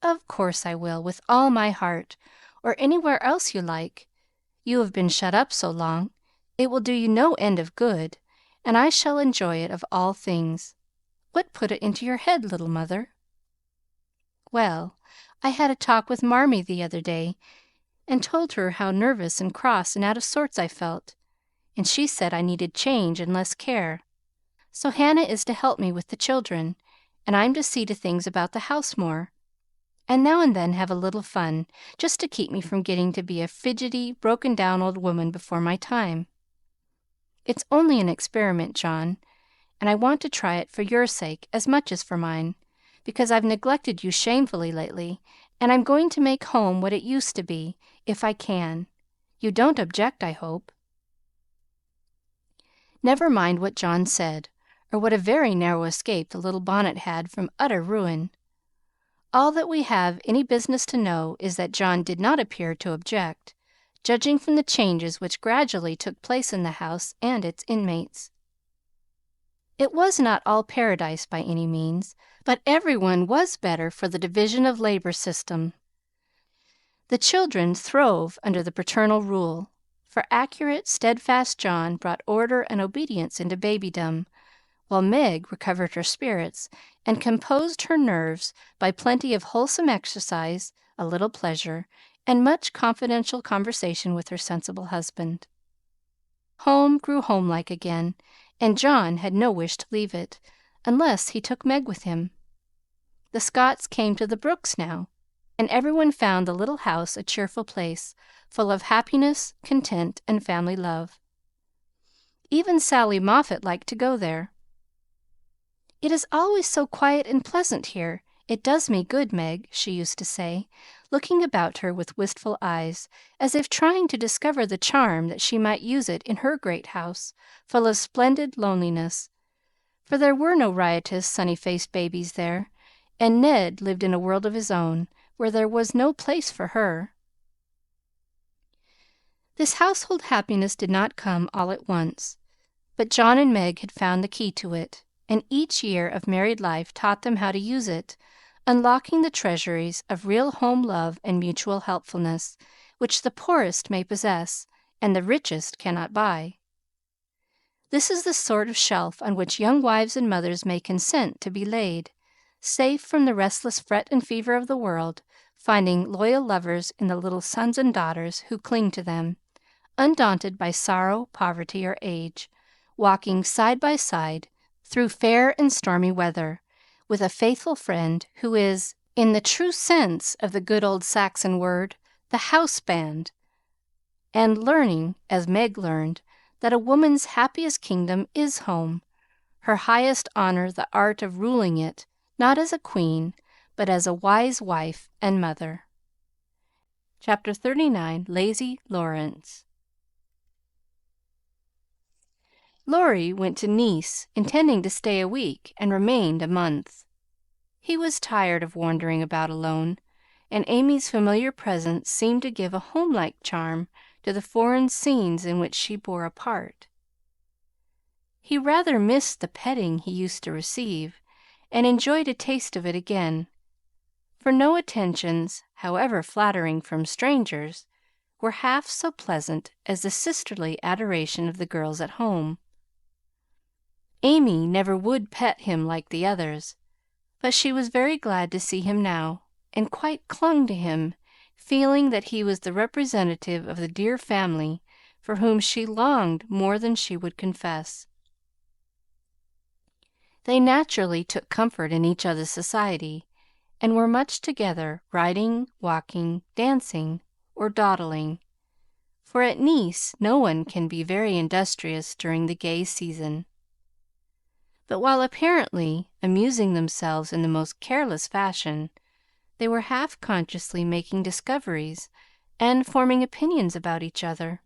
"Of course I will, with all my heart, or anywhere else you like. You have been shut up so long. It will do you no end of good, and I shall enjoy it of all things. What put it into your head, little mother?" "Well, I had a talk with Marmee the other day, and told her how nervous and cross and out of sorts I felt, and she said I needed change and less care. So Hannah is to help me with the children, and I'm to see to things about the house more, and now and then have a little fun, just to keep me from getting to be a fidgety, broken-down old woman before my time. It's only an experiment, John, and I want to try it for your sake as much as for mine, because I've neglected you shamefully lately, and I'm going to make home what it used to be, if I can. You don't object, I hope?" Never mind what John said, or what a very narrow escape the little bonnet had from utter ruin. All that we have any business to know is that John did not appear to object, judging from the changes which gradually took place in the house and its inmates. It was not all paradise by any means, but every one was better for the division of labor system. The children throve under the paternal rule, for accurate, steadfast John brought order and obedience into babydom, while Meg recovered her spirits and composed her nerves by plenty of wholesome exercise, a little pleasure, and much confidential conversation with her sensible husband. Home grew homelike again, and John had no wish to leave it, unless he took Meg with him. The Scotts came to the Brooks now, and everyone found the little house a cheerful place, full of happiness, content, and family love. Even Sally Moffett liked to go there. "It is always so quiet and pleasant here. It does me good, Meg," she used to say, looking about her with wistful eyes, as if trying to discover the charm that she might use it in her great house, full of splendid loneliness. For there were no riotous, sunny-faced babies there, and Ned lived in a world of his own, where there was no place for her. This household happiness did not come all at once, but John and Meg had found the key to it, and each year of married life taught them how to use it, unlocking the treasuries of real home love and mutual helpfulness, which the poorest may possess and the richest cannot buy. This is the sort of shelf on which young wives and mothers may consent to be laid, safe from the restless fret and fever of the world, finding loyal lovers in the little sons and daughters who cling to them, undaunted by sorrow, poverty, or age, walking side by side through fair and stormy weather, with a faithful friend who is, in the true sense of the good old Saxon word, the house band, and learning, as Meg learned, that a woman's happiest kingdom is home, her highest honor the art of ruling it, not as a queen, but as a wise wife and mother. Chapter 39. Lazy Laurence. Laurie went to Nice, intending to stay a week, and remained a month. He was tired of wandering about alone, and Amy's familiar presence seemed to give a homelike charm to the foreign scenes in which she bore a part. He rather missed the petting he used to receive, and enjoyed a taste of it again, for no attentions, however flattering from strangers, were half so pleasant as the sisterly adoration of the girls at home. Amy never would pet him like the others, but she was very glad to see him now, and quite clung to him, feeling that he was the representative of the dear family for whom she longed more than she would confess. They naturally took comfort in each other's society, and were much together, riding, walking, dancing, or dawdling, for at Nice no one can be very industrious during the gay season. But while apparently amusing themselves in the most careless fashion, they were half consciously making discoveries and forming opinions about each other.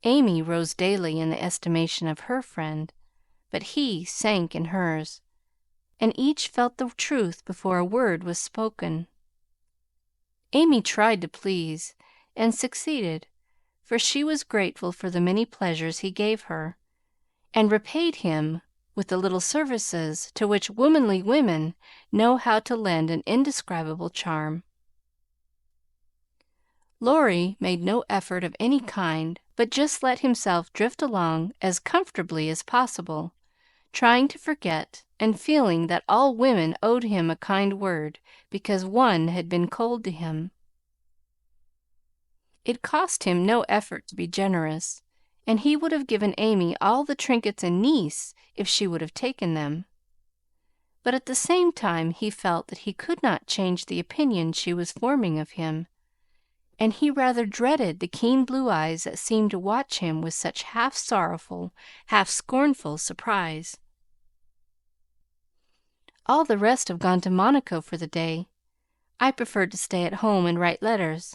Amy rose daily in the estimation of her friend, but he sank in hers, and each felt the truth before a word was spoken. Amy tried to please, and succeeded, for she was grateful for the many pleasures he gave her, and repaid him with the little services to which womanly women know how to lend an indescribable charm. Laurie made no effort of any kind, but just let himself drift along as comfortably as possible, trying to forget, and feeling that all women owed him a kind word because one had been cold to him. It cost him no effort to be generous, and he would have given Amy all the trinkets in Nice if she would have taken them. But at the same time he felt that he could not change the opinion she was forming of him, and he rather dreaded the keen blue eyes that seemed to watch him with such half sorrowful, half scornful surprise. All the rest have gone to Monaco for the day. I preferred to stay at home and write letters.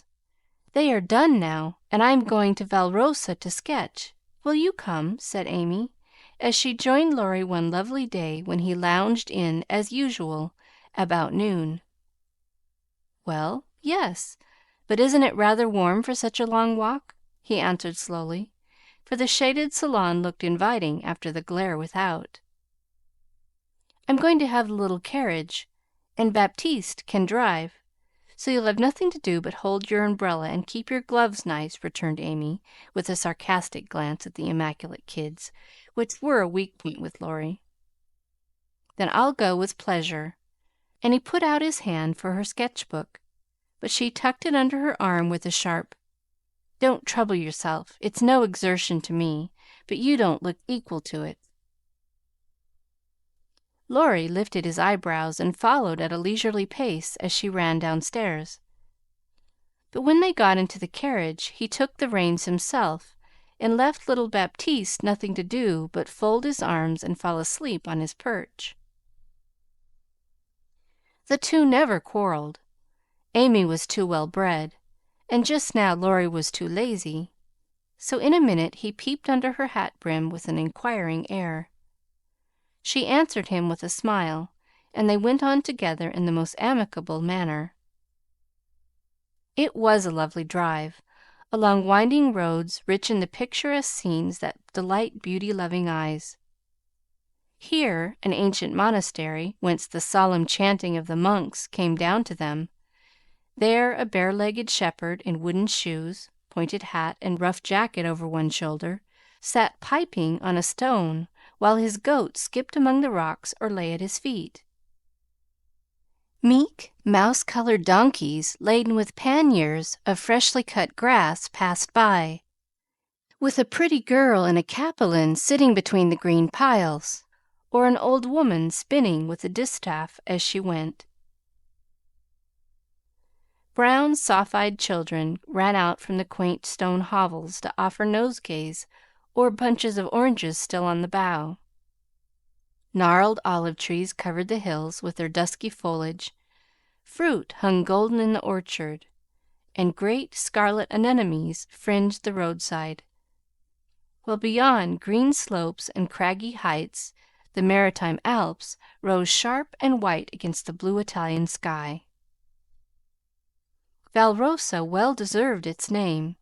They are done now, and I am going to Valrosa to sketch. Will you come?" said Amy, as she joined Laurie one lovely day when he lounged in as usual about noon. "Well, yes, but isn't it rather warm for such a long walk?" he answered slowly, for the shaded salon looked inviting after the glare without. "I'm going to have the little carriage, and Baptiste can drive, so you'll have nothing to do but hold your umbrella and keep your gloves nice," returned Amy, with a sarcastic glance at the immaculate kids, which were a weak point with Laurie. "Then I'll go with pleasure," and he put out his hand for her sketch book, but she tucked it under her arm with a sharp, "Don't trouble yourself. It's no exertion to me, but you don't look equal to it." Laurie lifted his eyebrows and followed at a leisurely pace as she ran downstairs. But when they got into the carriage, he took the reins himself, and left little Baptiste nothing to do but fold his arms and fall asleep on his perch. The two never quarreled. Amy was too well bred, and just now Laurie was too lazy, so in a minute he peeped under her hat brim with an inquiring air. She answered him with a smile, and they went on together in the most amicable manner. It was a lovely drive, along winding roads rich in the picturesque scenes that delight beauty-loving eyes. Here an ancient monastery, whence the solemn chanting of the monks came down to them; there a bare-legged shepherd in wooden shoes, pointed hat, and rough jacket over one shoulder, sat piping on a stone while his goat skipped among the rocks or lay at his feet. Meek, mouse-colored donkeys laden with panniers of freshly cut grass passed by, with a pretty girl in a capelin sitting between the green piles, or an old woman spinning with a distaff as she went. Brown, soft-eyed children ran out from the quaint stone hovels to offer nosegays or bunches of oranges still on the bough. Gnarled olive trees covered the hills with their dusky foliage, fruit hung golden in the orchard, and great scarlet anemones fringed the roadside, while beyond green slopes and craggy heights the maritime Alps rose sharp and white against the blue Italian sky. Valrosa well deserved its name,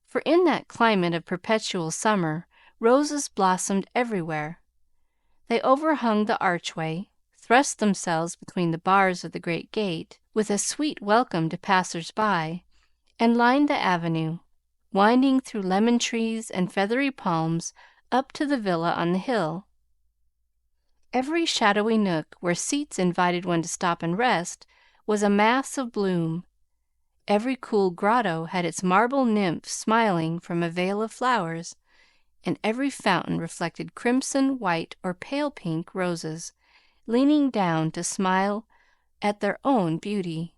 for in that climate of perpetual summer roses blossomed everywhere. They overhung the archway, thrust themselves between the bars of the great gate with a sweet welcome to passers-by, and lined the avenue, winding through lemon trees and feathery palms up to the villa on the hill. Every shadowy nook where seats invited one to stop and rest was a mass of bloom. Every cool grotto had its marble nymph smiling from a veil of flowers, and every fountain reflected crimson, white, or pale pink roses, leaning down to smile at their own beauty.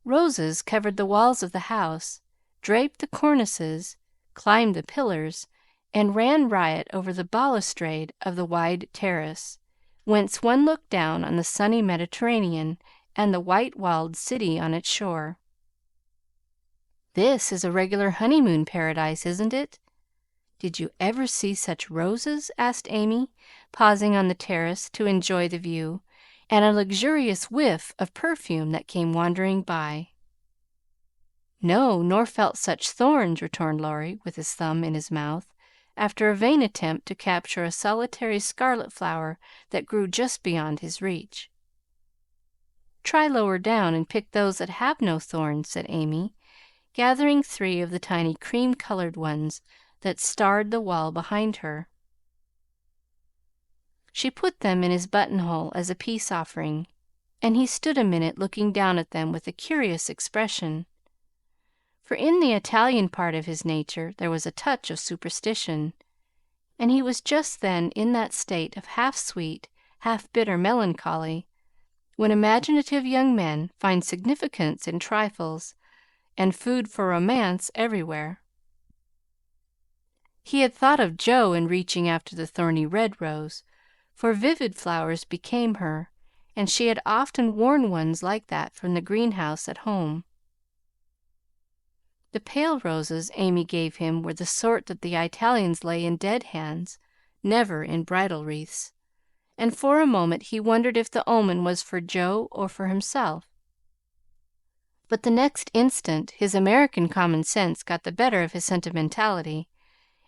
Roses covered the walls of the house, draped the cornices, climbed the pillars, and ran riot over the balustrade of the wide terrace, whence one looked down on the sunny Mediterranean and the white-walled city on its shore. "This is a regular honeymoon paradise, isn't it? Did you ever see such roses?" asked Amy, pausing on the terrace to enjoy the view and a luxurious whiff of perfume that came wandering by. "No, nor felt such thorns," returned Laurie, with his thumb in his mouth, after a vain attempt to capture a solitary scarlet flower that grew just beyond his reach. "Try lower down and pick those that have no thorns," said Amy, gathering 3 of the tiny cream-colored ones that starred the wall behind her. She put them in his buttonhole as a peace offering, and he stood a minute looking down at them with a curious expression. for in the Italian part of his nature there was a touch of superstition, and he was just then in that state of half-sweet, half-bitter melancholy when imaginative young men find significance in trifles and food for romance everywhere. He had thought of Jo in reaching after the thorny red rose, for vivid flowers became her, and she had often worn ones like that from the greenhouse at home. The pale roses Amy gave him were the sort that the Italians lay in dead hands, never in bridal wreaths, and for a moment he wondered if the omen was for Jo or for himself. But the next instant his American common sense got the better of his sentimentality,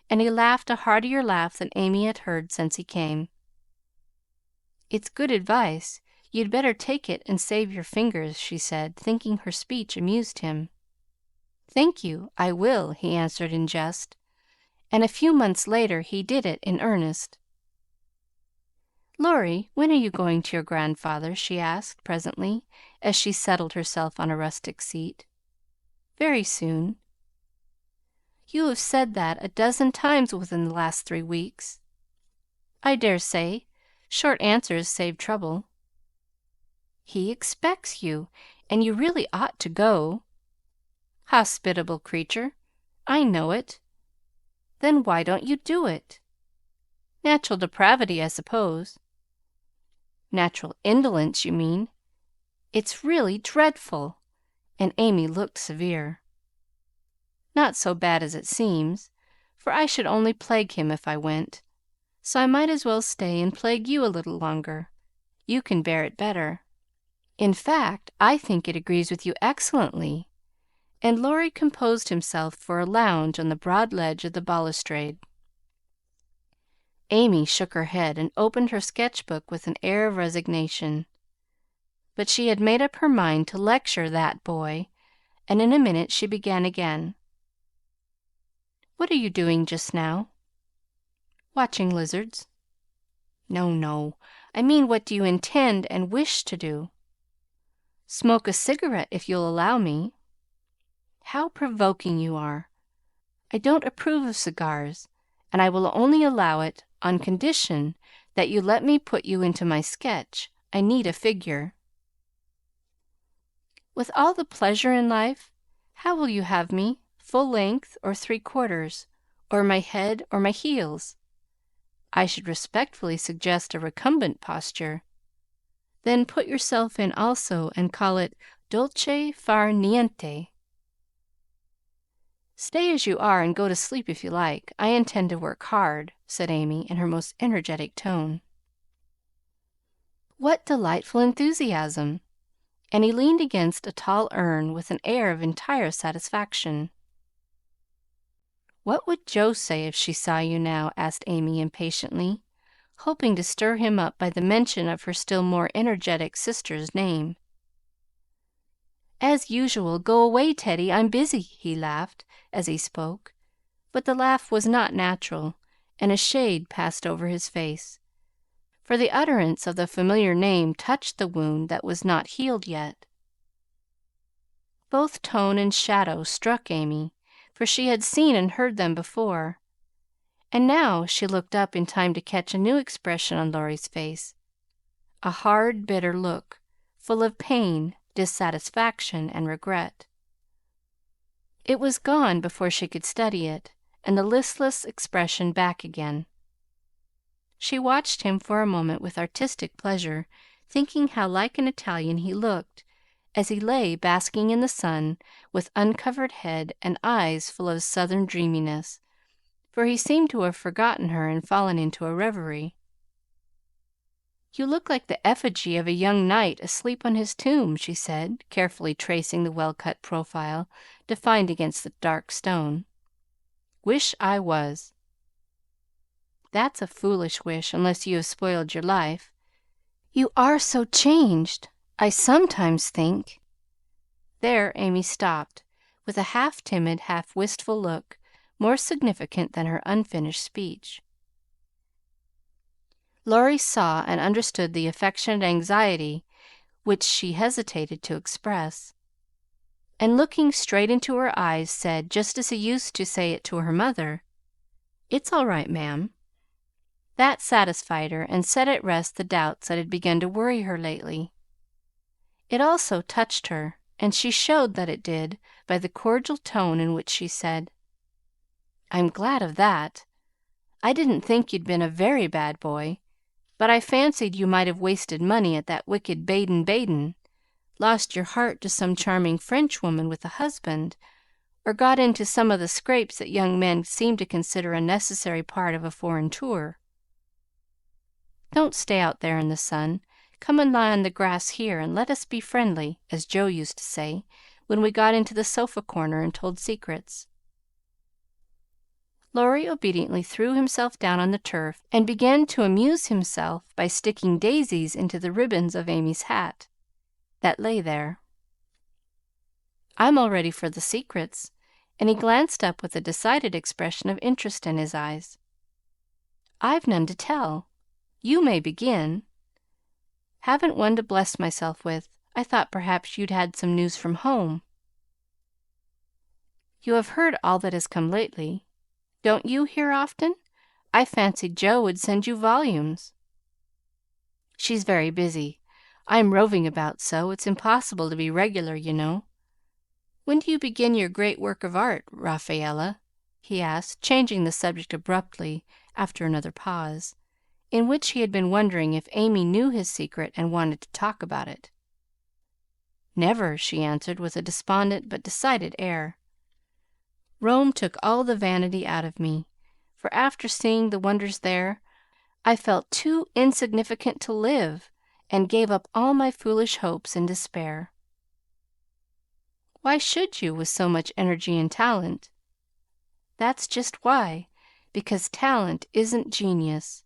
and he laughed a heartier laugh than Amy had heard since he came. "It's good advice. You'd better take it and save your fingers," she said, thinking her speech amused him. "Thank you, I will," he answered in jest, and a few months later he did it in earnest. "Laurie, when are you going to your grandfather?" she asked presently, as she settled herself on a rustic seat. "Very soon." "You have said that a dozen times within the last 3 weeks." "I dare say. Short answers save trouble." "He expects you, and you really ought to go." "Hospitable creature! I know it." "Then why don't you do it?" "Natural depravity, I suppose." "Natural indolence, you mean. It's really dreadful!" and Amy looked severe. "Not so bad as it seems, for I should only plague him if I went, so I might as well stay and plague you a little longer. You can bear it better. In fact, I think it agrees with you excellently." And Laurie composed himself for a lounge on the broad ledge of the balustrade. Amy shook her head and opened her sketch book with an air of resignation. But she had made up her mind to lecture that boy, and in a minute she began again. "What are you doing just now?" "Watching lizards." "No, no. I mean, what do you intend and wish to do?" "Smoke a cigarette, if you'll allow me." "How provoking you are! I don't approve of cigars, and I will only allow it on condition that you let me put you into my sketch. I need a figure." "With all the pleasure in life. How will you have me? Full length, or 3/4, or my head or my heels?" "I should respectfully suggest a recumbent posture." "Then put yourself in also, and call it dolce far niente." "Stay as you are and go to sleep if you like. I intend to work hard," said Amy in her most energetic tone. "What delightful enthusiasm!" And he leaned against a tall urn with an air of entire satisfaction. "What would Jo say if she saw you now?" asked Amy impatiently, hoping to stir him up by the mention of her still more energetic sister's name. "As usual. Go away, Teddy. I'm busy," he laughed as he spoke, but the laugh was not natural, and a shade passed over his face, for the utterance of the familiar name touched the wound that was not healed yet. Both tone and shadow struck Amy, for she had seen and heard them before, and now she looked up in time to catch a new expression on Laurie's face, a hard, bitter look, full of pain, dissatisfaction, and regret. It was gone before she could study it, and the listless expression back again. She watched him for a moment with artistic pleasure, thinking how like an Italian he looked, as he lay basking in the sun with uncovered head and eyes full of southern dreaminess, for he seemed to have forgotten her and fallen into a reverie. "You look like the effigy of a young knight asleep on his tomb," she said, carefully tracing the well-cut profile defined against the dark stone. "Wish I was." "That's a foolish wish, unless you have spoiled your life. You are so changed. I sometimes think—" There Amy stopped, with a half-timid, half-wistful look, more significant than her unfinished speech. Laurie saw and understood the affectionate anxiety which she hesitated to express. and looking straight into her eyes, said, just as he used to say it to her mother, "It's all right, ma'am." That satisfied her and set at rest the doubts that had begun to worry her lately. It also touched her, and she showed that it did by the cordial tone in which she said, "I'm glad of that. I didn't think you'd been a very bad boy, but I fancied you might have wasted money at that wicked Baden, lost your heart to some charming Frenchwoman with a husband, or got into some of the scrapes that young men seem to consider a necessary part of a foreign tour. Don't stay out there in the sun. Come and lie on the grass here, and let us be friendly, as Joe used to say when we got into the sofa corner and told secrets." Laurie obediently threw himself down on the turf and began to amuse himself by sticking daisies into the ribbons of Amy's hat that lay there. "I'm all ready for the secrets," and he glanced up with a decided expression of interest in his eyes. "I've none to tell. You may begin. Haven't one to bless myself with. I thought perhaps you'd had some news from home." "You have heard all that has come lately. Don't you hear often? I fancied Joe would send you volumes." "She's very busy. I'm roving about so, it's impossible to be regular, you know. When do you begin your great work of art, Rafaela?" he asked, changing the subject abruptly after another pause, in which he had been wondering if Amy knew his secret and wanted to talk about it. "Never," she answered, with a despondent but decided air. "Rome took all the vanity out of me, for after seeing the wonders there, I felt too insignificant to live, and gave up all my foolish hopes in despair." "Why should you, with so much energy and talent?" "That's just why. Because talent isn't genius,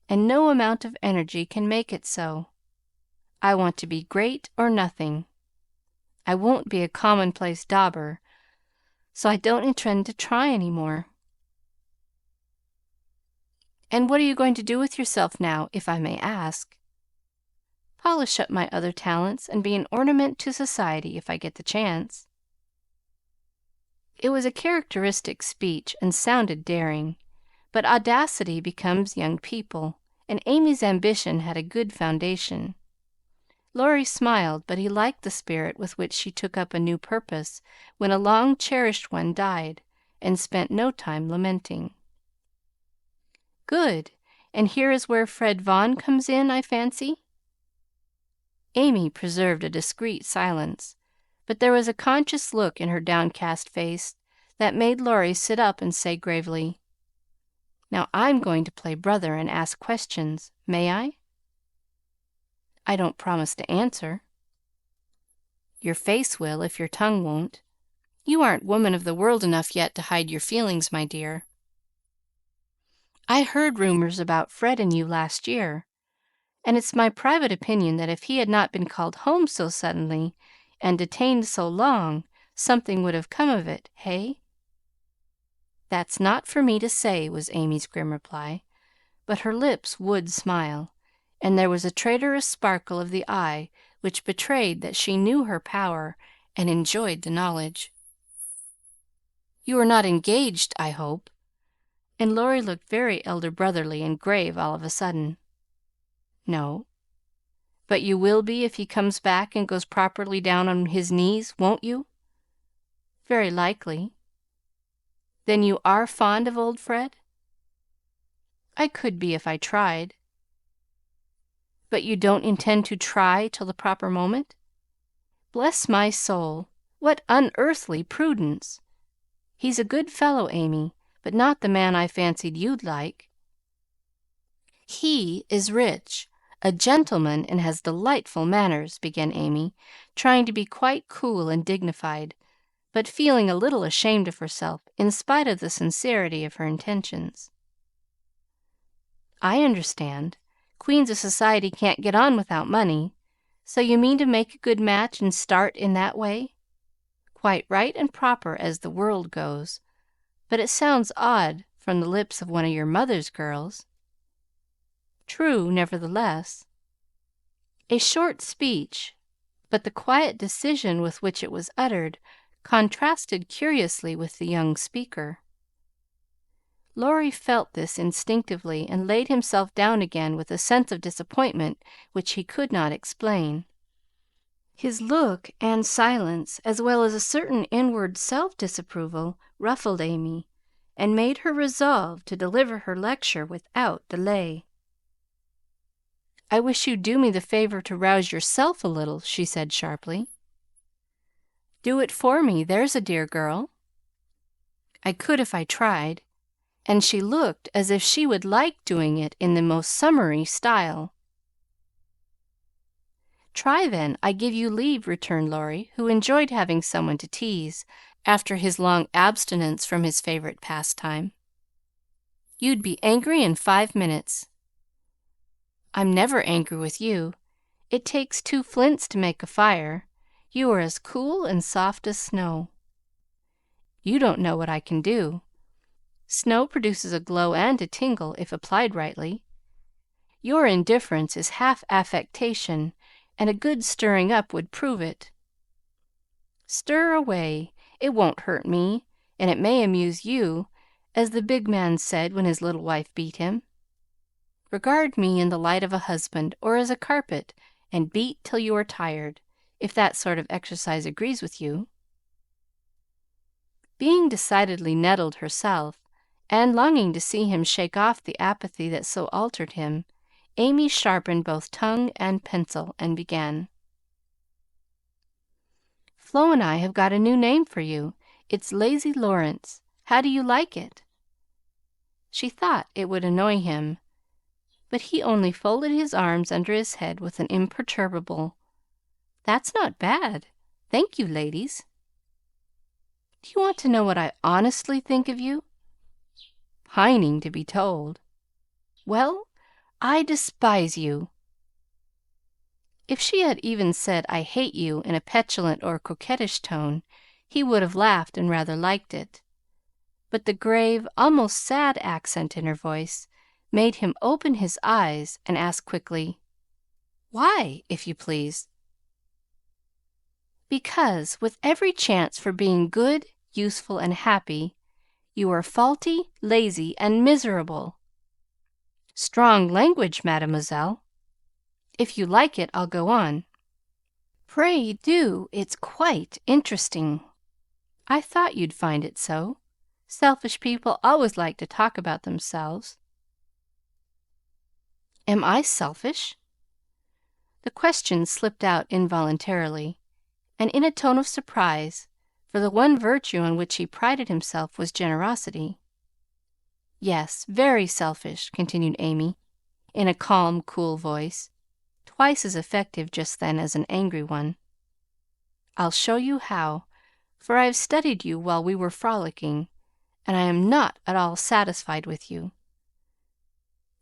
and no amount of energy can make it so. I want to be great or nothing. I won't be a commonplace dauber, so I don't intend to try any more." "And what are you going to do with yourself now, if I may ask?" "Polish up my other talents and be an ornament to society if I get the chance." It was a characteristic speech and sounded daring, but audacity becomes young people, and Amy's ambition had a good foundation. Laurie smiled, but he liked the spirit with which she took up a new purpose when a long cherished one died, and spent no time lamenting. "Good! And here is where Fred Vaughn comes in, I fancy?" Amy preserved a discreet silence, but there was a conscious look in her downcast face that made Laurie sit up and say gravely, "Now I'm going to play brother and ask questions. May I?" "I don't promise to answer." "Your face will, if your tongue won't. You aren't woman of the world enough yet to hide your feelings, my dear. I heard rumors about Fred and you last year, and it's my private opinion that if he had not been called home so suddenly and detained so long, something would have come of it, hey?" "That's not for me to say," was Amy's grim reply, but her lips would smile, and there was a traitorous sparkle of the eye which betrayed that she knew her power and enjoyed the knowledge. "You are not engaged, I hope?" And Laurie looked very elder brotherly and grave all of a sudden. "No." "But you will be if he comes back and goes properly down on his knees, won't you?" "Very likely." "Then you are fond of old Fred?" "I could be if I tried." "But you don't intend to try till the proper moment?" "Bless my soul! What unearthly prudence! He's a good fellow, Amy, but not the man I fancied you'd like." "He is rich, a gentleman, and has delightful manners," began Amy, trying to be quite cool and dignified, but feeling a little ashamed of herself in spite of the sincerity of her intentions. "I understand. Queens of society can't get on without money. So you mean to make a good match and start in that way? Quite right and proper as the world goes, but it sounds odd from the lips of one of your mother's girls." "True, nevertheless." A short speech, but the quiet decision with which it was uttered contrasted curiously with the young speaker. Laurie felt this instinctively and laid himself down again with a sense of disappointment which he could not explain. His look and silence, as well as a certain inward self-disapproval, ruffled Amy, and made her resolve to deliver her lecture without delay. "I wish you'd do me the favor to rouse yourself a little," she said sharply. "Do it for me, there's a dear girl." "I could if I tried," and she looked as if she would like doing it in the most summery style. "Try, then, I give you leave," returned Laurie, who enjoyed having someone to tease after his long abstinence from his favorite pastime. "You'd be angry in 5 minutes." "I'm never angry with you. It takes 2 flints to make a fire. You are as cool and soft as snow." "You don't know what I can do. Snow produces a glow and a tingle, if applied rightly. Your indifference is half affectation, and a good stirring up would prove it." "Stir away. It won't hurt me, and it may amuse you, as the big man said when his little wife beat him. Regard me in the light of a husband, or as a carpet, and beat till you are tired, if that sort of exercise agrees with you." Being decidedly nettled herself, and longing to see him shake off the apathy that so altered him, Amy sharpened both tongue and pencil, and began. "Flo and I have got a new name for you. It's Lazy Laurence. How do you like it?" She thought it would annoy him, but he only folded his arms under his head with an imperturbable, "That's not bad. Thank you, ladies." "Do you want to know what I honestly think of you?" "Pining to be told." "Well, I despise you." If she had even said, "I hate you," in a petulant or coquettish tone, he would have laughed and rather liked it. But the grave, almost sad accent in her voice made him open his eyes and ask quickly, "Why, if you please?" "Because, with every chance for being good, useful, and happy, you are faulty, lazy, and miserable." "Strong language, mademoiselle. If you like it, I'll go on." "Pray do. It's quite interesting." "I thought you'd find it so. Selfish people always like to talk about themselves." "Am I selfish?" The question slipped out involuntarily, and in a tone of surprise, for the one virtue on which he prided himself was generosity. "Yes, very selfish," continued Amy, in a calm, cool voice, twice as effective just then as an angry one. "I'll show you how, for I have studied you while we were frolicking, and I am not at all satisfied with you.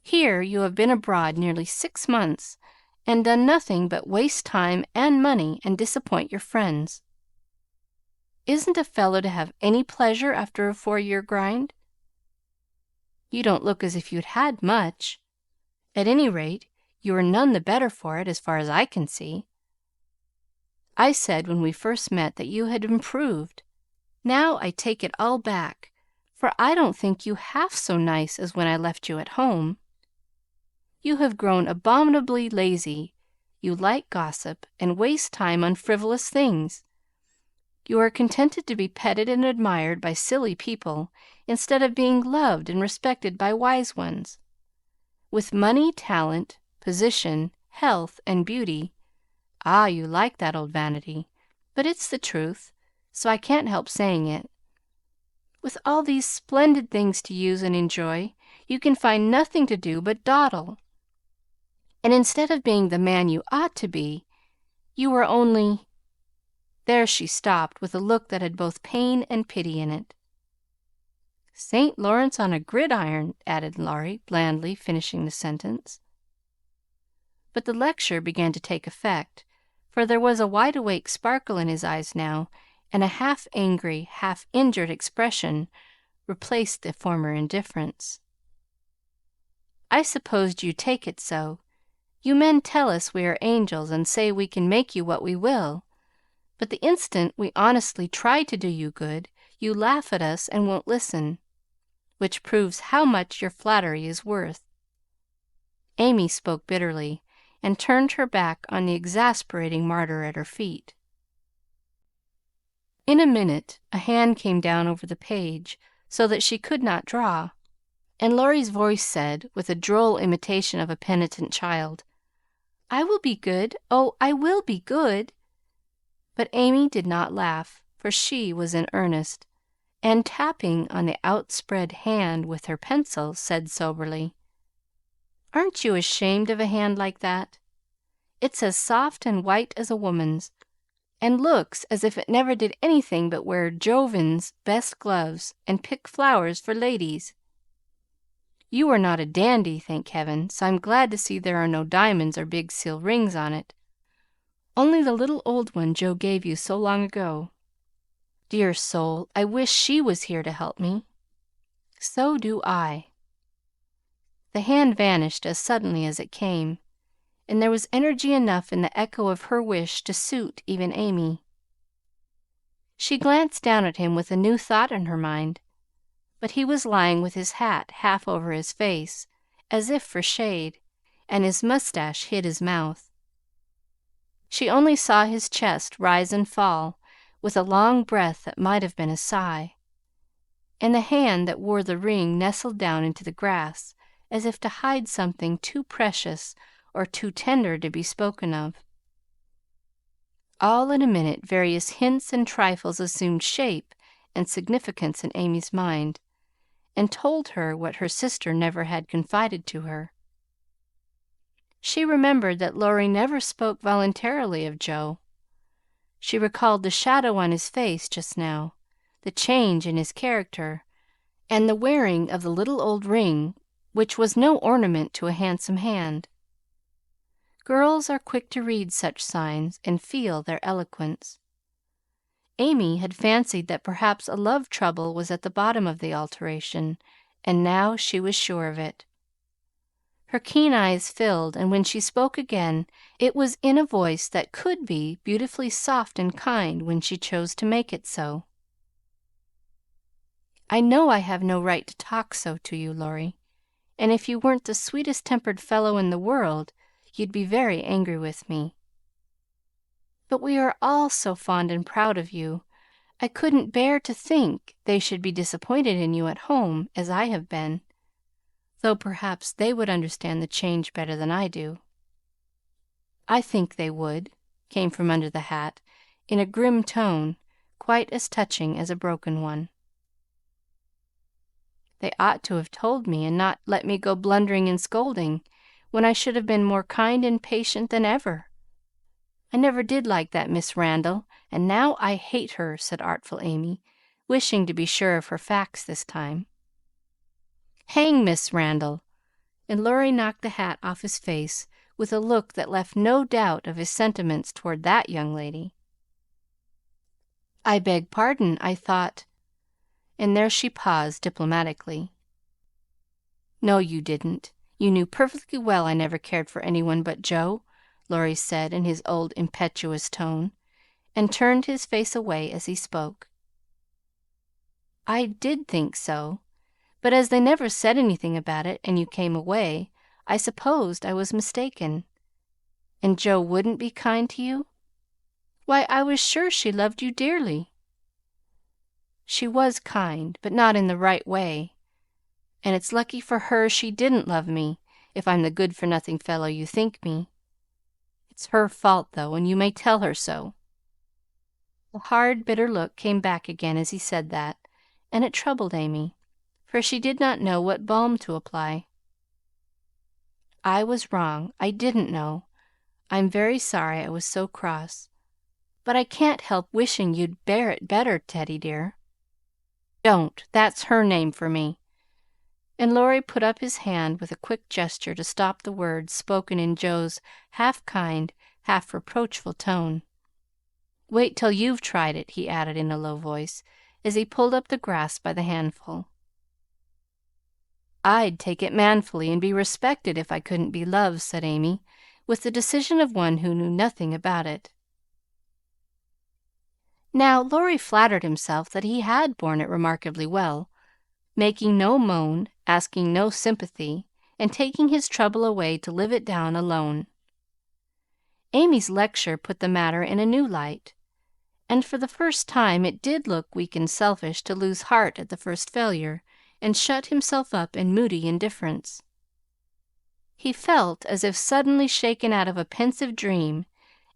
Here you have been abroad nearly 6 months, and done nothing but waste time and money and disappoint your friends. Isn't a fellow to have any pleasure after a 4-year grind? You don't look as if you'd had much. At any rate, you are none the better for it, as far as I can see. I said when we first met that you had improved. Now I take it all back, for I don't think you half so nice as when I left you at home. You have grown abominably lazy. You like gossip, and waste time on frivolous things. You are contented to be petted and admired by silly people, instead of being loved and respected by wise ones. With money, talent, position, health, and beauty, ah, you like that old vanity, but it's the truth, so I can't help saying it. With all these splendid things to use and enjoy, you can find nothing to do but dawdle. And instead of being the man you ought to be, you are only—" There she stopped, with a look that had both pain and pity in it. "St. Laurence on a gridiron," added Laurie, blandly finishing the sentence. But the lecture began to take effect, for there was a wide-awake sparkle in his eyes now, and a half-angry, half-injured expression replaced the former indifference. "I supposed you'd take it so. You men tell us we are angels, and say we can make you what we will. But the instant we honestly try to do you good, you laugh at us and won't listen, which proves how much your flattery is worth." Amy spoke bitterly, and turned her back on the exasperating martyr at her feet. In a minute a hand came down over the page, so that she could not draw, and Laurie's voice said, with a droll imitation of a penitent child, "I will be good. Oh, I will be good." But Amy did not laugh, for she was in earnest, and tapping on the outspread hand with her pencil, said soberly, "Aren't you ashamed of a hand like that? It's as soft and white as a woman's, and looks as if it never did anything but wear Jovin's best gloves and pick flowers for ladies. You are not a dandy, thank heaven, so I'm glad to see there are no diamonds or big seal rings on it. Only the little old one Joe gave you so long ago. Dear soul, I wish she was here to help me." "So do I." The hand vanished as suddenly as it came, and there was energy enough in the echo of her wish to suit even Amy. She glanced down at him with a new thought in her mind, but he was lying with his hat half over his face, as if for shade, and his mustache hid his mouth. She only saw his chest rise and fall, with a long breath that might have been a sigh, and the hand that wore the ring nestled down into the grass, as if to hide something too precious or too tender to be spoken of. All in a minute various hints and trifles assumed shape and significance in Amy's mind, and told her what her sister never had confided to her. She remembered that Laurie never spoke voluntarily of Joe. She recalled the shadow on his face just now, the change in his character, and the wearing of the little old ring, which was no ornament to a handsome hand. Girls are quick to read such signs and feel their eloquence. Amy had fancied that perhaps a love trouble was at the bottom of the alteration, and now she was sure of it. Her keen eyes filled, and when she spoke again, it was in a voice that could be beautifully soft and kind when she chose to make it so. "I know I have no right to talk so to you, Laurie, and if you weren't the sweetest tempered fellow in the world, you'd be very angry with me. But we are all so fond and proud of you, I couldn't bear to think they should be disappointed in you at home, as I have been, though perhaps they would understand the change better than I do." "I think they would," came from under the hat, in a grim tone, quite as touching as a broken one. "They ought to have told me, and not let me go blundering and scolding, when I should have been more kind and patient than ever. I never did like that Miss Randall, and now I hate her," said artful Amy, wishing to be sure of her facts this time. "Hang Miss Randall!" And Laurie knocked the hat off his face with a look that left no doubt of his sentiments toward that young lady. "I beg pardon, I thought," and there she paused diplomatically. "No, you didn't. You knew perfectly well I never cared for any one but Joe," Laurie said in his old impetuous tone, and turned his face away as he spoke. "I did think so, but as they never said anything about it, and you came away, I supposed I was mistaken. And Joe wouldn't be kind to you? Why, I was sure she loved you dearly." "She was kind, but not in the right way. And it's lucky for her she didn't love me, if I'm the good for nothing fellow you think me. It's her fault, though, and you may tell her so." The hard, bitter look came back again as he said that, and it troubled Amy, for she did not know what balm to apply. "I was wrong. I didn't know. I'm very sorry I was so cross. But I can't help wishing you'd bear it better, Teddy dear." "Don't! That's her name for me." And Laurie put up his hand with a quick gesture to stop the words spoken in Joe's half kind, half reproachful tone. "Wait till you've tried it," he added in a low voice, as he pulled up the grass by the handful. "I'd take it manfully and be respected if I couldn't be loved," said Amy, with the decision of one who knew nothing about it. Now, Laurie flattered himself that he had borne it remarkably well, making no moan, asking no sympathy, and taking his trouble away to live it down alone. Amy's lecture put the matter in a new light, and for the first time it did look weak and selfish to lose heart at the first failure and shut himself up in moody indifference. He felt as if suddenly shaken out of a pensive dream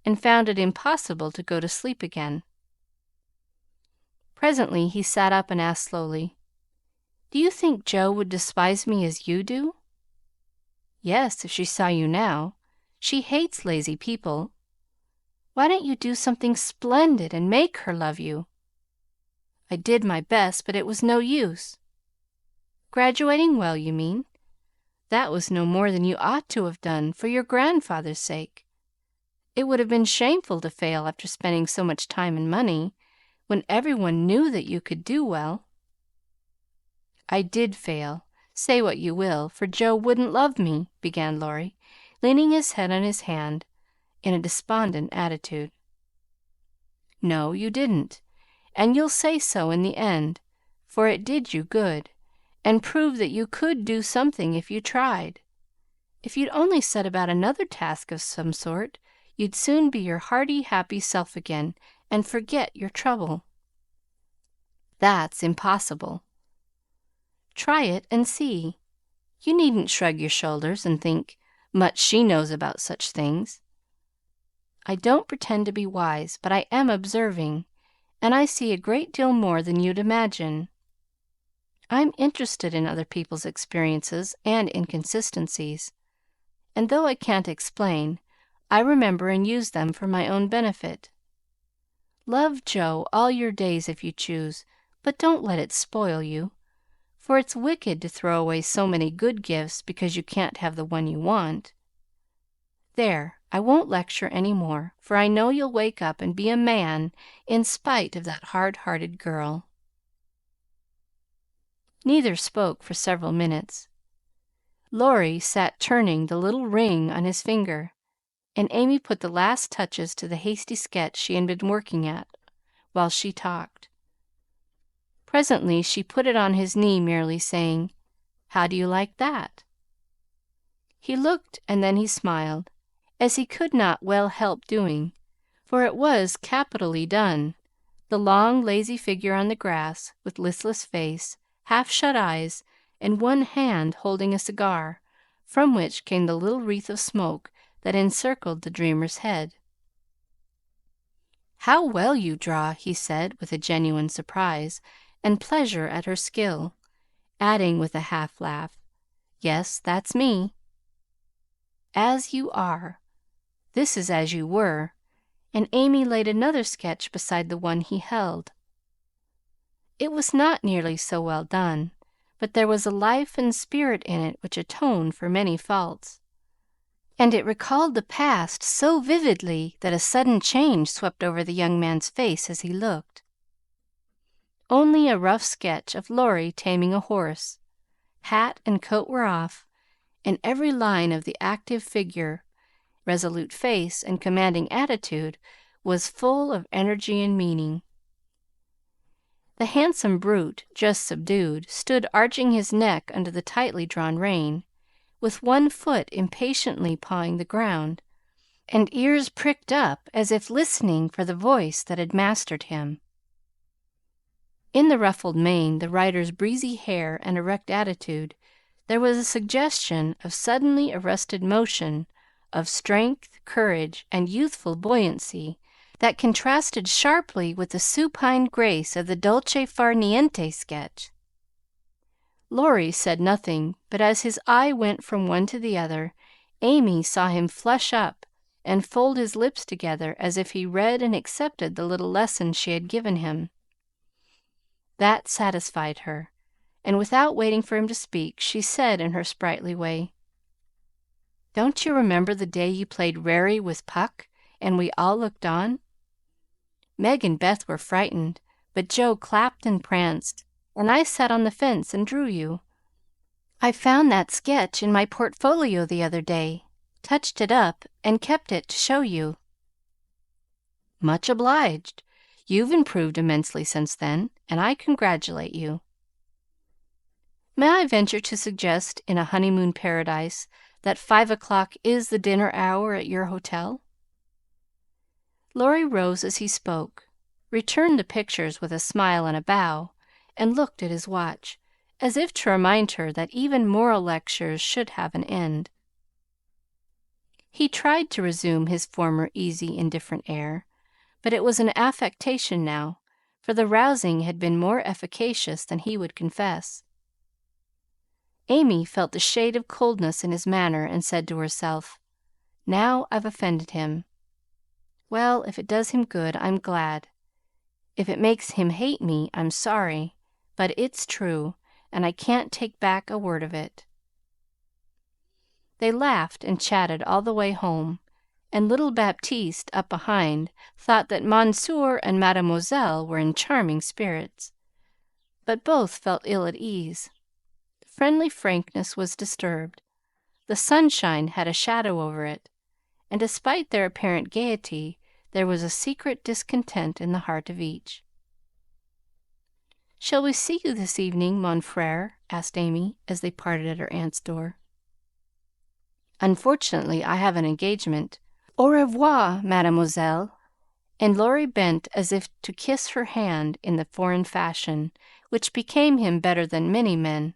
and found it impossible to go to sleep again. Presently he sat up and asked slowly, "Do you think Jo would despise me as you do?" "Yes, if she saw you now. She hates lazy people. Why don't you do something splendid and make her love you?" "I did my best, but it was no use." "Graduating well, you mean? That was no more than you ought to have done, for your grandfather's sake. It would have been shameful to fail after spending so much time and money, when every one knew that you could do well." "I did fail, say what you will, for Jo wouldn't love me," began Laurie, leaning his head on his hand in a despondent attitude. "No, you didn't, and you'll say so in the end, for it did you good, and proved that you could do something if you tried. If you'd only set about another task of some sort, you'd soon be your hearty, happy self again, and forget your trouble." "That's impossible." "Try it and see. You needn't shrug your shoulders and think, 'Much she knows about such things.' I don't pretend to be wise, but I am observing, and I see a great deal more than you'd imagine. I'm interested in other people's experiences and inconsistencies, and though I can't explain, I remember and use them for my own benefit. Love Jo all your days if you choose, but don't let it spoil you, for it's wicked to throw away so many good gifts because you can't have the one you want. There, I won't lecture any more, for I know you'll wake up and be a man in spite of that hard-hearted girl." Neither spoke for several minutes. Laurie sat turning the little ring on his finger, and Amy put the last touches to the hasty sketch she had been working at while she talked. Presently she put it on his knee, merely saying, "How do you like that?" He looked, and then he smiled, as he could not well help doing, for it was capitally done, the long, lazy figure on the grass, with listless face, half-shut eyes, and one hand holding a cigar, from which came the little wreath of smoke that encircled the dreamer's head. "How well you draw!" he said, with a genuine surprise and pleasure at her skill, adding with a half laugh, "Yes, that's me." "As you are. This is as you were," and Amy laid another sketch beside the one he held. It was not nearly so well done, but there was a life and spirit in it which atoned for many faults, and it recalled the past so vividly that a sudden change swept over the young man's face as he looked. Only a rough sketch of Laurie taming a horse. Hat and coat were off, and every line of the active figure, resolute face, and commanding attitude was full of energy and meaning. The handsome brute, just subdued, stood arching his neck under the tightly drawn rein, with one foot impatiently pawing the ground, and ears pricked up as if listening for the voice that had mastered him. In the ruffled mane, the rider's breezy hair, and erect attitude, there was a suggestion of suddenly arrested motion, of strength, courage, and youthful buoyancy that contrasted sharply with the supine grace of the dolce far niente sketch. Laurie said nothing, but as his eye went from one to the other, Amy saw him flush up and fold his lips together as if he read and accepted the little lesson she had given him. That satisfied her, and without waiting for him to speak, she said in her sprightly way, "Don't you remember the day you played Rarey with Puck, and we all looked on? Meg and Beth were frightened, but Jo clapped and pranced, and I sat on the fence and drew you. I found that sketch in my portfolio the other day, touched it up, and kept it to show you." "Much obliged. You've improved immensely since then, and I congratulate you. May I venture to suggest, in a honeymoon paradise, that 5 o'clock is the dinner hour at your hotel?" Laurie rose as he spoke, returned the pictures with a smile and a bow, and looked at his watch, as if to remind her that even moral lectures should have an end. He tried to resume his former easy, indifferent air, but it was an affectation now, for the rousing had been more efficacious than he would confess. Amy felt the shade of coldness in his manner, and said to herself, "Now I've offended him. Well, if it does him good, I'm glad. If it makes him hate me, I'm sorry, but it's true, and I can't take back a word of it." They laughed and chatted all the way home, and little Baptiste, up behind, thought that Monsieur and Mademoiselle were in charming spirits. But both felt ill at ease. The friendly frankness was disturbed. The sunshine had a shadow over it, and despite their apparent gaiety, there was a secret discontent in the heart of each. "Shall we see you this evening, mon frère?" asked Amy, as they parted at her aunt's door. "Unfortunately, I have an engagement. Au revoir, mademoiselle." And Laurie bent as if to kiss her hand in the foreign fashion, which became him better than many men.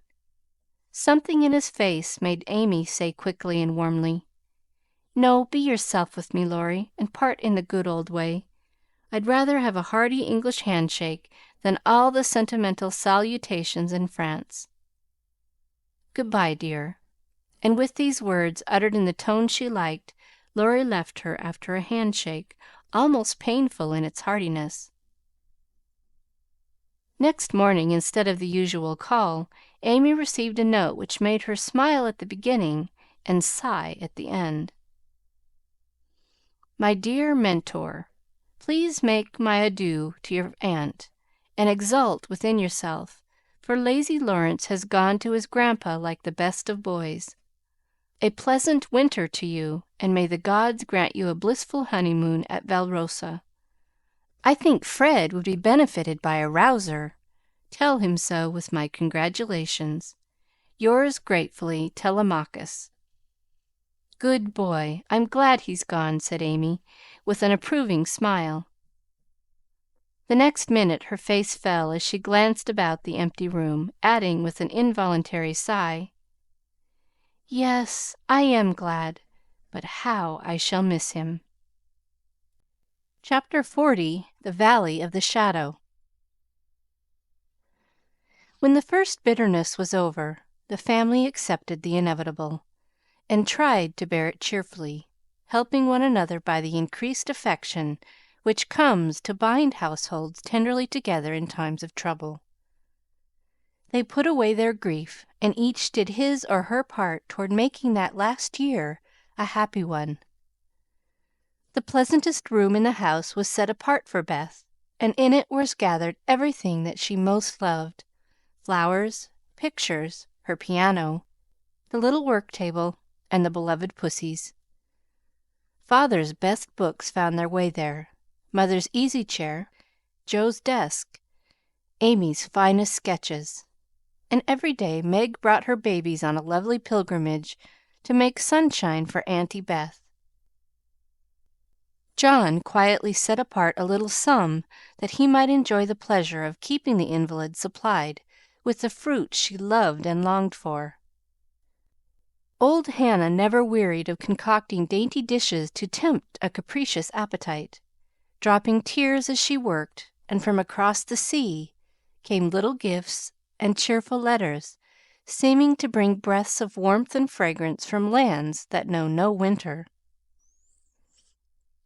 Something in his face made Amy say quickly and warmly, "No, be yourself with me, Laurie, and part in the good old way. I'd rather have a hearty English handshake than all the sentimental salutations in France. Good bye, dear." And with these words, uttered in the tone she liked, Laurie left her after a handshake almost painful in its heartiness. Next morning, instead of the usual call, Amy received a note which made her smile at the beginning and sigh at the end. "My dear Mentor, please make my adieux to your aunt, and exult within yourself, for lazy Laurence has gone to his grandpa like the best of boys. A pleasant winter to you, and may the gods grant you a blissful honeymoon at Valrosa. I think Fred would be benefited by a rouser. Tell him so with my congratulations. Yours gratefully, Telemachus." "Good boy! I'm glad he's gone," said Amy, with an approving smile. The next minute her face fell as she glanced about the empty room, adding with an involuntary sigh, "Yes, I am glad, but how I shall miss him." Chapter 40. The Valley of the Shadow. When the first bitterness was over, the family accepted the inevitable, and tried to bear it cheerfully, helping one another by the increased affection which comes to bind households tenderly together in times of trouble. They put away their grief, and each did his or her part toward making that last year a happy one. The pleasantest room in the house was set apart for Beth, and in it was gathered everything that she most loved: flowers, pictures, her piano, the little work table, and the beloved pussies. Father's best books found their way there, Mother's easy chair, Joe's desk, Amy's finest sketches, and every day Meg brought her babies on a lovely pilgrimage to make sunshine for Auntie Beth. John quietly set apart a little sum that he might enjoy the pleasure of keeping the invalid supplied with the fruit she loved and longed for. Old Hannah never wearied of concocting dainty dishes to tempt a capricious appetite, dropping tears as she worked, and from across the sea came little gifts and cheerful letters, seeming to bring breaths of warmth and fragrance from lands that know no winter.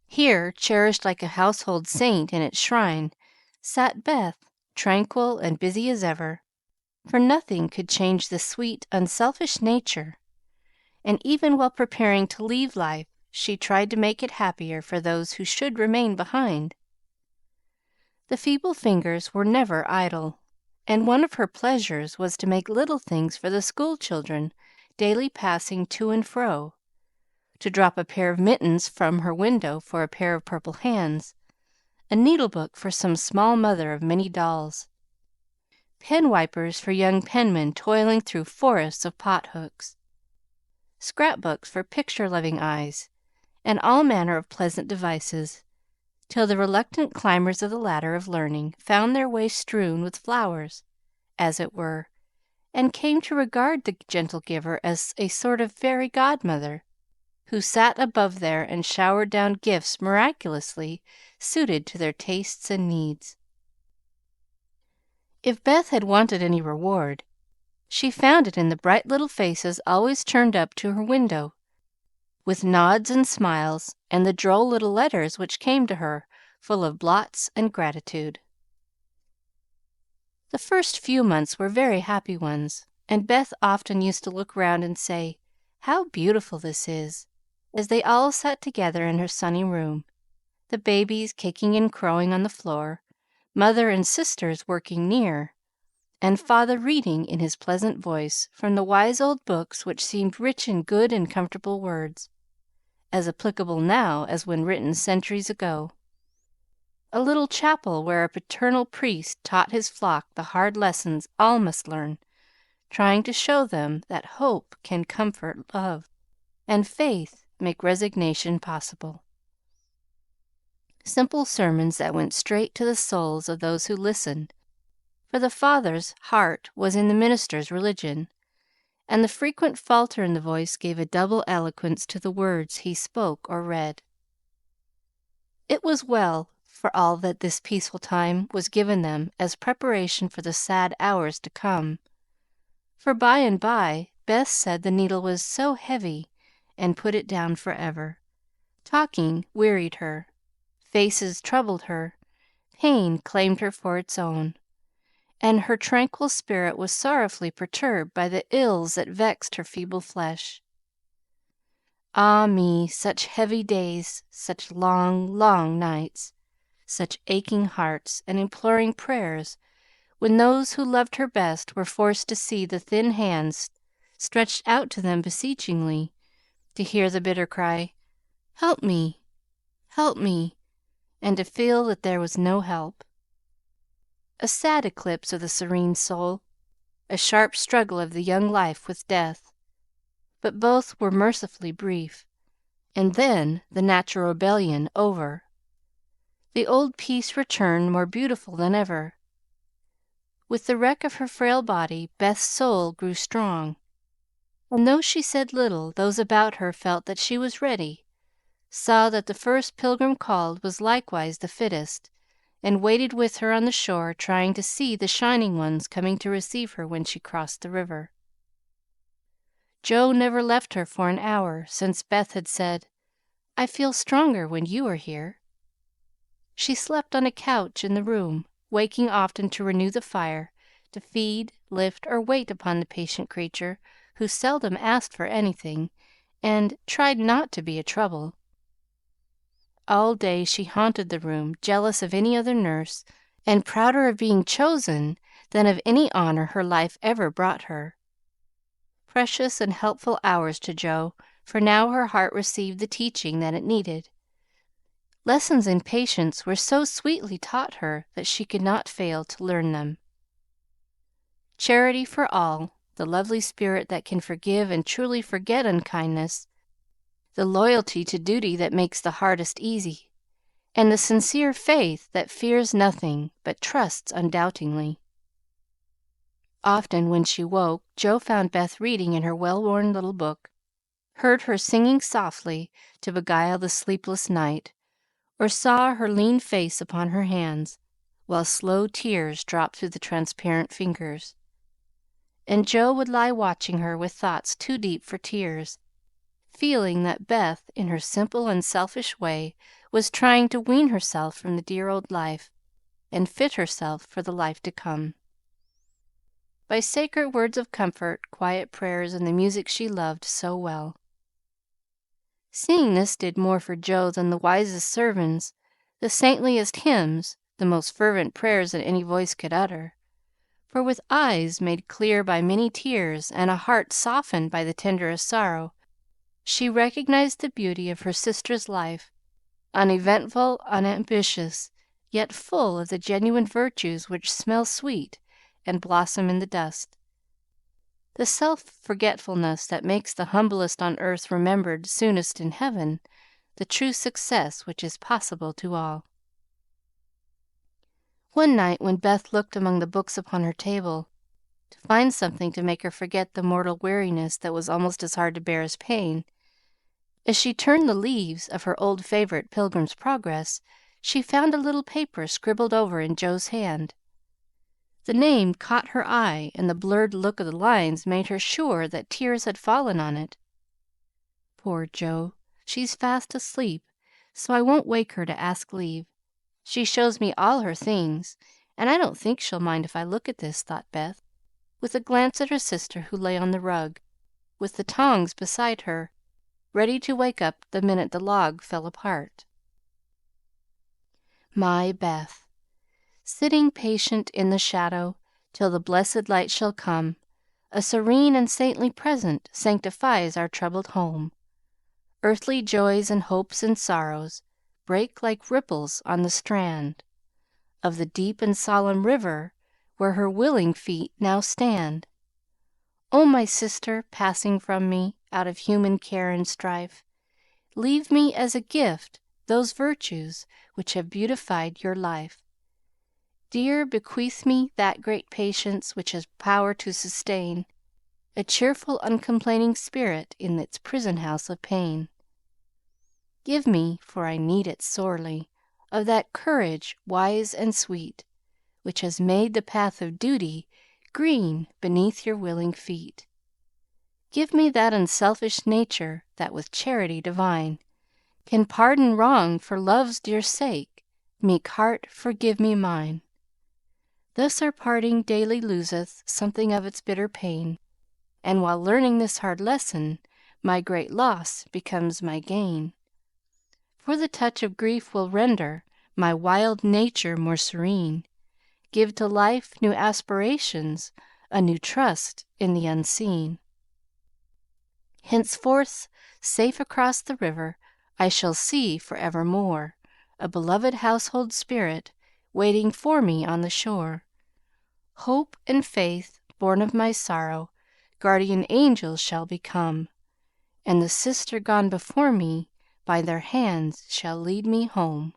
Here, cherished like a household saint in its shrine, sat Beth, tranquil and busy as ever, for nothing could change the sweet, unselfish nature, and even while preparing to leave life, she tried to make it happier for those who should remain behind. The feeble fingers were never idle, and one of her pleasures was to make little things for the school children daily passing to and fro, to drop a pair of mittens from her window for a pair of purple hands, a needlebook for some small mother of many dolls, pen wipers for young penmen toiling through forests of pot-hooks, scrapbooks for picture-loving eyes, and all manner of pleasant devices, till the reluctant climbers of the ladder of learning found their way strewn with flowers, as it were, and came to regard the gentle giver as a sort of fairy godmother, who sat above there and showered down gifts miraculously suited to their tastes and needs. If Beth had wanted any reward, she found it in the bright little faces always turned up to her window, with nods and smiles, and the droll little letters which came to her, full of blots and gratitude. The first few months were very happy ones, and Beth often used to look round and say, "How beautiful this is!" as they all sat together in her sunny room, the babies kicking and crowing on the floor, mother and sisters working near, and father reading in his pleasant voice from the wise old books which seemed rich in good and comfortable words, as applicable now as when written centuries ago. A little chapel where a paternal priest taught his flock the hard lessons all must learn, trying to show them that hope can comfort love, and faith make resignation possible. Simple sermons that went straight to the souls of those who listened, for the father's heart was in the minister's religion, and the frequent falter in the voice gave a double eloquence to the words he spoke or read. It was well for all that this peaceful time was given them as preparation for the sad hours to come, for by and by Beth said the needle was so heavy, and put it down forever. Talking wearied her, faces troubled her, pain claimed her for its own, and her tranquil spirit was sorrowfully perturbed by the ills that vexed her feeble flesh. Ah me, such heavy days, such long, long nights, such aching hearts and imploring prayers, when those who loved her best were forced to see the thin hands stretched out to them beseechingly, to hear the bitter cry, "Help me! Help me!" and to feel that there was no help. A sad eclipse of the serene soul, a sharp struggle of the young life with death, but both were mercifully brief, and then the natural rebellion over. The old peace returned more beautiful than ever. With the wreck of her frail body, Beth's soul grew strong, and though she said little, those about her felt that she was ready, saw that the first pilgrim called was likewise the fittest, and waited with her on the shore, trying to see the shining ones coming to receive her when she crossed the river. Joe never left her for an hour, since Beth had said, "I feel stronger when you are here." She slept on a couch in the room, waking often to renew the fire, to feed, lift, or wait upon the patient creature, who seldom asked for anything, and tried not to be a trouble. All day she haunted the room, jealous of any other nurse, and prouder of being chosen than of any honor her life ever brought her. Precious and helpful hours to Joe, for now her heart received the teaching that it needed. Lessons in patience were so sweetly taught her that she could not fail to learn them. Charity for all, the lovely spirit that can forgive and truly forget unkindness, the loyalty to duty that makes the hardest easy, and the sincere faith that fears nothing but trusts undoubtingly. Often when she woke, Joe found Beth reading in her well-worn little book, heard her singing softly to beguile the sleepless night, or saw her lean face upon her hands, while slow tears dropped through the transparent fingers. And Joe would lie watching her with thoughts too deep for tears, feeling that Beth, in her simple, unselfish way, was trying to wean herself from the dear old life, and fit herself for the life to come. By sacred words of comfort, quiet prayers, and the music she loved so well. Seeing this did more for Joe than the wisest sermons, the saintliest hymns, the most fervent prayers that any voice could utter. For with eyes made clear by many tears, and a heart softened by the tenderest sorrow, she recognized the beauty of her sister's life, uneventful, unambitious, yet full of the genuine virtues which smell sweet and blossom in the dust. The self-forgetfulness that makes the humblest on earth remembered soonest in heaven, the true success which is possible to all. One night when Beth looked among the books upon her table to find something to make her forget the mortal weariness that was almost as hard to bear as pain, as she turned the leaves of her old favorite Pilgrim's Progress, she found a little paper scribbled over in Joe's hand. The name caught her eye, and the blurred look of the lines made her sure that tears had fallen on it. Poor Jo, she's fast asleep, so I won't wake her to ask leave. She shows me all her things, and I don't think she'll mind if I look at this, thought Beth, with a glance at her sister who lay on the rug, with the tongs beside her, ready to wake up the minute the log fell apart. My Beth, sitting patient in the shadow till the blessed light shall come, a serene and saintly present sanctifies our troubled home. Earthly joys and hopes and sorrows break like ripples on the strand of the deep and solemn river where her willing feet now stand. O my sister, passing from me out of human care and strife, leave me as a gift those virtues which have beautified your life. Dear, bequeath me that great patience which has power to sustain a cheerful, uncomplaining spirit in its prison house of pain. Give me, for I need it sorely, of that courage wise and sweet, which has made the path of duty green beneath your willing feet. Give me that unselfish nature that with charity divine can pardon wrong for love's dear sake. Meek heart, forgive me mine. Thus our parting daily loseth something of its bitter pain, and while learning this hard lesson, my great loss becomes my gain. For the touch of grief will render my wild nature more serene, give to life new aspirations, a new trust in the unseen. Henceforth, safe across the river, I shall see for evermore a beloved household spirit waiting for me on the shore. Hope and faith, born of my sorrow, guardian angels shall become, and the sister gone before me by their hands shall lead me home.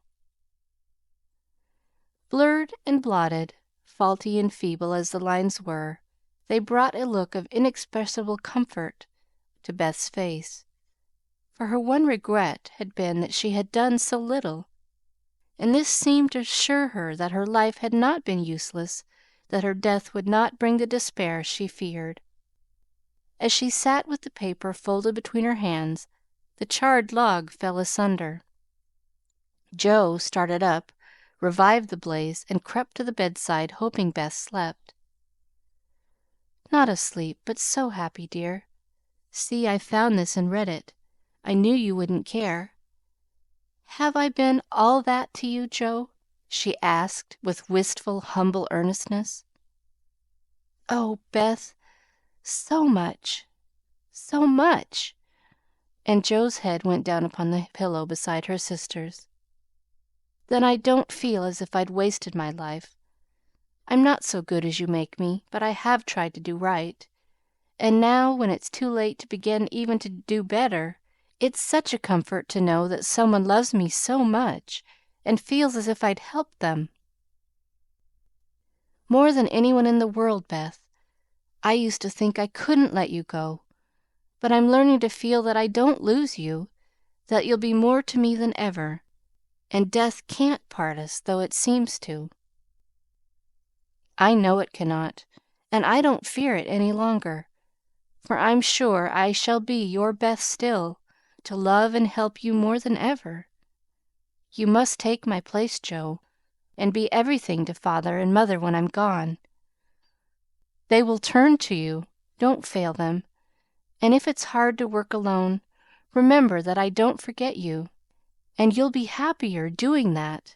Blurred and blotted, faulty and feeble as the lines were, they brought a look of inexpressible comfort to Beth's face, for her one regret had been that she had done so little, and this seemed to assure her that her life had not been useless, that her death would not bring the despair she feared. As she sat with the paper folded between her hands, the charred log fell asunder. Jo started up, revived the blaze, and crept to the bedside, hoping Beth slept. Not asleep, but so happy, dear. See, I found this and read it. I knew you wouldn't care. Have I been all that to you, Jo? She asked with wistful, humble earnestness. Oh, Beth, so much, so much. And Jo's head went down upon the pillow beside her sister's. Then I don't feel as if I'd wasted my life. I'm not so good as you make me, but I have tried to do right. And now, when it's too late to begin even to do better, it's such a comfort to know that someone loves me so much and feels as if I'd helped them. More than anyone in the world, Beth. I used to think I couldn't let you go, but I'm learning to feel that I don't lose you, that you'll be more to me than ever, and death can't part us, though it seems to. I know it cannot, and I don't fear it any longer, for I'm sure I shall be your Beth still, to love and help you more than ever. You must take my place, Jo, and be everything to Father and Mother when I'm gone. They will turn to you. Don't fail them. And if it's hard to work alone, remember that I don't forget you, and you'll be happier doing that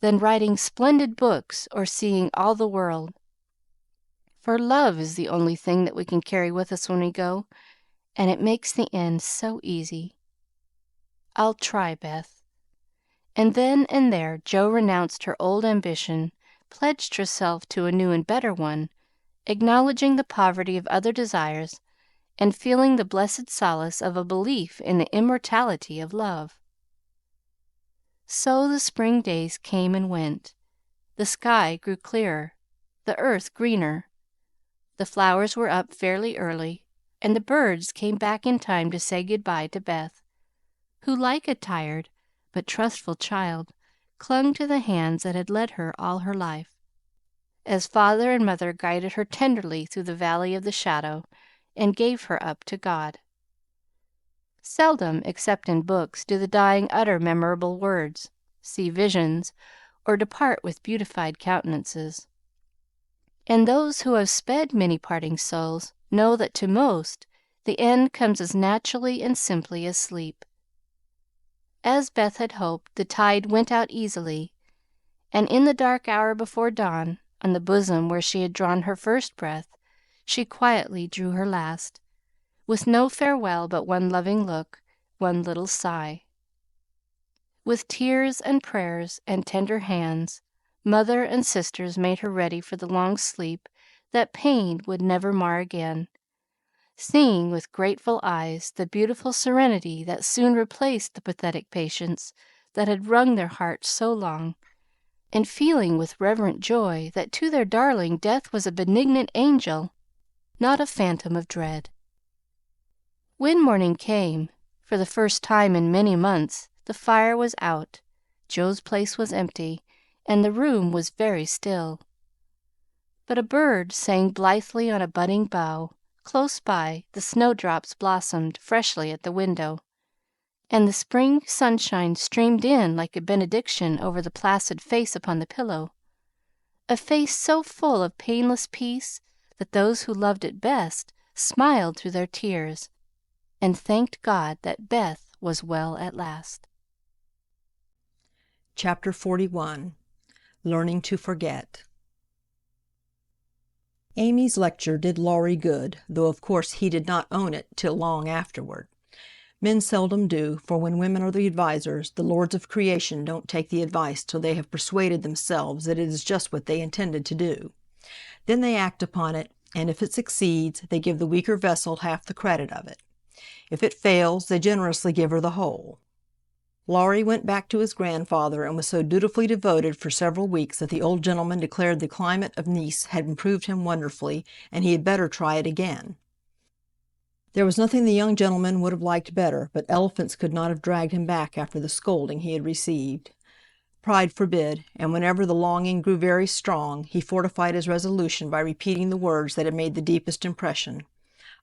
than writing splendid books or seeing all the world. For love is the only thing that we can carry with us when we go, and it makes the end so easy. I'll try, Beth. And then and there Jo renounced her old ambition, pledged herself to a new and better one, acknowledging the poverty of other desires, and feeling the blessed solace of a belief in the immortality of love. So the spring days came and went. The sky grew clearer, the earth greener. The flowers were up fairly early, and the birds came back in time to say good-bye to Beth, who, like a tired but trustful child, clung to the hands that had led her all her life, as father and mother guided her tenderly through the valley of the shadow and gave her up to God. Seldom, except in books, do the dying utter memorable words, see visions, or depart with beautified countenances. And those who have sped many parting souls know that to most the end comes as naturally and simply as sleep. As Beth had hoped, the tide went out easily, and in the dark hour before dawn, on the bosom where she had drawn her first breath, she quietly drew her last, with no farewell but one loving look, one little sigh. With tears and prayers and tender hands, mother and sisters made her ready for the long sleep that pain would never mar again, seeing with grateful eyes the beautiful serenity that soon replaced the pathetic patience that had wrung their hearts so long, and feeling with reverent joy that to their darling death was a benignant angel, not a phantom of dread. When morning came, for the first time in many months, the fire was out, Jo's place was empty, and the room was very still. But a bird sang blithely on a budding bough. Close by, the snowdrops blossomed freshly at the window, and the spring sunshine streamed in like a benediction over the placid face upon the pillow, a face so full of painless peace that those who loved it best smiled through their tears and thanked God that Beth was well at last. Chapter 41. Learning to Forget. Amy's lecture did Laurie good, though of course he did not own it till long afterward. Men seldom do, for when women are the advisers, the lords of creation don't take the advice till they have persuaded themselves that it is just what they intended to do. Then they act upon it, and if it succeeds, they give the weaker vessel half the credit of it. If it fails, they generously give her the whole. Laurie went back to his grandfather and was so dutifully devoted for several weeks that the old gentleman declared the climate of Nice had improved him wonderfully, and he had better try it again. There was nothing the young gentleman would have liked better, but elephants could not have dragged him back after the scolding he had received. Pride forbid, and whenever the longing grew very strong, he fortified his resolution by repeating the words that had made the deepest impression.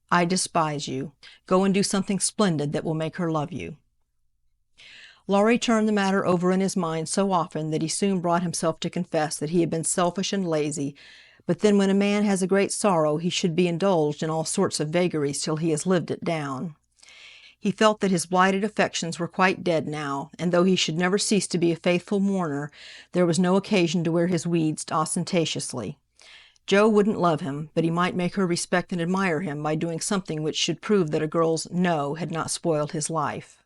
"I despise you. Go and do something splendid that will make her love you." Laurie turned the matter over in his mind so often that he soon brought himself to confess that he had been selfish and lazy, but then when a man has a great sorrow he should be indulged in all sorts of vagaries till he has lived it down. He felt that his blighted affections were quite dead now, and though he should never cease to be a faithful mourner, there was no occasion to wear his weeds ostentatiously. Jo wouldn't love him, but he might make her respect and admire him by doing something which should prove that a girl's "no" had not spoiled his life.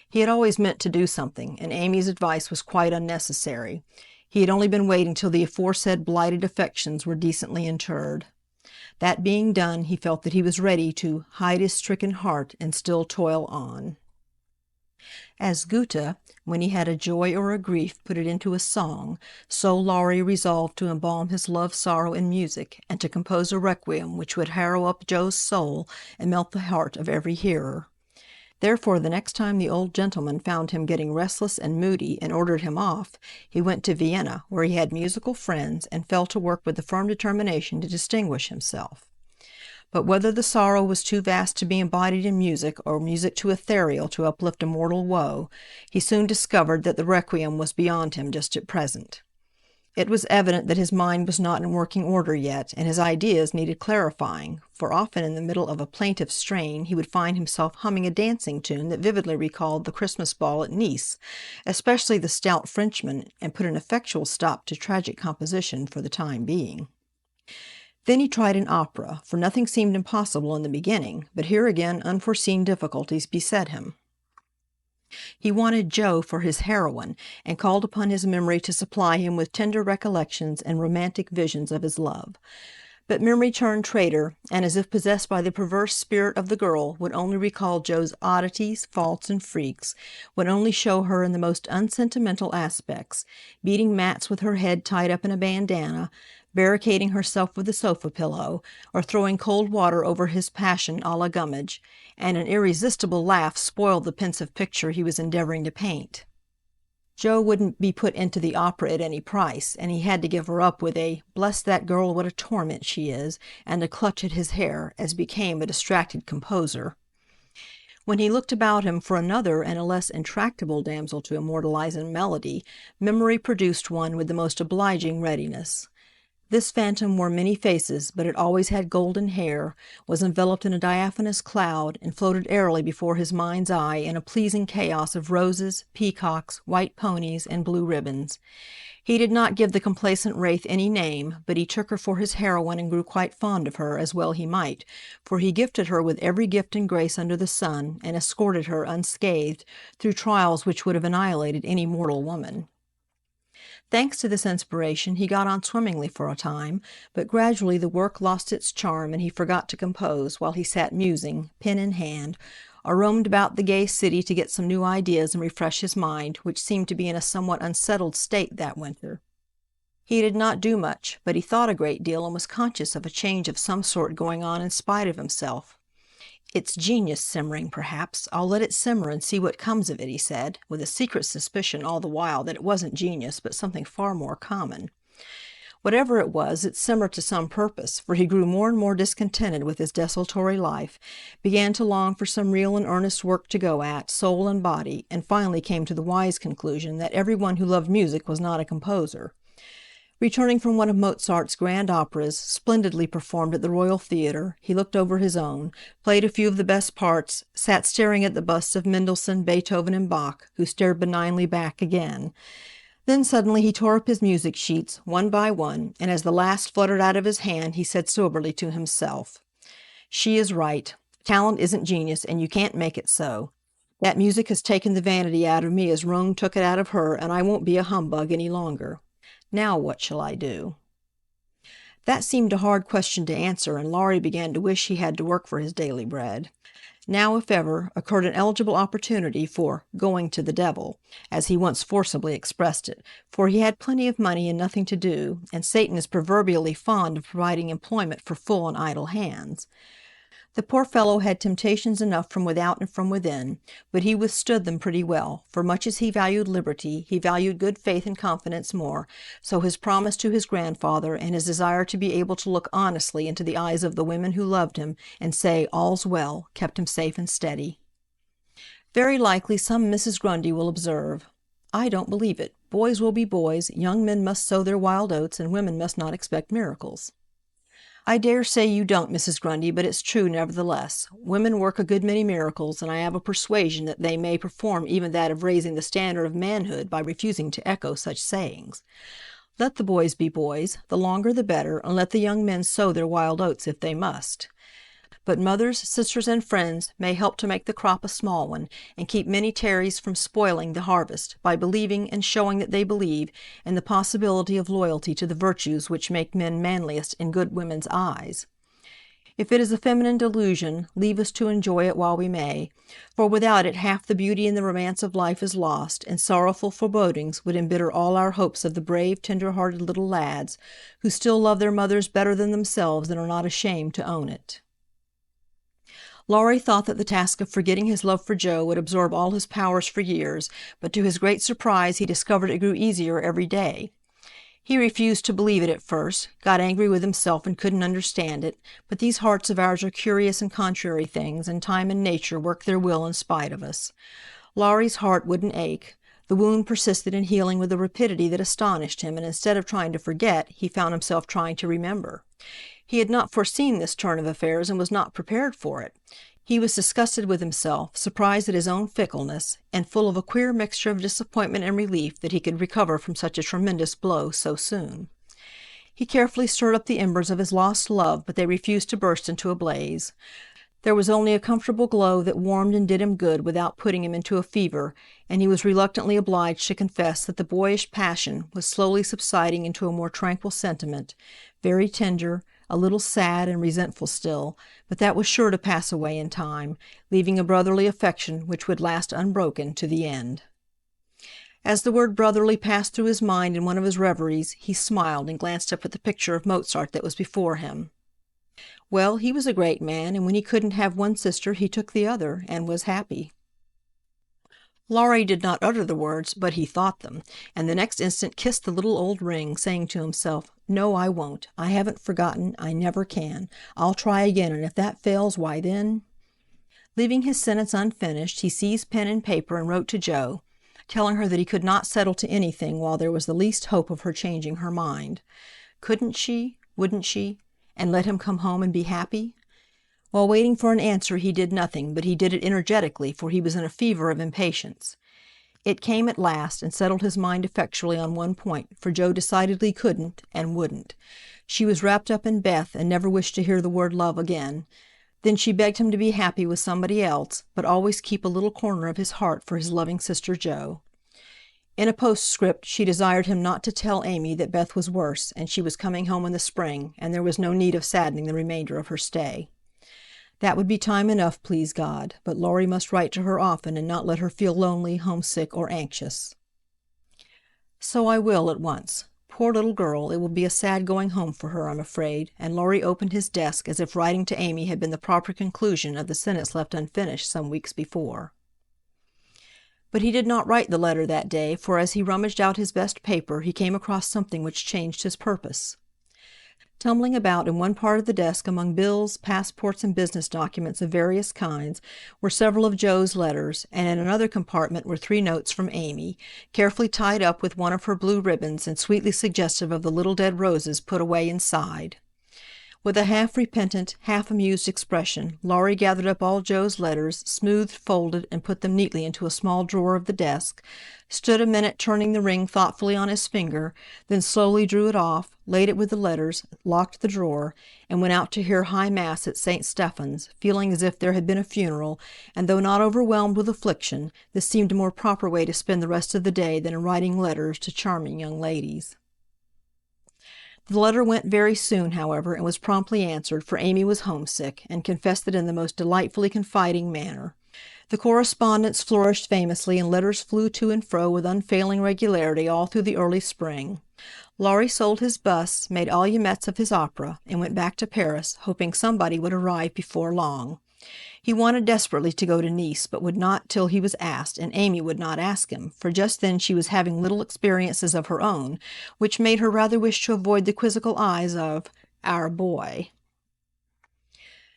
He had always meant to do something, and Amy's advice was quite unnecessary. He had only been waiting till the aforesaid blighted affections were decently interred. That being done, he felt that he was ready to "hide his stricken heart and still toil on." As Goethe, when he had a joy or a grief, put it into a song, so Laurie resolved to embalm his love-sorrow in music, and to compose a requiem which would harrow up Jo's soul and melt the heart of every hearer. Therefore, the next time the old gentleman found him getting restless and moody and ordered him off, he went to Vienna, where he had musical friends, and fell to work with the firm determination to distinguish himself. But whether the sorrow was too vast to be embodied in music, or music too ethereal to uplift a mortal woe, he soon discovered that the requiem was beyond him just at present. It was evident that his mind was not in working order yet, and his ideas needed clarifying, for often in the middle of a plaintive strain he would find himself humming a dancing tune that vividly recalled the Christmas ball at Nice, especially the Stout Frenchman, and put an effectual stop to tragic composition for the time being. Then he tried an opera, for nothing seemed impossible in the beginning, but here again unforeseen difficulties beset him. He wanted Joe for his heroine, and called upon his memory to supply him with tender recollections and romantic visions of his love. But memory turned traitor, and as if possessed by the perverse spirit of the girl, would only recall Joe's oddities, faults, and freaks, would only show her in the most unsentimental aspects, beating mats with her head tied up in a bandana, barricading herself with a sofa pillow, or throwing cold water over his passion a la Gummidge, and an irresistible laugh spoiled the pensive picture he was endeavoring to paint. Joe wouldn't be put into the opera at any price, and he had to give her up with a "bless that girl, what a torment she is," and a clutch at his hair, as became a distracted composer. When he looked about him for another and a less intractable damsel to immortalize in melody, memory produced one with the most obliging readiness. This phantom wore many faces, but it always had golden hair, was enveloped in a diaphanous cloud, and floated airily before his mind's eye in a pleasing chaos of roses, peacocks, white ponies, and blue ribbons. He did not give the complacent wraith any name, but he took her for his heroine and grew quite fond of her, as well he might, for he gifted her with every gift and grace under the sun, and escorted her unscathed through trials which would have annihilated any mortal woman. Thanks to this inspiration, he got on swimmingly for a time, but gradually the work lost its charm, and he forgot to compose, while he sat musing, pen in hand, or roamed about the gay city to get some new ideas and refresh his mind, which seemed to be in a somewhat unsettled state that winter. He did not do much, but he thought a great deal and was conscious of a change of some sort going on in spite of himself. "It's genius simmering, perhaps. I'll let it simmer and see what comes of it," he said, with a secret suspicion all the while that it wasn't genius, but something far more common. Whatever it was, it simmered to some purpose, for he grew more and more discontented with his desultory life, began to long for some real and earnest work to go at, soul and body, and finally came to the wise conclusion that every one who loved music was not a composer. Returning from one of Mozart's grand operas, splendidly performed at the Royal Theatre, he looked over his own, played a few of the best parts, sat staring at the busts of Mendelssohn, Beethoven, and Bach, who stared benignly back again. Then suddenly he tore up his music sheets, one by one, and as the last fluttered out of his hand, he said soberly to himself, "She is right. Talent isn't genius, and you can't make it so. That music has taken the vanity out of me as Rome took it out of her, and I won't be a humbug any longer. Now what shall I do?" That seemed a hard question to answer, and Laurie began to wish he had to work for his daily bread. Now, if ever, occurred an eligible opportunity for "going to the devil," as he once forcibly expressed it, for he had plenty of money and nothing to do, and Satan is proverbially fond of providing employment for full and idle hands. The poor fellow had temptations enough from without and from within, but he withstood them pretty well, for much as he valued liberty, he valued good faith and confidence more, so his promise to his grandfather, and his desire to be able to look honestly into the eyes of the women who loved him, and say "all's well," kept him safe and steady. Very likely some Mrs. Grundy will observe, "I don't believe it. Boys will be boys, young men must sow their wild oats, and women must not expect miracles." I dare say you don't, Mrs. Grundy, but it's true nevertheless. Women work a good many miracles, and I have a persuasion that they may perform even that of raising the standard of manhood by refusing to echo such sayings. Let the boys be boys, the longer the better, and let the young men sow their wild oats if they must. But mothers, sisters, and friends may help to make the crop a small one, and keep many tares from spoiling the harvest, by believing and showing that they believe in the possibility of loyalty to the virtues which make men manliest in good women's eyes. If it is a feminine delusion, leave us to enjoy it while we may, for without it half the beauty and the romance of life is lost, and sorrowful forebodings would embitter all our hopes of the brave, tender-hearted little lads, who still love their mothers better than themselves and are not ashamed to own it. Laurie thought that the task of forgetting his love for Joe would absorb all his powers for years, but to his great surprise he discovered it grew easier every day. He refused to believe it at first, got angry with himself and couldn't understand it, but these hearts of ours are curious and contrary things, and time and nature work their will in spite of us. Laurie's heart wouldn't ache. The wound persisted in healing with a rapidity that astonished him, and instead of trying to forget, he found himself trying to remember. He had not foreseen this turn of affairs and was not prepared for it. He was disgusted with himself, surprised at his own fickleness, and full of a queer mixture of disappointment and relief that he could recover from such a tremendous blow so soon. He carefully stirred up the embers of his lost love, but they refused to burst into a blaze. There was only a comfortable glow that warmed and did him good without putting him into a fever, and he was reluctantly obliged to confess that the boyish passion was slowly subsiding into a more tranquil sentiment, very tender, a little sad and resentful still, but that was sure to pass away in time, leaving a brotherly affection which would last unbroken to the end. As the word brotherly passed through his mind in one of his reveries, he smiled and glanced up at the picture of Mozart that was before him. Well, he was a great man, and when he couldn't have one sister he took the other, and was happy. Laurie did not utter the words, but he thought them, and the next instant kissed the little old ring, saying to himself, "No, I won't. I haven't forgotten. I never can. I'll try again, and if that fails, why then—" Leaving his sentence unfinished, he seized pen and paper and wrote to Jo, telling her that he could not settle to anything while there was the least hope of her changing her mind. Couldn't she? Wouldn't she? And let him come home and be happy? While waiting for an answer he did nothing, but he did it energetically, for he was in a fever of impatience. It came at last, and settled his mind effectually on one point, for Jo decidedly couldn't and wouldn't. She was wrapped up in Beth, and never wished to hear the word love again. Then she begged him to be happy with somebody else, but always keep a little corner of his heart for his loving sister Jo. In a postscript she desired him not to tell Amy that Beth was worse, and she was coming home in the spring, and there was no need of saddening the remainder of her stay. That would be time enough, please God, but Laurie must write to her often and not let her feel lonely, homesick, or anxious. "So I will, at once. Poor little girl, it will be a sad going home for her, I'm afraid," and Laurie opened his desk as if writing to Amy had been the proper conclusion of the sentence left unfinished some weeks before. But he did not write the letter that day, for as he rummaged out his best paper he came across something which changed his purpose. Tumbling about in one part of the desk among bills, passports, and business documents of various kinds were several of Jo's letters, and in another compartment were 3 notes from Amy, carefully tied up with one of her blue ribbons and sweetly suggestive of the little dead roses put away inside. With a half-repentant, half-amused expression, Laurie gathered up all Jo's letters, smoothed, folded, and put them neatly into a small drawer of the desk, stood a minute turning the ring thoughtfully on his finger, then slowly drew it off, laid it with the letters, locked the drawer, and went out to hear High Mass at St. Stephen's, feeling as if there had been a funeral, and though not overwhelmed with affliction, this seemed a more proper way to spend the rest of the day than in writing letters to charming young ladies. The letter went very soon, however, and was promptly answered, for Amy was homesick, and confessed it in the most delightfully confiding manner. The correspondence flourished famously, and letters flew to and fro with unfailing regularity all through the early spring. Laurie sold his busts, made allumettes of his opera, and went back to Paris, hoping somebody would arrive before long. He wanted desperately to go to Nice, but would not till he was asked, and Amy would not ask him, for just then she was having little experiences of her own, which made her rather wish to avoid the quizzical eyes of "our boy."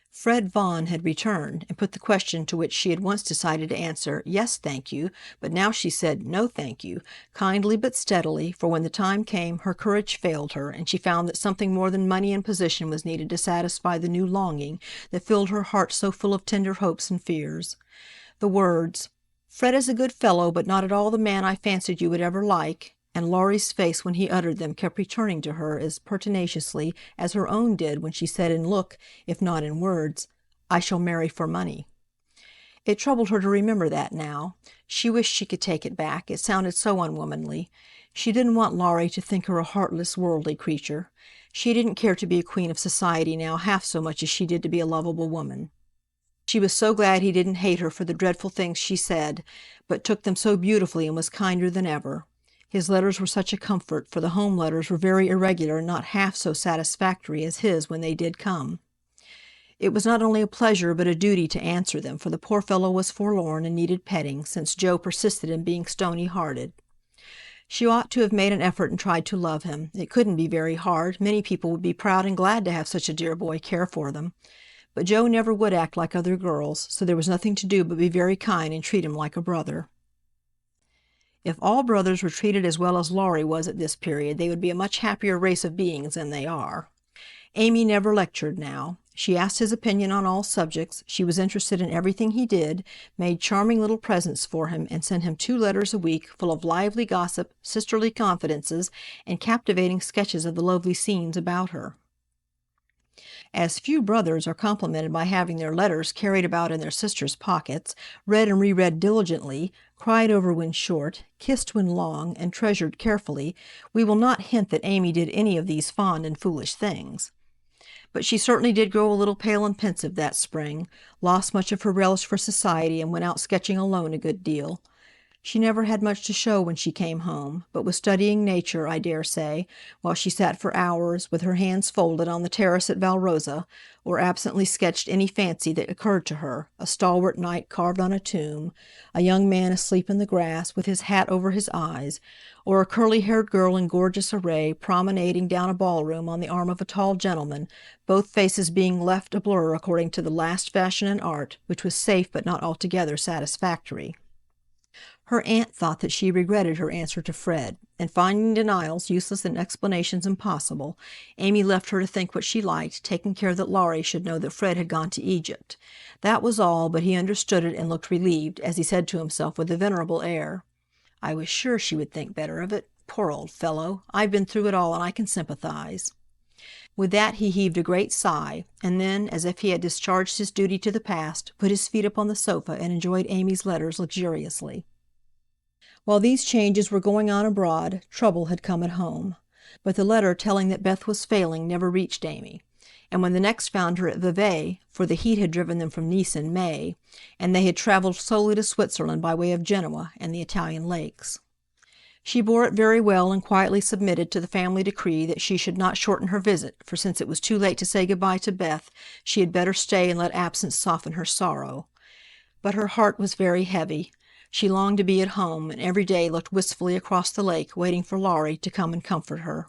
Fred Vaughan had returned, and put the question to which she had once decided to answer, "Yes, thank you," but now she said, "No, thank you," kindly but steadily, for when the time came her courage failed her, and she found that something more than money and position was needed to satisfy the new longing that filled her heart so full of tender hopes and fears. The words, "Fred is a good fellow, but not at all the man I fancied you would ever like," and Laurie's face when he uttered them kept returning to her as pertinaciously as her own did when she said in look, if not in words, "I shall marry for money." It troubled her to remember that now. She wished she could take it back, it sounded so unwomanly. She didn't want Laurie to think her a heartless, worldly creature. She didn't care to be a queen of society now half so much as she did to be a lovable woman. She was so glad he didn't hate her for the dreadful things she said, but took them so beautifully and was kinder than ever. His letters were such a comfort, for the home letters were very irregular and not half so satisfactory as his when they did come. It was not only a pleasure but a duty to answer them, for the poor fellow was forlorn and needed petting, since Jo persisted in being stony-hearted. She ought to have made an effort and tried to love him. It couldn't be very hard. Many people would be proud and glad to have such a dear boy care for them. But Jo never would act like other girls, so there was nothing to do but be very kind and treat him like a brother. If all brothers were treated as well as Laurie was at this period, they would be a much happier race of beings than they are. Amy never lectured now. She asked his opinion on all subjects, she was interested in everything he did, made charming little presents for him, and sent him 2 letters a week, full of lively gossip, sisterly confidences, and captivating sketches of the lovely scenes about her. As few brothers are complimented by having their letters carried about in their sisters' pockets, read and reread diligently, cried over when short, kissed when long, and treasured carefully, we will not hint that Amy did any of these fond and foolish things. But she certainly did grow a little pale and pensive that spring, lost much of her relish for society, and went out sketching alone a good deal. She never had much to show when she came home, but was studying nature, I dare say, while she sat for hours, with her hands folded, on the terrace at Valrosa, or absently sketched any fancy that occurred to her, a stalwart knight carved on a tomb, a young man asleep in the grass, with his hat over his eyes, or a curly-haired girl in gorgeous array promenading down a ballroom on the arm of a tall gentleman, both faces being left a blur according to the last fashion in art, which was safe but not altogether satisfactory. Her aunt thought that she regretted her answer to Fred, and finding denials useless and explanations impossible, Amy left her to think what she liked, taking care that Laurie should know that Fred had gone to Egypt. That was all, but he understood it and looked relieved, as he said to himself with a venerable air, "I was sure she would think better of it. Poor old fellow! I've been through it all, and I can sympathize." With that he heaved a great sigh, and then, as if he had discharged his duty to the past, put his feet up on the sofa and enjoyed Amy's letters luxuriously. While these changes were going on abroad, trouble had come at home. But the letter telling that Beth was failing never reached Amy, and when the next found her at Vevey, for the heat had driven them from Nice in May, and they had travelled solely to Switzerland by way of Genoa and the Italian lakes. She bore it very well and quietly submitted to the family decree that she should not shorten her visit, for since it was too late to say good-bye to Beth, she had better stay and let absence soften her sorrow. But her heart was very heavy. She longed to be at home, and every day looked wistfully across the lake, waiting for Laurie to come and comfort her.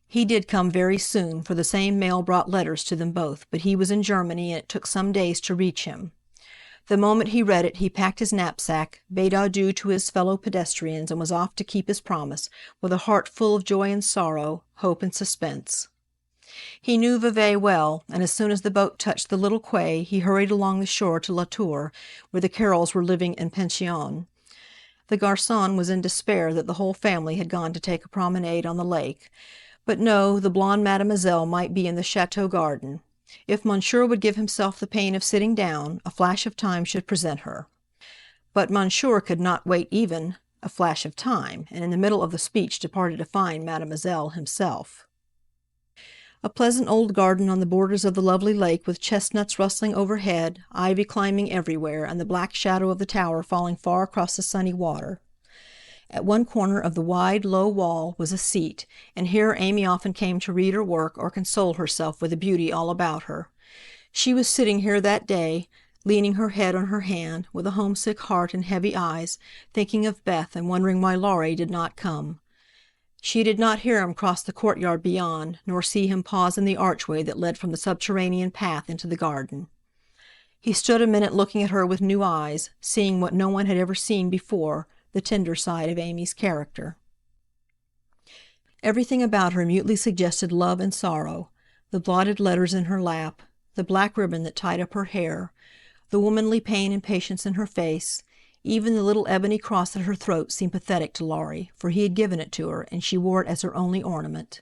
He did come very soon, for the same mail brought letters to them both, but he was in Germany, and it took some days to reach him. The moment he read it, he packed his knapsack, bade adieu to his fellow pedestrians, and was off to keep his promise, with a heart full of joy and sorrow, hope and suspense. He knew Vevey well, and as soon as the boat touched the little quay, he hurried along the shore to La Tour, where the Carrolls were living en pension. The garçon was in despair that the whole family had gone to take a promenade on the lake. But no, the blonde mademoiselle might be in the chateau garden. If monsieur would give himself the pain of sitting down, a flash of time should present her. But monsieur could not wait even a flash of time, and in the middle of the speech departed to find mademoiselle himself. A pleasant old garden on the borders of the lovely lake, with chestnuts rustling overhead, ivy climbing everywhere, and the black shadow of the tower falling far across the sunny water. At one corner of the wide, low wall was a seat, and here Amy often came to read or work, or console herself with the beauty all about her. She was sitting here that day, leaning her head on her hand, with a homesick heart and heavy eyes, thinking of Beth and wondering why Laurie did not come. She did not hear him cross the courtyard beyond, nor see him pause in the archway that led from the subterranean path into the garden. He stood a minute looking at her with new eyes, seeing what no one had ever seen before, the tender side of Amy's character. Everything about her mutely suggested love and sorrow, the blotted letters in her lap, the black ribbon that tied up her hair, the womanly pain and patience in her face. Even the little ebony cross at her throat seemed pathetic to Laurie, for he had given it to her, and she wore it as her only ornament.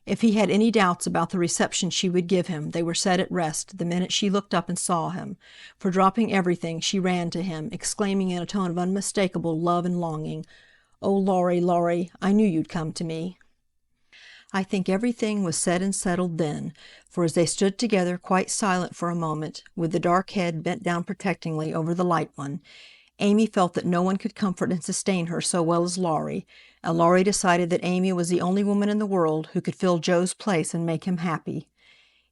If he had any doubts about the reception she would give him, they were set at rest the minute she looked up and saw him, for dropping everything, she ran to him, exclaiming in a tone of unmistakable love and longing, "Oh, Laurie, Laurie, I knew you'd come to me." I think everything was said and settled then, for as they stood together quite silent for a moment, with the dark head bent down protectingly over the light one, Amy felt that no one could comfort and sustain her so well as Laurie, and Laurie decided that Amy was the only woman in the world who could fill Joe's place and make him happy.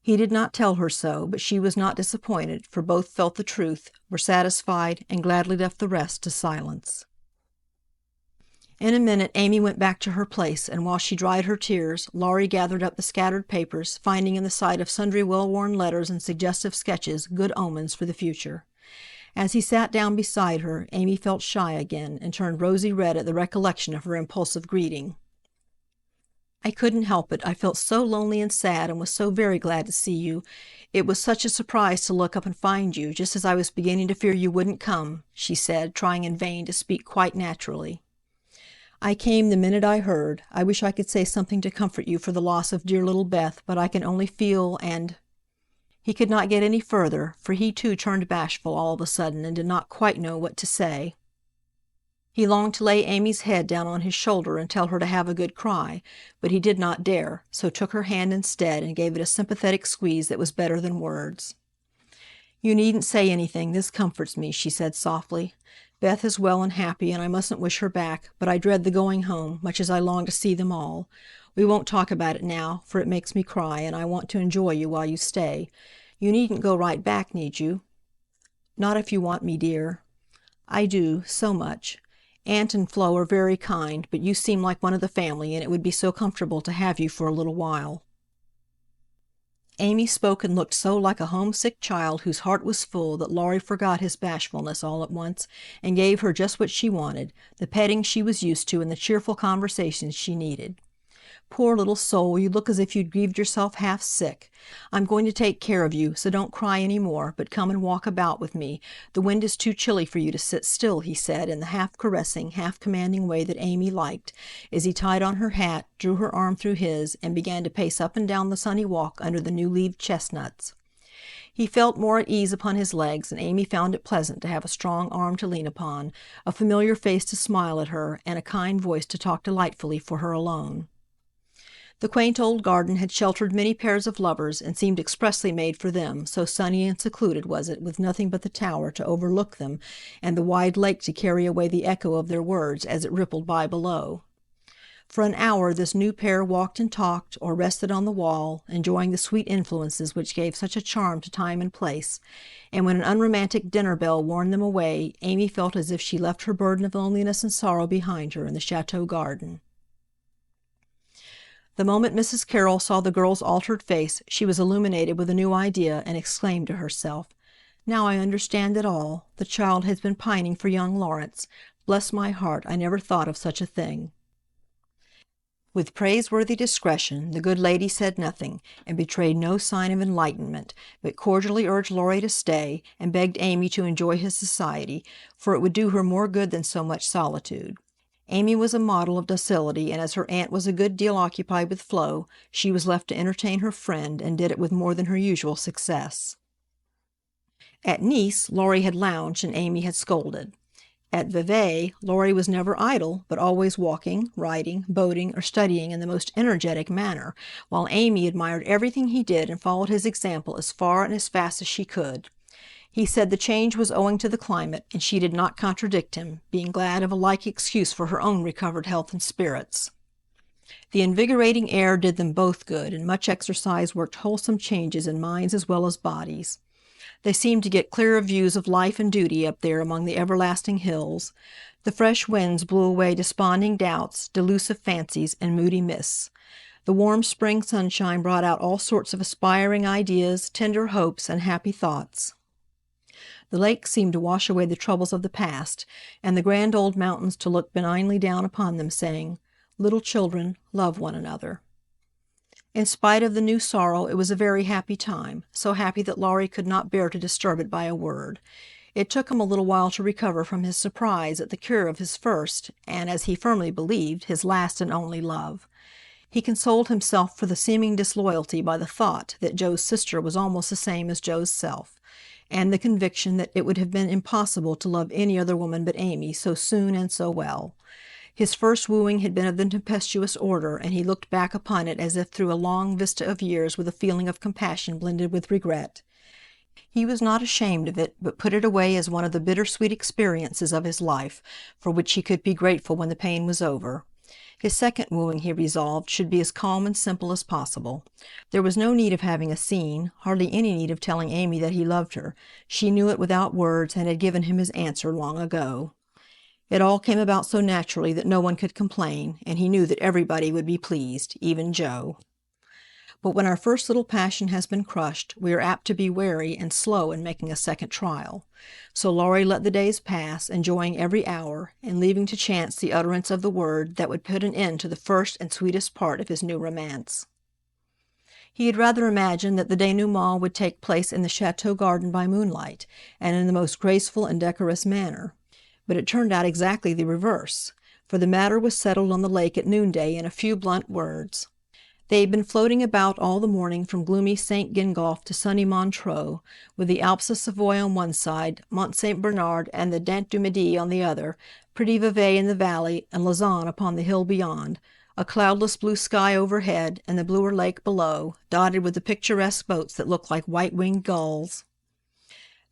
He did not tell her so, but she was not disappointed, for both felt the truth, were satisfied, and gladly left the rest to silence. In a minute Amy went back to her place, and while she dried her tears, Laurie gathered up the scattered papers, finding in the sight of sundry well-worn letters and suggestive sketches good omens for the future. As he sat down beside her, Amy felt shy again, and turned rosy red at the recollection of her impulsive greeting. "I couldn't help it. I felt so lonely and sad, and was so very glad to see you. It was such a surprise to look up and find you, just as I was beginning to fear you wouldn't come," she said, trying in vain to speak quite naturally. I came the minute I heard. I wish I could say something to comfort you for the loss of dear little Beth, but I can only feel and—" He could not get any further, for he too turned bashful all of a sudden and did not quite know what to say. He longed to lay Amy's head down on his shoulder and tell her to have a good cry, but he did not dare, so took her hand instead and gave it a sympathetic squeeze that was better than words. "You needn't say anything, this comforts me," she said softly. "Beth is well and happy, and I mustn't wish her back, but I dread the going home, much as I long to see them all. We won't talk about it now, for it makes me cry, and I want to enjoy you while you stay. You needn't go right back, need you?" "Not if you want me, dear." "I do, so much. Aunt and Flo are very kind, but you seem like one of the family, and it would be so comfortable to have you for a little while." Amy spoke and looked so like a homesick child whose heart was full that Laurie forgot his bashfulness all at once, and gave her just what she wanted, the petting she was used to and the cheerful conversations she needed. "Poor little soul, you look as if you'd grieved yourself half sick. I'm going to take care of you, so don't cry any more, but come and walk about with me. The wind is too chilly for you to sit still," he said, in the half-caressing, half-commanding way that Amy liked, as he tied on her hat, drew her arm through his, and began to pace up and down the sunny walk under the new-leaved chestnuts. He felt more at ease upon his legs, and Amy found it pleasant to have a strong arm to lean upon, a familiar face to smile at her, and a kind voice to talk delightfully for her alone. The quaint old garden had sheltered many pairs of lovers, and seemed expressly made for them, so sunny and secluded was it, with nothing but the tower to overlook them, and the wide lake to carry away the echo of their words as it rippled by below. For an hour this new pair walked and talked, or rested on the wall, enjoying the sweet influences which gave such a charm to time and place, and when an unromantic dinner bell warned them away, Amy felt as if she left her burden of loneliness and sorrow behind her in the chateau garden. The moment Mrs. Carroll saw the girl's altered face, she was illuminated with a new idea, and exclaimed to herself, "Now I understand it all. The child has been pining for young Laurence. Bless my heart, I never thought of such a thing." With praiseworthy discretion, the good lady said nothing, and betrayed no sign of enlightenment, but cordially urged Laurie to stay, and begged Amy to enjoy his society, for it would do her more good than so much solitude. Amy was a model of docility, and as her aunt was a good deal occupied with Flo, she was left to entertain her friend, and did it with more than her usual success. At Nice, Laurie had lounged and Amy had scolded. At Vevey, Laurie was never idle, but always walking, riding, boating, or studying in the most energetic manner, while Amy admired everything he did and followed his example as far and as fast as she could. He said the change was owing to the climate, and she did not contradict him, being glad of a like excuse for her own recovered health and spirits. The invigorating air did them both good, and much exercise worked wholesome changes in minds as well as bodies. They seemed to get clearer views of life and duty up there among the everlasting hills. The fresh winds blew away desponding doubts, delusive fancies, and moody mists. The warm spring sunshine brought out all sorts of aspiring ideas, tender hopes, and happy thoughts. The lake seemed to wash away the troubles of the past, and the grand old mountains to look benignly down upon them, saying, "Little children, love one another." In spite of the new sorrow, it was a very happy time, so happy that Laurie could not bear to disturb it by a word. It took him a little while to recover from his surprise at the cure of his first, and, as he firmly believed, his last and only love. He consoled himself for the seeming disloyalty by the thought that Joe's sister was almost the same as Joe's self, and the conviction that it would have been impossible to love any other woman but Amy so soon and so well. His first wooing had been of the tempestuous order, and he looked back upon it as if through a long vista of years with a feeling of compassion blended with regret. He was not ashamed of it, but put it away as one of the bitter-sweet experiences of his life, for which he could be grateful when the pain was over. His second wooing, he resolved, should be as calm and simple as possible. There was no need of having a scene, hardly any need of telling Amy that he loved her. She knew it without words, and had given him his answer long ago. It all came about so naturally that no one could complain, and he knew that everybody would be pleased, even Joe. But when our first little passion has been crushed, we are apt to be wary and slow in making a second trial. So Laurie let the days pass, enjoying every hour, and leaving to chance the utterance of the word that would put an end to the first and sweetest part of his new romance. He had rather imagined that the denouement would take place in the chateau garden by moonlight, and in the most graceful and decorous manner. But it turned out exactly the reverse. for the matter was settled on the lake at noonday in a few blunt words. They had been floating about all the morning from gloomy St. Gingolph to sunny Montreux, with the Alps of Savoy on one side, Mont St. Bernard and the Dent du Midi on the other, pretty Vevey in the valley, and Lausanne upon the hill beyond, a cloudless blue sky overhead, and the bluer lake below, dotted with the picturesque boats that looked like white-winged gulls.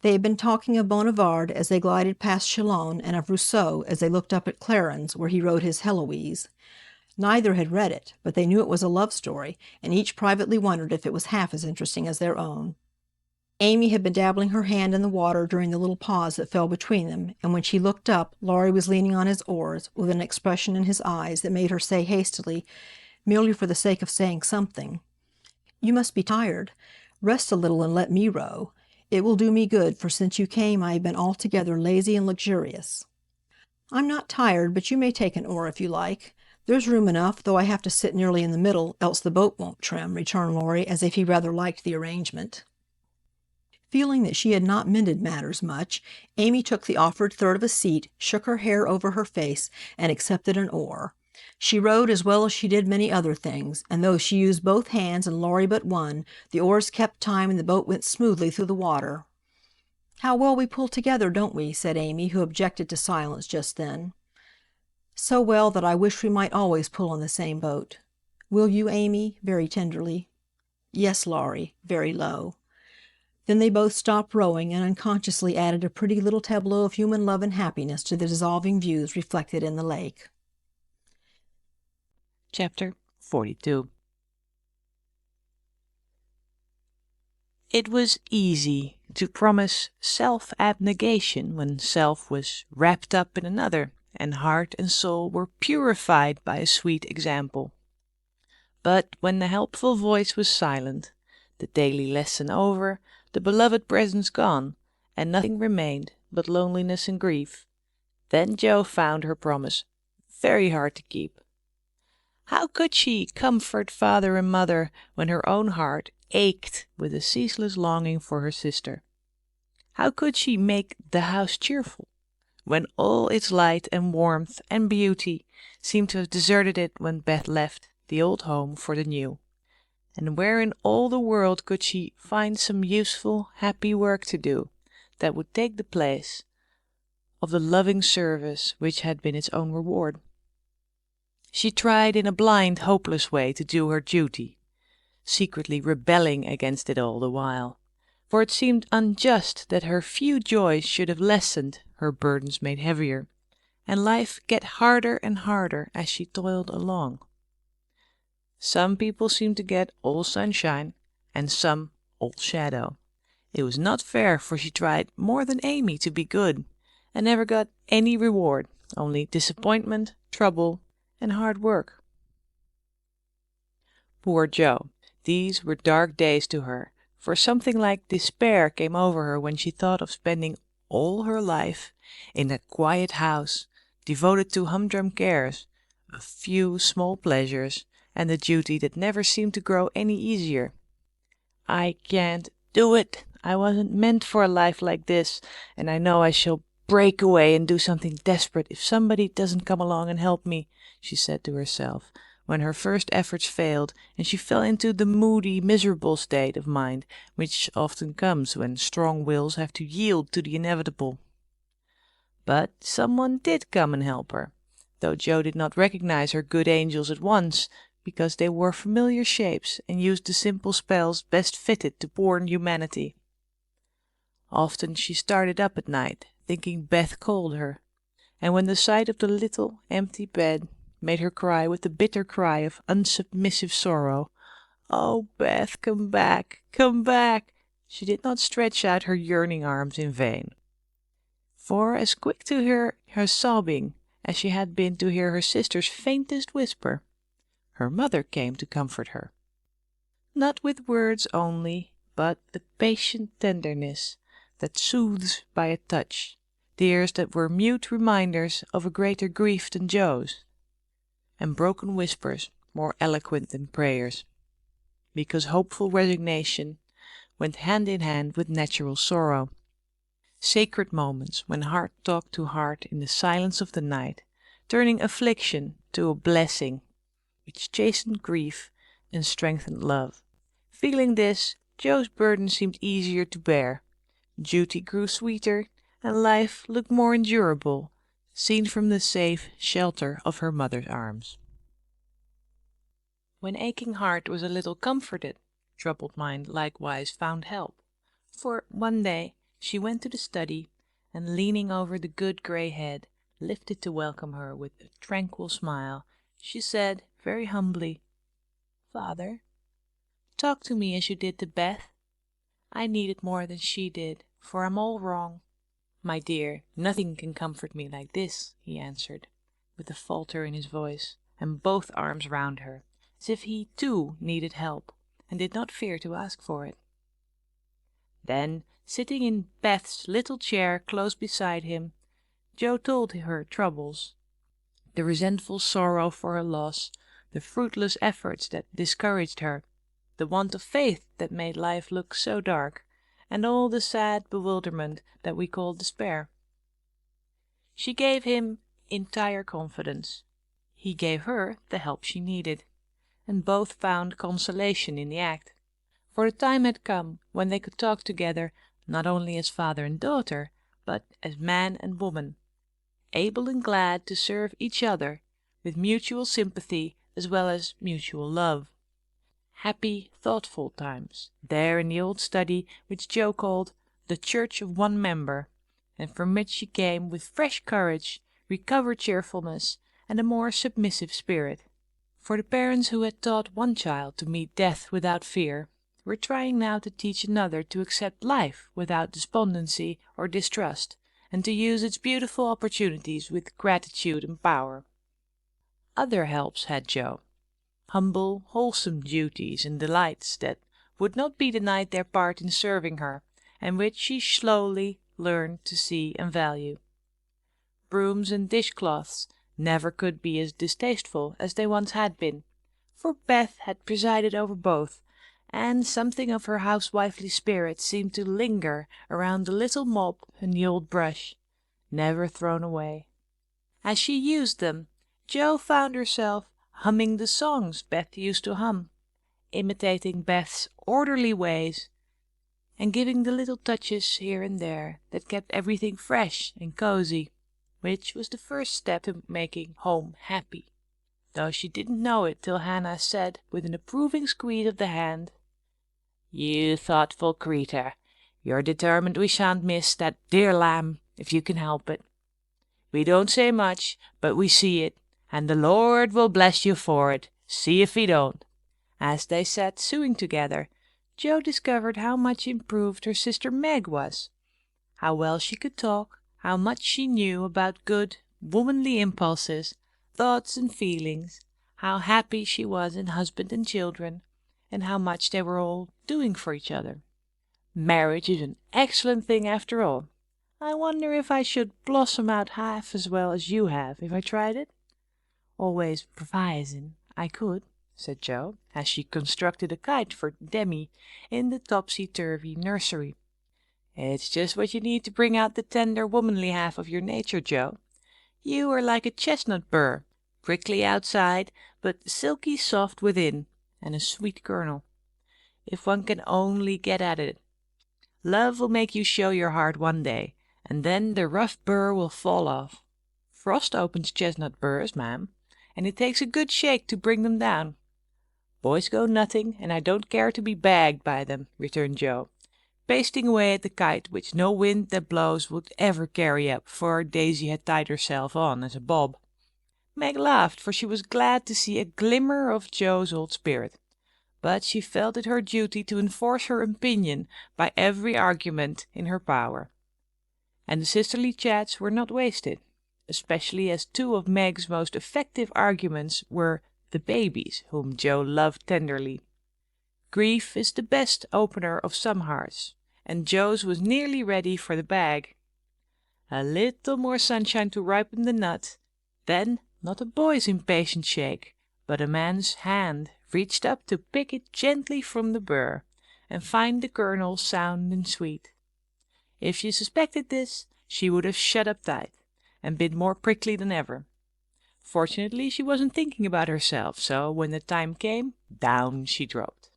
They had been talking of Bonivard as they glided past Chillon, and of Rousseau as they looked up at Clarens, where he wrote his Heloise. Neither had read it, but they knew it was a love story, and each privately wondered if it was half as interesting as their own. Amy had been dabbling her hand in the water during the little pause that fell between them, and when she looked up, Laurie was leaning on his oars, with an expression in his eyes that made her say hastily, merely for the sake of saying something, "You must be tired. Rest a little and let me row. It will do me good, for since you came I have been altogether lazy and luxurious." "I'm not tired, but you may take an oar if you like. There's room enough, though I have to sit nearly in the middle, else the boat won't trim," returned Laurie, as if he rather liked the arrangement. Feeling that she had not mended matters much, Amy took the offered third of a seat, shook her hair over her face, and accepted an oar. She rowed as well as she did many other things, and though she used both hands and Laurie but one, the oars kept time and the boat went smoothly through the water. "How well we pull together, don't we?" said Amy, who objected to silence just then. "So well that I wish we might always pull in the same boat. Will you, Amy?" very tenderly. "Yes, Laurie," very low. Then they both stopped rowing and unconsciously added a pretty little tableau of human love and happiness to the dissolving views reflected in the lake. Chapter 42. It was easy to promise self-abnegation when self was wrapped up in another, and heart and soul were purified by a sweet example. But when the helpful voice was silent, the daily lesson over, the beloved presence gone, and nothing remained but loneliness and grief, then Jo found her promise very hard to keep. How could she comfort father and mother when her own heart ached with a ceaseless longing for her sister? How could she make the house cheerful when all its light and warmth and beauty seemed to have deserted it when Beth left the old home for the new? And where in all the world could she find some useful, happy work to do that would take the place of the loving service which had been its own reward? She tried in a blind, hopeless way to do her duty, secretly rebelling against it all the while, for it seemed unjust that her few joys should have lessened, her burdens made heavier, and life get harder and harder as she toiled along. Some people seemed to get all sunshine, and some all shadow. It was not fair, for she tried more than Amy to be good, and never got any reward, only disappointment, trouble, and hard work. Poor Jo, these were dark days to her, for something like despair came over her when she thought of spending all her life in that quiet house, devoted to humdrum cares, a few small pleasures, and the duty that never seemed to grow any easier. "I can't do it. I wasn't meant for a life like this, and I know I shall break away and do something desperate if somebody doesn't come along and help me," she said to herself, when her first efforts failed, and she fell into the moody, miserable state of mind which often comes when strong wills have to yield to the inevitable. But someone did come and help her, though Jo did not recognize her good angels at once, because they wore familiar shapes and used the simple spells best fitted to poor humanity. Often she started up at night, thinking Beth called her, and when the sight of the little empty bed made her cry with the bitter cry of unsubmissive sorrow, "Oh, Beth, come back, come back," she did not stretch out her yearning arms in vain. For as quick to hear her sobbing as she had been to hear her sister's faintest whisper, her mother came to comfort her. Not with words only, but the patient tenderness that soothes by a touch, tears that were mute reminders of a greater grief than Jo's, and broken whispers more eloquent than prayers, because hopeful resignation went hand in hand with natural sorrow. Sacred moments when heart talked to heart in the silence of the night, turning affliction to a blessing, which chastened grief and strengthened love. Feeling this, Jo's burden seemed easier to bear. Duty grew sweeter, and life looked more endurable, seen from the safe shelter of her mother's arms. When aching heart was a little comforted, troubled mind likewise found help. For one day she went to the study, and leaning over the good grey head, lifted to welcome her with a tranquil smile, she said very humbly, "Father, talk to me as you did to Beth. I need it more than she did, for I'm all wrong." "My dear, nothing can comfort me like this," he answered, with a falter in his voice, and both arms round her, as if he too needed help, and did not fear to ask for it. Then, sitting in Beth's little chair close beside him, Jo told her troubles, the resentful sorrow for her loss, the fruitless efforts that discouraged her, the want of faith that made life look so dark, and all the sad bewilderment that we call despair. She gave him entire confidence. He gave her the help she needed, and both found consolation in the act. For the time had come when they could talk together, not only as father and daughter, but as man and woman, able and glad to serve each other with mutual sympathy as well as mutual love. Happy, thoughtful times, there in the old study which Jo called the Church of One Member, and from which she came with fresh courage, recovered cheerfulness, and a more submissive spirit. For the parents who had taught one child to meet death without fear were trying now to teach another to accept life without despondency or distrust, and to use its beautiful opportunities with gratitude and power. Other helps had Jo, humble, wholesome duties and delights that would not be denied their part in serving her, and which she slowly learned to see and value. Brooms and dishcloths never could be as distasteful as they once had been, for Beth had presided over both, and something of her housewifely spirit seemed to linger around the little mop and the old brush, never thrown away. As she used them, Jo found herself humming the songs Beth used to hum, imitating Beth's orderly ways, and giving the little touches here and there that kept everything fresh and cozy, which was the first step to making home happy, though she didn't know it till Hannah said, with an approving squeeze of the hand, "You thoughtful creetur, you're determined we shan't miss that dear lamb if you can help it. We don't say much, but we see it, and the Lord will bless you for it, see if he don't." As they sat sewing together, Jo discovered how much improved her sister Meg was, how well she could talk, how much she knew about good, womanly impulses, thoughts and feelings, how happy she was in husband and children, and how much they were all doing for each other. Marriage is an excellent thing after all. I wonder if I should blossom out half as well as you have if I tried it? Always provising I could, said Jo, as she constructed a kite for Demi in the topsy-turvy nursery. It's just what you need to bring out the tender womanly half of your nature, Jo. You are like a chestnut burr, prickly outside, but silky soft within, and a sweet kernel. If one can only get at it. Love will make you show your heart one day, and then the rough burr will fall off. Frost opens chestnut burrs, ma'am, and it takes a good shake to bring them down. Boys go nutting, and I don't care to be bagged by them, returned Jo, pasting away at the kite which no wind that blows would ever carry up, for Daisy had tied herself on as a bob. Meg laughed, for she was glad to see a glimmer of Jo's old spirit, but she felt it her duty to enforce her opinion by every argument in her power. And the sisterly chats were not wasted, especially as two of Meg's most effective arguments were the babies, whom Jo loved tenderly. Grief is the best opener of some hearts, and Jo's was nearly ready for the bag. A little more sunshine to ripen the nut, then not a boy's impatient shake, but a man's hand reached up to pick it gently from the burr, and find the kernel sound and sweet. If she suspected this, she would have shut up tight, and been more prickly than ever. Fortunately, she wasn't thinking about herself, so when the time came, down she dropped.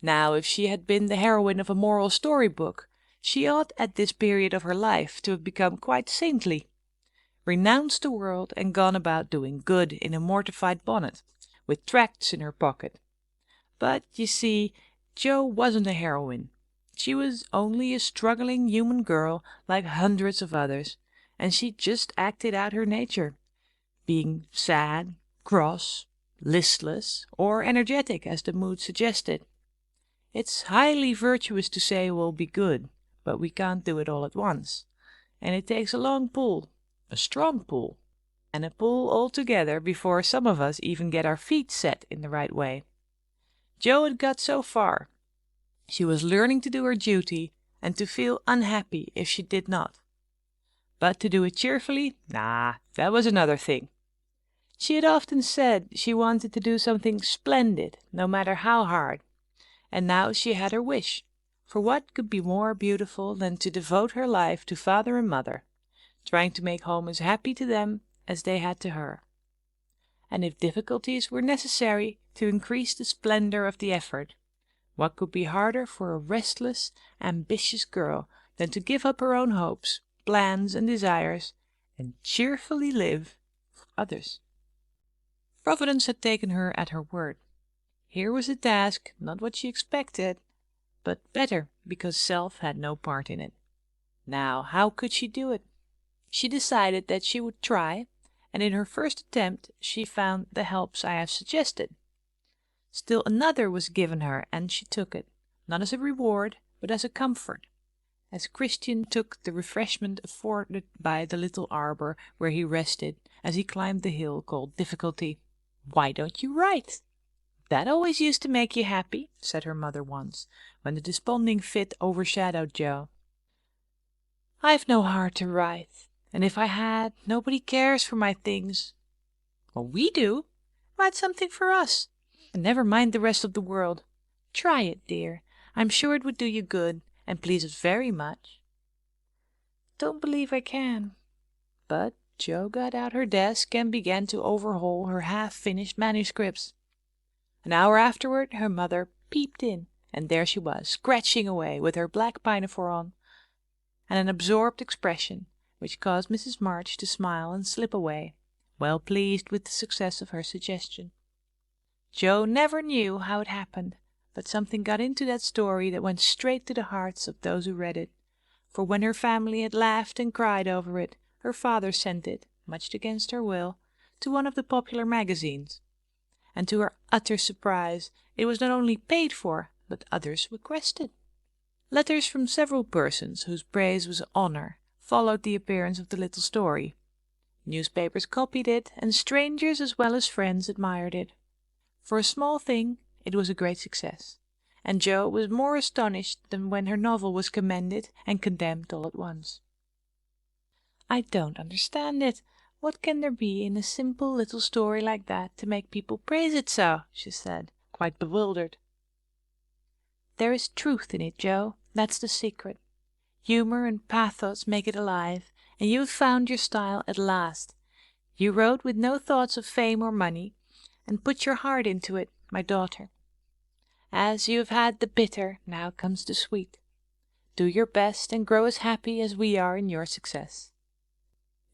Now, if she had been the heroine of a moral storybook, she ought at this period of her life to have become quite saintly, renounced the world, and gone about doing good in a mortified bonnet, with tracts in her pocket. But, you see, Jo wasn't a heroine. She was only a struggling human girl like hundreds of others, and she just acted out her nature, being sad, cross, listless, or energetic as the mood suggested. It's highly virtuous to say we'll be good, but we can't do it all at once, and it takes a long pull, a strong pull, and a pull altogether before some of us even get our feet set in the right way. Jo had got so far. She was learning to do her duty and to feel unhappy if she did not. But to do it cheerfully, that was another thing. She had often said she wanted to do something splendid, no matter how hard, and now she had her wish, for what could be more beautiful than to devote her life to father and mother, trying to make home as happy to them as they had to her. And if difficulties were necessary to increase the splendor of the effort, what could be harder for a restless, ambitious girl than to give up her own hopes, plans, and desires, and cheerfully live for others? Providence had taken her at her word. Here was a task, not what she expected, but better because self had no part in it. Now, how could she do it? She decided that she would try, and in her first attempt she found the helps I have suggested. Still another was given her, and she took it, not as a reward, but as a comfort, as Christian took the refreshment afforded by the little arbor where he rested as he climbed the hill called Difficulty. "Why don't you write? That always used to make you happy," said her mother once, when the desponding fit overshadowed Jo. "I've no heart to write, and if I had, nobody cares for my things." "Well, we do. Write something for us, and never mind the rest of the world. Try it, dear. I'm sure it would do you good, and please us very much." "Don't believe I can." But Jo got out her desk and began to overhaul her half-finished manuscripts. An hour afterward her mother peeped in, and there she was, scratching away, with her black pinafore on, and an absorbed expression, which caused Mrs. March to smile and slip away, well pleased with the success of her suggestion. Jo never knew how it happened, but something got into that story that went straight to the hearts of those who read it, for when her family had laughed and cried over it, her father sent it, much against her will, to one of the popular magazines, and to her utter surprise it was not only paid for, but others requested. Letters from several persons, whose praise was honor, followed the appearance of the little story. Newspapers copied it, and strangers as well as friends admired it. For a small thing it was a great success, and Jo was more astonished than when her novel was commended and condemned all at once. "I don't understand it. What can there be in a simple little story like that to make people praise it so?" she said, quite bewildered. "There is truth in it, Jo. That's the secret. Humor and pathos make it alive, and you have found your style at last. You wrote with no thoughts of fame or money, and put your heart into it, my daughter. As you have had the bitter, now comes the sweet. Do your best and grow as happy as we are in your success."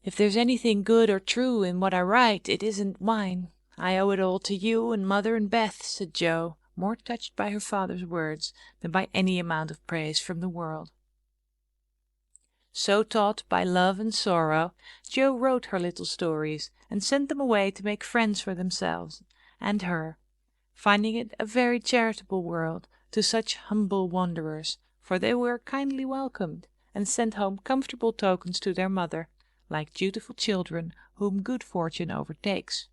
"If there's anything good or true in what I write, it isn't mine. I owe it all to you and Mother and Beth," said Jo, more touched by her father's words than by any amount of praise from the world. So taught by love and sorrow, Jo wrote her little stories and sent them away to make friends for themselves and her, finding it a very charitable world to such humble wanderers, for they were kindly welcomed and sent home comfortable tokens to their mother, like dutiful children whom good fortune overtakes.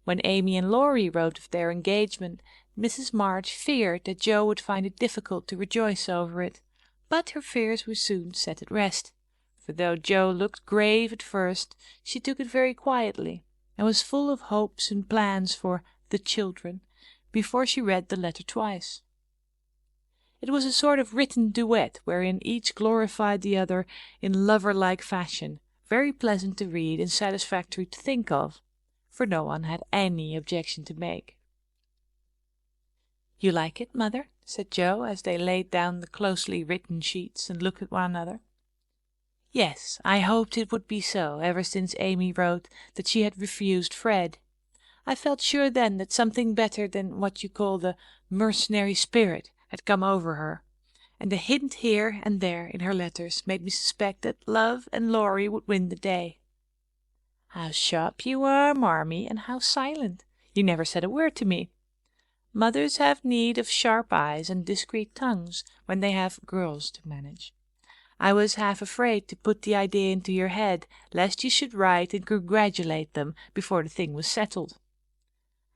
When Amy and Laurie wrote of their engagement, Mrs. March feared that Jo would find it difficult to rejoice over it, but her fears were soon set at rest, for though Jo looked grave at first, she took it very quietly, and was full of hopes and plans for the children before she read the letter twice. It was a sort of written duet wherein each glorified the other in lover-like fashion, very pleasant to read and satisfactory to think of, for no one had any objection to make. "You like it, Mother?" said Joe, as they laid down the closely written sheets and looked at one another. Yes, I hoped it would be so, ever since Amy wrote that she had refused Fred. I felt sure then that something better than what you call the mercenary spirit had come over her, and a hint here and there in her letters made me suspect that love and Laurie would win the day. "How sharp you are, Marmee, and how silent! You never said a word to me. Mothers have need of sharp eyes and discreet tongues when they have girls to manage. I was half afraid to put the idea into your head, lest you should write and congratulate them before the thing was settled.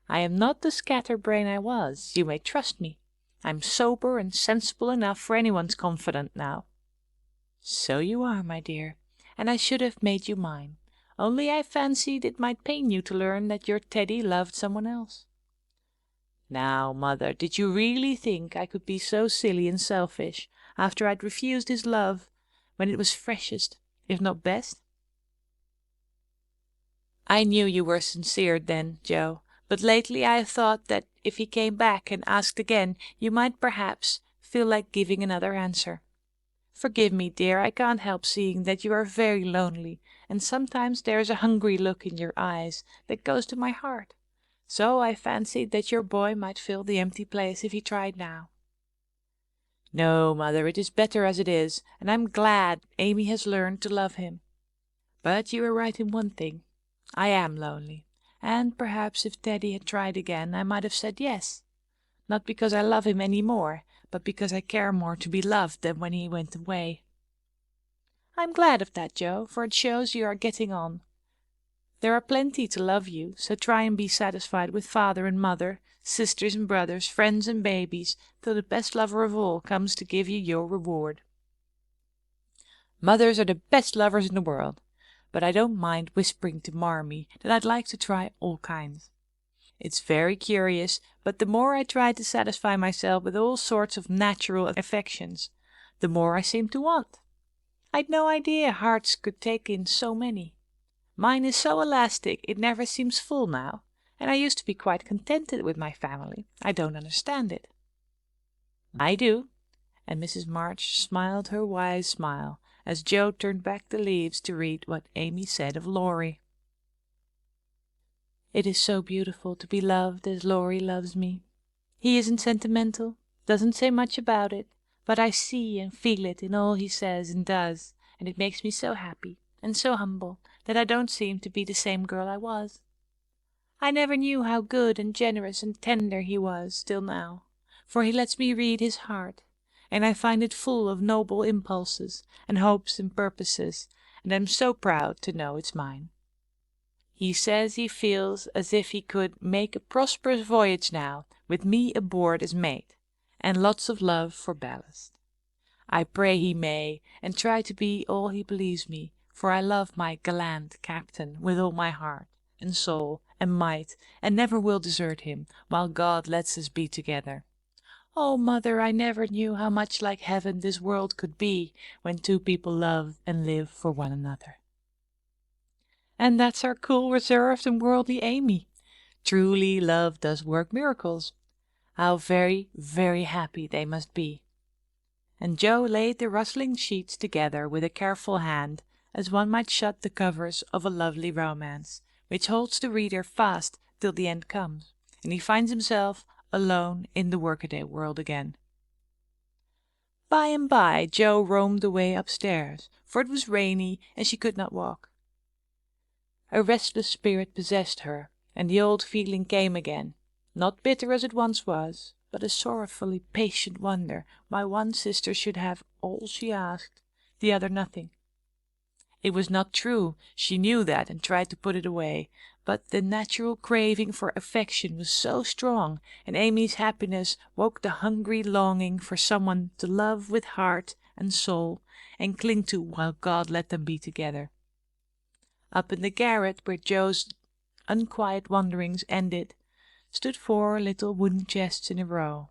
I am not the scatterbrain I was, you may trust me. I'm sober and sensible enough for anyone's confidant now." "So you are, my dear, and I should have made you mine, only I fancied it might pain you to learn that your Teddy loved someone else." "Now, Mother, did you really think I could be so silly and selfish after I'd refused his love when it was freshest, if not best?" "I knew you were sincere then, Joe, but lately I have thought that if he came back and asked again, you might perhaps feel like giving another answer. Forgive me, dear, I can't help seeing that you are very lonely, and sometimes there is a hungry look in your eyes that goes to my heart. So I fancied that your boy might fill the empty place if he tried now." "No, Mother, it is better as it is, and I'm glad Amy has learned to love him. But you are right in one thing. I am lonely, and perhaps if Teddy had tried again I might have said yes, not because I love him any more, but because I care more to be loved than when he went away. I'm glad of that, Joe, for it shows you are getting on. There are plenty to love you, so try and be satisfied with father and mother, sisters and brothers, friends and babies, till the best lover of all comes to give you your reward. Mothers are the best lovers in the world, but I don't mind whispering to Marmee that I'd like to try all kinds. It's very curious, but the more I try to satisfy myself with all sorts of natural affections, the more I seem to want. I'd no idea hearts could take in so many. Mine is so elastic it never seems full now, and I used to be quite contented with my family. I don't understand it." "I do," and Mrs. March smiled her wise smile as Joe turned back the leaves to read what Amy said of Laurie. "It is so beautiful to be loved as Laurie loves me. He isn't sentimental, doesn't say much about it, but I see and feel it in all he says and does, and it makes me so happy and so humble that I don't seem to be the same girl I was. I never knew how good and generous and tender he was till now, for he lets me read his heart, and I find it full of noble impulses and hopes and purposes, and am so proud to know it's mine. He says he feels as if he could make a prosperous voyage now, with me aboard as mate, and lots of love for ballast. I pray he may, and try to be all he believes me, for I love my gallant captain with all my heart and soul and might, and never will desert him, while God lets us be together. Oh, Mother, I never knew how much like heaven this world could be, when two people love and live for one another." And that's our cool, reserved, and worldly Amy. Truly, love does work miracles. How very, very happy they must be. And Joe laid the rustling sheets together with a careful hand, as one might shut the covers of a lovely romance, which holds the reader fast till the end comes, and he finds himself alone in the workaday world again. By and by Joe roamed away upstairs, for it was rainy and she could not walk. A restless spirit possessed her, and the old feeling came again, not bitter as it once was, but a sorrowfully patient wonder why one sister should have all she asked, the other nothing. It was not true, she knew that and tried to put it away, but the natural craving for affection was so strong, and Amy's happiness woke the hungry longing for someone to love with heart and soul and cling to while God let them be together. Up in the garret, where Joe's unquiet wanderings ended, stood 4 little wooden chests in a row,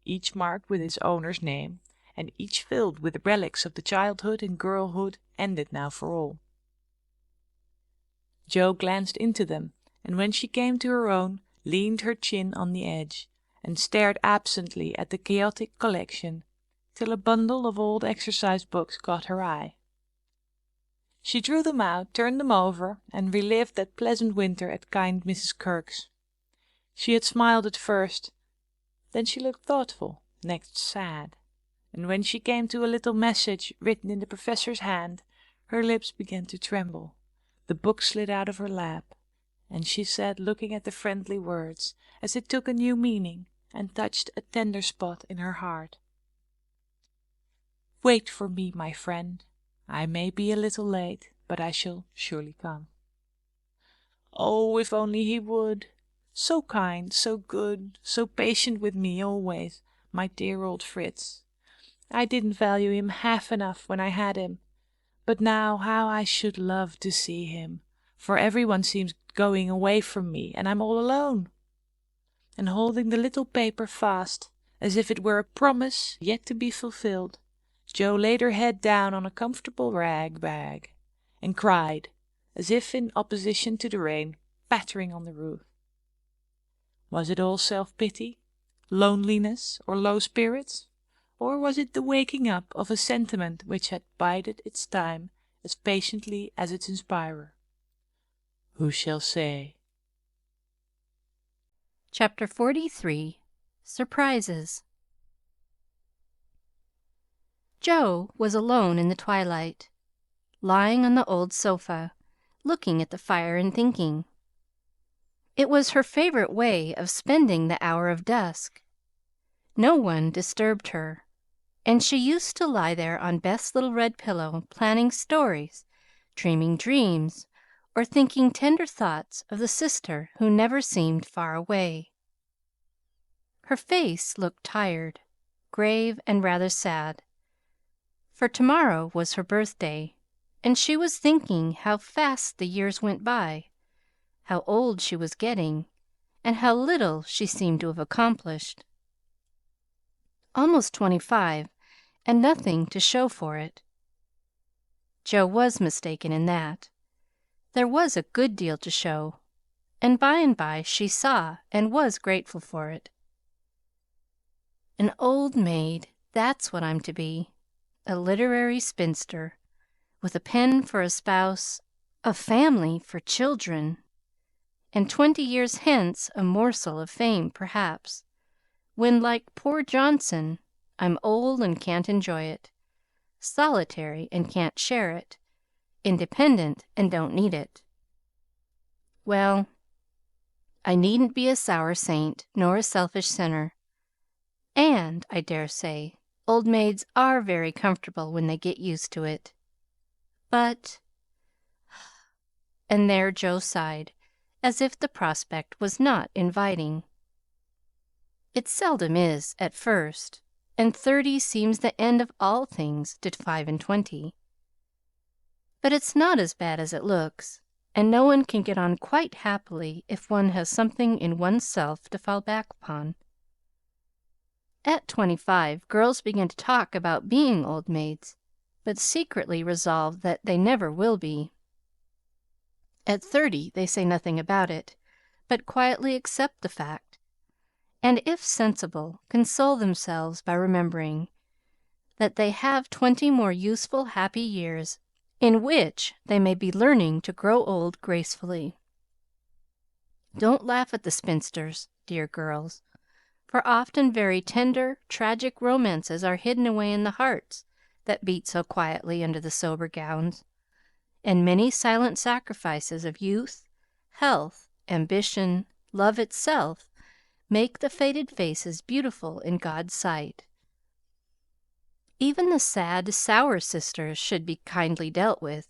each marked with its owner's name, and each filled with relics of the childhood and girlhood ended now for all. Jo glanced into them, and when she came to her own, leaned her chin on the edge, and stared absently at the chaotic collection, till a bundle of old exercise books caught her eye. She drew them out, turned them over, and relived that pleasant winter at kind Mrs. Kirk's. She had smiled at first, then she looked thoughtful, next sad, and when she came to a little message written in the professor's hand, her lips began to tremble, the book slid out of her lap, and she sat looking at the friendly words as it took a new meaning and touched a tender spot in her heart. "Wait for me, my friend. I may be a little late, but I shall surely come." Oh, if only he would! So kind, so good, so patient with me always, my dear old Fritz. I didn't value him half enough when I had him, but now how I should love to see him, for everyone seems going away from me, and I'm all alone. And holding the little paper fast, as if it were a promise yet to be fulfilled, Jo laid her head down on a comfortable rag bag, and cried, as if in opposition to the rain pattering on the roof. Was it all self-pity, loneliness, or low spirits? Or was it the waking up of a sentiment which had bided its time as patiently as its inspirer? Who shall say? Chapter 43 Surprises. Jo was alone in the twilight, lying on the old sofa, looking at the fire and thinking. It was her favorite way of spending the hour of dusk. No one disturbed her, and she used to lie there on Beth's little red pillow, planning stories, dreaming dreams, or thinking tender thoughts of the sister who never seemed far away. Her face looked tired, grave, and rather sad, for tomorrow was her birthday, and she was thinking how fast the years went by, how old she was getting, and how little she seemed to have accomplished. Almost 25, and nothing to show for it. Jo was mistaken in that. There was a good deal to show, and by she saw and was grateful for it. An old maid, that's what I'm to be. A literary spinster, with a pen for a spouse, a family for children, and 20 years hence a morsel of fame, perhaps, when, like poor Johnson, I'm old and can't enjoy it, solitary and can't share it, independent and don't need it. Well, I needn't be a sour saint nor a selfish sinner, and, I dare say, old maids are very comfortable when they get used to it. But and there Jo sighed, as if the prospect was not inviting. It seldom is, at first, and 30 seems the end of all things to 5 and 20. But it's not as bad as it looks, and no one can get on quite happily if one has something in one's self to fall back upon. At 25, girls begin to talk about being old maids, but secretly resolve that they never will be. At 30, they say nothing about it, but quietly accept the fact, and if sensible, console themselves by remembering that they have 20 more useful, happy years in which they may be learning to grow old gracefully. Don't laugh at the spinsters, dear girls, for often very tender, tragic romances are hidden away in the hearts that beat so quietly under the sober gowns, and many silent sacrifices of youth, health, ambition, love itself, make the faded faces beautiful in God's sight. Even the sad, sour sisters should be kindly dealt with,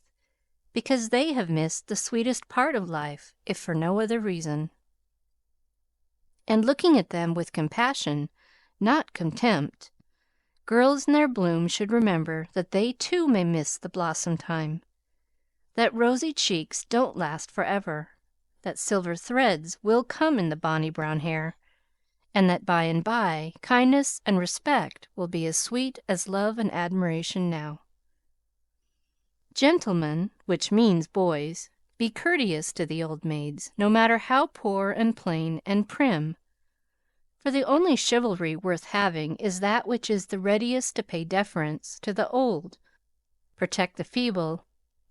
because they have missed the sweetest part of life, if for no other reason. And looking at them with compassion, not contempt, girls in their bloom should remember that they too may miss the blossom time, that rosy cheeks don't last forever, that silver threads will come in the bonny brown hair, and that by and by kindness and respect will be as sweet as love and admiration now. Gentlemen, which means boys, Be courteous to the old maids, no matter how poor and plain and prim. For the only chivalry worth having is that which is the readiest to pay deference to the old, protect the feeble,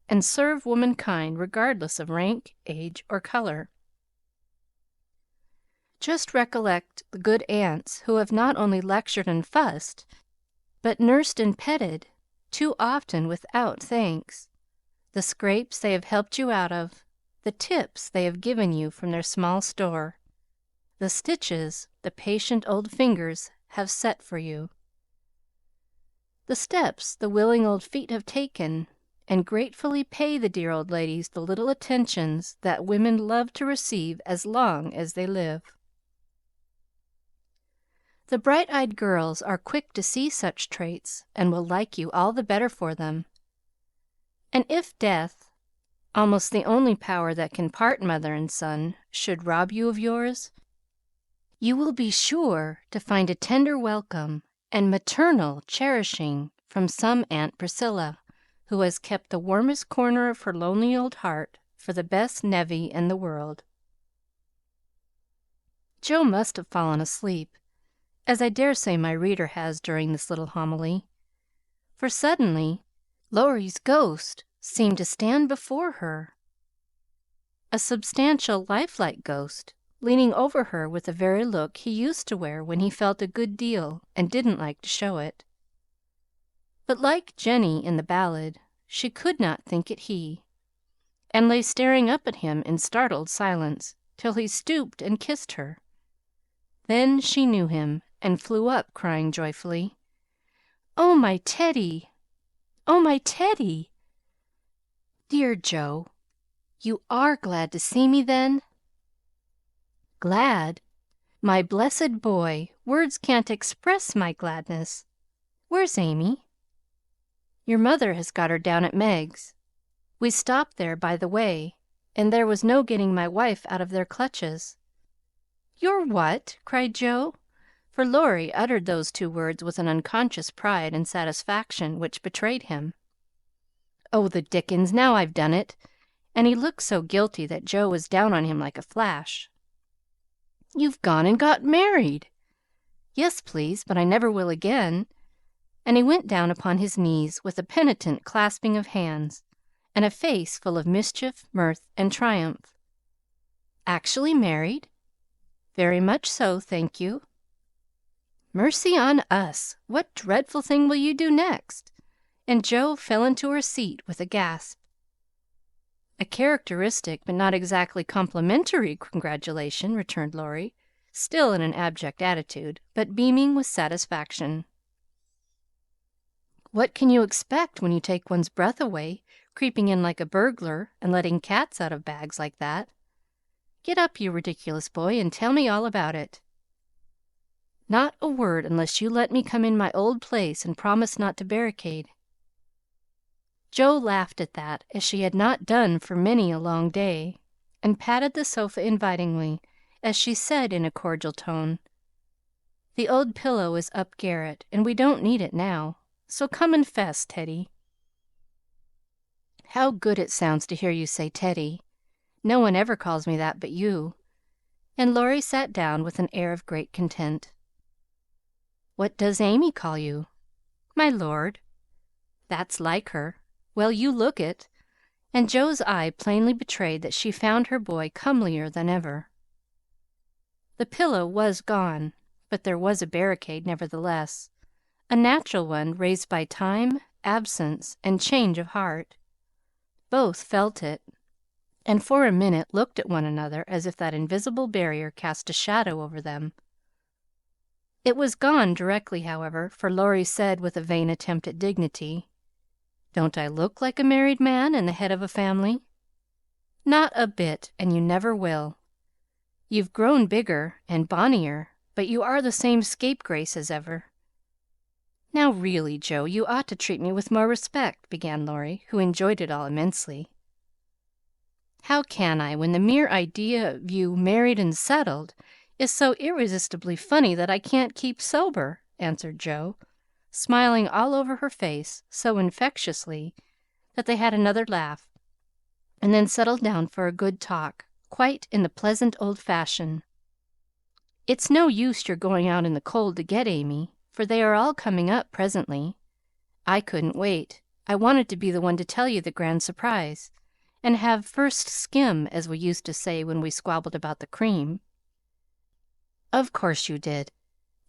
and serve womankind regardless of rank, age, or color. Just recollect the good aunts who have not only lectured and fussed, but nursed and petted, too often without thanks, the scrapes they have helped you out of, the tips they have given you from their small store, the stitches the patient old fingers have set for you, the steps the willing old feet have taken, and gratefully pay the dear old ladies the little attentions that women love to receive as long as they live. The bright-eyed girls are quick to see such traits and will like you all the better for them. And if death, almost the only power that can part mother and son, should rob you of yours, you will be sure to find a tender welcome and maternal cherishing from some Aunt Priscilla, who has kept the warmest corner of her lonely old heart for the best nevy in the world. Joe must have fallen asleep, as I dare say my reader has during this little homily, for suddenly Laurie's ghost seemed to stand before her, a substantial, lifelike ghost, leaning over her with the very look he used to wear when he felt a good deal and didn't like to show it. But like Jenny in the ballad, she could not think it he, and lay staring up at him in startled silence till he stooped and kissed her. Then she knew him and flew up, crying joyfully, "Oh, my Teddy! Oh, my Teddy! Dear Joe, you are glad to see me, then?" "Glad? My blessed boy, words can't express my gladness. Where's Amy?" "Your mother has got her down at Meg's. We stopped there by the way, and there was no getting my wife out of their clutches." "Your what?" cried Joe, for Laurie uttered those two words with an unconscious pride and satisfaction which betrayed him. "Oh, the dickens! Now I've done it!" And he looked so guilty that Joe was down on him like a flash. "You've gone and got married!" "Yes, please, but I never will again." And he went down upon his knees with a penitent clasping of hands, and a face full of mischief, mirth, and triumph. "Actually married?" "Very much so, thank you." "Mercy on us! What dreadful thing will you do next?" And Joe fell into her seat with a gasp. "A characteristic but not exactly complimentary congratulation," returned Laurie, still in an abject attitude, but beaming with satisfaction. "What can you expect when you take one's breath away, creeping in like a burglar and letting cats out of bags like that? Get up, you ridiculous boy, and tell me all about it." "Not a word unless you let me come in my old place and promise not to barricade." Joe laughed at that, as she had not done for many a long day, and patted the sofa invitingly as she said in a cordial tone, "The old pillow is up garret, and we don't need it now, so come and fess, Teddy." How good it sounds to hear you say Teddy! No one ever calls me that but you. And Laurie sat down with an air of great content. "What does Amy call you?" "My lord." "That's like her. Well, you look it." And Joe's eye plainly betrayed that she found her boy comelier than ever. The pillow was gone, but there was a barricade nevertheless, a natural one raised by time, absence, and change of heart. Both felt it, and for a minute looked at one another as if that invisible barrier cast a shadow over them. It was gone directly, however, for Laurie said with a vain attempt at dignity, "Don't I look like a married man and the head of a family?" "Not a bit, and you never will. You've grown bigger and bonnier, but you are the same scapegrace as ever." "Now, really, Joe, you ought to treat me with more respect," began Laurie, who enjoyed it all immensely. "How can I, when the mere idea of you married and settled is so irresistibly funny that I can't keep sober?" answered Joe, smiling all over her face so infectiously that they had another laugh. and then settled down for a good talk, quite in the pleasant old fashion. "It's no use your going out in the cold to get Amy, for they are all coming up presently. I couldn't wait. I wanted to be the one to tell you the grand surprise, and have first skim, as we used to say when we squabbled about the cream." "Of course you did,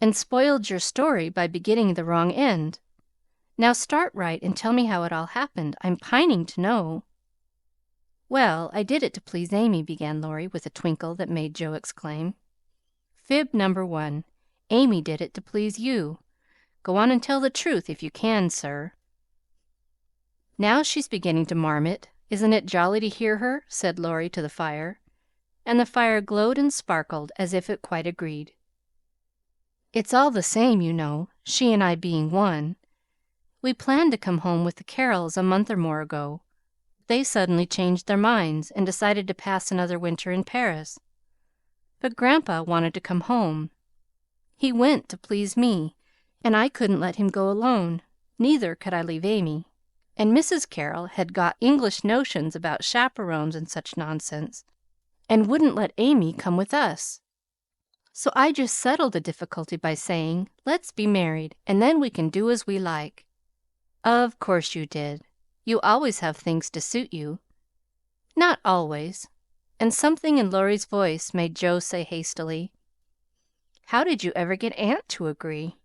and spoiled your story by beginning the wrong end. Now start right and tell me how it all happened. I'm pining to know." "Well, I did it to please Amy," began Laurie, with a twinkle that made Joe exclaim. "Fib number 1. Amy did it to please you. Go on and tell the truth, if you can, sir." "Now she's beginning to marmot. Isn't it jolly to hear her?" said Laurie to the fire, and the fire glowed and sparkled as if it quite agreed. "It's all the same, you know, she and I being one. We planned to come home with the Carrolls a month or more ago. They suddenly changed their minds and decided to pass another winter in Paris. But Grandpa wanted to come home. He went to please me, and I couldn't let him go alone. Neither could I leave Amy. And Mrs. Carroll had got English notions about chaperones and such nonsense, and wouldn't let Amy come with us. So I just settled the difficulty by saying, 'Let's be married, and then we can do as we like.' Of course you did. You always have things to suit you." "Not always." And something in Laurie's voice made Joe say hastily, "How did you ever get Aunt to agree?"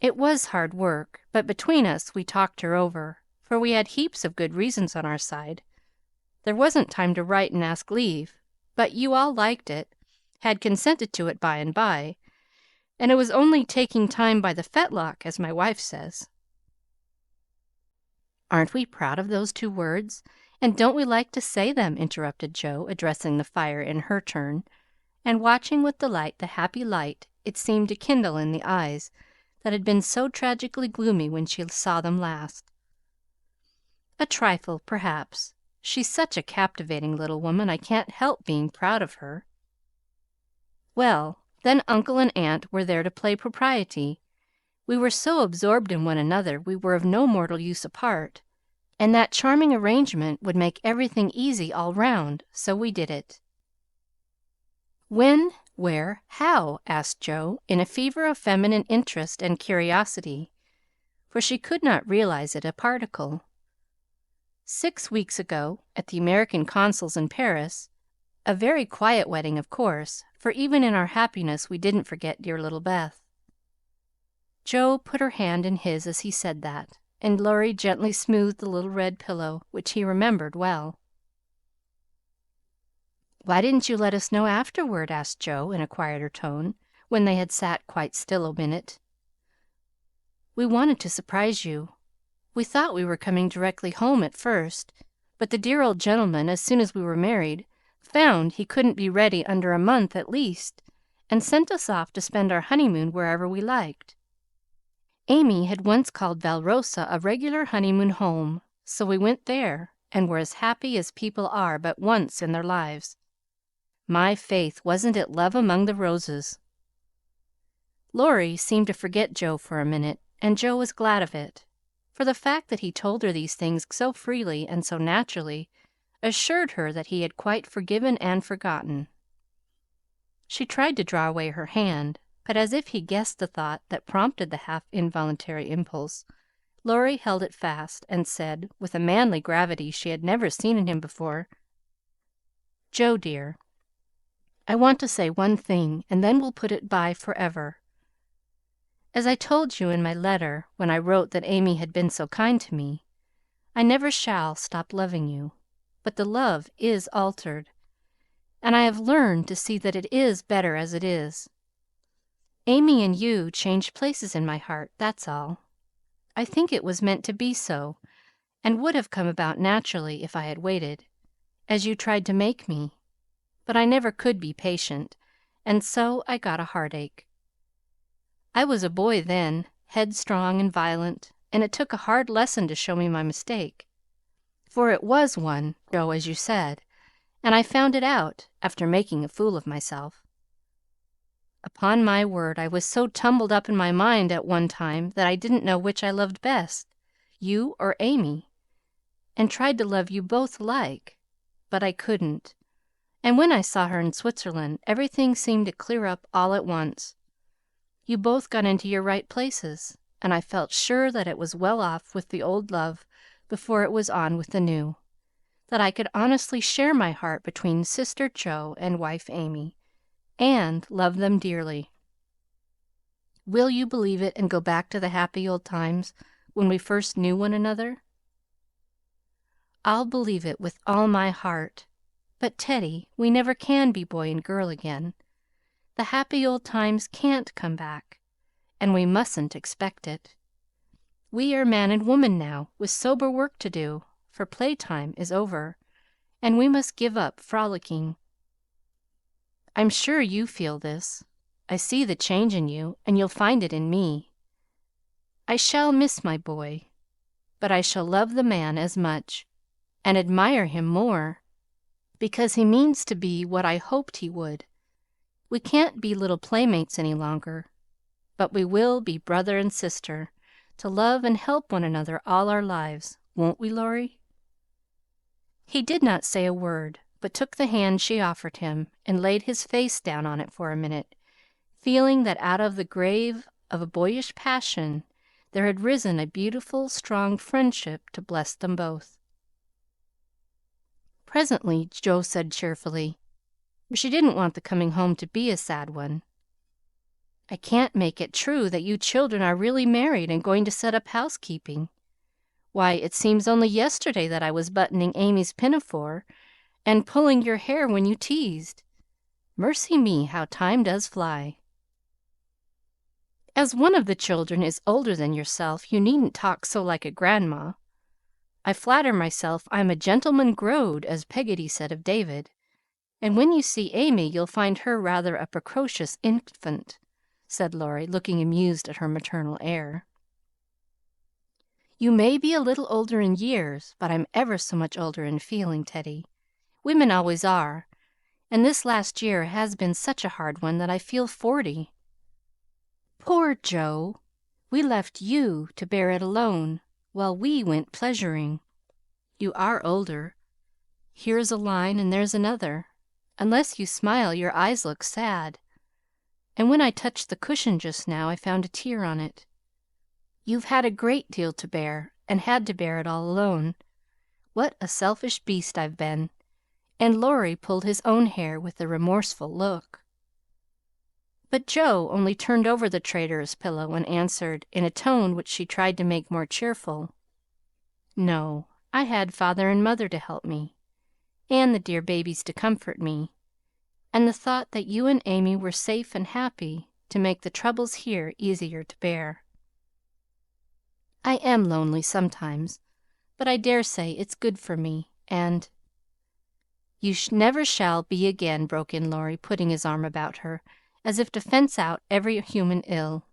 "It was hard work, but between us we talked her over, for we had heaps of good reasons on our side. There wasn't time to write and ask leave, but you all liked it, had consented to it by and by, and it was only taking time by the fetlock, as my wife says." "Aren't we proud of those 2 words, and don't we like to say them?" interrupted Joe, addressing the fire in her turn, and watching with delight the happy light it seemed to kindle in the eyes that had been so tragically gloomy when she saw them last. "A trifle, perhaps. She's such a captivating little woman I can't help being proud of her." "Well, then Uncle and Aunt were there to play propriety. We were so absorbed in one another we were of no mortal use apart, and that charming arrangement would make everything easy all round, so we did it." "When, where, how?" asked Joe, in a fever of feminine interest and curiosity, for she could not realize it a particle. "6 weeks ago, at the American Consul's in Paris. A very quiet wedding, of course, for even in our happiness we didn't forget dear little Beth." Joe put her hand in his as he said that, and Laurie gently smoothed the little red pillow, which he remembered well. "Why didn't you let us know afterward?" asked Joe, in a quieter tone, when they had sat quite still a minute. "We wanted to surprise you. We thought we were coming directly home at first, but the dear old gentleman, as soon as we were married, found he couldn't be ready under a month at least, and sent us off to spend our honeymoon wherever we liked. Amy had once called Valrosa a regular honeymoon home, so we went there, and were as happy as people are but once in their lives. My faith, wasn't it love among the roses?" Laurie seemed to forget Joe for a minute, and Joe was glad of it, for the fact that he told her these things so freely and so naturally assured her that he had quite forgiven and forgotten. She tried to draw away her hand, but as if he guessed the thought that prompted the half involuntary impulse, Laurie held it fast, and said, with a manly gravity she had never seen in him before, "Joe, dear, I want to say one thing, and then we'll put it by forever. As I told you in my letter, when I wrote that Amy had been so kind to me, I never shall stop loving you, but the love is altered, and I have learned to see that it is better as it is. Amy and you changed places in my heart, that's all. I think it was meant to be so, and would have come about naturally if I had waited, as you tried to make me. But I never could be patient, and so I got a heartache. I was a boy then, headstrong and violent, and it took a hard lesson to show me my mistake. For it was one, Joe, as you said, and I found it out after making a fool of myself. Upon my word, I was so tumbled up in my mind at one time that I didn't know which I loved best, you or Amy. and tried to love you both alike, but I couldn't. And when I saw her in Switzerland, everything seemed to clear up all at once. You both got into your right places, and I felt sure that it was well off with the old love before it was on with the new, that I could honestly share my heart between Sister Joe and wife Amy, and love them dearly. Will you believe it and go back to the happy old times when we first knew one another? I'll believe it with all my heart. But, Teddy, we never can be boy and girl again. The happy old times can't come back, and we mustn't expect it. We are man and woman now, with sober work to do, for playtime is over, and we must give up frolicking. I'm sure you feel this. I see the change in you, and you'll find it in me. I shall miss my boy, but I shall love the man as much, and admire him more, because he means to be what I hoped he would. We can't be little playmates any longer, but we will be brother and sister, to love and help one another all our lives, won't we, Laurie? He did not say a word, but took the hand she offered him and laid his face down on it for a minute, feeling that out of the grave of a boyish passion there had risen a beautiful, strong friendship to bless them both. Presently Joe said cheerfully, for she didn't want the coming home to be a sad one, "I can't make it true that you children are really married and going to set up housekeeping. Why, it seems only yesterday that I was buttoning Amy's pinafore and pulling your hair when you teased. Mercy me, how time does fly!" "As one of the children is older than yourself, you needn't talk so like a grandma. I flatter myself I'm a gentleman growed, as Peggotty said of David, and when you see Amy you'll find her rather a precocious infant," said Laurie, looking amused at her maternal air. "You may be a little older in years, but I'm ever so much older in feeling, Teddy. Women always are, and this last year has been such a hard one that I feel 40. Poor Joe! We left you to bear it alone, while we went pleasuring. You are older. Here's a line and there's another. Unless you smile, your eyes look sad. And when I touched the cushion just now, I found a tear on it. You've had a great deal to bear, and had to bear it all alone. What a selfish beast I've been!" And Laurie pulled his own hair with a remorseful look. But Joe only turned over the traitorous pillow and answered, in a tone which she tried to make more cheerful, "No, I had father and mother to help me, and the dear babies to comfort me, and the thought that you and Amy were safe and happy to make the troubles here easier to bear. I am lonely sometimes, but I dare say it's good for me, and—" "You never shall be again," broke in Laurie, putting his arm about her, as if to fence out every human ill.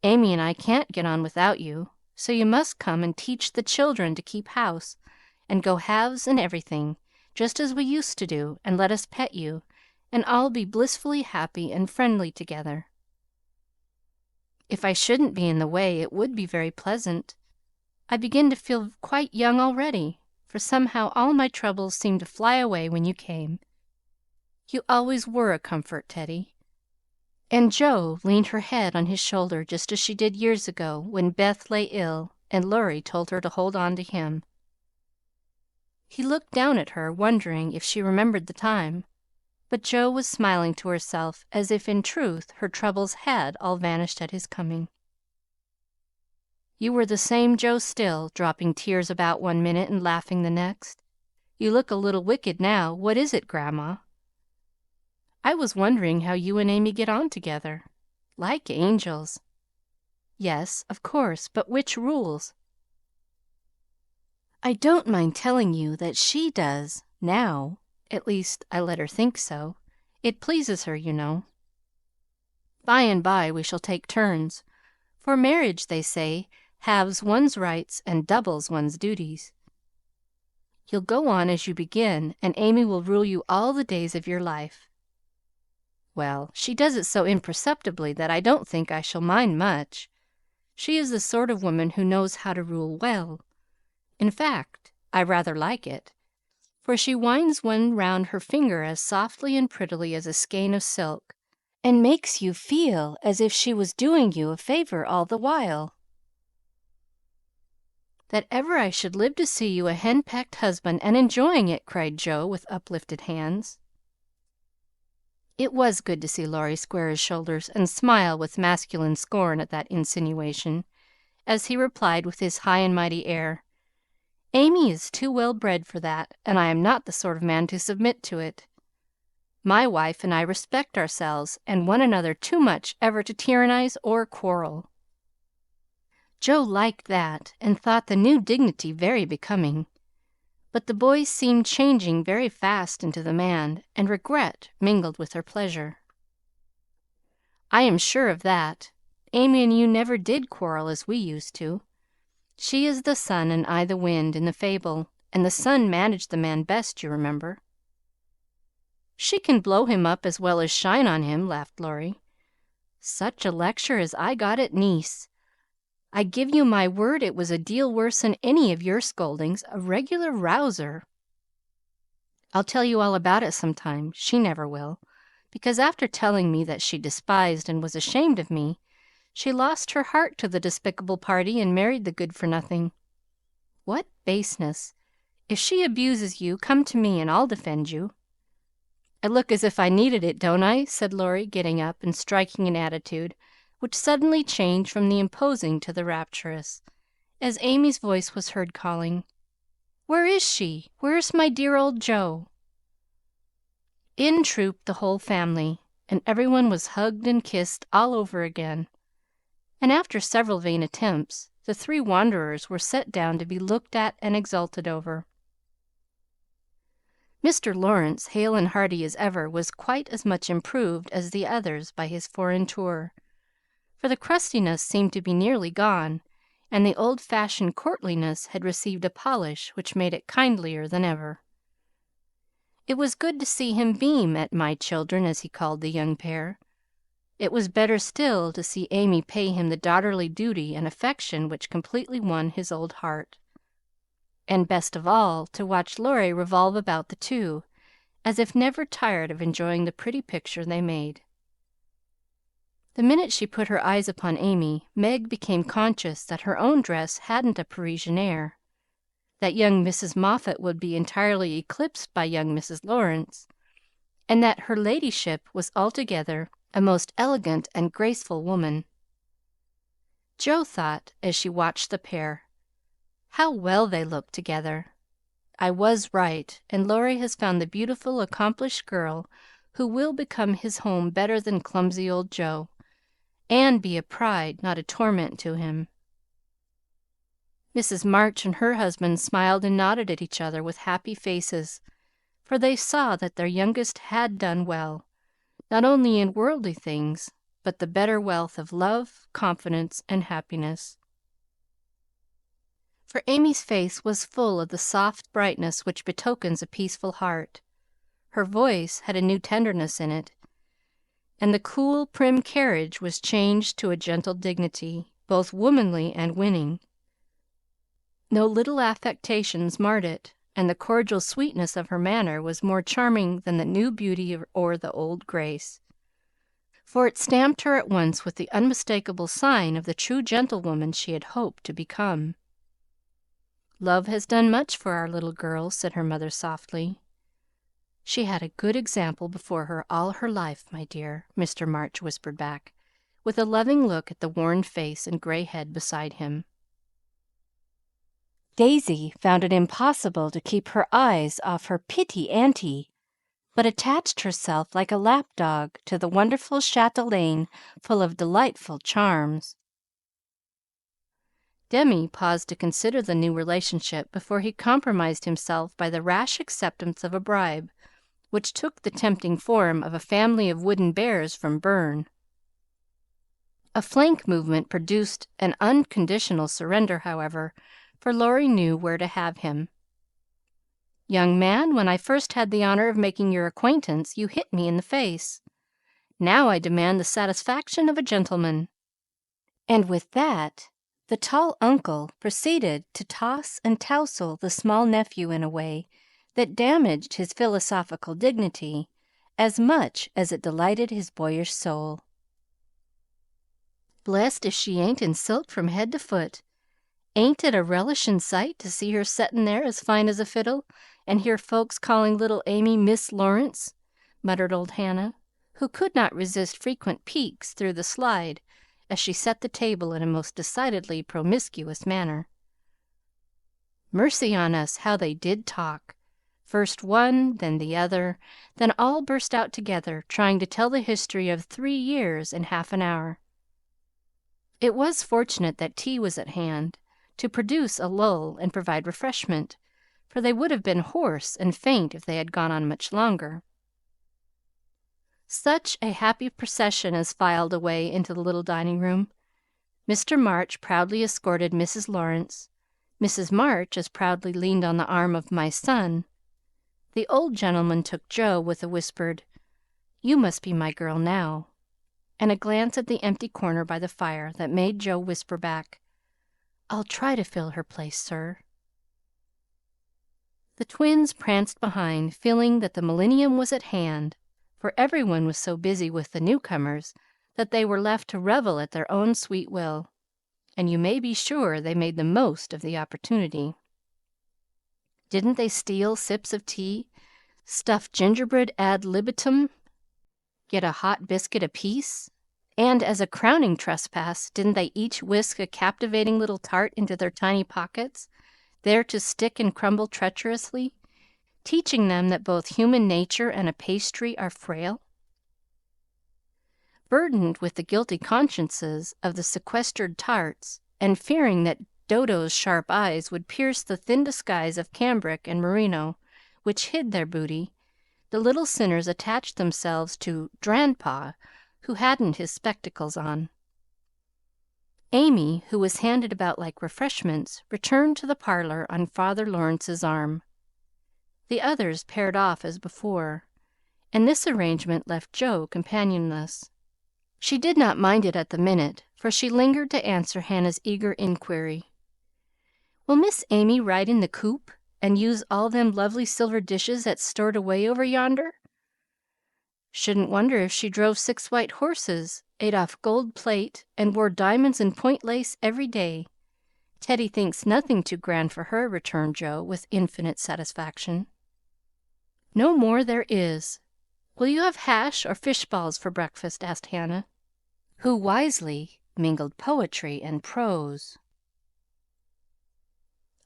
"Amy and I can't get on without you, so you must come and teach the children to keep house, and go halves in everything, just as we used to do, and let us pet you, and all be blissfully happy and friendly together. If I shouldn't be in the way, it would be very pleasant. I begin to feel quite young already, for somehow all my troubles seemed to fly away when you came. You always were a comfort, Teddy." And Joe leaned her head on his shoulder just as she did years ago when Beth lay ill and Laurie told her to hold on to him. He looked down at her, wondering if she remembered the time, but Joe was smiling to herself as if in truth her troubles had all vanished at his coming. "You were the same Joe still, dropping tears about one minute and laughing the next. You look a little wicked now. What is it, Grandma?" "I was wondering how you and Amy get on together. Like angels." "Yes, of course, but which rules?" "I don't mind telling you that she does now. At least, I let her think so. It pleases her, you know. By and by we shall take turns, for marriage, they say, halves one's rights and doubles one's duties. You'll go on as you begin, and Amy will rule you all the days of your life. Well, she does it so imperceptibly that I don't think I shall mind much. She is the sort of woman who knows how to rule well, In fact, I rather like it, for she winds one round her finger as softly and prettily as a skein of silk, and makes you feel as if she was doing you a favor all the while. That ever I should live to see you a hen-pecked husband and enjoying it!" cried Joe, with uplifted hands. It was good to see Laurie square his shoulders and smile with masculine scorn at that insinuation, as he replied with his high and mighty air, "Amy is too well bred for that, and I am not the sort of man to submit to it. My wife and I respect ourselves and one another too much ever to tyrannize or quarrel." Joe liked that, and thought the new dignity very becoming, but the boys seemed changing very fast into the man, and regret mingled with her pleasure. "I am sure of that. Amy and you never did quarrel as we used to. She is the sun and I the wind in the fable, and the sun managed the man best, you remember." "She can blow him up as well as shine on him," laughed Laurie. "Such a lecture as I got at Nice! I give you my word it was a deal worse than any of your scoldings, a regular rouser. I'll tell you all about it some time. She never will, because after telling me that she despised and was ashamed of me, she lost her heart to the despicable party and married the good-for-nothing. What baseness! If she abuses you, come to me and I'll defend you." "I look as if I needed it, don't I?" said Laurie, getting up and striking an attitude which suddenly changed from the imposing to the rapturous, as Amy's voice was heard calling, "Where is she? Where's my dear old Joe?" In trooped the whole family, and every one was hugged and kissed all over again, and after several vain attempts, the three wanderers were set down to be looked at and exulted over. Mr. Laurence, hale and hearty as ever, was quite as much improved as the others by his foreign tour, for the crustiness seemed to be nearly gone, and the old-fashioned courtliness had received a polish which made it kindlier than ever. It was good to see him beam at "my children," as he called the young pair. It was better still to see Amy pay him the daughterly duty and affection which completely won his old heart, and best of all, to watch Laurie revolve about the two, as if never tired of enjoying the pretty picture they made. The minute she put her eyes upon Amy, Meg became conscious that her own dress hadn't a Parisian air, that young Mrs. Moffat would be entirely eclipsed by young Mrs. Laurence, and that her ladyship was altogether a most elegant and graceful woman. Jo thought, as she watched the pair, "How well they look together! I was right, and Laurie has found the beautiful, accomplished girl who will become his home better than clumsy old Joe, and be a pride, not a torment to him." Mrs. March and her husband smiled and nodded at each other with happy faces, for they saw that their youngest had done well, not only in worldly things, but the better wealth of love, confidence, and happiness. For Amy's face was full of the soft brightness which betokens a peaceful heart. Her voice had a new tenderness in it, and the cool, prim carriage was changed to a gentle dignity, both womanly and winning. No little affectations marred it, and the cordial sweetness of her manner was more charming than the new beauty or the old grace, for it stamped her at once with the unmistakable sign of the true gentlewoman she had hoped to become. "Love has done much for our little girl," said her mother softly. "She had a good example before her all her life, my dear," Mr. March whispered back, with a loving look at the worn face and gray head beside him. Daisy found it impossible to keep her eyes off her pitty auntie, but attached herself like a lapdog to the wonderful chatelaine full of delightful charms. Demi paused to consider the new relationship before he compromised himself by the rash acceptance of a bribe, which took the tempting form of a family of wooden bears from Berne. A flank movement produced an unconditional surrender, however, for Laurie knew where to have him. "Young man, when I first had the honor of making your acquaintance, you hit me in the face. Now I demand the satisfaction of a gentleman." And with that The tall uncle proceeded to toss and tousle the small nephew in a way that damaged his philosophical dignity as much as it delighted his boyish soul. "Blest if she ain't in silk from head to foot! Ain't it a relishin' sight to see her settin' there as fine as a fiddle, and hear folks calling little Amy Miss Laurence?" muttered old Hannah, who could not resist frequent peeks through the slide as she set the table in a most decidedly promiscuous manner. Mercy on us, how they did talk! First one, then the other, then all burst out together, trying to tell the history of 3 years in half an hour. It was fortunate that tea was at hand, to produce a lull and provide refreshment, for they would have been hoarse and faint if they had gone on much longer. Such a happy procession as filed away into the little dining room! Mr. March proudly escorted Mrs. Laurence. Mrs. March as proudly leaned on the arm of "my son." The old gentleman took Joe with a whispered, "You must be my girl now," and a glance at the empty corner by the fire that made Joe whisper back, "I'll try to fill her place, sir." The twins pranced behind, feeling that the millennium was at hand, for everyone was so busy with the newcomers that they were left to revel at their own sweet will, and you may be sure they made the most of the opportunity. Didn't they steal sips of tea, stuff gingerbread ad libitum, get a hot biscuit apiece? And as a crowning trespass, didn't they each whisk a captivating little tart into their tiny pockets, there to stick and crumble treacherously, teaching them that both human nature and a pastry are frail? Burdened with the guilty consciences of the sequestered tarts, and fearing that Dodo's sharp eyes would pierce the thin disguise of cambric and merino which hid their booty, the little sinners attached themselves to "Dran'pa," who hadn't his spectacles on. Amy, who was handed about like refreshments, returned to the parlor on Father Lawrence's arm. The others paired off as before, and this arrangement left Joe companionless. She did not mind it at the minute, for she lingered to answer Hannah's eager inquiry. "Will Miss Amy ride in the coop, and use all them lovely silver dishes that's stored away over yonder?" "Shouldn't wonder if she drove 6 white horses, ate off gold plate, and wore diamonds and point lace every day. Teddy thinks nothing too grand for her," returned Joe, with infinite satisfaction. "No more there is. Will you have hash or fish balls for breakfast?" asked Hannah, who wisely mingled poetry and prose.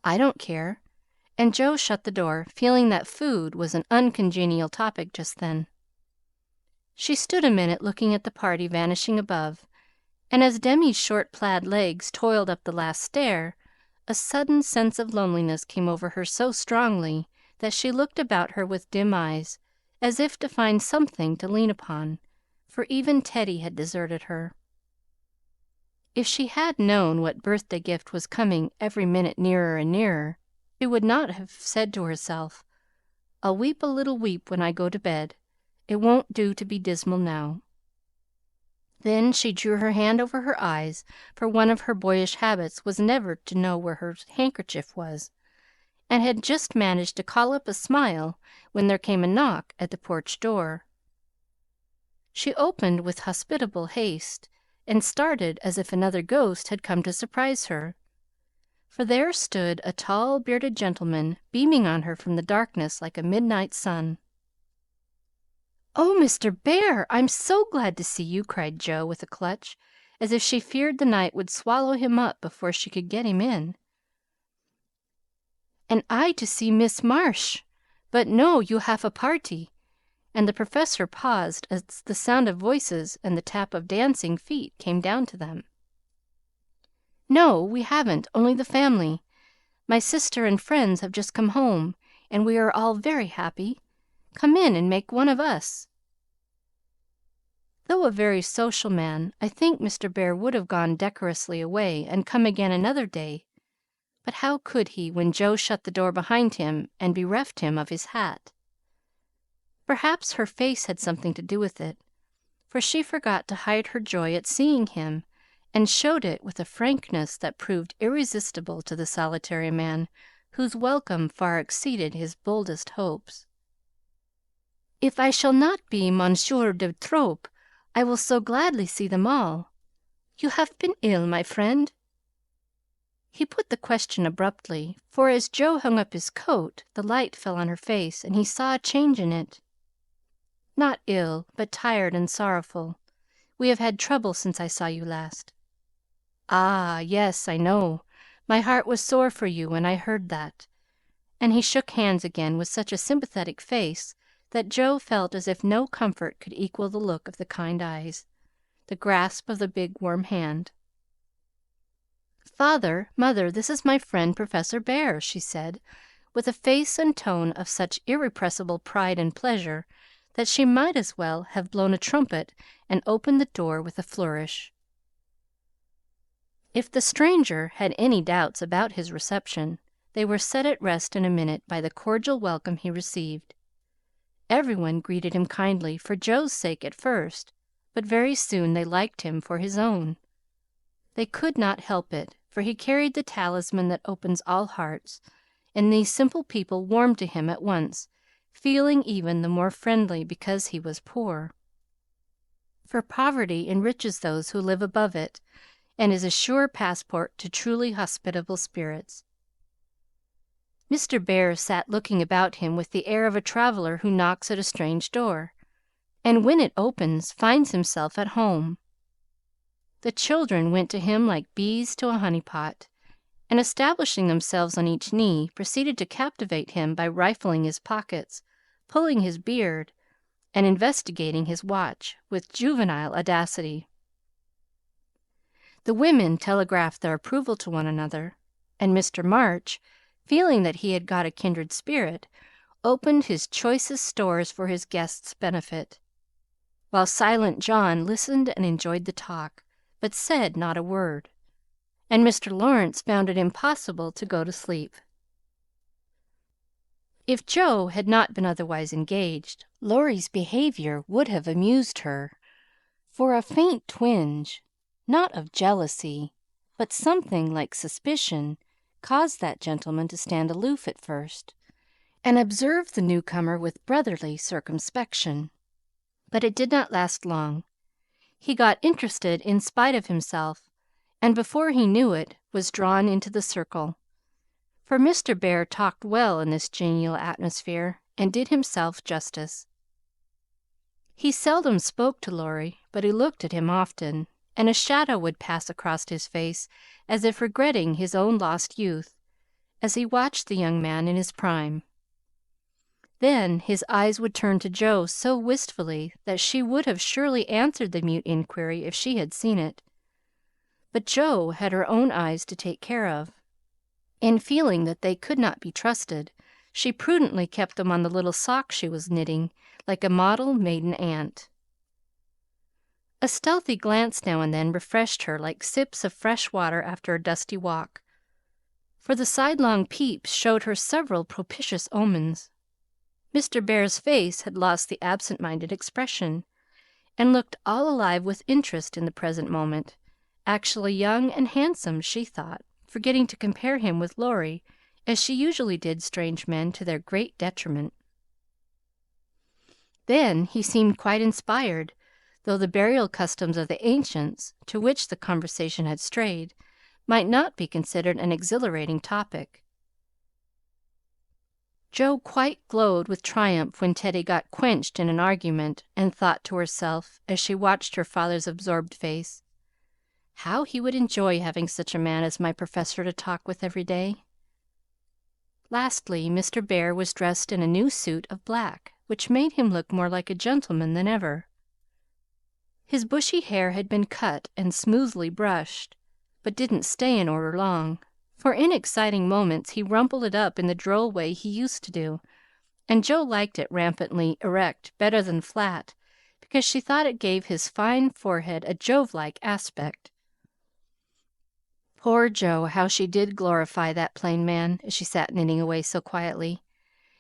"I don't care," and Joe shut the door, feeling that food was an uncongenial topic just then. She stood a minute looking at the party vanishing above, and as Demi's short plaid legs toiled up the last stair, a sudden sense of loneliness came over her so strongly that she looked about her with dim eyes, as if to find something to lean upon, for even Teddy had deserted her. If she had known what birthday gift was coming every minute nearer and nearer, she would not have said to herself, "I'll weep a little weep when I go to bed. It won't do to be dismal now." Then she drew her hand over her eyes, for one of her boyish habits was never to know where her handkerchief was, and had just managed to call up a smile when there came a knock at the porch door. She opened with hospitable haste, and started as if another ghost had come to surprise her, for there stood a tall, bearded gentleman beaming on her from the darkness like a midnight sun. "Oh, Mr. Bear, I'm so glad to see you!" cried Joe, with a clutch, as if she feared the night would swallow him up before she could get him in. "And I to see Miss Marsh! But no, you have a party!" And the Professor paused as the sound of voices and the tap of dancing feet came down to them. "No, we haven't, only the family. My sister and friends have just come home, and we are all very happy. Come in and make one of us." Though a very social man, I think Mr. Bear would have gone decorously away and come again another day, but how could he when Joe shut the door behind him and bereft him of his hat? Perhaps her face had something to do with it, for she forgot to hide her joy at seeing him, and showed it with a frankness that proved irresistible to the solitary man, whose welcome far exceeded his boldest hopes. "If I shall not be Monsieur de Trop, I will so gladly see them all. You have been ill, my friend?" He put the question abruptly, for as Joe hung up his coat, the light fell on her face, and he saw a change in it. "Not ill, but tired and sorrowful. We have had trouble since I saw you last." "Ah, yes, I know. My heart was sore for you when I heard that." And he shook hands again with such a sympathetic face that Joe felt as if no comfort could equal the look of the kind eyes, the grasp of the big warm hand. "Father, Mother, this is my friend Professor Bear," she said, with a face and tone of such irrepressible pride and pleasure that she might as well have blown a trumpet and opened the door with a flourish. If the stranger had any doubts about his reception, they were set at rest in a minute by the cordial welcome he received. Everyone greeted him kindly for Joe's sake at first, but very soon they liked him for his own. They could not help it, for he carried the talisman that opens all hearts, and these simple people warmed to him at once, feeling even the more friendly because he was poor. For poverty enriches those who live above it, and is a sure passport to truly hospitable spirits. Mr. Bear sat looking about him with the air of a traveler who knocks at a strange door, and when it opens finds himself at home. The children went to him like bees to a honey pot, and establishing themselves on each knee, proceeded to captivate him by rifling his pockets, pulling his beard, and investigating his watch with juvenile audacity. The women telegraphed their approval to one another, and Mr. March, feeling that he had got a kindred spirit, opened his choicest stores for his guests' benefit, while Silent John listened and enjoyed the talk, but said not a word, and Mr. Laurence found it impossible to go to sleep. If Joe had not been otherwise engaged, Laurie's behavior would have amused her, for a faint twinge, not of jealousy, but something like suspicion, caused that gentleman to stand aloof at first, and observe the newcomer with brotherly circumspection. But it did not last long. He got interested in spite of himself, and before he knew it, was drawn into the circle. For Mr. Bear talked well in this genial atmosphere, and did himself justice. He seldom spoke to Laurie, but he looked at him often, and a shadow would pass across his face as if regretting his own lost youth, as he watched the young man in his prime. Then his eyes would turn to Joe so wistfully that she would have surely answered the mute inquiry if she had seen it. But Joe had her own eyes to take care of, and feeling that they could not be trusted, she prudently kept them on the little sock she was knitting, like a model maiden aunt. A stealthy glance now and then refreshed her like sips of fresh water after a dusty walk, for the sidelong peeps showed her several propitious omens. Mr. Bear's face had lost the absent-minded expression, and looked all alive with interest in the present moment, actually young and handsome, she thought, forgetting to compare him with Laurie, as she usually did strange men to their great detriment. Then he seemed quite inspired, though the burial customs of the ancients, to which the conversation had strayed, might not be considered an exhilarating topic. Joe quite glowed with triumph when Teddy got quenched in an argument, and thought to herself, as she watched her father's absorbed face, "How he would enjoy having such a man as my professor to talk with every day." Lastly, Mr. Bear was dressed in a new suit of black, which made him look more like a gentleman than ever. His bushy hair had been cut and smoothly brushed, but didn't stay in order long, for in exciting moments he rumpled it up in the droll way he used to do, and Joe liked it rampantly erect better than flat, because she thought it gave his fine forehead a Jove-like aspect. Poor Joe, how she did glorify that plain man, as she sat knitting away so quietly,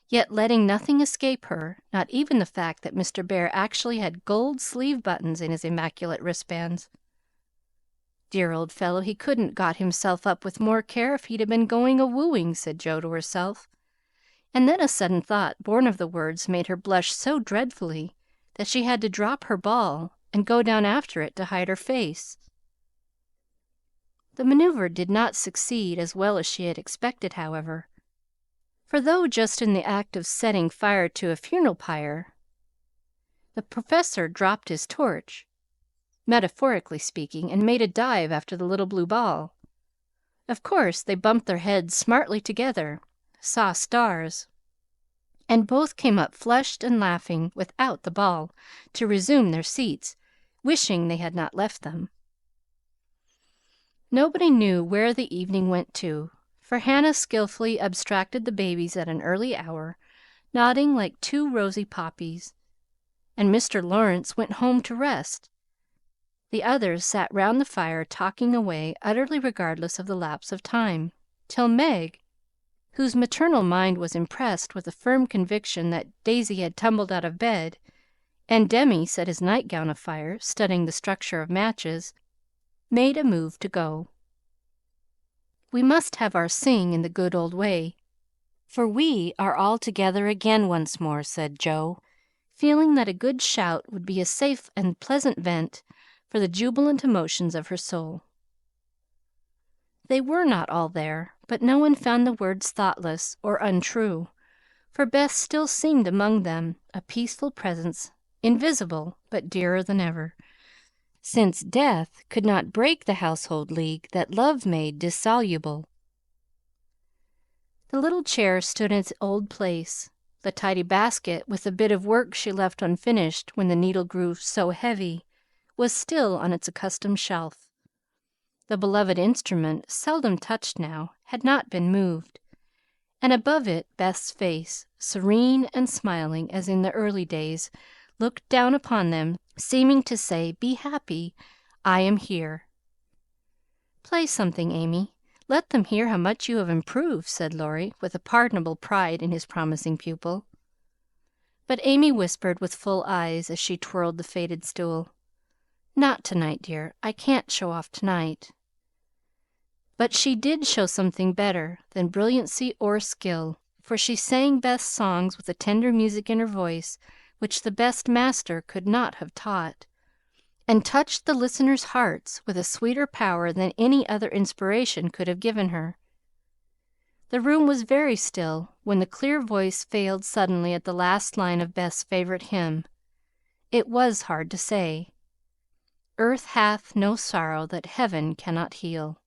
yet letting nothing escape her, not even the fact that Mr. Bear actually had gold sleeve buttons in his immaculate wristbands. "Dear old fellow, he couldn't got himself up with more care if he'd been going a-wooing," said Jo to herself. And then a sudden thought, born of the words, made her blush so dreadfully that she had to drop her ball and go down after it to hide her face. The maneuver did not succeed as well as she had expected, however, for though just in the act of setting fire to a funeral pyre, the Professor dropped his torch, metaphorically speaking, and made a dive after the little blue ball. Of course, they bumped their heads smartly together, saw stars, and both came up flushed and laughing without the ball to resume their seats, wishing they had not left them. Nobody knew where the evening went to, for Hannah skillfully abstracted the babies at an early hour, nodding like two rosy poppies, and Mr. Laurence went home to rest. The others sat round the fire talking away, utterly regardless of the lapse of time, till Meg, whose maternal mind was impressed with a firm conviction that Daisy had tumbled out of bed, and Demi set his nightgown afire, studying the structure of matches, made a move to go. "We must have our sing in the good old way, for we are all together again once more," said Jo, feeling that a good shout would be a safe and pleasant vent for the jubilant emotions of her soul. They were not all there, but no one found the words thoughtless or untrue, for Beth still seemed among them, a peaceful presence, invisible but dearer than ever, since death could not break the household league that love made dissoluble. The little chair stood in its old place. The tidy basket, with the bit of work she left unfinished when the needle grew so heavy, was still on its accustomed shelf. The beloved instrument, seldom touched now, had not been moved, and above it Beth's face, serene and smiling as in the early days, looked down upon them, seeming to say, "Be happy, I am here." "Play something, Amy. Let them hear how much you have improved," said Laurie, with a pardonable pride in his promising pupil. But Amy whispered with full eyes as she twirled the faded stool, "Not tonight, dear. I can't show off tonight." But she did show something better than brilliancy or skill, for she sang Beth's songs with a tender music in her voice which the best master could not have taught, and touched the listeners' hearts with a sweeter power than any other inspiration could have given her. The room was very still when the clear voice failed suddenly at the last line of Beth's favorite hymn. It was hard to say, "Earth hath no sorrow that heaven cannot heal,"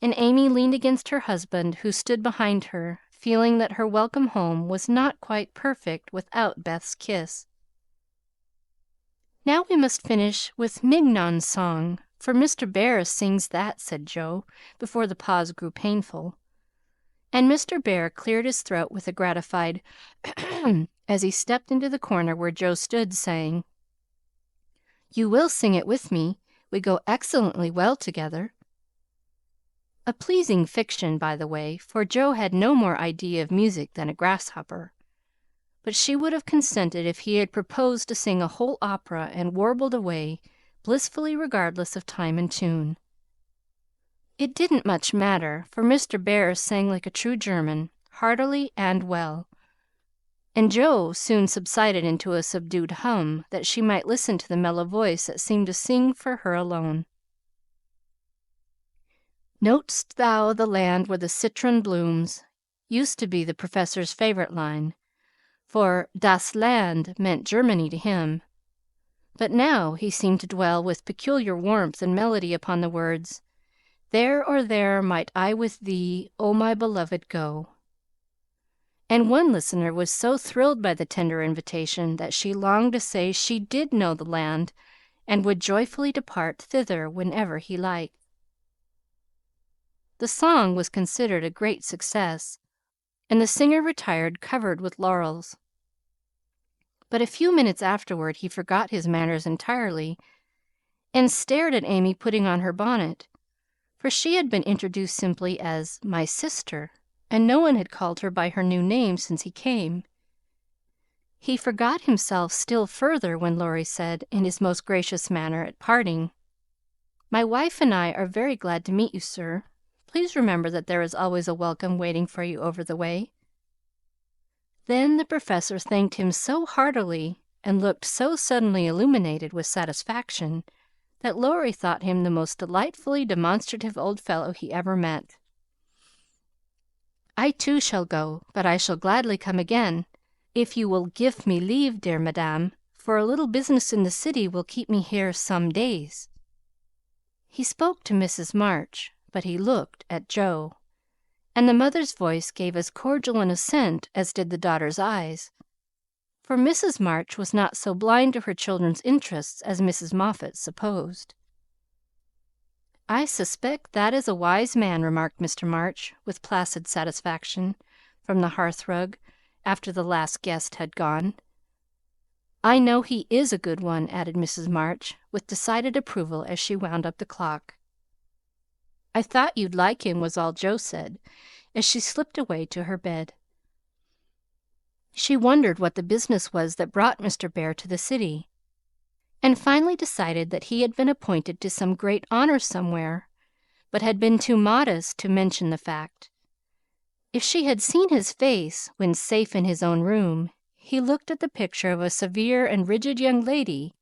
and Amy leaned against her husband, who stood behind her, feeling that her welcome home was not quite perfect without Beth's kiss. "Now we must finish with Mignon's song, for Mr. Bear sings that," said Jo, before the pause grew painful. And Mr. Bear cleared his throat with a gratified "Ahem!" as he stepped into the corner where Jo stood, saying, "You will sing it with me. We go excellently well together." A pleasing fiction, by the way, for Jo had no more idea of music than a grasshopper. But she would have consented if he had proposed to sing a whole opera and warbled away, blissfully regardless of time and tune. It didn't much matter, for Mr. Bear sang like a true German, heartily and well, and Jo soon subsided into a subdued hum, that she might listen to the mellow voice that seemed to sing for her alone. "Know'st thou the land where the citron blooms?" used to be the Professor's favorite line, for Das Land meant Germany to him. But now he seemed to dwell with peculiar warmth and melody upon the words, "There or there might I with thee, O my beloved, go." And one listener was so thrilled by the tender invitation that she longed to say she did know the land and would joyfully depart thither whenever he liked. The song was considered a great success, and the singer retired covered with laurels. But a few minutes afterward he forgot his manners entirely, and stared at Amy putting on her bonnet, for she had been introduced simply as "my sister," and no one had called her by her new name since he came. He forgot himself still further when Laurie said, in his most gracious manner at parting, My wife and I are very glad to meet you, sir. Please remember that there is always a welcome waiting for you over the way." Then the Professor thanked him so heartily and looked so suddenly illuminated with satisfaction that Laurie thought him the most delightfully demonstrative old fellow he ever met. "I too shall go, but I shall gladly come again, if you will gif me leave, dear madame, for a little business in the city will keep me here some days." He spoke to Mrs. March, but he looked at Joe, and the mother's voice gave as cordial an assent as did the daughter's eyes, for Mrs. March was not so blind to her children's interests as Mrs. Moffat supposed. "I suspect that is a wise man," remarked Mr. March, with placid satisfaction, from the hearth-rug, after the last guest had gone. "I know he is a good one," added Mrs. March, with decided approval as she wound up the clock. "I thought you'd like him," was all Joe said, as she slipped away to her bed. She wondered what the business was that brought Mr. Bear to the city, and finally decided that he had been appointed to some great honor somewhere, but had been too modest to mention the fact. If she had seen his face when safe in his own room, he looked at the picture of a severe and rigid young lady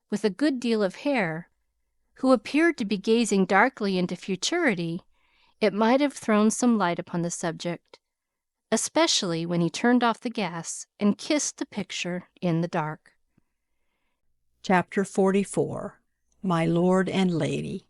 with a good deal of hair, who appeared to be gazing darkly into futurity, it might have thrown some light upon the subject, especially when he turned off the gas and kissed the picture in the dark. Chapter 44. My Lord and Lady.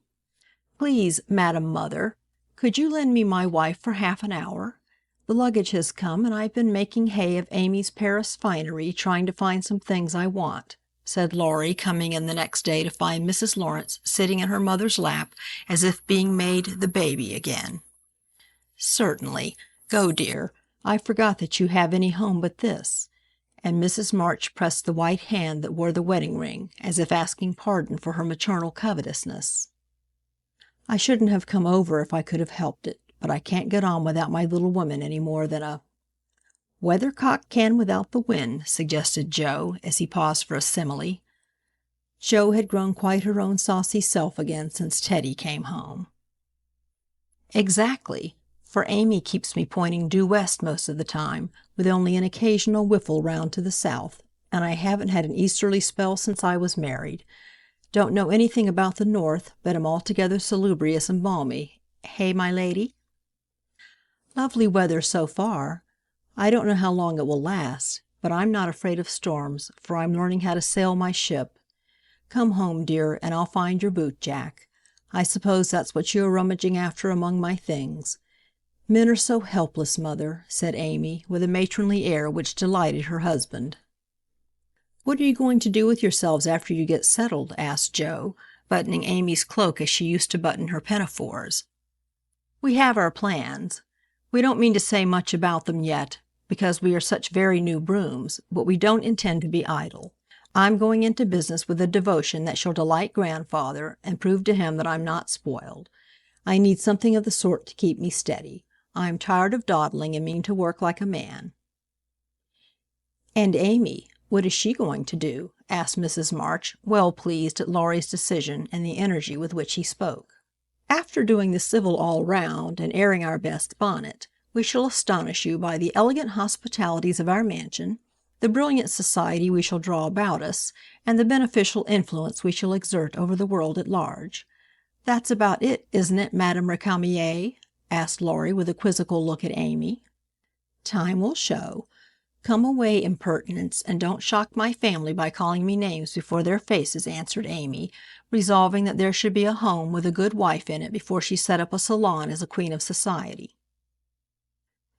Please, Madam Mother, could you lend me my wife for half an hour? The luggage has come, and I've been making hay of Amy's Paris finery, trying to find some things I want, said Laurie, coming in the next day to find Mrs. Laurence sitting in her mother's lap as if being made the baby again. Certainly. Go, dear. I forgot that you have any home but this. And Mrs. March pressed the white hand that wore the wedding ring, as if asking pardon for her maternal covetousness. I shouldn't have come over if I could have helped it, but I can't get on without my little woman any more than a weathercock can without the wind, suggested Joe, as he paused for a simile. Jo had grown quite her own saucy self again since Teddy came home. Exactly, for Amy keeps me pointing due west most of the time, with only an occasional whiffle round to the south, and I haven't had an easterly spell since I was married. Don't know anything about the north, but am altogether salubrious and balmy. Hey, my lady? Lovely weather so far. I don't know how long it will last, but I'm not afraid of storms, for I'm learning how to sail my ship. Come home, dear, and I'll find your boot jack. I suppose that's what you are rummaging after among my things. Men are so helpless, Mother, said Amy, with a matronly air which delighted her husband. What are you going to do with yourselves after you get settled? Asked Joe, buttoning Amy's cloak as she used to button her pinafores. We have our plans. We don't mean to say much about them yet, because we are such very new brooms, but we don't intend to be idle. I'm going into business with a devotion that shall delight Grandfather and prove to him that I'm not spoiled. I need something of the sort to keep me steady. I'm tired of dawdling and mean to work like a man. And Amy, what is she going to do? Asked Mrs. March, well pleased at Laurie's decision and the energy with which he spoke. After doing the civil all round and airing our best bonnet, we shall astonish you by the elegant hospitalities of our mansion, the brilliant society we shall draw about us, and the beneficial influence we shall exert over the world at large. That's about it, isn't it, Madame Récamier? Asked Laurie with a quizzical look at Amy. Time will show. Come away, impertinence, and don't shock my family by calling me names before their faces, answered Amy, resolving that there should be a home with a good wife in it before she set up a salon as a queen of society.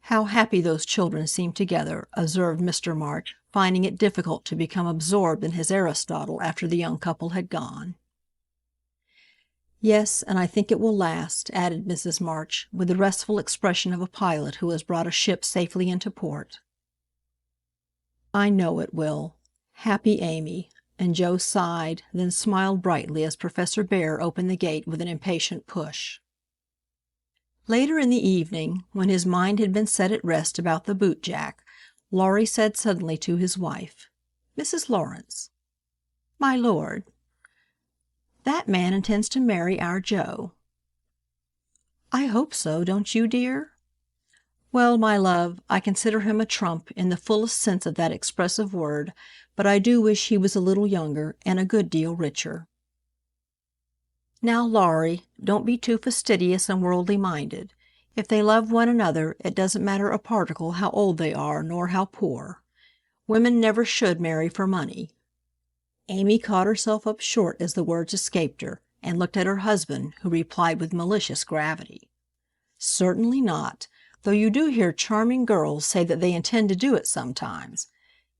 How happy those children seem together, observed Mr. March, finding it difficult to become absorbed in his Aristotle after the young couple had gone. Yes, and I think it will last, added Mrs. March, with the restful expression of a pilot who has brought a ship safely into port. I know it will. Happy Amy, and Joe sighed, then smiled brightly as Professor Bear opened the gate with an impatient push. Later in the evening, when his mind had been set at rest about the boot jack, Laurie said suddenly to his wife, Mrs. Laurence. My lord. That man intends to marry our Joe." "I hope so, don't you, dear?" "Well, my love, I consider him a trump in the fullest sense of that expressive word, but I do wish he was a little younger and a good deal richer." "Now, Laurie, don't be too fastidious and worldly minded. If they love one another, it doesn't matter a particle how old they are nor how poor. Women never should marry for money." Amy caught herself up short as the words escaped her, and looked at her husband, who replied with malicious gravity, "Certainly not, though you do hear charming girls say that they intend to do it sometimes.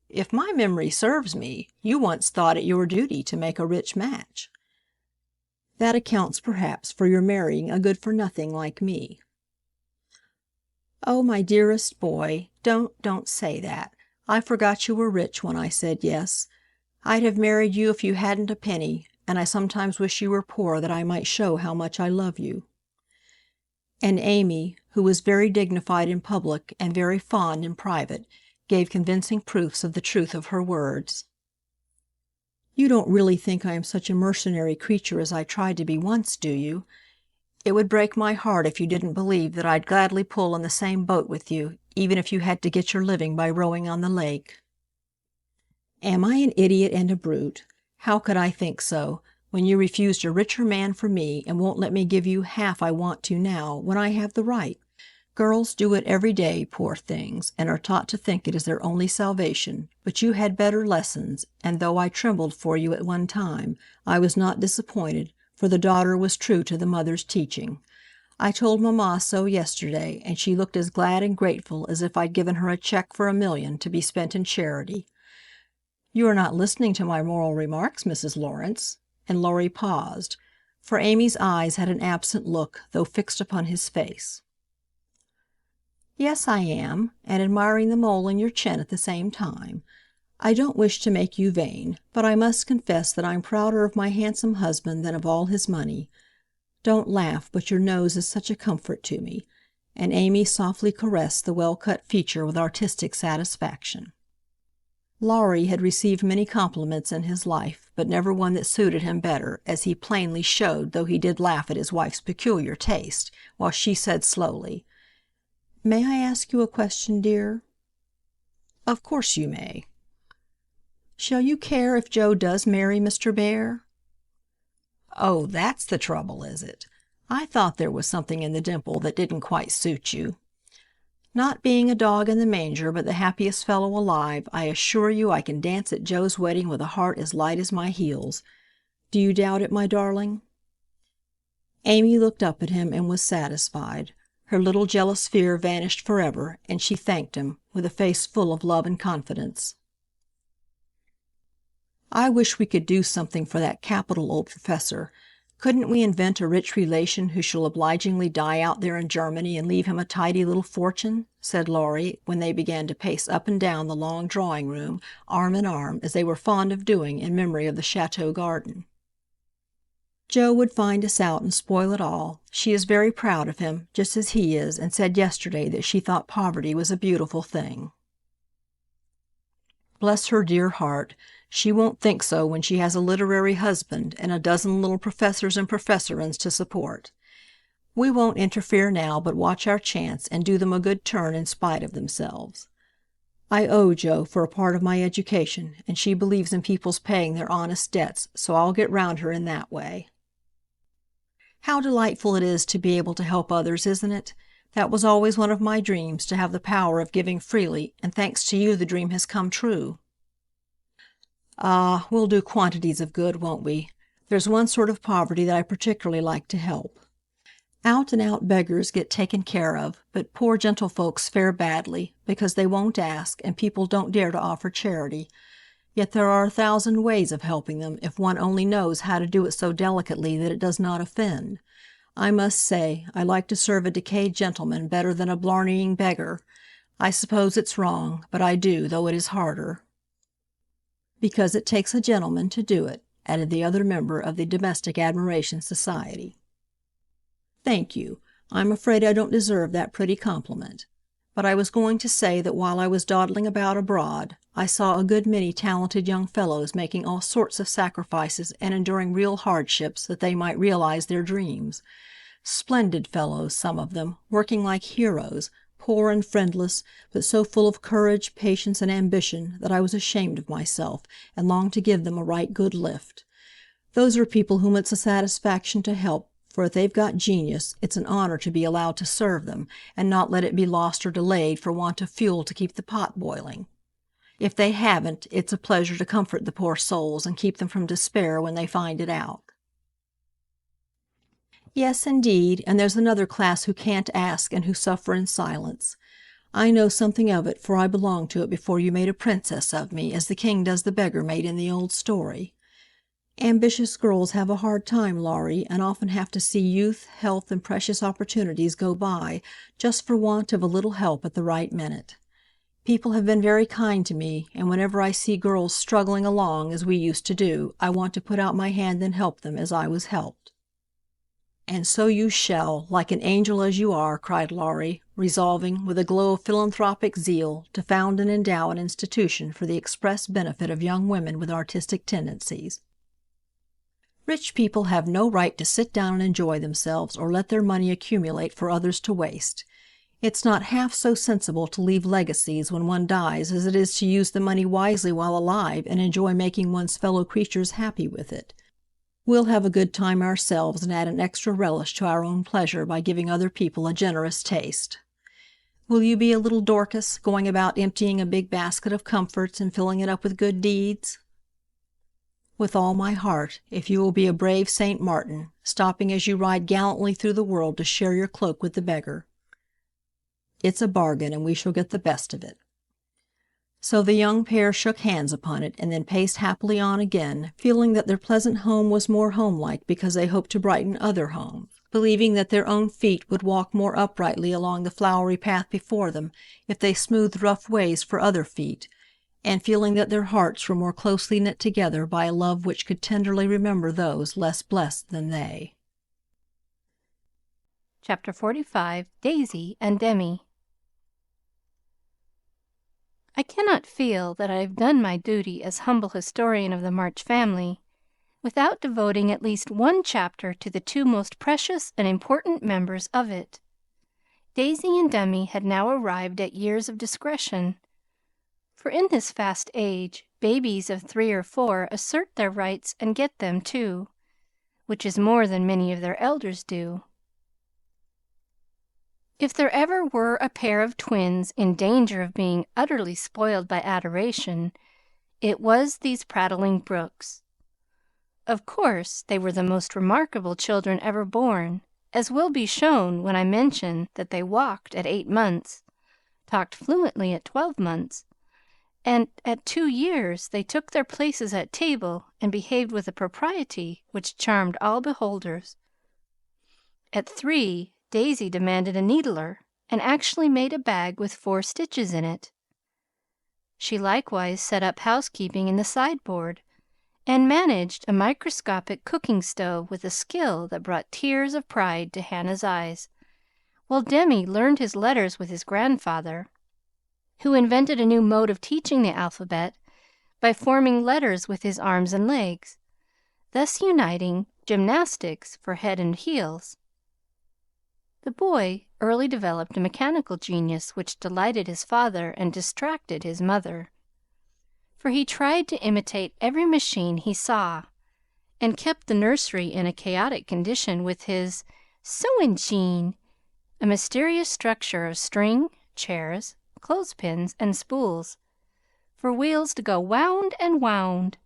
If my memory serves me, you once thought it your duty to make a rich match." "That accounts perhaps for your marrying a good-for-nothing like me." "Oh, my dearest boy, don't say that. I forgot you were rich when I said yes. I'd have married you if you hadn't a penny, and I sometimes wish you were poor that I might show how much I love you." And Amy, who was very dignified in public and very fond in private, gave convincing proofs of the truth of her words. "You don't really think I am such a mercenary creature as I tried to be once, do you? It would break my heart if you didn't believe that I'd gladly pull in the same boat with you, even if you had to get your living by rowing on the lake." "Am I an idiot and a brute? How could I think so, when you refused a richer man for me and won't let me give you half I want to now, when I have the right? Girls do it every day, poor things, and are taught to think it is their only salvation, but you had better lessons, and though I trembled for you at one time, I was not disappointed, for the daughter was true to the mother's teaching. I told Mamma so yesterday, and she looked as glad and grateful as if I'd given her a check for $1 million to be spent in charity. You are not listening to my moral remarks, Mrs. Laurence," and Laurie paused, for Amy's eyes had an absent look, though fixed upon his face. "Yes, I am, and admiring the mole in your chin at the same time. I don't wish to make you vain, but I must confess that I'm prouder of my handsome husband than of all his money. Don't laugh, but your nose is such a comfort to me," and Amy softly caressed the well-cut feature with artistic satisfaction. Laurie had received many compliments in his life, but never one that suited him better, as he plainly showed, though he did laugh at his wife's peculiar taste, while she said slowly, "May I ask you a question, dear?" "Of course you may." "Shall you care if Joe does marry Mr. Bear?" "Oh, that's the trouble, is it? I thought there was something in the dimple that didn't quite suit you. Not being a dog in the manger, but the happiest fellow alive, I assure you I can dance at Joe's wedding with a heart as light as my heels. Do you doubt it, my darling?" Amy looked up at him and was satisfied. Her little jealous fear vanished forever, and she thanked him, with a face full of love and confidence. "I wish we could do something for that capital old professor. Couldn't we invent a rich relation who shall obligingly die out there in Germany and leave him a tidy little fortune?" said Laurie, when they began to pace up and down the long drawing-room, arm in arm, as they were fond of doing in memory of the chateau garden. "Joe would find us out and spoil it all. She is very proud of him, just as he is, and said yesterday that she thought poverty was a beautiful thing." "Bless her dear heart! She won't think so when she has a literary husband and a dozen little professors and professorins to support. We won't interfere now, but watch our chance and do them a good turn in spite of themselves. I owe Joe for a part of my education, and she believes in people's paying their honest debts, so I'll get round her in that way. How delightful it is to be able to help others, isn't it? That was always one of my dreams, to have the power of giving freely, and thanks to you the dream has come true." "Ah, we'll do quantities of good, won't we? There's one sort of poverty that I particularly like to help. Out-and-out beggars get taken care of, but poor gentlefolks fare badly, because they won't ask, and people don't dare to offer charity. Yet there are 1,000 ways of helping them, if one only knows how to do it so delicately that it does not offend. I must say, I like to serve a decayed gentleman better than a blarneying beggar. I suppose it's wrong, but I do, though it is harder." "Because it takes a gentleman to do it," added the other member of the Domestic Admiration Society. "Thank you. I'm afraid I don't deserve that pretty compliment. But I was going to say that while I was dawdling about abroad, I saw a good many talented young fellows making all sorts of sacrifices and enduring real hardships that they might realize their dreams. Splendid fellows, some of them, working like heroes, poor and friendless, but so full of courage, patience, and ambition that I was ashamed of myself, and longed to give them a right good lift. Those are people whom it's a satisfaction to help, for if they've got genius, it's an honor to be allowed to serve them, and not let it be lost or delayed for want of fuel to keep the pot boiling. If they haven't, it's a pleasure to comfort the poor souls and keep them from despair when they find it out. Yes, indeed, and there's another class who can't ask and who suffer in silence. I know something of it, for I belonged to it before you made a princess of me, as the king does the beggar maid in the old story. Ambitious girls have a hard time, Laurie, and often have to see youth, health, and precious opportunities go by just for want of a little help at the right minute. People have been very kind to me, and whenever I see girls struggling along as we used to do, I want to put out my hand and help them as I was helped. "And so you shall, like an angel as you are," cried Laurie, resolving, with a glow of philanthropic zeal, to found and endow an institution for the express benefit of young women with artistic tendencies. Rich people have no right to sit down and enjoy themselves, or let their money accumulate for others to waste. It's not half so sensible to leave legacies when one dies as it is to use the money wisely while alive and enjoy making one's fellow creatures happy with it. We'll have a good time ourselves and add an extra relish to our own pleasure by giving other people a generous taste. Will you be a little Dorcas, going about emptying a big basket of comforts and filling it up with good deeds? With all my heart, if you will be a brave St. Martin, stopping as you ride gallantly through the world to share your cloak with the beggar. It's a bargain, and we shall get the best of it. So the young pair shook hands upon it, and then paced happily on again, feeling that their pleasant home was more homelike because they hoped to brighten other homes, believing that their own feet would walk more uprightly along the flowery path before them if they smoothed rough ways for other feet, and feeling that their hearts were more closely knit together by a love which could tenderly remember those less blessed than they. Chapter 45, Daisy and Demi. I cannot feel that I have done my duty as humble historian of the March family without devoting at least one chapter to the two most precious and important members of it. Daisy and Demi had now arrived at years of discretion, for in this fast age, babies of 3 or 4 assert their rights and get them too, which is more than many of their elders do. If there ever were a pair of twins in danger of being utterly spoiled by adoration, it was these prattling Brooks. Of course, they were the most remarkable children ever born, as will be shown when I mention that they walked at 8 months, talked fluently at 12 months, and at 2 years they took their places at table and behaved with a propriety which charmed all beholders. At 3, Daisy demanded a needler, and actually made a bag with 4 stitches in it. She likewise set up housekeeping in the sideboard, and managed a microscopic cooking stove with a skill that brought tears of pride to Hannah's eyes, while Demi learned his letters with his grandfather, who invented a new mode of teaching the alphabet by forming letters with his arms and legs, thus uniting gymnastics for head and heels. The boy early developed a mechanical genius which delighted his father and distracted his mother, for he tried to imitate every machine he saw, and kept the nursery in a chaotic condition with his sewing-machine, a mysterious structure of string, chairs, clothespins, and spools, for wheels to go wound and wound.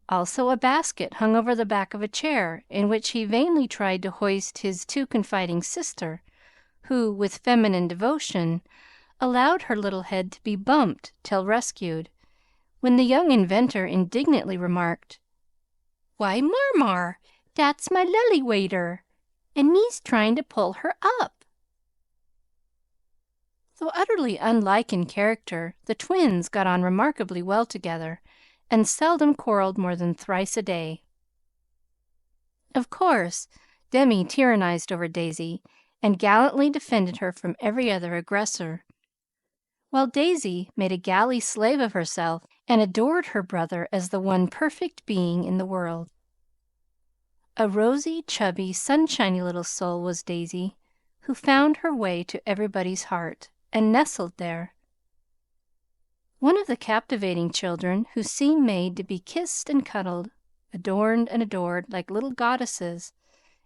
Also a basket hung over the back of a chair, in which he vainly tried to hoist his too confiding sister, who, with feminine devotion, allowed her little head to be bumped till rescued, when the young inventor indignantly remarked, "Why, Marmar, dat's my lily waiter, and me's trying to pull her up." Though utterly unlike in character, the twins got on remarkably well together, and seldom quarreled more than thrice a day. Of course, Demi tyrannized over Daisy, and gallantly defended her from every other aggressor, while Daisy made a galley slave of herself and adored her brother as the one perfect being in the world. A rosy, chubby, sunshiny little soul was Daisy, who found her way to everybody's heart and nestled there. One of the captivating children who seemed made to be kissed and cuddled, adorned and adored like little goddesses,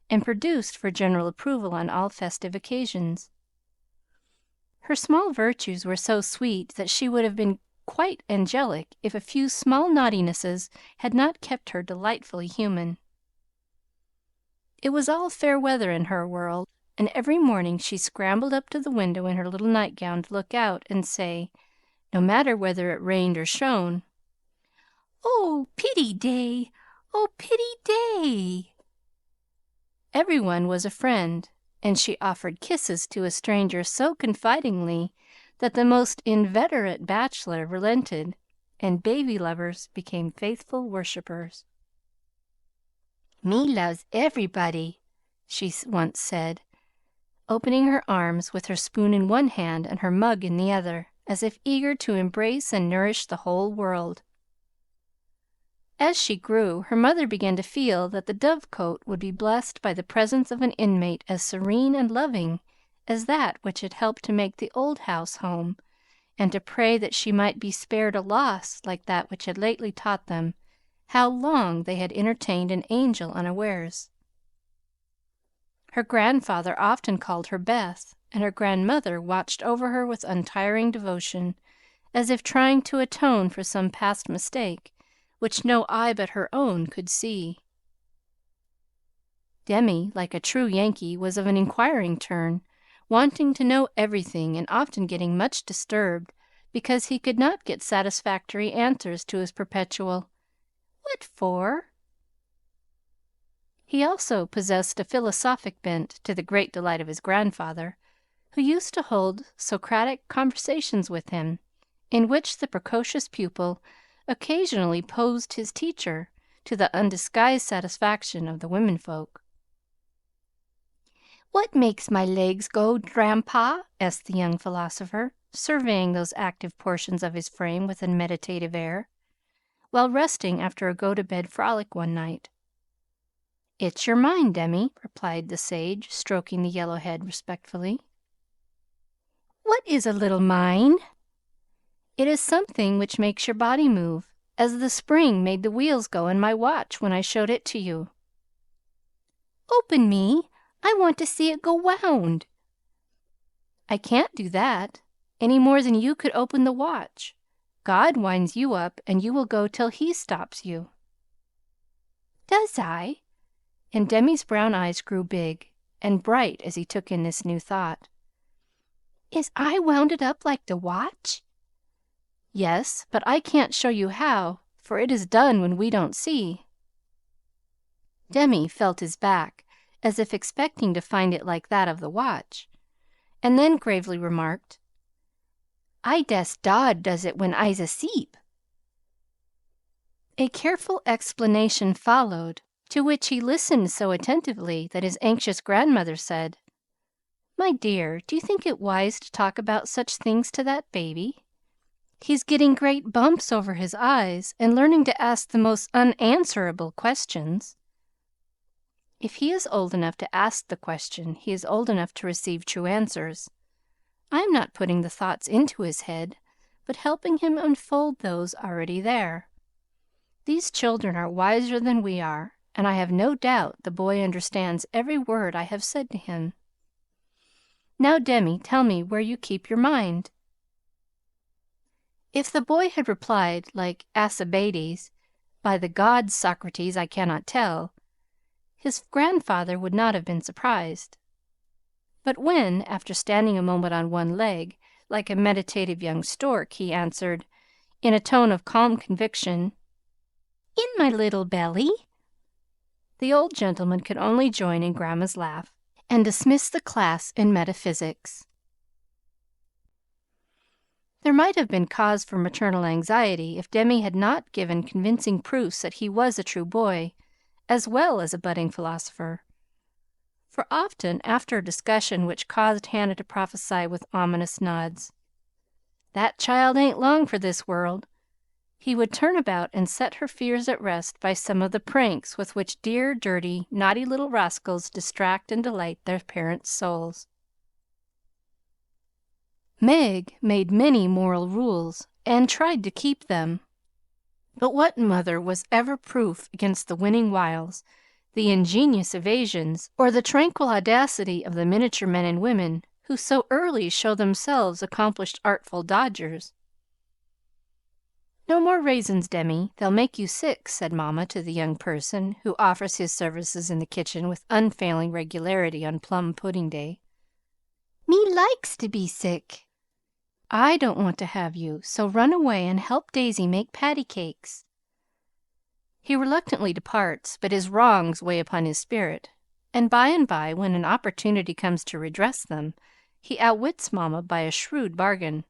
and produced for general approval on all festive occasions. Her small virtues were so sweet that she would have been quite angelic if a few small naughtinesses had not kept her delightfully human. It was all fair weather in her world, and every morning she scrambled up to the window in her little nightgown to look out and say, no matter whether it rained or shone, "Oh, pity day! Oh, pity day!" Everyone was a friend, and she offered kisses to a stranger so confidingly that the most inveterate bachelor relented, and baby lovers became faithful worshippers. "Me loves everybody," she once said, opening her arms with her spoon in one hand and her mug in the other, as if eager to embrace and nourish the whole world. As she grew, her mother began to feel that the dovecot would be blessed by the presence of an inmate as serene and loving as that which had helped to make the old house home, and to pray that she might be spared a loss like that which had lately taught them how long they had entertained an angel unawares. Her grandfather often called her Beth, and her grandmother watched over her with untiring devotion, as if trying to atone for some past mistake which no eye but her own could see. Demi, like a true Yankee, was of an inquiring turn, wanting to know everything and often getting much disturbed because he could not get satisfactory answers to his perpetual "What for?" He also possessed a philosophic bent, to the great delight of his grandfather, who used to hold Socratic conversations with him, in which the precocious pupil occasionally posed his teacher, to the undisguised satisfaction of the womenfolk. "What makes my legs go, Grandpa?" asked the young philosopher, surveying those active portions of his frame with a meditative air, while resting after a go-to-bed frolic one night. "It's your mind, Demi," replied the sage, stroking the yellow head respectfully. "What is a little mind?" "It is something which makes your body move, as the spring made the wheels go in my watch when I showed it to you." "Open me! I want to see it go wound." "I can't do that, any more than you could open the watch. God winds you up, and you will go till He stops you." "Does I?" And Demi's brown eyes grew big and bright as he took in this new thought. "Is I wounded up like the watch?" "Yes, but I can't show you how, for it is done when we don't see." Demi felt his back, as if expecting to find it like that of the watch, and then gravely remarked, "I dess Dodd does it when I's asleep." A careful explanation followed, to which he listened so attentively that his anxious grandmother said, "My dear, do you think it wise to talk about such things to that baby? He's getting great bumps over his eyes and learning to ask the most unanswerable questions." "If he is old enough to ask the question, he is old enough to receive true answers. I am not putting the thoughts into his head, but helping him unfold those already there. These children are wiser than we are, and I have no doubt the boy understands every word I have said to him. Now, Demi, tell me where you keep your mind." If the boy had replied, like Alcibiades, "By the gods, Socrates, I cannot tell," his grandfather would not have been surprised. But when, after standing a moment on one leg, like a meditative young stork, he answered, in a tone of calm conviction, "In my little belly," the old gentleman could only join in Grandma's laugh, and dismiss the class in metaphysics. There might have been cause for maternal anxiety if Demi had not given convincing proofs that he was a true boy, as well as a budding philosopher. for often after a discussion which caused Hannah to prophesy with ominous nods, "That child ain't long for this world," he would turn about and set her fears at rest by some of the pranks with which dear, dirty, naughty little rascals distract and delight their parents' souls. Meg made many moral rules and tried to keep them. But what mother was ever proof against the winning wiles, the ingenious evasions, or the tranquil audacity of the miniature men and women who so early show themselves accomplished artful dodgers? "No more raisins, Demi, they'll make you sick," said Mamma to the young person who offers his services in the kitchen with unfailing regularity on plum pudding day. "Me likes to be sick." "I don't want to have you, so run away and help Daisy make patty cakes." He reluctantly departs, but his wrongs weigh upon his spirit, and by, when an opportunity comes to redress them, he outwits Mamma by a shrewd bargain.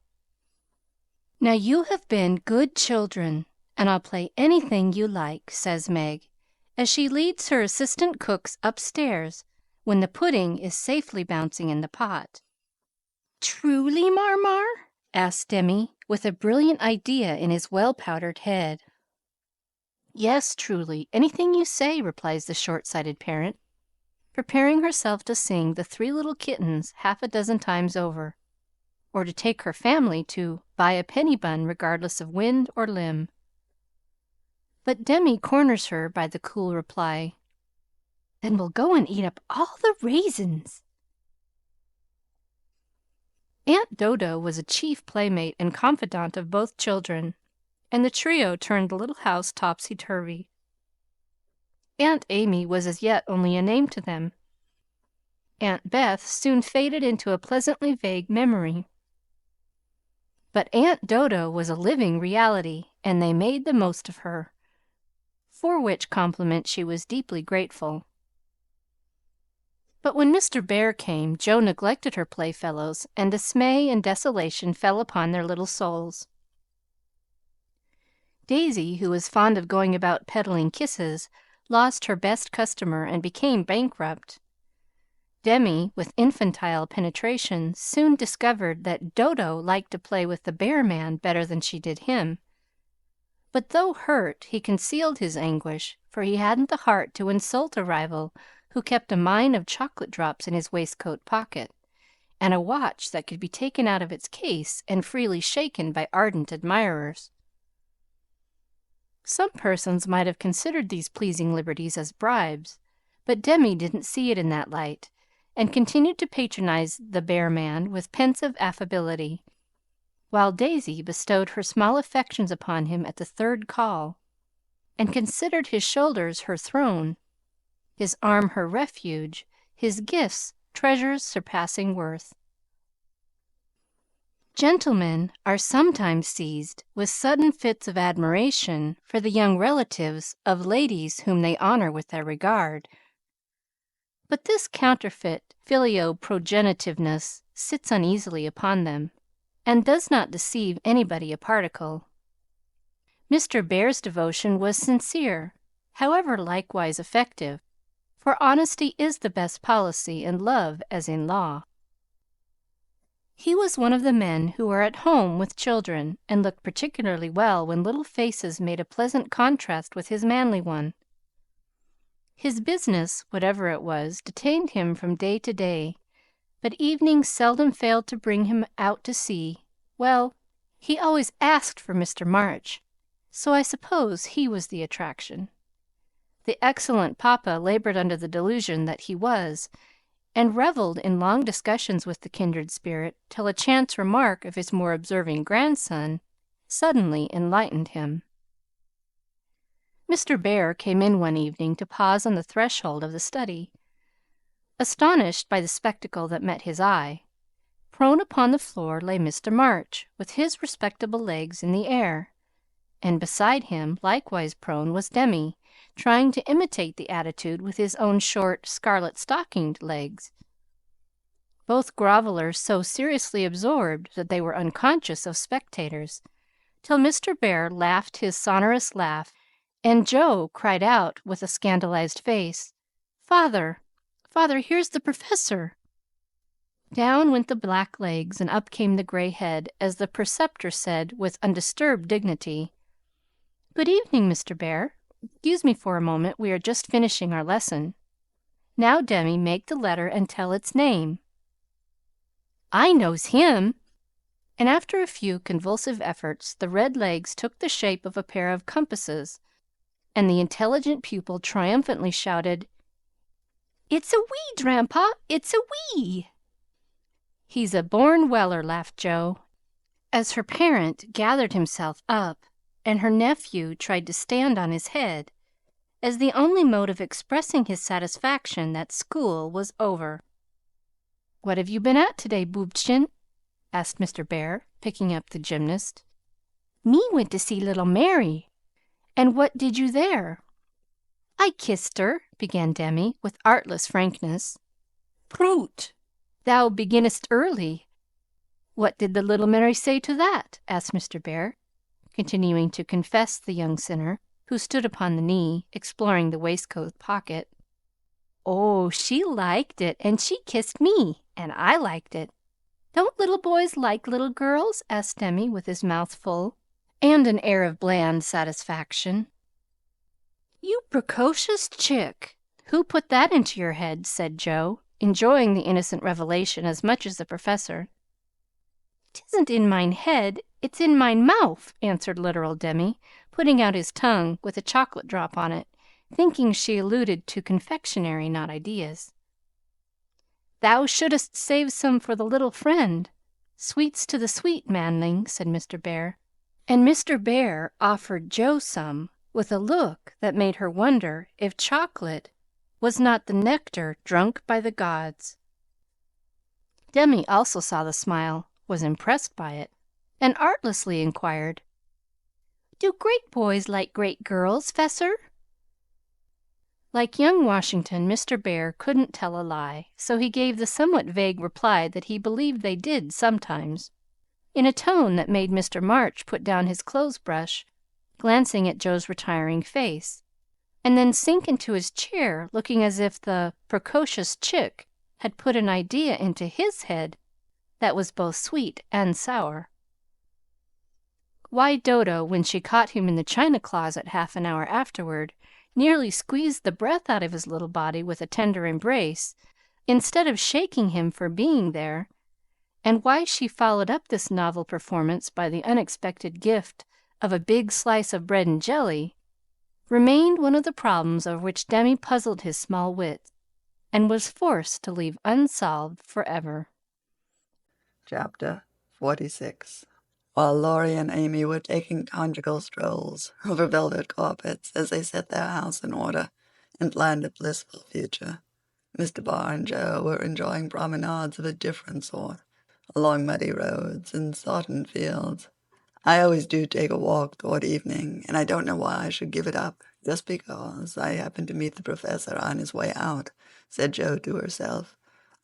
"Now you have been good children, and I'll play anything you like," says Meg, as she leads her assistant cooks upstairs when the pudding is safely bouncing in the pot. "Truly, Marmar?" asked Demi, with a brilliant idea in his well-powdered head. "Yes, truly, anything you say," replies the short-sighted parent, preparing herself to sing the Three Little Kittens half a dozen times over, or to take her family to "buy a penny bun regardless of wind or limb." But Demi corners her by the cool reply, "Then we'll go and eat up all the raisins." Aunt Dodo was a chief playmate and confidant of both children, and the trio turned the little house topsy-turvy. Aunt Amy was as yet only a name to them. Aunt Beth soon faded into a pleasantly vague memory. But Aunt Dodo was a living reality, and they made the most of her, for which compliment she was deeply grateful. But when Mr. Bear came, Jo neglected her playfellows, and dismay and desolation fell upon their little souls. Daisy, who was fond of going about peddling kisses, lost her best customer and became bankrupt. Demi, with infantile penetration, soon discovered that Dodo liked to play with the Bear Man better than she did him. But though hurt, he concealed his anguish, for he hadn't the heart to insult a rival who kept a mine of chocolate drops in his waistcoat pocket, and a watch that could be taken out of its case and freely shaken by ardent admirers. Some persons might have considered these pleasing liberties as bribes, but Demi didn't see it in that light, and continued to patronize the Bear Man with pensive affability, while Daisy bestowed her small affections upon him at the third call, and considered his shoulders her throne, his arm her refuge, his gifts treasures surpassing worth. Gentlemen are sometimes seized with sudden fits of admiration for the young relatives of ladies whom they honor with their regard, but this counterfeit filio-progenitiveness sits uneasily upon them, and does not deceive anybody a particle. Mr. Bear's devotion was sincere, however likewise effective, for honesty is the best policy in love as in law. He was one of the men who are at home with children, and looked particularly well when little faces made a pleasant contrast with his manly one. His business, whatever it was, detained him from day to day, but evenings seldom failed to bring him out to see. Well, he always asked for Mr. March, so I suppose he was the attraction. The excellent papa labored under the delusion that he was, and reveled in long discussions with the kindred spirit till a chance remark of his more observing grandson suddenly enlightened him. Mr. Bear came in one evening to pause on the threshold of the study. Astonished by the spectacle that met his eye, prone upon the floor lay Mr. March, with his respectable legs in the air, and beside him, likewise prone, was Demi, trying to imitate the attitude with his own short, scarlet-stockinged legs. Both grovellers so seriously absorbed that they were unconscious of spectators, till Mr. Bear laughed his sonorous laugh, and Jo cried out with a scandalized face, "Father, Father, here's the Professor!" Down went the black legs and up came the gray head as the preceptor said with undisturbed dignity, "Good evening, Mr. Bear. Excuse me for a moment. We are just finishing our lesson. Now, Demi, make the letter and tell its name." "I knows him!" And after a few convulsive efforts, the red legs took the shape of a pair of compasses, and the intelligent pupil triumphantly shouted, "It's a wee, Dranpa! It's a wee!" "He's a born Weller," laughed Joe, as her parent gathered himself up and her nephew tried to stand on his head as the only mode of expressing his satisfaction that school was over. "What have you been at today, Boobchen?" asked Mr. Bear, picking up the gymnast. "Me went to see little Mary." "And what did you there?" "I kissed her," began Demi, with artless frankness. "Prut! Thou beginnest early. What did the little Mary say to that?" asked Mr. Bear, continuing to confess the young sinner, who stood upon the knee, exploring the waistcoat pocket. "Oh, she liked it, and she kissed me, and I liked it. Don't little boys like little girls?" asked Demi, with his mouth full, and an air of bland satisfaction. "You precocious chick! Who put that into your head?" said Joe, enjoying the innocent revelation as much as the Professor. "'Tisn't in mine head, it's in mine mouth," answered literal Demi, putting out his tongue with a chocolate drop on it, thinking she alluded to confectionery, not ideas. "Thou shouldst save some for the little friend. Sweets to the sweet, manling," said Mr. Bear. And Mr. Bear offered Joe some, with a look that made her wonder if chocolate was not the nectar drunk by the gods. Demi also saw the smile, was impressed by it, and artlessly inquired, "Do great boys like great girls, Fessor?" Like young Washington, Mr. Bear couldn't tell a lie, so he gave the somewhat vague reply that he believed they did sometimes, in a tone that made Mr. March put down his clothes brush, glancing at Joe's retiring face, and then sink into his chair, looking as if the precocious chick had put an idea into his head that was both sweet and sour. Why Dodo, when she caught him in the china closet half an hour afterward, nearly squeezed the breath out of his little body with a tender embrace, instead of shaking him for being there, and why she followed up this novel performance by the unexpected gift of a big slice of bread and jelly, remained one of the problems over which Demi puzzled his small wits, and was forced to leave unsolved forever. Chapter 46. While Laurie and Amy were taking conjugal strolls over velvet carpets as they set their house in order and planned a blissful future, Mr. Barr and Joe were enjoying promenades of a different sort, along muddy roads and sodden fields. I always do take a walk toward evening, and I don't know why I should give it up, just because I happened to meet the Professor on his way out, said Jo to herself,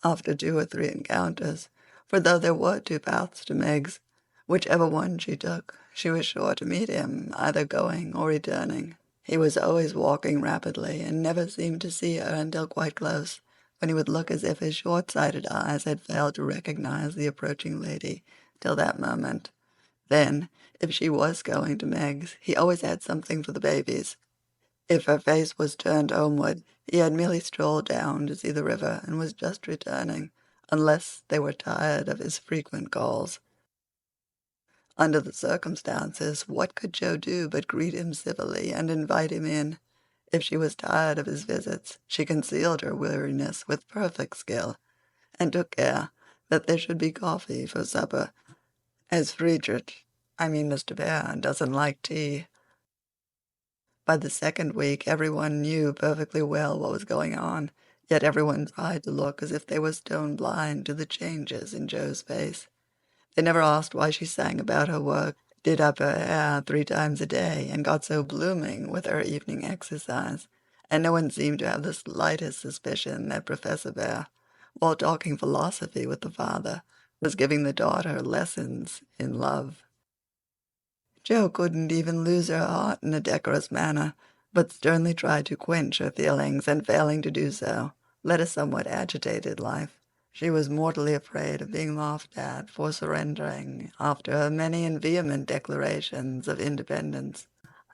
after 2 or 3 encounters, for though there were 2 paths to Meg's, whichever one she took, she was sure to meet him, either going or returning. He was always walking rapidly, and never seemed to see her until quite close, when he would look as if his short-sighted eyes had failed to recognize the approaching lady till that moment. Then, if she was going to Meg's, he always had something for the babies. If her face was turned homeward, he had merely strolled down to see the river and was just returning, unless they were tired of his frequent calls. Under the circumstances, what could Jo do but greet him civilly and invite him in? If she was tired of his visits, she concealed her weariness with perfect skill, and took care that there should be coffee for supper, as Mr. Bear doesn't like tea. By the second week, everyone knew perfectly well what was going on, yet everyone tried to look as if they were stone blind to the changes in Jo's face. They never asked why she sang about her work, did up her hair 3 times a day, and got so blooming with her evening exercise, and no one seemed to have the slightest suspicion that Professor Bear, while talking philosophy with the father, was giving the daughter lessons in love. Jo couldn't even lose her heart in a decorous manner, but sternly tried to quench her feelings, and failing to do so, led a somewhat agitated life. She was mortally afraid of being laughed at for surrendering after her many and vehement declarations of independence.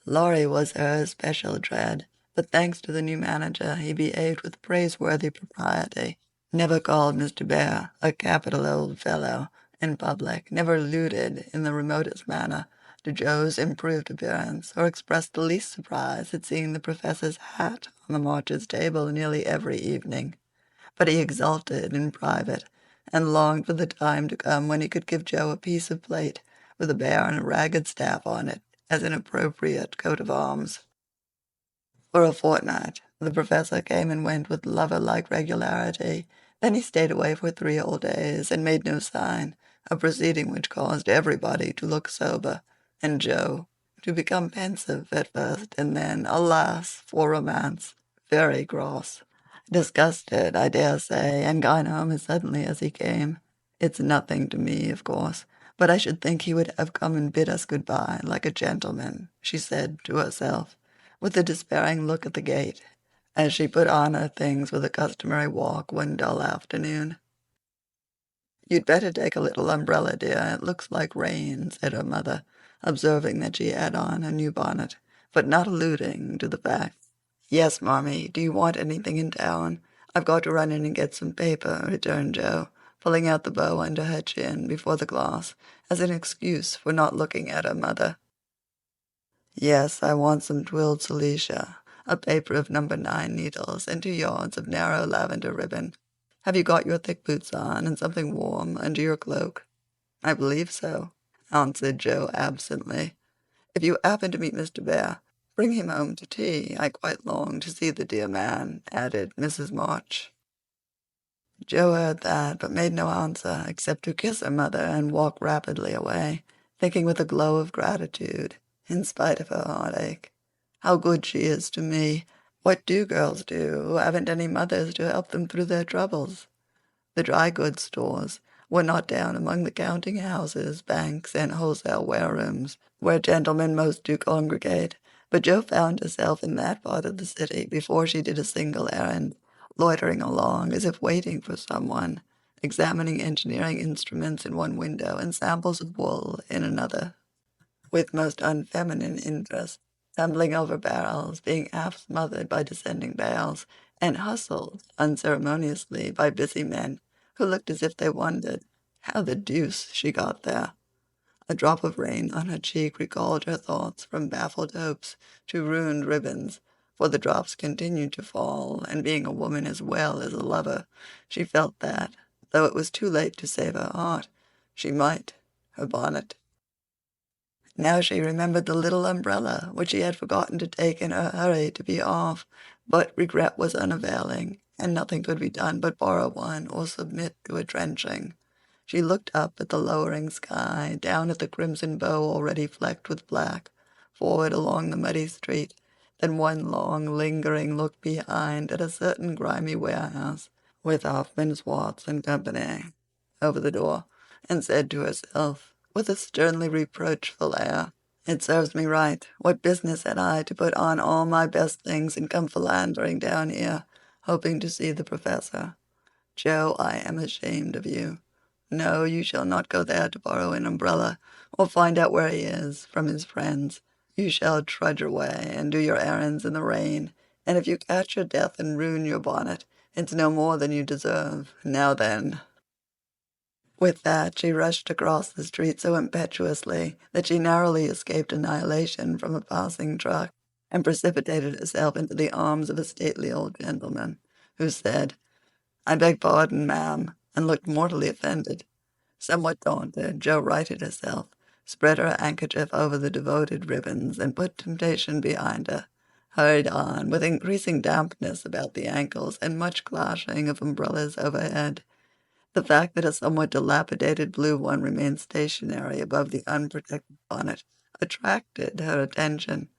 Laurie was her especial dread, but thanks to the new manager he behaved with praiseworthy propriety. Never called Mr. Bear a capital old fellow in public, never alluded in the remotest manner to Joe's improved appearance, or expressed the least surprise at seeing the professor's hat on the Marches' table nearly every evening. But he exulted in private, and longed for the time to come when he could give Joe a piece of plate with a bear and a ragged staff on it as an appropriate coat of arms. For a fortnight the professor came and went with lover-like regularity. Then he stayed away for 3 whole days and made no sign, a proceeding which caused everybody to look sober, and Joe to become pensive at first, and then, alas, for romance, very cross. Disgusted, I dare say, and gone home as suddenly as he came. It's nothing to me, of course, but I should think he would have come and bid us good-bye like a gentleman, she said to herself, with a despairing look at the gate, as she put on her things for the customary walk one dull afternoon. "You'd better take a little umbrella, dear. It looks like rain," said her mother, observing that she had on her new bonnet, but not alluding to the fact. "Yes, Marmee. Do you want anything in town?" "I've got to run in and get some paper," returned Joe, pulling out the bow under her chin before the glass as an excuse for not looking at her mother. "Yes, I want some twilled silesia, a paper of number 9 needles, and 2 yards of narrow lavender ribbon. Have you got your thick boots on, and something warm under your cloak?" "I believe so," answered Joe absently. "If you happen to meet Mr. Bear, bring him home to tea. I quite long to see the dear man," added Mrs. March. Joe heard that, but made no answer except to kiss her mother and walk rapidly away, thinking with a glow of gratitude, in spite of her heartache, how good she is to me. What do girls do who haven't any mothers to help them through their troubles? The dry goods stores were not down among the counting houses, banks, and wholesale warerooms, where gentlemen most do congregate, but Jo found herself in that part of the city before she did a single errand, loitering along as if waiting for someone, examining engineering instruments in one window and samples of wool in another, with most unfeminine interest, tumbling over barrels, being half smothered by descending bales, and hustled unceremoniously by busy men who looked as if they wondered how the deuce she got there. A drop of rain on her cheek recalled her thoughts from baffled hopes to ruined ribbons, for the drops continued to fall, and being a woman as well as a lover, she felt that, though it was too late to save her heart, she might her bonnet. Now she remembered the little umbrella which she had forgotten to take in her hurry to be off, but regret was unavailing, and nothing could be done but borrow one or submit to a drenching. She looked up at the lowering sky, down at the crimson bow already flecked with black, forward along the muddy street, then one long, lingering look behind at a certain grimy warehouse, with Hoffman, Swartz and Company over the door, and said to herself, with a sternly reproachful air, "It serves me right. What business had I to put on all my best things and come philandering down here, hoping to see the professor? Joe, I am ashamed of you. No, you shall not go there to borrow an umbrella, or find out where he is from his friends. You shall trudge away and do your errands in the rain, and if you catch your death and ruin your bonnet, it's no more than you deserve. Now then." With that she rushed across the street so impetuously that she narrowly escaped annihilation from a passing truck, and precipitated herself into the arms of a stately old gentleman, who said, "I beg pardon, ma'am," and looked mortally offended. Somewhat daunted, Jo righted herself, spread her handkerchief over the devoted ribbons, and put temptation behind her, hurried on with increasing dampness about the ankles and much clashing of umbrellas overhead. The fact that a somewhat dilapidated blue one remained stationary above the unprotected bonnet attracted her attention,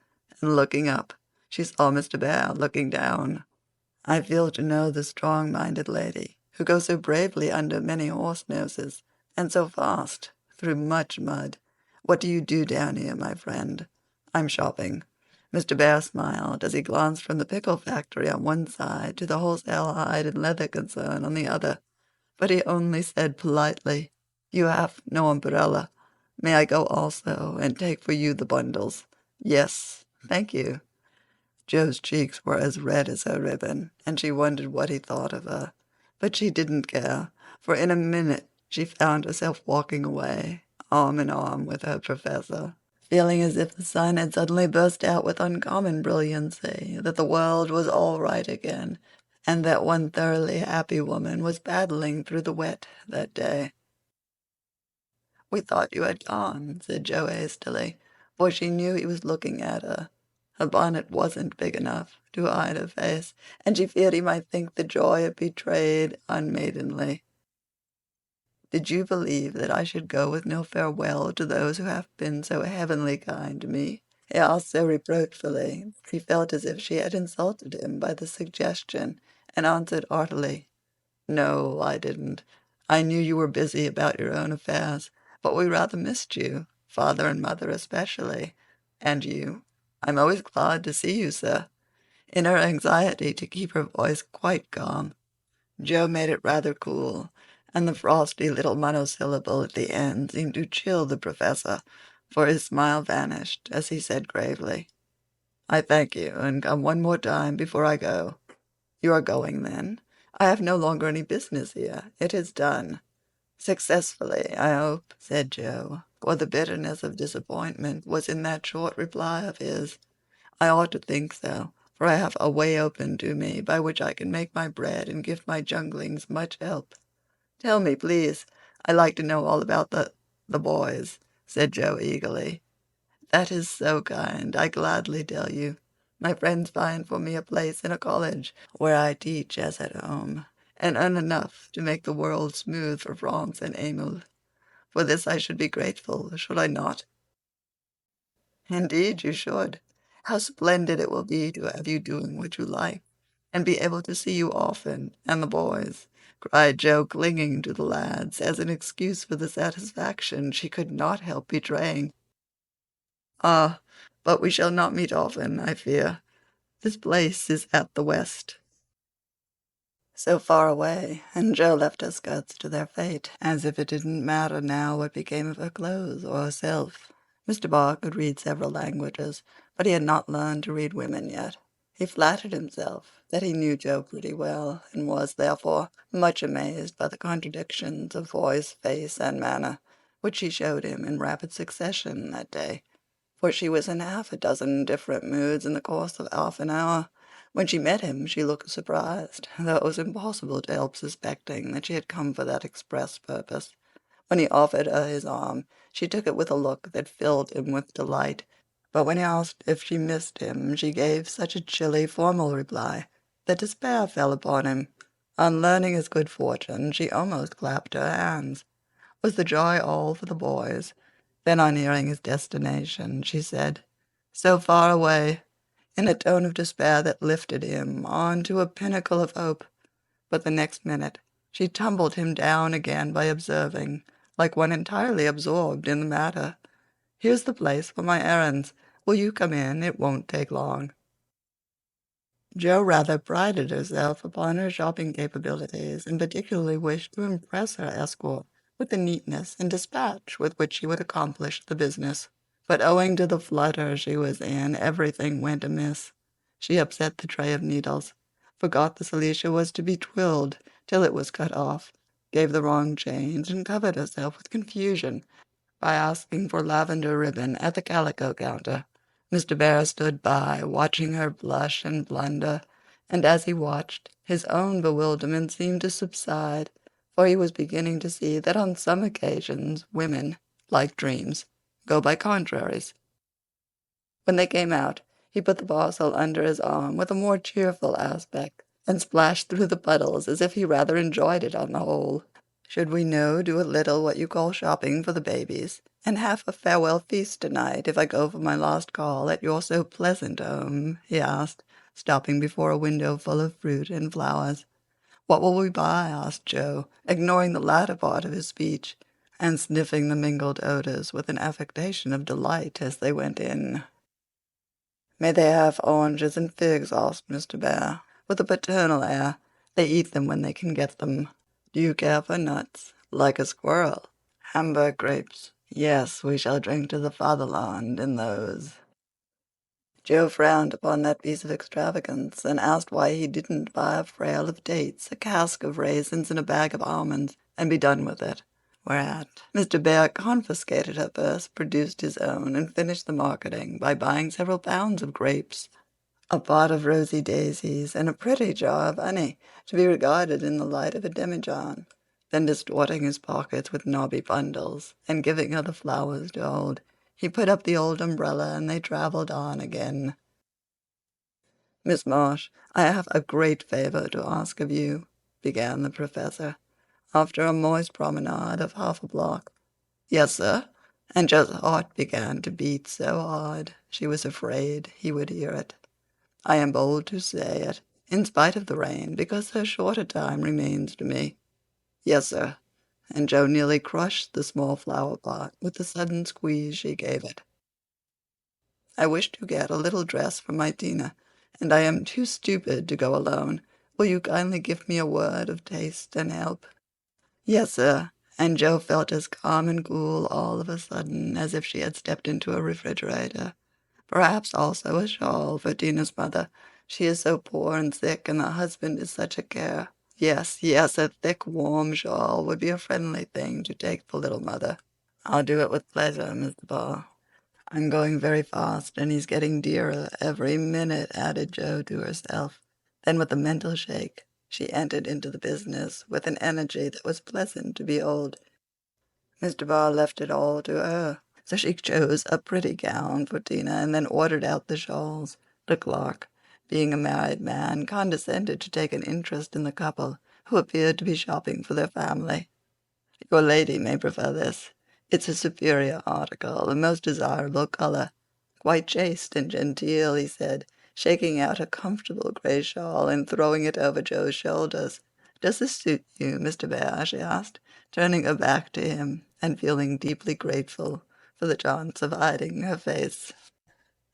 and looking up, she saw Mr. Bear looking down. "I feel to know the strong-minded lady who goes so bravely under many horse-noses, and so fast through much mud. What do you do down here, my friend?" "I'm shopping." Mr. Bear smiled as he glanced from the pickle factory on one side to the wholesale hide and leather concern on the other, but he only said politely, "You have no umbrella. May I go also and take for you the bundles?" "Yes, thank you." Joe's cheeks were as red as her ribbon, and she wondered what he thought of her. But she didn't care, for in a minute she found herself walking away, arm in arm with her professor, feeling as if the sun had suddenly burst out with uncommon brilliancy, that the world was all right again, and that one thoroughly happy woman was paddling through the wet that day. "We thought you had gone," said Joe hastily, for she knew he was looking at her. Her bonnet wasn't big enough to hide her face, and she feared he might think the joy it betrayed unmaidenly. "Did you believe that I should go with no farewell to those who have been so heavenly kind to me?" he asked so reproachfully that he felt as if she had insulted him by the suggestion, and answered heartily, "No, I didn't. I knew you were busy about your own affairs, but we rather missed you, father and mother especially. And you? I'm always glad to see you, sir." In her anxiety to keep her voice quite calm, Joe made it rather cool, and the frosty little monosyllable at the end seemed to chill the professor, for his smile vanished as he said gravely, "I thank you, and come one more time before I go." "You are going, then? I have no longer any business here. It is done." "Successfully, I hope," said Joe, for the bitterness of disappointment was in that short reply of his. "I ought to think so, for I have a way open to me by which I can make my bread and give my junglings much help." "Tell me, please. I'd like to know all about the boys," said Joe eagerly. "That is so kind. I gladly tell you. My friends find for me a place in a college where I teach as at home, and earn enough to make the world smooth for France and Emil. For this I should be grateful, should I not?" "Indeed you should. How splendid it will be to have you doing what you like, and be able to see you often, and the boys," cried Joe, clinging to the lads as an excuse for the satisfaction she could not help betraying. "Ah, but we shall not meet often, I fear. This place is at the West." So far away, and Joe left her skirts to their fate, as if it didn't matter now what became of her clothes or herself. Mr. Barr could read several languages, but he had not learned to read women yet. He flattered himself that he knew Joe pretty well, and was, therefore, much amazed by the contradictions of voice, face, and manner, which she showed him in rapid succession that day, for she was in half a dozen different moods in the course of half an hour. When she met him she looked surprised, though it was impossible to help suspecting that she had come for that express purpose. When he offered her his arm, she took it with a look that filled him with delight. But when he asked if she missed him, she gave such a chilly, formal reply that despair fell upon him. On learning his good fortune, she almost clapped her hands. Was the joy all for the boys? Then, on hearing his destination, she said, "So far away," in a tone of despair that lifted him on to a pinnacle of hope. But the next minute she tumbled him down again by observing, like one entirely absorbed in the matter, "Here's the place for my errands. Will you come in? It won't take long." Jo rather prided herself upon her shopping capabilities, and particularly wished to impress her escort with the neatness and dispatch with which she would accomplish the business. But owing to the flutter she was in, everything went amiss. She upset the tray of needles, forgot the silesia was to be twilled till it was cut off, gave the wrong change, and covered herself with confusion by asking for lavender ribbon at the calico counter. Mr. Bear stood by, watching her blush and blunder, and as he watched, his own bewilderment seemed to subside, for he was beginning to see that on some occasions women, like dreams, go by contraries. When they came out, he put the parcel under his arm with a more cheerful aspect, and splashed through the puddles as if he rather enjoyed it on the whole. "Should we do a little what you call shopping for the babies, and have a farewell feast tonight if I go for my last call at your so pleasant home?" he asked, stopping before a window full of fruit and flowers. "What will we buy?" asked Jo, ignoring the latter part of his speech, and sniffing the mingled odors with an affectation of delight as they went in. May they have oranges and figs? Asked Mr. Bear, with a paternal air. They eat them when they can get them. Do you care for nuts? Like a squirrel. Hamburg grapes. Yes, we shall drink to the fatherland in those. Joe frowned upon that piece of extravagance, and asked why he didn't buy a frail of dates, a cask of raisins, and a bag of almonds, and be done with it. Whereat Mr. Bear confiscated her purse, produced his own, and finished the marketing by buying several pounds of grapes, a pot of rosy daisies, and a pretty jar of honey, to be regarded in the light of a demijohn. Then, distorting his pockets with knobby bundles, and giving her the flowers to hold, he put up the old umbrella, and they travelled on again. "Miss Marsh, I have a great favor to ask of you," began the professor, after a moist promenade of half a block. "Yes, sir." And Jo's heart began to beat so hard she was afraid he would hear it. "I am bold to say it, in spite of the rain, because so short a time remains to me." "Yes, sir." And Jo nearly crushed the small flower pot with the sudden squeeze she gave it. "I wish to get a little dress for my Tina, and I am too stupid to go alone. Will you kindly give me a word of taste and help?" "Yes, sir." And Jo felt as calm and cool all of a sudden as if she had stepped into a refrigerator. Perhaps also a shawl for Tina's mother. She is so poor and sick, and the husband is such a care. Yes, yes, a thick, warm shawl would be a friendly thing to take the little mother. "I'll do it with pleasure, Mr. Ball. I'm going very fast, and he's getting dearer every minute," added Jo to herself. Then, with a mental shake, she entered into the business with an energy that was pleasant to behold. Mr. Barr left it all to her, so she chose a pretty gown for Tina, and then ordered out the shawls. The clerk, being a married man, condescended to take an interest in the couple, who appeared to be shopping for their family. "Your lady may prefer this. It's a superior article, a most desirable color. Quite chaste and genteel," he said, shaking out a comfortable gray shawl and throwing it over Jo's shoulders. "Does this suit you, Mr. Bear?" she asked, turning her back to him and feeling deeply grateful for the chance of hiding her face.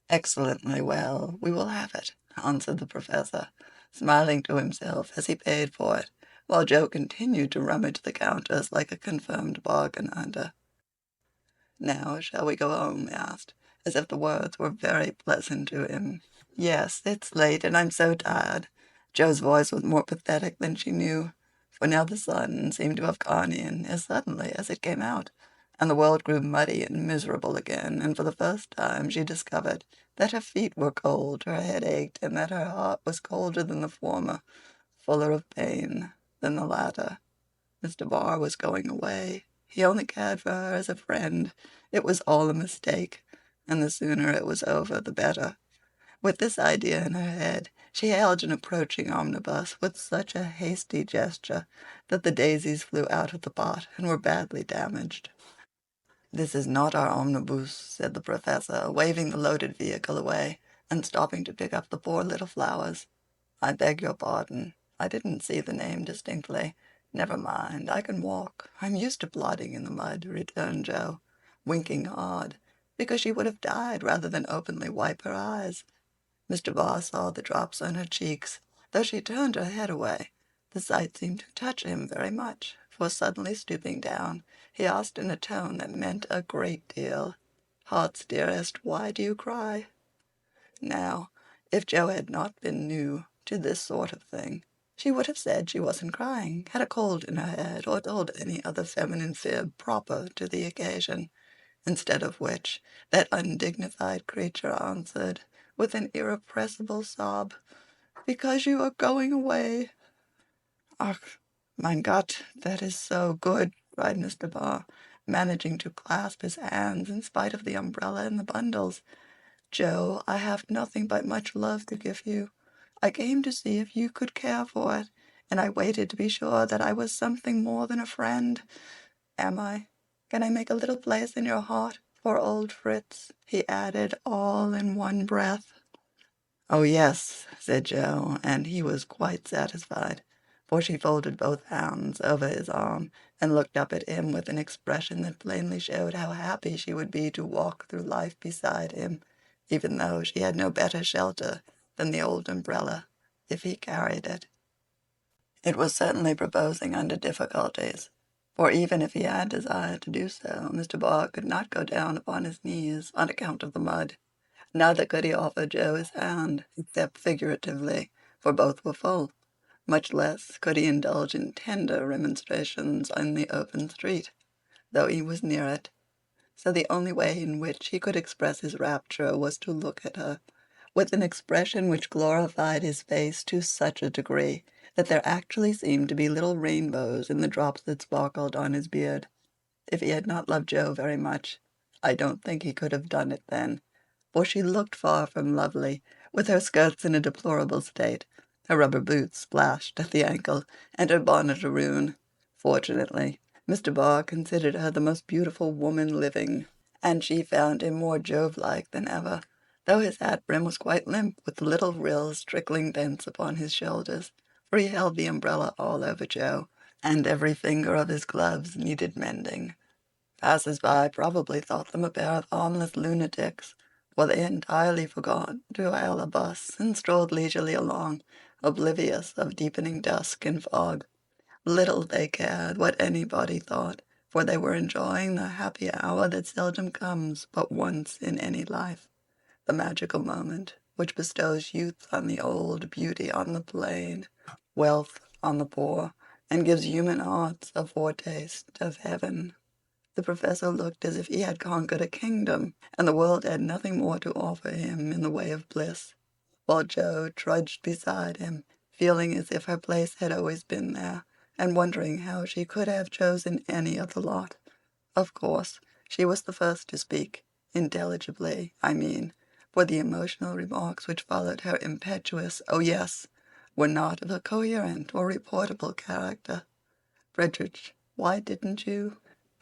"Excellently well. We will have it," answered the professor, smiling to himself as he paid for it, while Jo continued to rummage the counters like a confirmed bargain hunter. "Now shall we go home?" he asked, as if the words were very pleasant to him. "Yes, it's late, and I'm so tired." Jo's voice was more pathetic than she knew, for now the sun seemed to have gone in as suddenly as it came out, and the world grew muddy and miserable again, and for the first time she discovered that her feet were cold, her head ached, and that her heart was colder than the former, fuller of pain than the latter. Mr. Barr was going away. He only cared for her as a friend. It was all a mistake, and the sooner it was over the better. With this idea in her head, she hailed an approaching omnibus with such a hasty gesture that the daisies flew out of the pot and were badly damaged. "This is not our omnibus," said the professor, waving the loaded vehicle away, and stopping to pick up the poor little flowers. "I beg your pardon. I didn't see the name distinctly. Never mind, I can walk. I'm used to plodding in the mud," returned Jo, winking hard, because she would have died rather than openly wipe her eyes. Mr. Barr saw the drops on her cheeks, though she turned her head away. The sight seemed to touch him very much, for suddenly stooping down, he asked in a tone that meant a great deal, "Heart's dearest, why do you cry?" Now, if Jo had not been new to this sort of thing, she would have said she wasn't crying, had a cold in her head, or told any other feminine fib proper to the occasion. Instead of which, that undignified creature answered, with an irrepressible sob, "Because you are going away." "Ach, mein Gott, that is so good," cried Mr. Barr, managing to clasp his hands in spite of the umbrella and the bundles. "Jo, I have nothing but much love to give you. I came to see if you could care for it, and I waited to be sure that I was something more than a friend. Am I? Can I make a little place in your heart for old Fritz?" he added, all in one breath. "Oh, yes," said Jo, and he was quite satisfied, for she folded both hands over his arm and looked up at him with an expression that plainly showed how happy she would be to walk through life beside him even though she had no better shelter than the old umbrella, if he carried it. It was certainly proposing under difficulties, for even if he had desired to do so, Mr. Barr could not go down upon his knees on account of the mud. Neither could he offer Joe his hand, except figuratively, for both were full. Much less could he indulge in tender remonstrations in the open street, though he was near it. So the only way in which he could express his rapture was to look at her, with an expression which glorified his face to such a degree that there actually seemed to be little rainbows in the drops that sparkled on his beard. If he had not loved Joe very much, I don't think he could have done it then, for she looked far from lovely, with her skirts in a deplorable state, her rubber boots splashed at the ankle, and her bonnet a ruin. Fortunately, Mr. Barr considered her the most beautiful woman living, and she found him more Jove-like than ever, though his hat brim was quite limp, with little rills trickling thence upon his shoulders, for he held the umbrella all over Joe, and every finger of his gloves needed mending. Passers-by probably thought them a pair of harmless lunatics, for they entirely forgot to hail a bus and strolled leisurely along, oblivious of deepening dusk and fog. Little they cared what anybody thought, for they were enjoying the happy hour that seldom comes but once in any life, the magical moment which bestows youth on the old, beauty on the plain, wealth on the poor, and gives human hearts a foretaste of heaven. The professor looked as if he had conquered a kingdom, and the world had nothing more to offer him in the way of bliss, while Joe trudged beside him, feeling as if her place had always been there, and wondering how she could have chosen any of the lot. Of course, she was the first to speak, intelligibly, I mean, for the emotional remarks which followed her impetuous "oh yes" were not of a coherent or reportable character. "Frederick, why didn't you—"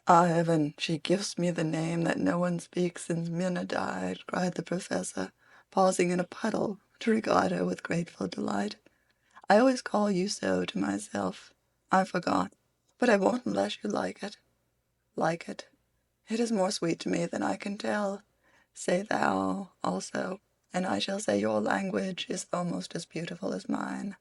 "Ah, heaven, she gives me the name that no one speaks since Minna died," cried the professor, pausing in a puddle to regard her with grateful delight. "I always call you so to myself. I forgot, but I won't unless you like it. Like it? It is more sweet to me than I can tell. Say thou also, and I shall say your language is almost as beautiful as mine."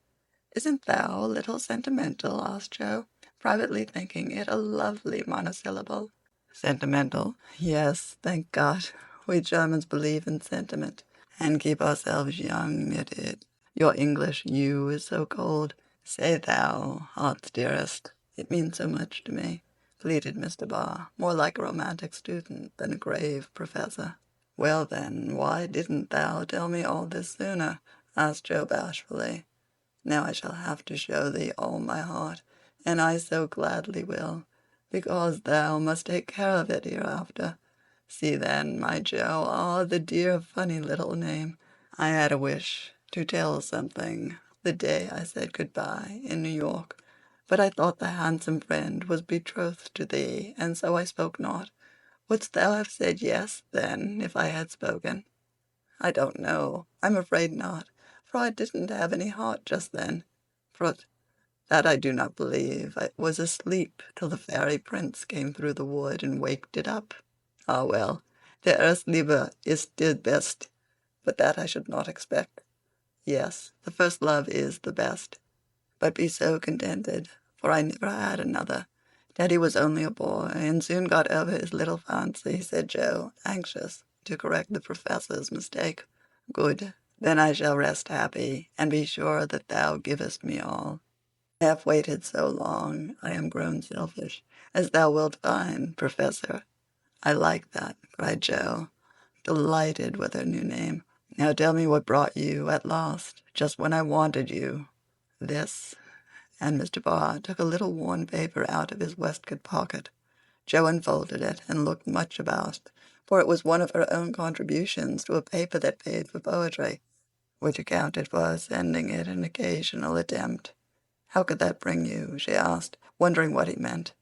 "Isn't thou a little sentimental?" asked Joe, privately thinking it a lovely monosyllable. "Sentimental? Yes, thank God. We Germans believe in sentiment, and keep ourselves young at it. Your English 'you' is so cold. Say thou, heart's dearest. It means so much to me," pleaded Mr. Barr, more like a romantic student than a grave professor. "Well, then, why didn't thou tell me all this sooner?" asked Joe bashfully. "Now I shall have to show thee all my heart, and I so gladly will, because thou must take care of it hereafter. See then, my Joe, the dear funny little name. I had a wish to tell something the day I said good-bye in New York, but I thought the handsome friend was betrothed to thee, and so I spoke not. Wouldst thou have said yes, then, if I had spoken?" "I don't know. I'm afraid not, for I didn't have any heart just then. Prut, that I do not believe. I was asleep till the fairy prince came through the wood and waked it up. Ah, well, der erste Liebe ist der best, but that I should not expect. Yes, the first love is the best. But be so contented, for I never had another. Daddy was only a boy, and soon got over his little fancy," said Joe, anxious to correct the professor's mistake. "Good. Then I shall rest happy, and be sure that thou givest me all. I have waited so long, I am grown selfish, as thou wilt find, Professor." "I like that," cried Joe, delighted with her new name. "Now tell me what brought you at last, just when I wanted you." "This," and Mr. Barr took a little worn paper out of his waistcoat pocket. Joe unfolded it and looked much about, for it was one of her own contributions to a paper that paid for poetry, which accounted for her sending it an occasional attempt. "How could that bring you?" she asked, wondering what he meant.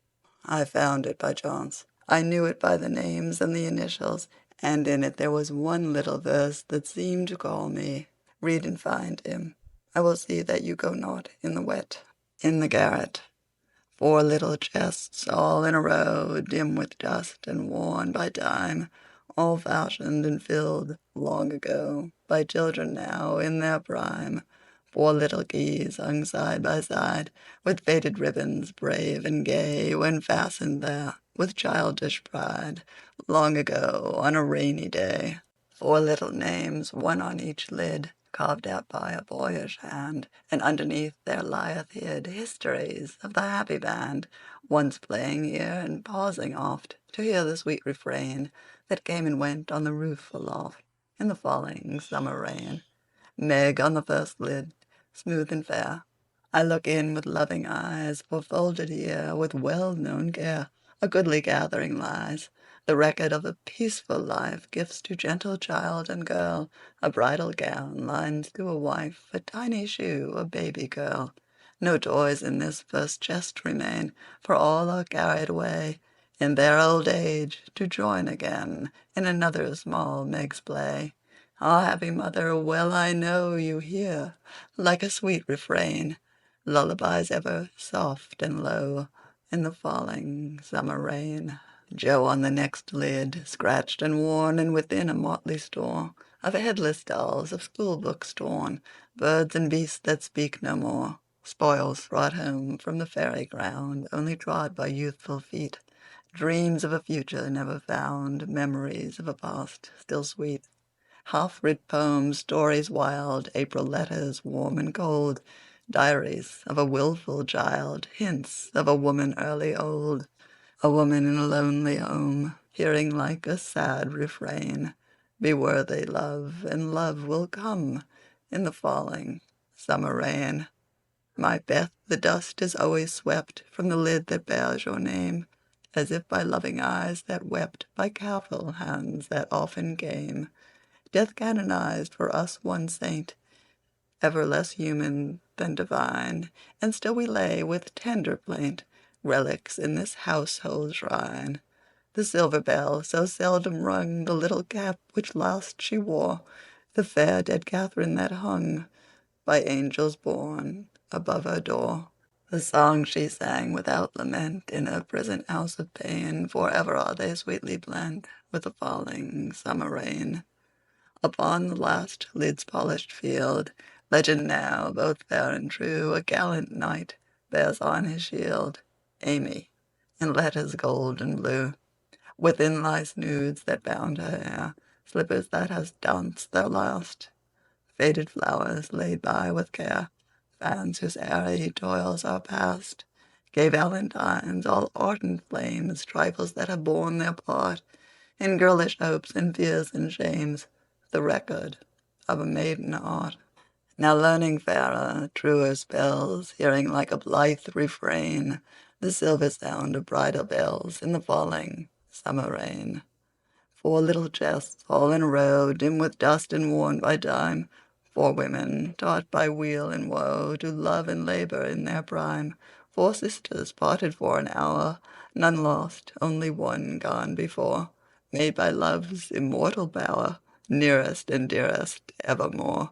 "I found it by chance. I knew it by the names and the initials, and in it there was one little verse that seemed to call me. Read and find him. I will see that you go not in the wet." In the garret, 4 little chests all in a row, dim with dust and worn by time, all fashioned and filled long ago by children now in their prime. Four little keys hung side by side, with faded ribbons brave and gay, when fastened there with childish pride, long ago on a rainy day. Four little names, one on each lid, carved out by a boyish hand, and underneath there lieth hid histories of the happy band, once playing here and pausing oft to hear the sweet refrain that came and went on the roof aloft in the falling summer rain. Meg on the first lid, smooth and fair, I look in with loving eyes, for folded here with well-known care a goodly gathering lies, the record of a peaceful life, gifts to gentle child and girl, a bridal gown, lines to a wife, a tiny shoe, a baby girl. No toys in this first chest remain, for all are carried away in their old age to join again in another small Meg's play. Ah, happy mother, well I know you hear, like a sweet refrain, lullabies ever soft and low in the falling summer rain. Joe on the next lid, scratched and worn, and within a motley store of headless dolls, of school books torn, birds and beasts that speak no more, spoils brought home from the fairy ground, only trod by youthful feet, dreams of a future never found, memories of a past still sweet, half-writ poems, stories wild, April letters warm and cold, diaries of a wilful child, hints of a woman early old, a woman in a lonely home, hearing like a sad refrain, be worthy, love, and love will come in the falling summer rain. My Beth, the dust is always swept from the lid that bears your name, as if by loving eyes that wept, by careful hands that often came. Death canonized for us one saint, ever less human than divine, and still we lay with tender plaint relics in this household shrine. The silver bell, so seldom rung, the little cap which last she wore, the fair dead Catherine that hung by angels born above her door. The songs she sang without lament in her present house of pain, forever are they sweetly blent with the falling summer rain. Upon the last lid's polished field, legend now, both fair and true, a gallant knight bears on his shield Amy, in letters gold and blue. Within lie snoods that bound her hair, slippers that has danced their last, faded flowers laid by with care, fans whose airy toils are past, gay valentines, all ardent flames, trifles that have borne their part in girlish hopes and fears and shames, the record of a maiden heart. Now learning fairer, truer spells, hearing like a blithe refrain the silver sound of bridal bells in the falling summer rain. Four little chests all in a row, dim with dust and worn by time, four women taught by weal and woe to love and labor in their prime, four sisters parted for an hour, none lost, only one gone before, made by love's immortal power, nearest and dearest evermore.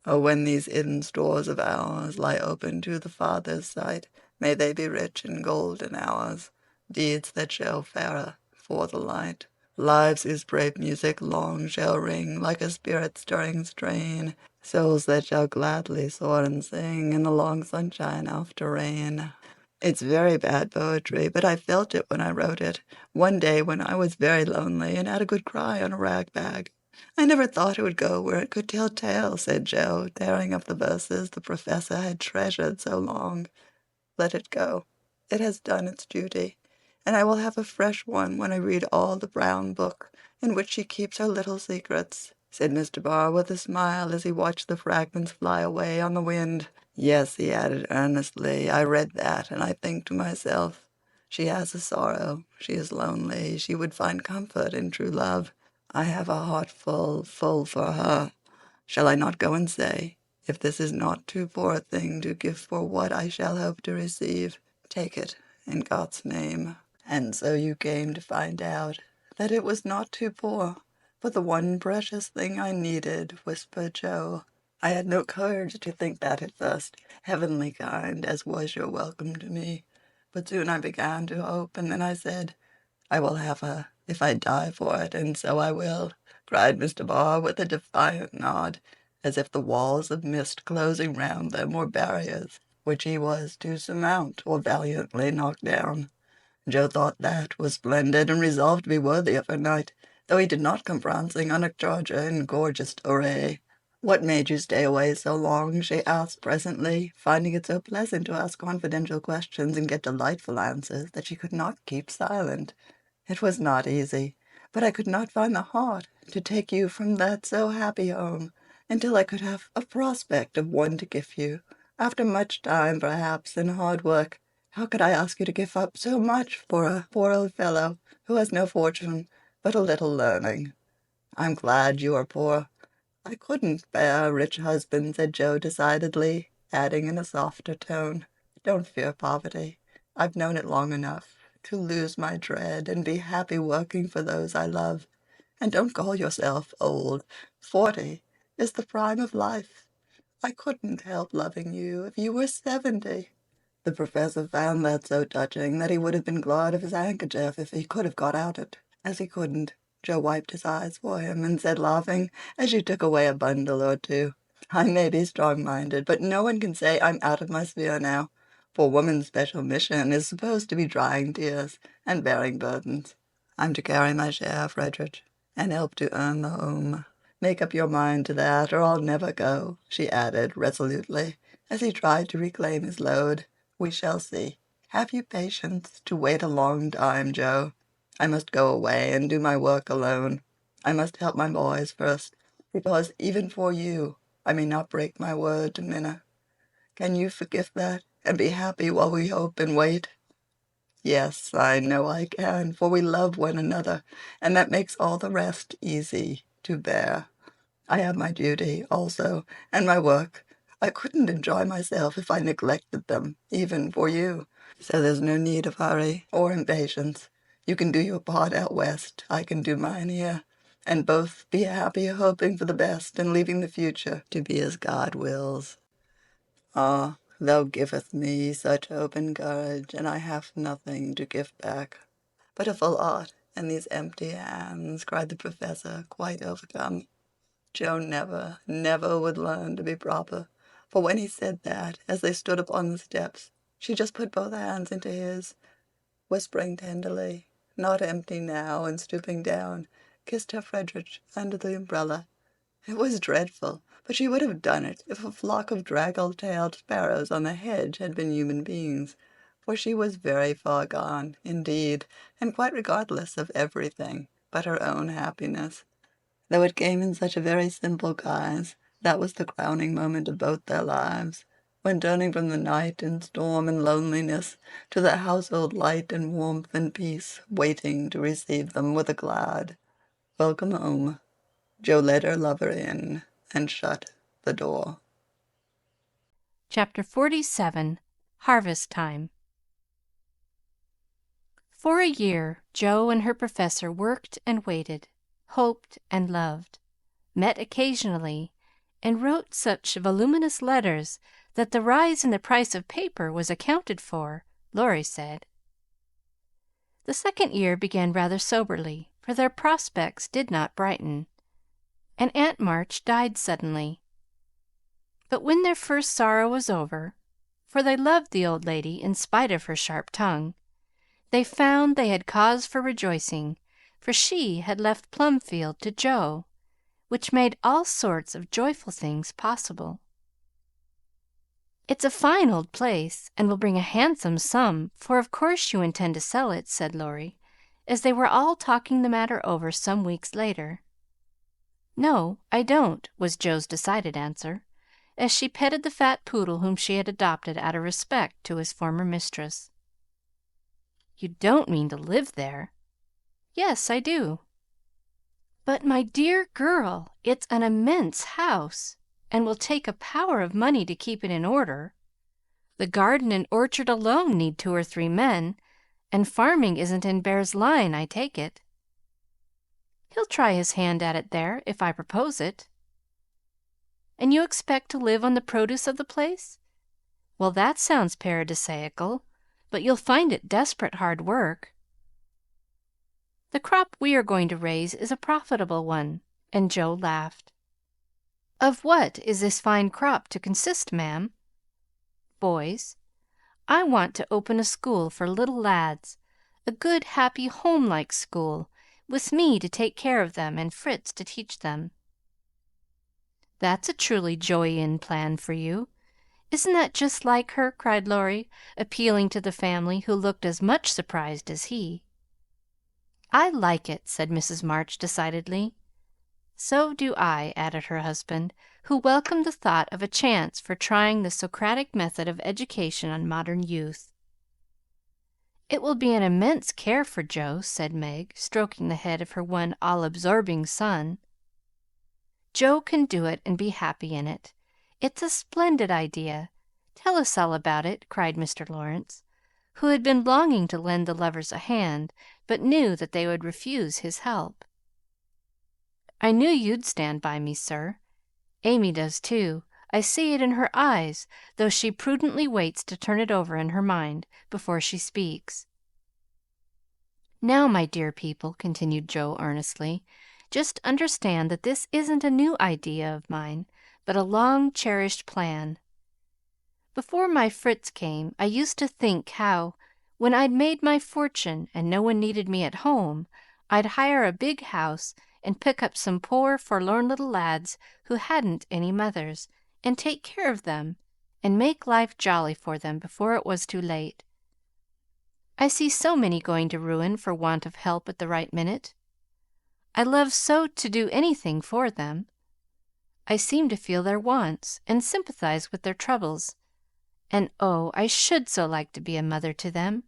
Oh, when these hidden stores of ours lie open to the Father's sight, may they be rich in golden hours, deeds that show fairer for the light, lives whose brave music long shall ring like a spirit-stirring strain, souls that shall gladly soar and sing in the long sunshine after rain. It's very bad poetry, but I felt it when I wrote it, one day when I was very lonely and had a good cry on a rag bag. I never thought it would go where it could tell tales, said Joe, tearing up the verses the professor had treasured so long. Let it go. It has done its duty, and I will have a fresh one when I read all the brown book in which she keeps her little secrets, said Mr. Barr with a smile as he watched the fragments fly away on the wind. Yes, he added earnestly, I read that, and I think to myself, she has a sorrow, she is lonely, she would find comfort in true love. I have a heart full, full for her. Shall I not go and say, if this is not too poor a thing to give for what I shall hope to receive, take it in God's name? And so you came to find out that it was not too poor, but the one precious thing I needed, whispered Joe. I had no courage to think that at first, heavenly kind as was your welcome to me. But soon I began to hope, and then I said, I will have her If I die for it, and so I will," cried Mr. Barr with a defiant nod, as if the walls of mist closing round them were barriers which he was to surmount or valiantly knock down. Joe thought that was splendid, and resolved to be worthy of her knight, though he did not come prancing on a charger in gorgeous array. "What made you stay away so long?" she asked presently, finding it so pleasant to ask confidential questions and get delightful answers that she could not keep silent. "It was not easy, but I could not find the heart to take you from that so happy home until I could have a prospect of one to give you. After much time, perhaps, and hard work, how could I ask you to give up so much for a poor old fellow who has no fortune but a little learning?" "I'm glad you are poor. I couldn't bear a rich husband," said Joe decidedly, adding in a softer tone, "Don't fear poverty. I've known it long enough to lose my dread and be happy working for those I love. And don't call yourself old. 40 is the prime of life. I couldn't help loving you if you were 70. The professor found that so touching that he would have been glad of his handkerchief if he could have got out it. As he couldn't, Joe wiped his eyes for him and said, laughing, as she took away a bundle or two, "I may be strong-minded, but no one can say I'm out of my sphere now, for woman's special mission is supposed to be drying tears and bearing burdens. I'm to carry my share, Frederick, and help to earn the home. Make up your mind to that, or I'll never go," she added resolutely, as he tried to reclaim his load. "We shall see. Have you patience to wait a long time, Joe? I must go away and do my work alone. I must help my boys first, because even for you I may not break my word to Minna. Can you forgive that, and be happy while we hope and wait?" "Yes, I know I can, for we love one another, and that makes all the rest easy to bear. I have my duty, also, and my work. I couldn't enjoy myself if I neglected them, even for you. So there's no need of hurry or impatience. You can do your part out west, I can do mine here, and both be happy hoping for the best and leaving the future to be as God wills. Ah, thou givest me such hope and courage, and I have nothing to give back but a full heart and these empty hands," cried the professor, quite overcome. Joe never, never would learn to be proper, for when he said that, as they stood upon the steps, she just put both hands into his, whispering tenderly, not empty now, and stooping down, kissed her Frederick under the umbrella. It was dreadful, but she would have done it if a flock of draggle-tailed sparrows on the hedge had been human beings, for she was very far gone, indeed, and quite regardless of everything but her own happiness. Though it came in such a very simple guise, that was the crowning moment of both their lives, when turning from the night and storm and loneliness to the household light and warmth and peace waiting to receive them with a glad welcome home, Joe led her lover in and shut the door. Chapter 47. Harvest Time. For a year Jo and her professor worked and waited, hoped and loved, met occasionally, and wrote such voluminous letters that the rise in the price of paper was accounted for, Laurie said. The second year began rather soberly, for their prospects did not brighten, and Aunt March died suddenly. But when their first sorrow was over, for they loved the old lady in spite of her sharp tongue, they found they had cause for rejoicing, for she had left Plumfield to Jo, which made all sorts of joyful things possible. "It's a fine old place, and will bring a handsome sum, for of course you intend to sell it," said Laurie, as they were all talking the matter over some weeks later. "No, I don't," was Jo's decided answer, as she petted the fat poodle whom she had adopted out of respect to his former mistress. "You don't mean to live there?" "Yes, I do." "But, my dear girl, it's an immense house, and will take a power of money to keep it in order. The garden and orchard alone need 2 or 3 men, and farming isn't in Bear's line, I take it." "He'll try his hand at it there, if I propose it." "And you expect to live on the produce of the place? Well, that sounds paradisaical, but you'll find it desperate hard work." The crop we are going to raise is a profitable one," and Joe laughed. "Of what is this fine crop to consist, ma'am?" "Boys. I want to open a school for little lads, a good, happy, home-like school, with me to take care of them and Fritz to teach them." "That's a truly Joey-in plan for you. Isn't that just like her?" cried Laurie, appealing to the family, who looked as much surprised as he. "I like it," said Mrs. March decidedly. "So do I," added her husband, who welcomed the thought of a chance for trying the Socratic method of education on modern youth. "It will be an immense care for Joe," said Meg, stroking the head of her one all-absorbing son. "Joe can do it and be happy in it. It's a splendid idea. Tell us all about it," cried Mr. Laurence, who had been longing to lend the lovers a hand, but knew that they would refuse his help. "I knew you'd stand by me, sir. Amy does, too. I see it in her eyes, though she prudently waits to turn it over in her mind before she speaks. Now, my dear people," continued Joe earnestly, "just understand that this isn't a new idea of mine, but a long-cherished plan. Before my Fritz came, I used to think how, when I'd made my fortune and no one needed me at home, I'd hire a big house and pick up some poor, forlorn little lads who hadn't any mothers, and take care of them, and make life jolly for them before it was too late. I see so many going to ruin for want of help at the right minute. I love so to do anything for them. I seem to feel their wants and sympathize with their troubles, and oh, I should so like to be a mother to them."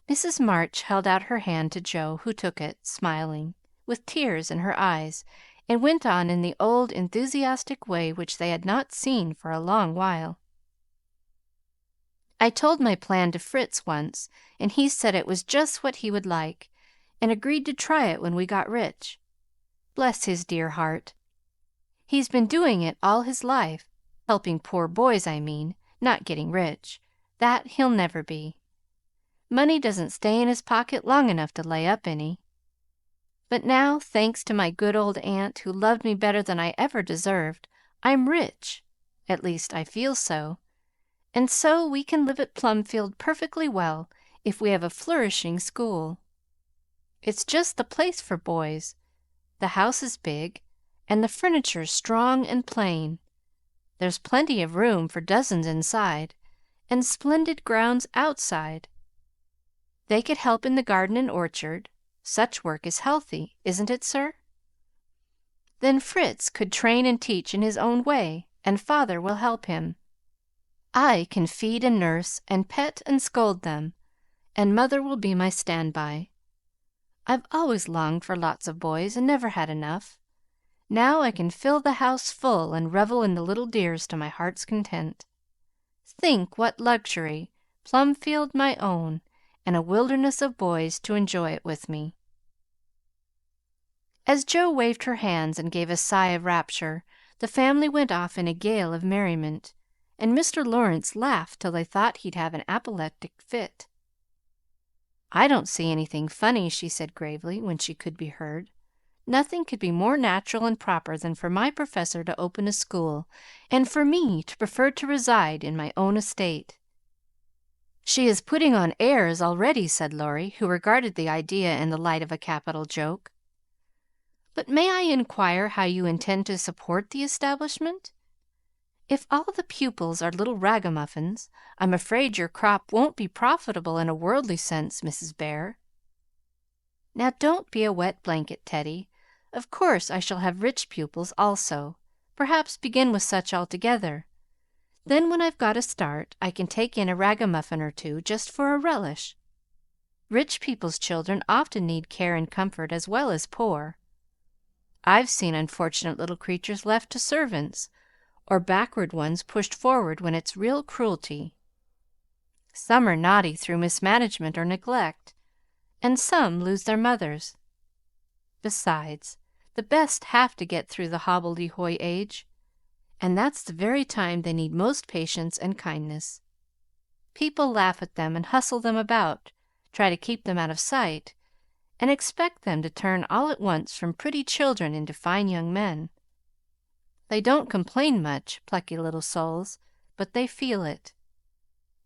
Mrs. March held out her hand to Joe, who took it, smiling, with tears in her eyes, and went on in the old enthusiastic way which they had not seen for a long while. "I told my plan to Fritz once, and he said it was just what he would like, and agreed to try it when we got rich. Bless his dear heart! He's been doing it all his life, helping poor boys, I mean, not getting rich. That he'll never be. Money doesn't stay in his pocket long enough to lay up any. But now, thanks to my good old aunt, who loved me better than I ever deserved, I'm rich. At least, I feel so. And so we can live at Plumfield perfectly well if we have a flourishing school. It's just the place for boys. The house is big, and the furniture strong and plain. There's plenty of room for dozens inside, and splendid grounds outside. They could help in the garden and orchard. Such work is healthy, isn't it, sir? Then Fritz could train and teach in his own way, and father will help him. I can feed and nurse and pet and scold them, and mother will be my stand-by. I've always longed for lots of boys and never had enough. Now I can fill the house full and revel in the little dears to my heart's content. Think what luxury! Plumfield my own, and a wilderness of boys to enjoy it with me." As Joe waved her hands and gave a sigh of rapture, the family went off in a gale of merriment, and Mr. Laurence laughed till they thought he'd have an apoplectic fit. "I don't see anything funny," she said gravely, when she could be heard. "Nothing could be more natural and proper than for my professor to open a school, and for me to prefer to reside in my own estate." "She is putting on airs already," said Laurie, who regarded the idea in the light of a capital joke. "But may I inquire how you intend to support the establishment? If all the pupils are little ragamuffins, I'm afraid your crop won't be profitable in a worldly sense, Mrs. Bear." "Now don't be a wet blanket, Teddy. Of course I shall have rich pupils also, perhaps begin with such altogether. Then when I've got a start, I can take in a ragamuffin or two just for a relish. Rich people's children often need care and comfort as well as poor. I've seen unfortunate little creatures left to servants, or backward ones pushed forward when it's real cruelty. Some are naughty through mismanagement or neglect, and some lose their mothers. Besides, the best have to get through the hobbledehoy age, and that's the very time they need most patience and kindness. People laugh at them and hustle them about, try to keep them out of sight, and expect them to turn all at once from pretty children into fine young men. They don't complain much, plucky little souls, but they feel it.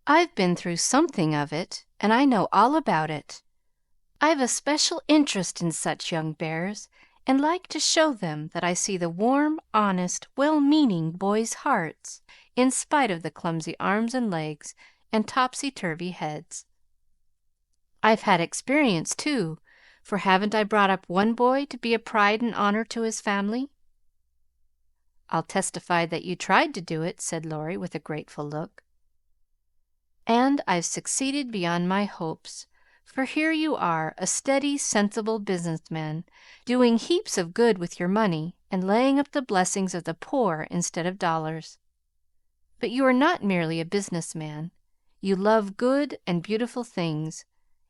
I've been through something of it, and I know all about it. I've a special interest in such young bears, and like to show them that I see the warm, honest, well-meaning boys' hearts, in spite of the clumsy arms and legs and topsy-turvy heads. I've had experience, too, for haven't I brought up one boy to be a pride and honor to his family?" "I'll testify that you tried to do it," said Laurie, with a grateful look. "And I've succeeded beyond my hopes, for here you are, a steady, sensible business man, doing heaps of good with your money and laying up the blessings of the poor instead of dollars. But you are not merely a business man. You love good and beautiful things,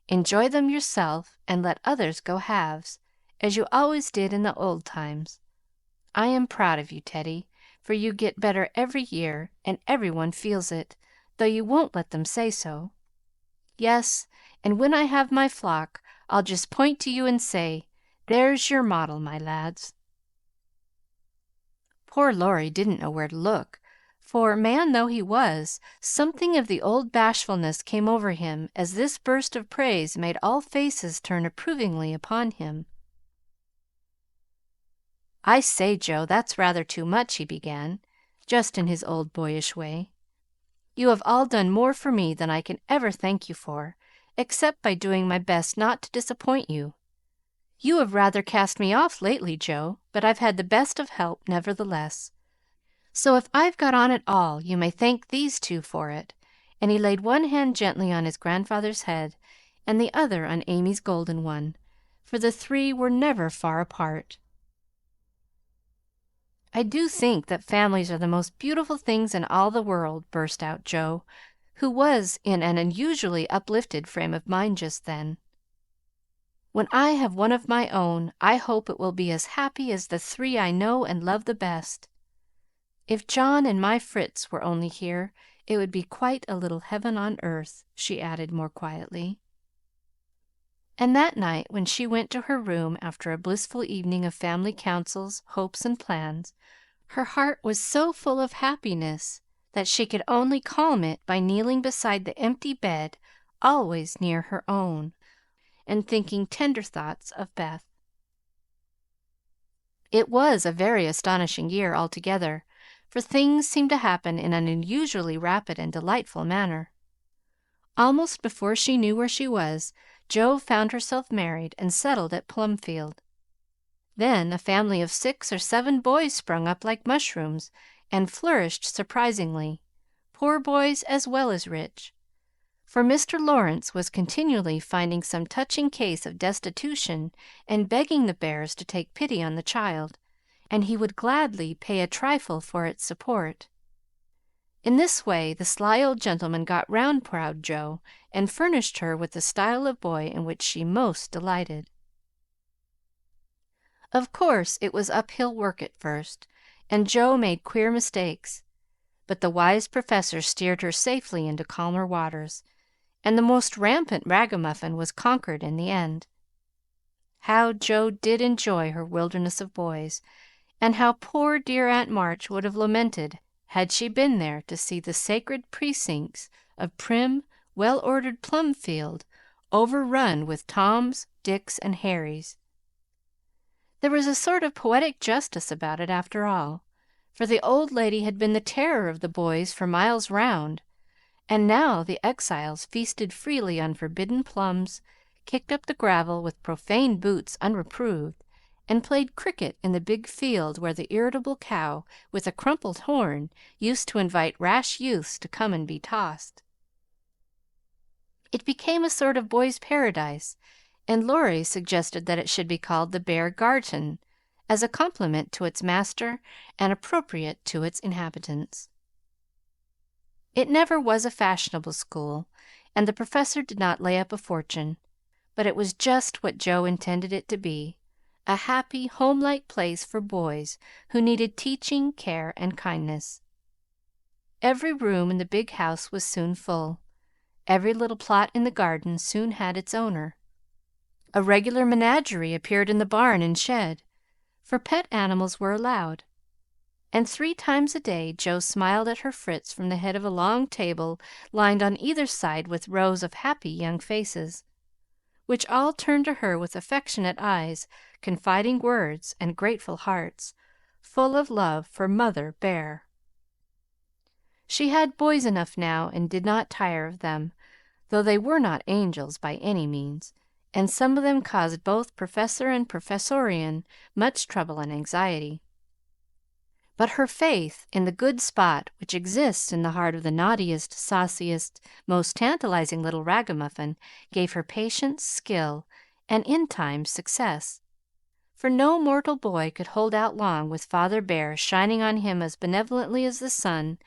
enjoy them yourself, and let others go halves, as you always did in the old times. I am proud of you, Teddy, for you get better every year, and every one feels it, though you won't let them say so. Yes, and when I have my flock, I'll just point to you and say, 'There's your model, my lads.'" Poor Laurie didn't know where to look, for, man though he was, something of the old bashfulness came over him as this burst of praise made all faces turn approvingly upon him. "I say, Joe, that's rather too much," he began, just in his old boyish way. "You have all done more for me than I can ever thank you for, except by doing my best not to disappoint you. You have rather cast me off lately, Joe, but I've had the best of help, nevertheless. So if I've got on at all, you may thank these two for it," and he laid one hand gently on his grandfather's head and the other on Amy's golden one, for the three were never far apart. "I do think that families are the most beautiful things in all the world," burst out Joe, who was in an unusually uplifted frame of mind just then. "When I have one of my own, I hope it will be as happy as the three I know and love the best. If John and my Fritz were only here, it would be quite a little heaven on earth," she added more quietly. And that night, when she went to her room after a blissful evening of family councils, hopes, and plans, her heart was so full of happiness that she could only calm it by kneeling beside the empty bed, always near her own, and thinking tender thoughts of Beth. It was a very astonishing year altogether, for things seemed to happen in an unusually rapid and delightful manner. Almost before she knew where she was, Jo found herself married and settled at Plumfield. Then a family of 6 or 7 boys sprung up like mushrooms, and flourished surprisingly, poor boys as well as rich, for Mr. Laurence was continually finding some touching case of destitution and begging the Bears to take pity on the child, and he would gladly pay a trifle for its support. In this way the sly old gentleman got round proud Jo, and furnished her with the style of boy in which she most delighted. Of course it was uphill work at first, and Jo made queer mistakes, but the wise professor steered her safely into calmer waters, and the most rampant ragamuffin was conquered in the end. How Jo did enjoy her wilderness of boys, and how poor dear Aunt March would have lamented had she been there to see the sacred precincts of prim, well-ordered Plumfield overrun with Toms, Dicks, and Harrys. There was a sort of poetic justice about it, after all, for the old lady had been the terror of the boys for miles round, and now the exiles feasted freely on forbidden plums, kicked up the gravel with profane boots unreproved, and played cricket in the big field where the irritable cow with a crumpled horn used to invite rash youths to come and be tossed. It became a sort of boys' paradise, and Laurie suggested that it should be called the Bear Garten, as a compliment to its master and appropriate to its inhabitants. It never was a fashionable school, and the professor did not lay up a fortune, but it was just what Jo intended it to be, a happy, homelike place for boys who needed teaching, care, and kindness. Every room in the big house was soon full. Every little plot in the garden soon had its owner. A regular menagerie appeared in the barn and shed, for pet animals were allowed. And 3 times a day Jo smiled at her Fritz from the head of a long table lined on either side with rows of happy young faces, which all turned to her with affectionate eyes, confiding words, and grateful hearts, full of love for Mother Bear. She had boys enough now and did not tire of them, though they were not angels by any means, and some of them caused both Professor and Professorian much trouble and anxiety. But her faith in the good spot which exists in the heart of the naughtiest, sauciest, most tantalizing little ragamuffin gave her patience, skill, and in time success, for no mortal boy could hold out long with Father Bear shining on him as benevolently as the sun,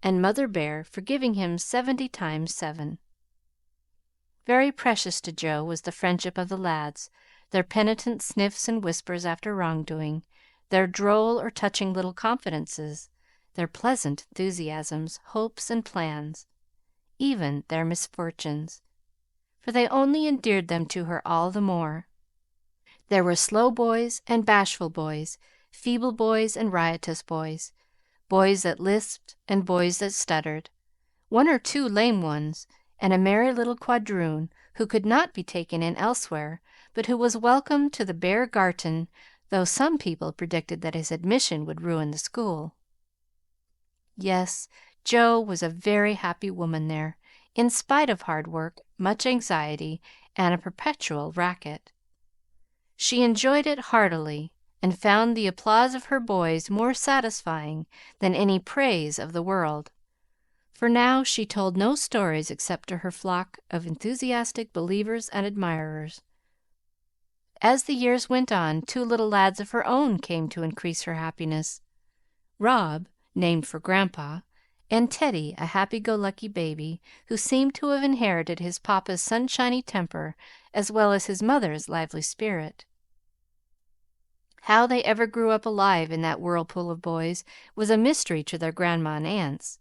and Mother Bear forgiving him 70 times 7. Very precious to Jo was the friendship of the lads, their penitent sniffs and whispers after wrongdoing, their droll or touching little confidences, their pleasant enthusiasms, hopes, and plans, even their misfortunes, for they only endeared them to her all the more. There were slow boys and bashful boys, feeble boys and riotous boys, boys that lisped and boys that stuttered, 1 or 2 lame ones, and a merry little quadroon who could not be taken in elsewhere, but who was welcome to the Bear Garten, though some people predicted that his admission would ruin the school. Yes, Jo was a very happy woman there, in spite of hard work, much anxiety, and a perpetual racket. She enjoyed it heartily, and found the applause of her boys more satisfying than any praise of the world, for now she told no stories except to her flock of enthusiastic believers and admirers. As the years went on, 2 little lads of her own came to increase her happiness, Rob, named for Grandpa, and Teddy, a happy-go-lucky baby who seemed to have inherited his papa's sunshiny temper as well as his mother's lively spirit. How they ever grew up alive in that whirlpool of boys was a mystery to their grandma and aunts,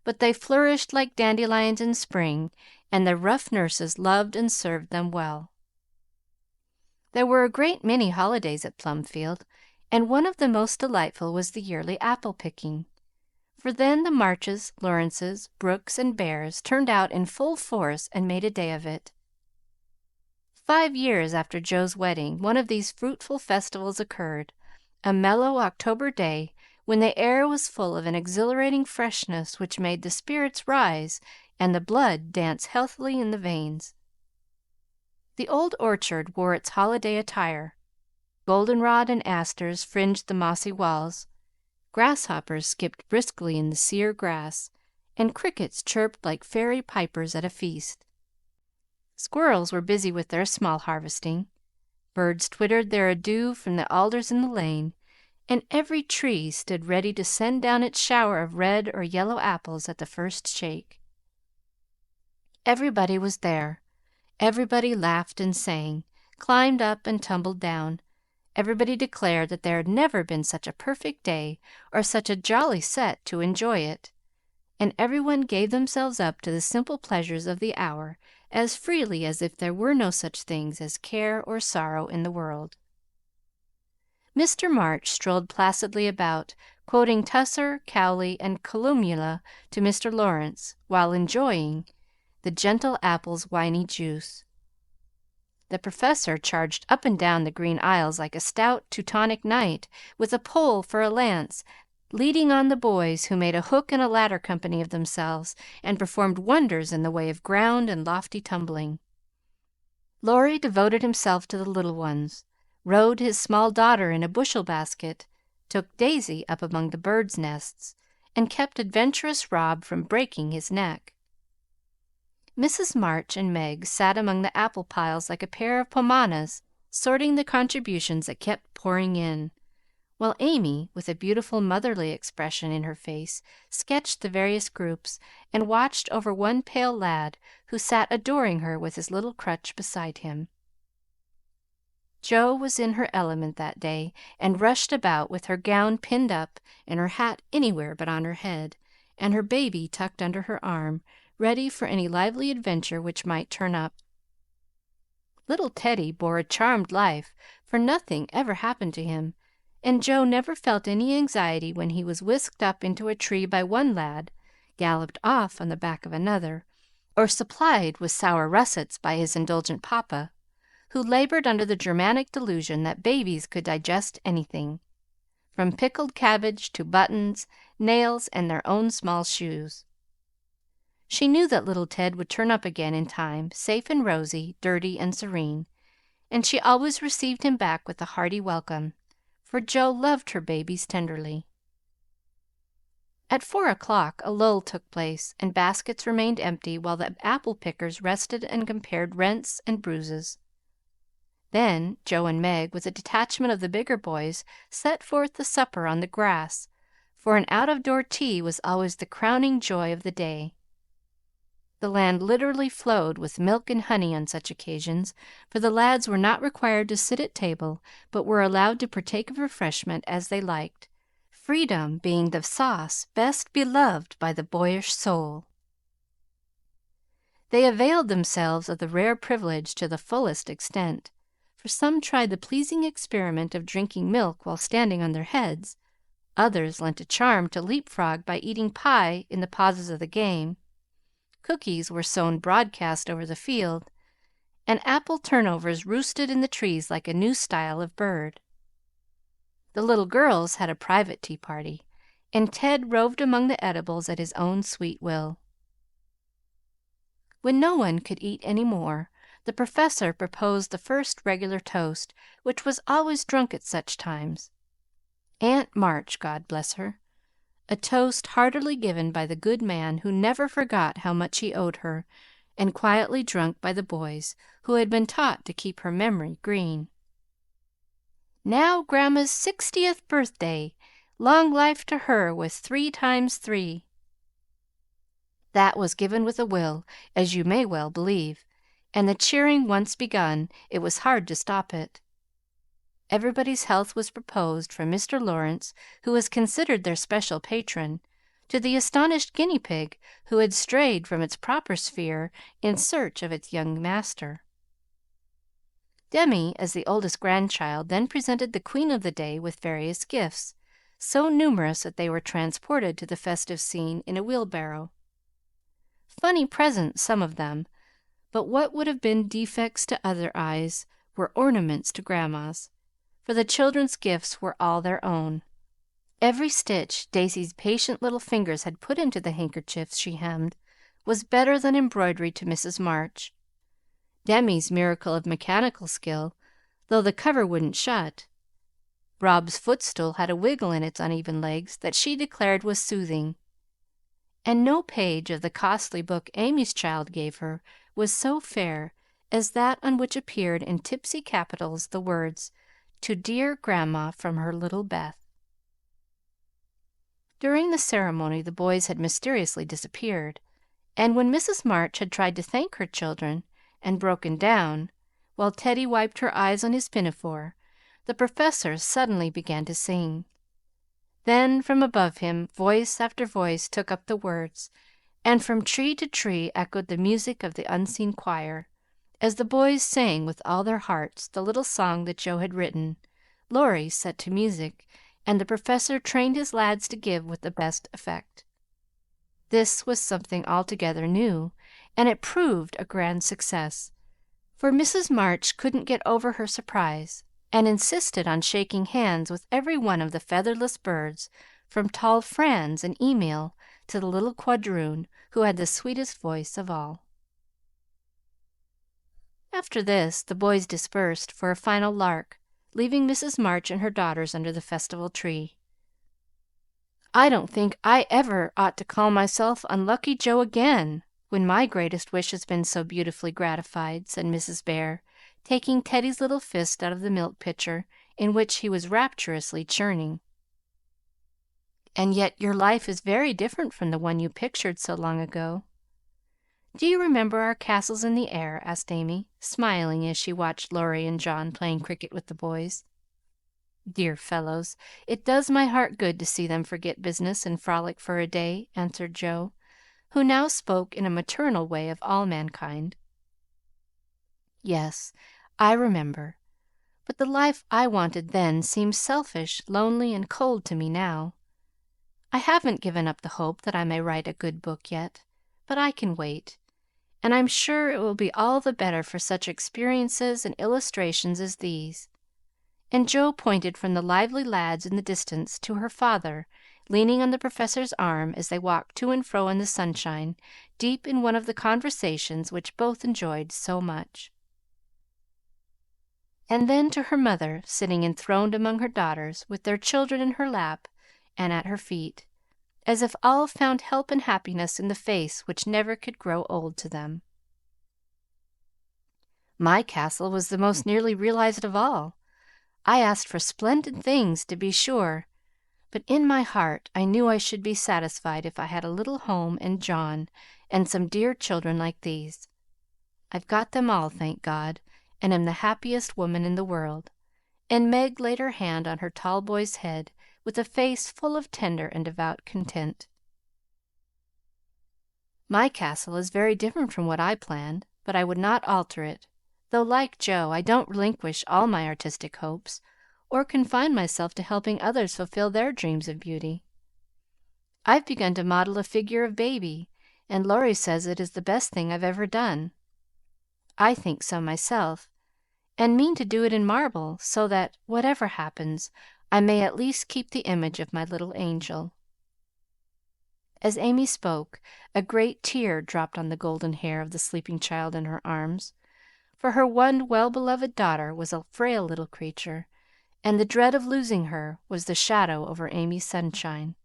but they flourished like dandelions in spring, and their rough nurses loved and served them well. There were a great many holidays at Plumfield, and one of the most delightful was the yearly apple picking, for then the Marches, Laurences, Brooks, and Bears turned out in full force and made a day of it. 5 years after Jo's wedding, one of these fruitful festivals occurred, a mellow October day when the air was full of an exhilarating freshness which made the spirits rise and the blood dance healthily in the veins. The old orchard wore its holiday attire. Goldenrod and asters fringed the mossy walls, grasshoppers skipped briskly in the sere grass, and crickets chirped like fairy pipers at a feast. Squirrels were busy with their small harvesting, birds twittered their adieu from the alders in the lane, and every tree stood ready to send down its shower of red or yellow apples at the first shake. Everybody was there. Everybody laughed and sang, climbed up and tumbled down. Everybody declared that there had never been such a perfect day or such a jolly set to enjoy it, and everyone gave themselves up to the simple pleasures of the hour as freely as if there were no such things as care or sorrow in the world. Mr. March strolled placidly about, quoting Tusser, Cowley, and Columella to Mr. Laurence, while enjoying the gentle apple's winy juice. The Professor charged up and down the green aisles like a stout Teutonic knight with a pole for a lance, leading on the boys, who made a hook and a ladder company of themselves and performed wonders in the way of ground and lofty tumbling. Laurie devoted himself to the little ones, rode his small daughter in a bushel basket, took Daisy up among the birds' nests, and kept adventurous Rob from breaking his neck. Mrs. March and Meg sat among the apple piles like a pair of pomanas, sorting the contributions that kept pouring in, while Amy, with a beautiful motherly expression in her face, sketched the various groups and watched over one pale lad who sat adoring her with his little crutch beside him. Jo was in her element that day, and rushed about with her gown pinned up and her hat anywhere but on her head, and her baby tucked under her arm, ready for any lively adventure which might turn up. Little Teddy bore a charmed life, for nothing ever happened to him, and Joe never felt any anxiety when he was whisked up into a tree by one lad, galloped off on the back of another, or supplied with sour russets by his indulgent papa, who labored under the Germanic delusion that babies could digest anything, from pickled cabbage to buttons, nails, and their own small shoes. She knew that little Ted would turn up again in time, safe and rosy, dirty and serene, and she always received him back with a hearty welcome, for Joe loved her babies tenderly. At 4 o'clock a lull took place, and baskets remained empty while the apple pickers rested and compared rents and bruises. Then Joe and Meg, with a detachment of the bigger boys, set forth the supper on the grass, for an out-of-door tea was always the crowning joy of the day. The land literally flowed with milk and honey on such occasions, for the lads were not required to sit at table, but were allowed to partake of refreshment as they liked, freedom being the sauce best beloved by the boyish soul. They availed themselves of the rare privilege to the fullest extent, for some tried the pleasing experiment of drinking milk while standing on their heads, others lent a charm to leapfrog by eating pie in the pauses of the game. Cookies were sown broadcast over the field, and apple turnovers roosted in the trees like a new style of bird. The little girls had a private tea party, and Ted roved among the edibles at his own sweet will. When no one could eat any more, the Professor proposed the first regular toast, which was always drunk at such times. Aunt March, God bless her! A toast heartily given by the good man who never forgot how much he owed her, and quietly drunk by the boys, who had been taught to keep her memory green. "Now Grandma's 60th birthday! Long life to her with 3 times 3!" That was given with a will, as you may well believe, and the cheering once begun, it was hard to stop it. Everybody's health was proposed, from Mr. Laurence, who was considered their special patron, to the astonished guinea pig, who had strayed from its proper sphere in search of its young master. Demi, as the oldest grandchild, then presented the queen of the day with various gifts, so numerous that they were transported to the festive scene in a wheelbarrow. Funny presents, some of them, but what would have been defects to other eyes were ornaments to Grandma's, for the children's gifts were all their own. Every stitch Daisy's patient little fingers had put into the handkerchiefs she hemmed was better than embroidery to Mrs. March. Demi's miracle of mechanical skill, though the cover wouldn't shut. Rob's footstool had a wiggle in its uneven legs that she declared was soothing. And no page of the costly book Amy's child gave her was so fair as that on which appeared in tipsy capitals the words, "To dear Grandma from her little Beth." During the ceremony the boys had mysteriously disappeared, and when Mrs. March had tried to thank her children, and broken down, while Teddy wiped her eyes on his pinafore, the Professor suddenly began to sing. Then from above him voice after voice took up the words, and from tree to tree echoed the music of the unseen choir, as the boys sang with all their hearts the little song that Joe had written, Laurie set to music, and the Professor trained his lads to give with the best effect. This was something altogether new, and it proved a grand success, for Mrs. March couldn't get over her surprise, and insisted on shaking hands with every one of the featherless birds, from tall Franz and Emil to the little quadroon, who had the sweetest voice of all. After this the boys dispersed for a final lark, leaving Mrs. March and her daughters under the festival tree. "I don't think I ever ought to call myself Unlucky Joe again, when my greatest wish has been so beautifully gratified," said Mrs. Bear, taking Teddy's little fist out of the milk pitcher, in which he was rapturously churning. "And yet your life is very different from the one you pictured so long ago. Do you remember our castles in the air?" asked Amy, smiling as she watched Laurie and John playing cricket with the boys. "Dear fellows, it does my heart good to see them forget business and frolic for a day," answered Joe, who now spoke in a maternal way of all mankind. "Yes, I remember. But the life I wanted then seems selfish, lonely, and cold to me now. I haven't given up the hope that I may write a good book yet, but I can wait, and I'm sure it will be all the better for such experiences and illustrations as these." And Jo pointed from the lively lads in the distance to her father, leaning on the Professor's arm as they walked to and fro in the sunshine, deep in one of the conversations which both enjoyed so much. And then to her mother, sitting enthroned among her daughters, with their children in her lap and at her feet, as if all found help and happiness in the face which never could grow old to them. My castle was the most nearly realized of all. I asked for splendid things, to be sure, but in my heart I knew I should be satisfied if I had a little home and John and some dear children like these. I've got them all, thank God, and am the happiest woman in the world." And Meg laid her hand on her tall boy's head with a face full of tender and devout content. "My castle is very different from what I planned, but I would not alter it, though, like Jo, I don't relinquish all my artistic hopes, or confine myself to helping others fulfill their dreams of beauty. I've begun to model a figure of Baby, and Laurie says it is the best thing I've ever done. I think so myself, and mean to do it in marble, so that, whatever happens, I may at least keep the image of my little angel." As Amy spoke, a great tear dropped on the golden hair of the sleeping child in her arms, for her one well-beloved daughter was a frail little creature, and the dread of losing her was the shadow over Amy's sunshine.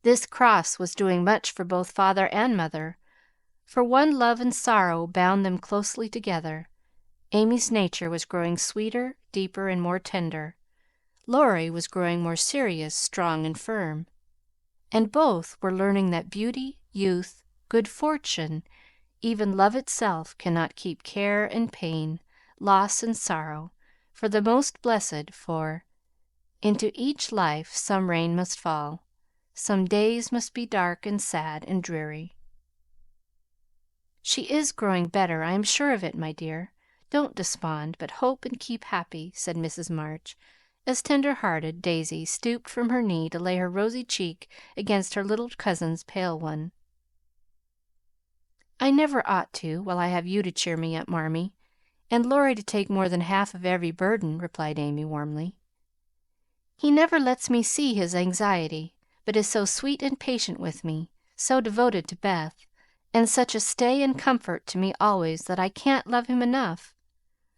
This cross was doing much for both father and mother, for one love and sorrow bound them closely together. Amy's nature was growing sweeter, deeper, and more tender. Laurie was growing more serious, strong, and firm. And both were learning that beauty, youth, good fortune, even love itself, cannot keep care and pain, loss and sorrow, for the most blessed, for "Into each life some rain must fall, some days must be dark and sad and dreary." "She is growing better, I am sure of it, my dear. Don't despond, but hope and keep happy," said Mrs. March, as tender-hearted Daisy stooped from her knee to lay her rosy cheek against her little cousin's pale one. "I never ought to, while I have you to cheer me up, Marmee, and Laurie to take more than half of every burden," replied Amy warmly. "He never lets me see his anxiety, but is so sweet and patient with me, so devoted to Beth, and such a stay and comfort to me always, that I can't love him enough.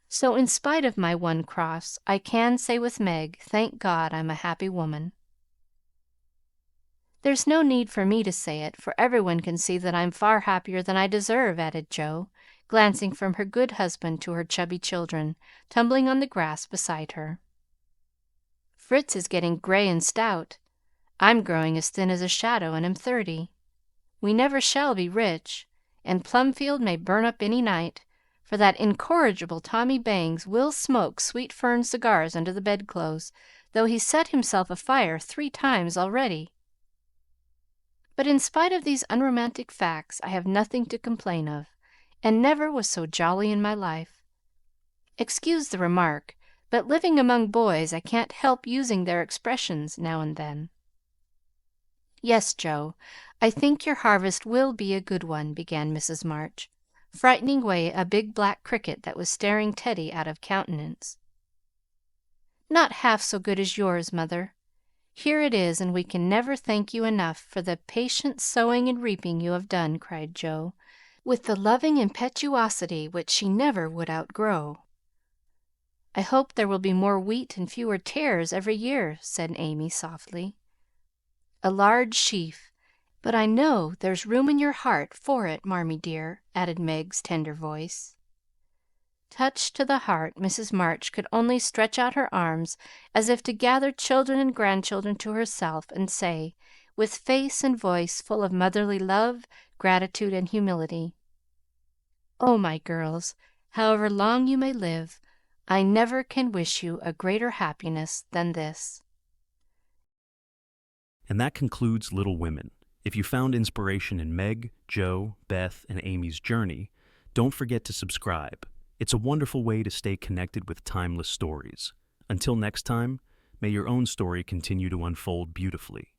So, in spite of my one cross, I can say with Meg, thank God I'm a happy woman." "There's no need for me to say it, for everyone can see that I'm far happier than I deserve," added Jo, glancing from her good husband to her chubby children, tumbling on the grass beside her. "Fritz is getting gray and stout. I'm growing as thin as a shadow, and am 30. We never shall be rich, and Plumfield may burn up any night, for that incorrigible Tommy Bangs will smoke sweet fern cigars under the bedclothes, though he's set himself afire 3 times already. But in spite of these unromantic facts, I have nothing to complain of, and never was so jolly in my life. Excuse the remark, but living among boys I can't help using their expressions now and then." "Yes, Jo, I think your harvest will be a good one," began Mrs. March, frightening away a big black cricket that was staring Teddy out of countenance. "Not half so good as yours, mother. Here it is, and we can never thank you enough for the patient sowing and reaping you have done," cried Jo, with the loving impetuosity which she never would outgrow. "I hope there will be more wheat and fewer tares every year," said Amy softly. "A large sheaf, but I know there's room in your heart for it, Marmee dear," added Meg's tender voice. Touched to the heart, Mrs. March could only stretch out her arms as if to gather children and grandchildren to herself, and say, with face and voice full of motherly love, gratitude, and humility, "Oh, my girls, however long you may live, I never can wish you a greater happiness than this." And that concludes Little Women. If you found inspiration in Meg, Jo, Beth, and Amy's journey, don't forget to subscribe. It's a wonderful way to stay connected with timeless stories. Until next time, may your own story continue to unfold beautifully.